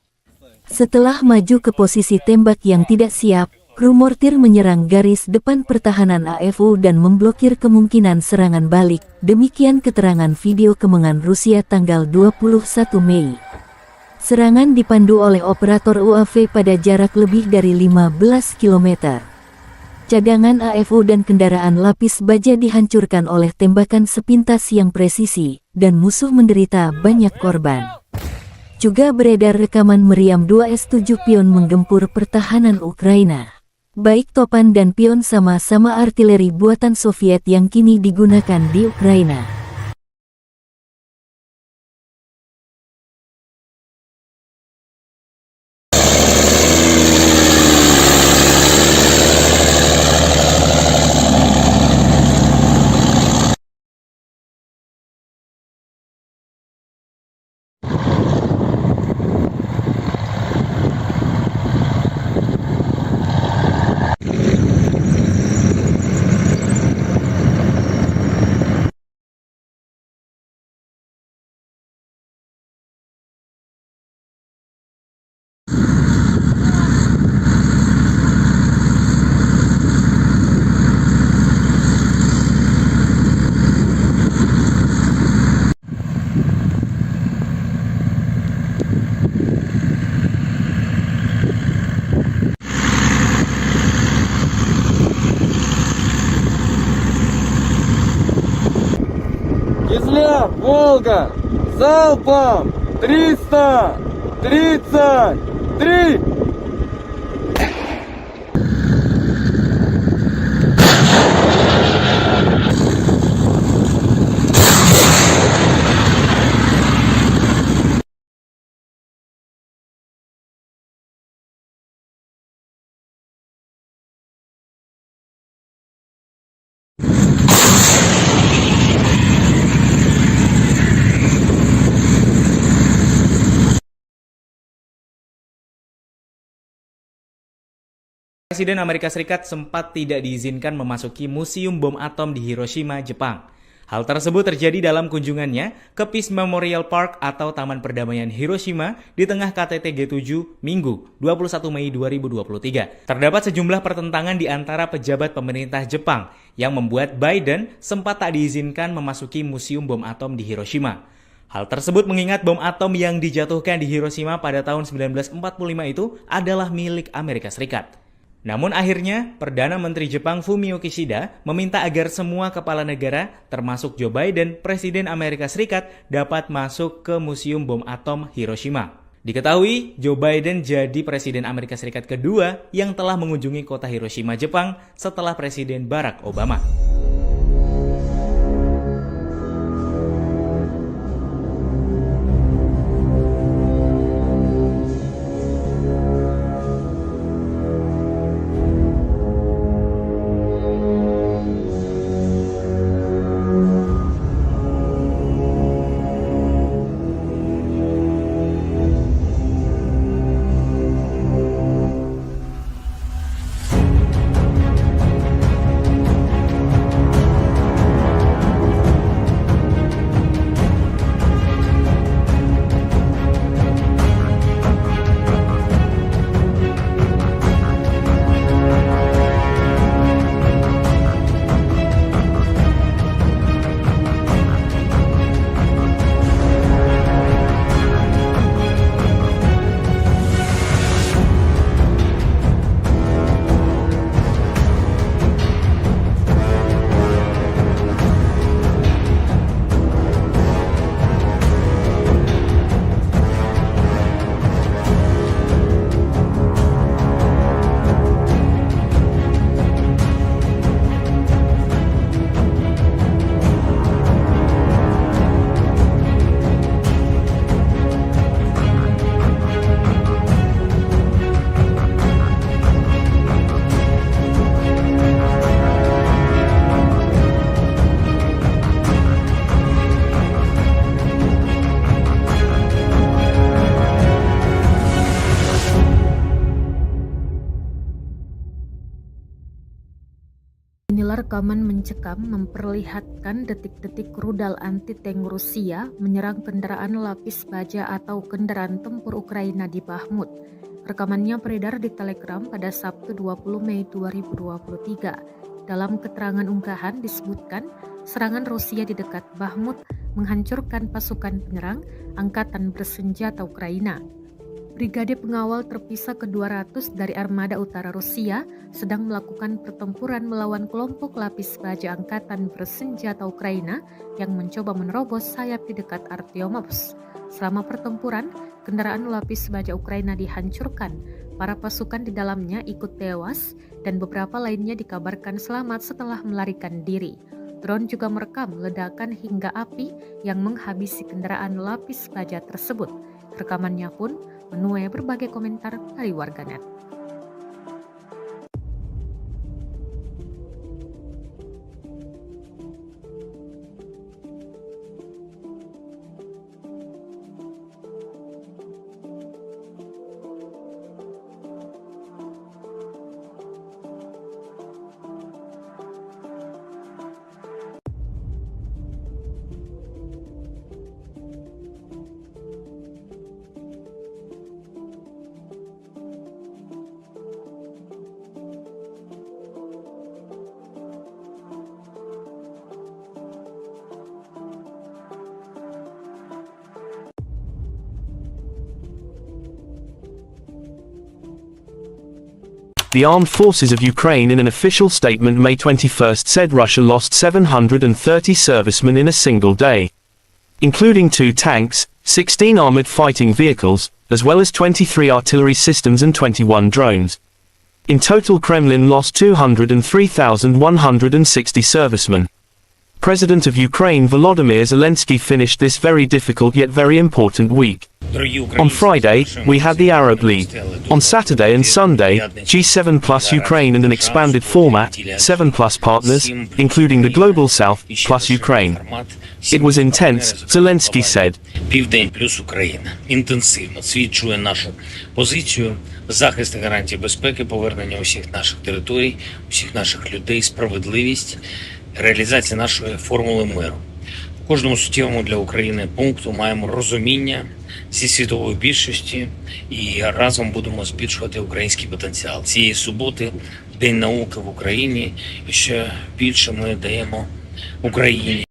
Setelah maju ke posisi tembak yang tidak siap, kru mortir menyerang garis depan pertahanan AFU dan memblokir kemungkinan serangan balik. Demikian keterangan video kemenangan Rusia tanggal 21 Mei. Serangan dipandu oleh operator UAV pada jarak lebih dari 15 km. Cadangan AFU dan kendaraan lapis baja dihancurkan oleh tembakan sepintas yang presisi, dan musuh menderita banyak korban. Juga beredar rekaman meriam 2 S-7 Pion menggempur pertahanan Ukraina. Baik Topan dan Pion sama-sama artileri buatan Soviet yang kini digunakan di Ukraina. Кизляр, Волга, залпом 333! Presiden Amerika Serikat sempat tidak diizinkan memasuki Museum Bom Atom di Hiroshima, Jepang. Hal tersebut terjadi dalam kunjungannya ke Peace Memorial Park atau Taman Perdamaian Hiroshima di tengah KTT G7 Minggu 21 Mei 2023. Terdapat sejumlah pertentangan di antara pejabat pemerintah Jepang yang membuat Biden sempat tak diizinkan memasuki Museum Bom Atom di Hiroshima. Hal tersebut mengingat bom atom yang dijatuhkan di Hiroshima pada tahun 1945 itu adalah milik Amerika Serikat. Namun akhirnya, Perdana Menteri Jepang Fumio Kishida meminta agar semua kepala negara, termasuk Joe Biden, Presiden Amerika Serikat, dapat masuk ke Museum Bom Atom Hiroshima. Diketahui, Joe Biden jadi Presiden Amerika Serikat kedua yang telah mengunjungi kota Hiroshima, Jepang setelah Presiden Barack Obama. Inilah rekaman mencekam memperlihatkan detik-detik rudal anti-tank Rusia menyerang kendaraan lapis baja atau kendaraan tempur Ukraina di Bahmut. Rekamannya beredar di Telegram pada Sabtu 20 Mei 2023. Dalam keterangan unggahan disebutkan serangan Rusia di dekat Bahmut menghancurkan pasukan penyerang angkatan bersenjata Ukraina. Brigade pengawal terpisah ke-200 dari Armada Utara Rusia sedang melakukan pertempuran melawan kelompok lapis baja angkatan bersenjata Ukraina yang mencoba menerobos sayap di dekat Artyomovsk. Selama pertempuran, kendaraan lapis baja Ukraina dihancurkan. Para pasukan di dalamnya ikut tewas dan beberapa lainnya dikabarkan selamat setelah melarikan diri. Drone juga merekam ledakan hingga api yang menghabisi kendaraan lapis baja tersebut. Rekamannya pun menuai berbagai komentar dari warganet. The Armed Forces of Ukraine in an official statement May 21 said Russia lost 730 servicemen in a single day, including 2 tanks, 16 armored fighting vehicles, as well as 23 artillery systems and 21 drones. In total, Kremlin lost 203,160 servicemen. President of Ukraine Volodymyr Zelensky finished this very difficult yet very important week. On Friday, we had the Arab League. On Saturday and Sunday, G7 plus Ukraine and an expanded format, 7 plus partners, including the Global South, plus Ukraine. It was intense, Zelensky said. Південь плюс Україна. Інтенсивно свідчує нашу позицію, захист і гарантії безпеки, повернення усіх наших територій, усіх наших людей, справедливість, реалізація нашої формули миру. В кожному суттєвому для України пункту маємо розуміння зі світової більшості і разом будемо збільшувати український потенціал. Цієї суботи День науки в Україні, і ще більше ми даємо Україні.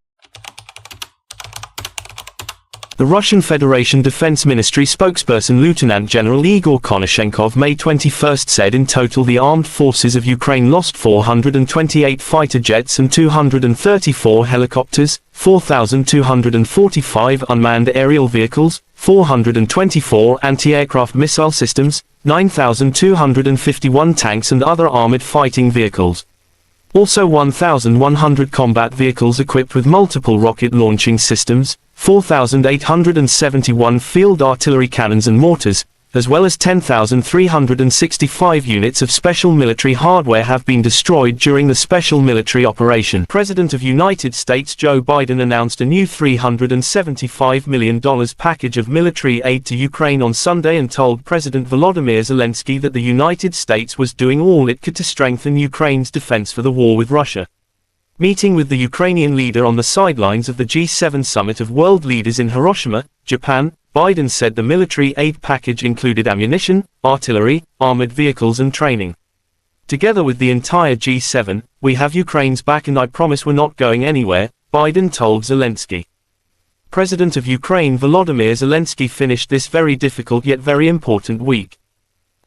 The Russian Federation Defense Ministry spokesperson Lieutenant General Igor Konashenkov May 21 said in total the armed forces of Ukraine lost 428 fighter jets and 234 helicopters, 4,245 unmanned aerial vehicles, 424 anti-aircraft missile systems, 9,251 tanks and other armored fighting vehicles. Also 1,100 combat vehicles equipped with multiple rocket launching systems, 4,871 field artillery cannons and mortars, as well as 10,365 units of special military hardware have been destroyed during the special military operation. President of United States Joe Biden announced a new $375 million package of military aid to Ukraine on Sunday and told President Volodymyr Zelensky that the United States was doing all it could to strengthen Ukraine's defense for the war with Russia. Meeting with the Ukrainian leader on the sidelines of the G7 summit of world leaders in Hiroshima, Japan, Biden said the military aid package included ammunition, artillery, armored vehicles and training. Together with the entire G7, we have Ukraine's back and I promise we're not going anywhere, Biden told Zelensky. President of Ukraine Volodymyr Zelensky finished this very difficult yet very important week.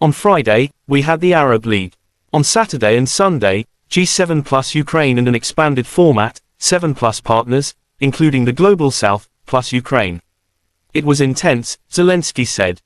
On Friday, we had the Arab League. On Saturday and Sunday, G7 plus Ukraine and an expanded format, 7 plus partners, including the Global South, plus Ukraine. It was intense, Zelensky said.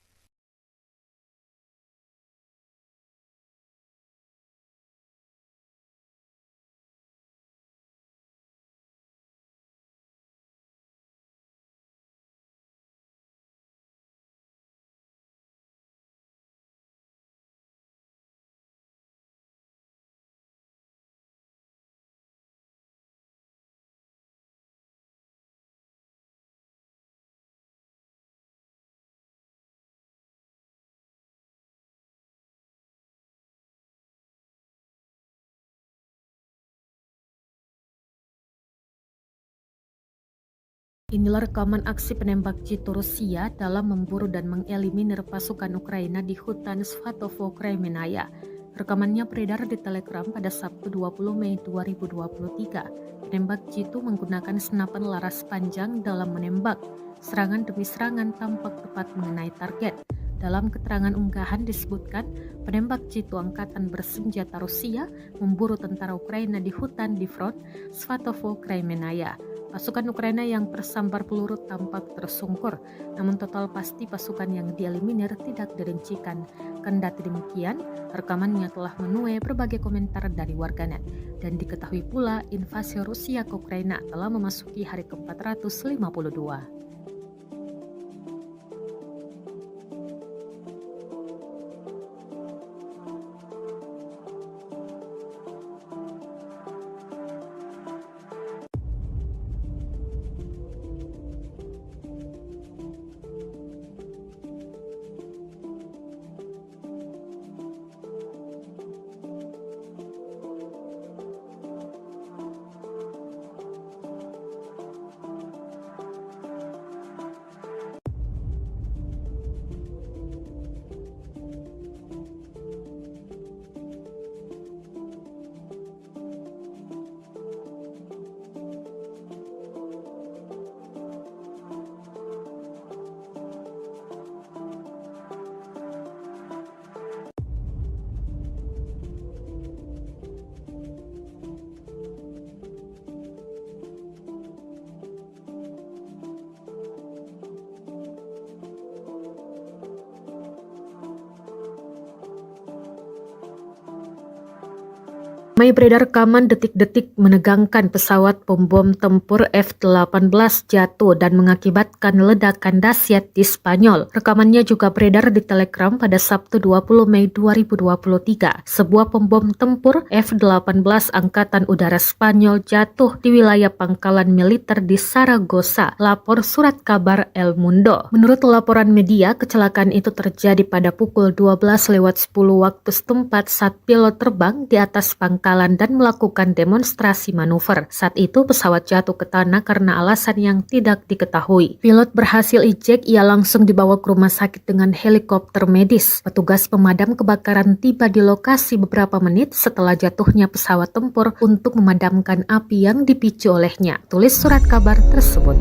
Inilah rekaman aksi penembak jitu Rusia dalam memburu dan mengeliminir pasukan Ukraina di hutan Svatovo-Kremenaya. Rekamannya beredar di Telegram pada Sabtu 20 Mei 2023. Penembak jitu menggunakan senapan laras panjang dalam menembak. Serangan demi serangan tampak tepat mengenai target. Dalam keterangan unggahan disebutkan, penembak jitu angkatan bersenjata Rusia memburu tentara Ukraina di hutan di front Svatovo-Kremenaya. Pasukan Ukraina yang tersambar peluru tampak tersungkur, namun total pasti pasukan yang dieliminir tidak dirincikan. Kendati demikian, rekamannya telah menuai berbagai komentar dari warganet. Dan diketahui pula invasi Rusia ke Ukraina telah memasuki hari ke-452. Ramai beredar rekaman detik-detik menegangkan pesawat pembom tempur F-18 jatuh dan mengakibatkan ledakan dahsyat di Spanyol. Rekamannya juga beredar di Telegram pada Sabtu 20 Mei 2023. Sebuah pembom tempur F-18 Angkatan Udara Spanyol jatuh di wilayah pangkalan militer di Saragossa, lapor surat kabar El Mundo. Menurut laporan media, kecelakaan itu terjadi pada pukul 12:10 waktu setempat saat pilot terbang di atas pangkalan dan melakukan demonstrasi manuver. Saat itu pesawat jatuh ke tanah karena alasan yang tidak diketahui. Pilot berhasil ejek, ia langsung dibawa ke rumah sakit dengan helikopter medis. Petugas pemadam kebakaran tiba di lokasi beberapa menit setelah jatuhnya pesawat tempur untuk memadamkan api yang dipicu olehnya, tulis surat kabar tersebut.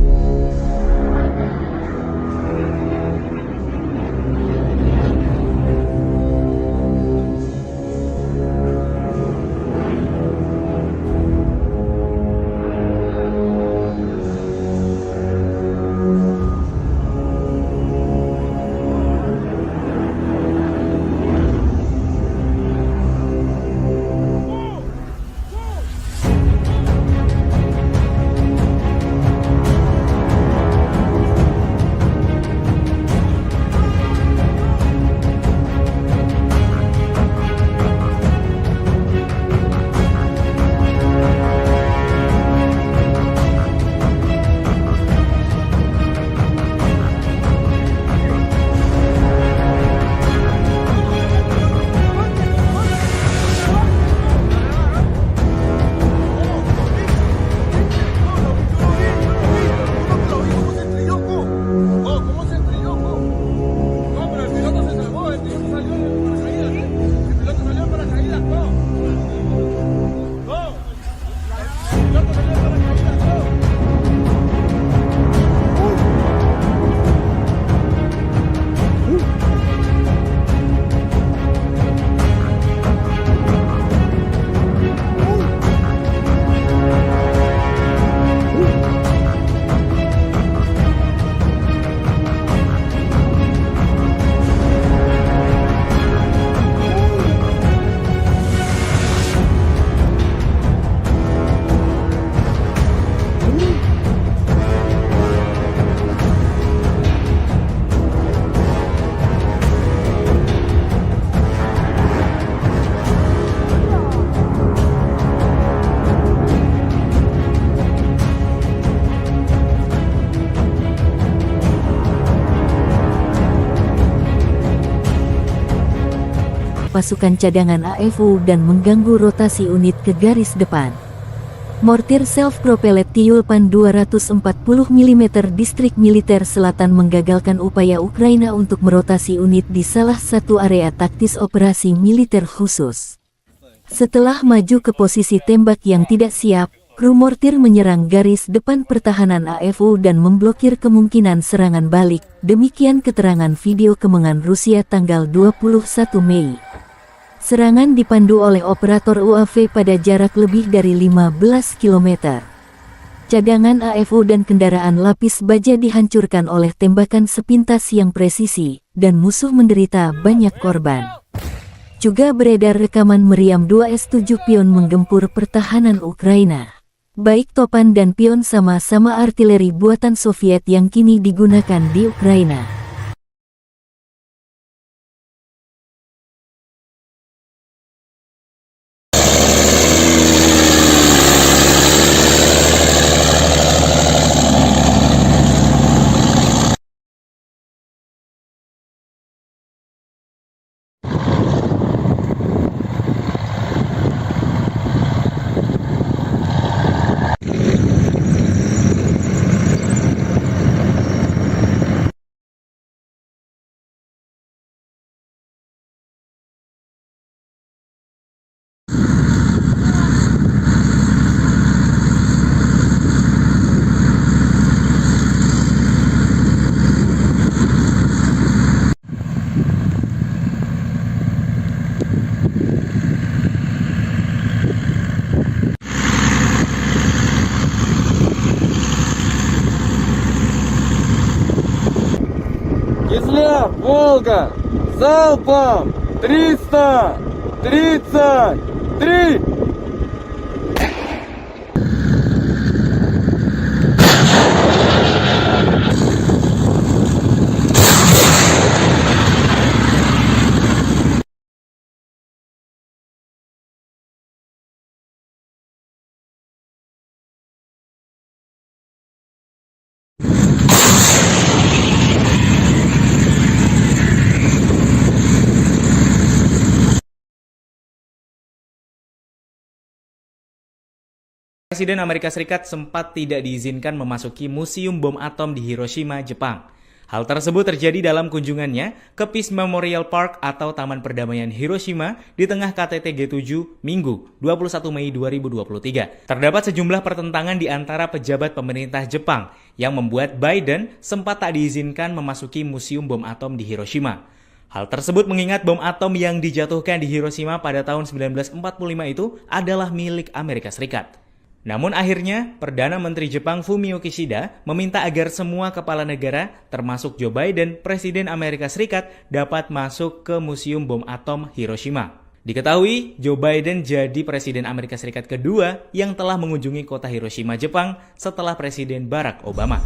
pasukan cadangan AFU dan mengganggu rotasi unit ke garis depan. Mortir self-propelled Tyulpan 240 mm distrik militer selatan menggagalkan upaya Ukraina untuk merotasi unit di salah satu area taktis operasi militer khusus. Setelah maju ke posisi tembak yang tidak siap, kru mortir menyerang garis depan pertahanan AFU dan memblokir kemungkinan serangan balik. Demikian keterangan video kemenangan Rusia tanggal 21 Mei. Serangan dipandu oleh operator UAV pada jarak lebih dari 15 km. Cadangan AFU dan kendaraan lapis baja dihancurkan oleh tembakan sepintas yang presisi, dan musuh menderita banyak korban. Juga beredar rekaman meriam 2S-7 pion menggempur pertahanan Ukraina. Baik Topan dan pion sama-sama artileri buatan Soviet yang kini digunakan di Ukraina. Кизляр, Волга, залпом 333! Presiden Amerika Serikat sempat tidak diizinkan memasuki Museum Bom Atom di Hiroshima, Jepang. Hal tersebut terjadi dalam kunjungannya ke Peace Memorial Park atau Taman Perdamaian Hiroshima di tengah KTT G7 Minggu 21 Mei 2023. Terdapat sejumlah pertentangan di antara pejabat pemerintah Jepang yang membuat Biden sempat tak diizinkan memasuki Museum Bom Atom di Hiroshima. Hal tersebut mengingat bom atom yang dijatuhkan di Hiroshima pada tahun 1945 itu adalah milik Amerika Serikat. Namun akhirnya, Perdana Menteri Jepang Fumio Kishida meminta agar semua kepala negara, termasuk Joe Biden, Presiden Amerika Serikat, dapat masuk ke Museum Bom Atom Hiroshima. Diketahui, Joe Biden jadi Presiden Amerika Serikat kedua yang telah mengunjungi kota Hiroshima, Jepang setelah Presiden Barack Obama.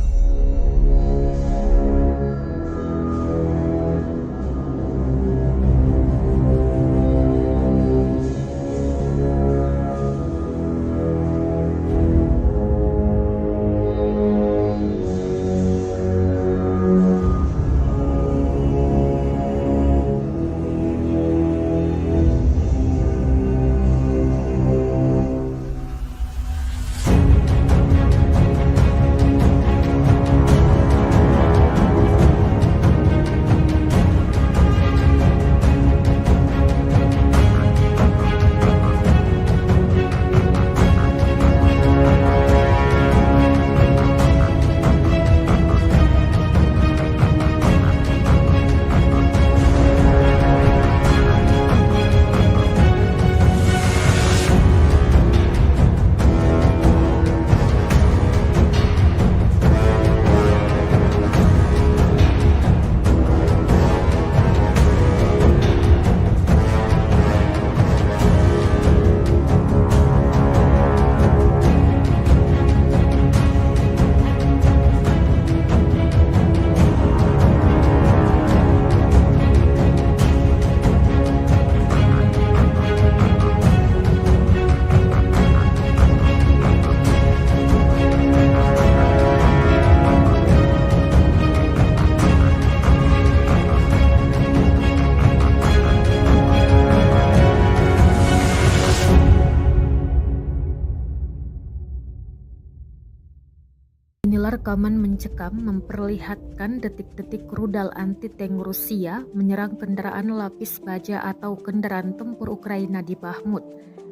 Inilah rekaman mencekam memperlihatkan detik-detik rudal anti-tank Rusia menyerang kendaraan lapis baja atau kendaraan tempur Ukraina di Bahmut.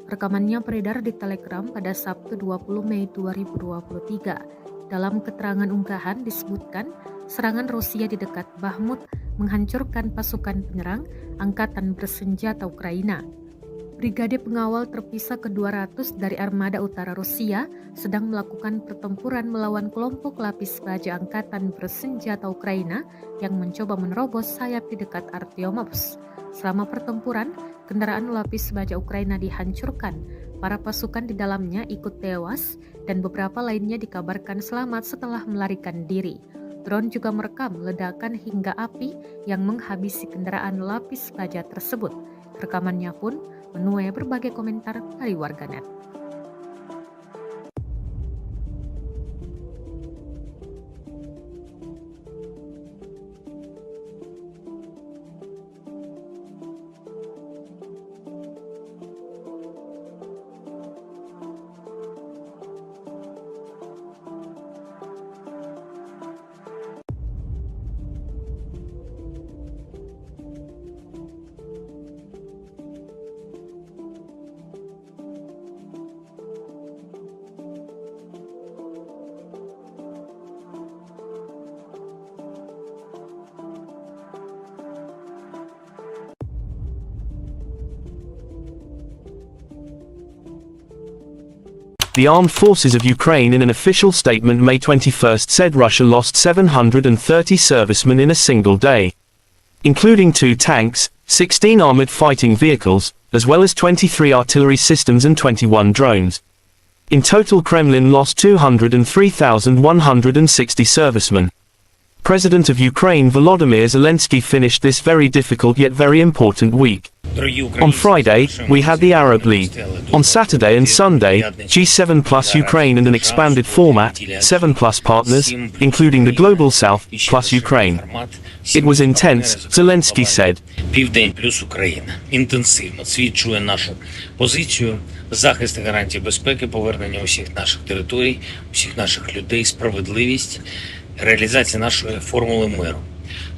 Rekamannya beredar di Telegram pada Sabtu 20 Mei 2023. Dalam keterangan unggahan disebutkan, serangan Rusia di dekat Bahmut menghancurkan pasukan penyerang Angkatan Bersenjata Ukraina. Brigade pengawal terpisah ke-200 dari Armada Utara Rusia sedang melakukan pertempuran melawan kelompok lapis baja Angkatan Bersenjata Ukraina yang mencoba menerobos sayap di dekat Artyomovsk. Selama pertempuran, kendaraan lapis baja Ukraina dihancurkan. Para pasukan di dalamnya ikut tewas dan beberapa lainnya dikabarkan selamat setelah melarikan diri. Drone juga merekam ledakan hingga api yang menghabisi kendaraan lapis baja tersebut. Rekamannya pun menuai berbagai komentar dari warganet. The Armed Forces of Ukraine in an official statement May 21 said Russia lost 730 servicemen in a single day, including 2 tanks, 16 armored fighting vehicles, as well as 23 artillery systems and 21 drones. In total, Kremlin lost 203,160 servicemen. President of Ukraine Volodymyr Zelensky finished this very difficult yet very important week. On Friday, we had the Arab League. On Saturday and Sunday, G7 plus Ukraine and an expanded format, 7 plus partners, including the Global South, plus Ukraine. It was intense, Zelensky said. Південь плюс Україна. Інтенсивно свідчує нашу позицію, захист і гарантії безпеки, повернення усіх наших територій, усіх наших людей, справедливість, реалізація нашої формули миру.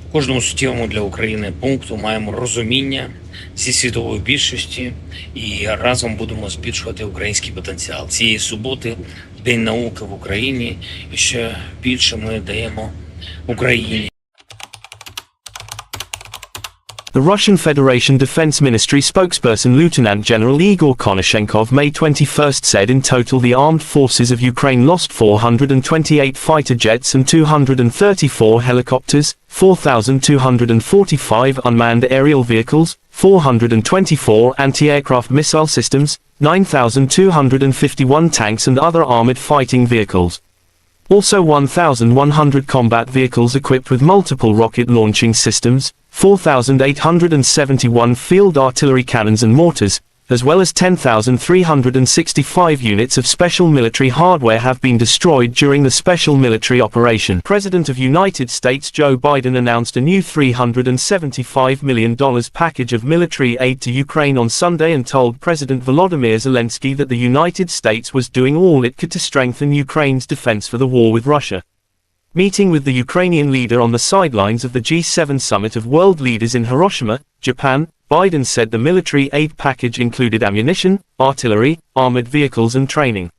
В кожному суттєвому для України пункту маємо розуміння зі світової більшості і разом будемо збільшувати український потенціал. Цієї суботи День науки в Україні, і ще більше ми даємо Україні. The Russian Federation Defense Ministry spokesperson Lieutenant General Igor Konashenkov May 21st said in total the armed forces of Ukraine lost 428 fighter jets and 234 helicopters, 4,245 unmanned aerial vehicles, 424 anti-aircraft missile systems, 9,251 tanks and other armored fighting vehicles. Also 1,100 combat vehicles equipped with multiple rocket launching systems, 4,871 field artillery cannons and mortars, as well as 10,365 units of special military hardware have been destroyed during the special military operation. President of United States Joe Biden announced a new $375 million package of military aid to Ukraine on Sunday and told President Volodymyr Zelensky that the United States was doing all it could to strengthen Ukraine's defense for the war with Russia. Meeting with the Ukrainian leader on the sidelines of the G7 summit of world leaders in Hiroshima, Japan, Biden said the military aid package included ammunition, artillery, armored vehicles and training.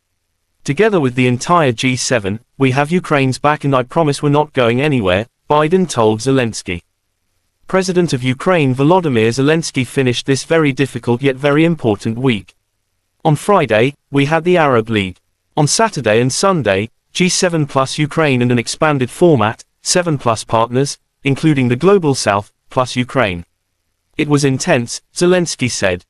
Together with the entire G7, we have Ukraine's back and I promise we're not going anywhere, Biden told Zelensky. President of Ukraine Volodymyr Zelensky finished this very difficult yet very important week. On Friday, we had the Arab League. On Saturday and Sunday, G7 plus Ukraine and an expanded format, 7 plus partners, including the Global South, plus Ukraine. It was intense, Zelensky said.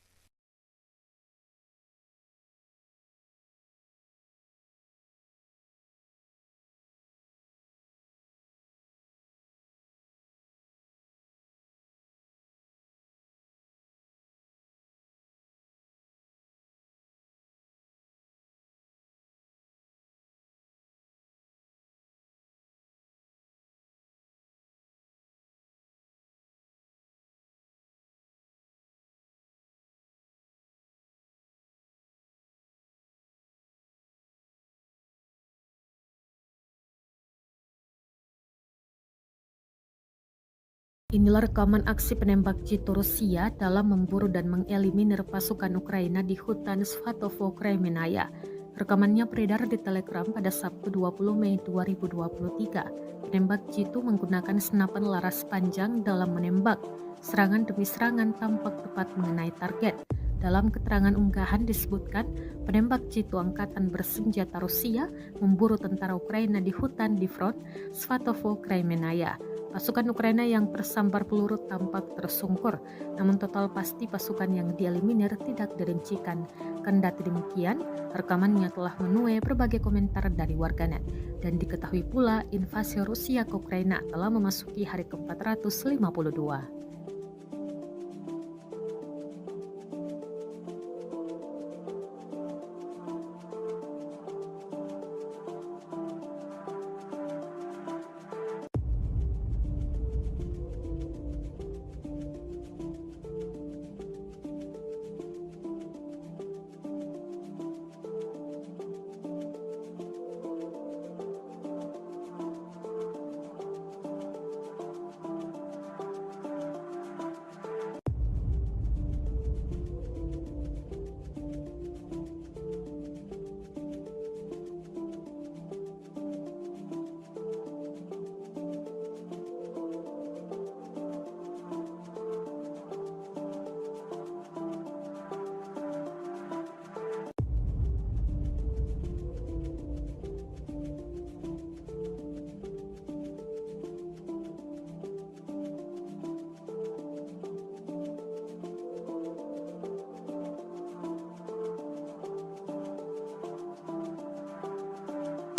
Inilah rekaman aksi penembak jitu Rusia dalam memburu dan mengeliminir pasukan Ukraina di hutan Svatovo, Kremenaya. Rekamannya beredar di Telegram pada Sabtu 20 Mei 2023. Penembak jitu menggunakan senapan laras panjang dalam menembak. Serangan demi serangan tampak tepat mengenai target. Dalam keterangan unggahan disebutkan, penembak jitu angkatan bersenjata Rusia memburu tentara Ukraina di hutan di front Svatovo, Kremenaya. Pasukan Ukraina yang tersambar peluru tampak tersungkur, namun total pasti pasukan yang dieliminir tidak dirincikan. Kendati demikian, rekamannya telah menuai berbagai komentar dari warganet, dan diketahui pula invasi Rusia ke Ukraina telah memasuki hari ke-452.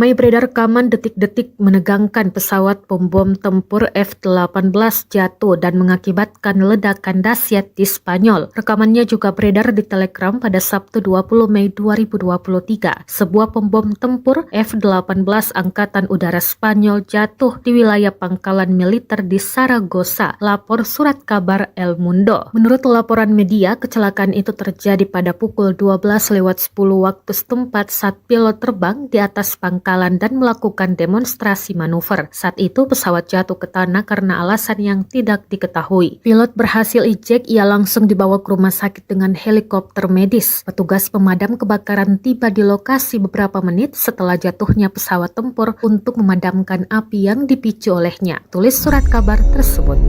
Ramai beredar rekaman detik-detik menegangkan pesawat pembom tempur F-18 jatuh dan mengakibatkan ledakan dahsyat di Spanyol. Rekamannya juga beredar di Telegram pada Sabtu 20 Mei 2023. Sebuah pembom tempur F-18 Angkatan Udara Spanyol jatuh di wilayah pangkalan militer di Saragossa, lapor surat kabar El Mundo. Menurut laporan media, kecelakaan itu terjadi pada pukul 12:10 waktu setempat saat pilot terbang di atas pangkalan dan melakukan demonstrasi manuver. Saat itu pesawat jatuh ke tanah karena alasan yang tidak diketahui. Pilot berhasil ejek, ia langsung dibawa ke rumah sakit dengan helikopter medis. Petugas pemadam kebakaran tiba di lokasi beberapa menit setelah jatuhnya pesawat tempur untuk memadamkan api yang dipicu olehnya. Tulis surat kabar tersebut.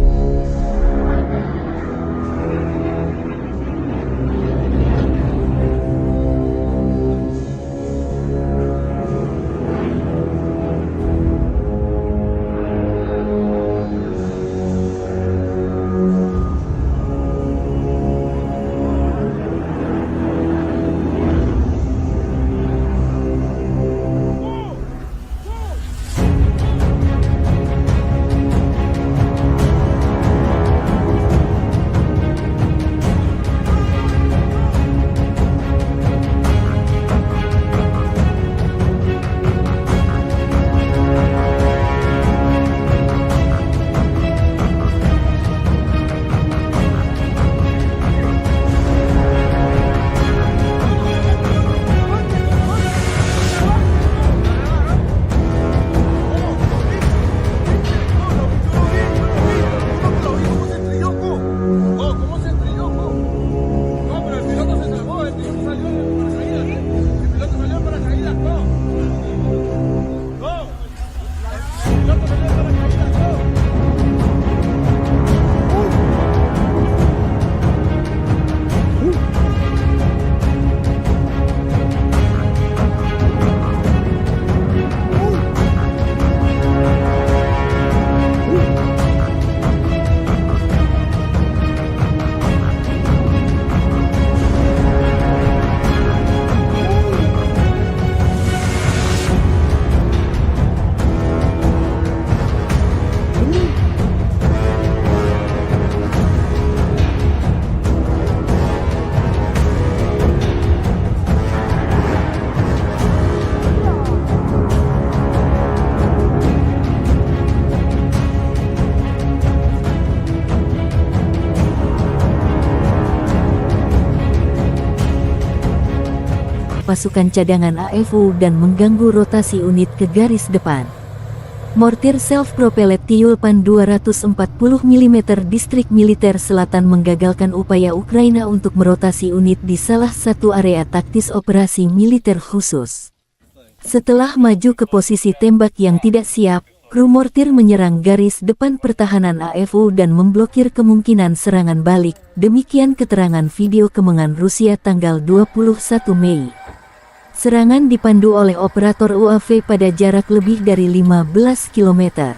pasukan cadangan AFU dan mengganggu rotasi unit ke garis depan. Mortir self-propelled Tyulpan 240 mm distrik militer selatan menggagalkan upaya Ukraina untuk merotasi unit di salah satu area taktis operasi militer khusus. Setelah maju ke posisi tembak yang tidak siap, kru mortir menyerang garis depan pertahanan AFU dan memblokir kemungkinan serangan balik. Demikian keterangan video kemenangan Rusia tanggal 21 Mei. Serangan dipandu oleh operator UAV pada jarak lebih dari 15 km.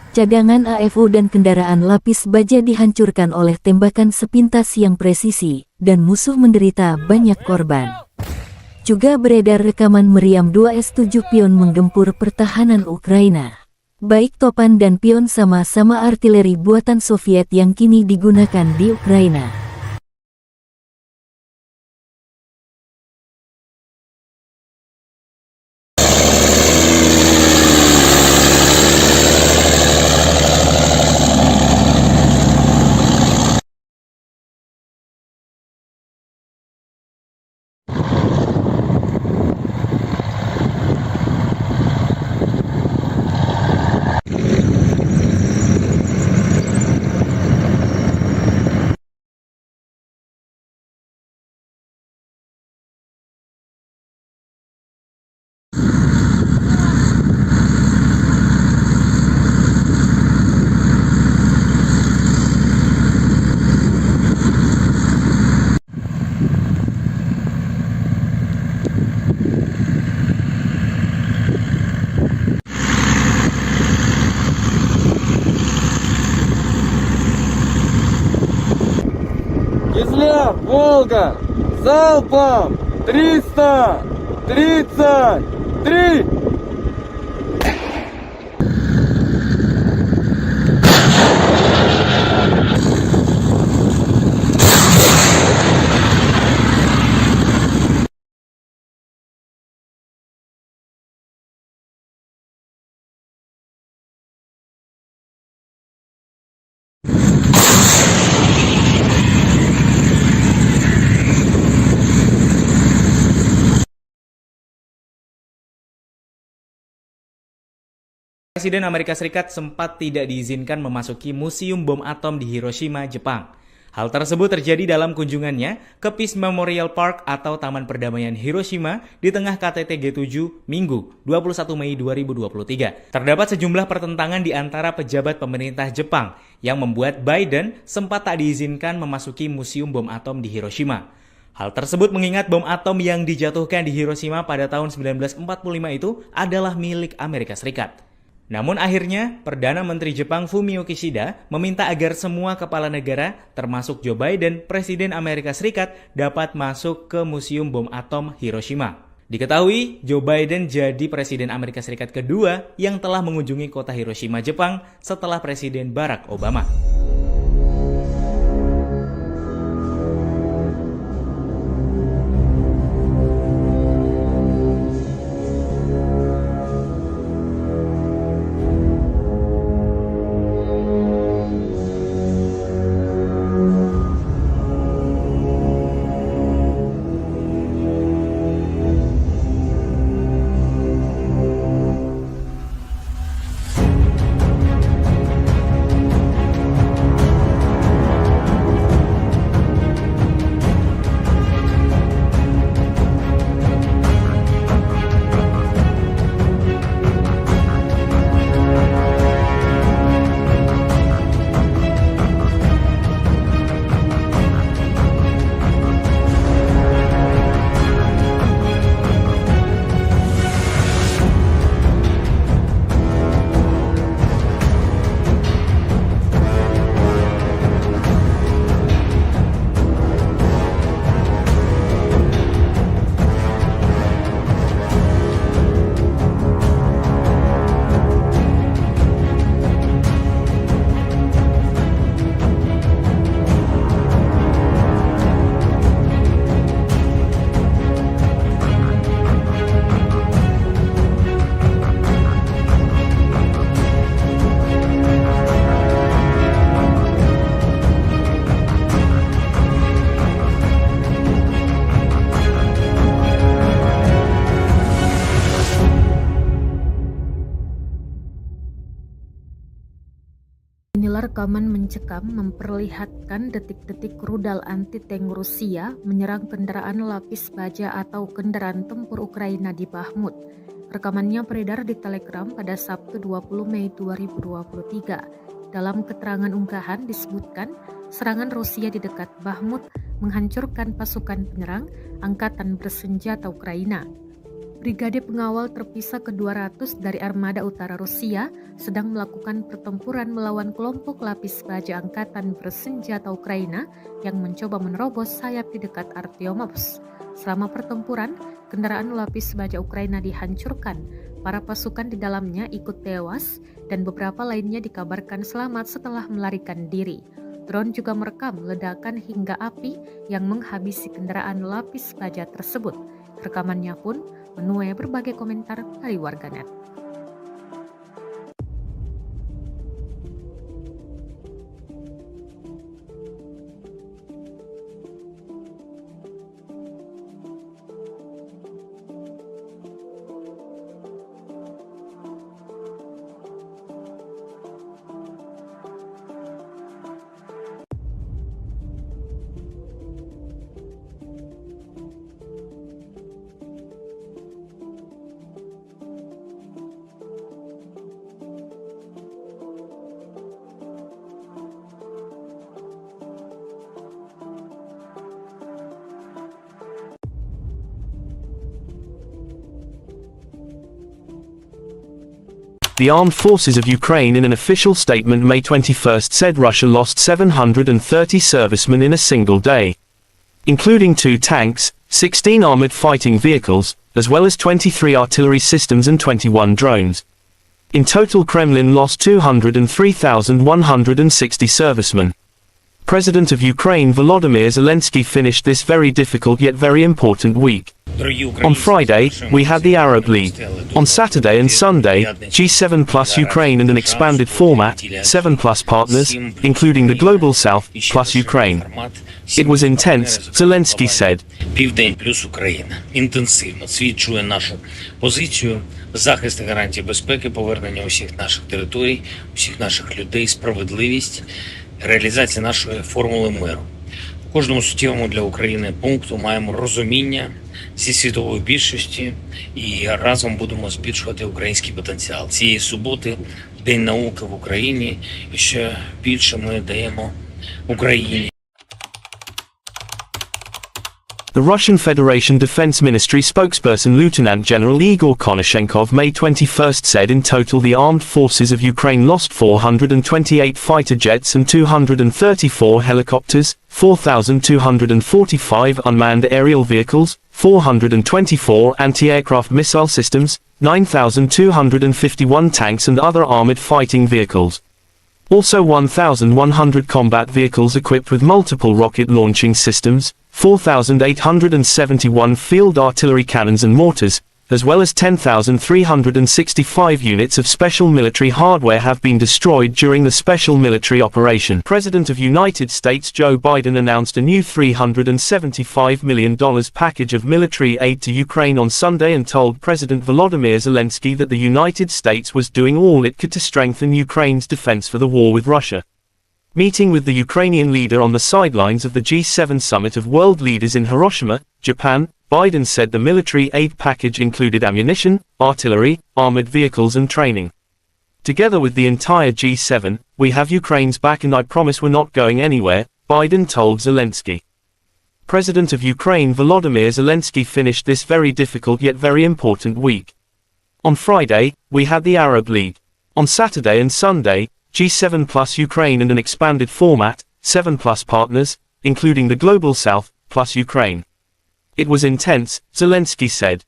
Cadangan AFU dan kendaraan lapis baja dihancurkan oleh tembakan sepintas yang presisi, dan musuh menderita banyak korban. Juga beredar rekaman meriam 2 S-7 pion menggempur pertahanan Ukraina. Baik topan dan pion sama-sama artileri buatan Soviet yang kini digunakan di Ukraina. Кизляр, Волга, залпом 333! Presiden Amerika Serikat sempat tidak diizinkan memasuki Museum Bom Atom di Hiroshima, Jepang. Hal tersebut terjadi dalam kunjungannya ke Peace Memorial Park atau Taman Perdamaian Hiroshima di tengah KTT G7 Minggu 21 Mei 2023. Terdapat sejumlah pertentangan di antara pejabat pemerintah Jepang yang membuat Biden sempat tak diizinkan memasuki Museum Bom Atom di Hiroshima. Hal tersebut mengingat bom atom yang dijatuhkan di Hiroshima pada tahun 1945 itu adalah milik Amerika Serikat. Namun akhirnya, Perdana Menteri Jepang Fumio Kishida meminta agar semua kepala negara, termasuk Joe Biden, Presiden Amerika Serikat, dapat masuk ke Museum Bom Atom Hiroshima. Diketahui, Joe Biden jadi Presiden Amerika Serikat kedua yang telah mengunjungi kota Hiroshima, Jepang setelah Presiden Barack Obama. Inilah rekaman mencekam memperlihatkan detik-detik rudal anti-tank Rusia menyerang kendaraan lapis baja atau kendaraan tempur Ukraina di Bahmut. Rekamannya beredar di Telegram pada Sabtu 20 Mei 2023. Dalam keterangan unggahan disebutkan serangan Rusia di dekat Bahmut menghancurkan pasukan penyerang Angkatan Bersenjata Ukraina. Brigade pengawal terpisah ke-200 dari Armada Utara Rusia sedang melakukan pertempuran melawan kelompok lapis baja Angkatan Bersenjata Ukraina yang mencoba menerobos sayap di dekat Artyomovsk. Selama pertempuran, kendaraan lapis baja Ukraina dihancurkan. Para pasukan di dalamnya ikut tewas dan beberapa lainnya dikabarkan selamat setelah melarikan diri. Drone juga merekam ledakan hingga api yang menghabisi kendaraan lapis baja tersebut. Rekamannya pun menuai berbagai komentar dari warganet. The Armed Forces of Ukraine in an official statement May 21 said Russia lost 730 servicemen in a single day, including 2 tanks, 16 armored fighting vehicles, as well as 23 artillery systems and 21 drones. In total, Kremlin lost 203,160 servicemen. President of Ukraine Volodymyr Zelensky finished this very difficult yet very important week. On Friday, we had the Arab League. On Saturday and Sunday, G7 plus Ukraine and an expanded format, 7 plus partners, including the Global South, plus Ukraine. It was intense, Zelensky said. Південь плюс Україна. Інтенсивно свідчує нашу позицію, захист і гарантії безпеки, повернення усіх наших територій, усіх наших людей, справедливість, реалізація нашої формули миру. У кожному суттєвому для України пункту маємо розуміння зі світової більшості і разом будемо збільшувати український потенціал. Цієї суботи День науки в Україні, і ще більше ми даємо Україні. The Russian Federation Defense Ministry spokesperson Lieutenant General Igor Konashenkov May 21 said in total the armed forces of Ukraine lost 428 fighter jets and 234 helicopters, 4,245 unmanned aerial vehicles, 424 anti-aircraft missile systems, 9,251 tanks and other armored fighting vehicles. Also 1,100 combat vehicles equipped with multiple rocket launching systems, 4,871 field artillery cannons and mortars, as well as 10,365 units of special military hardware have been destroyed during the special military operation. President of United States Joe Biden announced a new $375 million package of military aid to Ukraine on Sunday and told President Volodymyr Zelensky that the United States was doing all it could to strengthen Ukraine's defense for the war with Russia. Meeting with the Ukrainian leader on the sidelines of the G7 summit of world leaders in Hiroshima, Japan, Biden said the military aid package included ammunition, artillery, armored vehicles and training. Together with the entire G7, we have Ukraine's back and I promise we're not going anywhere, Biden told Zelensky. President of Ukraine Volodymyr Zelensky finished this very difficult yet very important week. On Friday, we had the Arab League. On Saturday and Sunday, G7 plus Ukraine and an expanded format, 7 plus partners, including the Global South, plus Ukraine. It was intense, Zelensky said.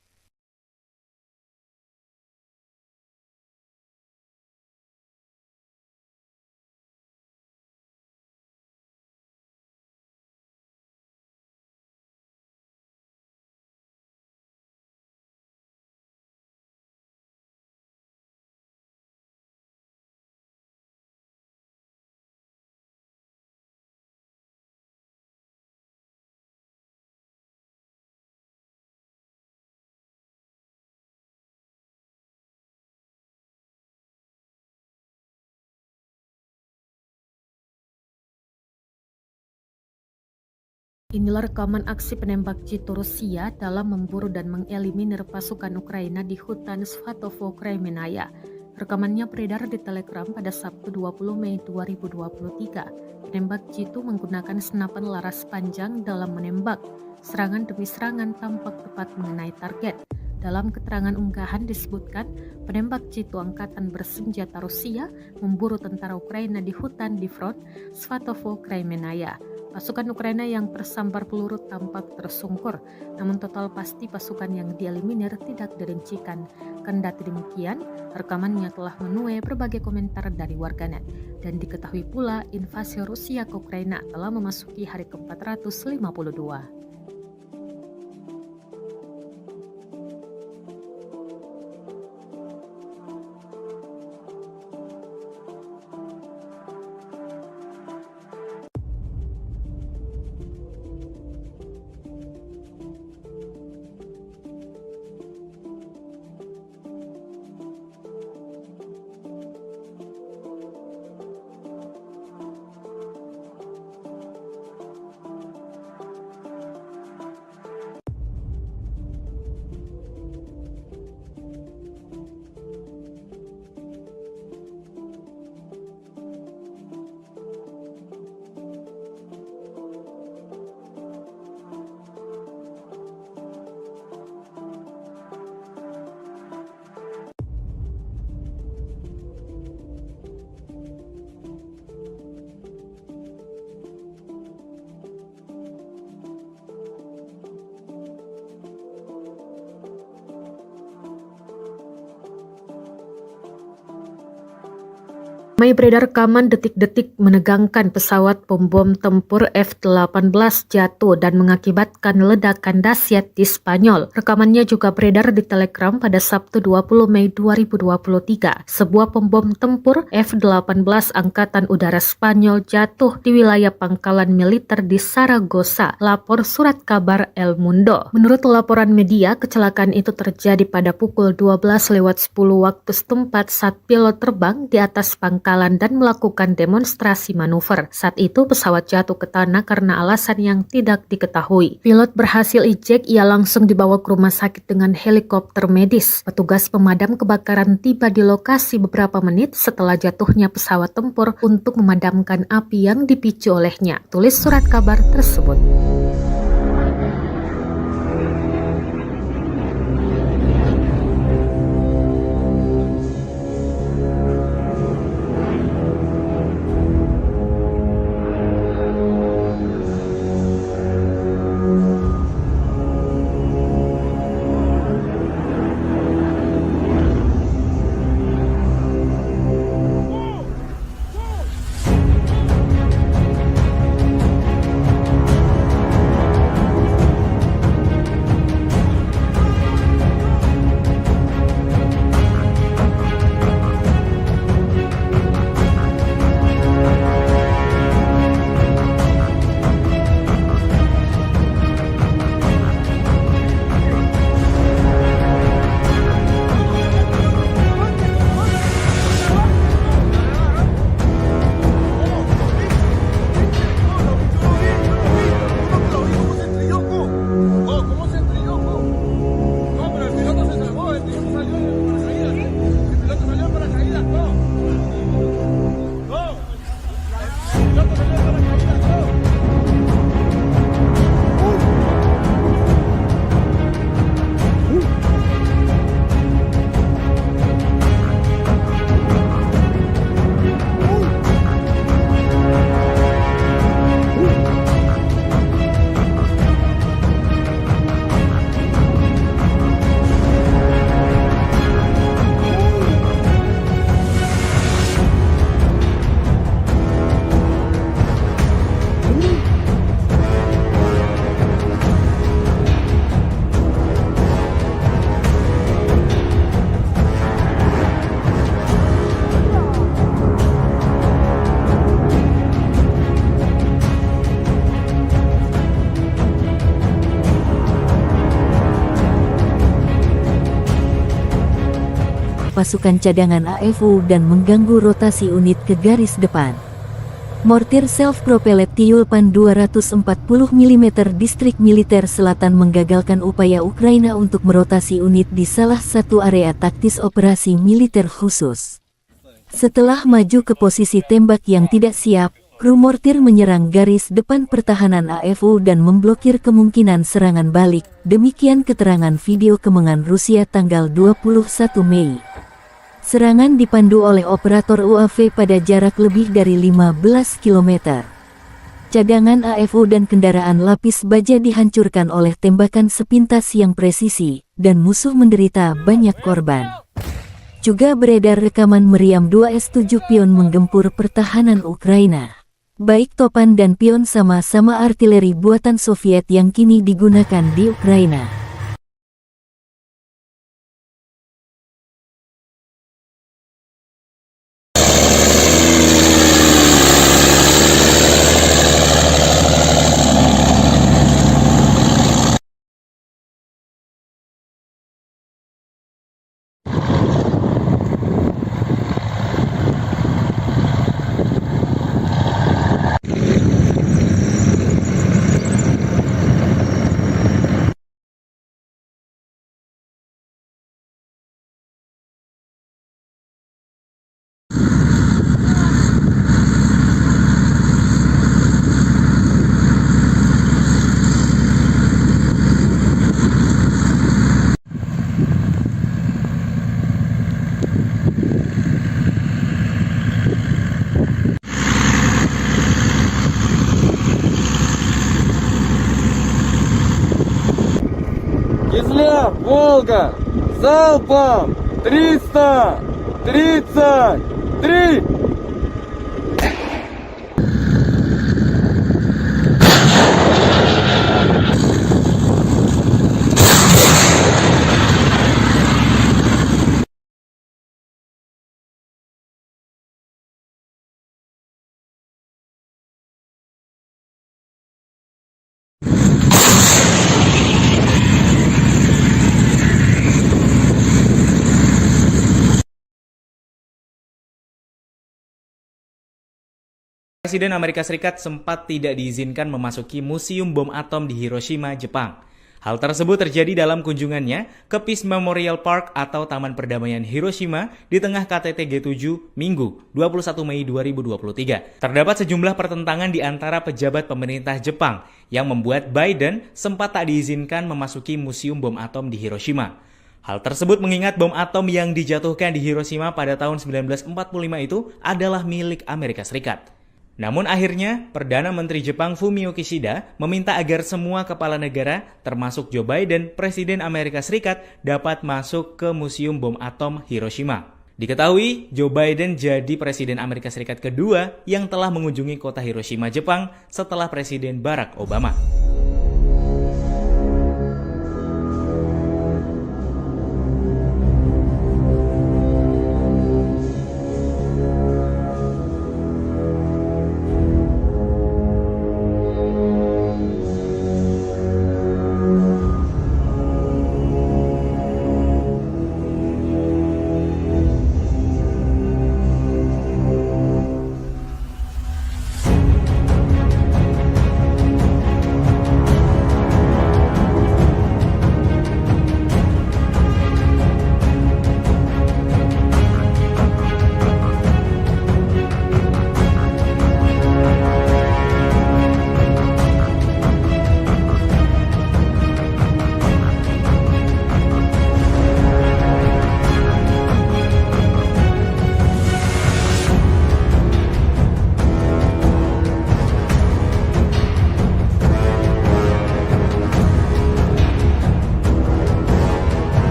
Inilah rekaman aksi penembak jitu Rusia dalam memburu dan mengeliminir pasukan Ukraina di hutan Svatovo Kremenaya. Rekamannya beredar di Telegram pada Sabtu 20 Mei 2023. Penembak jitu menggunakan senapan laras panjang dalam menembak. Serangan demi serangan tampak tepat mengenai target. Dalam keterangan unggahan disebutkan, penembak jitu angkatan bersenjata Rusia memburu tentara Ukraina di hutan di front Svatovo Kremenaya. Pasukan Ukraina yang tersambar peluru tampak tersungkur, namun total pasti pasukan yang dieliminir tidak dirincikan. Kendati demikian, rekamannya telah menuai berbagai komentar dari warganet, dan diketahui pula invasi Rusia ke Ukraina telah memasuki hari ke-452. Ramai beredar rekaman detik-detik menegangkan pesawat pembom tempur F-18 jatuh dan mengakibatkan ledakan dahsyat di Spanyol. Rekamannya juga beredar di Telegram pada Sabtu 20 Mei 2023. Sebuah pembom tempur F-18 Angkatan Udara Spanyol jatuh di wilayah pangkalan militer di Saragossa, lapor surat kabar El Mundo. Menurut laporan media, kecelakaan itu terjadi pada pukul 12:10 waktu setempat saat pilot terbang di atas pangkalan dan melakukan demonstrasi manuver. Saat itu pesawat jatuh ke tanah karena alasan yang tidak diketahui. Pilot berhasil ejek, ia langsung dibawa ke rumah sakit dengan helikopter medis. Petugas pemadam kebakaran tiba di lokasi beberapa menit setelah jatuhnya pesawat tempur untuk memadamkan api yang dipicu olehnya, tulis surat kabar tersebut. pasukan cadangan AFU dan mengganggu rotasi unit ke garis depan. Mortir self-propelled Tyulpan 240 mm distrik militer selatan menggagalkan upaya Ukraina untuk merotasi unit di salah satu area taktis operasi militer khusus. Setelah maju ke posisi tembak yang tidak siap, kru mortir menyerang garis depan pertahanan AFU dan memblokir kemungkinan serangan balik. Demikian keterangan video kemenangan Rusia tanggal 21 Mei. Serangan dipandu oleh operator UAV pada jarak lebih dari 15 km. Cadangan AFU dan kendaraan lapis baja dihancurkan oleh tembakan sepintas yang presisi, dan musuh menderita banyak korban. Juga beredar rekaman meriam 2S-7 Pion menggempur pertahanan Ukraina. Baik Topan dan Pion sama-sama artileri buatan Soviet yang kini digunakan di Ukraina. Кизляр, Волга, залпом 333! Presiden Amerika Serikat sempat tidak diizinkan memasuki Museum Bom Atom di Hiroshima, Jepang. Hal tersebut terjadi dalam kunjungannya ke Peace Memorial Park atau Taman Perdamaian Hiroshima di tengah KTT G7 Minggu 21 Mei 2023. Terdapat sejumlah pertentangan di antara pejabat pemerintah Jepang yang membuat Biden sempat tak diizinkan memasuki Museum Bom Atom di Hiroshima. Hal tersebut mengingat bom atom yang dijatuhkan di Hiroshima pada tahun 1945 itu adalah milik Amerika Serikat. Namun akhirnya, Perdana Menteri Jepang Fumio Kishida meminta agar semua kepala negara, termasuk Joe Biden, Presiden Amerika Serikat, dapat masuk ke Museum Bom Atom Hiroshima. Diketahui, Joe Biden jadi Presiden Amerika Serikat kedua yang telah mengunjungi kota Hiroshima, Jepang setelah Presiden Barack Obama.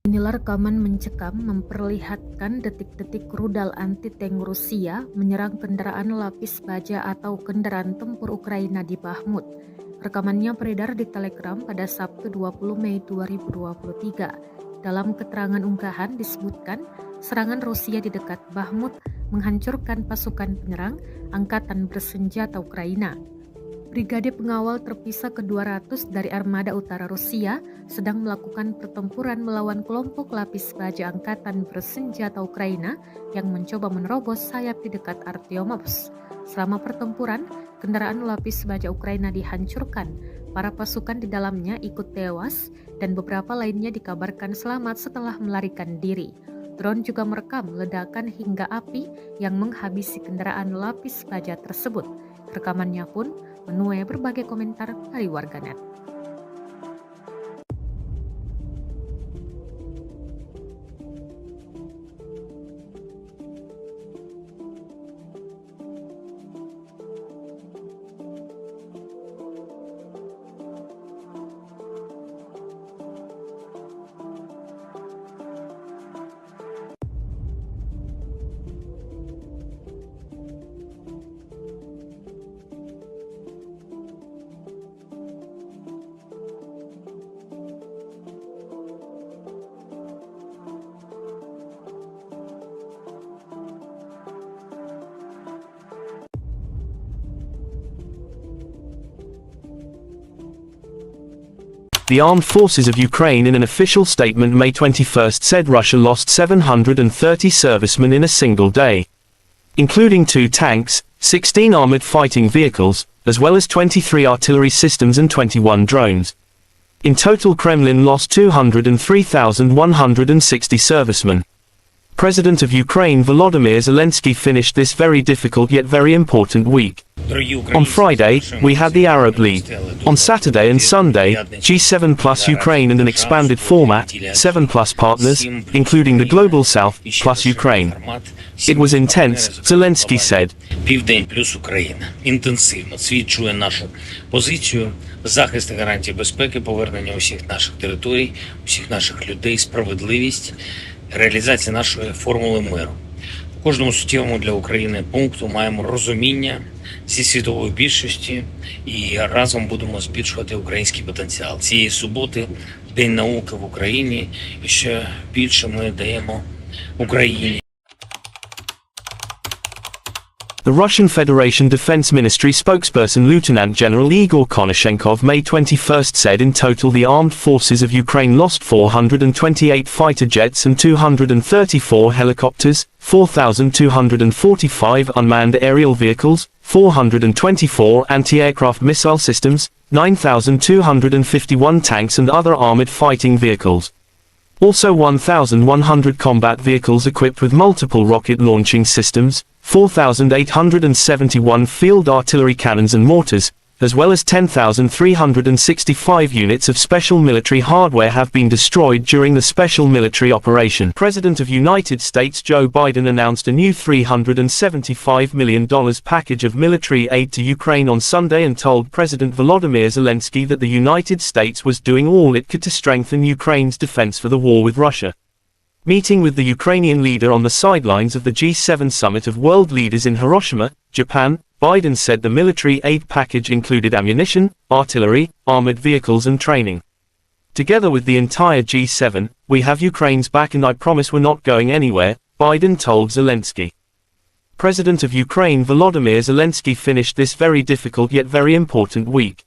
Inilah rekaman mencekam memperlihatkan detik-detik rudal anti-tank Rusia menyerang kendaraan lapis baja atau kendaraan tempur Ukraina di Bahmut. Rekamannya beredar di Telegram pada Sabtu 20 Mei 2023. Dalam keterangan unggahan disebutkan serangan Rusia di dekat Bahmut menghancurkan pasukan penyerang Angkatan Bersenjata Ukraina. Brigade pengawal terpisah ke-200 dari Armada Utara Rusia sedang melakukan pertempuran melawan kelompok lapis baja Angkatan Bersenjata Ukraina yang mencoba menerobos sayap di dekat Artyomovsk. Selama pertempuran, kendaraan lapis baja Ukraina dihancurkan. Para pasukan di dalamnya ikut tewas dan beberapa lainnya dikabarkan selamat setelah melarikan diri. Drone juga merekam ledakan hingga api yang menghabisi kendaraan lapis baja tersebut. Rekamannya pun menuai berbagai komentar dari warganet. The Armed Forces of Ukraine in an official statement May 21 said Russia lost 730 servicemen in a single day, including 2 tanks, 16 armored fighting vehicles, as well as 23 artillery systems and 21 drones. In total, Kremlin lost 203,160 servicemen. President of Ukraine Volodymyr Zelensky finished this very difficult yet very important week. On Friday, we had the Arab League. On Saturday and Sunday, G7 plus Ukraine and an expanded format, 7 plus partners, including the Global South, plus Ukraine. It was intense, Zelensky said. Південь плюс Україна. Інтенсивно свідчує нашу позицію, захист і гарантії безпеки, повернення усіх наших територій, усіх наших людей, справедливість, реалізація нашої формули миру. У кожному суттєвому для України пункту маємо розуміння зі світової більшості і разом будемо збільшувати український потенціал. Цієї суботи День науки в Україні, і ще більше ми даємо Україні. The Russian Federation Defense Ministry spokesperson Lieutenant General Igor Konashenkov May 21st said in total the armed forces of Ukraine lost 428 fighter jets and 234 helicopters, 4,245 unmanned aerial vehicles, 424 anti-aircraft missile systems, 9,251 tanks and other armored fighting vehicles. Also 1,100 combat vehicles equipped with multiple rocket launching systems, 4,871 field artillery cannons and mortars, as well as 10,365 units of special military hardware have been destroyed during the special military operation. President of United States Joe Biden announced a new $375 million package of military aid to Ukraine on Sunday and told President Volodymyr Zelensky that the United States was doing all it could to strengthen Ukraine's defense for the war with Russia. Meeting with the Ukrainian leader on the sidelines of the G7 summit of world leaders in Hiroshima, Japan, Biden said the military aid package included ammunition, artillery, armored vehicles and training. Together with the entire G7, we have Ukraine's back and I promise we're not going anywhere, Biden told Zelensky. President of Ukraine Volodymyr Zelensky finished this very difficult yet very important week.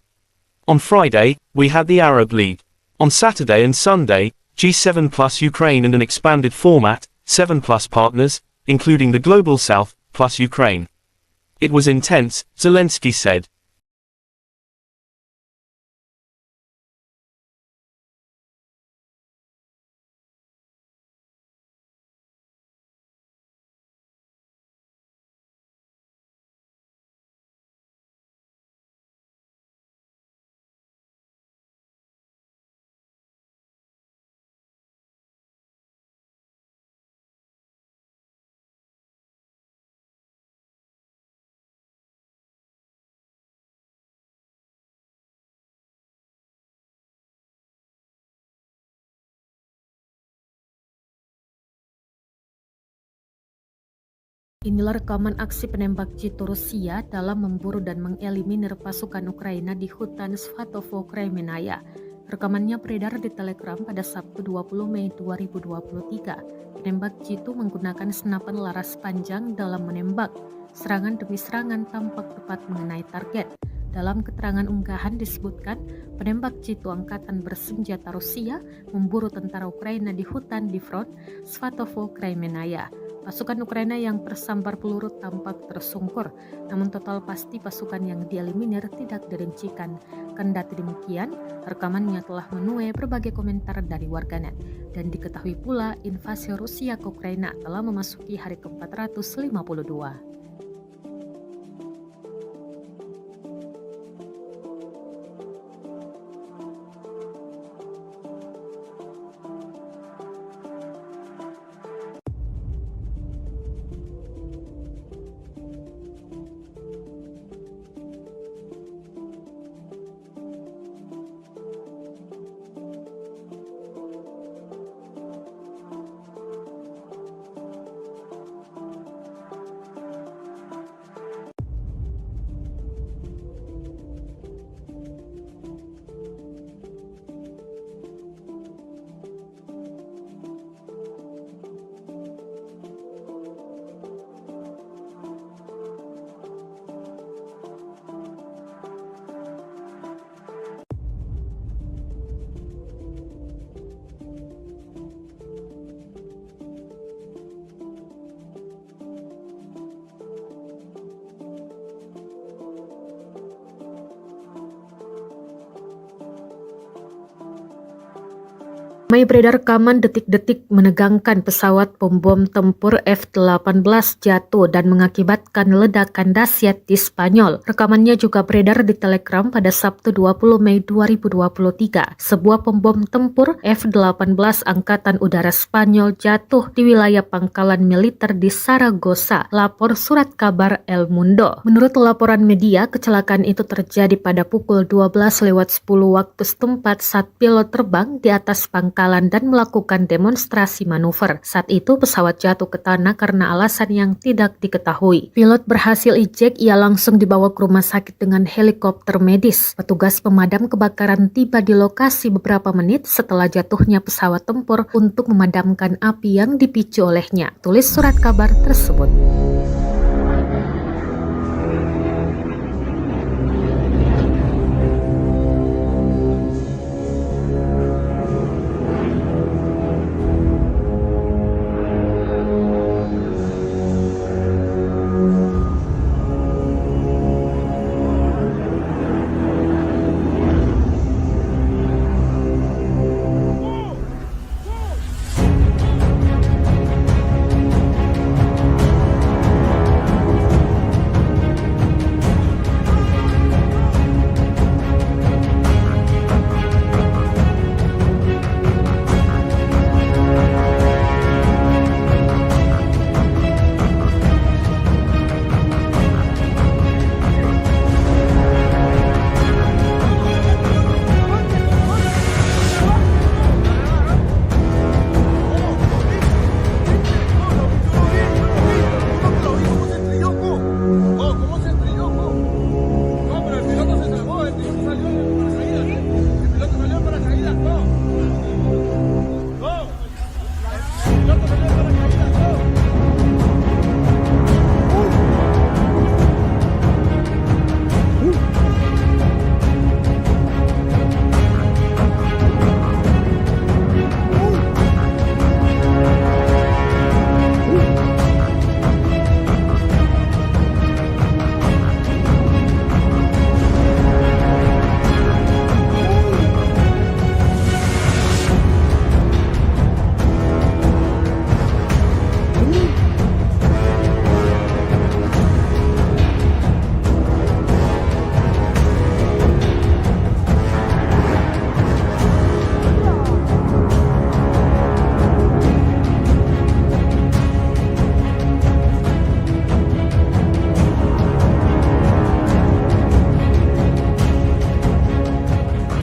On Friday, we had the Arab League. On Saturday and Sunday, G7 plus Ukraine and an expanded format, 7 plus partners, including the Global South, plus Ukraine. It was intense, Zelensky said. Inilah rekaman aksi penembak jitu Rusia dalam memburu dan mengeliminir pasukan Ukraina di hutan Svatovo, Kremenaya. Rekamannya beredar di Telegram pada Sabtu 20 Mei 2023. Penembak jitu menggunakan senapan laras panjang dalam menembak. Serangan demi serangan tampak tepat mengenai target. Dalam keterangan unggahan disebutkan, penembak jitu angkatan bersenjata Rusia memburu tentara Ukraina di hutan di front Svatovo, Kremenaya. Pasukan Ukraina yang tersambar peluru tampak tersungkur, namun total pasti pasukan yang dieliminir tidak dirincikan. Kendati demikian, rekamannya telah menuai berbagai komentar dari warganet. Dan diketahui pula invasi Rusia ke Ukraina telah memasuki hari ke-452. Ramai beredar rekaman detik-detik menegangkan pesawat pembom tempur F-18 jatuh dan mengakibatkan ledakan dahsyat di Spanyol. Rekamannya juga beredar di Telegram pada Sabtu 20 Mei 2023. Sebuah pembom tempur F-18 Angkatan Udara Spanyol jatuh di wilayah pangkalan militer di Saragossa, lapor surat kabar El Mundo. Menurut laporan media, kecelakaan itu terjadi pada pukul 12:10 waktu setempat saat pilot terbang di atas pangkalan dan melakukan demonstrasi manuver. Saat itu pesawat jatuh ke tanah karena alasan yang tidak diketahui. Pilot berhasil ejek, ia langsung dibawa ke rumah sakit dengan helikopter medis. Petugas pemadam kebakaran tiba di lokasi beberapa menit setelah jatuhnya pesawat tempur untuk memadamkan api yang dipicu olehnya, tulis surat kabar tersebut.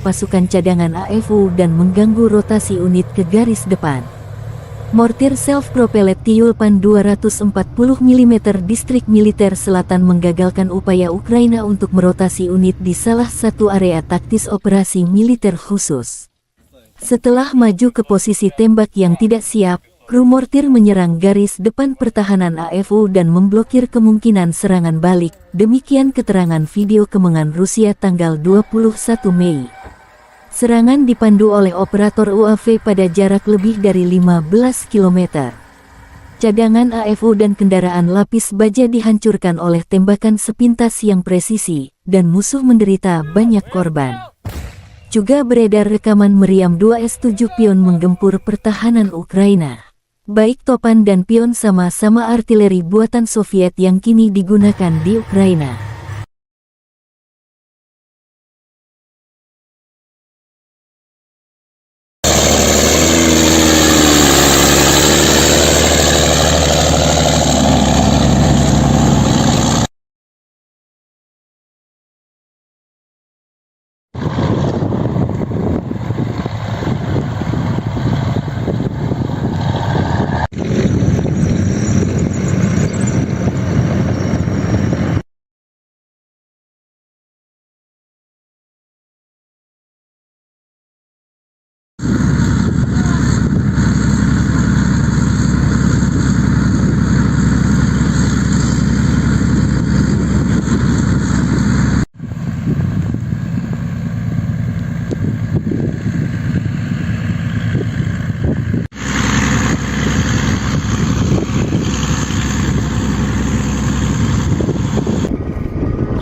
pasukan cadangan AFU dan mengganggu rotasi unit ke garis depan. Mortir self-propelled Tyulpan 240 mm distrik militer selatan menggagalkan upaya Ukraina untuk merotasi unit di salah satu area taktis operasi militer khusus. Setelah maju ke posisi tembak yang tidak siap, kru mortir menyerang garis depan pertahanan AFU dan memblokir kemungkinan serangan balik. Demikian keterangan video kemenangan Rusia tanggal 21 Mei. Serangan dipandu oleh operator UAV pada jarak lebih dari 15 km. Cadangan AFU dan kendaraan lapis baja dihancurkan oleh tembakan sepintas yang presisi, dan musuh menderita banyak korban. Juga beredar rekaman meriam 2S7 Pion menggempur pertahanan Ukraina. Baik Topan dan Pion sama-sama artileri buatan Soviet yang kini digunakan di Ukraina.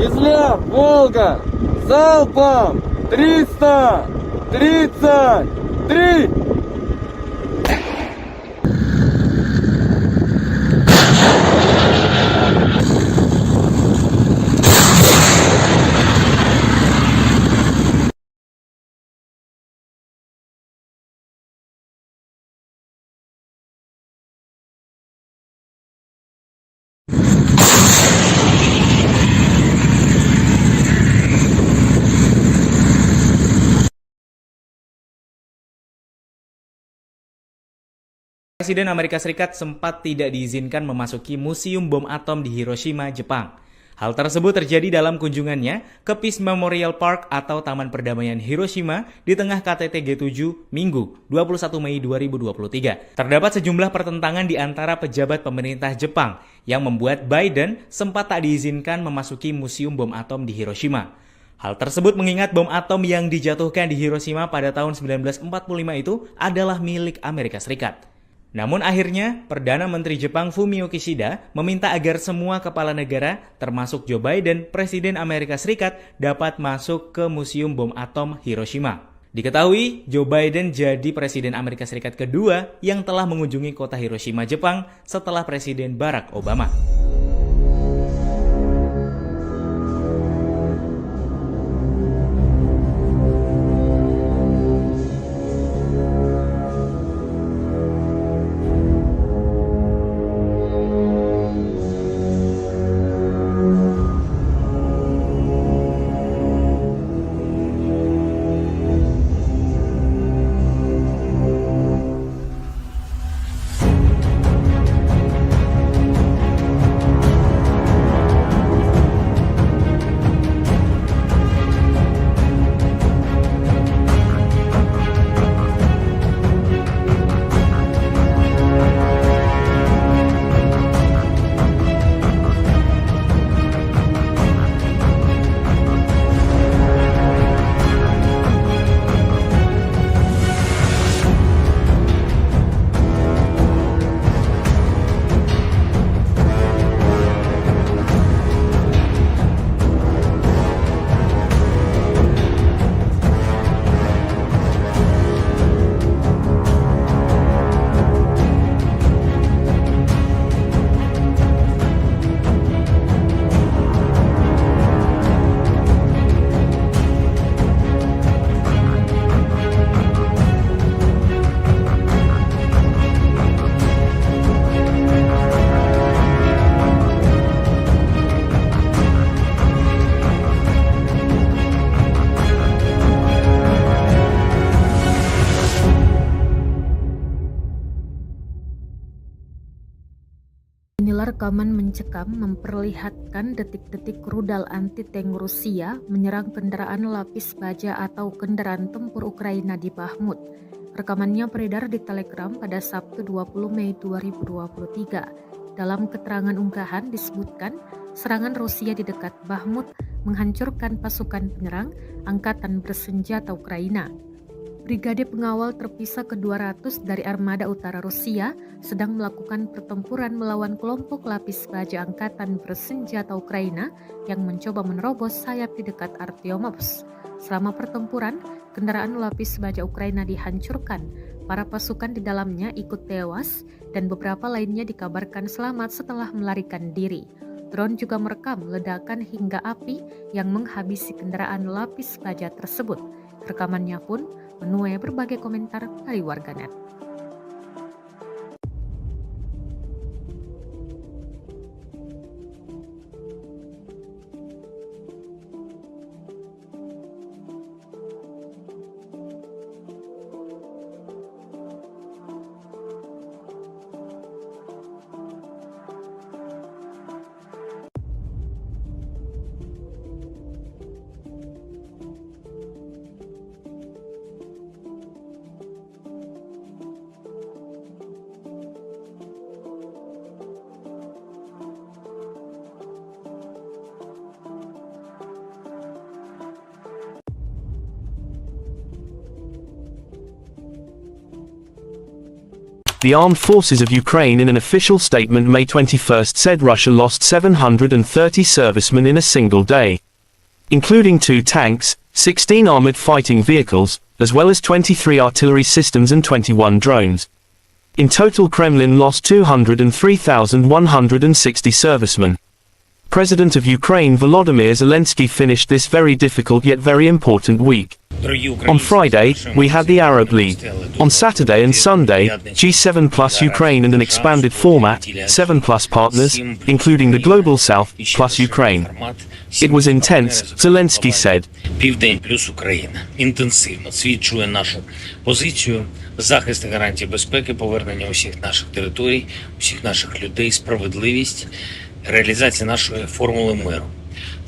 Кизляр, Волга, залпом 333! Presiden Amerika Serikat sempat tidak diizinkan memasuki Museum Bom Atom di Hiroshima, Jepang. Hal tersebut terjadi dalam kunjungannya ke Peace Memorial Park atau Taman Perdamaian Hiroshima di tengah KTT G7 Minggu 21 Mei 2023. Terdapat sejumlah pertentangan di antara pejabat pemerintah Jepang yang membuat Biden sempat tak diizinkan memasuki Museum Bom Atom di Hiroshima. Hal tersebut mengingat bom atom yang dijatuhkan di Hiroshima pada tahun 1945 itu adalah milik Amerika Serikat. Namun akhirnya, Perdana Menteri Jepang Fumio Kishida meminta agar semua kepala negara, termasuk Joe Biden, Presiden Amerika Serikat, dapat masuk ke Museum Bom Atom Hiroshima. Diketahui, Joe Biden jadi Presiden Amerika Serikat kedua yang telah mengunjungi kota Hiroshima, Jepang setelah Presiden Barack Obama. Inilah rekaman mencekam memperlihatkan detik-detik rudal anti-tank Rusia menyerang kendaraan lapis baja atau kendaraan tempur Ukraina di Bahmut. Rekamannya beredar di Telegram pada Sabtu 20 Mei 2023. Dalam keterangan unggahan disebutkan serangan Rusia di dekat Bahmut menghancurkan pasukan penyerang Angkatan Bersenjata Ukraina. Brigade pengawal terpisah ke-200 dari Armada Utara Rusia sedang melakukan pertempuran melawan kelompok lapis baja Angkatan Bersenjata Ukraina yang mencoba menerobos sayap di dekat Artyomovsk. Selama pertempuran, kendaraan lapis baja Ukraina dihancurkan. Para pasukan di dalamnya ikut tewas dan beberapa lainnya dikabarkan selamat setelah melarikan diri. Drone juga merekam ledakan hingga api yang menghabisi kendaraan lapis baja tersebut. Rekamannya pun menuai berbagai komentar dari warganet. The Armed Forces of Ukraine in an official statement May 21 said Russia lost 730 servicemen in a single day, including 2 tanks, 16 armored fighting vehicles, as well as 23 artillery systems and 21 drones. In total, Kremlin lost 203,160 servicemen. President of Ukraine Volodymyr Zelensky finished this very difficult yet very important week On Friday, we had the Arab League. On Saturday and Sunday, G7 plus Ukraine and an expanded format, 7 plus partners, including the Global South, plus Ukraine. It was intense, Zelensky said. Південь плюс Україна. Інтенсивно. Світ чує нашу позицію, захист і гарантії безпеки, повернення усіх наших територій, усіх наших людей, справедливість, реалізація нашої формули миру.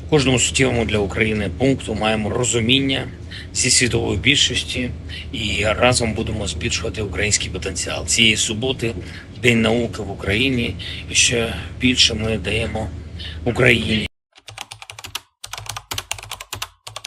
У кожному суттєвому для України пункту маємо розуміння зі світової більшості і разом будемо збільшувати український потенціал. Цієї суботи День науки в Україні, і ще більше ми даємо Україні.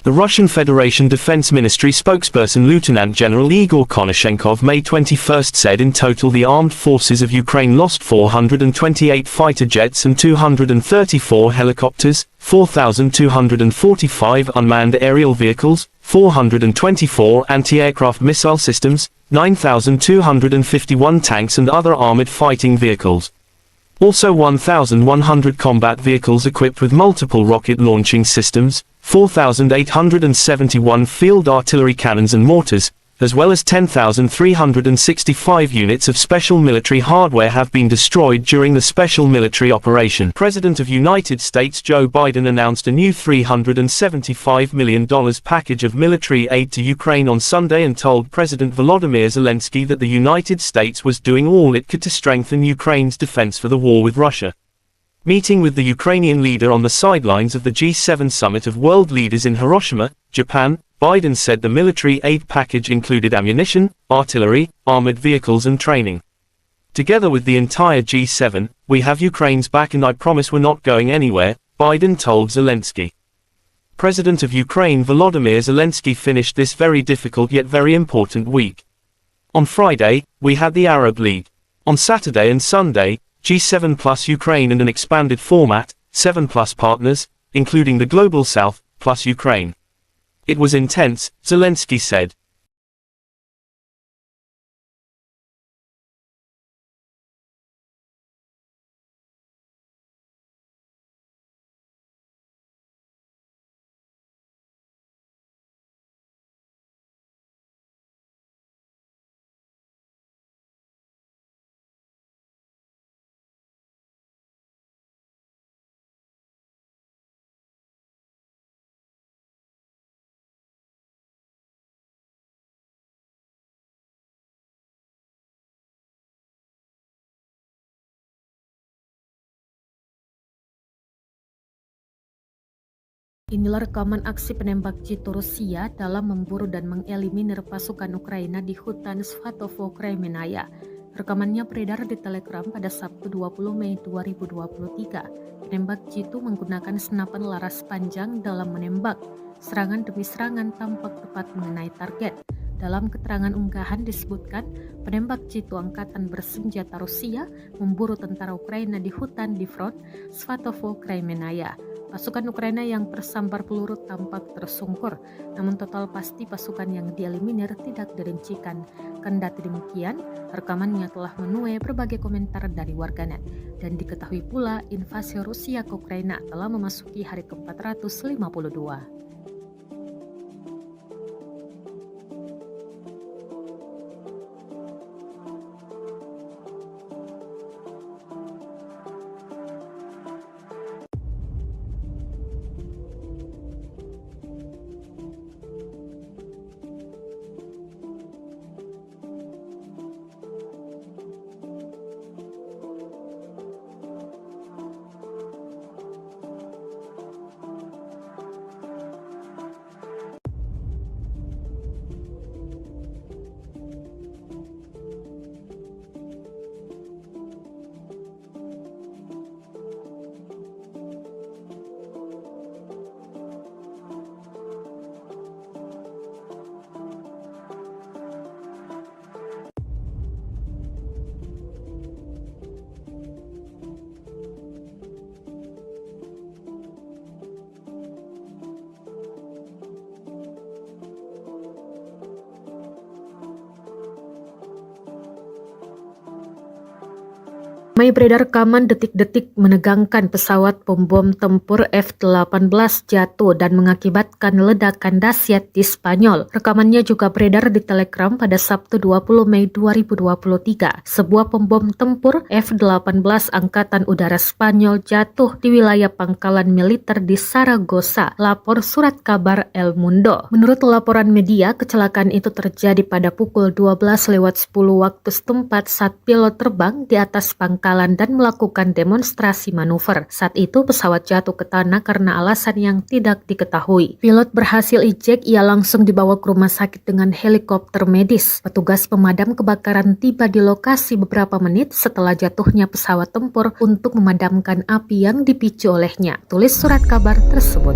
The Russian Federation Defense Ministry spokesperson Lieutenant General Igor Konashenkov May 21st said in total the armed forces of Ukraine lost 428 fighter jets and 234 helicopters, 4,245 unmanned aerial vehicles, 424 anti-aircraft missile systems, 9,251 tanks and other armored fighting vehicles. Also 1,100 combat vehicles equipped with multiple rocket launching systems, 4,871 field artillery cannons and mortars, as well as 10,365 units of special military hardware have been destroyed during the special military operation. President of United States Joe Biden announced a new $375 million package of military aid to Ukraine on Sunday and told President Volodymyr Zelensky that the United States was doing all it could to strengthen Ukraine's defense for the war with Russia. Meeting with the Ukrainian leader on the sidelines of the G7 summit of world leaders in Hiroshima, Japan, Biden said the military aid package included ammunition, artillery, armored vehicles and training. Together with the entire G7, we have Ukraine's back and I promise we're not going anywhere, Biden told Zelensky. President of Ukraine Volodymyr Zelensky finished this very difficult yet very important week. On Friday, we had the Arab League. On Saturday and Sunday, G7 plus Ukraine and an expanded format, 7 plus partners, including the Global South, plus Ukraine. It was intense, Zelensky said. Inilah rekaman aksi penembak jitu Rusia dalam memburu dan mengeliminir pasukan Ukraina di hutan Svatovo Kremenaya. Rekamannya beredar di Telegram pada Sabtu 20 Mei 2023. Penembak jitu menggunakan senapan laras panjang dalam menembak. Serangan demi serangan tampak tepat mengenai target. Dalam keterangan unggahan disebutkan, penembak jitu angkatan bersenjata Rusia memburu tentara Ukraina di hutan di front Svatovo Kremenaya. Pasukan Ukraina yang tersambar peluru tampak tersungkur, namun total pasti pasukan yang dieliminir tidak dirincikan. Kendati demikian, rekamannya telah menuai berbagai komentar dari warganet. Dan diketahui pula invasi Rusia ke Ukraina telah memasuki hari ke-452. Ramai beredar rekaman detik-detik menegangkan pesawat pembom tempur F-18 jatuh dan mengakibatkan ledakan dahsyat di Spanyol. Rekamannya juga beredar di Telegram pada Sabtu 20 Mei 2023. Sebuah pembom tempur F-18 Angkatan Udara Spanyol jatuh di wilayah pangkalan militer di Saragossa, lapor surat kabar El Mundo. Menurut laporan media, kecelakaan itu terjadi pada pukul 12:10 waktu setempat saat pilot terbang di atas pangkalan dan melakukan demonstrasi manuver. Saat itu pesawat jatuh ke tanah karena alasan yang tidak diketahui. Pilot berhasil ejek, ia langsung dibawa ke rumah sakit dengan helikopter medis. Petugas pemadam kebakaran tiba di lokasi beberapa menit setelah jatuhnya pesawat tempur untuk memadamkan api yang dipicu olehnya, tulis surat kabar tersebut.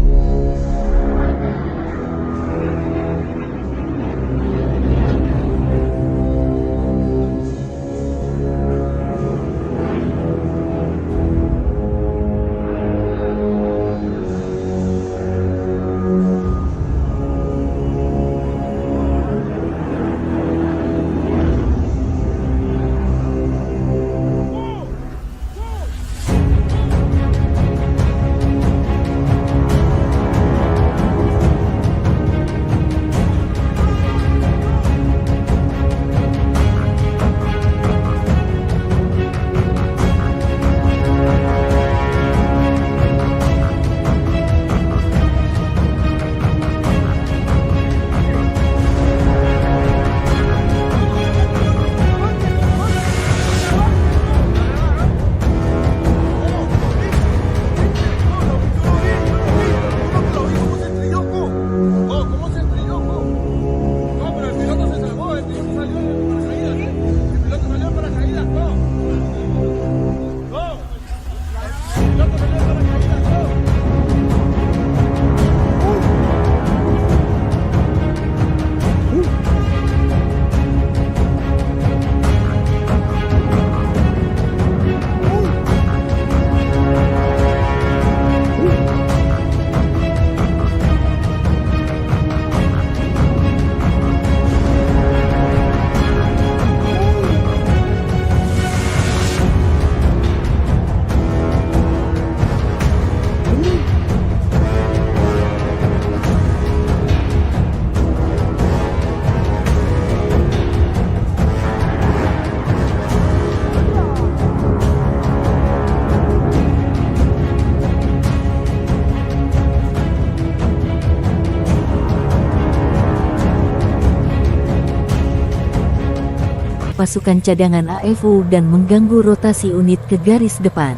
pasukan cadangan AFU dan mengganggu rotasi unit ke garis depan.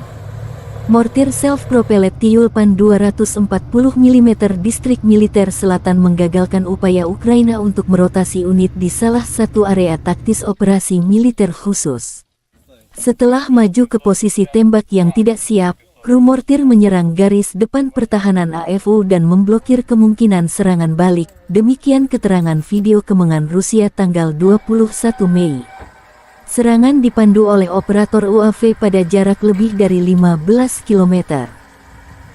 Mortir self-propelled Tyulpan 240 mm distrik militer selatan menggagalkan upaya Ukraina untuk merotasi unit di salah satu area taktis operasi militer khusus. Setelah maju ke posisi tembak yang tidak siap, kru mortir menyerang garis depan pertahanan AFU dan memblokir kemungkinan serangan balik. Demikian keterangan video kemenangan Rusia tanggal 21 Mei. Serangan dipandu oleh operator UAV pada jarak lebih dari 15 km.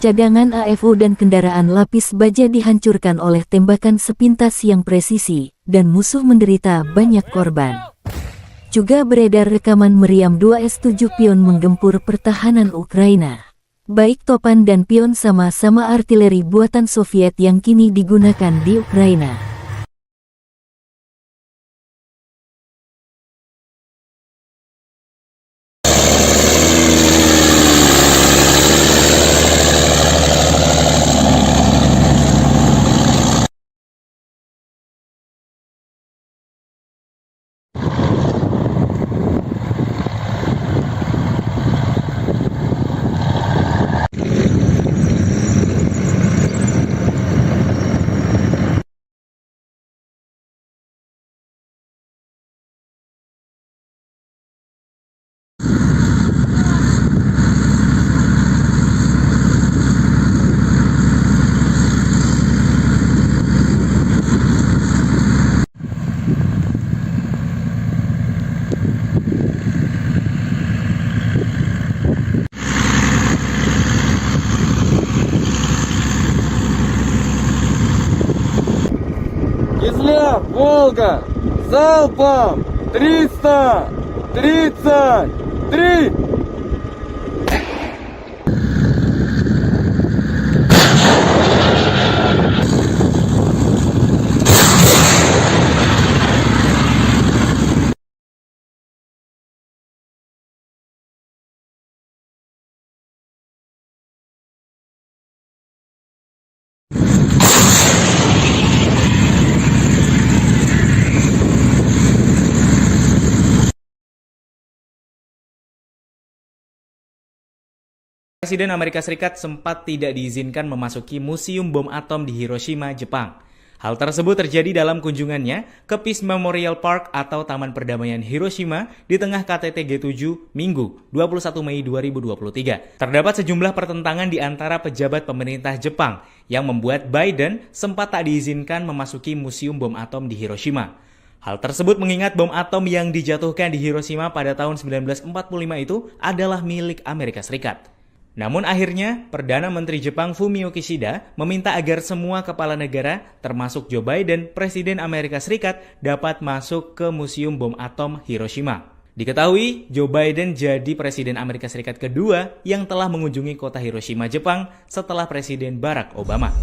Cadangan AFU dan kendaraan lapis baja dihancurkan oleh tembakan sepintas yang presisi, dan musuh menderita banyak korban. Juga beredar rekaman meriam 2 S-7 Pion menggempur pertahanan Ukraina. Baik Topan dan Pion sama-sama artileri buatan Soviet yang kini digunakan di Ukraina. Кизляр, Волга, залпом 333! Presiden Amerika Serikat sempat tidak diizinkan memasuki Museum Bom Atom di Hiroshima, Jepang. Hal tersebut terjadi dalam kunjungannya ke Peace Memorial Park atau Taman Perdamaian Hiroshima di tengah KTT G7 Minggu 21 Mei 2023. Terdapat sejumlah pertentangan di antara pejabat pemerintah Jepang yang membuat Biden sempat tak diizinkan memasuki Museum Bom Atom di Hiroshima. Hal tersebut mengingat bom atom yang dijatuhkan di Hiroshima pada tahun 1945 itu adalah milik Amerika Serikat. Namun akhirnya, Perdana Menteri Jepang Fumio Kishida meminta agar semua kepala negara, termasuk Joe Biden, Presiden Amerika Serikat, dapat masuk ke Museum Bom Atom Hiroshima. Diketahui, Joe Biden jadi Presiden Amerika Serikat kedua yang telah mengunjungi kota Hiroshima, Jepang setelah Presiden Barack Obama.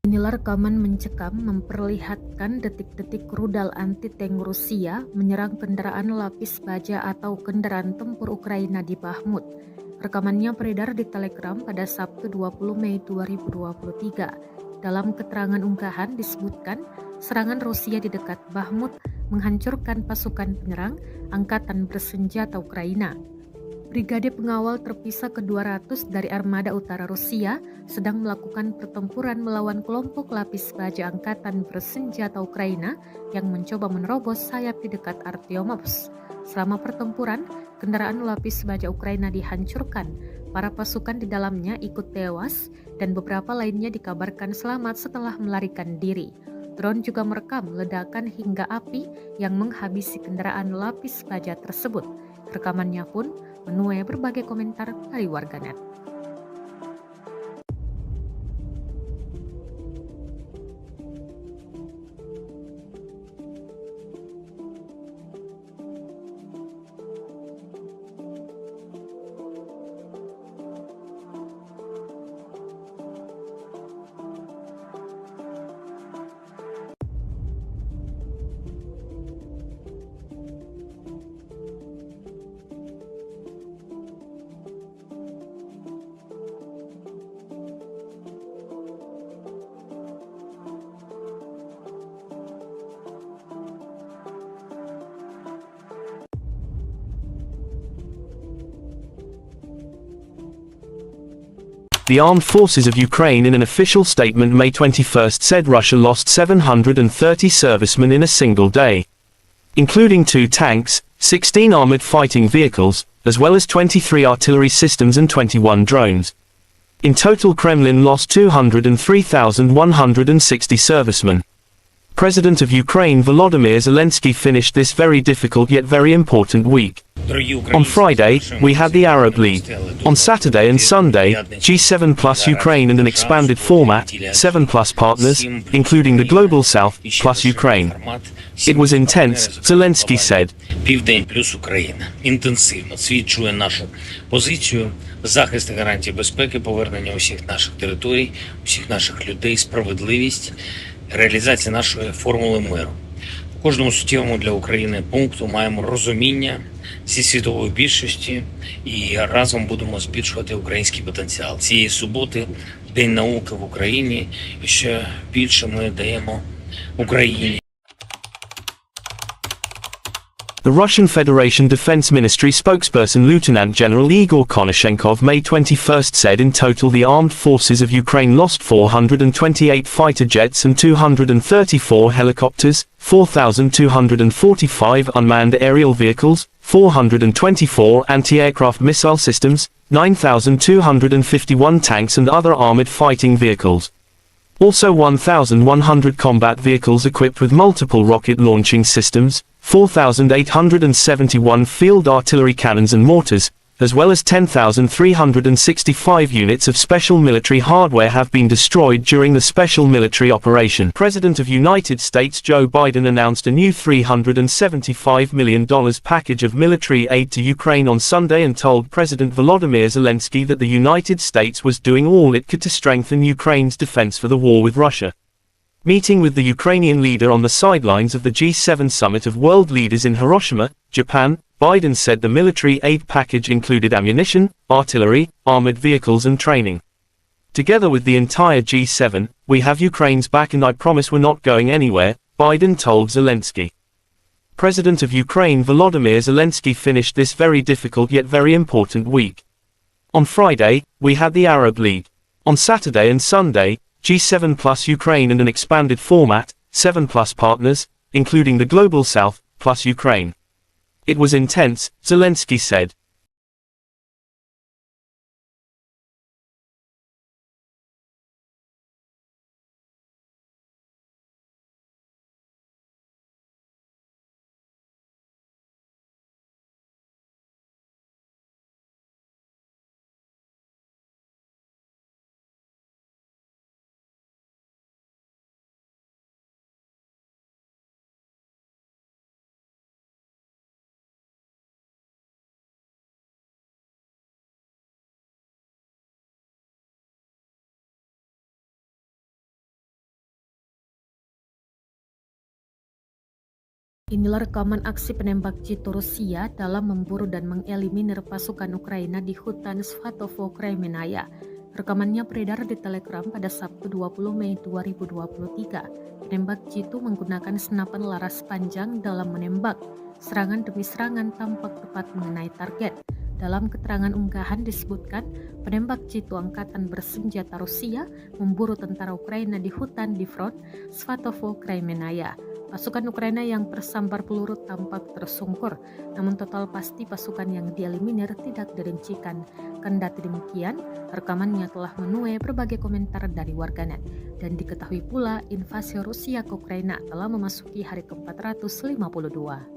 Inilah rekaman mencekam memperlihatkan detik-detik rudal anti-tank Rusia menyerang kendaraan lapis baja atau kendaraan tempur Ukraina di Bahmut. Rekamannya beredar di Telegram pada Sabtu 20 Mei 2023. Dalam keterangan unggahan disebutkan serangan Rusia di dekat Bahmut menghancurkan pasukan penyerang Angkatan Bersenjata Ukraina. Brigade pengawal terpisah ke-200 dari Armada Utara Rusia sedang melakukan pertempuran melawan kelompok lapis baja Angkatan Bersenjata Ukraina yang mencoba menerobos sayap di dekat Artyomovsk. Selama pertempuran, kendaraan lapis baja Ukraina dihancurkan. Para pasukan di dalamnya ikut tewas dan beberapa lainnya dikabarkan selamat setelah melarikan diri. Drone juga merekam ledakan hingga api yang menghabisi kendaraan lapis baja tersebut. Rekamannya pun menuai berbagai komentar dari warganet. The Armed Forces of Ukraine in an official statement May 21 said Russia lost 730 servicemen in a single day, including 2 tanks, 16 armored fighting vehicles, as well as 23 artillery systems and 21 drones. In total, Kremlin lost 203,160 servicemen. President of Ukraine Volodymyr Zelensky finished this very difficult yet very important week. On Friday, we had the Arab League. On Saturday and Sunday, G7 plus Ukraine and an expanded format, 7 plus partners, including the Global South, plus Ukraine. It was intense, Zelensky said. Південь плюс Україна. Інтенсивно свідчує нашу позицію, захист і гарантії безпеки, повернення усіх наших територій, усіх наших людей, справедливість, реалізація нашої формули миру. У кожному суттєвому для України пункту маємо розуміння зі світової більшості і разом будемо збільшувати український потенціал. Цієї суботи День науки в Україні, і ще більше ми даємо Україні. The Russian Federation Defense Ministry spokesperson Lieutenant General Igor Konashenkov May 21 said in total the armed forces of Ukraine lost 428 fighter jets and 234 helicopters, 4,245 unmanned aerial vehicles, 424 anti-aircraft missile systems, 9,251 tanks and other armored fighting vehicles. Also 1,100 combat vehicles equipped with multiple rocket launching systems, 4,871 field artillery cannons and mortars, as well as 10,365 units of special military hardware have been destroyed during the special military operation. President of United States Joe Biden announced a new $375 million package of military aid to Ukraine on Sunday and told President Volodymyr Zelensky that the United States was doing all it could to strengthen Ukraine's defense for the war with Russia. Meeting with the Ukrainian leader on the sidelines of the G7 summit of world leaders in Hiroshima, Japan, Biden said the military aid package included ammunition, artillery, armored vehicles and training. Together with the entire G7, we have Ukraine's back and I promise we're not going anywhere, Biden told Zelensky. President of Ukraine Volodymyr Zelensky finished this very difficult yet very important week. On Friday, we had the Arab League. On Saturday and Sunday, G7 plus Ukraine and an expanded format, 7 plus partners, including the Global South, plus Ukraine. It was intense, Zelensky said. Inilah rekaman aksi penembak jitu Rusia dalam memburu dan mengeliminir pasukan Ukraina di hutan Svatovo, Kremenaya. Rekamannya beredar di Telegram pada Sabtu 20 Mei 2023. Penembak jitu menggunakan senapan laras panjang dalam menembak. Serangan demi serangan tampak tepat mengenai target. Dalam keterangan unggahan disebutkan, penembak jitu angkatan bersenjata Rusia memburu tentara Ukraina di hutan di front Svatovo, Kremenaya. Pasukan Ukraina yang tersambar peluru tampak tersungkur, namun total pasti pasukan yang dieliminir tidak dirincikan. Kendati demikian, rekamannya telah menuai berbagai komentar dari warganet. Dan diketahui pula invasi Rusia ke Ukraina telah memasuki hari ke-452.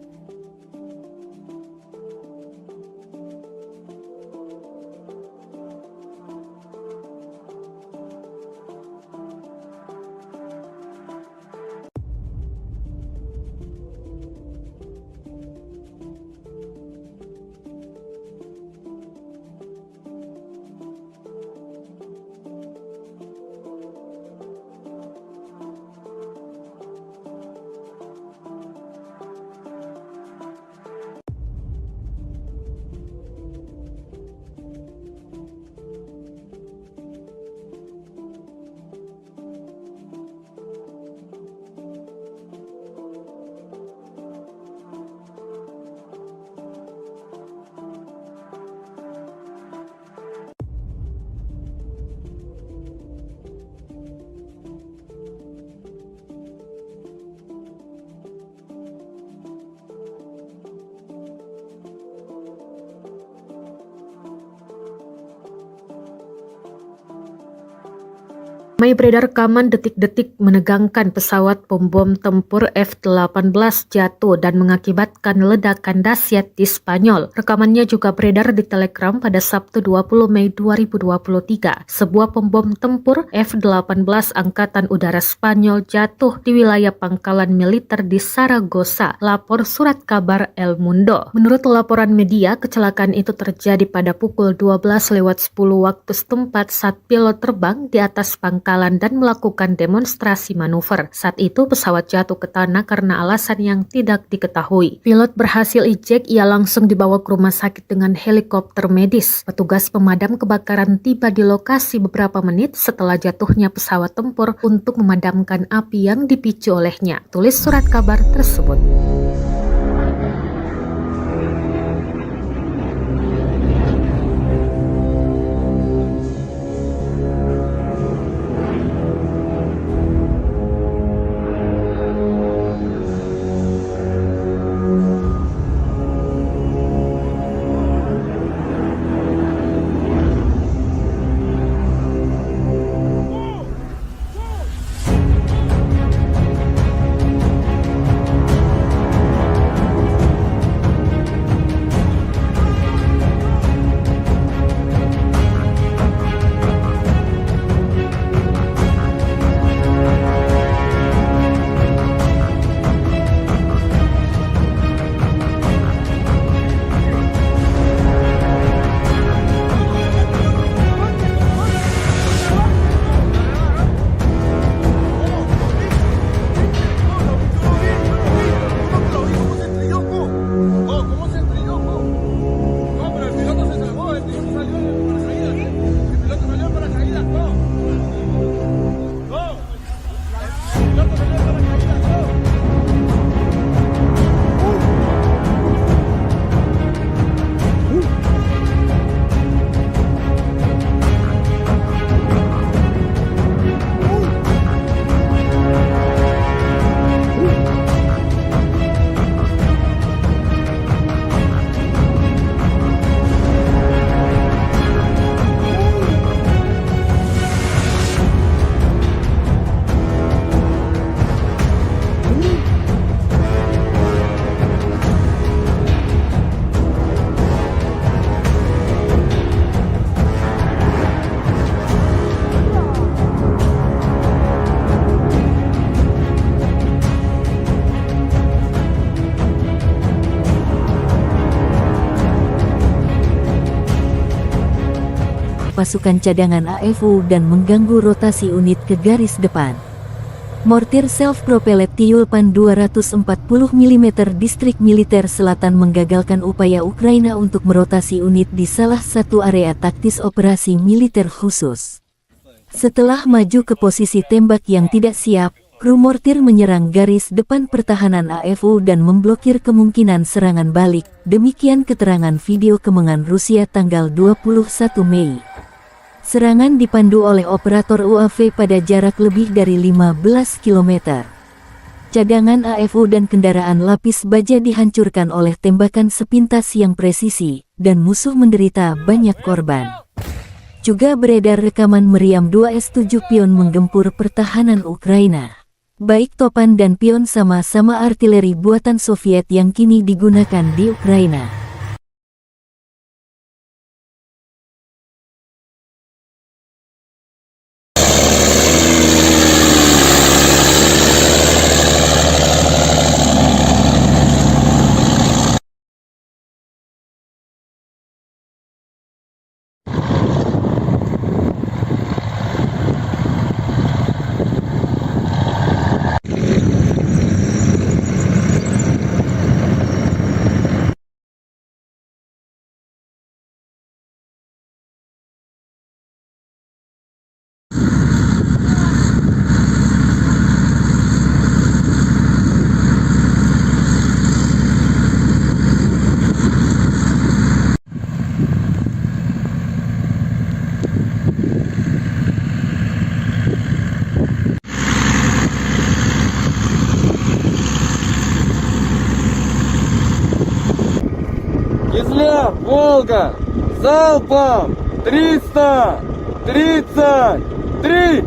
Ramai beredar rekaman detik-detik menegangkan pesawat pembom tempur F-18 jatuh dan mengakibatkan ledakan dahsyat di Spanyol. Rekamannya juga beredar di Telegram pada Sabtu 20 Mei 2023. Sebuah pembom tempur F-18 Angkatan Udara Spanyol jatuh di wilayah pangkalan militer di Saragossa, lapor surat kabar El Mundo. Menurut laporan media, kecelakaan itu terjadi pada pukul 12:10 waktu setempat saat pilot terbang di atas pangkalan dan melakukan demonstrasi manuver. Saat itu pesawat jatuh ke tanah karena alasan yang tidak diketahui. Pilot berhasil ejek, ia langsung dibawa ke rumah sakit dengan helikopter medis. Petugas pemadam kebakaran tiba di lokasi beberapa menit setelah jatuhnya pesawat tempur untuk memadamkan api yang dipicu olehnya, tulis surat kabar tersebut. Pasukan cadangan AFU dan mengganggu rotasi unit ke garis depan. Mortir self-propelled Tyulpan 240 mm distrik militer selatan menggagalkan upaya Ukraina untuk merotasi unit di salah satu area taktis operasi militer khusus. Setelah maju ke posisi tembak yang tidak siap, kru mortir menyerang garis depan pertahanan AFU dan memblokir kemungkinan serangan balik. Demikian keterangan video kemenangan Rusia tanggal 21 Mei. Serangan dipandu oleh operator UAV pada jarak lebih dari 15 km. Cadangan AFU dan kendaraan lapis baja dihancurkan oleh tembakan sepintas yang presisi, dan musuh menderita banyak korban. Juga beredar rekaman meriam 2S7 pion menggempur pertahanan Ukraina. Baik topan dan pion sama-sama artileri buatan Soviet yang kini digunakan di Ukraina. Кизляр, Волга, залпом 333!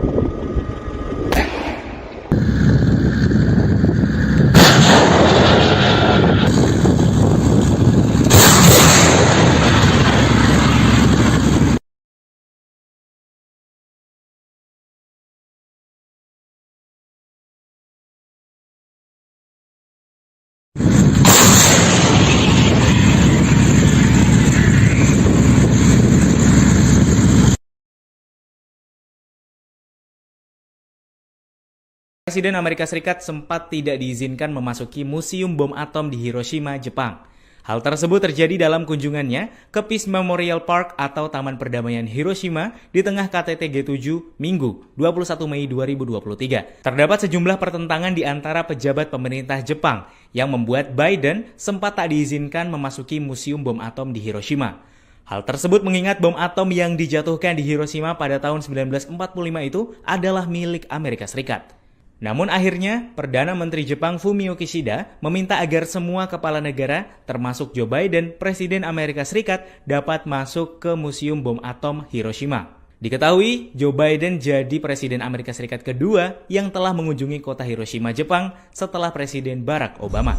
Presiden Amerika Serikat sempat tidak diizinkan memasuki Museum Bom Atom di Hiroshima, Jepang. Hal tersebut terjadi dalam kunjungannya ke Peace Memorial Park atau Taman Perdamaian Hiroshima di tengah KTT G7 Minggu 21 Mei 2023. Terdapat sejumlah pertentangan di antara pejabat pemerintah Jepang yang membuat Biden sempat tak diizinkan memasuki Museum Bom Atom di Hiroshima. Hal tersebut mengingat bom atom yang dijatuhkan di Hiroshima pada tahun 1945 itu adalah milik Amerika Serikat. Namun akhirnya, Perdana Menteri Jepang Fumio Kishida meminta agar semua kepala negara, termasuk Joe Biden, Presiden Amerika Serikat, dapat masuk ke Museum Bom Atom Hiroshima. Diketahui, Joe Biden jadi Presiden Amerika Serikat kedua yang telah mengunjungi kota Hiroshima, Jepang setelah Presiden Barack Obama.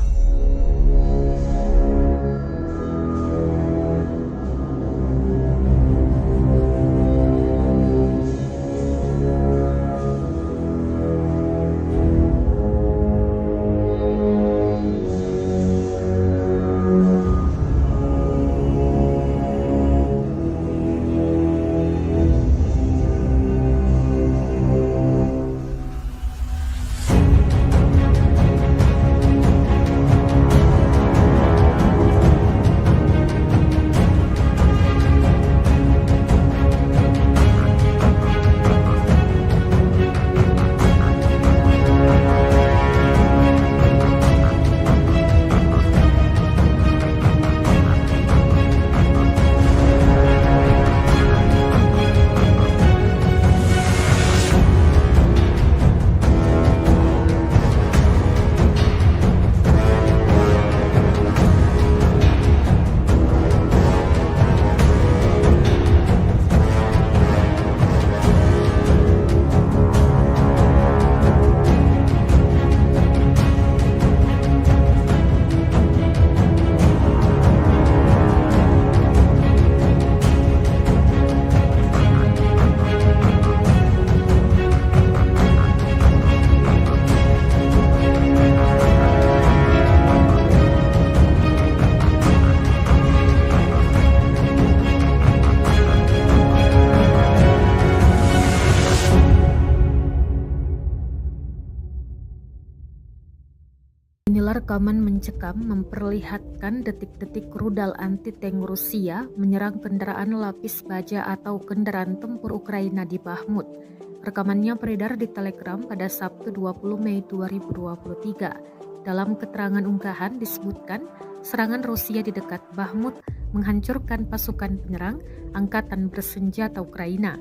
Inilah rekaman mencekam memperlihatkan detik-detik rudal anti-tank Rusia menyerang kendaraan lapis baja atau kendaraan tempur Ukraina di Bahmut. Rekamannya beredar di Telegram pada Sabtu 20 Mei 2023. Dalam keterangan unggahan disebutkan, serangan Rusia di dekat Bahmut menghancurkan pasukan penyerang Angkatan Bersenjata Ukraina.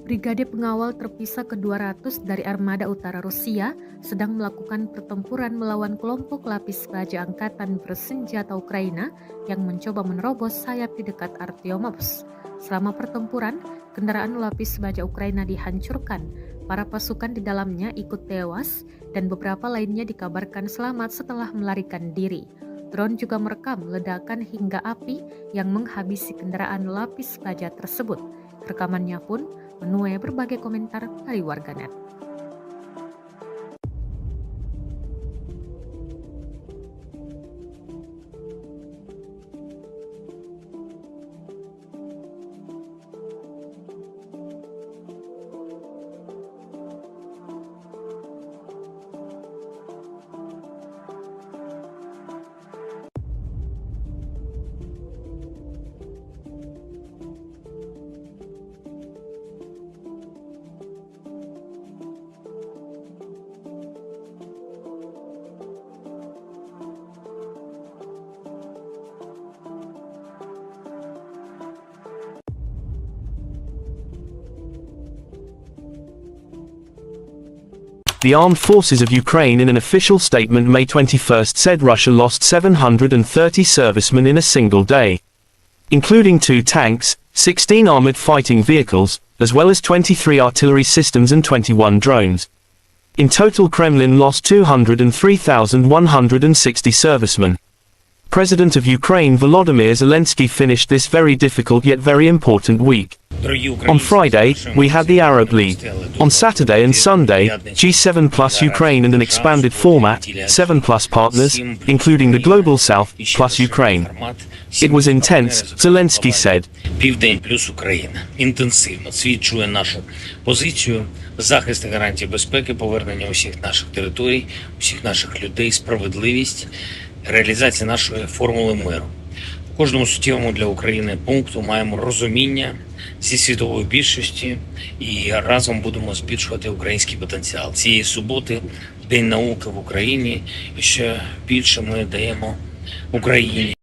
Brigade pengawal terpisah ke-200 dari Armada Utara Rusia sedang melakukan pertempuran melawan kelompok lapis baja Angkatan Bersenjata Ukraina yang mencoba menerobos sayap di dekat Artyomovsk. Selama pertempuran, kendaraan lapis baja Ukraina dihancurkan. Para pasukan di dalamnya ikut tewas dan beberapa lainnya dikabarkan selamat setelah melarikan diri. Drone juga merekam ledakan hingga api yang menghabisi kendaraan lapis baja tersebut. Rekamannya pun menuai berbagai komentar dari warganet. The Armed Forces of Ukraine in an official statement May 21 said Russia lost 730 servicemen in a single day, including 2 tanks, 16 armored fighting vehicles, as well as 23 artillery systems and 21 drones. In total, Kremlin lost 203,160 servicemen. President of Ukraine Volodymyr Zelensky finished this very difficult yet very important week. On Friday, we had the Arab League. On Saturday and Sunday, G7 plus Ukraine and an expanded format, 7 plus partners, including the Global South, plus Ukraine. It was intense, Zelensky said. Південь плюс Україна. Інтенсивно свідчує нашу позицію, захист і гарантії безпеки, повернення усіх наших територій, усіх наших людей, справедливість, реалізація нашої формули миру. В кожному суттєвому для України пункту маємо розуміння зі світової більшості і разом будемо збільшувати український потенціал. Цієї суботи День науки в Україні, і ще більше ми даємо Україні.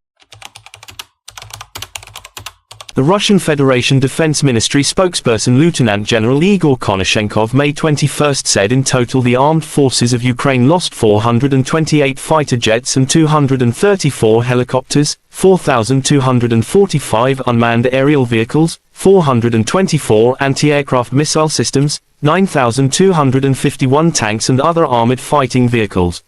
The Russian Federation Defense Ministry spokesperson Lieutenant General Igor Konashenkov May 21 said in total the armed forces of Ukraine lost 428 fighter jets and 234 helicopters, 4,245 unmanned aerial vehicles, 424 anti-aircraft missile systems, 9,251 tanks and other armored fighting vehicles.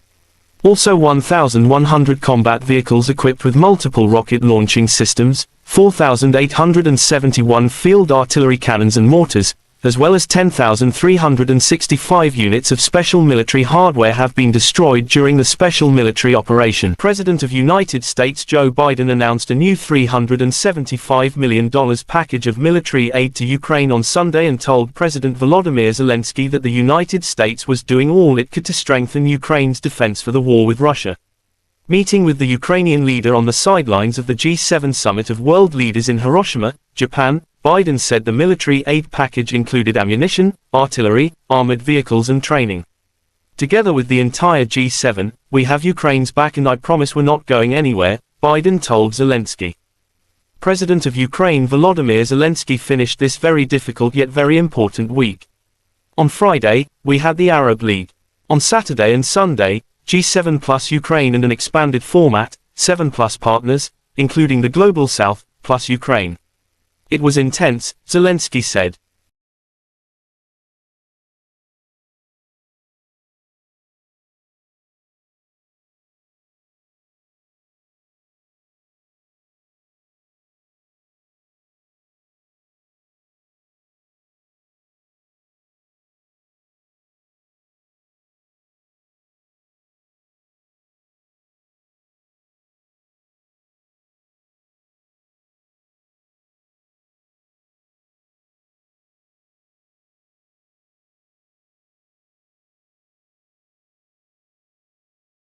Also 1,100 combat vehicles equipped with multiple rocket launching systems, 4,871 field artillery cannons and mortars, as well as 10,365 units of special military hardware have been destroyed during the special military operation. President of United States Joe Biden announced a new $375 million package of military aid to Ukraine on Sunday and told President Volodymyr Zelensky that the United States was doing all it could to strengthen Ukraine's defense for the war with Russia. Meeting with the Ukrainian leader on the sidelines of the G7 summit of world leaders in Hiroshima, Japan, Biden said the military aid package included ammunition, artillery, armored vehicles and training. Together with the entire G7, we have Ukraine's back and I promise we're not going anywhere, Biden told Zelensky. President of Ukraine Volodymyr Zelensky finished this very difficult yet very important week. On Friday, we had the Arab League. On Saturday and Sunday, G7 plus Ukraine and an expanded format, 7 plus partners, including the Global South, plus Ukraine. It was intense, Zelensky said.